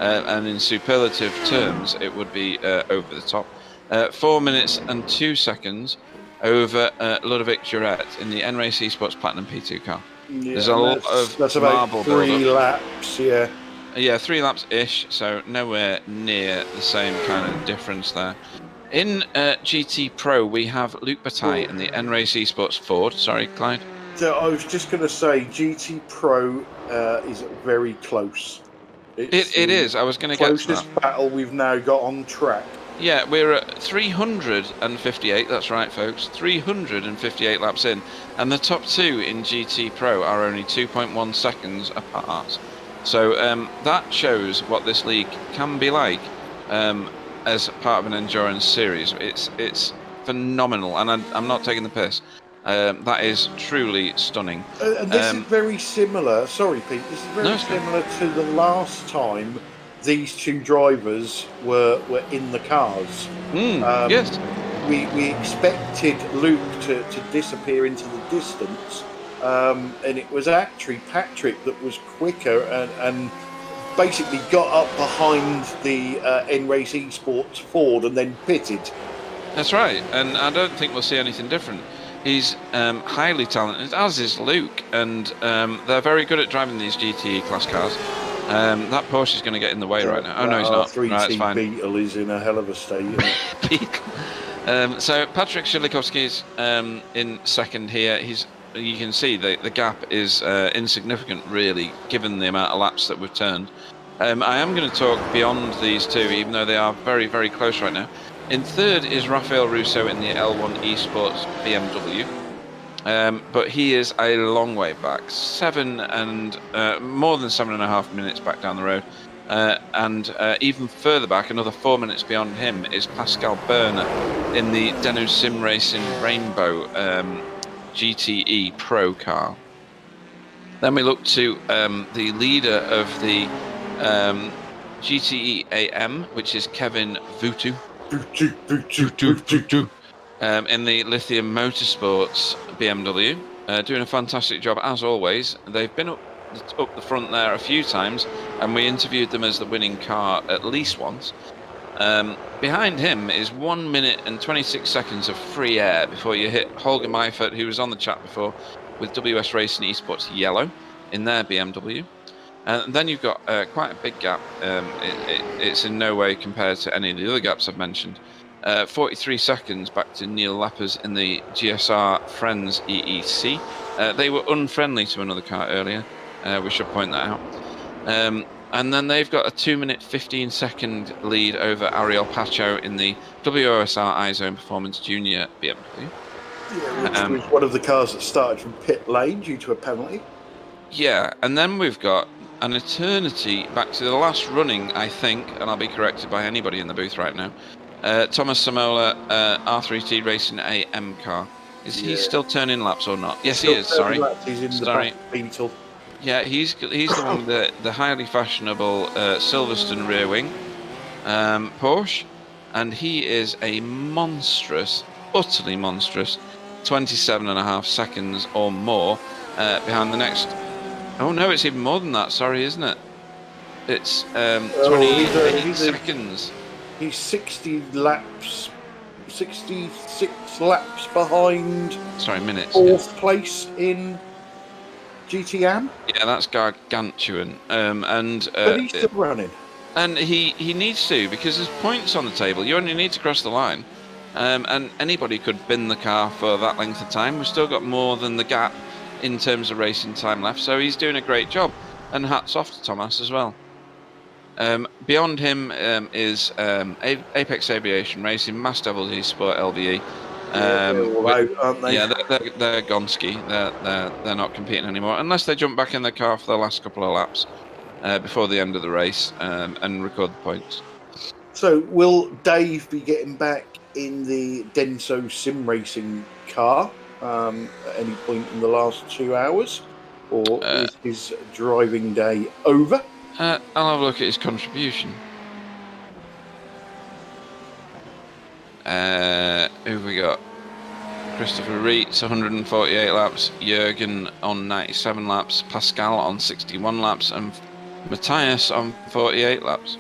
And in superlative terms, it would be over the top. 4 minutes and 2 seconds over Ludovic Juret in the N-Race Esports Platinum P2 car. Yeah, There's a lot of that's about marble 3 build-up. laps, yeah. Yeah, 3 laps-ish, so nowhere near the same kind of difference there. In GT Pro, we have Luc Bataille in the N-Race Esports Ford. Sorry, Clyde. So I was just going to say, GT Pro is very close. It's It the is. I was going to get to that. closest battle we've now got on track. Yeah, we're at 358, that's right, folks. 358 laps in. And the top 2 in GT Pro are only 2.1 seconds apart. So that shows what this league can be like as part of an endurance series. It's phenomenal, and I'm not taking the piss. That is truly stunning. And this is very similar. Sorry, Pete. This is very it's good. similar to the last time these two drivers were in the cars. Yes. We expected Luke to disappear into the distance, and it was actually Patrick that was quicker and basically got up behind the N-Race Esports Ford and then pitted. That's right, and I don't think we'll see anything different. He's highly talented, as is Luke, and they're very good at driving these GTE class cars. That Porsche is going to get in the way right now. Oh, no, he's not. 3T Right, it's fine. Beetle is in a hell of a state. Isn't it? So Patrick Shilikovsky is in second here. You can see the gap is insignificant, really, given the amount of laps that we've turned. I am going to talk beyond these two, even though they are very, very close right now. In third is Raphael Russo in the L1 Esports BMW. But he is a long way back, more than 7.5 minutes back down the road. And even further back, another 4 minutes beyond him, is Pascal Berner in the Denu Sim Racing Rainbow GTE Pro car. Then we look to the leader of the GTE AM, which is Kevin Vutu. in the Lithium Motorsports BMW, doing a fantastic job as always. They've been up the front there a few times, and we interviewed them as the winning car at least once. Behind him is 1 minute and 26 seconds of free air before you hit Holger Meifert, who was on the chat before, with WS Racing Esports Yellow in their BMW. And then you've got quite a big gap. It's in no way compared to any of the other gaps I've mentioned. 43 seconds back to Neil Lappers in the GSR Friends EEC. They were unfriendly to another car earlier. We should point that out. And then they've got a 2 minute 15 second lead over Ariel Pacho in the WOSR iZone Performance Junior BMW. Yeah, which was one of the cars that started from pit lane due to a penalty. Yeah, and then we've got an eternity back to the last running, I think, and I'll be corrected by anybody in the booth right now. Thomas Samola, R3T Racing AM car. Is he still turning laps or not? Yes, he is. Sorry. He's in the back Beetle. Yeah, he's the one with the highly fashionable Silverstone rear wing Porsche, and he is a monstrous, utterly monstrous, 27.5 seconds or more behind the next. Oh no, it's even more than that. Sorry, isn't it? It's 28 seconds. He's 66 laps behind. Sorry, minutes. Fourth place in GTM. Yeah, that's gargantuan. But he's still running. And he needs to, because there's points on the table. You only need to cross the line. And anybody could bin the car for that length of time. We've still got more than the gap in terms of racing time left. So he's doing a great job. And hats off to Thomas as well. Beyond him is Apex Aviation Racing, Mass Devils Esport LVE. Aren't they? Yeah, they're Gonski. They're not competing anymore unless they jump back in the car for the last couple of laps before the end of the race and record the points. So will Dave be getting back in the Denso Simracing car at any point in the last 2 hours, or is his driving day over? I'll have a look at his contribution. Who have we got? Christopher Reitz, 148 laps. Jürgen on 97 laps. Pascal on 61 laps. And Matthias on 48 laps.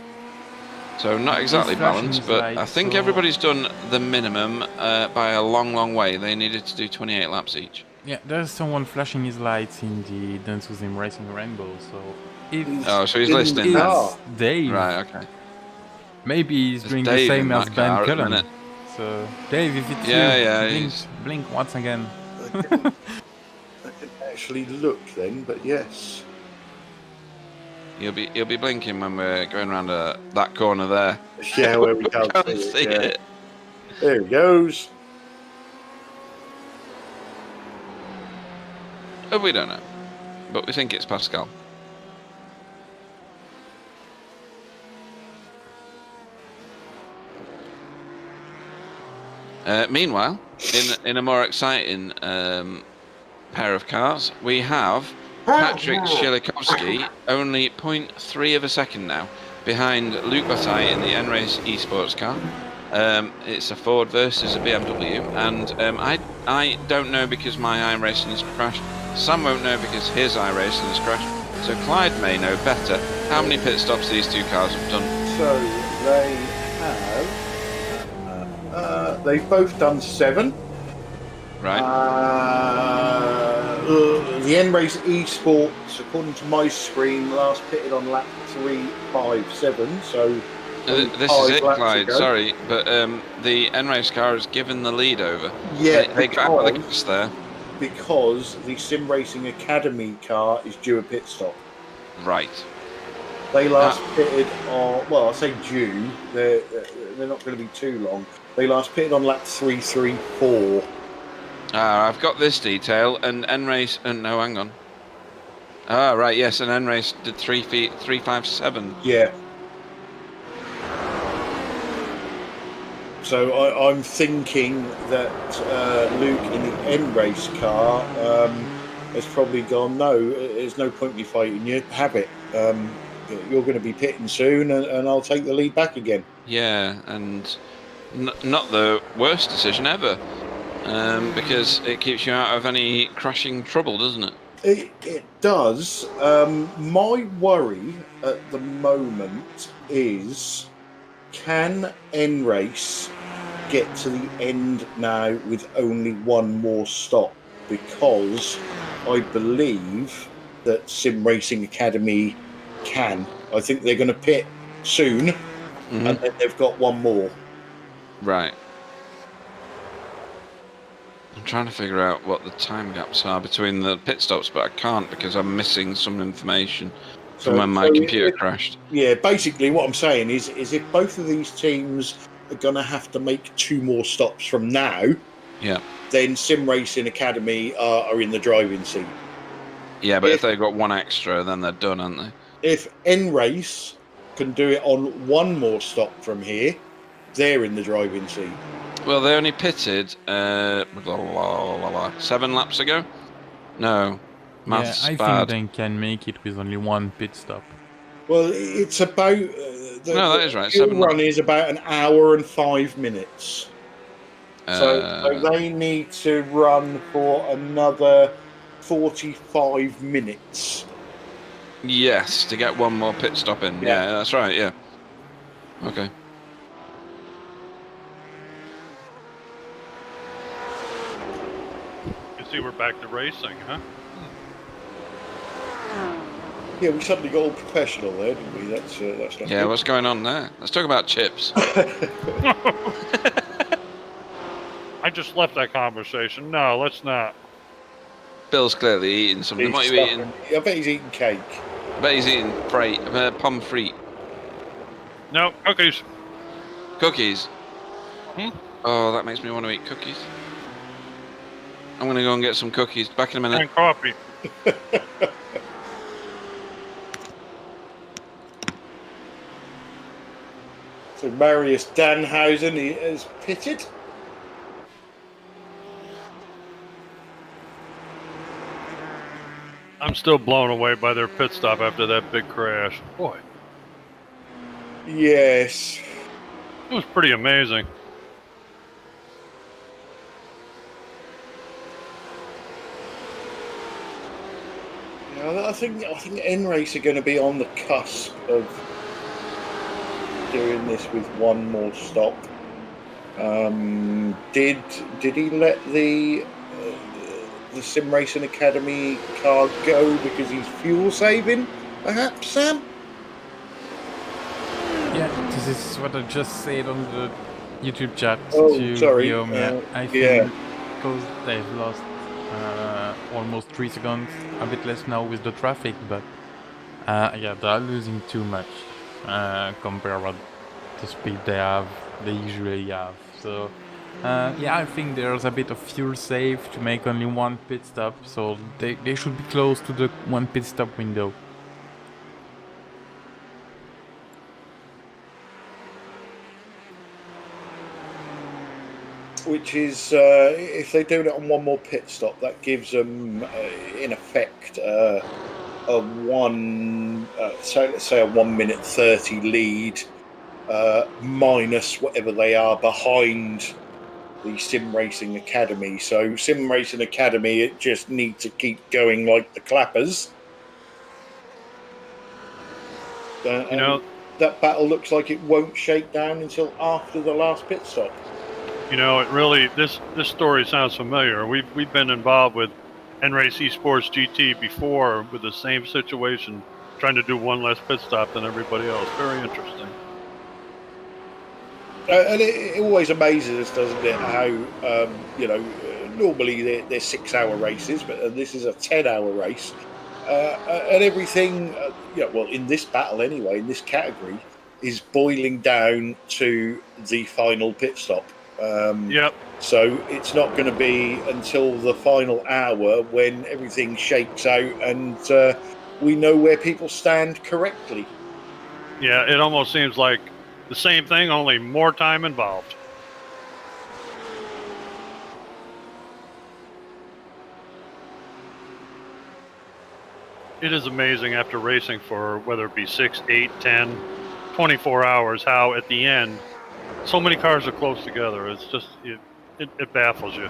So not exactly balanced, but I think everybody's done the minimum by a long, long way. They needed to do 28 laps each. Yeah, there's someone flashing his lights in the Denso Sim Racing Rainbow, so... So he's listening. It's Dave. Right, okay. Maybe he's doing the same as Ben Cullen. So, Dave, if it's you, blink once again. I didn't actually look then, but yes. He'll be blinking when we're going around that corner there. Yeah, where we can't see it. There he goes. Oh, we don't know, but we think it's Pascal. Meanwhile, in a more exciting pair of cars, we have Patrick Shilikovsky, only 0.3 of a second now, behind Luke Bataille in the N-Race Esports car. It's a Ford versus a BMW, and I don't know because my iRacing has crashed. Sam won't know because his iRacing has crashed. So Clyde may know better how many pit stops these two cars have done. So they have. They've both done 7. Right. The N-Race Esports, according to my screen, last pitted on lap 357. So this is it, Clyde. Sorry, but the N-Race car has given the lead over. Yeah, they got out of the gas there because the Sim Racing Academy car is due a pit stop. Right. They last pitted on. Well, I say due. They're not going to be too long. They last pitted on lap 334. I've got this detail, and N-Race... no, hang on. Right, yes, and N-Race did 357. Yeah. So I'm thinking that Luke in the N-Race car has probably gone, no, there's no point me fighting you. Have it. You're going to be pitting soon, and I'll take the lead back again. Yeah, and not the worst decision ever, because it keeps you out of any crashing trouble, doesn't it? It does. My worry at the moment is, can N-Race get to the end now with only one more stop? Because I believe that Sim Racing Academy can. I think they're going to pit soon, Mhm. and then they've got one more. Right. I'm trying to figure out what the time gaps are between the pit stops, but I can't because I'm missing some information from when my computer crashed. Yeah, basically what I'm saying is if both of these teams are going to have to make two more stops from now, Yeah. then Sim Racing Academy are in the driving seat. Yeah, but if they've got one extra, then they're done, aren't they? If N Race can do it on one more stop from here, they're in the driving seat. Well, they only pitted 7 laps ago. No, maths I bad. think they can make it with only one pit stop. Well, it's about No, that is right. fuel 7 run laps. is about an hour and 5 minutes. So Uh, they need to run for another 45 minutes. yes, to get one more pit stop in. Yeah. Yeah, that's right. Yeah. Okay. You see, we're back to racing, huh? Yeah, we suddenly got all professional there, didn't we? That's not Yeah, good. what's going on there? Let's talk about chips. I just left that conversation. No, let's not. Bill's clearly eating something. What are you eating? I bet he's eating cake. I bet he's eating pomme frites. No, cookies. Cookies. Hmm? Oh, that makes me want to eat cookies. I'm going to go and get some cookies. Back in a minute. And coffee. So Marius Danhausen is pitted. I'm still blown away by their pit stop after that big crash. Boy, Yes. it was pretty amazing. Yeah, I think N-Race are going to be on the cusp of doing this with one more stop. Did he let the Sim Racing Academy car go because he's fuel saving? Perhaps, Sam. Yeah, this is what I just said on the YouTube chat Oh, to sorry. Guillaume. I think yeah. because they've lost almost 3 seconds, a bit less now with the traffic, but yeah, they're losing too much compared with the speed they usually have. So yeah, I think there's a bit of fuel save to make only one pit stop, so they should be close to the one pit stop window. Which is, if they do it on one more pit stop, that gives them, in effect, a one, so let's say a 1 minute 30 lead, minus whatever they are behind the Sim Racing Academy. So Sim Racing Academy, it just needs to keep going like the clappers. You know, that battle looks like it won't shake down until after the last pit stop. You know, it really this story sounds familiar. We've been involved with N-Race Esports GT before with the same situation, trying to do one less pit stop than everybody else. Very interesting. And it always amazes us, doesn't it? How normally they're 6-hour races, but this is a 10-hour race, and everything. Well, in this battle anyway, in this category, is boiling down to the final pit stop. Yep. So it's not going to be until the final hour when everything shakes out and we know where people stand correctly. Yeah, it almost seems like the same thing, only more time involved. It is amazing after racing for whether it be 6, 8, 10, 24 hours, how at the end so many cars are close together. It's just it baffles you.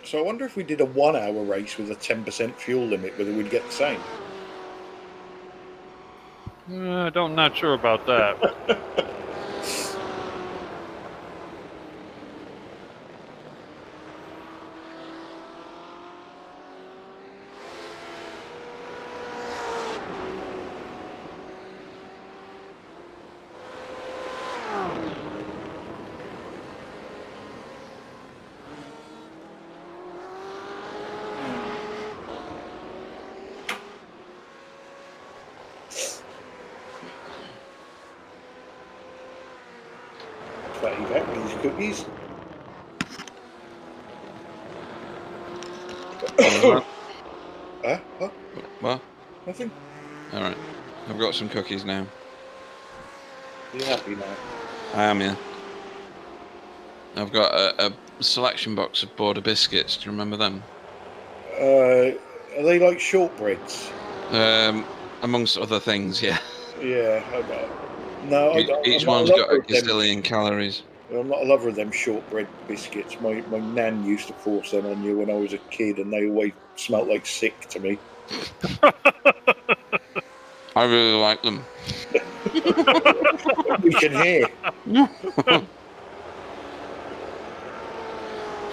So I wonder if we did a 1 hour race with a 10% fuel limit, whether we'd get the same. I'm not sure about that. Fatty back with his cookies. Huh? What? Nothing? All right. I've got some cookies now. You happy now? I am, yeah. I've got a selection box of Border biscuits. Do you remember them? Are they like shortbreads? Amongst other things, yeah. Yeah. No, Each I'm not a one's lover got a of them. gazillion calories. I'm not a lover of them shortbread biscuits. My nan used to force them on you when I was a kid, and they always smelt like sick to me. I really like them. We can hear.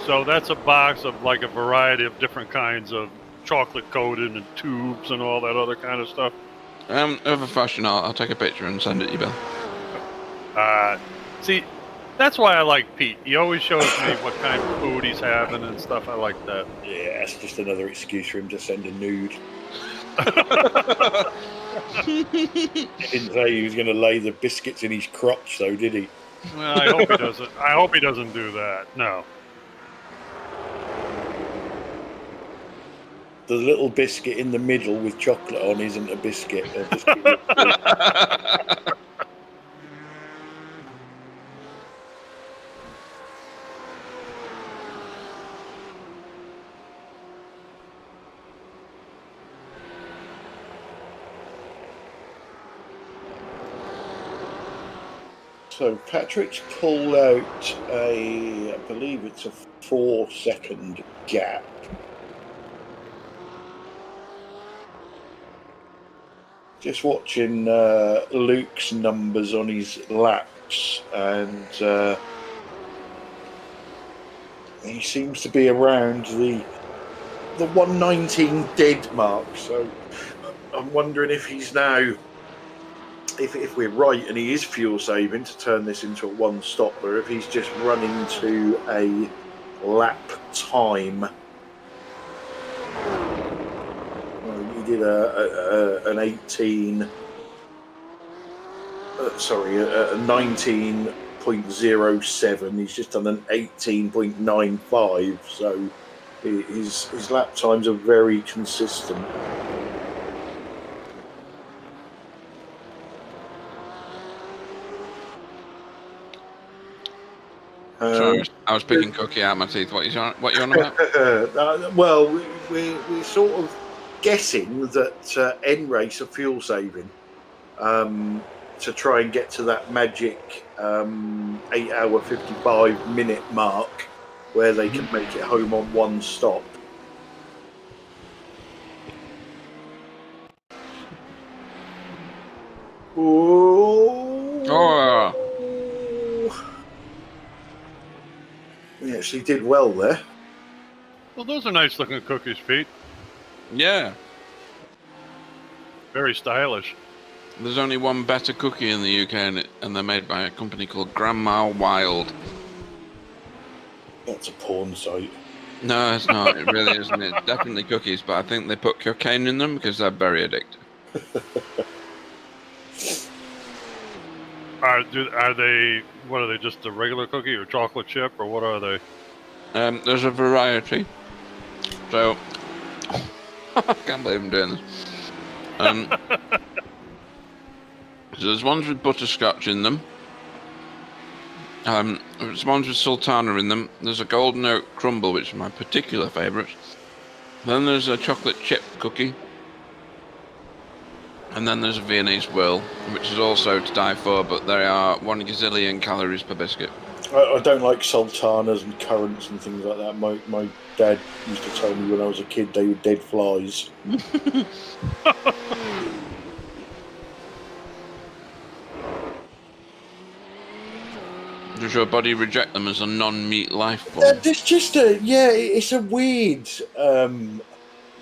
So that's a box of like a variety of different kinds of chocolate coated and tubes and all that other kind of stuff. Over fashion, I'll take a picture and send it to you, Bill. See, that's why I like Pete. He always shows me what kind of food he's having and stuff. I like that. Yeah, that's just another excuse for him to send a nude. He didn't say he was going to lay the biscuits in his crotch, though, did he? Well, I hope he doesn't. I hope he doesn't do that. No. The little biscuit in the middle with chocolate on isn't a biscuit. So Patrick's pulled out I believe it's a 4-second gap. Just watching Luke's numbers on his laps, and he seems to be around the 119 dead mark. So I'm wondering if he's now, if we're right and he is fuel saving to turn this into a one stopper, if he's just running to a lap time. He did an 18. A 19.07. He's just done an 18.95. So his lap times are very consistent. Sorry, I was picking cookie out of my teeth. What you on about? Well, we're sort of guessing that N-Race are fuel saving to try and get to that magic 8 hour 55 minute mark where they can make it home on one stop. Oh. He actually did well there. Well, those are nice looking cookies, Pete. Yeah. Very stylish. There's only one better cookie in the UK, and they're made by a company called Grandma Wild. That's a porn site. No, it's not. It really isn't. It's definitely cookies, but I think they put cocaine in them because they're very addictive. Are they? What are they? Just a regular cookie or chocolate chip, or what are they? There's a variety. So I can't believe I'm doing this. So there's ones with butterscotch in them. There's ones with sultana in them. There's a golden oat crumble, which is my particular favourite. Then there's a chocolate chip cookie. And then there's a Viennese whirl, which is also to die for, but they are 1 gazillion calories per biscuit. I don't like sultanas and currants and things like that. My dad used to tell me when I was a kid they were dead flies. Does your body reject them as a non-meat life form? It's just it's a weird. I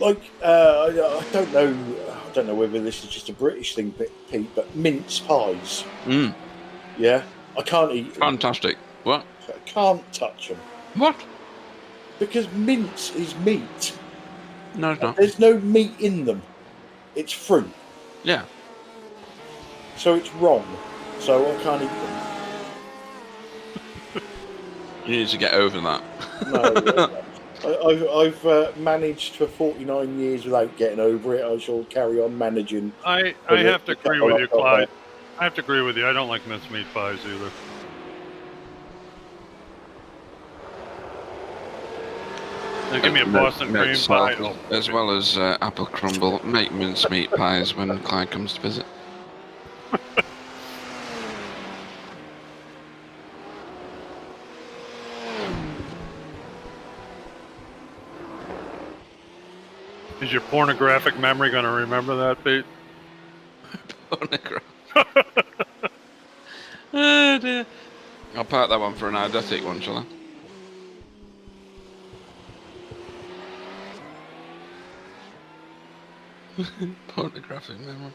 don't know. I don't know whether this is just a British thing, Pete, but mince pies. Mm. Yeah, I can't eat them. Fantastic. What? I can't touch them What? because mince is meat. No, it's not. There's no meat in them. It's fruit, Yeah. so it's wrong. So I can't eat them. You need to get over that. No, I've managed for 49 years without getting over it. I shall carry on managing. I have to agree with you, Clyde. I have to agree with you. I don't like mincemeat pies either. Now give me a Boston cream pie. Oh, as well as apple crumble. Make mincemeat pies when Clyde comes to visit. Is your pornographic memory going to remember that, Pete? Pornographic. Oh dear. I'll park that one for an eidetic one, shall I? Pornographic memory.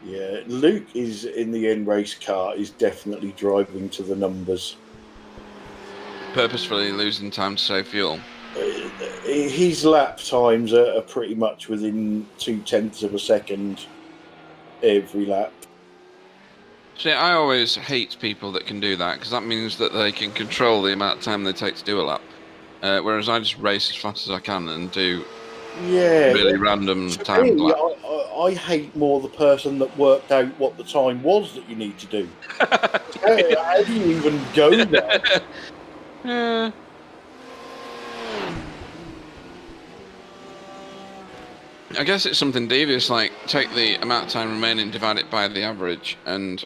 Yeah, Luke is in the end race car. Is definitely driving to the numbers. Purposefully losing time to save fuel. His lap times are pretty much within 0.2 of a second every lap. See, I always hate people that can do that because that means that they can control the amount of time they take to do a lap. Whereas I just race as fast as I can and do really random time laps. I hate more the person that worked out what the time was that you need to do. How do you even go there? I guess it's something devious, like take the amount of time remaining, divide it by the average, and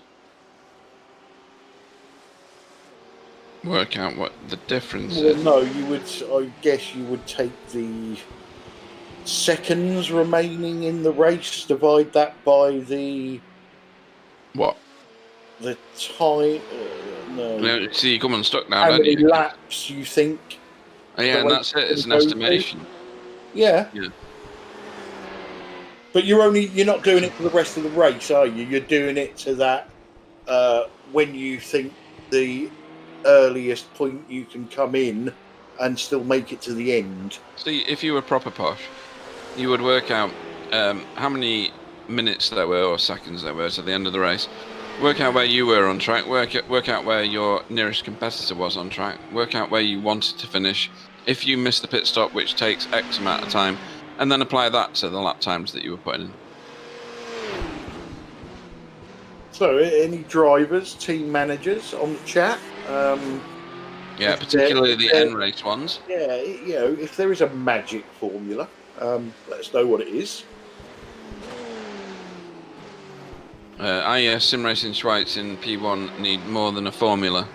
work out what the difference is. No, you would. I guess you would take the seconds remaining in the race, divide that by the What? the time. No. You see, you come unstuck now, How don't many you? laps you think? Oh, yeah, and that's it. It's an estimation. Yeah. Yeah. But you're not doing it for the rest of the race, are you? You're doing it to that when you think the earliest point you can come in and still make it to the end. See, if you were proper posh, you would work out how many minutes there were or seconds there were to the end of the race. Work out where you were on track. Work out where your nearest competitor was on track. Work out where you wanted to finish. If you missed the pit stop, which takes X amount of time, and then apply that to the lap times that you were putting in. So, any drivers, team managers on the chat? Yeah, particularly the end race ones. Yeah, if there is a magic formula, let us know what it is. Simracing Schweiz in P1 need more than a formula.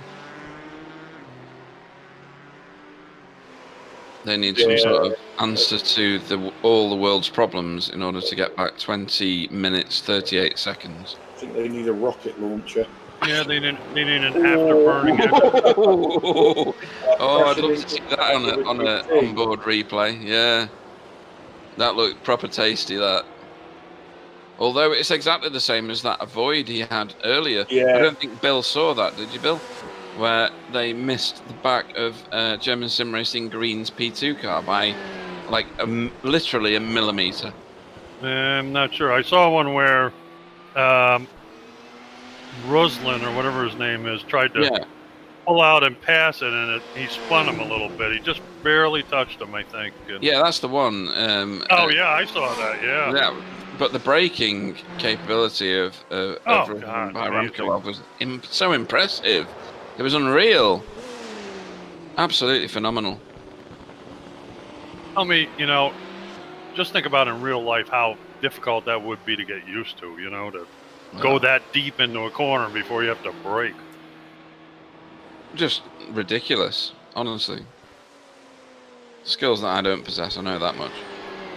They need some sort of answer to all the world's problems in order to get back 20 minutes, 38 seconds. I think they need a rocket launcher. Yeah, they need an afterburning. I'd love to see that on an onboard replay. Yeah, that looked proper tasty. That, although it's exactly the same as that avoid he had earlier. Yeah. I don't think Bill saw that. Did you, Bill? Where they missed the back of German Simracing Green's P2 car by like literally a millimetre. I'm not sure. I saw one where Ruslan, or whatever his name is, tried to pull out and pass it, and he spun him a little bit. He just barely touched him, I think. And yeah, that's the one. I saw that, yeah. But the braking capability of Ramkolov was so impressive. It was unreal. Absolutely phenomenal. Tell me, just think about in real life how difficult that would be to get used to. To go that deep into a corner before you have to brake. Just ridiculous, honestly. Skills that I don't possess, I know that much.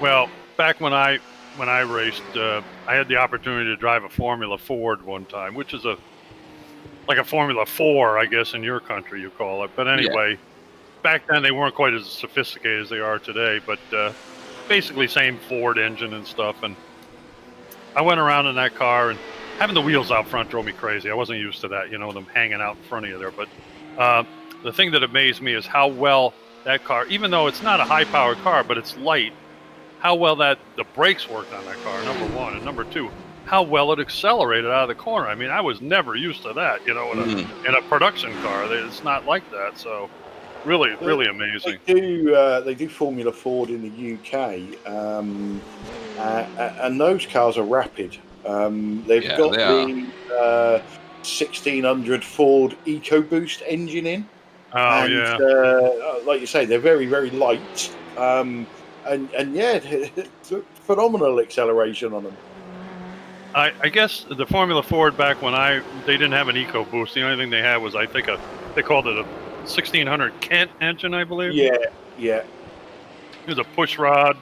Well, back when I raced, I had the opportunity to drive a Formula Ford one time, which is like a Formula 4, I guess, in your country you call it. But anyway, back then they weren't quite as sophisticated as they are today, but basically same Ford engine and stuff. And I went around in that car, and having the wheels out front drove me crazy. I wasn't used to that, them hanging out in front of you there. But the thing that amazed me is how well that car, even though it's not a high-powered car, but it's light, how well the brakes worked on that car, number one. And number two, how well it accelerated out of the corner. I mean, I was never used to that, in a production car. It's not like that. So really, really amazing. They do Formula Ford in the UK, and those cars are rapid. They've got the 1600 Ford EcoBoost engine in. Oh, and, yeah. like you say, they're very, very light. And yeah, phenomenal acceleration on them. I guess the Formula Ford back when they didn't have an EcoBoost. The only thing they had was, I think, they called it a 1600 Kent engine, I believe. Yeah. It was a push rod.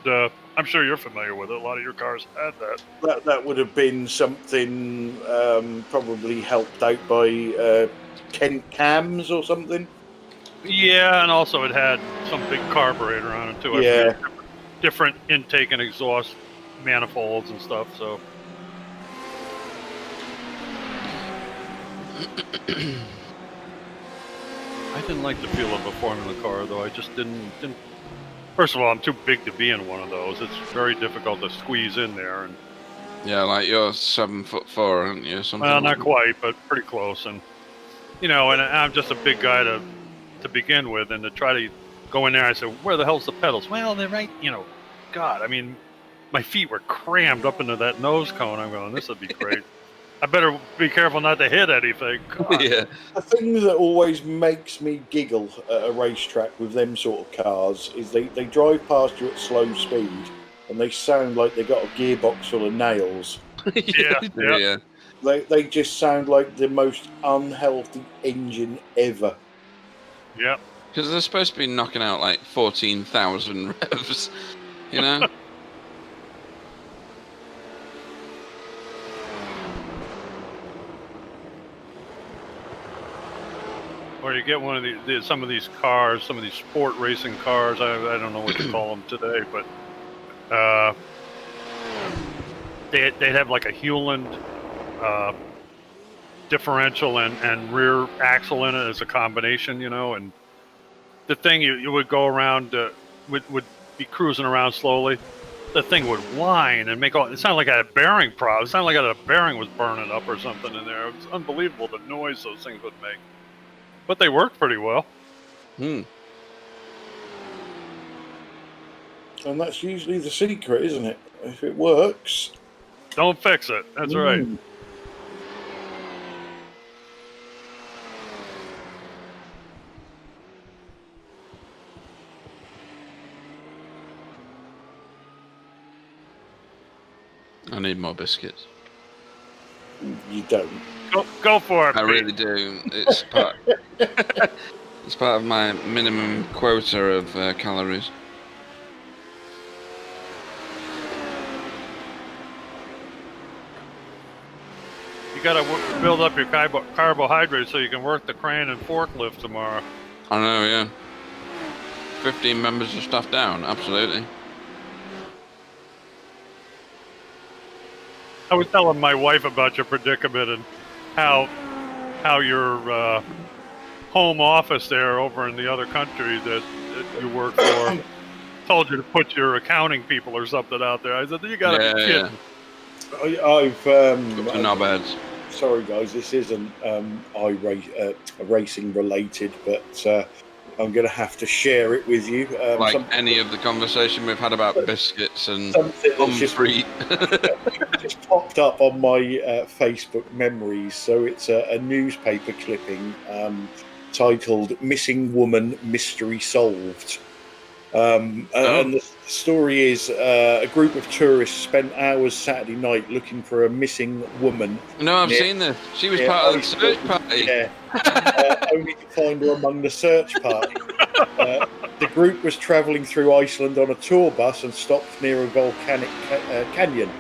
I'm sure you're familiar with it. A lot of your cars had that. That would have been something probably helped out by Kent cams or something. Yeah, and also it had some big carburetor on it too. Yeah. Different intake and exhaust manifolds and stuff. So. I didn't like the feel of a Formula car, though. I just didn't. First of all, I'm too big to be in one of those. It's very difficult to squeeze in there. And yeah, like you're 7'4", aren't you? Something well, not quite, but pretty close. And and I'm just a big guy to begin with, and to try to go in there, I said, "Where the hell's the pedals?" Well, they're right. God, I mean, my feet were crammed up into that nose cone. I'm going, this would be great. I better be careful not to hit anything. Yeah. The thing that always makes me giggle at a racetrack with them sort of cars is they drive past you at slow speed and they sound like they got a gearbox full of nails. Yeah. They just sound like the most unhealthy engine ever. Yeah. Because they're supposed to be knocking out like 14,000 revs, Or you get one of some of these cars, some of these sport racing cars. I don't know what to call them today, but they'd have like a Hewland differential and rear axle in it as a combination, and the thing you would go around would be cruising around slowly. The thing would whine and make it sounded like I had a bearing problem. It sounded like a bearing was burning up or something in there. It was unbelievable the noise those things would make. But they worked pretty well. And that's usually the secret, isn't it? If it works, don't fix it. That's right. I need more biscuits. You don't. Go for it. I really do. It's part. It's part of my minimum quota of calories. You got to build up your carbohydrates so you can work the crane and forklift tomorrow. I know, yeah. 15 members of staff down, absolutely. I was telling my wife about your predicament and how your home office there over in the other country that you work for told you to put your accounting people or something out there. I said, you got to be kidding. I've knobheads. Sorry guys, this isn't racing related, but I'm going to have to share it with you. Like any of the conversation we've had about biscuits and free just popped up on my Facebook memories. So it's a newspaper clipping titled "Missing Woman Mystery Solved." And the story is a group of tourists spent hours Saturday night looking for a missing woman. No, I've near- seen this. She was near part of the Iceland. search party. Yeah, only to find her among the search party. The group was travelling through Iceland on a tour bus and stopped near a volcanic canyon.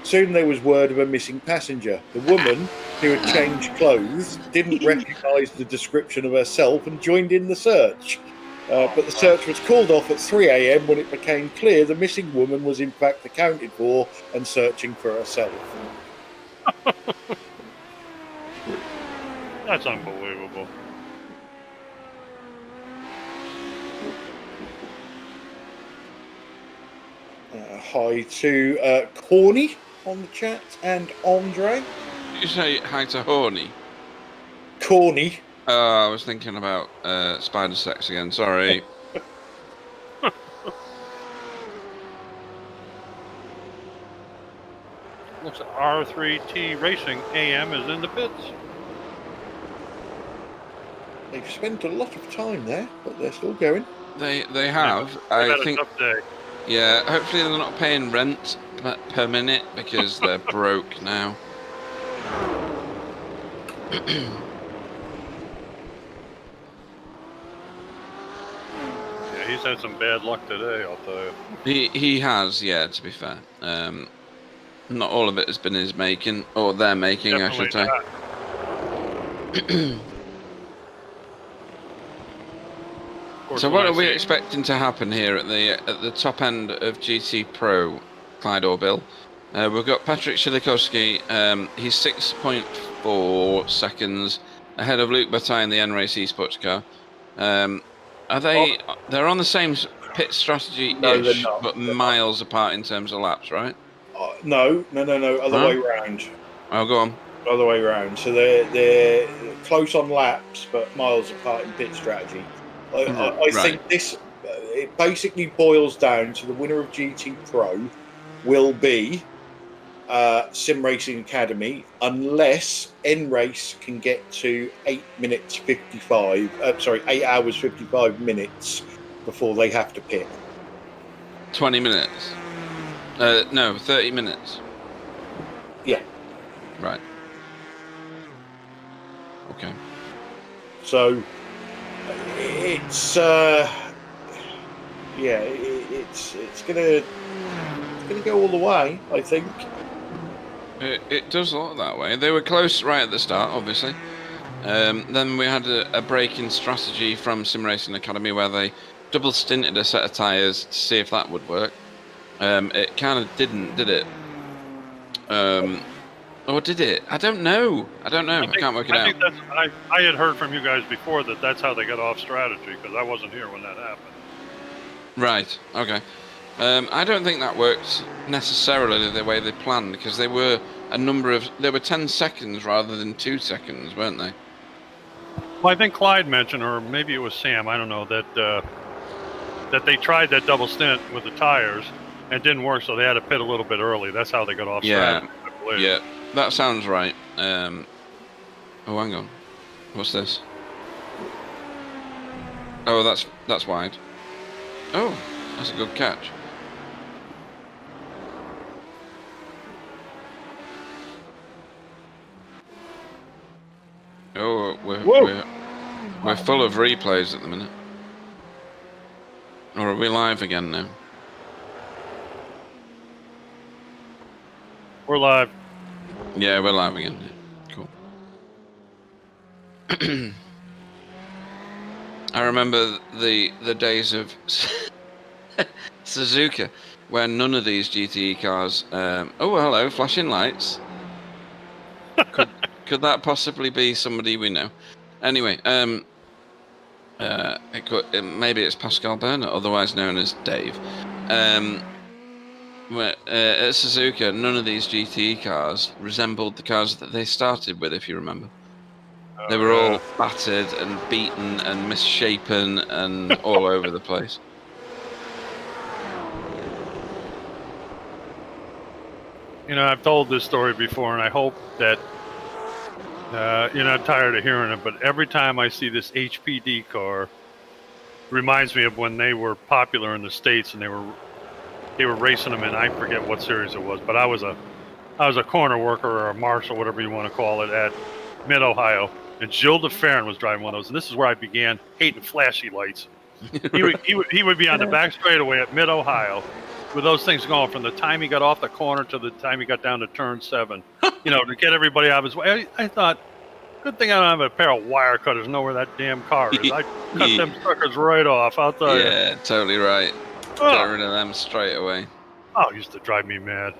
Soon there was word of a missing passenger. The woman, who had changed clothes, didn't recognise the description of herself and joined in the search. But the search was called off at 3 a.m. when it became clear the missing woman was in fact accounted for and searching for herself. That's unbelievable. Hi to Corny on the chat and Andre. Did you say hi to Horny? Corny. Oh, I was thinking about spider sex again. Sorry. Looks like R3T Racing AM is in the pits. They've spent a lot of time there, but they're still going. They have. They've I had a think. tough day. Yeah. Hopefully they're not paying rent per minute because they're broke now. Yeah, he's had some bad luck today, I'll tell you. He has, yeah. To be fair, not all of it has been his making or their making, Definitely I should say. not. Of course, So when what I are we see- expecting to happen here at the top end of GT Pro, Clyde or Bill? We've got Patrick Shilikowski. He's 6.4 seconds ahead of Luke Bataille in the N-Race Esports car. Are they? They're on the same pit strategy-ish, No, they're not. but They're miles apart in terms of laps, right? No. Other Huh? way round. Oh, go on. Other way round. So they're close on laps, but miles apart in pit strategy. I Right. think this it basically boils down to the winner of GT Pro will be Simracing Academy, unless N-Race can get to 8 hours 55 minutes before they have to pit. 20 minutes. No, 30 minutes. Yeah. Right. Okay. So it's it's gonna go all the way, I think. It does look that way. They were close right at the start, obviously. Then we had a break in strategy from Simracing Academy where they double stinted a set of tyres to see if that would work. It kind of didn't, did it? Or did it? I don't know. I can't work it out. think that's, I had heard from you guys before that's how they got off strategy, because I wasn't here when that happened. Right. Okay. I don't think that worked necessarily the way they planned, because they were 10 seconds rather than 2 seconds, weren't they? Well, I think Clyde mentioned, or maybe it was Sam, I don't know, that they tried that double stint with the tires and it didn't work, so they had to pit a little bit early. That's how they got off strategy, I believe. Yeah, that sounds right. Oh, hang on. What's this? Oh, that's wide. Oh, that's a good catch. Oh, we're full of replays at the minute. Or are we live again now? We're live. Yeah, we're live again. Cool. I remember the days of Suzuka, where none of these GTE cars. Oh, well, hello, flashing lights. Could that possibly be somebody we know? Anyway, maybe it's Pascal Bernard, otherwise known as Dave. At Suzuka, none of these GTE cars resembled the cars that they started with, if you remember. They were all battered and beaten and misshapen and all over the place. You know, I've told this story before, and I hope that you're not tired of hearing it, but every time I see this HPD car reminds me of when they were popular in the States and they were racing them in, I forget what series it was, but I was a corner worker or a marshal, whatever you want to call it, at Mid-Ohio. And Gilles de Ferran was driving one of those. And this is where I began hating flashy lights. He would be on the back straightaway at Mid-Ohio with those things going from the time he got off the corner to the time he got down to turn 7, to get everybody out of his way. I thought, good thing I don't have a pair of wire cutters, know where that damn car is. I cut them suckers right off, I'll tell you. Yeah, totally right. Get rid of them straight away. Oh, it used to drive me mad.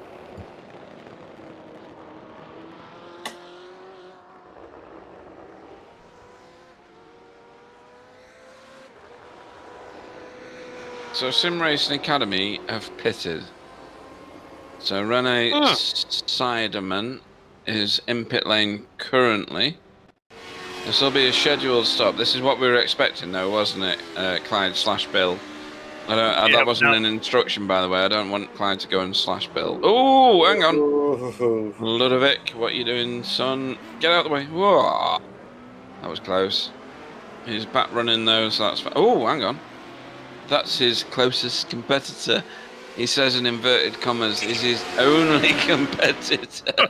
So Simracing Academy have pitted. So Rene Siderman is in pit lane currently. This will be a scheduled stop. This is what we were expecting though, wasn't it, Clyde/Bill? That wasn't an instruction, by the way. I don't want Clyde to go and slash Bill. Oh, hang on. Ludovic, what are you doing, son? Get out of the way. Whoa. That was close. He's back running though, so that's fine. Oh, hang on. That's his closest competitor. He says in inverted commas, is his only competitor.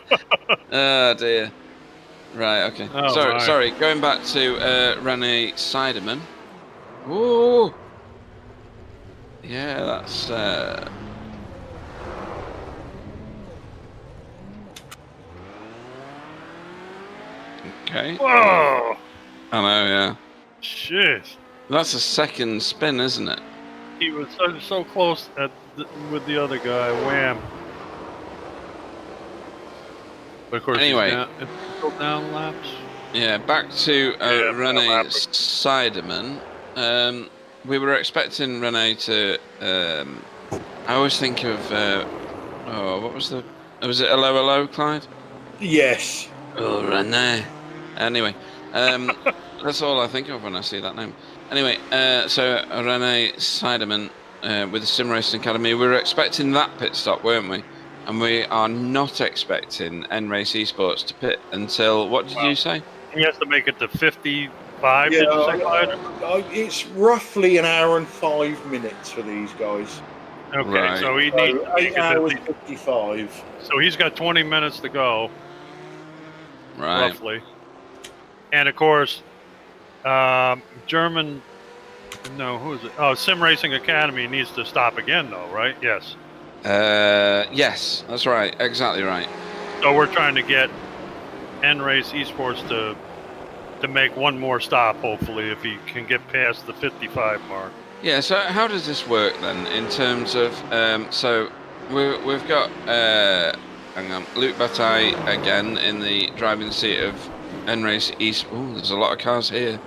Oh dear. Right, okay. Oh, sorry. Going back to Rene Siderman. Ooh. Yeah, that's okay. Whoa! I know, yeah. Shit. That's a second spin, isn't it? He was so close with the other guy. Wham. But of course, anyway, it's still down laps. Yeah, back to Rene Siderman. We were expecting Rene to. I always think of. What was the? Was it hello, hello, Clyde? Yes. Oh, Rene. Anyway, that's all I think of when I see that name. Anyway, so Rene Siderman with the Simracing Academy. We were expecting that pit stop, weren't we? And we are not expecting N-Race Esports to pit until, what did you say? He has to make it to 55, did you say, Clyde? It's roughly an hour and 5 minutes for these guys. Okay, Right. so he needs 8 hours 55. So he's got 20 minutes to go, Right. roughly. And of course, German, no, who is it? Oh, Simracing Academy needs to stop again, though, right? Yes. Yes, that's right. Exactly right. So we're trying to get N-Race Esports to make one more stop, hopefully, if he can get past the 55 mark. Yeah, so how does this work then in terms of, so we've got, hang on, Luc Bataille again in the driving seat of N-Race East. Oh, there's a lot of cars here.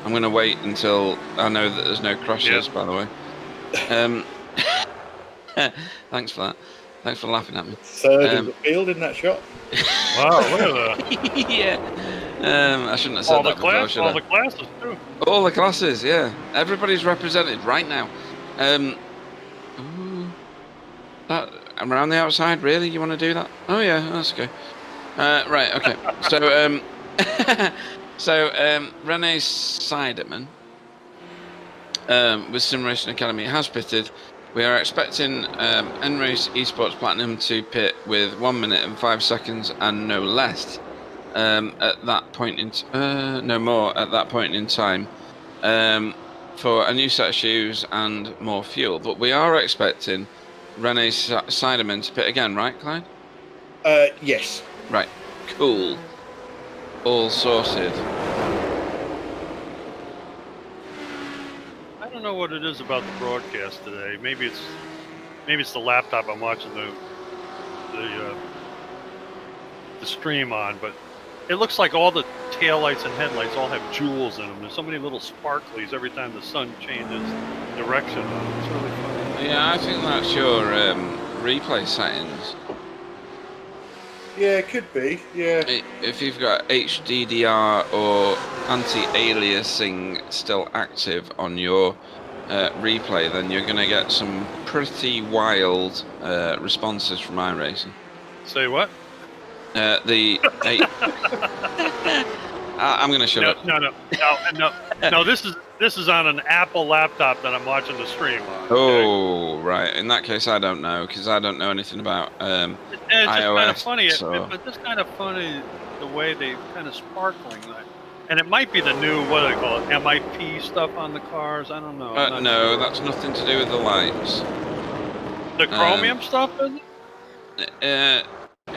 I'm going to wait until I know that there's no crashes, by the way. Thanks for that. Thanks for laughing at me. Third in the field in that shot. Wow, look at that. Yeah. I shouldn't have said that before, should I? All the classes, too. All the classes, yeah. Everybody's represented right now. That around the outside, really? You want to do that? Oh yeah, that's okay. Right, okay. So, Rene Siderman with Simracing Academy has pitted. We are expecting N-Race Esports Platinum to pit with 1 minute and 5 seconds and no less at that point in no more at that point in time for a new set of shoes and more fuel. But we are expecting Rene Siderman to pit again, right, Clyde? Yes. Right. Cool. All sorted. I don't know what it is about the broadcast today. Maybe it's the laptop I'm watching the stream on, but it looks like all the taillights and headlights all have jewels in them. There's so many little sparklies every time the sun changes direction. It's really funny. Yeah, I think that's your replay settings. Yeah, it could be. Yeah. If you've got HDDR or anti-aliasing still active on your replay, then you're going to get some pretty wild responses from iRacing. Say what? I I'm gonna shut up. No. This is on an Apple laptop that I'm watching the stream on. Okay? Oh, right. In that case, I don't know because I don't know anything about It's just kind of iOS. funny, so- but just kind of funny the way they kind of sparkling. And it might be the new, what do they call it, MIP stuff on the cars. I don't know. I'm not no, sure. that's nothing to do with the lights. The chromium stuff, is it?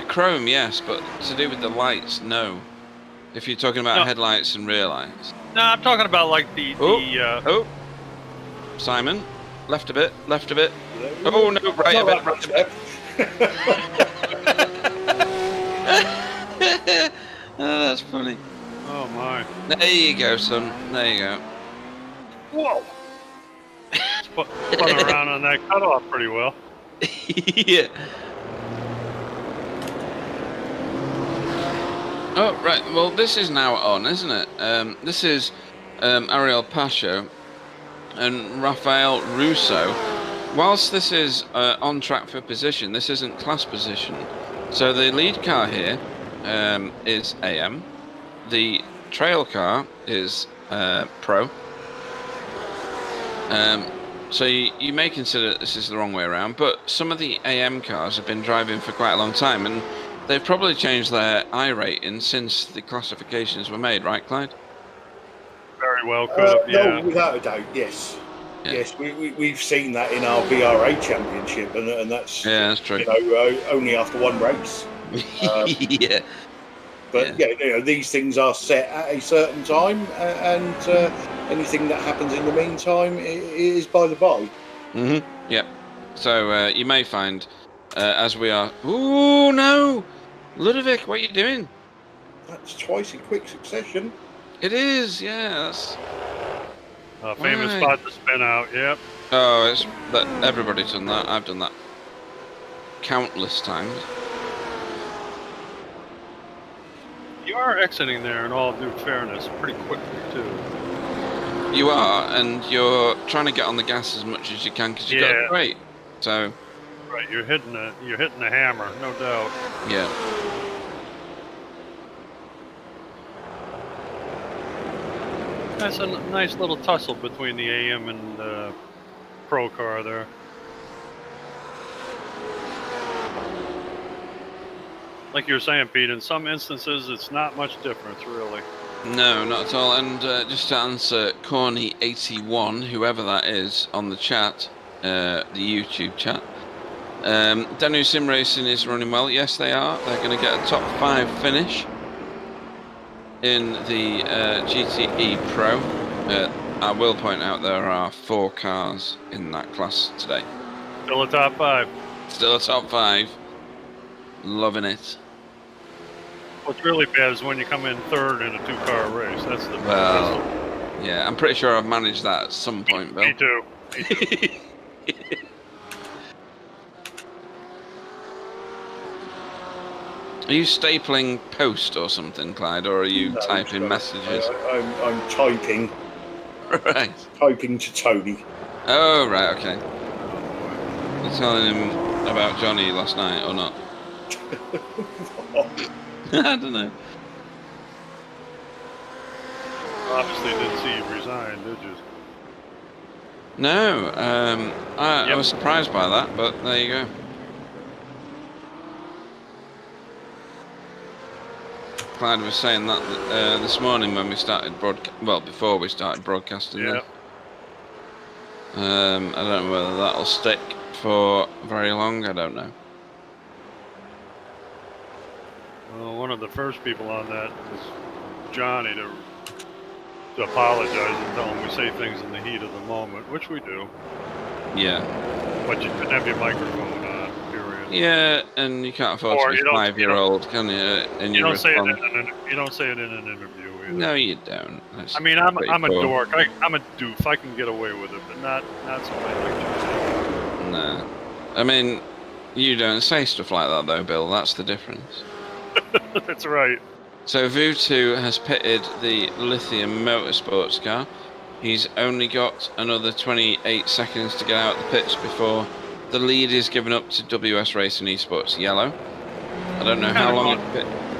Chrome, yes, but to do with the lights, no. If you're talking about No. headlights and rear lights. No, I'm talking about like the Oh, Simon, left a bit. Oh no, right a bit. Oh, that's funny. oh my. There you go, son. There you go. Whoa. Spun around on that cutoff pretty well. Yeah. Oh, right. Well, this is now on, isn't it? This is Ariel Pacho and Rafael Russo. Whilst this is on track for position, this isn't class position. So the lead car here is AM. The trail car is Pro. So you may consider that this is the wrong way around, but some of the AM cars have been driving for quite a long time, and they've probably changed their I rating since the classifications were made, right, Clyde? Very well could have, yeah. No, without a doubt, yes. Yeah. Yes, we've seen that in our VRA championship, and that's That's true. you know only after one race. Yeah. But these things are set at a certain time, and anything that happens in the meantime is by the by. Yep. So you may find, as we are. Ooh no, Ludovic, what are you doing? That's twice in quick succession. It is. Yeah. That's... Famous Right. spot to spin out, yep. Oh, it's that everybody's done that. I've done that countless times. You are exiting there in all due fairness pretty quickly, too. You are, and you're trying to get on the gas as much as you can because you've got Yeah. a brake. So Right, you're hitting the hammer, no doubt. yeah. That's a nice little tussle between the AM and the Pro car there. Like you were saying, Pete, in some instances, it's not much difference, really. No, not at all. And just to answer Corny81, whoever that is, on the chat, the YouTube chat, Danu Simracing is running well. Yes, they are. They're going to get a top 5 finish in the GTE Pro. I will point out there are 4 cars in that class today. Still a top 5. Still a top 5. Loving it. What's really bad is when you come in third in a 2-car race. That's the Well, yeah, I'm pretty sure I've managed that at some point, Bill. Me too. Me too. Are you stapling post or something, Clyde, or are you No, typing so, messages? I'm typing Right. to Tony. Oh, right, okay. You're telling him about Johnny last night or not? I don't know. Obviously didn't see you resign, did you? No, I Yep. was surprised by that, but there you go. Clyde was saying that this morning when we started before we started broadcasting. Yeah. I don't know whether that'll stick for very long. I don't know. Well, one of the first people on that was Johnny to apologize and tell him we say things in the heat of the moment, which we do. Yeah. But you couldn't have your microphone on, period. Yeah, and you can't afford Or to you be don't- 5-year-old, can you? And You you don't say it in respond. you don't say it in an interview either. No, you don't. That's I mean, I'm pretty a poor. dork. I'm a doof. I can get away with it, but not somebody like Johnny. No. I mean, you don't say stuff like that though, Bill. That's the difference. That's right. So Vutu has pitted the Lithium Motorsports car. He's only got another 28 seconds to get out the pits before the lead is given up to WS Racing Esports Yellow. I don't know how long.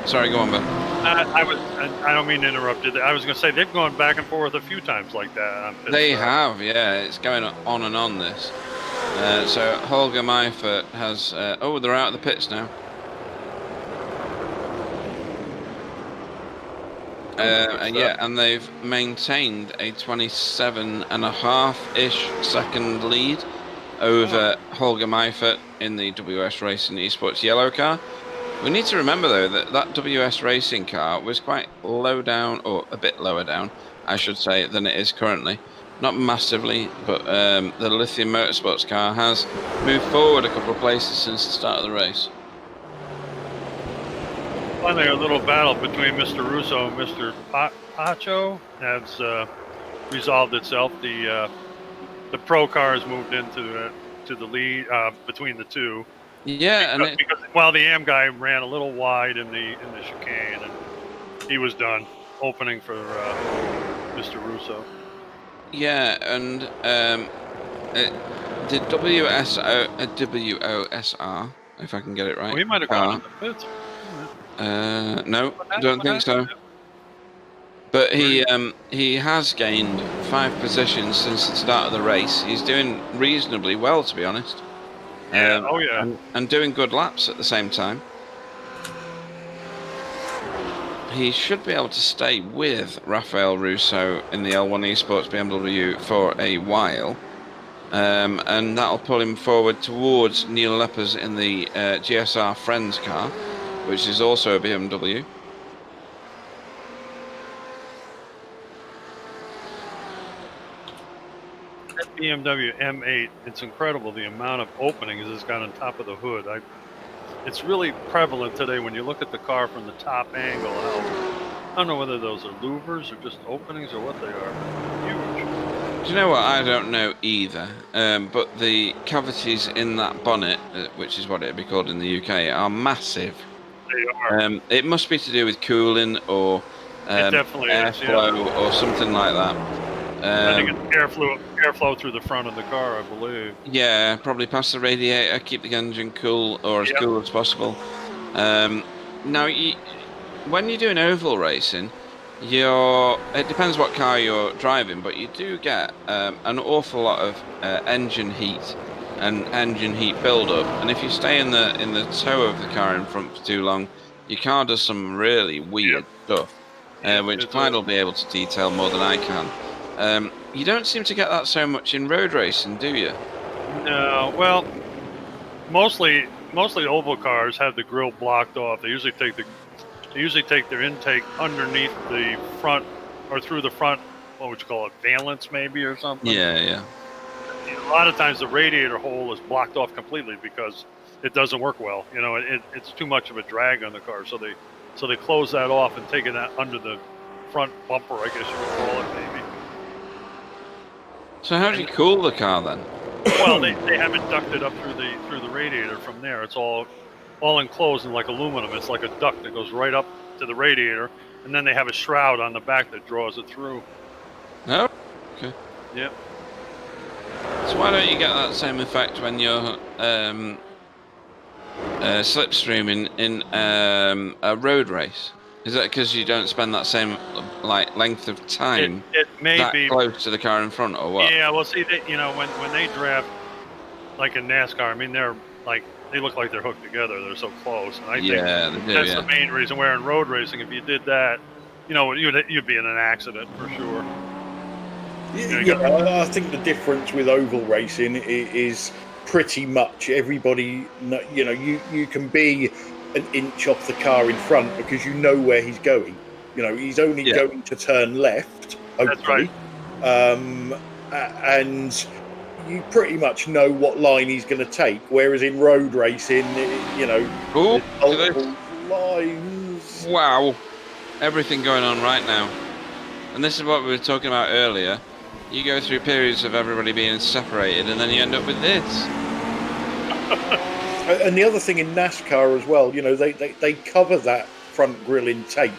Sorry, go on, Bill. I don't mean to interrupt you. I was going to say they've gone back and forth a few times like that. On pit They stop. have, yeah. It's going on and on this. So Holger Meifert has. Oh, they're out of the pits now. And they've maintained a 27.5-ish second lead over Holger Meifert in the WS Racing Esports yellow car. We need to remember, though, that WS Racing car was quite low down, or a bit lower down, I should say, than it is currently. Not massively, but the Lithium Motorsports car has moved forward a couple of places since the start of the race. Finally, a little battle between Mr. Russo and Mr. Pacho has resolved itself. The pro car has moved into the lead between the two. Yeah, because the AM guy ran a little wide in the chicane, and he was done opening for Mr. Russo. Yeah, and the WOSR, if I can get it right. Well, he might have gone to the pits. No, don't think so. But he has gained 5 positions since the start of the race. He's doing reasonably well, to be honest. Yeah. And doing good laps at the same time. He should be able to stay with Rafael Russo in the L1 Esports BMW for a while. And that'll pull him forward towards Neil Leppers in the GSR Friends car, which is also a BMW. That BMW M8, it's incredible the amount of openings it's got on top of the hood. It's really prevalent today when you look at the car from the top angle. I don't know whether those are louvers or just openings or what they are. Huge. Do you know what? I don't know either. But the cavities in that bonnet, which is what it'd be called in the UK, are massive. They are. It must be to do with cooling or airflow or something like that. I think it's airflow through the front of the car, I believe. Yeah, probably past the radiator, keep the engine cool or as cool as possible. Now, when you're doing oval racing, it depends what car you're driving, but you do get an awful lot of engine heat and engine heat build-up. And if you stay in the toe of the car in front for too long, your car does some really weird stuff, which Clyde will be able to detail more than I can. You don't seem to get that so much in road racing, do you? No, well, mostly oval cars have the grille blocked off. They usually take their intake underneath the front or through the front. What would you call it? Valence, maybe, or something. Yeah. A lot of times the radiator hole is blocked off completely because it doesn't work well. You know, it's too much of a drag on the car, so they close that off and take it out under the front bumper, I guess you would call it, maybe. So how do you cool the car then? Well, they have it ducted up through the radiator from there. It's all enclosed in like aluminum. It's like a duct that goes right up to the radiator, and then they have a shroud on the back that draws it through. Oh, okay. Yep. So why don't you get that same effect when you're slipstreaming in a road race? Is that because you don't spend that same length of time it may that be close to the car in front, or what? Yeah, well, see, when they draft like in NASCAR, I mean, they look like they're hooked together. They're so close, and I think that's the main reason. Where in road racing, if you did that, you'd be in an accident for sure. I think the difference with oval racing is pretty much everybody. You can be an inch off the car in front because you know where he's going. He's only going to turn left, hopefully. That's right. And you pretty much know what line he's going to take. Whereas in road racing, multiple lines. Wow, everything going on right now. And this is what we were talking about earlier. You go through periods of everybody being separated, and then you end up with this. And the other thing in NASCAR as well, they cover that front grille in tape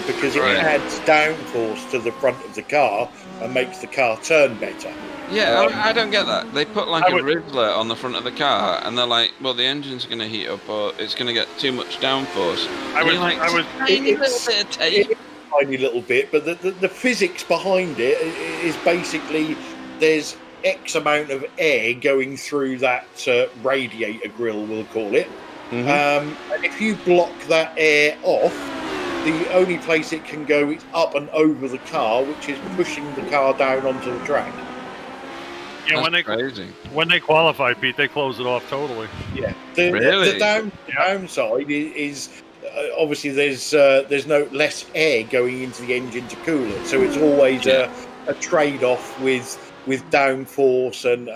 because it Right. adds downforce to the front of the car and makes the car turn better. Yeah, I don't get that. They put like I a would- Rizzler on the front of the car, and they're like, "Well, the engine's going to heat up, or it's going to get too much downforce." I And was, you're like, I was, tiny little It's- bit of tape. a tiny little bit, but the physics behind it is basically there's X amount of air going through that radiator grill, we'll call it. And if you block that air off, the only place it can go is up and over the car, which is pushing the car down onto the track. yeah, That's crazy. when they qualify, Pete, they close it off totally. Yeah, the Really? downside is obviously there's no less air going into the engine to cool it, so it's always a trade-off with downforce and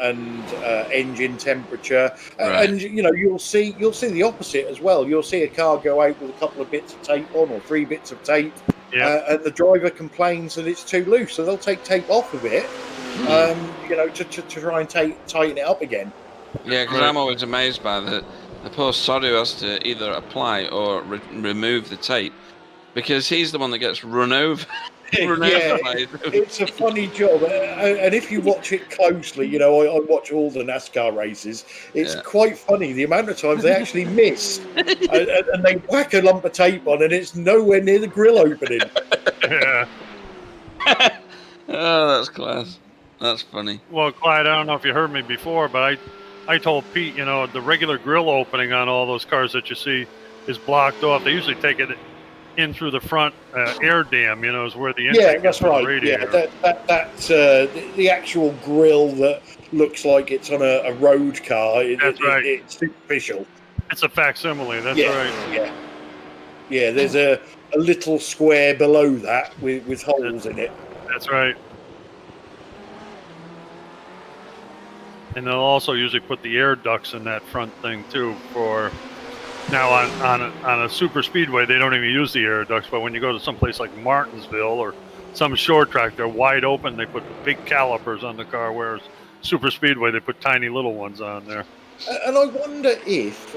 engine temperature. Right. And you know you'll see the opposite as well. You'll see a car go out with a couple of bits of tape on or 3 bits of tape, Yeah. and the driver complains that it's too loose, so they'll take tape off of it. You know, to try and tighten it up again. Yeah, because Right. I'm always amazed by the poor sod who has to either apply or remove the tape, because he's the one that gets run over. run Yeah, over by it's a funny job, and if you watch it closely, you know, I watch all the NASCAR races. It's Yeah. quite funny the amount of times they actually miss, and they whack a lump of tape on, and it's nowhere near the grill opening. Yeah. Oh, that's class. That's funny. Well, Clyde, I don't know if you heard me before, but I told Pete, you know, the regular grill opening on all those cars that you see is blocked off. They usually take it in through the front air dam, you know, is where the intake Yeah, is that's for the right. radiator. Yeah, that's the actual grill that looks like it's on a road car. That's right. It's superficial. It's a facsimile. That's Yeah, right. yeah. There's a little square below that with holes in it. That's right. And they'll also usually put the air ducts in that front thing too. For now on a super speedway, they don't even use the air ducts. But when you go to some place like Martinsville or some short track, they're wide open. They put big calipers on the car, whereas super speedway they put tiny little ones on there. And I wonder if,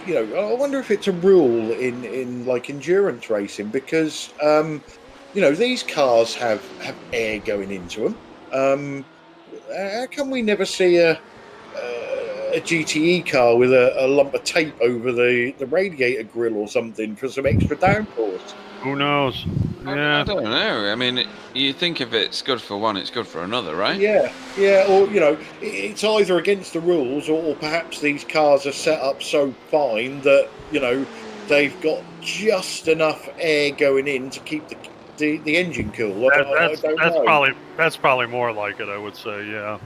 you know, I wonder if it's a rule in like endurance racing, because, you know, these cars have air going into them. How come we never see a GTE car with a lump of tape over the radiator grill or something for some extra downforce? Who knows? I Yeah. don't know. I mean, you think if it's good for one, it's good for another, right? Yeah, or you know, it's either against the rules, or perhaps these cars are set up so fine that you know they've got just enough air going in to keep the engine cool. I don't know. That's probably more like it, I would say. Yeah.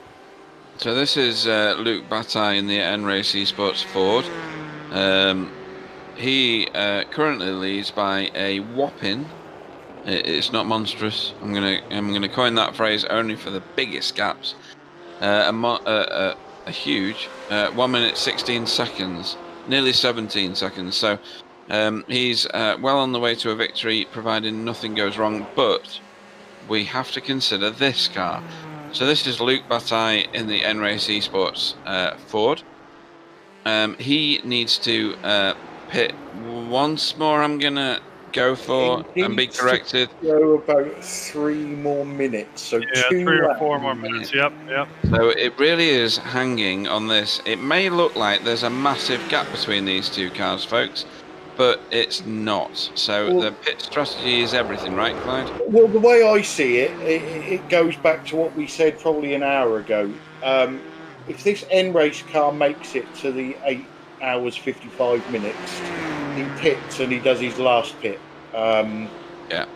So this is Luke Bataille in the N-Race Esports Ford. He currently leads by a whopping. It's not monstrous. I'm gonna coin that phrase only for the biggest gaps. A huge 1 minute 16 seconds, nearly 17 seconds. So he's well on the way to a victory, providing nothing goes wrong. But we have to consider this car. So this is Luke Bataille in the N-Race Esports Ford. He needs to pit once more. I'm gonna go for and be corrected. Go about 3 more minutes. So Yeah, 2 3 or laps. 4 more minutes. Yep. So it really is hanging on this. It may look like there's a massive gap between these two cars, folks, but it's not. So Well, the pit strategy is everything, right, Clyde? Well, the way I see it, it goes back to what we said probably an hour ago. If this N-Race car makes it to the 8 hours 55 minutes, he pits and he does his last pit. Yeah.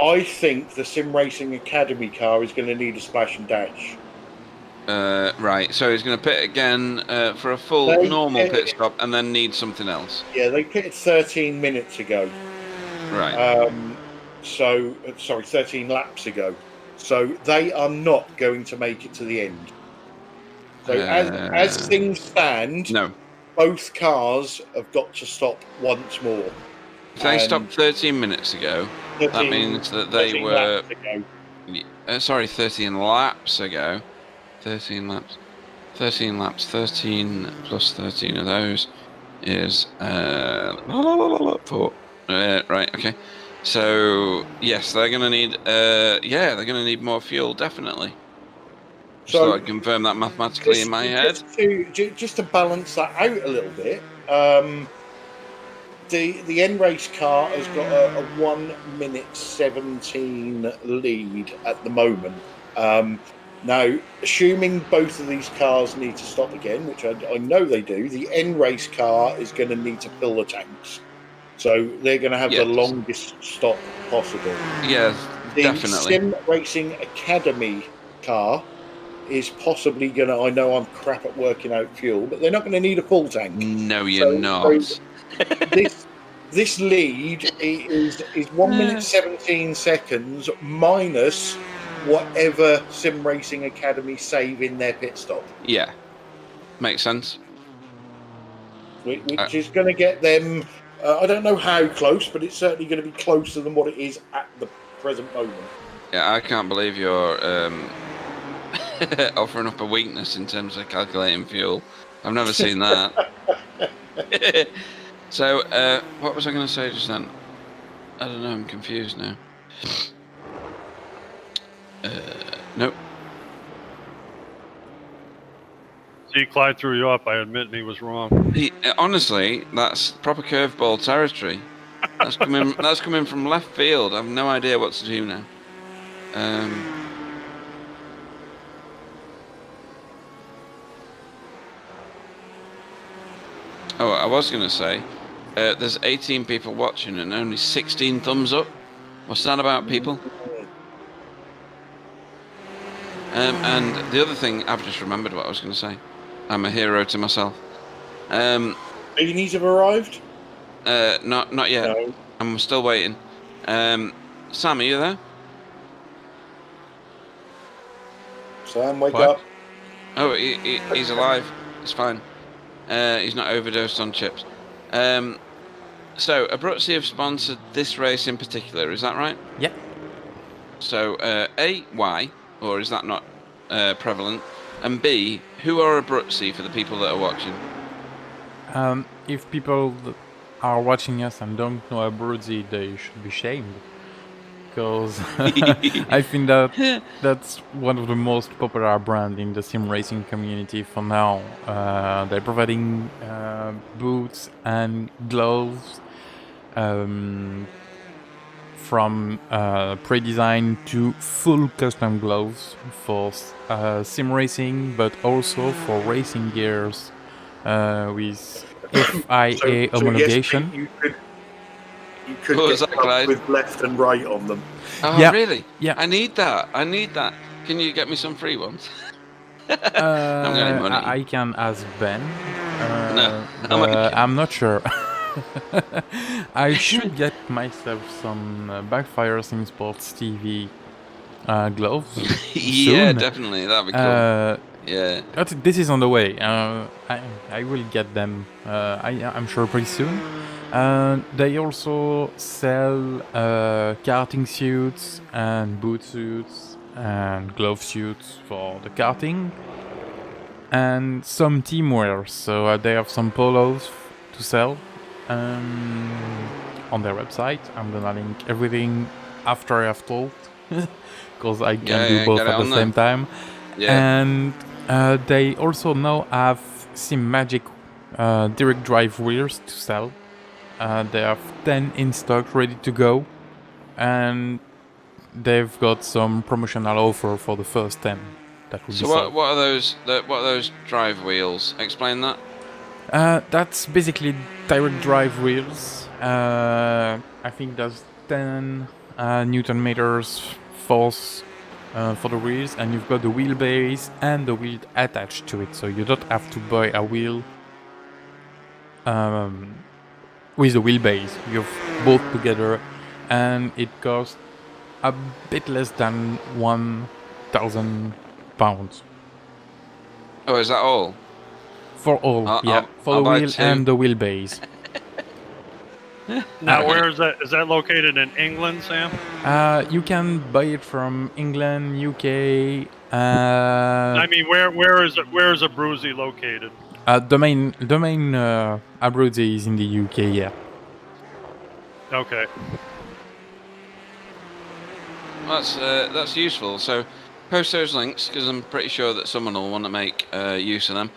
I think the Simracing Academy car is going to need a splash and dash. Right, so he's going to pit again for a full normal pit stop and then need something else. Yeah, they pitted 13 minutes ago. Right. 13 laps ago. So they are not going to make it to the end. So as things stand, No. both cars have got to stop once more. If they stopped 13 minutes ago, that means that they were... 13 laps ago. 13 laps. 13 laps. 13 plus 13 of those is... 4. Right, okay. So yes, they're going to need. They're going to need more fuel, definitely. Just So thought I'd confirm that mathematically in my head. Just to balance that out a little bit, the N race car has got a 1 minute 17 lead at the moment. Now, assuming both of these cars need to stop again, which I know they do, the N race car is going to need to fill the tanks. So they're going to have the longest stop possible. Yes, the definitely. Sim Racing Academy car is possibly going to. I know I'm crap at working out fuel, but they're not going to need a full tank. No, you're not. So this lead is 1 minute 17 seconds minus whatever Sim Racing Academy save in their pit stop. Yeah, makes sense. Which is going to get them. I don't know how close, but it's certainly going to be closer than what it is at the present moment. Yeah, I can't believe you're offering up a weakness in terms of calculating fuel. I've never seen that. So, what was I going to say just then? I don't know, I'm confused now. Nope. See, Clyde threw you up. I admit he was wrong. Honestly, that's proper curveball territory. That's coming from left field. I have no idea what to do now. Oh, I was going to say, there's 18 people watching and only 16 thumbs up. What's that about, people? And the other thing, I've just remembered what I was going to say. I'm a hero to myself. Beanies have arrived? Not yet. No. I'm still waiting. Sam, are you there? Sam, wake What? up. Oh, he's alive. It's fine. He's not overdosed on chips. So, Abruzzi have sponsored this race in particular, is that right? Yeah. So, A, why? Or is that not prevalent? And B, who are Abruzzi for the people that are watching? If people are watching us and don't know Abruzzi, they should be shamed. Because I think that that's one of the most popular brands in the sim racing community for now. They're providing boots and gloves from pre-designed to full custom gloves for sim racing, but also for racing gears with FIA homologation. Yes, you could What was get that, Clyde? with left and right on them. Oh, Yeah. really? Yeah. I need that. Can you get me some free ones? I'm getting money. I can ask Ben. No, but I'm not sure. I should get myself some Backfire Simsport TV gloves. Yeah, soon. definitely. That'd be cool. Yeah. But this is on the way. I will get them. I'm sure pretty soon. They also sell karting suits and boot suits and glove suits for the karting, and some teamwear. So they have some polos to sell on their website. I'm gonna link everything after I've told, because I can do both at the same time. Yeah. And they also now have Sim Magic direct drive wheels to sell. They have 10 in stock ready to go, and they've got some promotional offer for the first 10. That will be So sold. what are those drive wheels? Explain that. That's basically direct drive wheels. I think there's 10 Newton meters force for the wheels, and you've got the wheelbase and the wheel attached to it, so you don't have to buy a wheel with the wheelbase. You've both together, and it costs a bit less than £1,000 Oh, is that all? for all. I'll For the buy wheel two. and the wheelbase. Now, where is that? Is that located in England, Sam? You can buy it from England, UK. I mean, where is it? Where is Abruzzi located? The main Abruzzi is in the UK. Yeah. Okay. That's useful. So post those links because I'm pretty sure that someone will want to make use of them.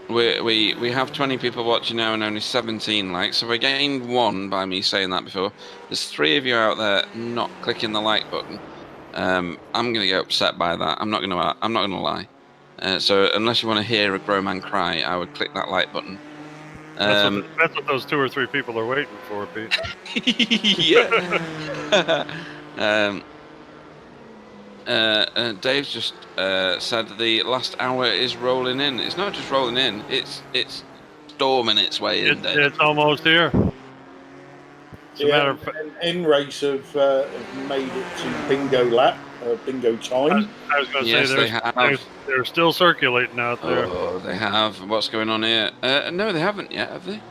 We have 20 people watching now and only 17 likes, so we gained 1 by me saying that before. There's 3 of you out there not clicking the like button. I'm gonna get upset by that. I'm not gonna lie. So unless you want to hear a grown man cry, I would click that like button. That's what those 2 or 3 people are waiting for, Pete. Yeah. Dave's just said the last hour is rolling in. It's not just rolling in; it's storming its way in. Dave. It's almost here. It's a matter of N race have made it to bingo lap, bingo time. I was going to Yes, say they're still circulating out there. Oh, they have. What's going on here? No, they haven't yet, have they?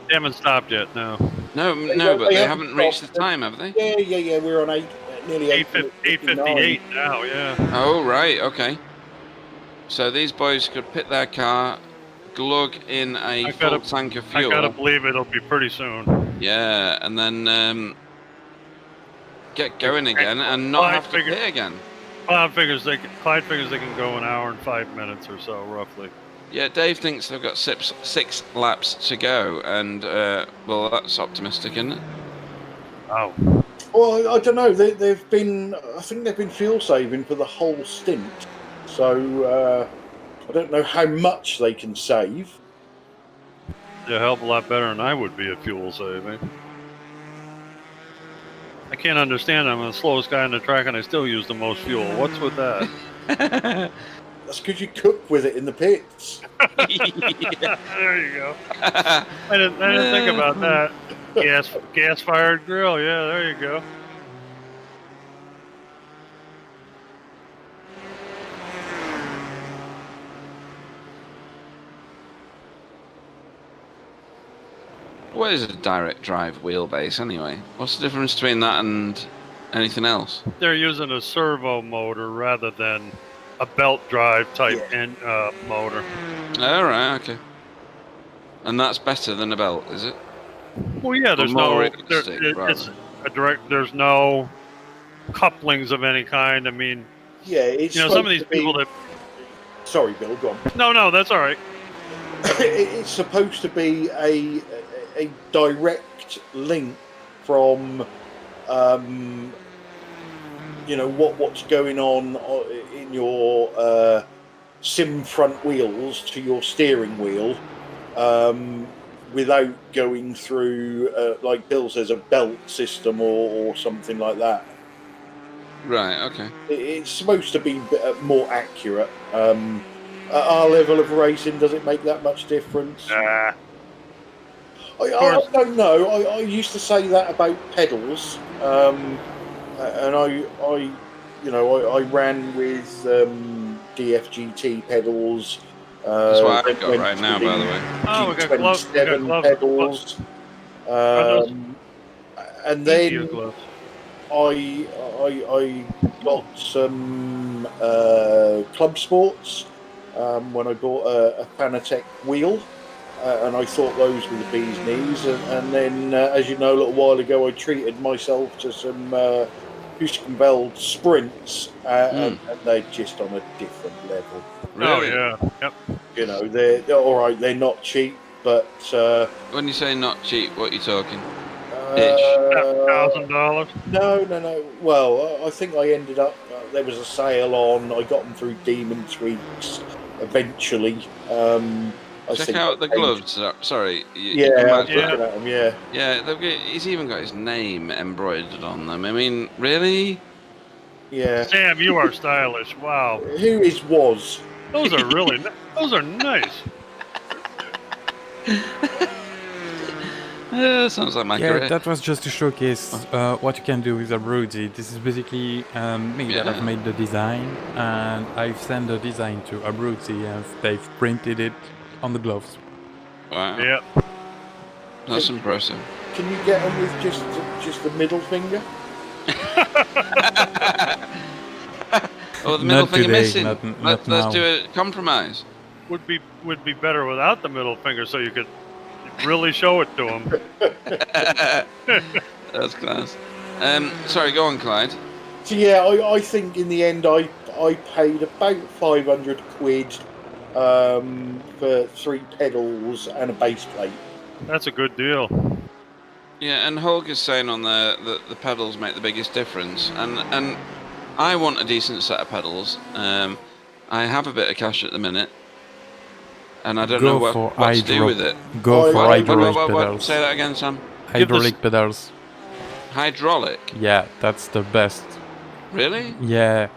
They haven't stopped yet. No. No, but they haven't reached the time, have they? Yeah. We're on nearly 8:58 now. Yeah. Oh right, okay. So these boys could pit their car, glug in a full tank of fuel. I gotta believe it'll be pretty soon. Yeah, and then get going again and not have to pit again. Clyde figures they can go an hour and 5 minutes or so, roughly. Yeah, Dave thinks they've got 6 laps to go, and well, that's optimistic, isn't it? Oh. Well, I don't know. I think they've been fuel saving for the whole stint. So I don't know how much they can save. They're a hell of a lot better than I would be at fuel saving. I can't understand. I'm the slowest guy on the track, and I still use the most fuel. What's with that? That's because you cook with it in the pits. There you go. I didn't think about that. Gas-fired grill. Yeah, there you go. What is a direct drive wheelbase anyway? What's the difference between that and anything else? They're using a servo motor rather than a belt drive type motor. All right, okay. And that's better than a belt, is it? Well, yeah. There's it's a direct. There's no couplings of any kind. I mean, yeah. It's some of these people that. Sorry, Bill. Go on. No, that's all right. It's supposed to be a direct link from what's going on in your sim front wheels to your steering wheel without going through like Bill says, a belt system or something like that. Right, okay. It's supposed to be more accurate. At our level of racing, does it make that much difference? I don't know. I used to say that about pedals, and I ran with DFGT pedals. That's what I've got right now, by the way. Oh, we got gloves. Pedals. And then I got some Club Sports when I bought a Fanatec wheel. And I thought those were the bee's knees. And then, as you know, a little while ago, I treated myself to some Husqvarna sprints, and they're just on a different level. Really? Oh, yeah. Yep. They're all right. They're not cheap, but when you say not cheap, what are you talking? $1,000? No. Well, I think I ended up. There was a sale on. I got them through Demon Tweaks eventually. Check out the gloves. Sorry. I'm looking at them. Yeah. Yeah, he's even got his name embroidered on them. I mean, really? Yeah. Sam, you are stylish. Wow. Who is was? Those are really. Those are nice. Sounds like my career. That was just to showcase what you can do with Abruzzi. This is basically me that have made the design, and I've sent the design to Abruzzi, and they've printed it on the gloves. Wow. Yep. That's impressive. Can you get them with just the middle finger? Oh, the middle finger missing. Let's do a compromise. Would be better without the middle finger, so you could really show it to them. That's class. Sorry, go on, Clyde. So yeah, I think in the end I paid about 500 quid for 3 pedals and a base plate. That's a good deal. Yeah, and Holger's saying on there that the pedals make the biggest difference, and I want a decent set of pedals. I have a bit of cash at the minute, and I don't know what to do with it. Go for What- hydraulic What? pedals. Say that again, Sam. Hydraulic pedals. Hydraulic? Yeah, that's the best. Really? Yeah.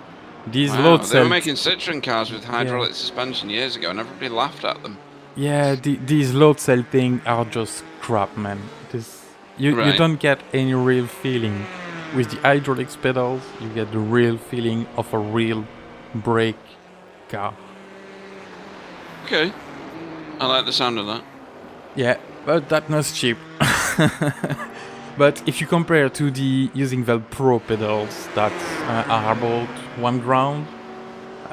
These Wow, load they were cells. making Citroen cars with hydraulic suspension years ago, and everybody laughed at them. Yeah, these load cell things are just crap, man. You Right. don't get any real feeling. With the hydraulics pedals, you get the real feeling of a real brake car. Okay, I like the sound of that. Yeah, but that's not cheap. But if you compare to the using Valve Pro pedals that are about £1 grand,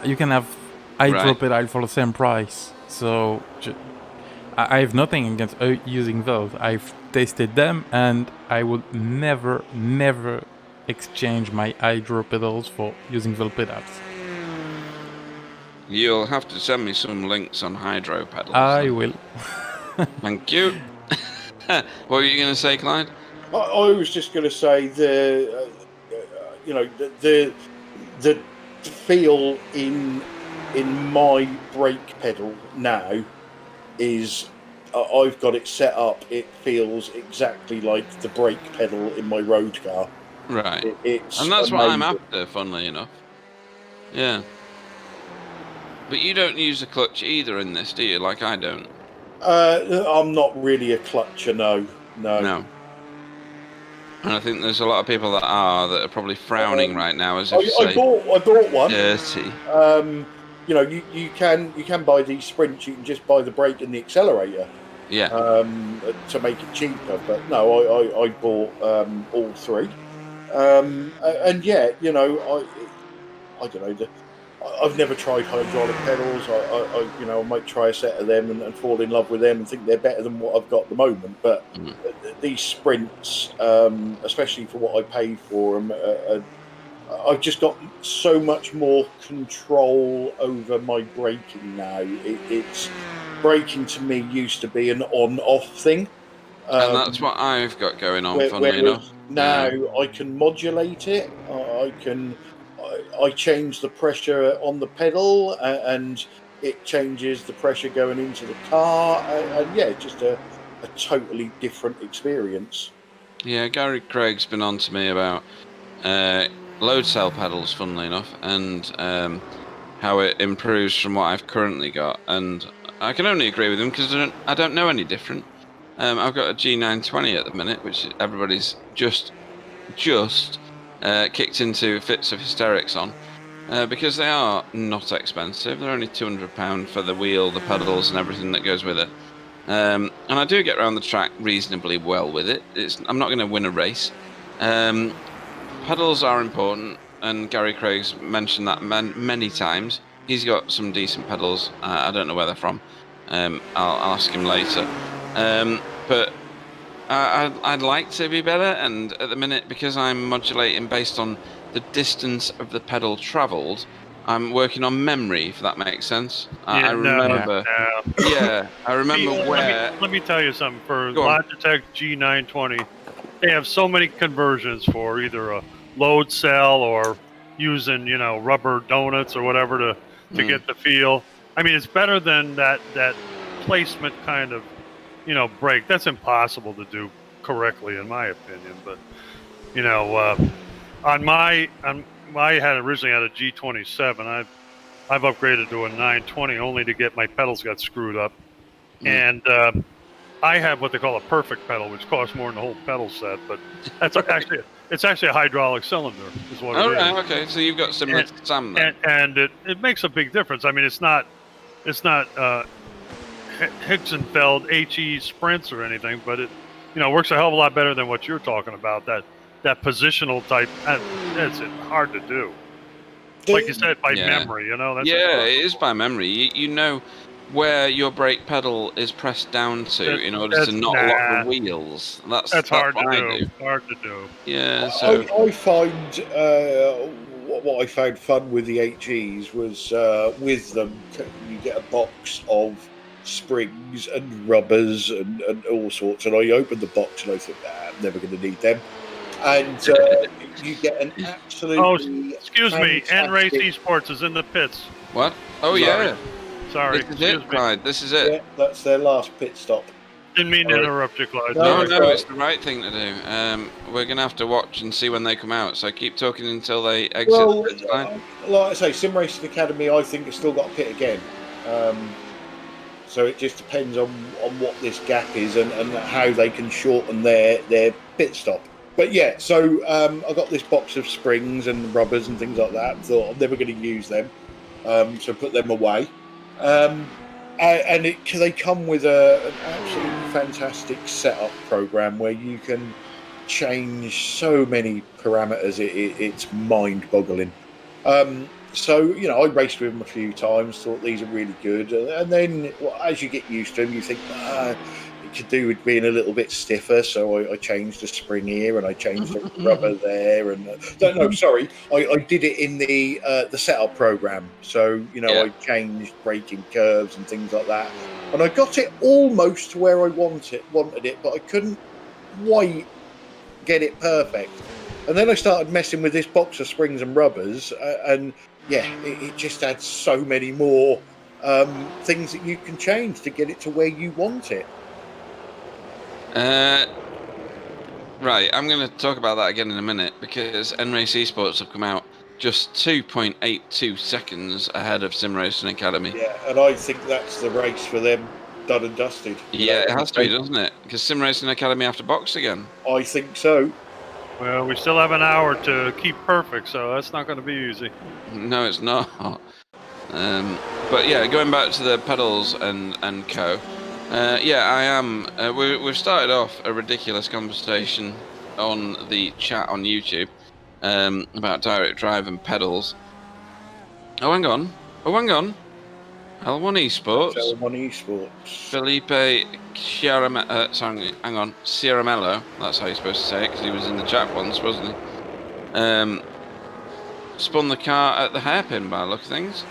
you can have hydro Right. pedal for the same price. So I have nothing against using Valve. I've tasted them, and I would never exchange my hydro pedals for using Valve pedals. You'll have to send me some links on hydro pedals. I then. will. Thank you. What were you going to say, Clyde? I was just going to say the feel in my brake pedal now is I've got it set up. It feels exactly like the brake pedal in my road car. Right. It's And that's what I'm amazing. after, funnily enough. Yeah. But you don't use a clutch either in this, do you? Like I don't. I'm not really a clutcher, no. No. And I think there's a lot of people that are probably frowning right now as if to I say, bought one. dirty. You can buy these sprints. You can just buy the brake and the accelerator. Yeah. To make it cheaper. But no, I bought all 3. And yeah, I don't know. I've never tried hydraulic pedals. I might try a set of them and fall in love with them and think they're better than what I've got at the moment. But these sprints, especially for what I paid for them, I've just got so much more control over my braking now. It's braking to me used to be an on-off thing. And that's what I've got going on, funnily enough. Now I can modulate it. I change the pressure on the pedal, and it changes the pressure going into the car. And yeah, just a totally different experience. Yeah, Gary Craig's been on to me about load cell pedals, funnily enough, and how it improves from what I've currently got. And I can only agree with him because I don't know any different. I've got a G920 at the minute, which everybody's just kicked into fits of hysterics on, because they are not expensive. They're only £200 for the wheel, the pedals, and everything that goes with it. And I do get around the track reasonably well with it. I'm not going to win a race. Pedals are important, and Gary Craig's mentioned that many times. He's got some decent pedals. I don't know where they're from. I'll ask him later. But I'd like to be better, and at the minute, because I'm modulating based on the distance of the pedal travelled, I'm working on memory, if that makes sense. I remember. Yeah, I remember where. Let me tell you something. For Go on. Logitech G920, they have so many conversions for either a load cell or using rubber donuts or whatever to get the feel. I mean, it's better than that placement kind of brake. That's impossible to do correctly, in my opinion. But I had originally had a G27. I've upgraded to a 920 only to get my pedals got screwed up, and I have what they call a perfect pedal, which costs more than the whole pedal set. But that's actually a hydraulic cylinder, is what it is. Right, okay. So you've got similar to Sam then. And it makes a big difference. I mean, it's not Higginfeld HE sprints or anything, but it works a hell of a lot better than what you're talking about. That positional type, it's hard to do. Like you said, by memory, That's yeah, it is by memory. where your brake pedal is pressed down to in order to not lock the wheels. That's hard what to I do. do. Hard to do. Yeah, so I find what I found fun with the HGs was with them you get a box of springs and rubbers and all sorts. And I opened the box and I thought, I'm never going to need them. And you get an absolutely Excuse me. N-Race fantastic- Esports is in the pits. what? Oh Sorry. yeah, Sorry. this is Excuse it, me. Clyde. This is it. Yeah, that's their last pit stop. Didn't mean to Sorry. interrupt you, Clyde. No, No, it's no, right. it's the right thing to do. We're gonna have to watch and see when they come out. So keep talking until they exit Well, the pit line. like I say, Simracing Academy, I think, has still got a pit again. So it just depends on what this gap is and how they can shorten their pit stop. But yeah, so I got this box of springs and rubbers and things like that. Thought I'm never going to use them, so put them away. And they come with an absolutely fantastic setup program where you can change so many parameters. It's mind-boggling. So, I raced with them a few times, thought these are really good. And then as you get used to them, you think, it could do with being a little bit stiffer. So I changed the spring here and I changed the rubber there. And no, sorry, I did it in the setup program. So, I changed braking curves and things like that. And I got it almost to where I wanted it, but I couldn't quite get it perfect. And then I started messing with this box of springs and rubbers, and it just adds so many more things that you can change to get it to where you want it. Right, I'm going to talk about that again in a minute because N-Race Esports have come out just 2.82 seconds ahead of Simracing Academy. Yeah, and I think that's the race for them done and dusted. Yeah, it has to be, doesn't it? Because Simracing Academy have to box again. I think so. Well, we still have an hour to keep perfect, so that's not going to be easy. No, it's not. But yeah, going back to the pedals and co. I am. We've started off a ridiculous conversation on the chat on YouTube about direct drive and pedals. Oh, hang on. L1 Esports. L1 Esports. Felipe Ciaramello. That's how you're supposed to say it because he was in the chat once, wasn't he? Spun the car at the hairpin by the look of things.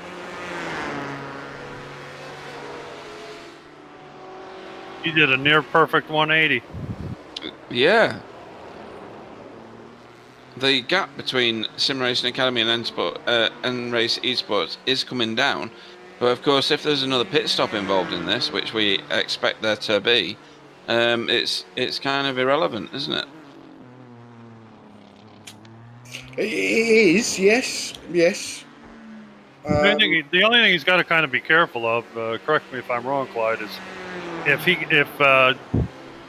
You did a near perfect 180. Yeah. The gap between Simracing Academy and N-Race Esports is coming down. But of course, if there's another pit stop involved in this, which we expect there to be, it's kind of irrelevant, isn't it? It is, yes. The only thing he's got to kind of be careful of, correct me if I'm wrong, Clyde, is if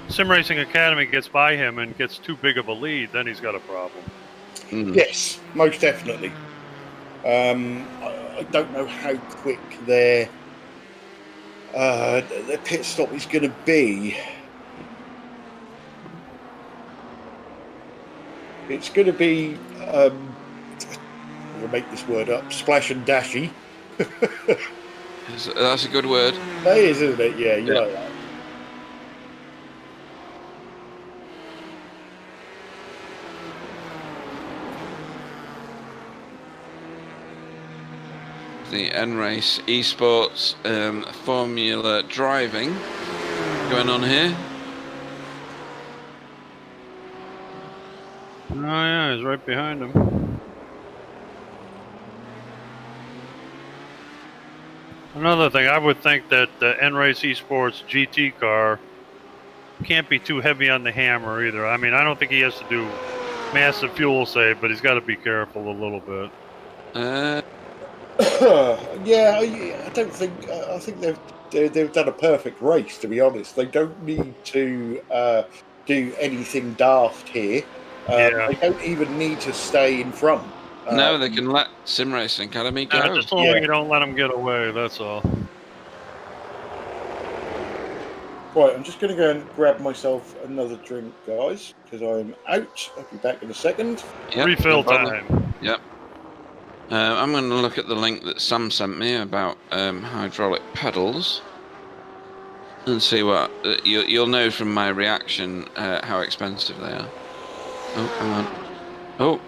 Simracing Academy gets by him and gets too big of a lead, then he's got a problem. Yes, most definitely. I don't know how quick their pit stop is going to be. It's going to be, I'm going to make this word up, splash and dashy. That's a good word. That is, isn't it? Yeah, you like that. The N-Race Esports Formula driving going on here. Oh yeah, he's right behind him. Another thing, I would think that the N-Race Esports GT car can't be too heavy on the hammer either. I mean, I don't think he has to do massive fuel save, but he's got to be careful a little bit. I don't think. I think they've done a perfect race. To be honest, they don't need to do anything daft here. They don't even need to stay in front. No, they can let Simracing Academy go. Just as long as you don't let them get away, that's all. Right, I'm just going to go and grab myself another drink, guys, because I'm out. I'll be back in a second. Yep, Refill no problem. time. Yep. I'm going to look at the link that Sam sent me about hydraulic pedals and see what you'll know from my reaction how expensive they are. Oh, hang on. Oh,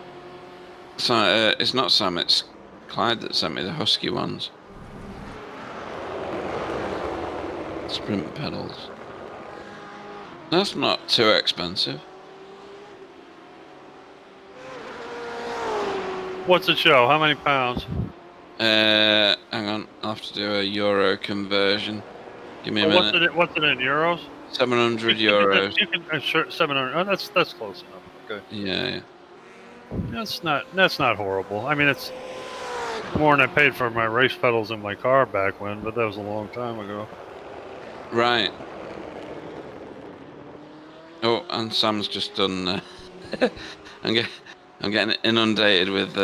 so it's not Sam, it's Clyde that sent me the Husky ones. Sprint pedals. That's not too expensive. What's it show? How many pounds? Hang on, I'll have to do a euro conversion. Give me a minute. What's it in euros? 700 euros. You can sure 700. Oh, that's close enough. Okay. Yeah. That's not horrible. I mean, it's more than I paid for my race pedals in my car back when, but that was a long time ago. Right. Oh, and Sam's just done. I'm getting inundated with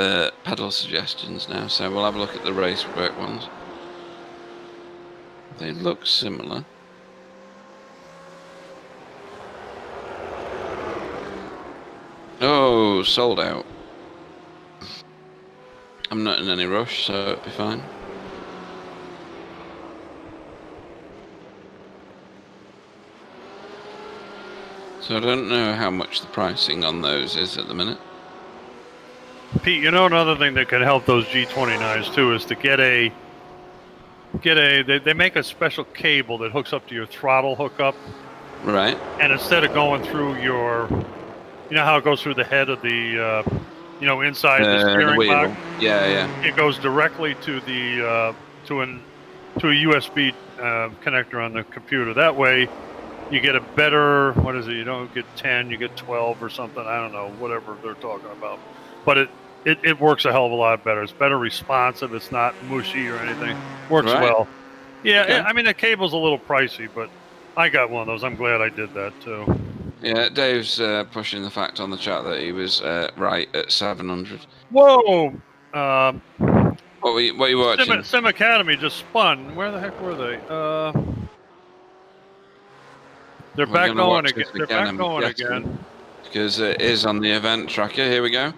pedal suggestions now, so we'll have a look at the racework ones. They look similar. Oh, sold out. I'm not in any rush, so it'll be fine. So I don't know how much the pricing on those is at the minute. Pete, you know another thing that could help those G29s too is to get a. They make a special cable that hooks up to your throttle hookup, Right. and instead of going through your, you know how it goes through the head of the, inside the steering wheel. box. Yeah. It goes directly to the to a USB connector on the computer. That way, you get a better. What is it? You don't get 10, you get 12 or something. I don't know, whatever they're talking about. But it works a hell of a lot better. It's better responsive. It's not mushy or anything. Works Right. well. Yeah, Okay. I mean the cable's a little pricey, but I got one of those. I'm glad I did that too. Yeah, Dave's pushing the fact on the chat that he was right at 700. Whoa! What are you watching? Sim Academy just spun. Where the heck were they? They're We're back gonna going watch again. this They're again, back I'm going guessing, again. because it is on the event tracker. Here we go.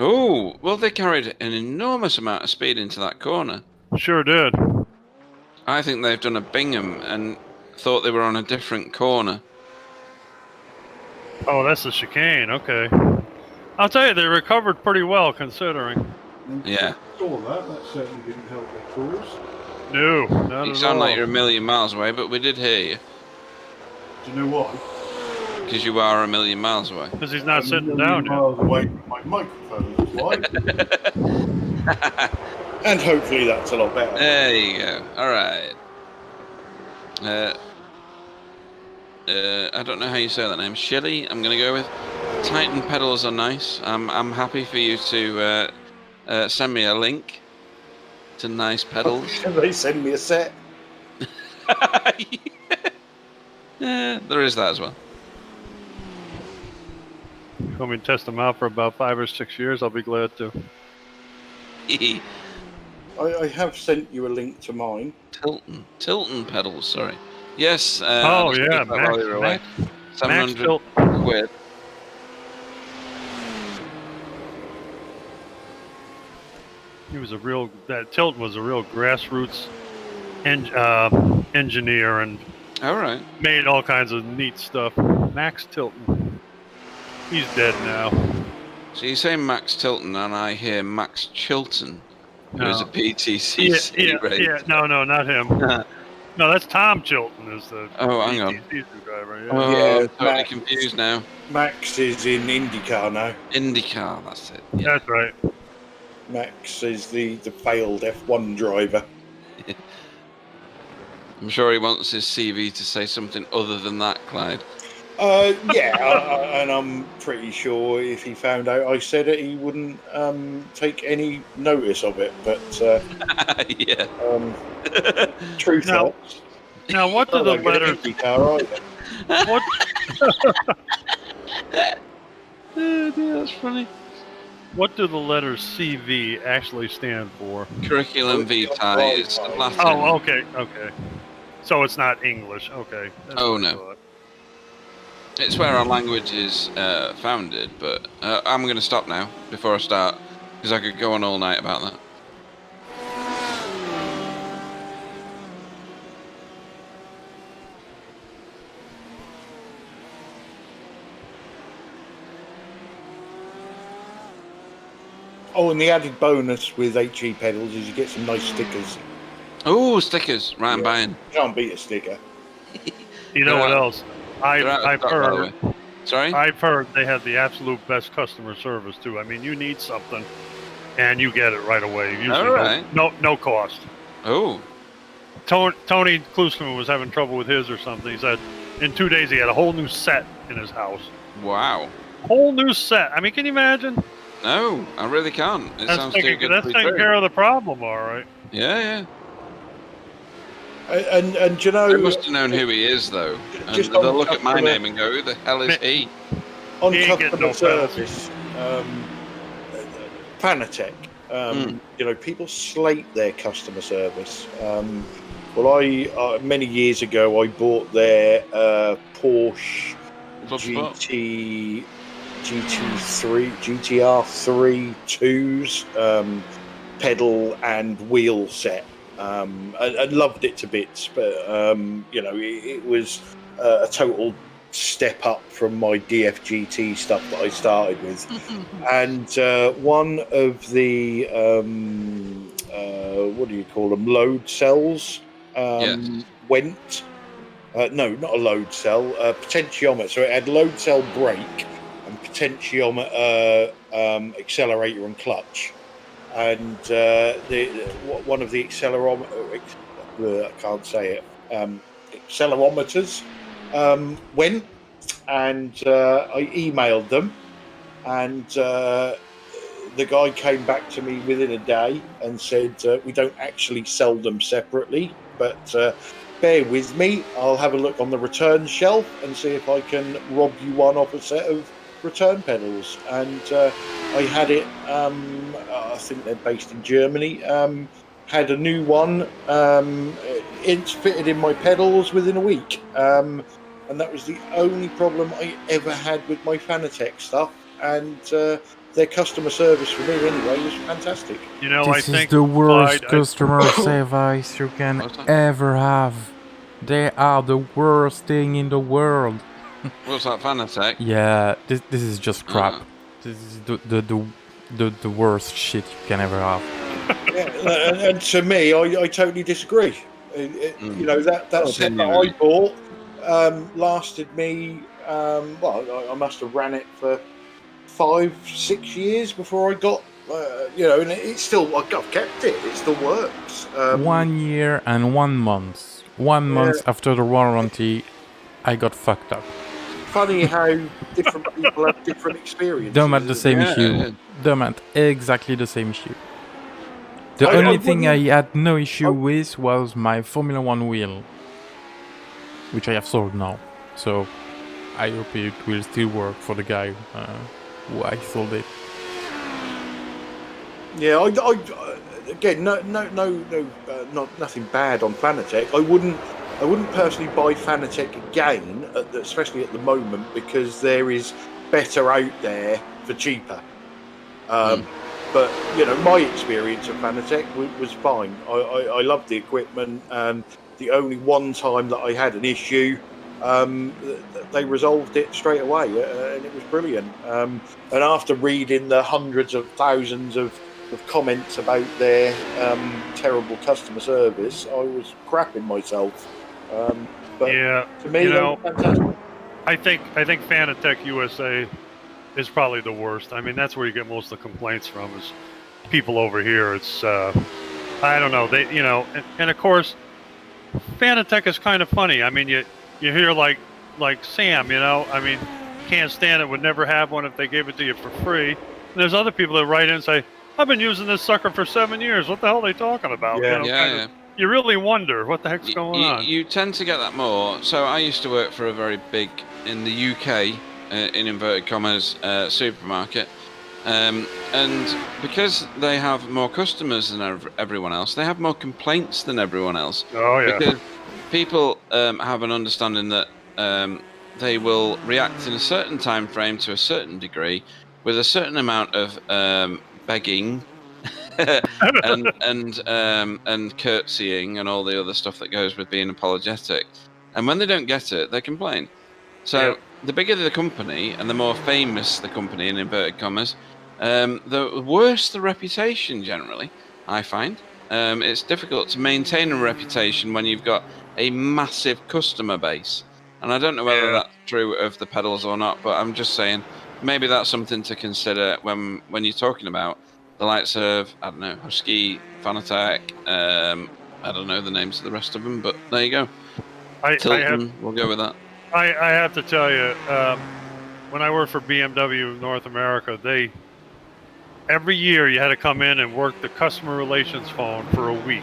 Oh, well, they carried an enormous amount of speed into that corner. Sure did. I think they've done a Bingham and thought they were on a different corner. Oh, that's the chicane. Okay. I'll tell you, they recovered pretty well considering. Yeah. Saw that. That certainly didn't help their cause. No, not You at sound all. like you're a million miles away, but we did hear you. Do you know why? Because you are a million miles away. Because he's not I'm sitting a down million yet. miles away from my microphone. That's why. And hopefully that's a lot better. There you go. All right. I don't know how you say that name. Shilly, I'm going to go with. Titan pedals are nice. I'm happy for you to send me a link to nice pedals. Can they send me a set? Yeah, there is that as well. Want me to test them out for about 5 or 6 years? I'll be glad to. I have sent you a link to mine. Tilton pedals, sorry. Yes. Oh, just yeah, looked at that while you were away. Max 700 Tilton. quid. That Tilton was a real grassroots engineer and All right. made all kinds of neat stuff. Max Tilton. He's dead now. So you say Max Tilton, and I hear Max Chilton, who is a No. PTCC racer. Yeah, no, not him. No, that's Tom Chilton is the Oh, hang on. PTC driver. Yeah. Oh, Yeah, I'm totally Max. confused now. Max is in IndyCar now. IndyCar, that's it. Yeah. That's right. Max is the failed F1 driver. I'm sure he wants his CV to say something other than that, Clyde. And I'm pretty sure if he found out I said it, he wouldn't take any notice of it. But Yeah. truth Now, hurts. Now, what do I the don't get an letters? IndyCar either. What? Oh, dear, that's funny. What do the letters CV actually stand for? Curriculum vitae is Latin. Oh, okay. So it's not English. Okay. That's Oh, what I no. thought. It's where our language is founded, but I'm going to stop now before I start because I could go on all night about that. Oh, and the added bonus with HE pedals is you get some nice stickers. Oh, stickers! Right, I'm buying. Can't beat a sticker. You know what else? They're out of I've stock, by the heard. way. Sorry? I've heard they have the absolute best customer service too. I mean, you need something, and you get it right away. Usually, All right. no cost. Oh, Tony Klusman was having trouble with his or something. He said in 2 days he had a whole new set in his house. wow. Whole new set. I mean, can you imagine? No, I really can't. It That's sounds too taking, good that's to be taking true. care of the problem, all right. Yeah. And you know, They must have known who he is, though. And Just they'll on look at my customer- name and go, who the hell is he? on He ain't getting customer no service, Fanatec, Hmm. you know, people slate their customer service. Well, I many years ago I bought their Porsche Club Sport. GTR3 2s pedal and wheel set. I loved it to bits, but you know, it was a total step up from my DFGT stuff that I started with. And one of the what do you call them, load cells Yes. went. No, not a load cell, a potentiometer. So it had load cell brake and potentiometer, accelerator and clutch. And one of the accelerometer, I can't say it, accelerometers went, and I emailed them, and the guy came back to me within a day and said, we don't actually sell them separately, but bear with me, I'll have a look on the return shelf and see if I can rob you one off a set of return pedals. And I had it, I think they're based in Germany, had a new one, it's fitted in my pedals within a week. And that was the only problem I ever had with my Fanatec stuff. And their customer service for me anyway was fantastic. You know, I This is think the worst Clyde, customer service you can ever have. They are the worst thing in the world. What's that, Fanatec? Yeah, this is just crap. This is the worst shit you can ever have. Yeah, and to me, I totally disagree. You know, that set that I bought lasted me, well, I must have ran it for 5-6 years before I got, you know, and it's still, I've kept it, it still works. 1 year and 1 month. 1 month after the warranty, I got fucked up. Funny how different people have different experiences. Them had the same Yeah, issue. yeah. Them had exactly the same issue. The I only thing I wouldn't- had no issue with was my Formula 1 wheel, which I have sold now. So I hope it will still work for the guy who I sold it. Yeah, I again, nothing bad on Fanatec. I wouldn't personally buy Fanatec again, especially at the moment, because there is better out there for cheaper. But you know, my experience of Fanatec was fine. I loved the equipment. The only one time that I had an issue, they resolved it straight away, and it was brilliant. And after reading the hundreds of thousands of comments about their terrible customer service, I was crapping myself. But yeah, to me, you they know, were fantastic. I think Fanatec USA is probably the worst. I mean, that's where you get most of the complaints from, is people over here. It's I don't know, they, you know, and of course, Fanatec is kind of funny. I mean, you hear like Sam, you know, I mean, can't stand it, would never have one if they gave it to you for free. And there's other people that write in and say, I've been using this sucker for 7 years. What the hell are they talking about? Yeah. You know, Yeah, kind of, you really wonder what the heck's going on. You tend to get that more. So I used to work for a very big, in the UK, in inverted commas, supermarket. And because they have more customers than everyone else, they have more complaints than everyone else. Oh, yeah. Because people have an understanding that they will react in a certain time frame to a certain degree with a certain amount of begging, and curtsying and all the other stuff that goes with being apologetic. And when they don't get it, they complain. So the bigger the company and the more famous the company, in inverted commas, the worse the reputation generally, I find. It's difficult to maintain a reputation when you've got a massive customer base. And I don't know whether that's true of the pedals or not, but I'm just saying maybe that's something to consider when you're talking about the likes of, I don't know, Husky, Fanatec, I don't know the names of the rest of them, but there you go. Tilton, we'll go with that. I have to tell you, when I worked for BMW North America, every year you had to come in and work the customer relations phone for a week.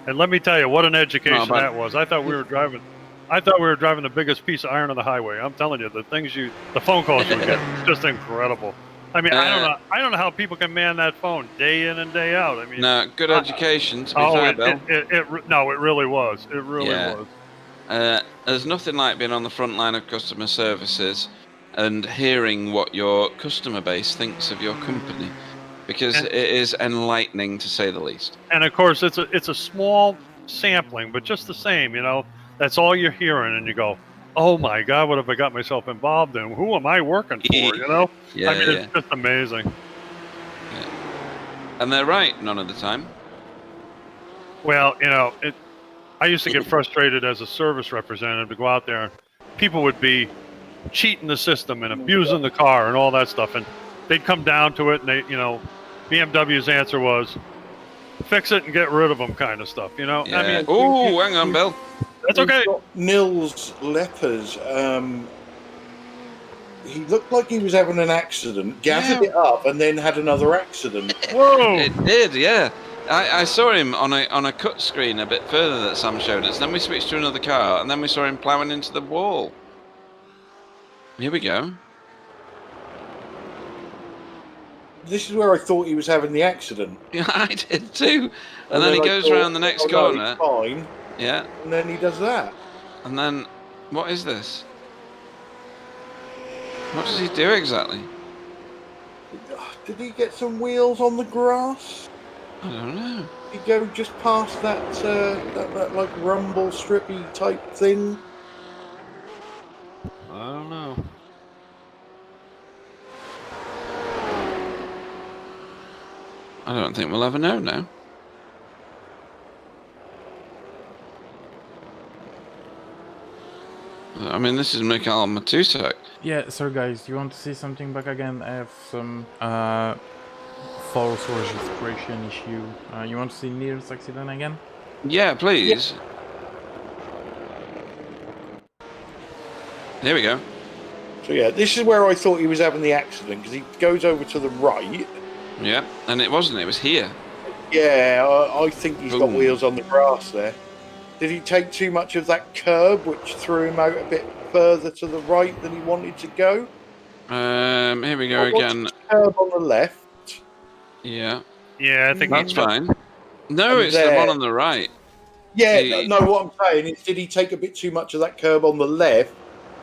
And let me tell you, what an education that was. I thought we were driving the biggest piece of iron on the highway. I'm telling you, the phone calls you get just incredible. I mean, I don't know how people can man that phone day in and day out. I mean, no, good education. To be fair, Bill. It really was. It really was. There's nothing like being on the front line of customer services and hearing what your customer base thinks of your company, because it is enlightening to say the least. And of course, it's a small sampling, but just the same, that's all you're hearing, and you go, "Oh my God, what have I got myself involved in? Who am I working for?" Yeah, I mean, it's just amazing. Yeah. And they're right none of the time. Well, I used to get frustrated as a service representative to go out there, and people would be cheating the system and abusing the car and all that stuff, and they'd come down to it, and BMW's answer was, "Fix it and get rid of them," kind of stuff. Yeah. I mean, hang on, Bill. That's okay. Nils Lepers. He looked like he was having an accident, gathered it up, and then had another accident. Whoa! It did, yeah. I saw him on a cut screen a bit further that Sam showed us. Then we switched to another car, and then we saw him ploughing into the wall. Here we go. This is where I thought he was having the accident. Yeah, I did too. And then he goes around the next corner. No, he's fine. Yeah. And then he does that. And then, what is this? What does he do exactly? Did he get some wheels on the grass? I don't know. Did he go just past that like rumble strippy type thing? I don't know. I don't think we'll ever know now. I mean, this is Mikhail Matusek. Yeah, so guys, you want to see something back again? I have some false registration issue. You want to see Nils' accident again? Yeah, please. Yeah. There we go. So yeah, this is where I thought he was having the accident, because he goes over to the right. Yeah, and it wasn't. It was here. Yeah, I think he's got wheels on the grass there. Did he take too much of that curb, which threw him out a bit further to the right than he wanted to go? Here we go again. Curb on the left. Yeah. Yeah, I think that's fine. No, it's the one on the right. Yeah, no, what I'm saying is, did he take a bit too much of that curb on the left,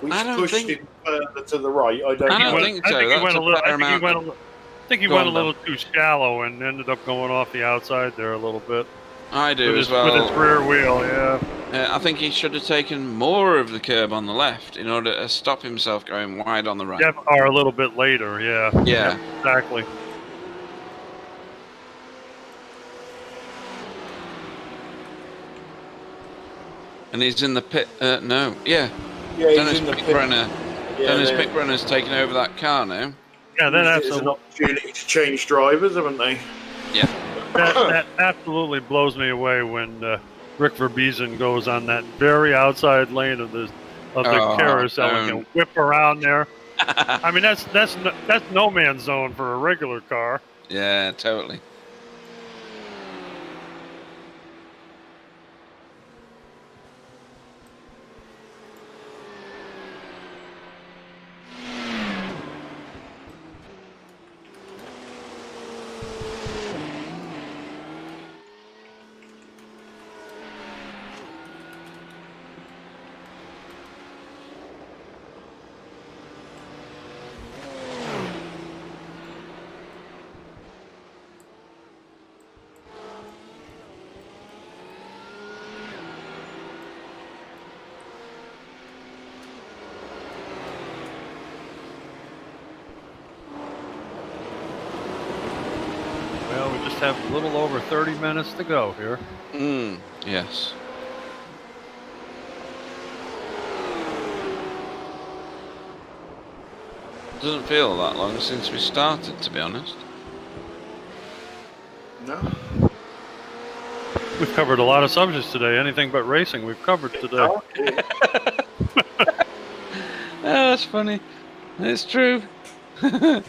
which pushed him further to the right? I don't think so. I think he went a little too shallow and ended up going off the outside there a little bit. I do as well. With his rear wheel, yeah. I think he should have taken more of the curb on the left in order to stop himself going wide on the right. Or a little bit later, yeah. Yeah. Exactly. And he's in the pit. No, yeah. Yeah, Dennis Pickbrenner. Dennis Pickbrenner's taken over that car now. Yeah, that's an opportunity to change drivers, haven't they? Yeah. That absolutely blows me away when Rick Verbiezen goes on that very outside lane of the carousel and can whip around there. I mean, that's no man's zone for a regular car. Yeah, totally. have a little over 30 minutes to go here. Yes. Doesn't feel that long since we started, to be honest. No. We've covered a lot of subjects today. Anything but racing we've covered today. Oh, That's funny. It's true. we've had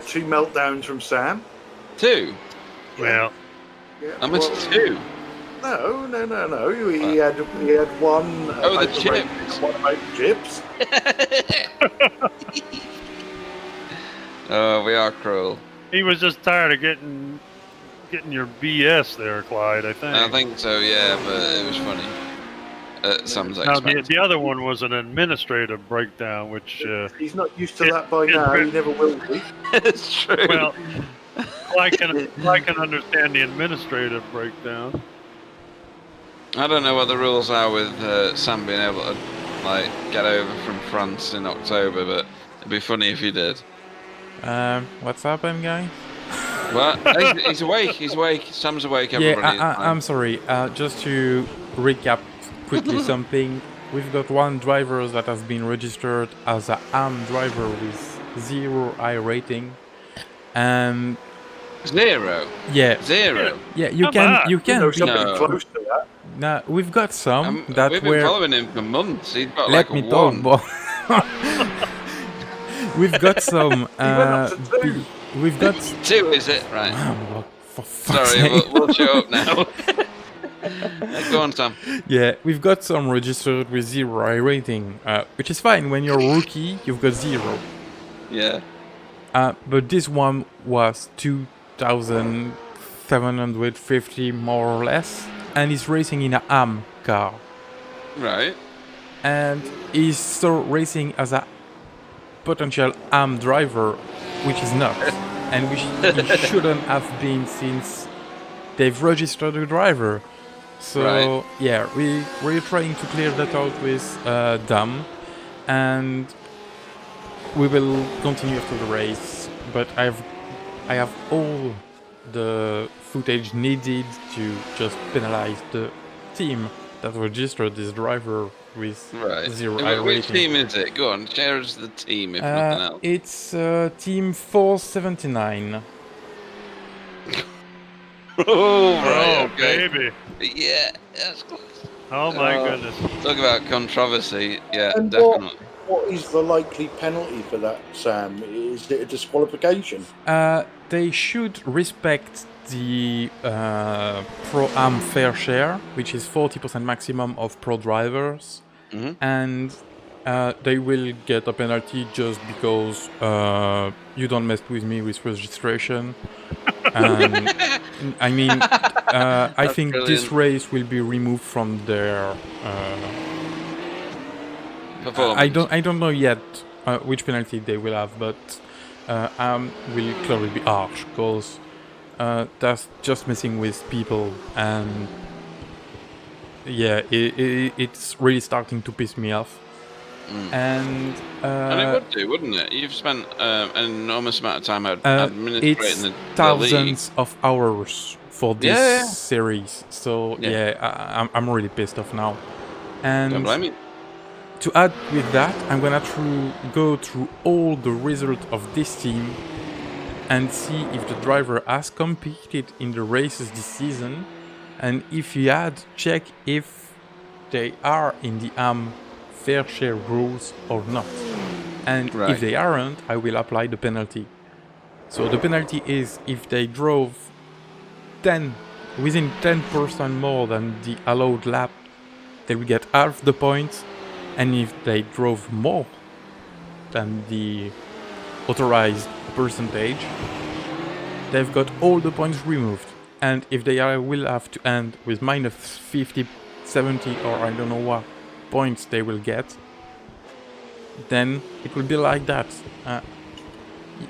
2 meltdowns from Sam. 2? Well, Yeah, How much? well, 2? No. He had one. Oh, the about chips. race, one about the chips. Oh, we are cruel. he was just tired of getting your BS there, Clyde, I think. I think so, yeah, but it was funny. Sam's Now, expense. the other one was an administrative breakdown, which... He's not used to that by now. He never will be. It's true. well, I can understand the administrative breakdown. I don't know what the rules are with Sam being able to like get over from France in October, but it'd be funny if he did. What's happened, guys? What? He's awake. He's awake. Sam's awake. Everybody. Yeah, I'm sorry. Just to recap quickly something. We've got one driver that has been registered as a AM driver with 0 I rating. And 0. yeah, 0. yeah, you Come can on. you can know be, something No. close to that. Now we've got some that We've been were. following him for months. He's got Let like me a talk, 1. boy. We've got some. He went up to 2. We've got. 2, is it? Right. Oh, for fuck's Sorry, sake. we'll shut up now. Go on, Sam. Yeah, we've got some registered with 0 I rating, which is fine. When you're a rookie, you've got 0. Yeah. But this one was 2,750 more or less, and he's racing in a AM car. Right. And he's still racing as a potential AM driver, which is not, and which he shouldn't have been since they've registered a driver. So Right. yeah, we're trying to clear that out with Dam, and we will continue after the race. But I have all the footage needed to just penalize the team that registered this driver with Right. 0 I Which rating. team is it? Go on, share us the team if nothing else. It's team 479. Oh, right, Oh, okay. baby. Yeah, that's close. Oh, my Oh. goodness. Talk about controversy. Yeah, And definitely. what is the likely penalty for that, Sam? Is it a disqualification? They should respect the Pro-Am fair share, which is 40% maximum of pro drivers, and they will get a penalty just because you don't mess with me with registration. And I mean, I think this brilliant. race will be removed from their. Performance. I don't know yet which penalty they will have, but will clearly be harsh because that's just messing with people, and yeah, it's really starting to piss me off. And it would do, wouldn't it? You've spent an enormous amount of time it's administrating the league. thousands of hours for this Yeah. series, so Yeah. yeah, I'm really pissed off now. And Don't blame me. to add with that, I'm gonna go through all the results of this team and see if the driver has competed in the races this season, and if he had, check if they are in the AM fair share rules or not. And Right. if they aren't, I will apply the penalty. So the penalty is if they drove within 10% more than the allowed lap, they will get half the points. And if they drove more than the authorized percentage, they've got all the points removed. And if they will have to end with minus 50, 70, or I don't know what points they will get, then it will be like that.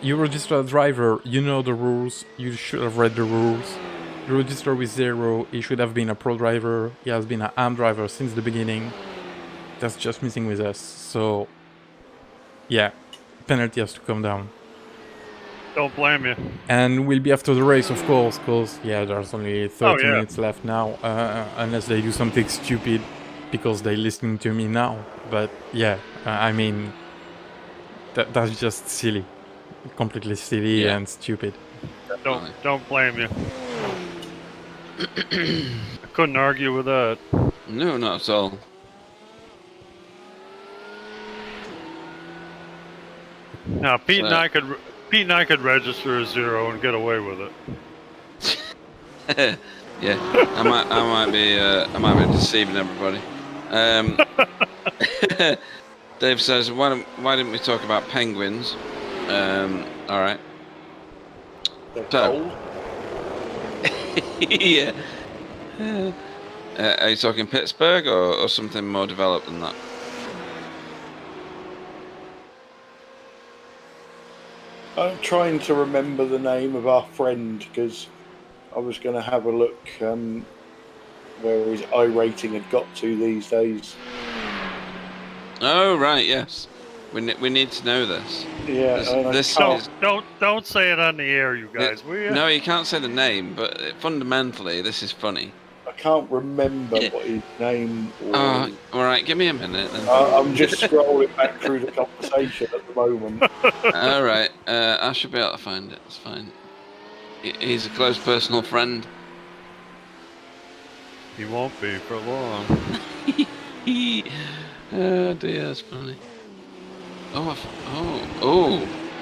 You register a driver, you know the rules, you should have read the rules. You register with 0, he should have been a pro driver, he has been an AM driver since the beginning. That's just missing with us, so yeah, penalty has to come down. Don't blame you. And we'll be after the race, of course, because, yeah, there's only 30 yeah. minutes left now, unless they do something stupid because they're listening to me now. But, yeah, I mean, that's just silly. Completely silly and stupid. Don't blame you. I couldn't argue with that. No, not at all. Now, Pete and I could register a 0 and get away with it. Yeah, I might be deceiving everybody. Dave says, why didn't we talk about penguins? All right. They're cold. Yeah. Are you talking Pittsburgh or something more developed than that? I'm trying to remember the name of our friend because I was going to have a look where his I-rating had got to these days. Oh right, yes. We need to know this. Yeah, Don't say it on the air, you guys. No, you can't say the name, but fundamentally, this is funny. I can't remember what his name was. All right, give me a minute then. I'm just scrolling back through the conversation at the moment. All right, I should be able to find it. It's fine. He's a close personal friend. He won't be for long. Oh dear, that's funny. Oh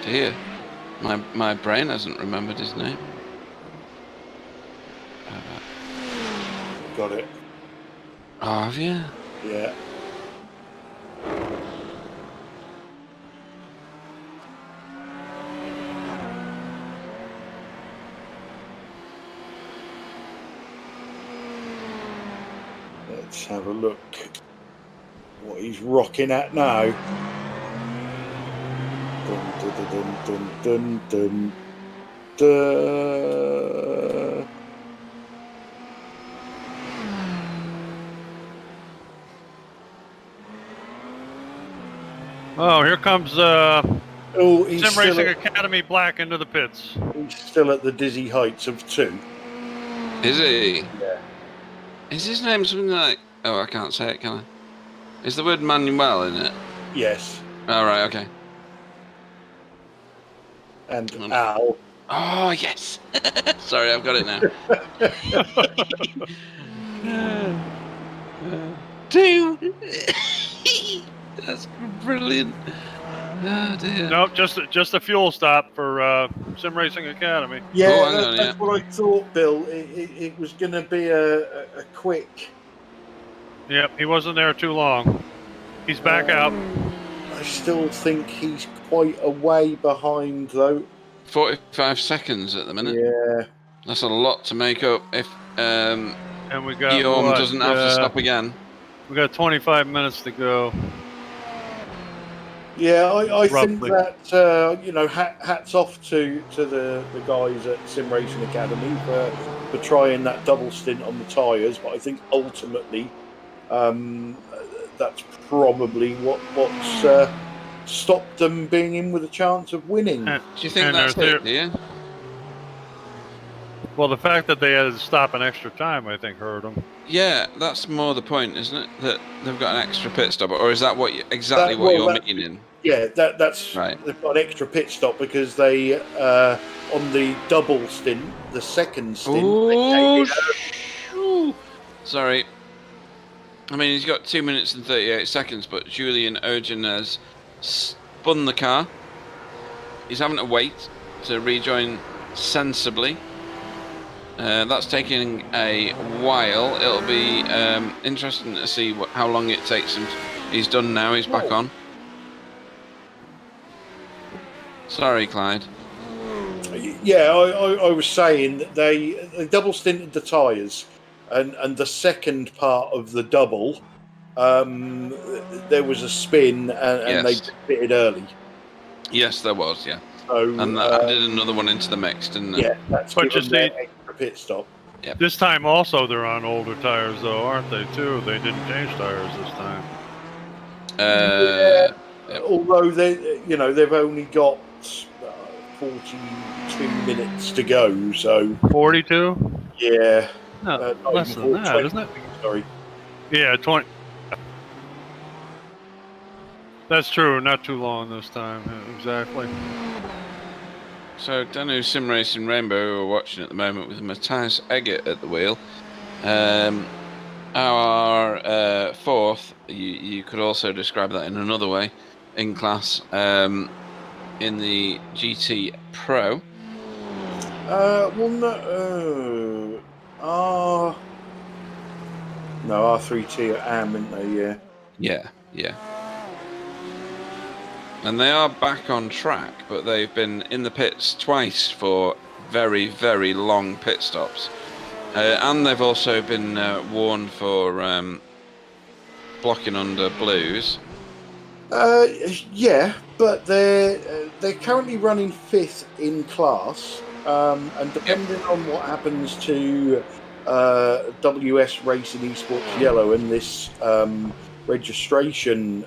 dear. My brain hasn't remembered his name. Got it. Oh, have you? Yeah. Let's have a look what he's rocking at now. Dun, dun, dun, dun, dun, dun, dun. Oh, here comes he's Simracing Academy Black into the pits. He's still at the dizzy heights of 2. Is he? Yeah. Is his name something like... Oh, I can't say it, can I? Is the word Manuel in it? Yes. Oh, right, okay. And Al. Oh, yes. Sorry, I've got it now. 2. That's brilliant. Oh, dear. Nope, just a fuel stop for Simracing Academy. Yeah, that's what I thought, Bill. It was going to be a quick... Yep, he wasn't there too long. He's back out. I still think he's quite a way behind, though. 45 seconds at the minute. Yeah. That's a lot to make up if and we got Guillaume doesn't have to stop again. We got 25 minutes to go. Yeah, I think that, hats off to the guys at Simracing Academy for trying that double stint on the tyres, but I think ultimately that's probably what's stopped them being in with a chance of winning. Do you think that's it, do you? Well, the fact that they had to stop an extra time, I think, hurt them. Yeah, that's more the point, isn't it? That they've got an extra pit stop, or is that what you're meaning? Yeah, that's right. They've got an extra pit stop because they on the double stint, the second stint. Sorry. I mean, he's got 2 minutes and 38 seconds, but Julian Ogen has spun the car. He's having to wait to rejoin sensibly. That's taking a while. It'll be interesting to see how long it takes him. He's done now. He's back on. Sorry, Clyde. Yeah, I was saying that they double stinted the tyres, and the second part of the double, there was a spin, and they pitted early. Yes, there was. Yeah. So, and that added another one into the mix, didn't it? Yeah, that's but just an extra pit stop. Yep. This time also they're on older tires, though, aren't they? Too. They didn't change tires this time. Although they've only got 42 minutes to go. So 42? yeah, No, not less even than 40, that, 20, isn't it? sorry. Yeah, 20. That's true. Not too long this time. Exactly. So Danu Simracing Rainbow, who are watching at the moment with Matthias Eggert at the wheel. Our fourth, you could also describe that in another way, in class, in the GT Pro. Well, no, R3T are AM, aren't they? Yeah. Yeah. And they are back on track, but they've been in the pits twice for very, very long pit stops. And they've also been warned for blocking under blues. Yeah, but they're currently running 5th in class, and depending on what happens to WS Racing Esports Yellow and this registration,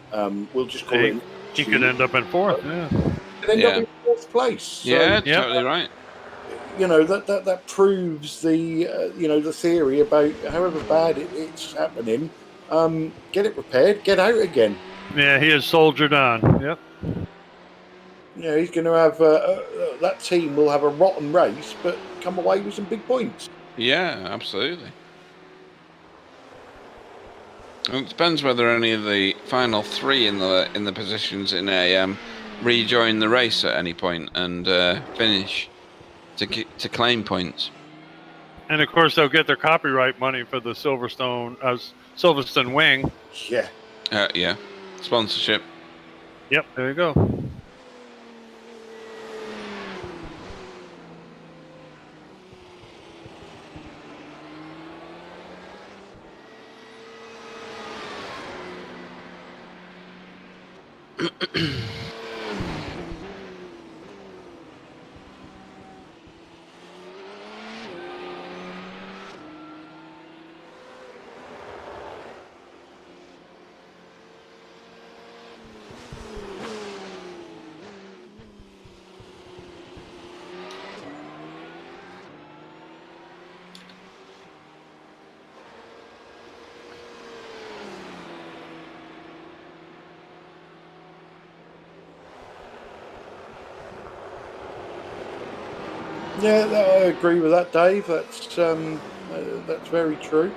we'll just call it. He could end up in 4th. Yeah. Could end up in 4th place. So, Yeah, yeah. totally right. you know that proves the the theory about however bad it's happening. Get it repaired, get out again. Yeah, he has soldiered on. Yep. He's going to have that team will have a rotten race, but come away with some big points. Yeah, absolutely. Well, it depends whether any of the final three in the positions in AM rejoin the race at any point and finish to claim points. And of course, they'll get their copyright money for the Silverstone wing. Yeah. Yeah. Sponsorship. Yep, there you go. Yeah, I agree with that, Dave. That's very true.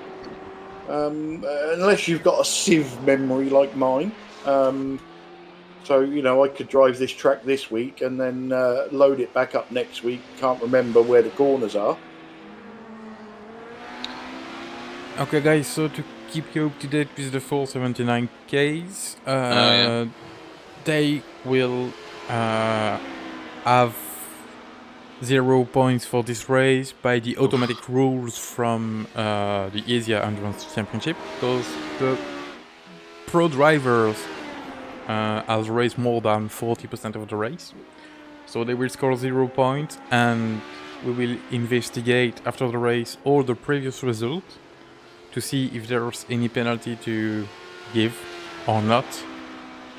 Unless you've got a sieve memory like mine. So, I could drive this track this week and then load it back up next week. Can't remember where the corners are. Okay, guys, so to keep you up to date with the 479Ks, they will have 0 points for this race by the automatic rules from the Asia Endurance Championship, because the pro drivers has raced more than 40% of the race. So they will score 0 points, and we will investigate after the race all the previous results to see if there's any penalty to give or not.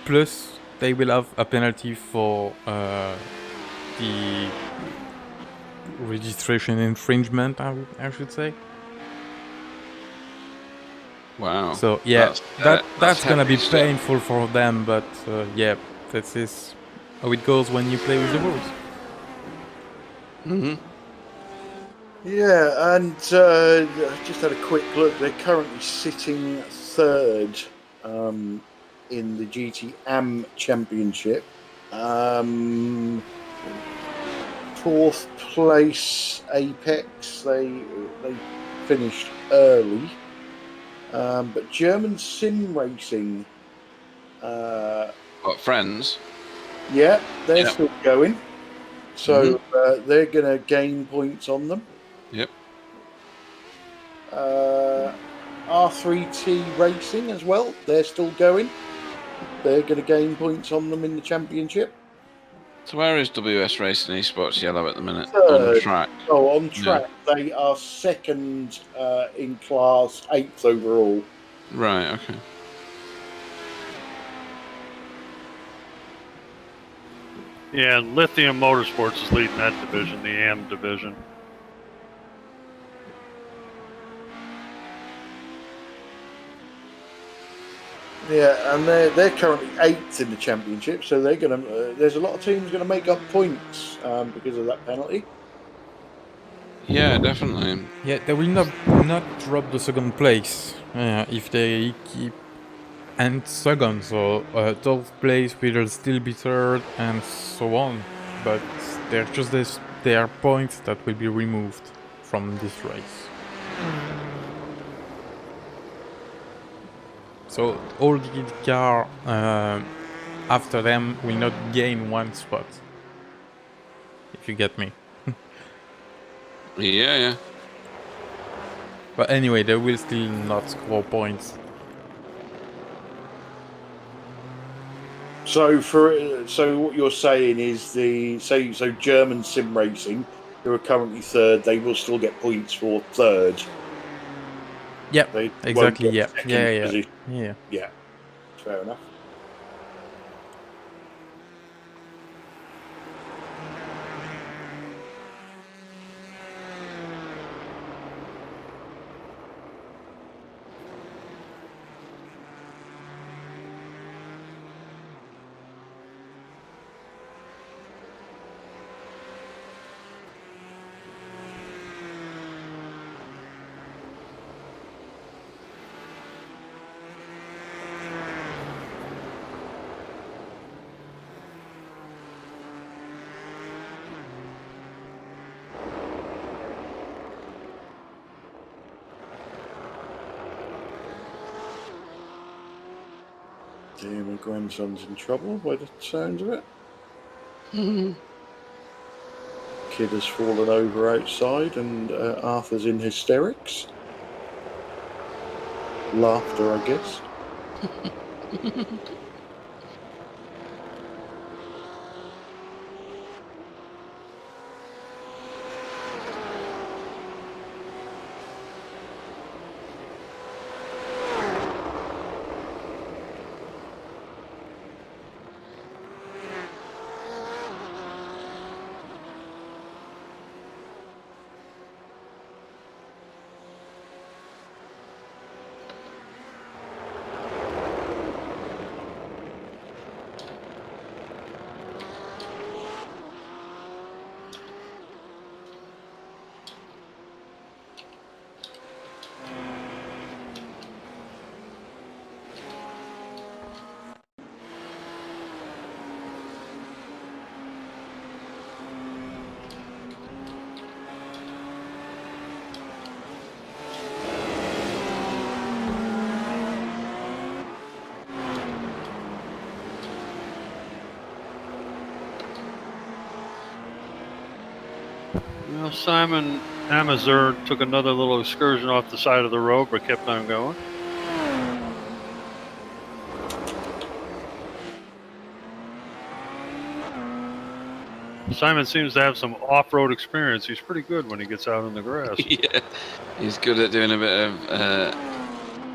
Plus, they will have a penalty for the registration infringement, I should say. Wow. So yeah, that's gonna be stuff. painful for them, but yeah, that is how it goes when you play with the rules. Mm-hmm. Yeah, and I just had a quick look. They're currently sitting third in the GT AM Championship. Fourth place Apex. They finished early. But German Simracing. What, friends? Yeah, they're still going. So they're going to gain points on them. Yep. R3T Racing as well. They're still going. They're going to gain points on them in the championship. So where is WS Racing Esports Yellow at the minute? Third. On track. Oh, on track. Yeah. They are second in class, 8th overall. Right, okay. Yeah, Lithium Motorsports is leading that division, the AM division. Yeah, and they're currently 8th in the championship, so they're going to. There's a lot of teams going to make up points because of that penalty. Yeah, definitely. Yeah, they will not drop the second place if they keep and second, so 12th place will still be third and so on. But they're just they are points that will be removed from this race. So all the car after them will not gain one spot. If you get me. Yeah, yeah. But anyway, they will still not score points. So what you're saying is so German sim racing, who are currently third, they will still get points for third. Yeah, They exactly. won't get Yeah, second yeah, position. yeah. Yeah, fair enough. Dear, my grandson's in trouble by the sounds of it. Kid has fallen over outside, and Arthur's in hysterics. Laughter, I guess. Well, Simon Amazur took another little excursion off the side of the road, but kept on going. Simon seems to have some off-road experience. He's pretty good when he gets out in the grass. Yeah, he's good at doing a bit of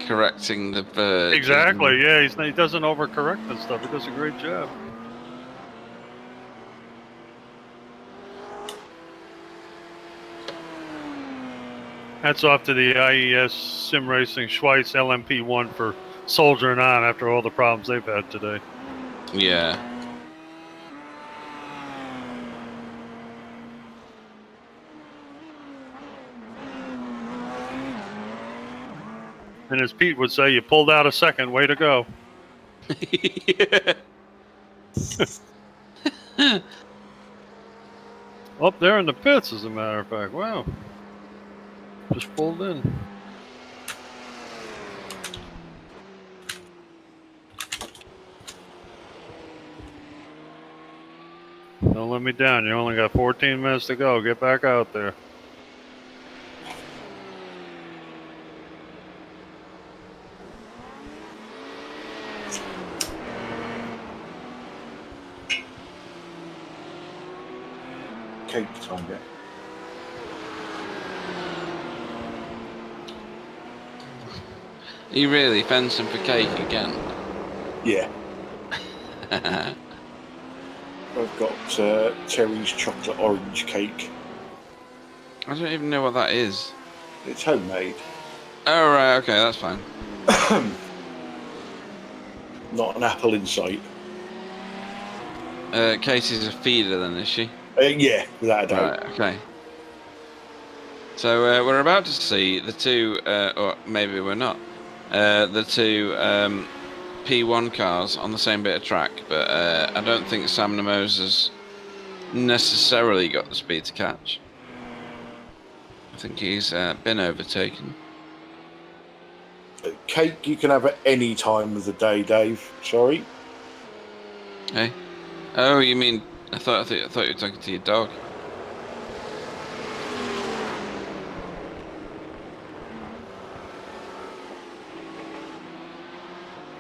correcting the bird. Exactly. Yeah, he doesn't overcorrect and stuff. He does a great job. Hats off to the IES Simracing Schweiz LMP1 for soldiering on after all the problems they've had today. Yeah. And as Pete would say, you pulled out a second. Way to go. Up there in the pits, as a matter of fact. Wow. Just pulled in. Don't let me down. You only got 14 minutes to go. Get back out there. Cake time, yeah. Are you really fencing for cake again? Yeah. I've got Terry's chocolate orange cake. I don't even know what that is. It's homemade. Oh, right, okay, that's fine. Not an apple in sight. Casey's a feeder then, is she? Yeah, without a doubt. Right, okay. So we're about to see the two, or maybe we're not, the two P1 cars on the same bit of track, but I don't think Sam Nemos has necessarily got the speed to catch. I think he's been overtaken. Cake you can have at any time of the day, Dave. Sorry. Hey? Oh, you mean, I thought you were talking to your dog.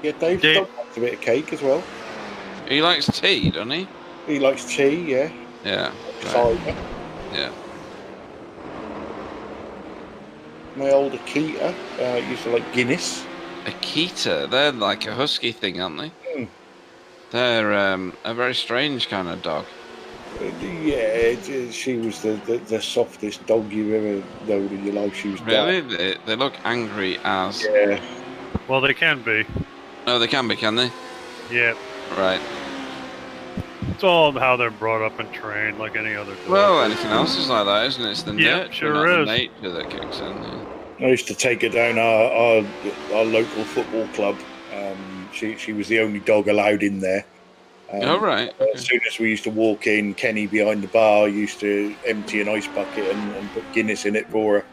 Yeah, Dave's dog likes a bit of cake as well. He likes tea, doesn't he? He likes tea, yeah. Yeah. Right. Cider. Yeah. My old Akita used to like Guinness. Akita, they're like a husky thing, aren't they? Mm. They're a very strange kind of dog. She was the softest dog you've ever known in your life. She was Really? They look angry as... Yeah. Well, they can be. Oh, they can be, can they? Yeah. Right. It's all how they're brought up and trained, like any other dog. Well, anything else is like that, isn't it? It's the Yep, nurture, sure not is. the nature that kicks in. Yeah. I used to take her down our local football club. She was the only dog allowed in there. Oh, right. Okay. As soon as we used to walk in, Kenny behind the bar used to empty an ice bucket and put Guinness in it for her.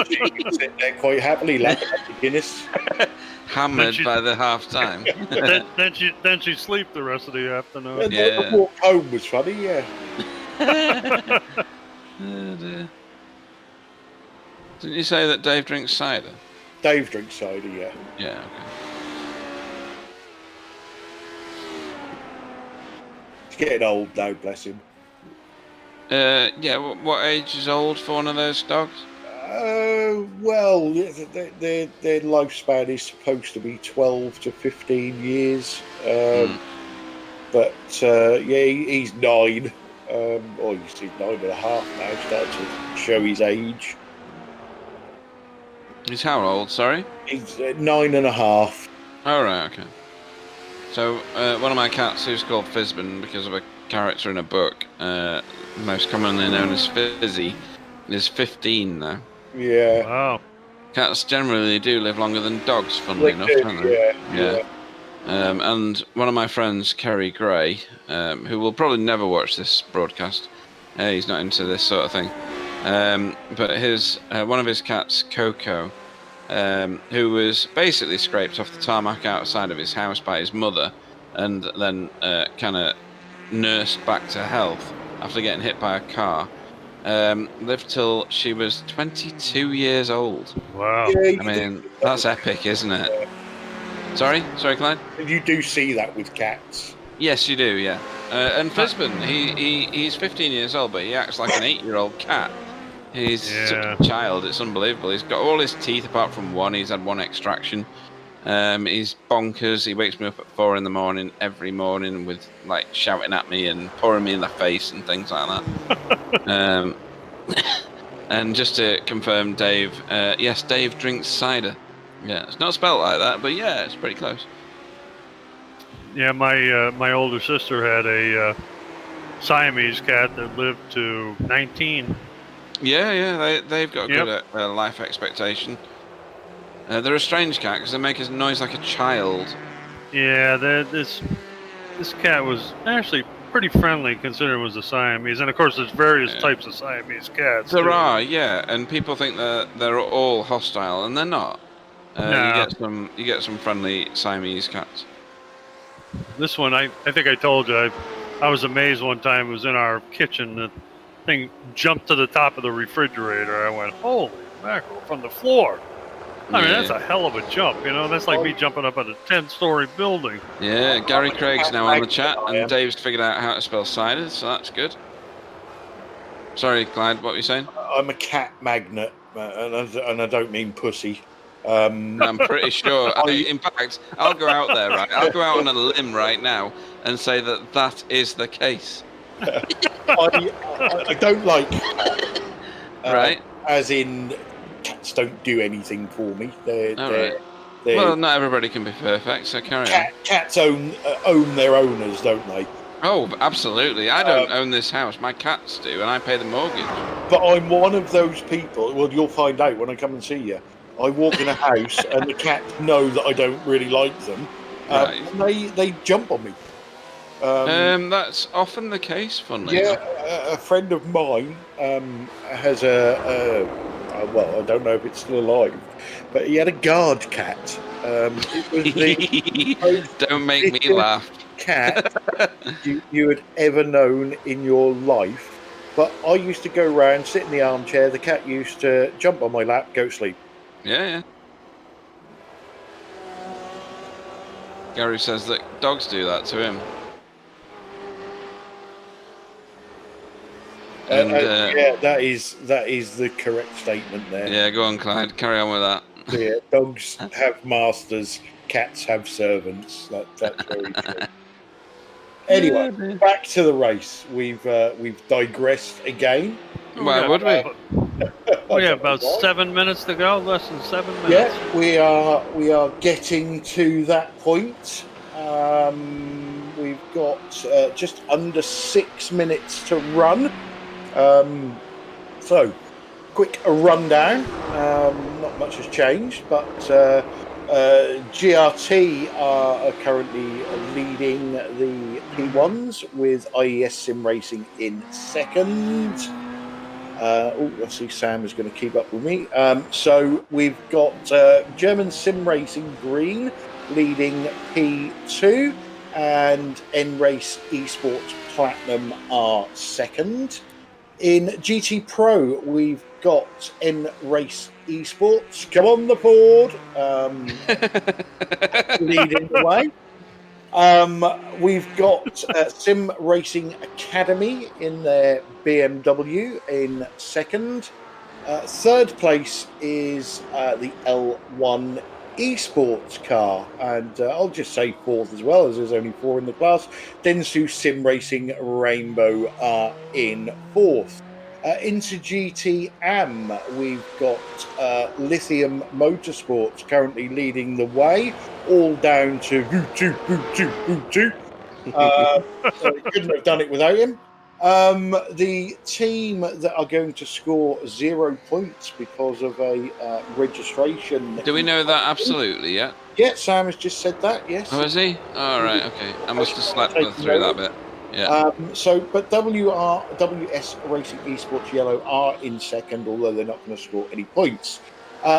She would sit there quite happily lapping up the Guinness. Hammered by the half time. then she sleep the rest of the afternoon. And Yeah. the walk home was funny, yeah. Oh, dear. Didn't you say that Dave drinks cider? Dave drinks cider, yeah. Yeah, okay. He's getting old now, bless him. Yeah, what age is old for one of those dogs? Well, their lifespan is supposed to be 12 to 15 years. But, he's 9. He's 9.5 now, starting to show his age. He's how old, sorry? He's 9.5. Oh, right, okay. So, one of my cats, who's called Fizbin because of a character in a book, most commonly known as Fizzy, is 15 now. Yeah. Wow. Cats generally do live longer than dogs, funnily enough, don't they? Yeah. And one of my friends, Kerry Gray, who will probably never watch this broadcast, he's not into this sort of thing, but one of his cats, Coco, who was basically scraped off the tarmac outside of his house by his mother, and then kind of nursed back to health after getting hit by a car, lived till she was 22 years old. Wow. Yeah, I mean, that's epic, isn't it? Sorry, Clyde? You do see that with cats. Yes, you do, yeah. And Fizbin, he's 15 years old, but he acts like an 8-year-old cat. He's such a child, it's unbelievable. He's got all his teeth apart from one, he's had one extraction. He's bonkers, he wakes me up at 4 in the morning, every morning, with like shouting at me and pouring me in the face and things like that. And just to confirm, Dave, yes, Dave drinks cider. Yeah, it's not spelled like that, but yeah, it's pretty close. Yeah, my older sister had a Siamese cat that lived to 19. Yeah, they've got a good life expectation. They're a strange cat because they make a noise like a child. Yeah, this cat was actually pretty friendly considering it was a Siamese, and of course there's various types of Siamese cats. There are, yeah, and people think that they're all hostile, and they're not. No. You get some friendly Siamese cats. This one, I think I told you, I was amazed one time. It was in our kitchen. The thing jumped to the top of the refrigerator. I went, holy mackerel, from the floor. I mean, that's a hell of a jump, you know? That's like me jumping up at a 10-story building. Yeah, Gary Craig's now on the chat, and Dave's figured out how to spell cider, so that's good. Sorry, Clyde, what were you saying? I'm a cat magnet, and I don't mean pussy. I'm pretty sure. In fact, I'll go out there, right? I'll go out on a limb right now and say that that is the case. I don't like Right. as in cats don't do anything for me. All right. Well, not everybody can be perfect, so carry on. Cats own their owners, don't they? Oh, absolutely. I don't own this house. My cats do, and I pay the mortgage. But I'm one of those people. Well, you'll find out when I come and see you. I walk in a house and the cats know that I don't really like them. Right. And they jump on me. That's often the case, funnily enough. A friend of mine has well, I don't know if it's still alive, but he had a guard cat. It was the Don't make me laugh. cat you had ever known in your life. But I used to go around, sit in the armchair. The cat used to jump on my lap, go to sleep. Yeah. Gary says that dogs do that to him. And yeah, that is the correct statement there. Yeah, go on, Clyde. Carry on with that. Yeah, dogs have masters, cats have servants. That's very true. Anyway, back to the race. We've digressed again. Why would we? We have about 7 minutes to go. Less than 7 minutes. Yeah, we are getting to that point. We've got just under 6 minutes to run. So, quick rundown. Not much has changed, but GRT are currently leading the P1s with IES Simracing in second. I see Sam is going to keep up with me. So we've got German Simracing Green leading P2 and N-Race Esports Platinum are second. In GT Pro, we've got N-Race Esports. Come on the board. Leading the way. We've got Sim Racing Academy in their BMW in second. Third place is the L1 Esports car, and I'll just say fourth as well, as there's only 4 in the class. Dentsu Sim Racing Rainbow are in fourth. Into GT Am, we've got Lithium Motorsports currently leading the way, all down to Boo-Choo. Couldn't have done it without him. The team that are going to score 0 points because of a registration. Do we know that absolutely yet? Yeah, Sam has just said that, yes. Oh, is he? All right, okay. I must have slept through that bit. Yeah. But WS Racing Esports Yellow are in second, although they're not going to score any points.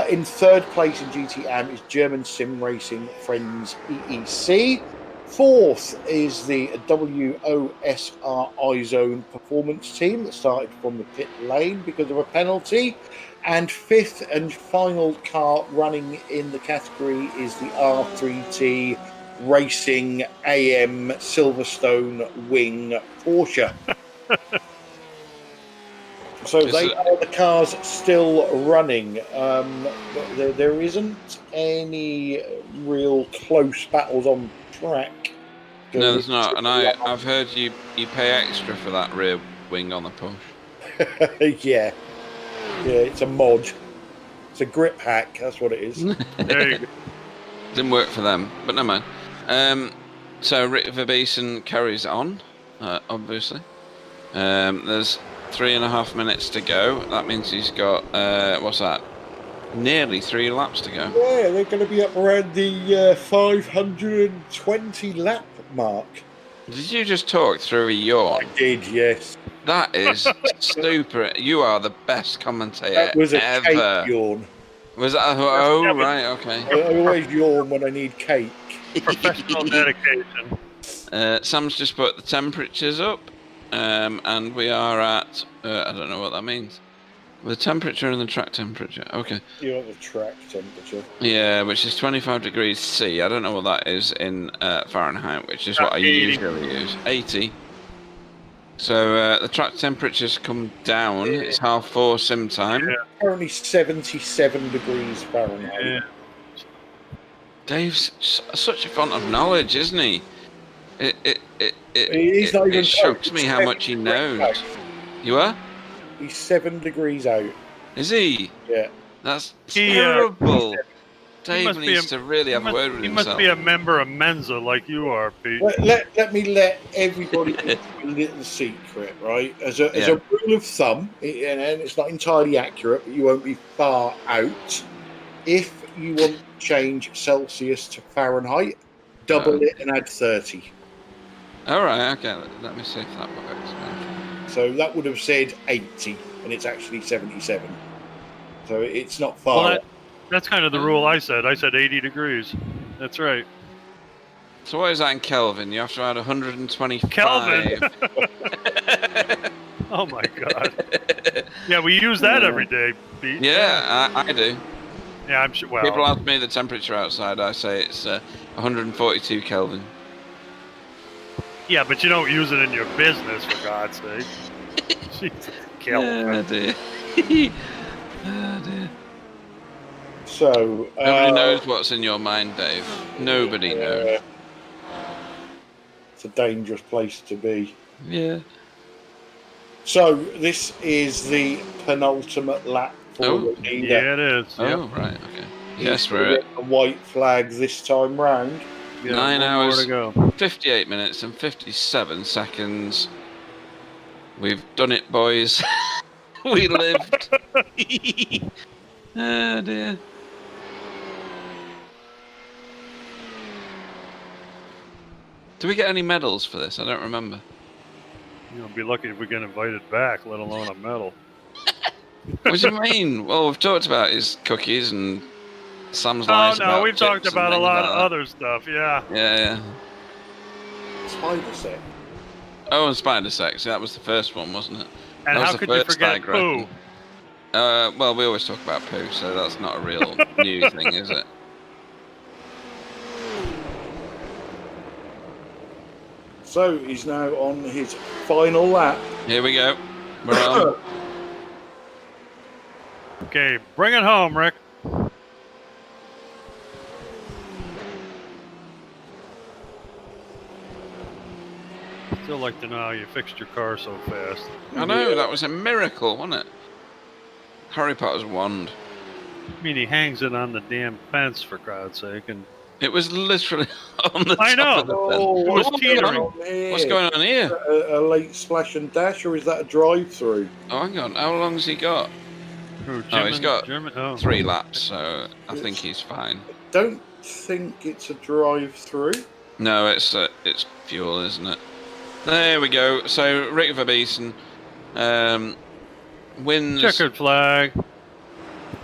In third place in GT Am is German Sim Racing Friends EEC. Fourth is the WOSR iZone Performance Team that started from the pit lane because of a penalty. And fifth and final car running in the category is the R3T Racing AM Silverstone Wing Porsche. So they are the cars still running. There isn't any real close battles on track. No, there's not. And I've heard you pay extra for that rear wing on the Porsche. Yeah, it's a mod. It's a grip hack. That's what it is. There you go. Didn't work for them, but never mind. So Rick Verbeesen carries on, obviously. There's 3.5 minutes to go. That means he's got what's that? Nearly 3 laps to go. Yeah, they're going to be up around the 520 lap mark. Did you just talk through a yawn? I did, yes. That is super. You are the best commentator That was a ever. cake yawn. Was that? Oh, right, okay. I always yawn when I need cake. Professional dedication. Sam's just put the temperatures up, and we are at. I don't know what that means. The temperature and the track temperature. Okay. You want the track temperature? Yeah, which is 25 degrees C. I don't know what that is in Fahrenheit, which is what I 80. usually use. 80. So the track temperature's come down. It's 4:30 sim time. Yeah. Currently 77 degrees Fahrenheit. Yeah. Dave's such a font of knowledge, isn't he? He's not even It shocks close. me He's how much he 7 degrees knows. out. You are? He's 7 degrees out. Is he? Yeah. That's He, terrible. he Dave must be needs to really have a word with He himself. must be a member of Mensa like you are, Pete. Let me let everybody into a little secret, right? As a rule of thumb, and it's not entirely accurate, but you won't be far out. If you want to change Celsius to Fahrenheit, double it and add 30. All right, okay. Let me see if that works. So that would have said 80, and it's actually 77. So it's not far. Well, that's kind of the rule I said. I said 80 degrees. That's right. So what is that in Kelvin? You have to add 125. Kelvin? Oh my God. Yeah, we use that every day, Pete. Yeah, I do. Yeah, I'm sure. Well, People ask me the temperature outside. I say it's 142 Kelvin. yeah, but you don't use it in your business, for God's sake. Jesus, Kelvin. Oh dear. Oh dear. So Nobody knows what's in your mind, Dave. Nobody knows. It's a dangerous place to be. Yeah. So this is the penultimate lap for the leader. Yeah, it is. Oh, right, okay. Yes, we're at a white flag this time round. Yeah, 9 one hours, more to go. 58 minutes and 57 seconds. We've done it, boys. We lived. Oh, dear. Do we get any medals for this? I don't remember. You'll be lucky if we get invited back, let alone a medal. What do you mean? Well, we've talked about his cookies and Sam's Oh, lies no, about we've talked chips and about a things lot like of that. other stuff, yeah. Yeah. Spider set. Oh, and Spider Sex. That was the first one, wasn't it? And That was how the could you first forget tag, I reckon. Pooh? Well, we always talk about poo, so that's not a real new thing, is it? So he's now on his final lap. Here we go. We're on. Okay, bring it home, Rick. Still like to know how you fixed your car so fast. I know, that was a miracle, wasn't it? Harry Potter's wand. I mean, he hangs it on the damn fence, for God's sake, and It was literally on the I top of the know. fence. It was What's teetering. going on? What's going on here? A late splash and dash, or is that a drive-through? Oh, hang on. How long's he got? Who, He's got German? Oh. 3 laps, so I think he's fine. Don't think it's a drive-through. No, it's fuel, isn't it? There we go. So Rick Verbeesen wins Checkered flag.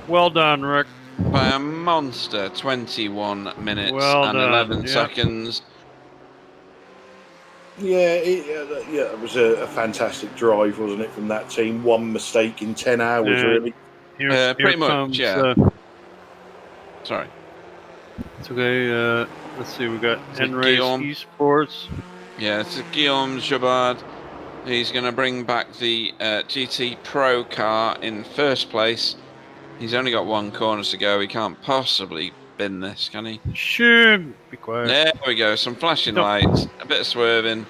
Well done, Rick. by a monster 21 minutes Well and done, 11 yep. seconds. Yeah, it was a fantastic drive, wasn't it, from that team? One mistake in 10 hours, Yeah. really. Here Pretty much, comes, yeah. Sorry. It's okay. Let's see. We got Is it N-Race Guillaume? Esports. Yeah, it's Guillaume Jobard. He's going to bring back the GT Pro car in first place. He's only got 1 corner to go. He can't possibly bin this, can he? Sure. Be quiet. There we go. Some flashing No. lights, a bit of swerving.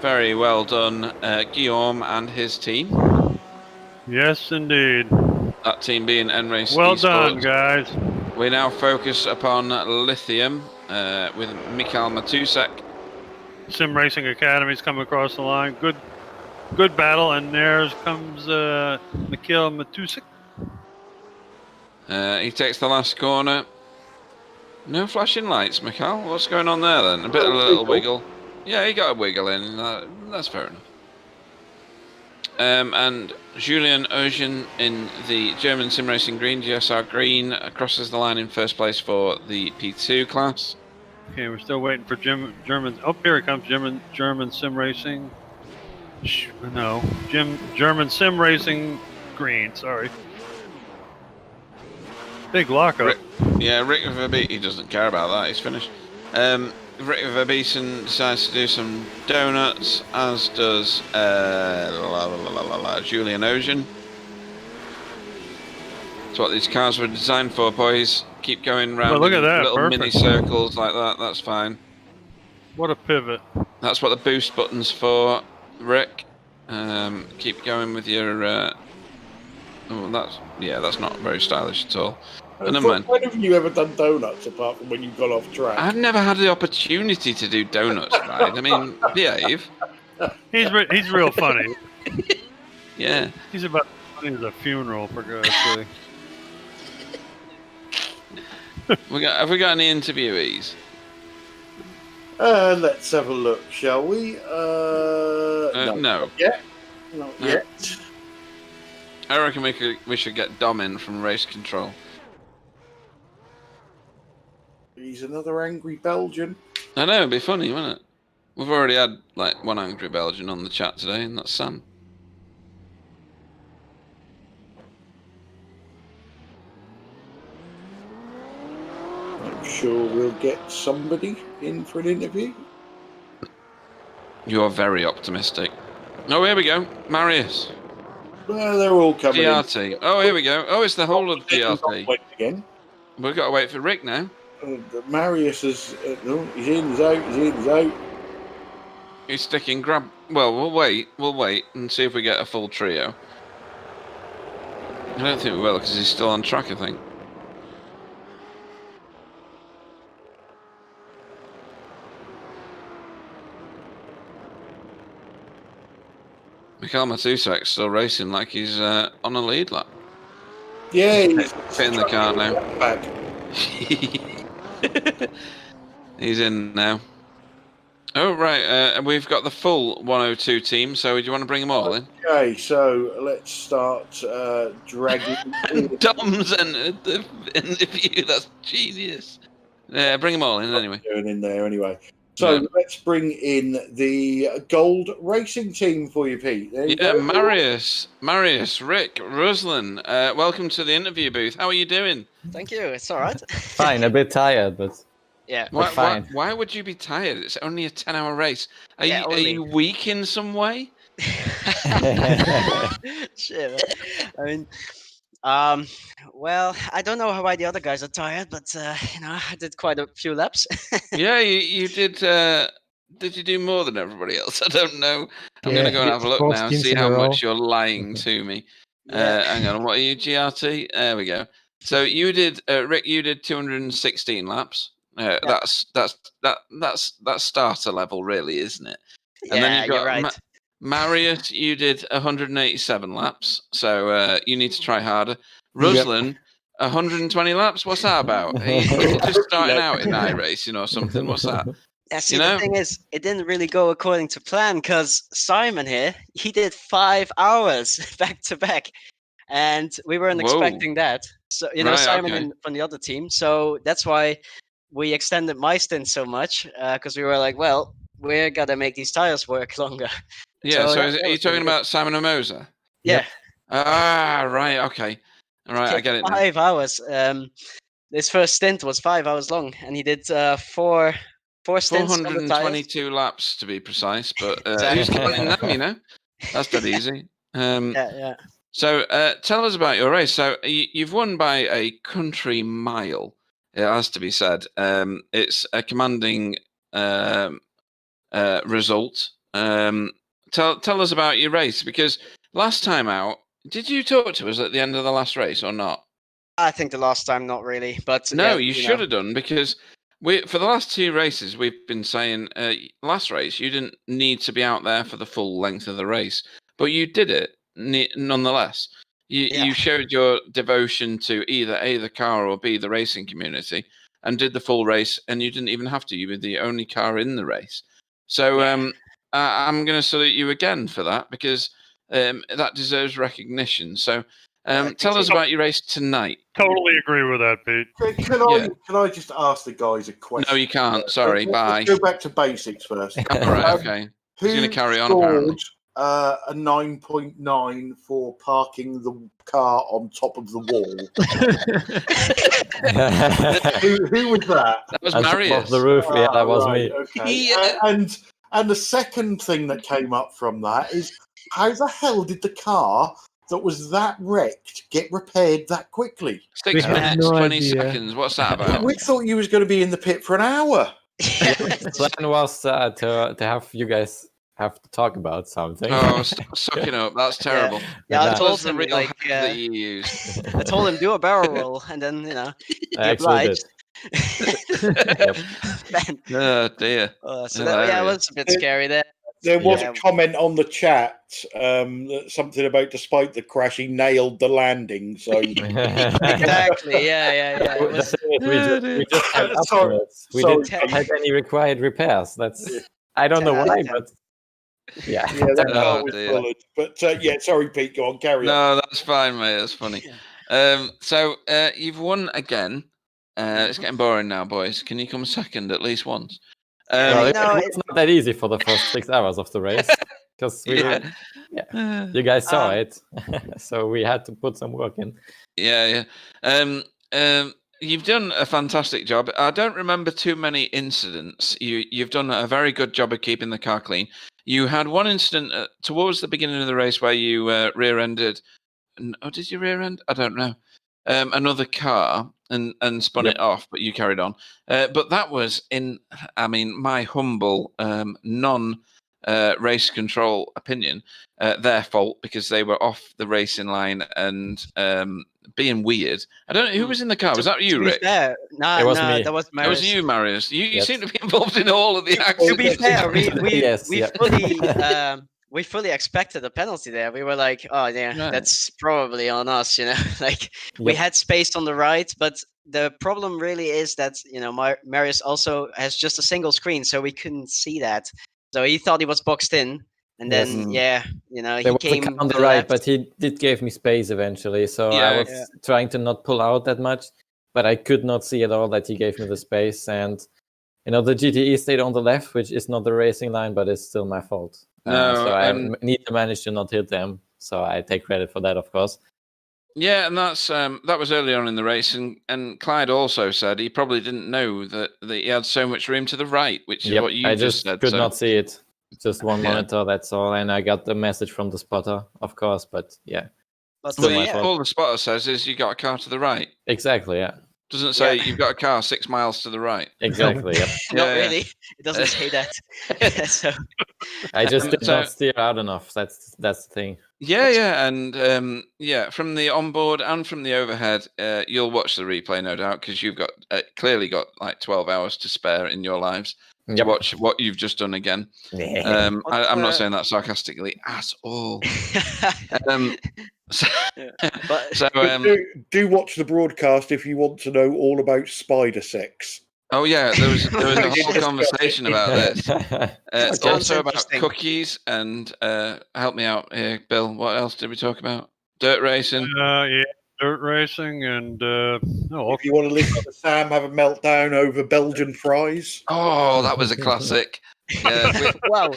Very well done, Guillaume and his team. Yes, indeed. That team being N-Race Well Esports. done, guys. We now focus upon lithium with Mikhail Matusek. Sim Racing Academy's coming across the line. Good battle, and there comes Mikhail Matusik. He takes the last corner. No flashing lights, Mikhail. What's going on there then? A little wiggle. Yeah, he got a wiggle in. That's fair enough. And Julien Ogen in the German Sim Racing Green, GSR Green, crosses the line in first place for the P2 class. Okay, we're still waiting for German. Oh, here it comes. German Sim Racing. No, German Sim Racing Green. Sorry. Big lockup. Rick Verbeesen, he doesn't care about that. He's finished. Rick Verbeesen decides to do some donuts, as does Julien Ogen. That's what these cars were designed for, boys. Keep going round look at in that, little perfect. mini circles like that. That's fine. What a pivot. That's what the boost button's for, Rick. Keep going with your... Oh, that's not very stylish at all. But never mind. When have you ever done donuts apart from when you've gone off track? I've never had the opportunity to do donuts, right? I mean, behave. He's real funny. Yeah. He's about as funny as a funeral, for God's sake. Have we got any interviewees? Let's have a look, shall we? No. Not yet. Not No. yet. I reckon we should get Dom in from race control. He's another angry Belgian. I know, it'd be funny, wouldn't it? We've already had like one angry Belgian on the chat today, and that's Sam. I'm sure we'll get somebody in for an interview. You're very optimistic. Oh, here we go. Marius. Well, they're all coming GRT. Oh, here we go. Oh, it's the whole of GRT. Wait again. We've got to wait for Rick now. Marius is... no, he's in, he's out, he's in, he's out. He's sticking grab... Well, we'll wait. We'll wait and see if we get a full trio. I don't think we will, because he's still on track, I think. Mikhail Matusek's still racing like he's on a lead lap. Yeah, he's Fit in the car now. back. He's in now. Oh, right. We've got the full 102 team, so do you want to bring them all in? Okay, so let's start dragging... Dom's entered the interview. That's genius. Yeah, bring them all in anyway. Going in there anyway. So let's bring in the gold racing team for you, Pete. There you go. Marius, Rick, Ruslan, welcome to the interview booth. How are you doing? Thank you. It's all right. Fine, a bit tired, but Yeah. fine. Why would you be tired? It's only a 10-hour race. Are only. you weak in some way? Shit. I mean, well, I don't know why the other guys are tired, but I did quite a few laps. Yeah, you did. Did you do more than everybody else? I don't know. I'm Yeah, going to go and have a look 4 now and stints see in a how row. much you're lying to me. Yeah. Hang on, what are you, GRT? There we go. So you did, Rick. You did 216 laps. Yeah. That's starter level, really, isn't it? And then you've got you're right. Marius. You did 187 laps. So you need to try harder. Ruslan, 120 laps. What's that about? Are you just starting out in iRacing or something? What's that? Yeah, see, you know? the thing is, it didn't really go according to plan because Simon here, he did 5 hours back to back, and we weren't Whoa. expecting that. So Right, Simon okay. from the other team. So that's why we extended my stint so much because we were like, well, we're gonna make these tires work longer. Yeah. So that are you was talking really good. about Simon Omoza? Yeah. Ah, right. Okay. All right. I get it now. 5 hours. His first stint was 5 hours long, and he did four stints on the tires. 422 laps to be precise, but Exactly. who's counting them? You know, that's dead easy. Yeah. So tell us about your race. So you've won by a country mile. It has to be said. It's a commanding result. Tell us about your race, because last time out, did you talk to us at the end of the last race or not? I think the last time, not really, but No, yeah, you should have done, because for the last 2 races we've been saying last race you didn't need to be out there for the full length of the race, but you did it nonetheless. You showed your devotion to either A, the car, or B, the racing community, and did the full race, and you didn't even have to. You were the only car in the race. So I'm going to salute you again for that, because that deserves recognition. So tell us about your race tonight. Totally agree with that, Pete. Can I just ask the guys a question? No, you can't. Sorry, bye. Let's go back to basics first. All right, okay. He's going to carry on, apparently. A 9.9 for parking the car on top of the wall. who was that? That was On top Marius. of the roof, yeah, that was right, me. Okay. Yeah. And the second thing that came up from that is, how the hell did the car that was that wrecked get repaired that quickly? 6 We have minutes, no 20 idea. seconds. What's that about? We thought you was going to be in the pit for an hour. The plan was to have you guys have to talk about something. Oh, sucking up. That's terrible. Yeah, I That told was the him, real like, hack that you used. I told him do a barrel roll, and then he I actually did. obliged. Yep. Man. Oh, dear. So that, yeah, it was a bit scary there. There was Yeah. a comment on the chat, that something about despite the crash, he nailed the landing. So Exactly. Yeah. It The was, thing is, we just had Sorry. upgrades. We Sorry. didn't have any required repairs. That's I don't know 10 out of why, 10. but yeah. yeah, that Oh, part was dear. solid. But yeah, sorry, Pete. Go on, carry on. No, that's fine, mate. That's funny. So you've won again. It's getting boring now, boys. Can you come second at least once? Well, no, it's not that easy for the first 6 hours of the race because you guys saw it, so we had to put some work in. Yeah. You've done a fantastic job. I don't remember too many incidents. You've done a very good job of keeping the car clean. You had one incident towards the beginning of the race where you rear-ended. Oh, did you rear-end? I don't know. Another car and spun it off, but you carried on. But that was my humble race control opinion, their fault because they were off the racing line and being weird. I don't know who was in the car. Was that you, Rick? No, It was me. that was It Marius. was you, Marius. You Yes. seem to be involved in all of the actions. To be fair, Yes, we yeah. fully we fully expected a penalty there. We were like, oh yeah, Right. that's probably on us, like we Yep. had space on the right, but the problem really is that Marius also has just a single screen, so we couldn't see that. So he thought he was boxed in, and Yes. then There he was a came car on to the the right, left. but he did give me space eventually. So Yeah, I was trying to not pull out that much, but I could not see at all that he gave me the space. And the GTE stayed on the left, which is not the racing line, but it's still my fault. No, so I need to manage to not hit them. So I take credit for that, of course. Yeah, and that's that was early on in the race, and Clyde also said he probably didn't know that he had so much room to the right, which is what you I just said. could so. not see it. Just one monitor, that's all. And I got the message from the spotter, of course. But yeah, But still Well, my fault. all the spotter says is you got a car to the right. Exactly, yeah. Doesn't say you've got a car 6 miles to the right. Exactly, yep. not Yeah. really. It doesn't say that. So I just did So- not steer out enough. That's the thing. Yeah, and from the onboard and from the overhead, you'll watch the replay, no doubt, because you've got clearly got like 12 hours to spare in your lives to Yep. watch what you've just done again. I'm not saying that sarcastically at all. Do watch the broadcast if you want to know all about spider sex. Oh yeah, there was a whole conversation about this. Sounds Also about interesting. cookies and help me out here, Bill. What else did we talk about? Dirt racing. Dirt racing and If you want to listen to Sam have a meltdown over Belgian fries. Oh, that was a classic. Yeah, wow.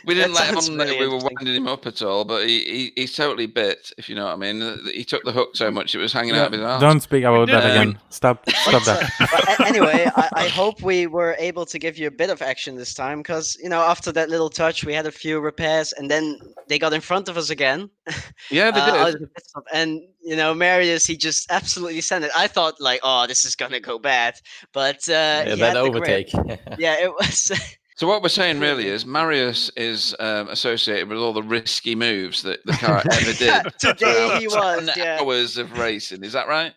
we didn't That let sounds him know really we were interesting. winding him up at all, but he's totally bit, if you know what I mean. He took the hook so much it was hanging out of his arse. Don't speak about that did. again. Stop that. But anyway, I hope we were able to give you a bit of action this time, because after that little touch, we had a few repairs, and then they got in front of us again. Yeah, they out did. of the pit stop. And Marius, he just absolutely sent it. I thought like, oh, this is gonna go bad, but he that had the grip. overtake. Yeah, it was. So what we're saying really is Marius is associated with all the risky moves that the car ever did. Today he throughout was. 10 Yeah. hours of racing. Is that right?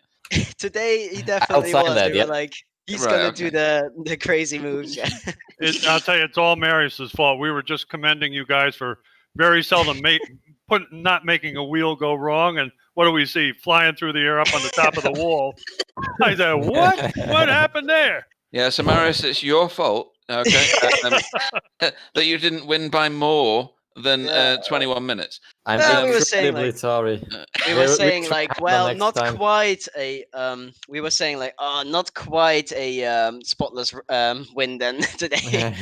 Today he definitely Outside was. that, We yeah. were like, he's Right, gonna okay. do the crazy moves. Yeah. I'll tell you, it's all Marius's fault. We were just commending you guys for very seldom not making a wheel go wrong. And what do we see? Flying through the air up on the top of the wall. I said, what? What happened there? Yeah, so Marius, it's your fault, okay, that you didn't win by more than 21 minutes. I'm No, we were saying, incredibly like- sorry. We were saying try like, harder well, next not time. quite a we were saying like, oh, not quite a spotless win then today.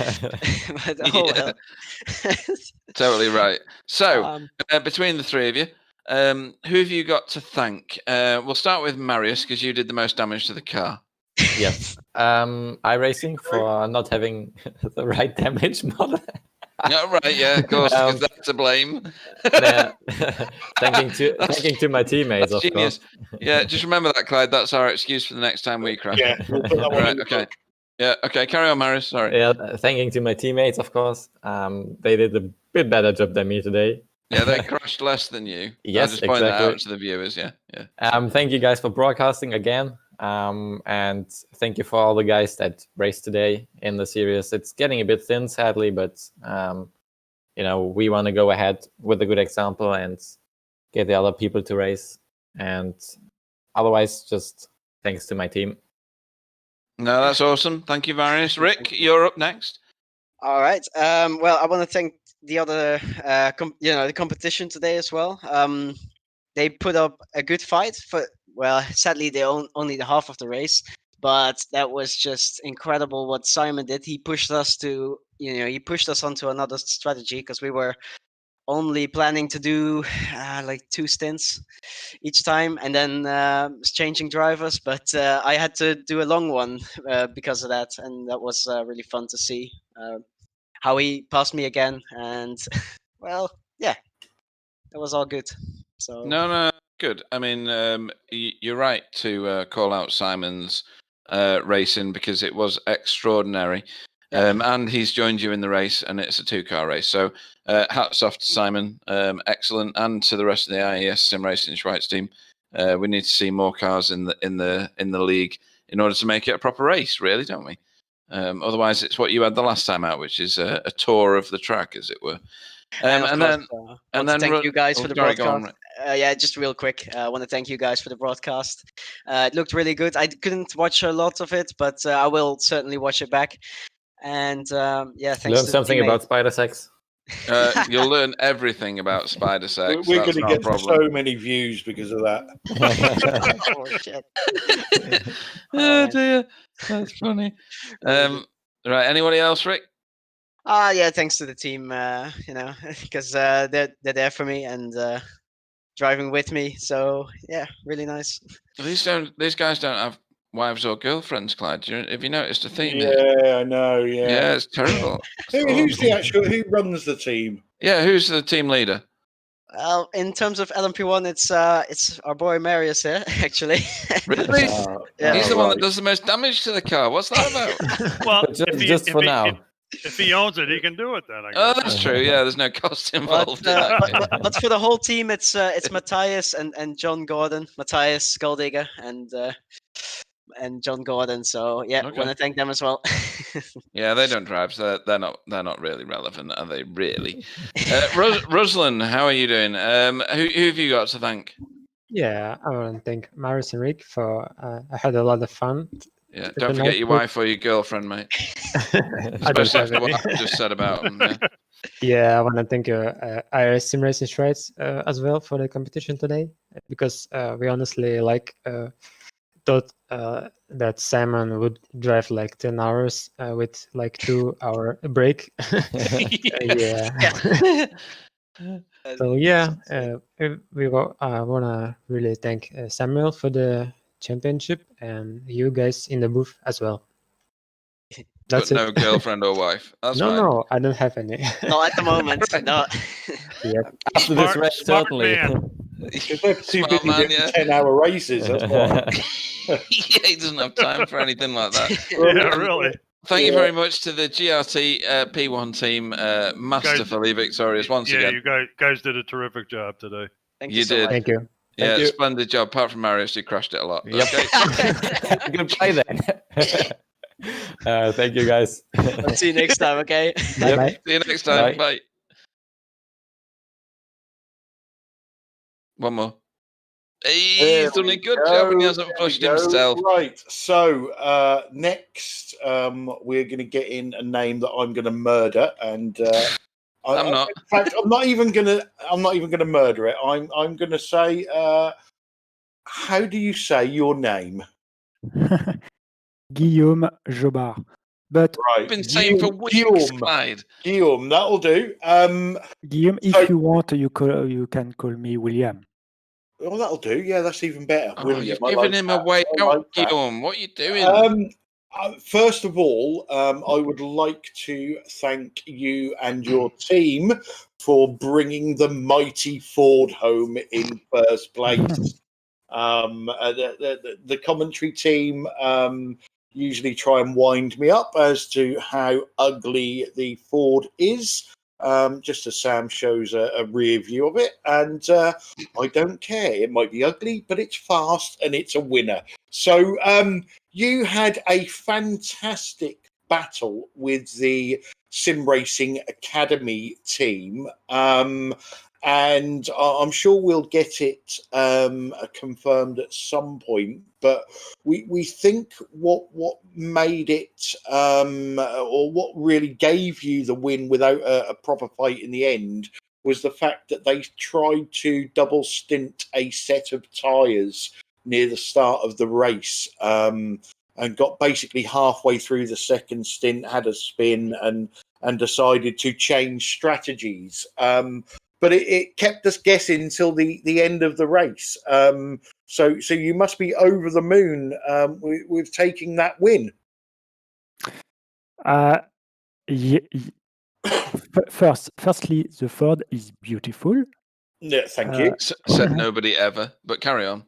But oh well. Totally right. So, Um, between the three of you, who have you got to thank? We'll start with Marius, because you did the most damage to the car. Yes. iRacing for not having the right damage model. Yeah, right. Yeah, of course, because that's to blame. Nah, thanking to my teammates, That's of genius. course. Yeah, just remember that, Clyde. That's our excuse for the next time we crash. Yeah, we'll put that one Right. in the Okay. book. Yeah. Okay. Carry on, Marius. Sorry. Yeah, thanking to my teammates, of course. They did a bit better job than me today. Yeah, they crashed less than you. Yes, I'll just point that exactly. out to the viewers. Yeah. Yeah. Thank you guys for broadcasting again. And thank you for all the guys that raced today in the series. It's getting a bit thin, sadly, but we want to go ahead with a good example and get the other people to race. And otherwise, just thanks to my team. No, that's awesome. Thank you, Marius. Rick, you're up next. All right. Well, I want to thank the other, the competition today as well. They put up a good fight sadly they own only the half of the race, but that was just incredible what Simon did. He pushed us onto another strategy because we were only planning to do like 2 stints each time and then changing drivers, but I had to do a long one because of that, and that was really fun to see how he passed me again, and well, yeah, it was all good. So No, good. I mean, you're right to call out Simon's racing because it was extraordinary. And he's joined you in the race, and it's a 2-car race. So hats off to Simon, excellent, and to the rest of the IES Simracing Schweiz team. We need to see more cars in the league in order to make it a proper race, really, don't we? Otherwise, it's what you had the last time out, which is a tour of the track, as it were. Thank you guys for the sorry, broadcast. Yeah, just real quick, I want to thank you guys for the broadcast. It looked really good. I couldn't watch a lot of it, but I will certainly watch it back. And yeah, thanks. Learn something about spider sex. You'll learn everything about spider sex. We're going to get so many views because of that. Oh shit! Oh dear, that's funny. Right, anybody else, Rick? Yeah, thanks to the team, because they're there for me and driving with me. So yeah, really nice. These guys don't have wives or girlfriends, Clyde. Have you noticed a theme Yeah, here? I know. Yeah, Yeah, it's terrible. Who runs the team? Yeah, who's the team leader? Well, in terms of LMP1, it's our boy Marius here, actually. Really? Yeah. He's the one that does the most damage to the car. What's that about? Well, just for now. If he owns it, he can do it then. I guess. Oh, that's true. Yeah, there's no cost involved. But for the whole team, it's Matthias and John Gordon, Matthias Golddigger and John Gordon. So yeah, Okay. want to thank them as well. Yeah, they don't drive, so they're not really relevant, are they? Really? Ruslan, how are you doing? Who have you got to thank? Yeah, I want to thank Marius and Rick for. I had a lot of fun. Yeah, don't forget your wife or your girlfriend, mate. Especially after what I just said about them. Yeah. Yeah, I want to thank IRS Simracing Schweiz as well for the competition today, because we honestly thought that Simon would drive like 10 hours with like 2-hour break. Yeah. So yeah, I want to really thank Samuel for the championship and you guys in the booth as well. That's But it. no girlfriend or wife. That's fine. No, I don't have any. Not at the moment. No. Yep. After this race, certainly. They're too Smart busy man, doing yeah. 10-hour races. That's why. Yeah, he doesn't have time for anything like that. Yeah, really. Thank you very much to the GRT P1 team, masterfully victorious once again. You guys did a terrific job today. Thank You so did. much. Thank you. Yeah, Thank you. splendid job. Apart from Marius, who crashed it a lot. Yep. Okay. Good play then. Thank you, guys. I'll see you next time. Okay. Bye bye. See you next time. Bye. Bye. One more. He's done a good job and he hasn't flushed himself. Right. So next, we're going to get in a name that I'm going to murder, and I'm not. In fact, I'm not even going to murder it. I'm going to say, how do you say your name? Guillaume Jobard. But Right. I've been saying for weeks, Clyde. Guillaume, that'll do. Guillaume, if you want, you can call me William. Well, that'll do. Yeah, that's even better. Oh, William, you've I given like him that. a way I out, like that. Guillaume. What are you doing? First of all, I would like to thank you and your team for bringing the mighty Ford home in first place. The commentary team usually try and wind me up as to how ugly the Ford is, just as Sam shows a rear view of it. And I don't care. It might be ugly, but it's fast and it's a winner. So you had a fantastic battle with the Simracing Academy team. And I'm sure we'll get it confirmed at some point. But we think what made it or what really gave you the win without a proper fight in the end was the fact that they tried to double stint a set of tyres near the start of the race and got basically halfway through the second stint, had a spin and decided to change strategies. But it kept us guessing until the end of the race. So you must be over the moon with taking that win. Firstly, the Ford is beautiful. Yeah, thank you. Said nobody ever, but carry on.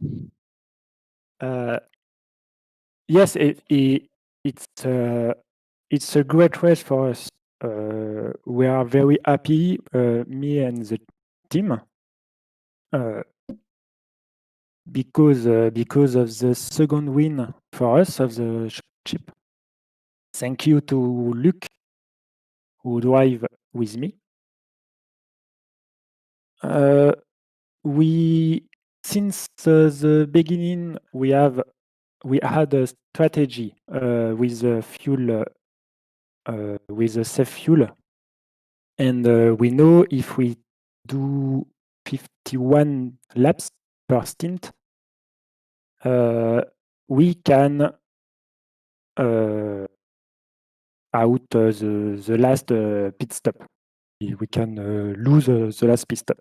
Yes, it's a great race for us. We are very happy, me and the team, because of the second win for us of the chip. Thank you to Luc, who drive with me. We since the beginning we had a strategy with the fuel, with the safe fuel, and we know if we do 51 laps per stint, we can out the last pit stop. We can lose the last pit stop.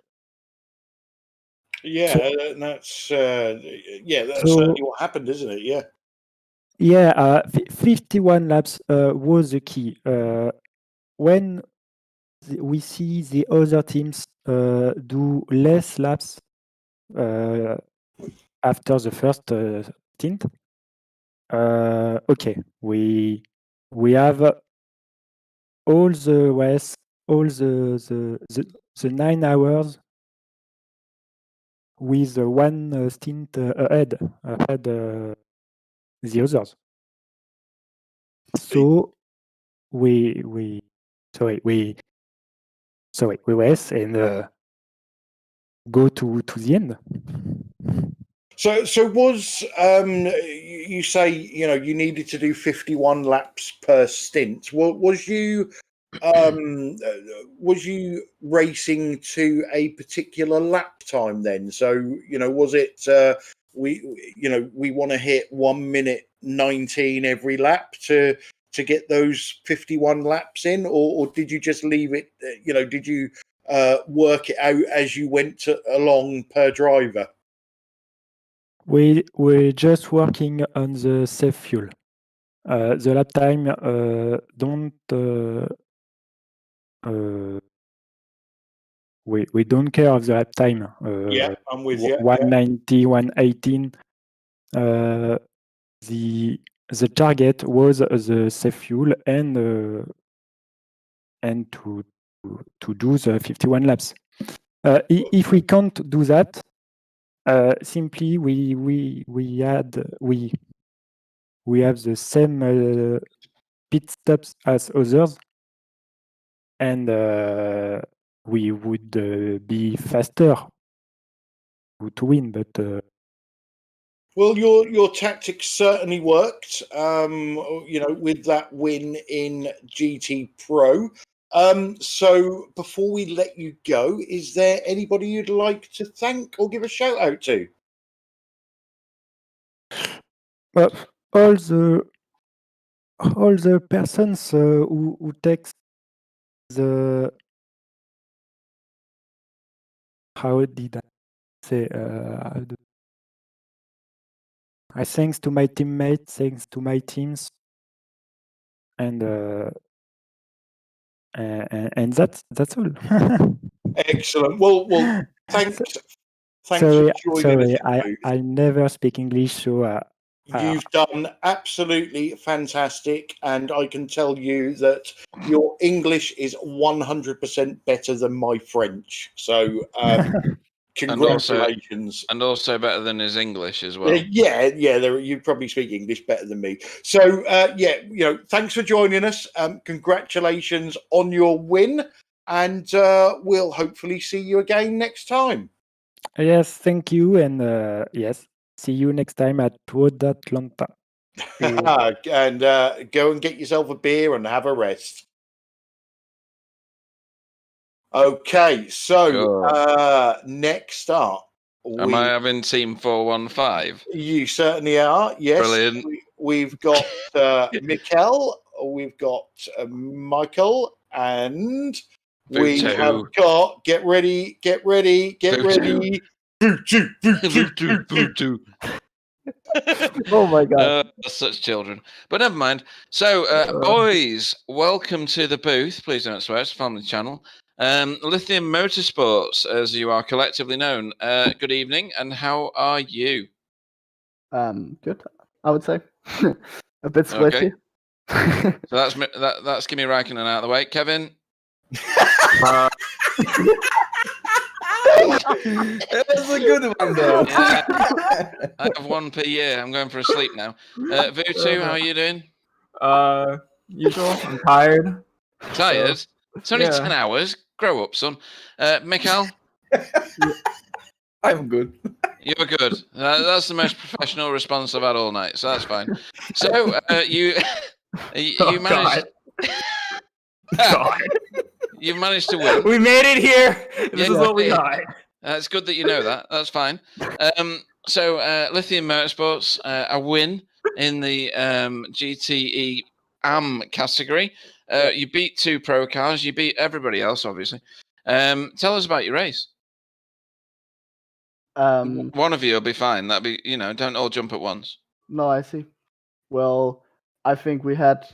Yeah, that's certainly what happened, isn't it? Yeah. Yeah, 51 laps was the key. When we see the other teams do less laps after the first stint, okay, we have all the race, all the 9 hours with one stint ahead the others. So we race and go to the end. So was you say you needed to do 51 laps per stint? Was you racing to a particular lap time then? So was it we want to hit 1 minute 19 every lap to get those 51 laps in, or did you just leave it? Did you work it out as you went along per driver? We're just working on the safe fuel. The lap time we don't care of the lap time. Yeah, I'm with you. 190, 118. The target was the safe fuel and to do the 51 laps. If we can't do that, simply we have the same pit stops as others, and we would be faster to win. But well, your tactics certainly worked. With that win in GT Pro. So before we let you go, is there anybody you'd like to thank or give a shout out to? well, all the persons who takes the, how did I say, I thanks to my teammates, thanks to my teams, and that's all. Excellent. Well, thanks for Sorry, joining us. I never speak English, so You've done absolutely fantastic, and I can tell you that your English is 100% better than my French. So, congratulations. And also better than his English as well. Yeah. You probably speak English better than me. So, thanks for joining us. Congratulations on your win, and we'll hopefully see you again next time. Yes, thank you, and yes, see you next time at Road Atlanta. And go and get yourself a beer and have a rest. Okay, so Sure. next up, Am I having Team 415? You certainly are. Yes, Brilliant. We've got Mikkel, we've got Michael, and we Vutu. have got. Get ready! Vutu. Vutu. Oh my god. Such children. But never mind. So, boys, welcome to the booth. Please don't swear, it's a family channel. Lithium Motorsports, as you are collectively known. Good evening, and how are you? Good, I would say. A bit sweaty. Okay. So that's Kimi Räikkönen out of the way. Kevin? It was a good one, though. Yeah. I have one per year. I'm going for a sleep now. Vutu, how are you doing? Usual. I'm tired. Tired? So, it's only 10 hours. Grow up, son. Mikhail? I'm good. You're good. That's the most professional response I've had all night, so that's fine. So, you managed... God. You've managed to win. We made it here. This is what we got. It's good that you know that. That's fine. So, Lithium Motorsports, a win in the GTE AM category. You beat 2 pro cars. You beat everybody else, obviously. Tell us about your race. One of you will be fine. That'd be, don't all jump at once. No, I see. Well, I think we had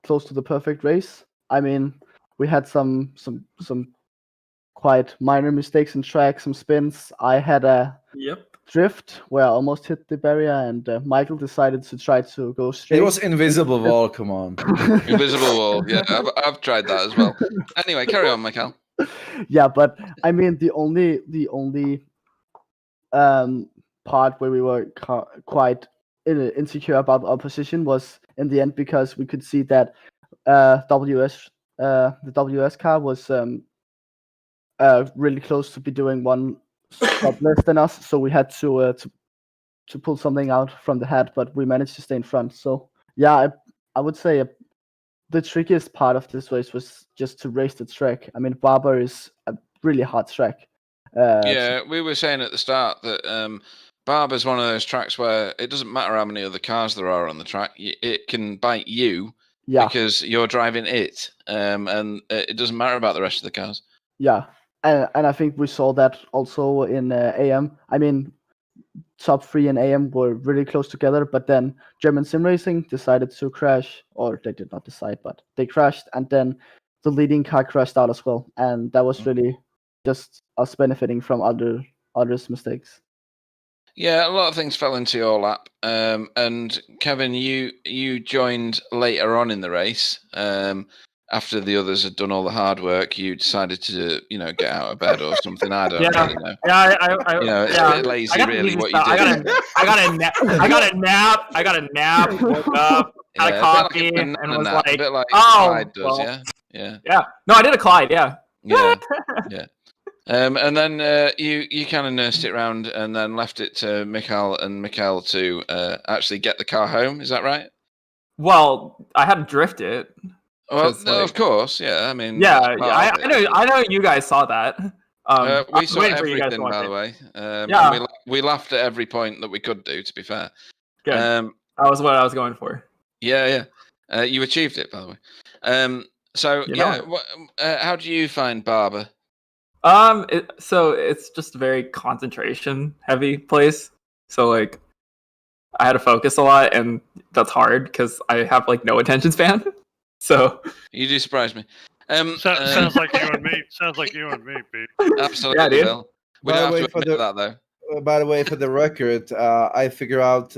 close to the perfect race. I mean, we had some quite minor mistakes in track, some spins. I had a drift where I almost hit the barrier, and Michael decided to try to go straight. It was invisible wall. Come on. Invisible wall. Yeah, I've tried that as well. Anyway, carry on, Michael. Yeah, but I mean, the only part where we were quite insecure about our position was in the end, because we could see that the WS car was really close to be doing one stop less than us, so we had to pull something out from the hat, but we managed to stay in front. So yeah, I would say the trickiest part of this race was just to race the track. I mean, Barber is a really hard track. We were saying at the start that Barber's one of those tracks where it doesn't matter how many other cars there are on the track. It can bite you because you're driving it, and it doesn't matter about the rest of the cars. Yeah, and I think we saw that also in AM. I mean, top 3 and AM were really close together, but then German Simracing decided to crash, or they did not decide, but they crashed, and then the leading car crashed out as well, and that was really just us benefiting from others' mistakes. Yeah, a lot of things fell into your lap. And Kevin, you joined later on in the race. After the others had done all the hard work, you decided to, get out of bed or something. I don't really know. Yeah, it's a bit lazy, really. What you did. I got a nap. Woke up, had a coffee, and was like, a bit like "Oh, Clyde does, well, yeah." No, I did a Clyde. Yeah. And then you kind of nursed it around and then left it to Mikhail to actually get the car home. Is that right? Well, I had to drift it. Well, no, of course, yeah. I mean, I know you guys saw that. We saw everything, by the way. We laughed at every point that we could do. To be fair, good. That was what I was going for. Yeah. You achieved it, by the way. How do you find Barber? So it's just a very concentration heavy place. So like, I had to focus a lot, and that's hard because I have like no attention span. So You do surprise me. Sounds like you and me. Sounds like you and me, Pete. Absolutely, Yeah, dude. Will. We By don't the have way, to for admit the- that, though. By the way, for the record, I figure out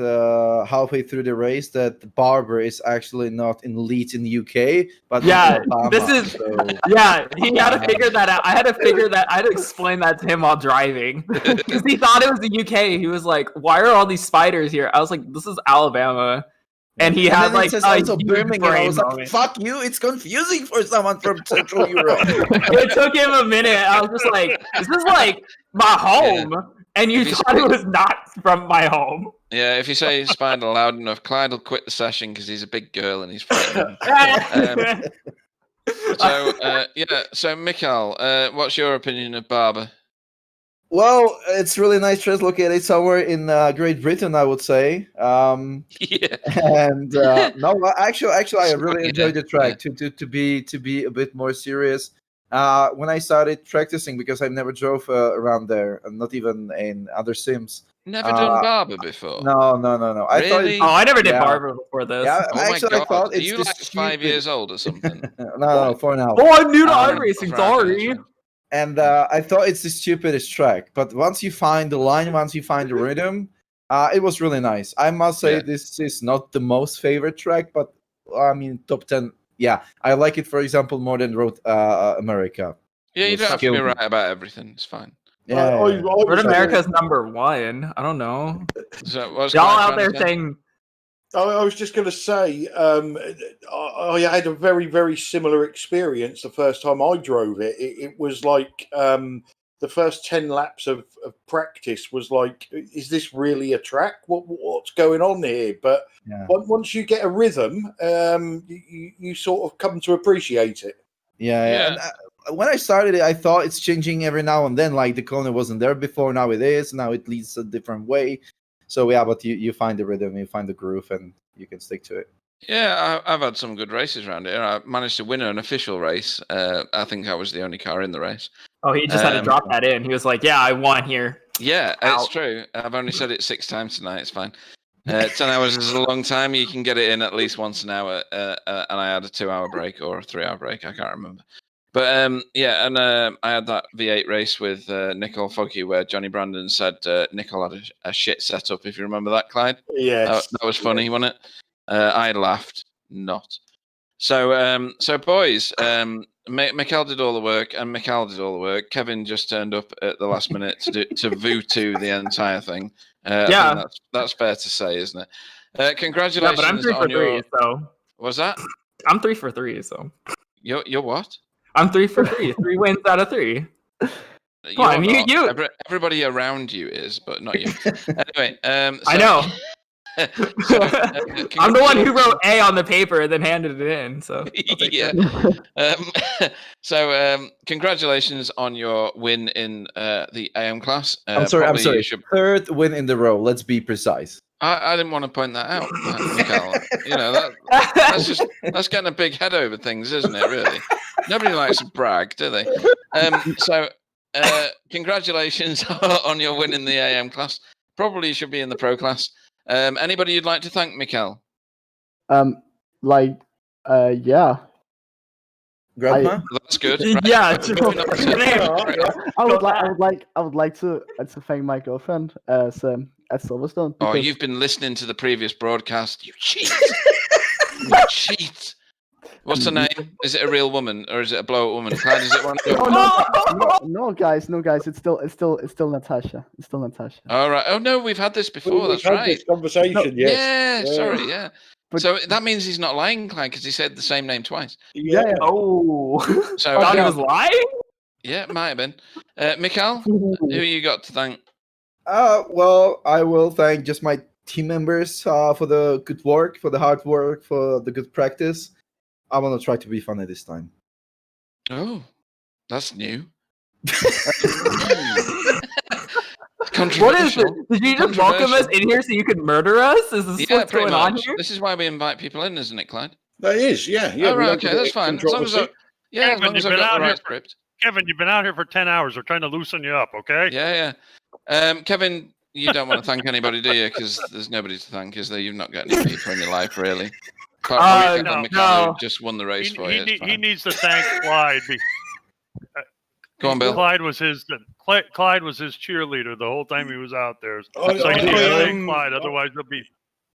halfway through the race that Barber is actually not in lead in the UK, but Yeah, in Alabama. this is- So, yeah, he had to figure that out. I had to explain that to him while driving because he thought it was the UK. He was like, "Why are all these spiders here?" I was like, "This is Alabama." And he had then like it says a also huge Birmingham. I brain was like, moment. "Fuck you! It's confusing for someone from Central Europe." It took him a minute. I was just like, "This is like my home," and you If you thought it was not from my home. Yeah, if you say Spider loud enough, Clyde will quit the session because he's a big girl and he's frightened. So Mikhail, what's your opinion of Barber? Well, it's really nice translocated somewhere in Great Britain, I would say. Yeah. And no, actually, I really Yeah, enjoyed the track. To be a bit more serious, when I started practicing, because I never drove around there, and not even in other sims. Never done Barber before. No. I thought Really? Oh, I never did Yeah. Barber before this. Yeah, Oh actually, my I thought God! Are it's you this like 5 stupid- years old or something? No, 4 now. Oh, I'm new to Um, iRacing. right, Sorry. that's right. And I thought it's the stupidest track, but once you find the line, once you find the rhythm, it was really nice. I must say, Yeah. this is not the most favorite track, but I mean, top 10. Yeah, I like it, for example, more than Road America. Yeah, you It don't have to be killed me. right about everything. It's fine. Yeah, Road America's #1. I don't know. So what's Y'all Clyde out trying there to say? saying I was just going to say, I had a very, very similar experience the first time I drove it. It was like the first 10 laps of practice was like, is this really a track? What's going on here? But Yeah. once you get a rhythm, you sort of come to appreciate it. Yeah. And when I started it, I thought it's changing every now and then. Like the corner wasn't there before, now it is. Now it leads a different way. So yeah, but you find the rhythm, you find the groove, and you can stick to it. Yeah, I've had some good races around here. I managed to win an official race. I think I was the only car in the race. Oh, he just had to drop that in. He was like, "Yeah, I won here." Yeah, it's Out. true. I've only said it 6 times tonight. It's fine. 10 hours is a long time. You can get it in at least once an hour. And I had a 2-hour break or a 3-hour break. I can't remember. But I had that V8 race with Nicole Foggy where Johnny Brandon said Nicole had a shit setup. If you remember that, Clyde. Yes. That was funny, wasn't it? I laughed. Not. So boys, Mikhail did all the work, and Mikhail did all the work. Kevin just turned up at the last minute to voodoo the entire thing. I think that's fair to say, isn't it? Yeah, Congratulations but I'm 3 for on 3. your. So What's that? I'm 3 for 3. So You're what? I'm 3 for 3. 3 wins out of 3. You're on, you- not. you- Everybody around you is, but not you. Anyway, I know. so, I'm the one who wrote A on the paper and then handed it in. So yeah. Congratulations on your win in the AM class. I'm sorry. Probably you should- Third win in the row. Let's be precise. I didn't want to point that out, Mikhail. You know that's getting a big head over things, isn't it? Really, nobody likes to brag, do they? Congratulations on your win in the AM class. Probably you should be in the pro class. Anybody you'd like to thank, Mikhail? Yeah. Grandma. That's good. Yeah, I would like to thank my girlfriend at Silverstone. Oh, because- you've been listening to the previous broadcast. You cheat. You cheat. What's her name? Is it a real woman or is it a blow-up woman? Clyde, is it one? No, guys. It's still Natasha. It's still Natasha. All right. Oh no, we've had this before. We've That's had right. this conversation, Yeah. yes. Sorry. Yeah. But- So that means he's not lying, Clyde, because he said the same name twice. Yeah. Oh, So I thought he was lying. yeah, it might have been. Mikhail, who you got to thank? Well, I will thank just my team members for the good work, for the hard work, for the good practice. I want to try to be funny this time. Oh, that's new. What is it? Did you just welcome us in here so you could murder us? Is this Yeah, what's pretty going on much. here? This is why we invite people in, isn't it, Clyde? That is, yeah. Oh, we right, like to okay, get that's fine. As long as controversy. as long as I've got the right script. Kevin, you've been out here for 10 hours. We're trying to loosen you up, okay? Yeah. Kevin, you don't want to thank anybody, do you? Because there's nobody to thank, is there? You've not got any people in your life, really. Apart from no. McCann, who just won the race for you. He needs to thank Clyde. Go on, Bill. Clyde was his cheerleader the whole time he was out there. So you I need to thank am- Clyde, otherwise he'll be.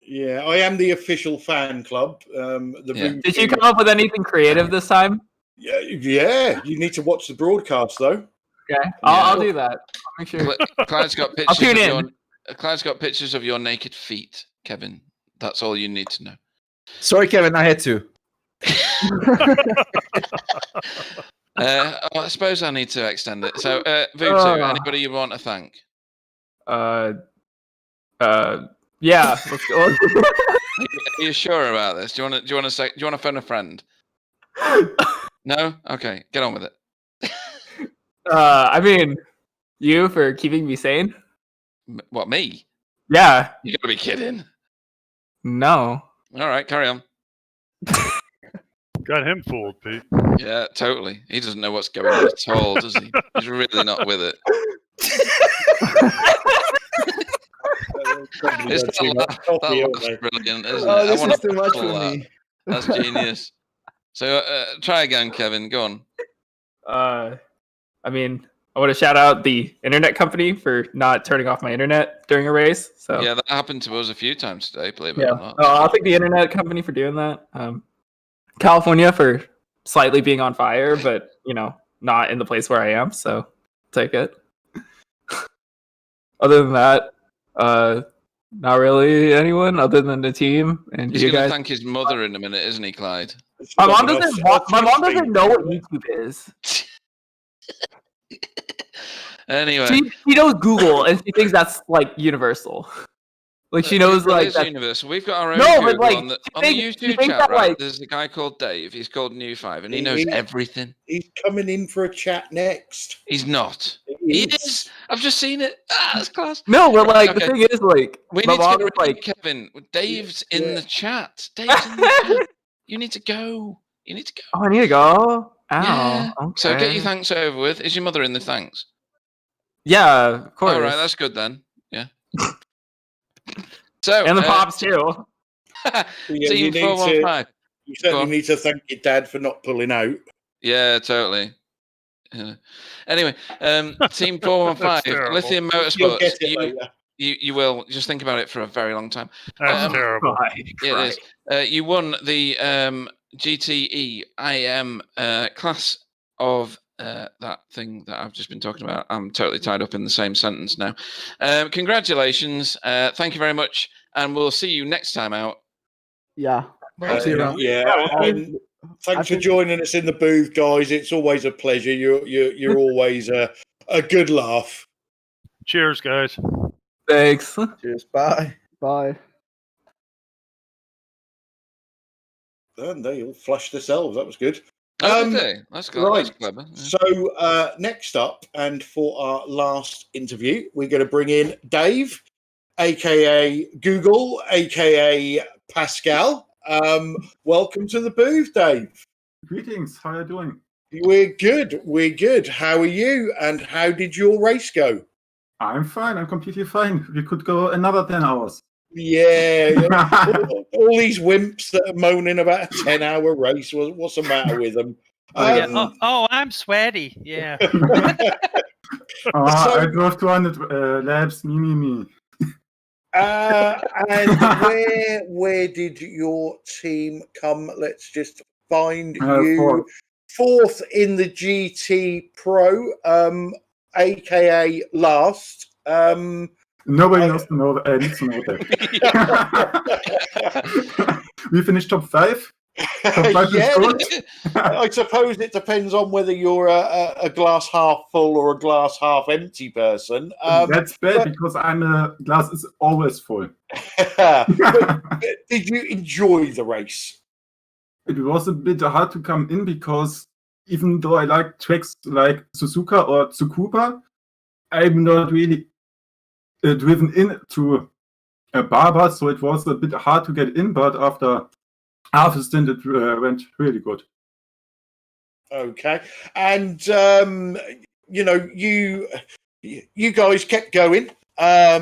Yeah, I am the official fan club. Did you come up with anything creative this time? Yeah. You need to watch the broadcast though. Okay, I'll do that. I'll make sure. Clyde's got I'll pictures. tune in. Clyde's got pictures of your naked feet, Kevin. That's all you need to know. Sorry, Kevin, I had to. I suppose I need to extend it. So, Vutu, anybody you want to thank? Yeah. Let's go. Are you sure about this? Do you want to phone a friend? No? Okay, get on with it. I mean, you for keeping me sane. What, me? Yeah. You gotta be kidding. No. All right, carry on. Got him fooled, Pete. Yeah, totally. He doesn't know what's going on at all, does he? He's really not with it. That laugh's brilliant, isn't it? This is too much for me. That's genius. So try again, Kevin. Go on. I mean, I want to shout out the internet company for not turning off my internet during a race. So Yeah, that happened to us a few times today, believe it yeah, or not. I'll thank the internet company for doing that. California for slightly being on fire, but not in the place where I am. So take it. Other than that, not really anyone other than the team and He's you going to guys. thank his mother in a minute, isn't he, Clyde? My mom doesn't know what YouTube is. Anyway, She knows Google and she thinks that's like universal. Like she knows Google like is that's universal. We've got our own No, but, Google like, on the she YouTube thinks chat, that, right? like- There's a guy called Dave. He's called New5, and he knows everything. He's coming in for a chat next. He's not. He is. I've just seen it. That's class. No, but like the Okay. thing is like We my need to mom get is rid like of Kevin. Dave's in the chat. Dave's in the chat. You need to go. You need to go. oh, I need to go. Ow. Yeah. Okay. So get your thanks over with. Is your mother in the thanks? Yeah, of course. All right, that's good then. Yeah. So and the pops too. Team 415. You certainly need to thank your dad for not pulling out. Yeah, totally. Anyway, Team 415, Lithium You'll Motorsports. get it later. You will just think about it for a very long time. That's terrible. It is. You won the GTE IM class of that thing that I've just been talking about. I'm totally tied up in the same sentence now. Congratulations. Thank you very much. And we'll see you next time out. Yeah. See you around. Yeah, and thanks for joining us in the booth, guys. It's always a pleasure. You're always a good laugh. Cheers, guys. Thanks. Cheers. Bye. Bye. And they all flushed themselves. That was good. Oh, did they? That's good. Right. That's clever. Yeah. So next up, and for our last interview, we're going to bring in Dave, aka Google, aka Pascal. Welcome to the booth, Dave. Greetings. How are you doing? We're good. We're good. How are you? And how did your race go? I'm fine. I'm completely fine. We could go another 10 hours. Yeah. all these wimps that are moaning about a 10-hour race. What's the matter with them? I'm sweaty. Yeah. I drove 200 laps. Me. And where did your team come? Let's just find you. Fourth in the GT Pro, aka last. Nobody needs to know that. We finished top 5. I suppose it depends on whether you're a glass half full or a glass half empty person. That's bad because I'm a glass is always full. But did you enjoy the race? It was a bit hard to come in because even though I like tracks like Suzuka or Tsukuba, I'm not really driven into a Barber, so it was a bit hard to get in, but after half a stint, it went really good. Okay. And, you guys kept going. I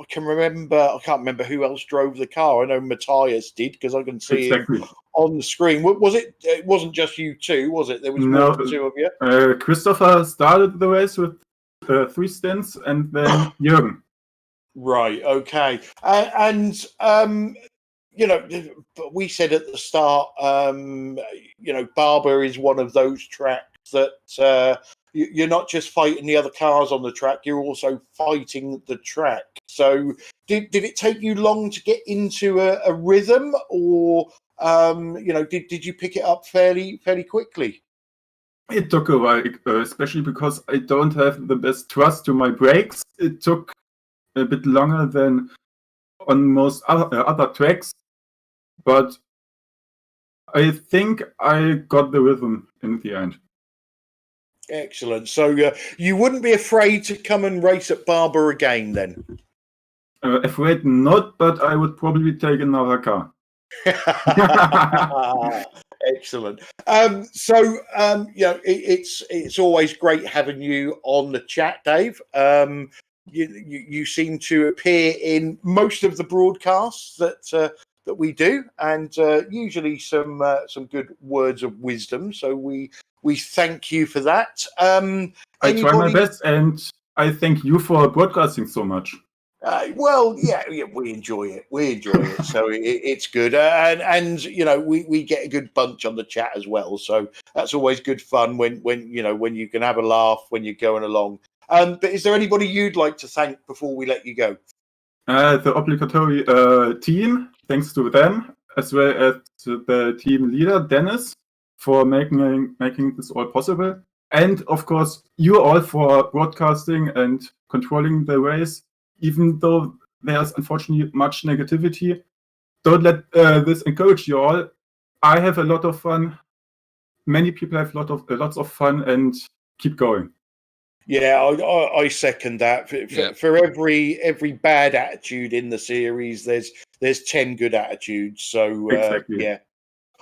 can remember. I can't remember who else drove the car. I know Matthias did because I can see Exactly. him on the screen. Was it? It wasn't just you two, was it? There was No, more than two of you. Christopher started the race with 3 stints, and then Jürgen. Right. Okay. You know, we said at the start, you know, Barber is one of those tracks that you're not just fighting the other cars on the track; you're also fighting the track. So, did it take you long to get into a rhythm, or you know, did you pick it up fairly quickly? It took a while, especially because I don't have the best trust to my brakes. It took a bit longer than on most other tracks, but I think I got the rhythm in the end. Excellent. So you wouldn't be afraid to come and race at Barber again, then? Afraid not, but I would probably take another car. Excellent. You know, it's always great having you on the chat, Dave. You seem to appear in most of the broadcasts that we do, and usually some good words of wisdom. So we thank you for that. I try my best, and I thank you for broadcasting so much. Well, yeah, we enjoy it. We enjoy it, so it's good. And you know, we get a good bunch on the chat as well. So that's always good fun when you know, when you can have a laugh when you're going along. But is there anybody you'd like to thank before we let you go? The obligatory team, thanks to them, as well as the team leader Dennis for making this all possible, and of course you all for broadcasting and controlling the race. Even though there's unfortunately much negativity, don't let this encourage you all. I have a lot of fun. Many people have lots of fun, and keep going. Yeah, I second that. For every bad attitude in the series, there's 10 good attitudes. So exactly. Yeah.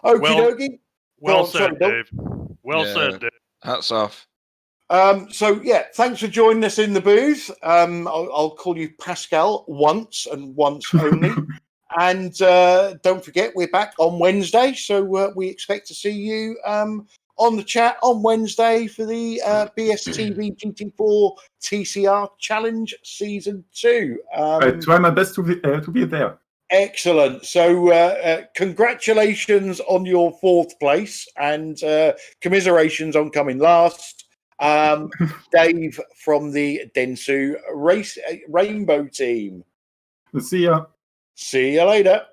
Okie dokie. Well said, Dave. Well said, Dave. Hats off. So yeah, thanks for joining us in the booth. I'll call you Pascal once and once only. And don't forget, we're back on Wednesday, so we expect to see you on the chat on Wednesday for the BSTV GT4 TCR Challenge Season 2. I try my best to be there. Excellent. So congratulations on your 4th place, and commiserations on coming last. Dave from the Dentsu Rainbow team. See ya. See you later.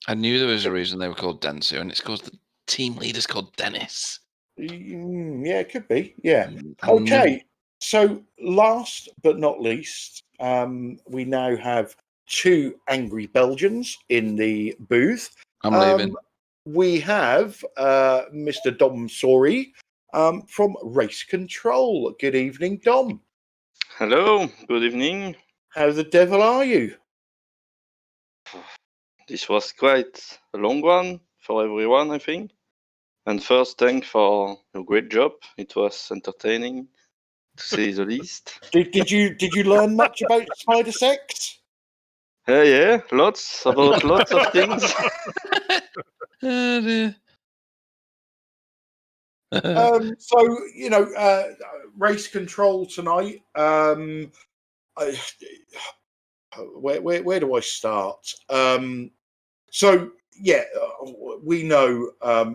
I knew there was a reason they were called Dentsu, and it's because the team leader's called Dennis. Yeah, it could be. Yeah. Okay. So last but not least, we now have 2 angry Belgians in the booth. I'm leaving. We have Mr. Dom Sori from Race Control. Good evening, Dom. Hello, good evening. How the devil are you? This was quite a long one for everyone, I think. And first, thanks for your great job. It was entertaining, to say the least. Did you learn much about spider sex? Yeah, lots of things. So you know, Race Control tonight. Where do I start? So yeah, we know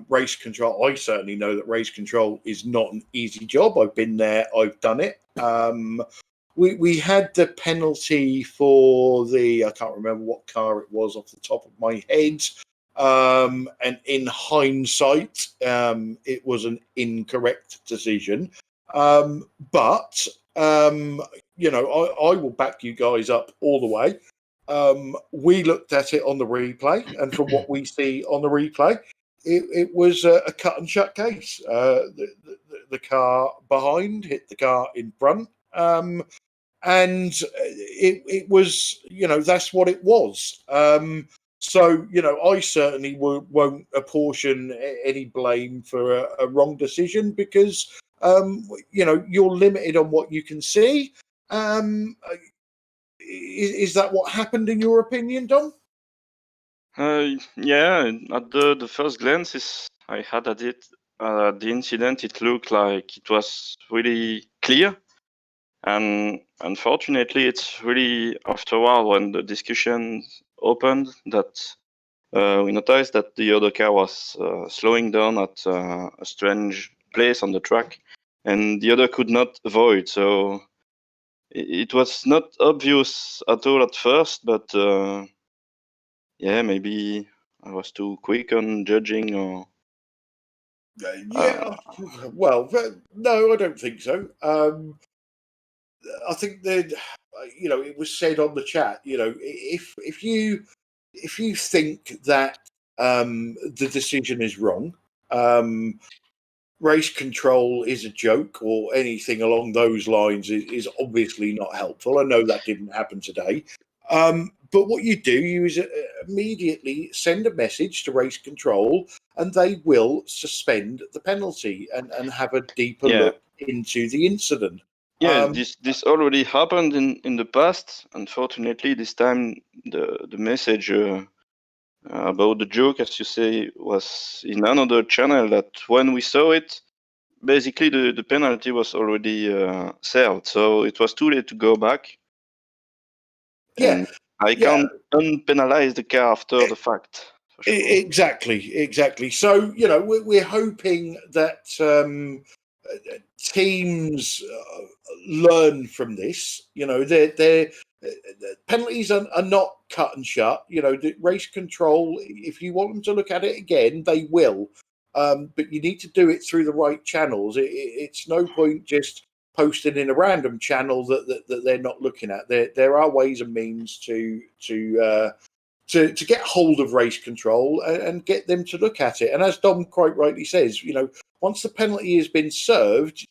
Race Control. I certainly know that Race Control is not an easy job. I've been there. I've done it. We had the penalty for I can't remember what car it was off the top of my head. And in hindsight, it was an incorrect decision. But you know, I will back you guys up all the way. We looked at it on the replay, and from what we see on the replay, it was a cut and shut case. The car behind hit the car in front. And it was, you know, that's what it was. So, you know, I certainly won't apportion any blame for a wrong decision because You're limited on what you can see. Is that what happened in your opinion, Dom? Yeah, at the first glance I had at it, the incident, it looked like it was really clear. And unfortunately, it's really after a while when the discussion opened that we noticed that the other car was slowing down at a strange place on the track, and the other could not avoid. So it was not obvious at all at first, but yeah, maybe I was too quick on judging, or Yeah. Well, no, I don't think so. I think that it was said on the chat. If you think that the decision is wrong, race control is a joke or anything along those lines is obviously not helpful. I know that didn't happen today. But what you do is immediately send a message to race control and they will suspend the penalty and have a deeper look into the incident. Yeah, this already happened in the past. Unfortunately, this time the message about the joke, as you say, was in another channel. That when we saw it, basically the penalty was already served, so it was too late to go back. Yeah, and I can't unpenalize the car after the fact. Exactly. So we're hoping that teams learn from this. Their penalties are not cut and shut. The race control, if you want them to look at it again, they will. But you need to do it through the right channels. It's no point just posting in a random channel that they're not looking at. There are ways and means to get hold of race control and get them to look at it. And as Dom quite rightly says, once the penalty has been served,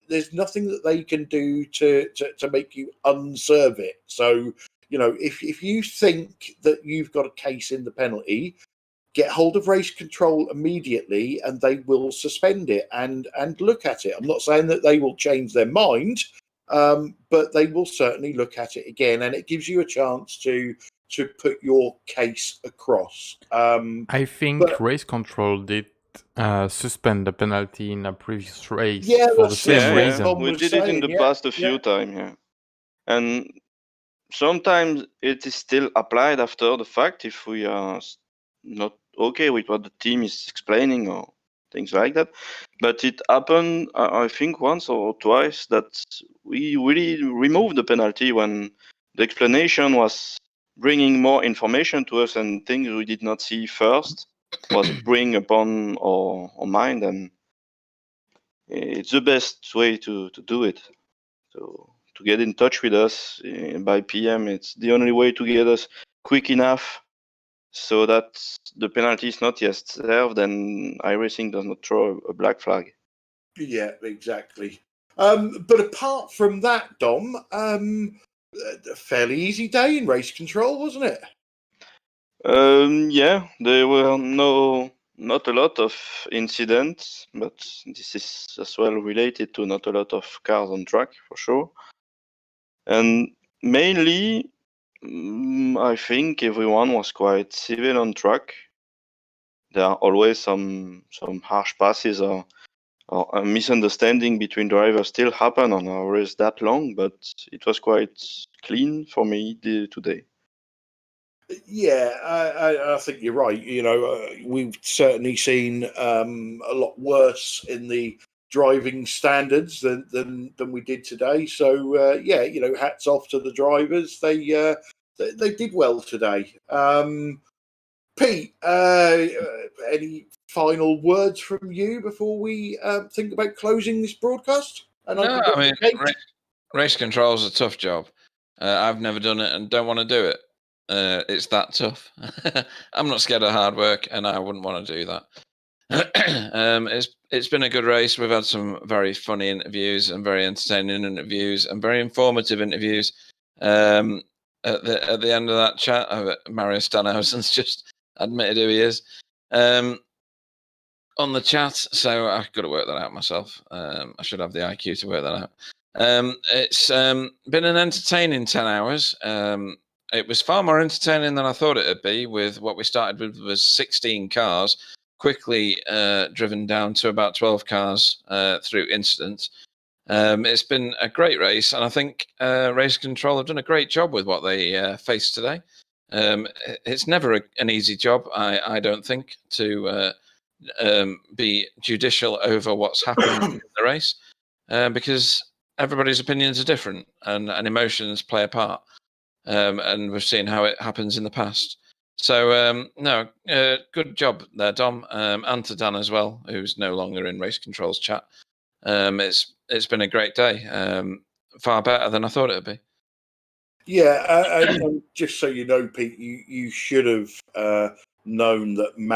there's nothing that they can do to make you unserve it. So, if you think that you've got a case in the penalty, get hold of race control immediately and they will suspend it and look at it. I'm not saying that they will change their mind, but they will certainly look at it again, and it gives you a chance to put your case across. I think race control did suspend the penalty in a previous race for the same reason. We did it in the past a few times, and sometimes it is still applied after the fact if we are not okay with what the team is explaining or things like that. But it happened, I think, once or twice that we really removed the penalty when the explanation was bringing more information to us and things we did not see first was bring upon our mind, and it's the best way to do it. So to get in touch with us by PM, it's the only way to get us quick enough so that the penalty is not yet served and iRacing does not throw a black flag. Yeah, exactly. But apart from that, Dom, a fairly easy day in race control, wasn't it? Yeah, there were not a lot of incidents, but this is as well related to not a lot of cars on track for sure. And mainly, I think everyone was quite civil on track. There are always some harsh passes or a misunderstanding between drivers still happen on a race that long, but it was quite clean for me today. Yeah, I think you're right. We've certainly seen a lot worse in the driving standards than we did today. So yeah, hats off to the drivers. They did well today. Pete, any final words from you before we think about closing this broadcast? And No, I mean, race control is a tough job. I've never done it and don't want to do it. It's that tough. I'm not scared of hard work, and I wouldn't want to do that. It's been a good race. We've had some very funny interviews and very entertaining interviews and very informative interviews. At the end of that chat, Mario Stanhausen's just admitted who he is. on the chat, so I've got to work that out myself. I should have the IQ to work that out. It's been an entertaining 10 hours. It was far more entertaining than I thought it would be. With what we started with was 16 cars, quickly driven down to about 12 cars through incidents. It's been a great race, and I think Race Control have done a great job with what they faced today. It's never an easy job, I don't think, to be judicial over what's happened in the race, because everybody's opinions are different, and emotions play a part. And we've seen how it happens in the past. So, no, good job there, Dom, and to Dan as well, who's no longer in Race Control's chat. It's been a great day, far better than I thought it would be. Yeah, and just so you know, Pete, you should have known that Matt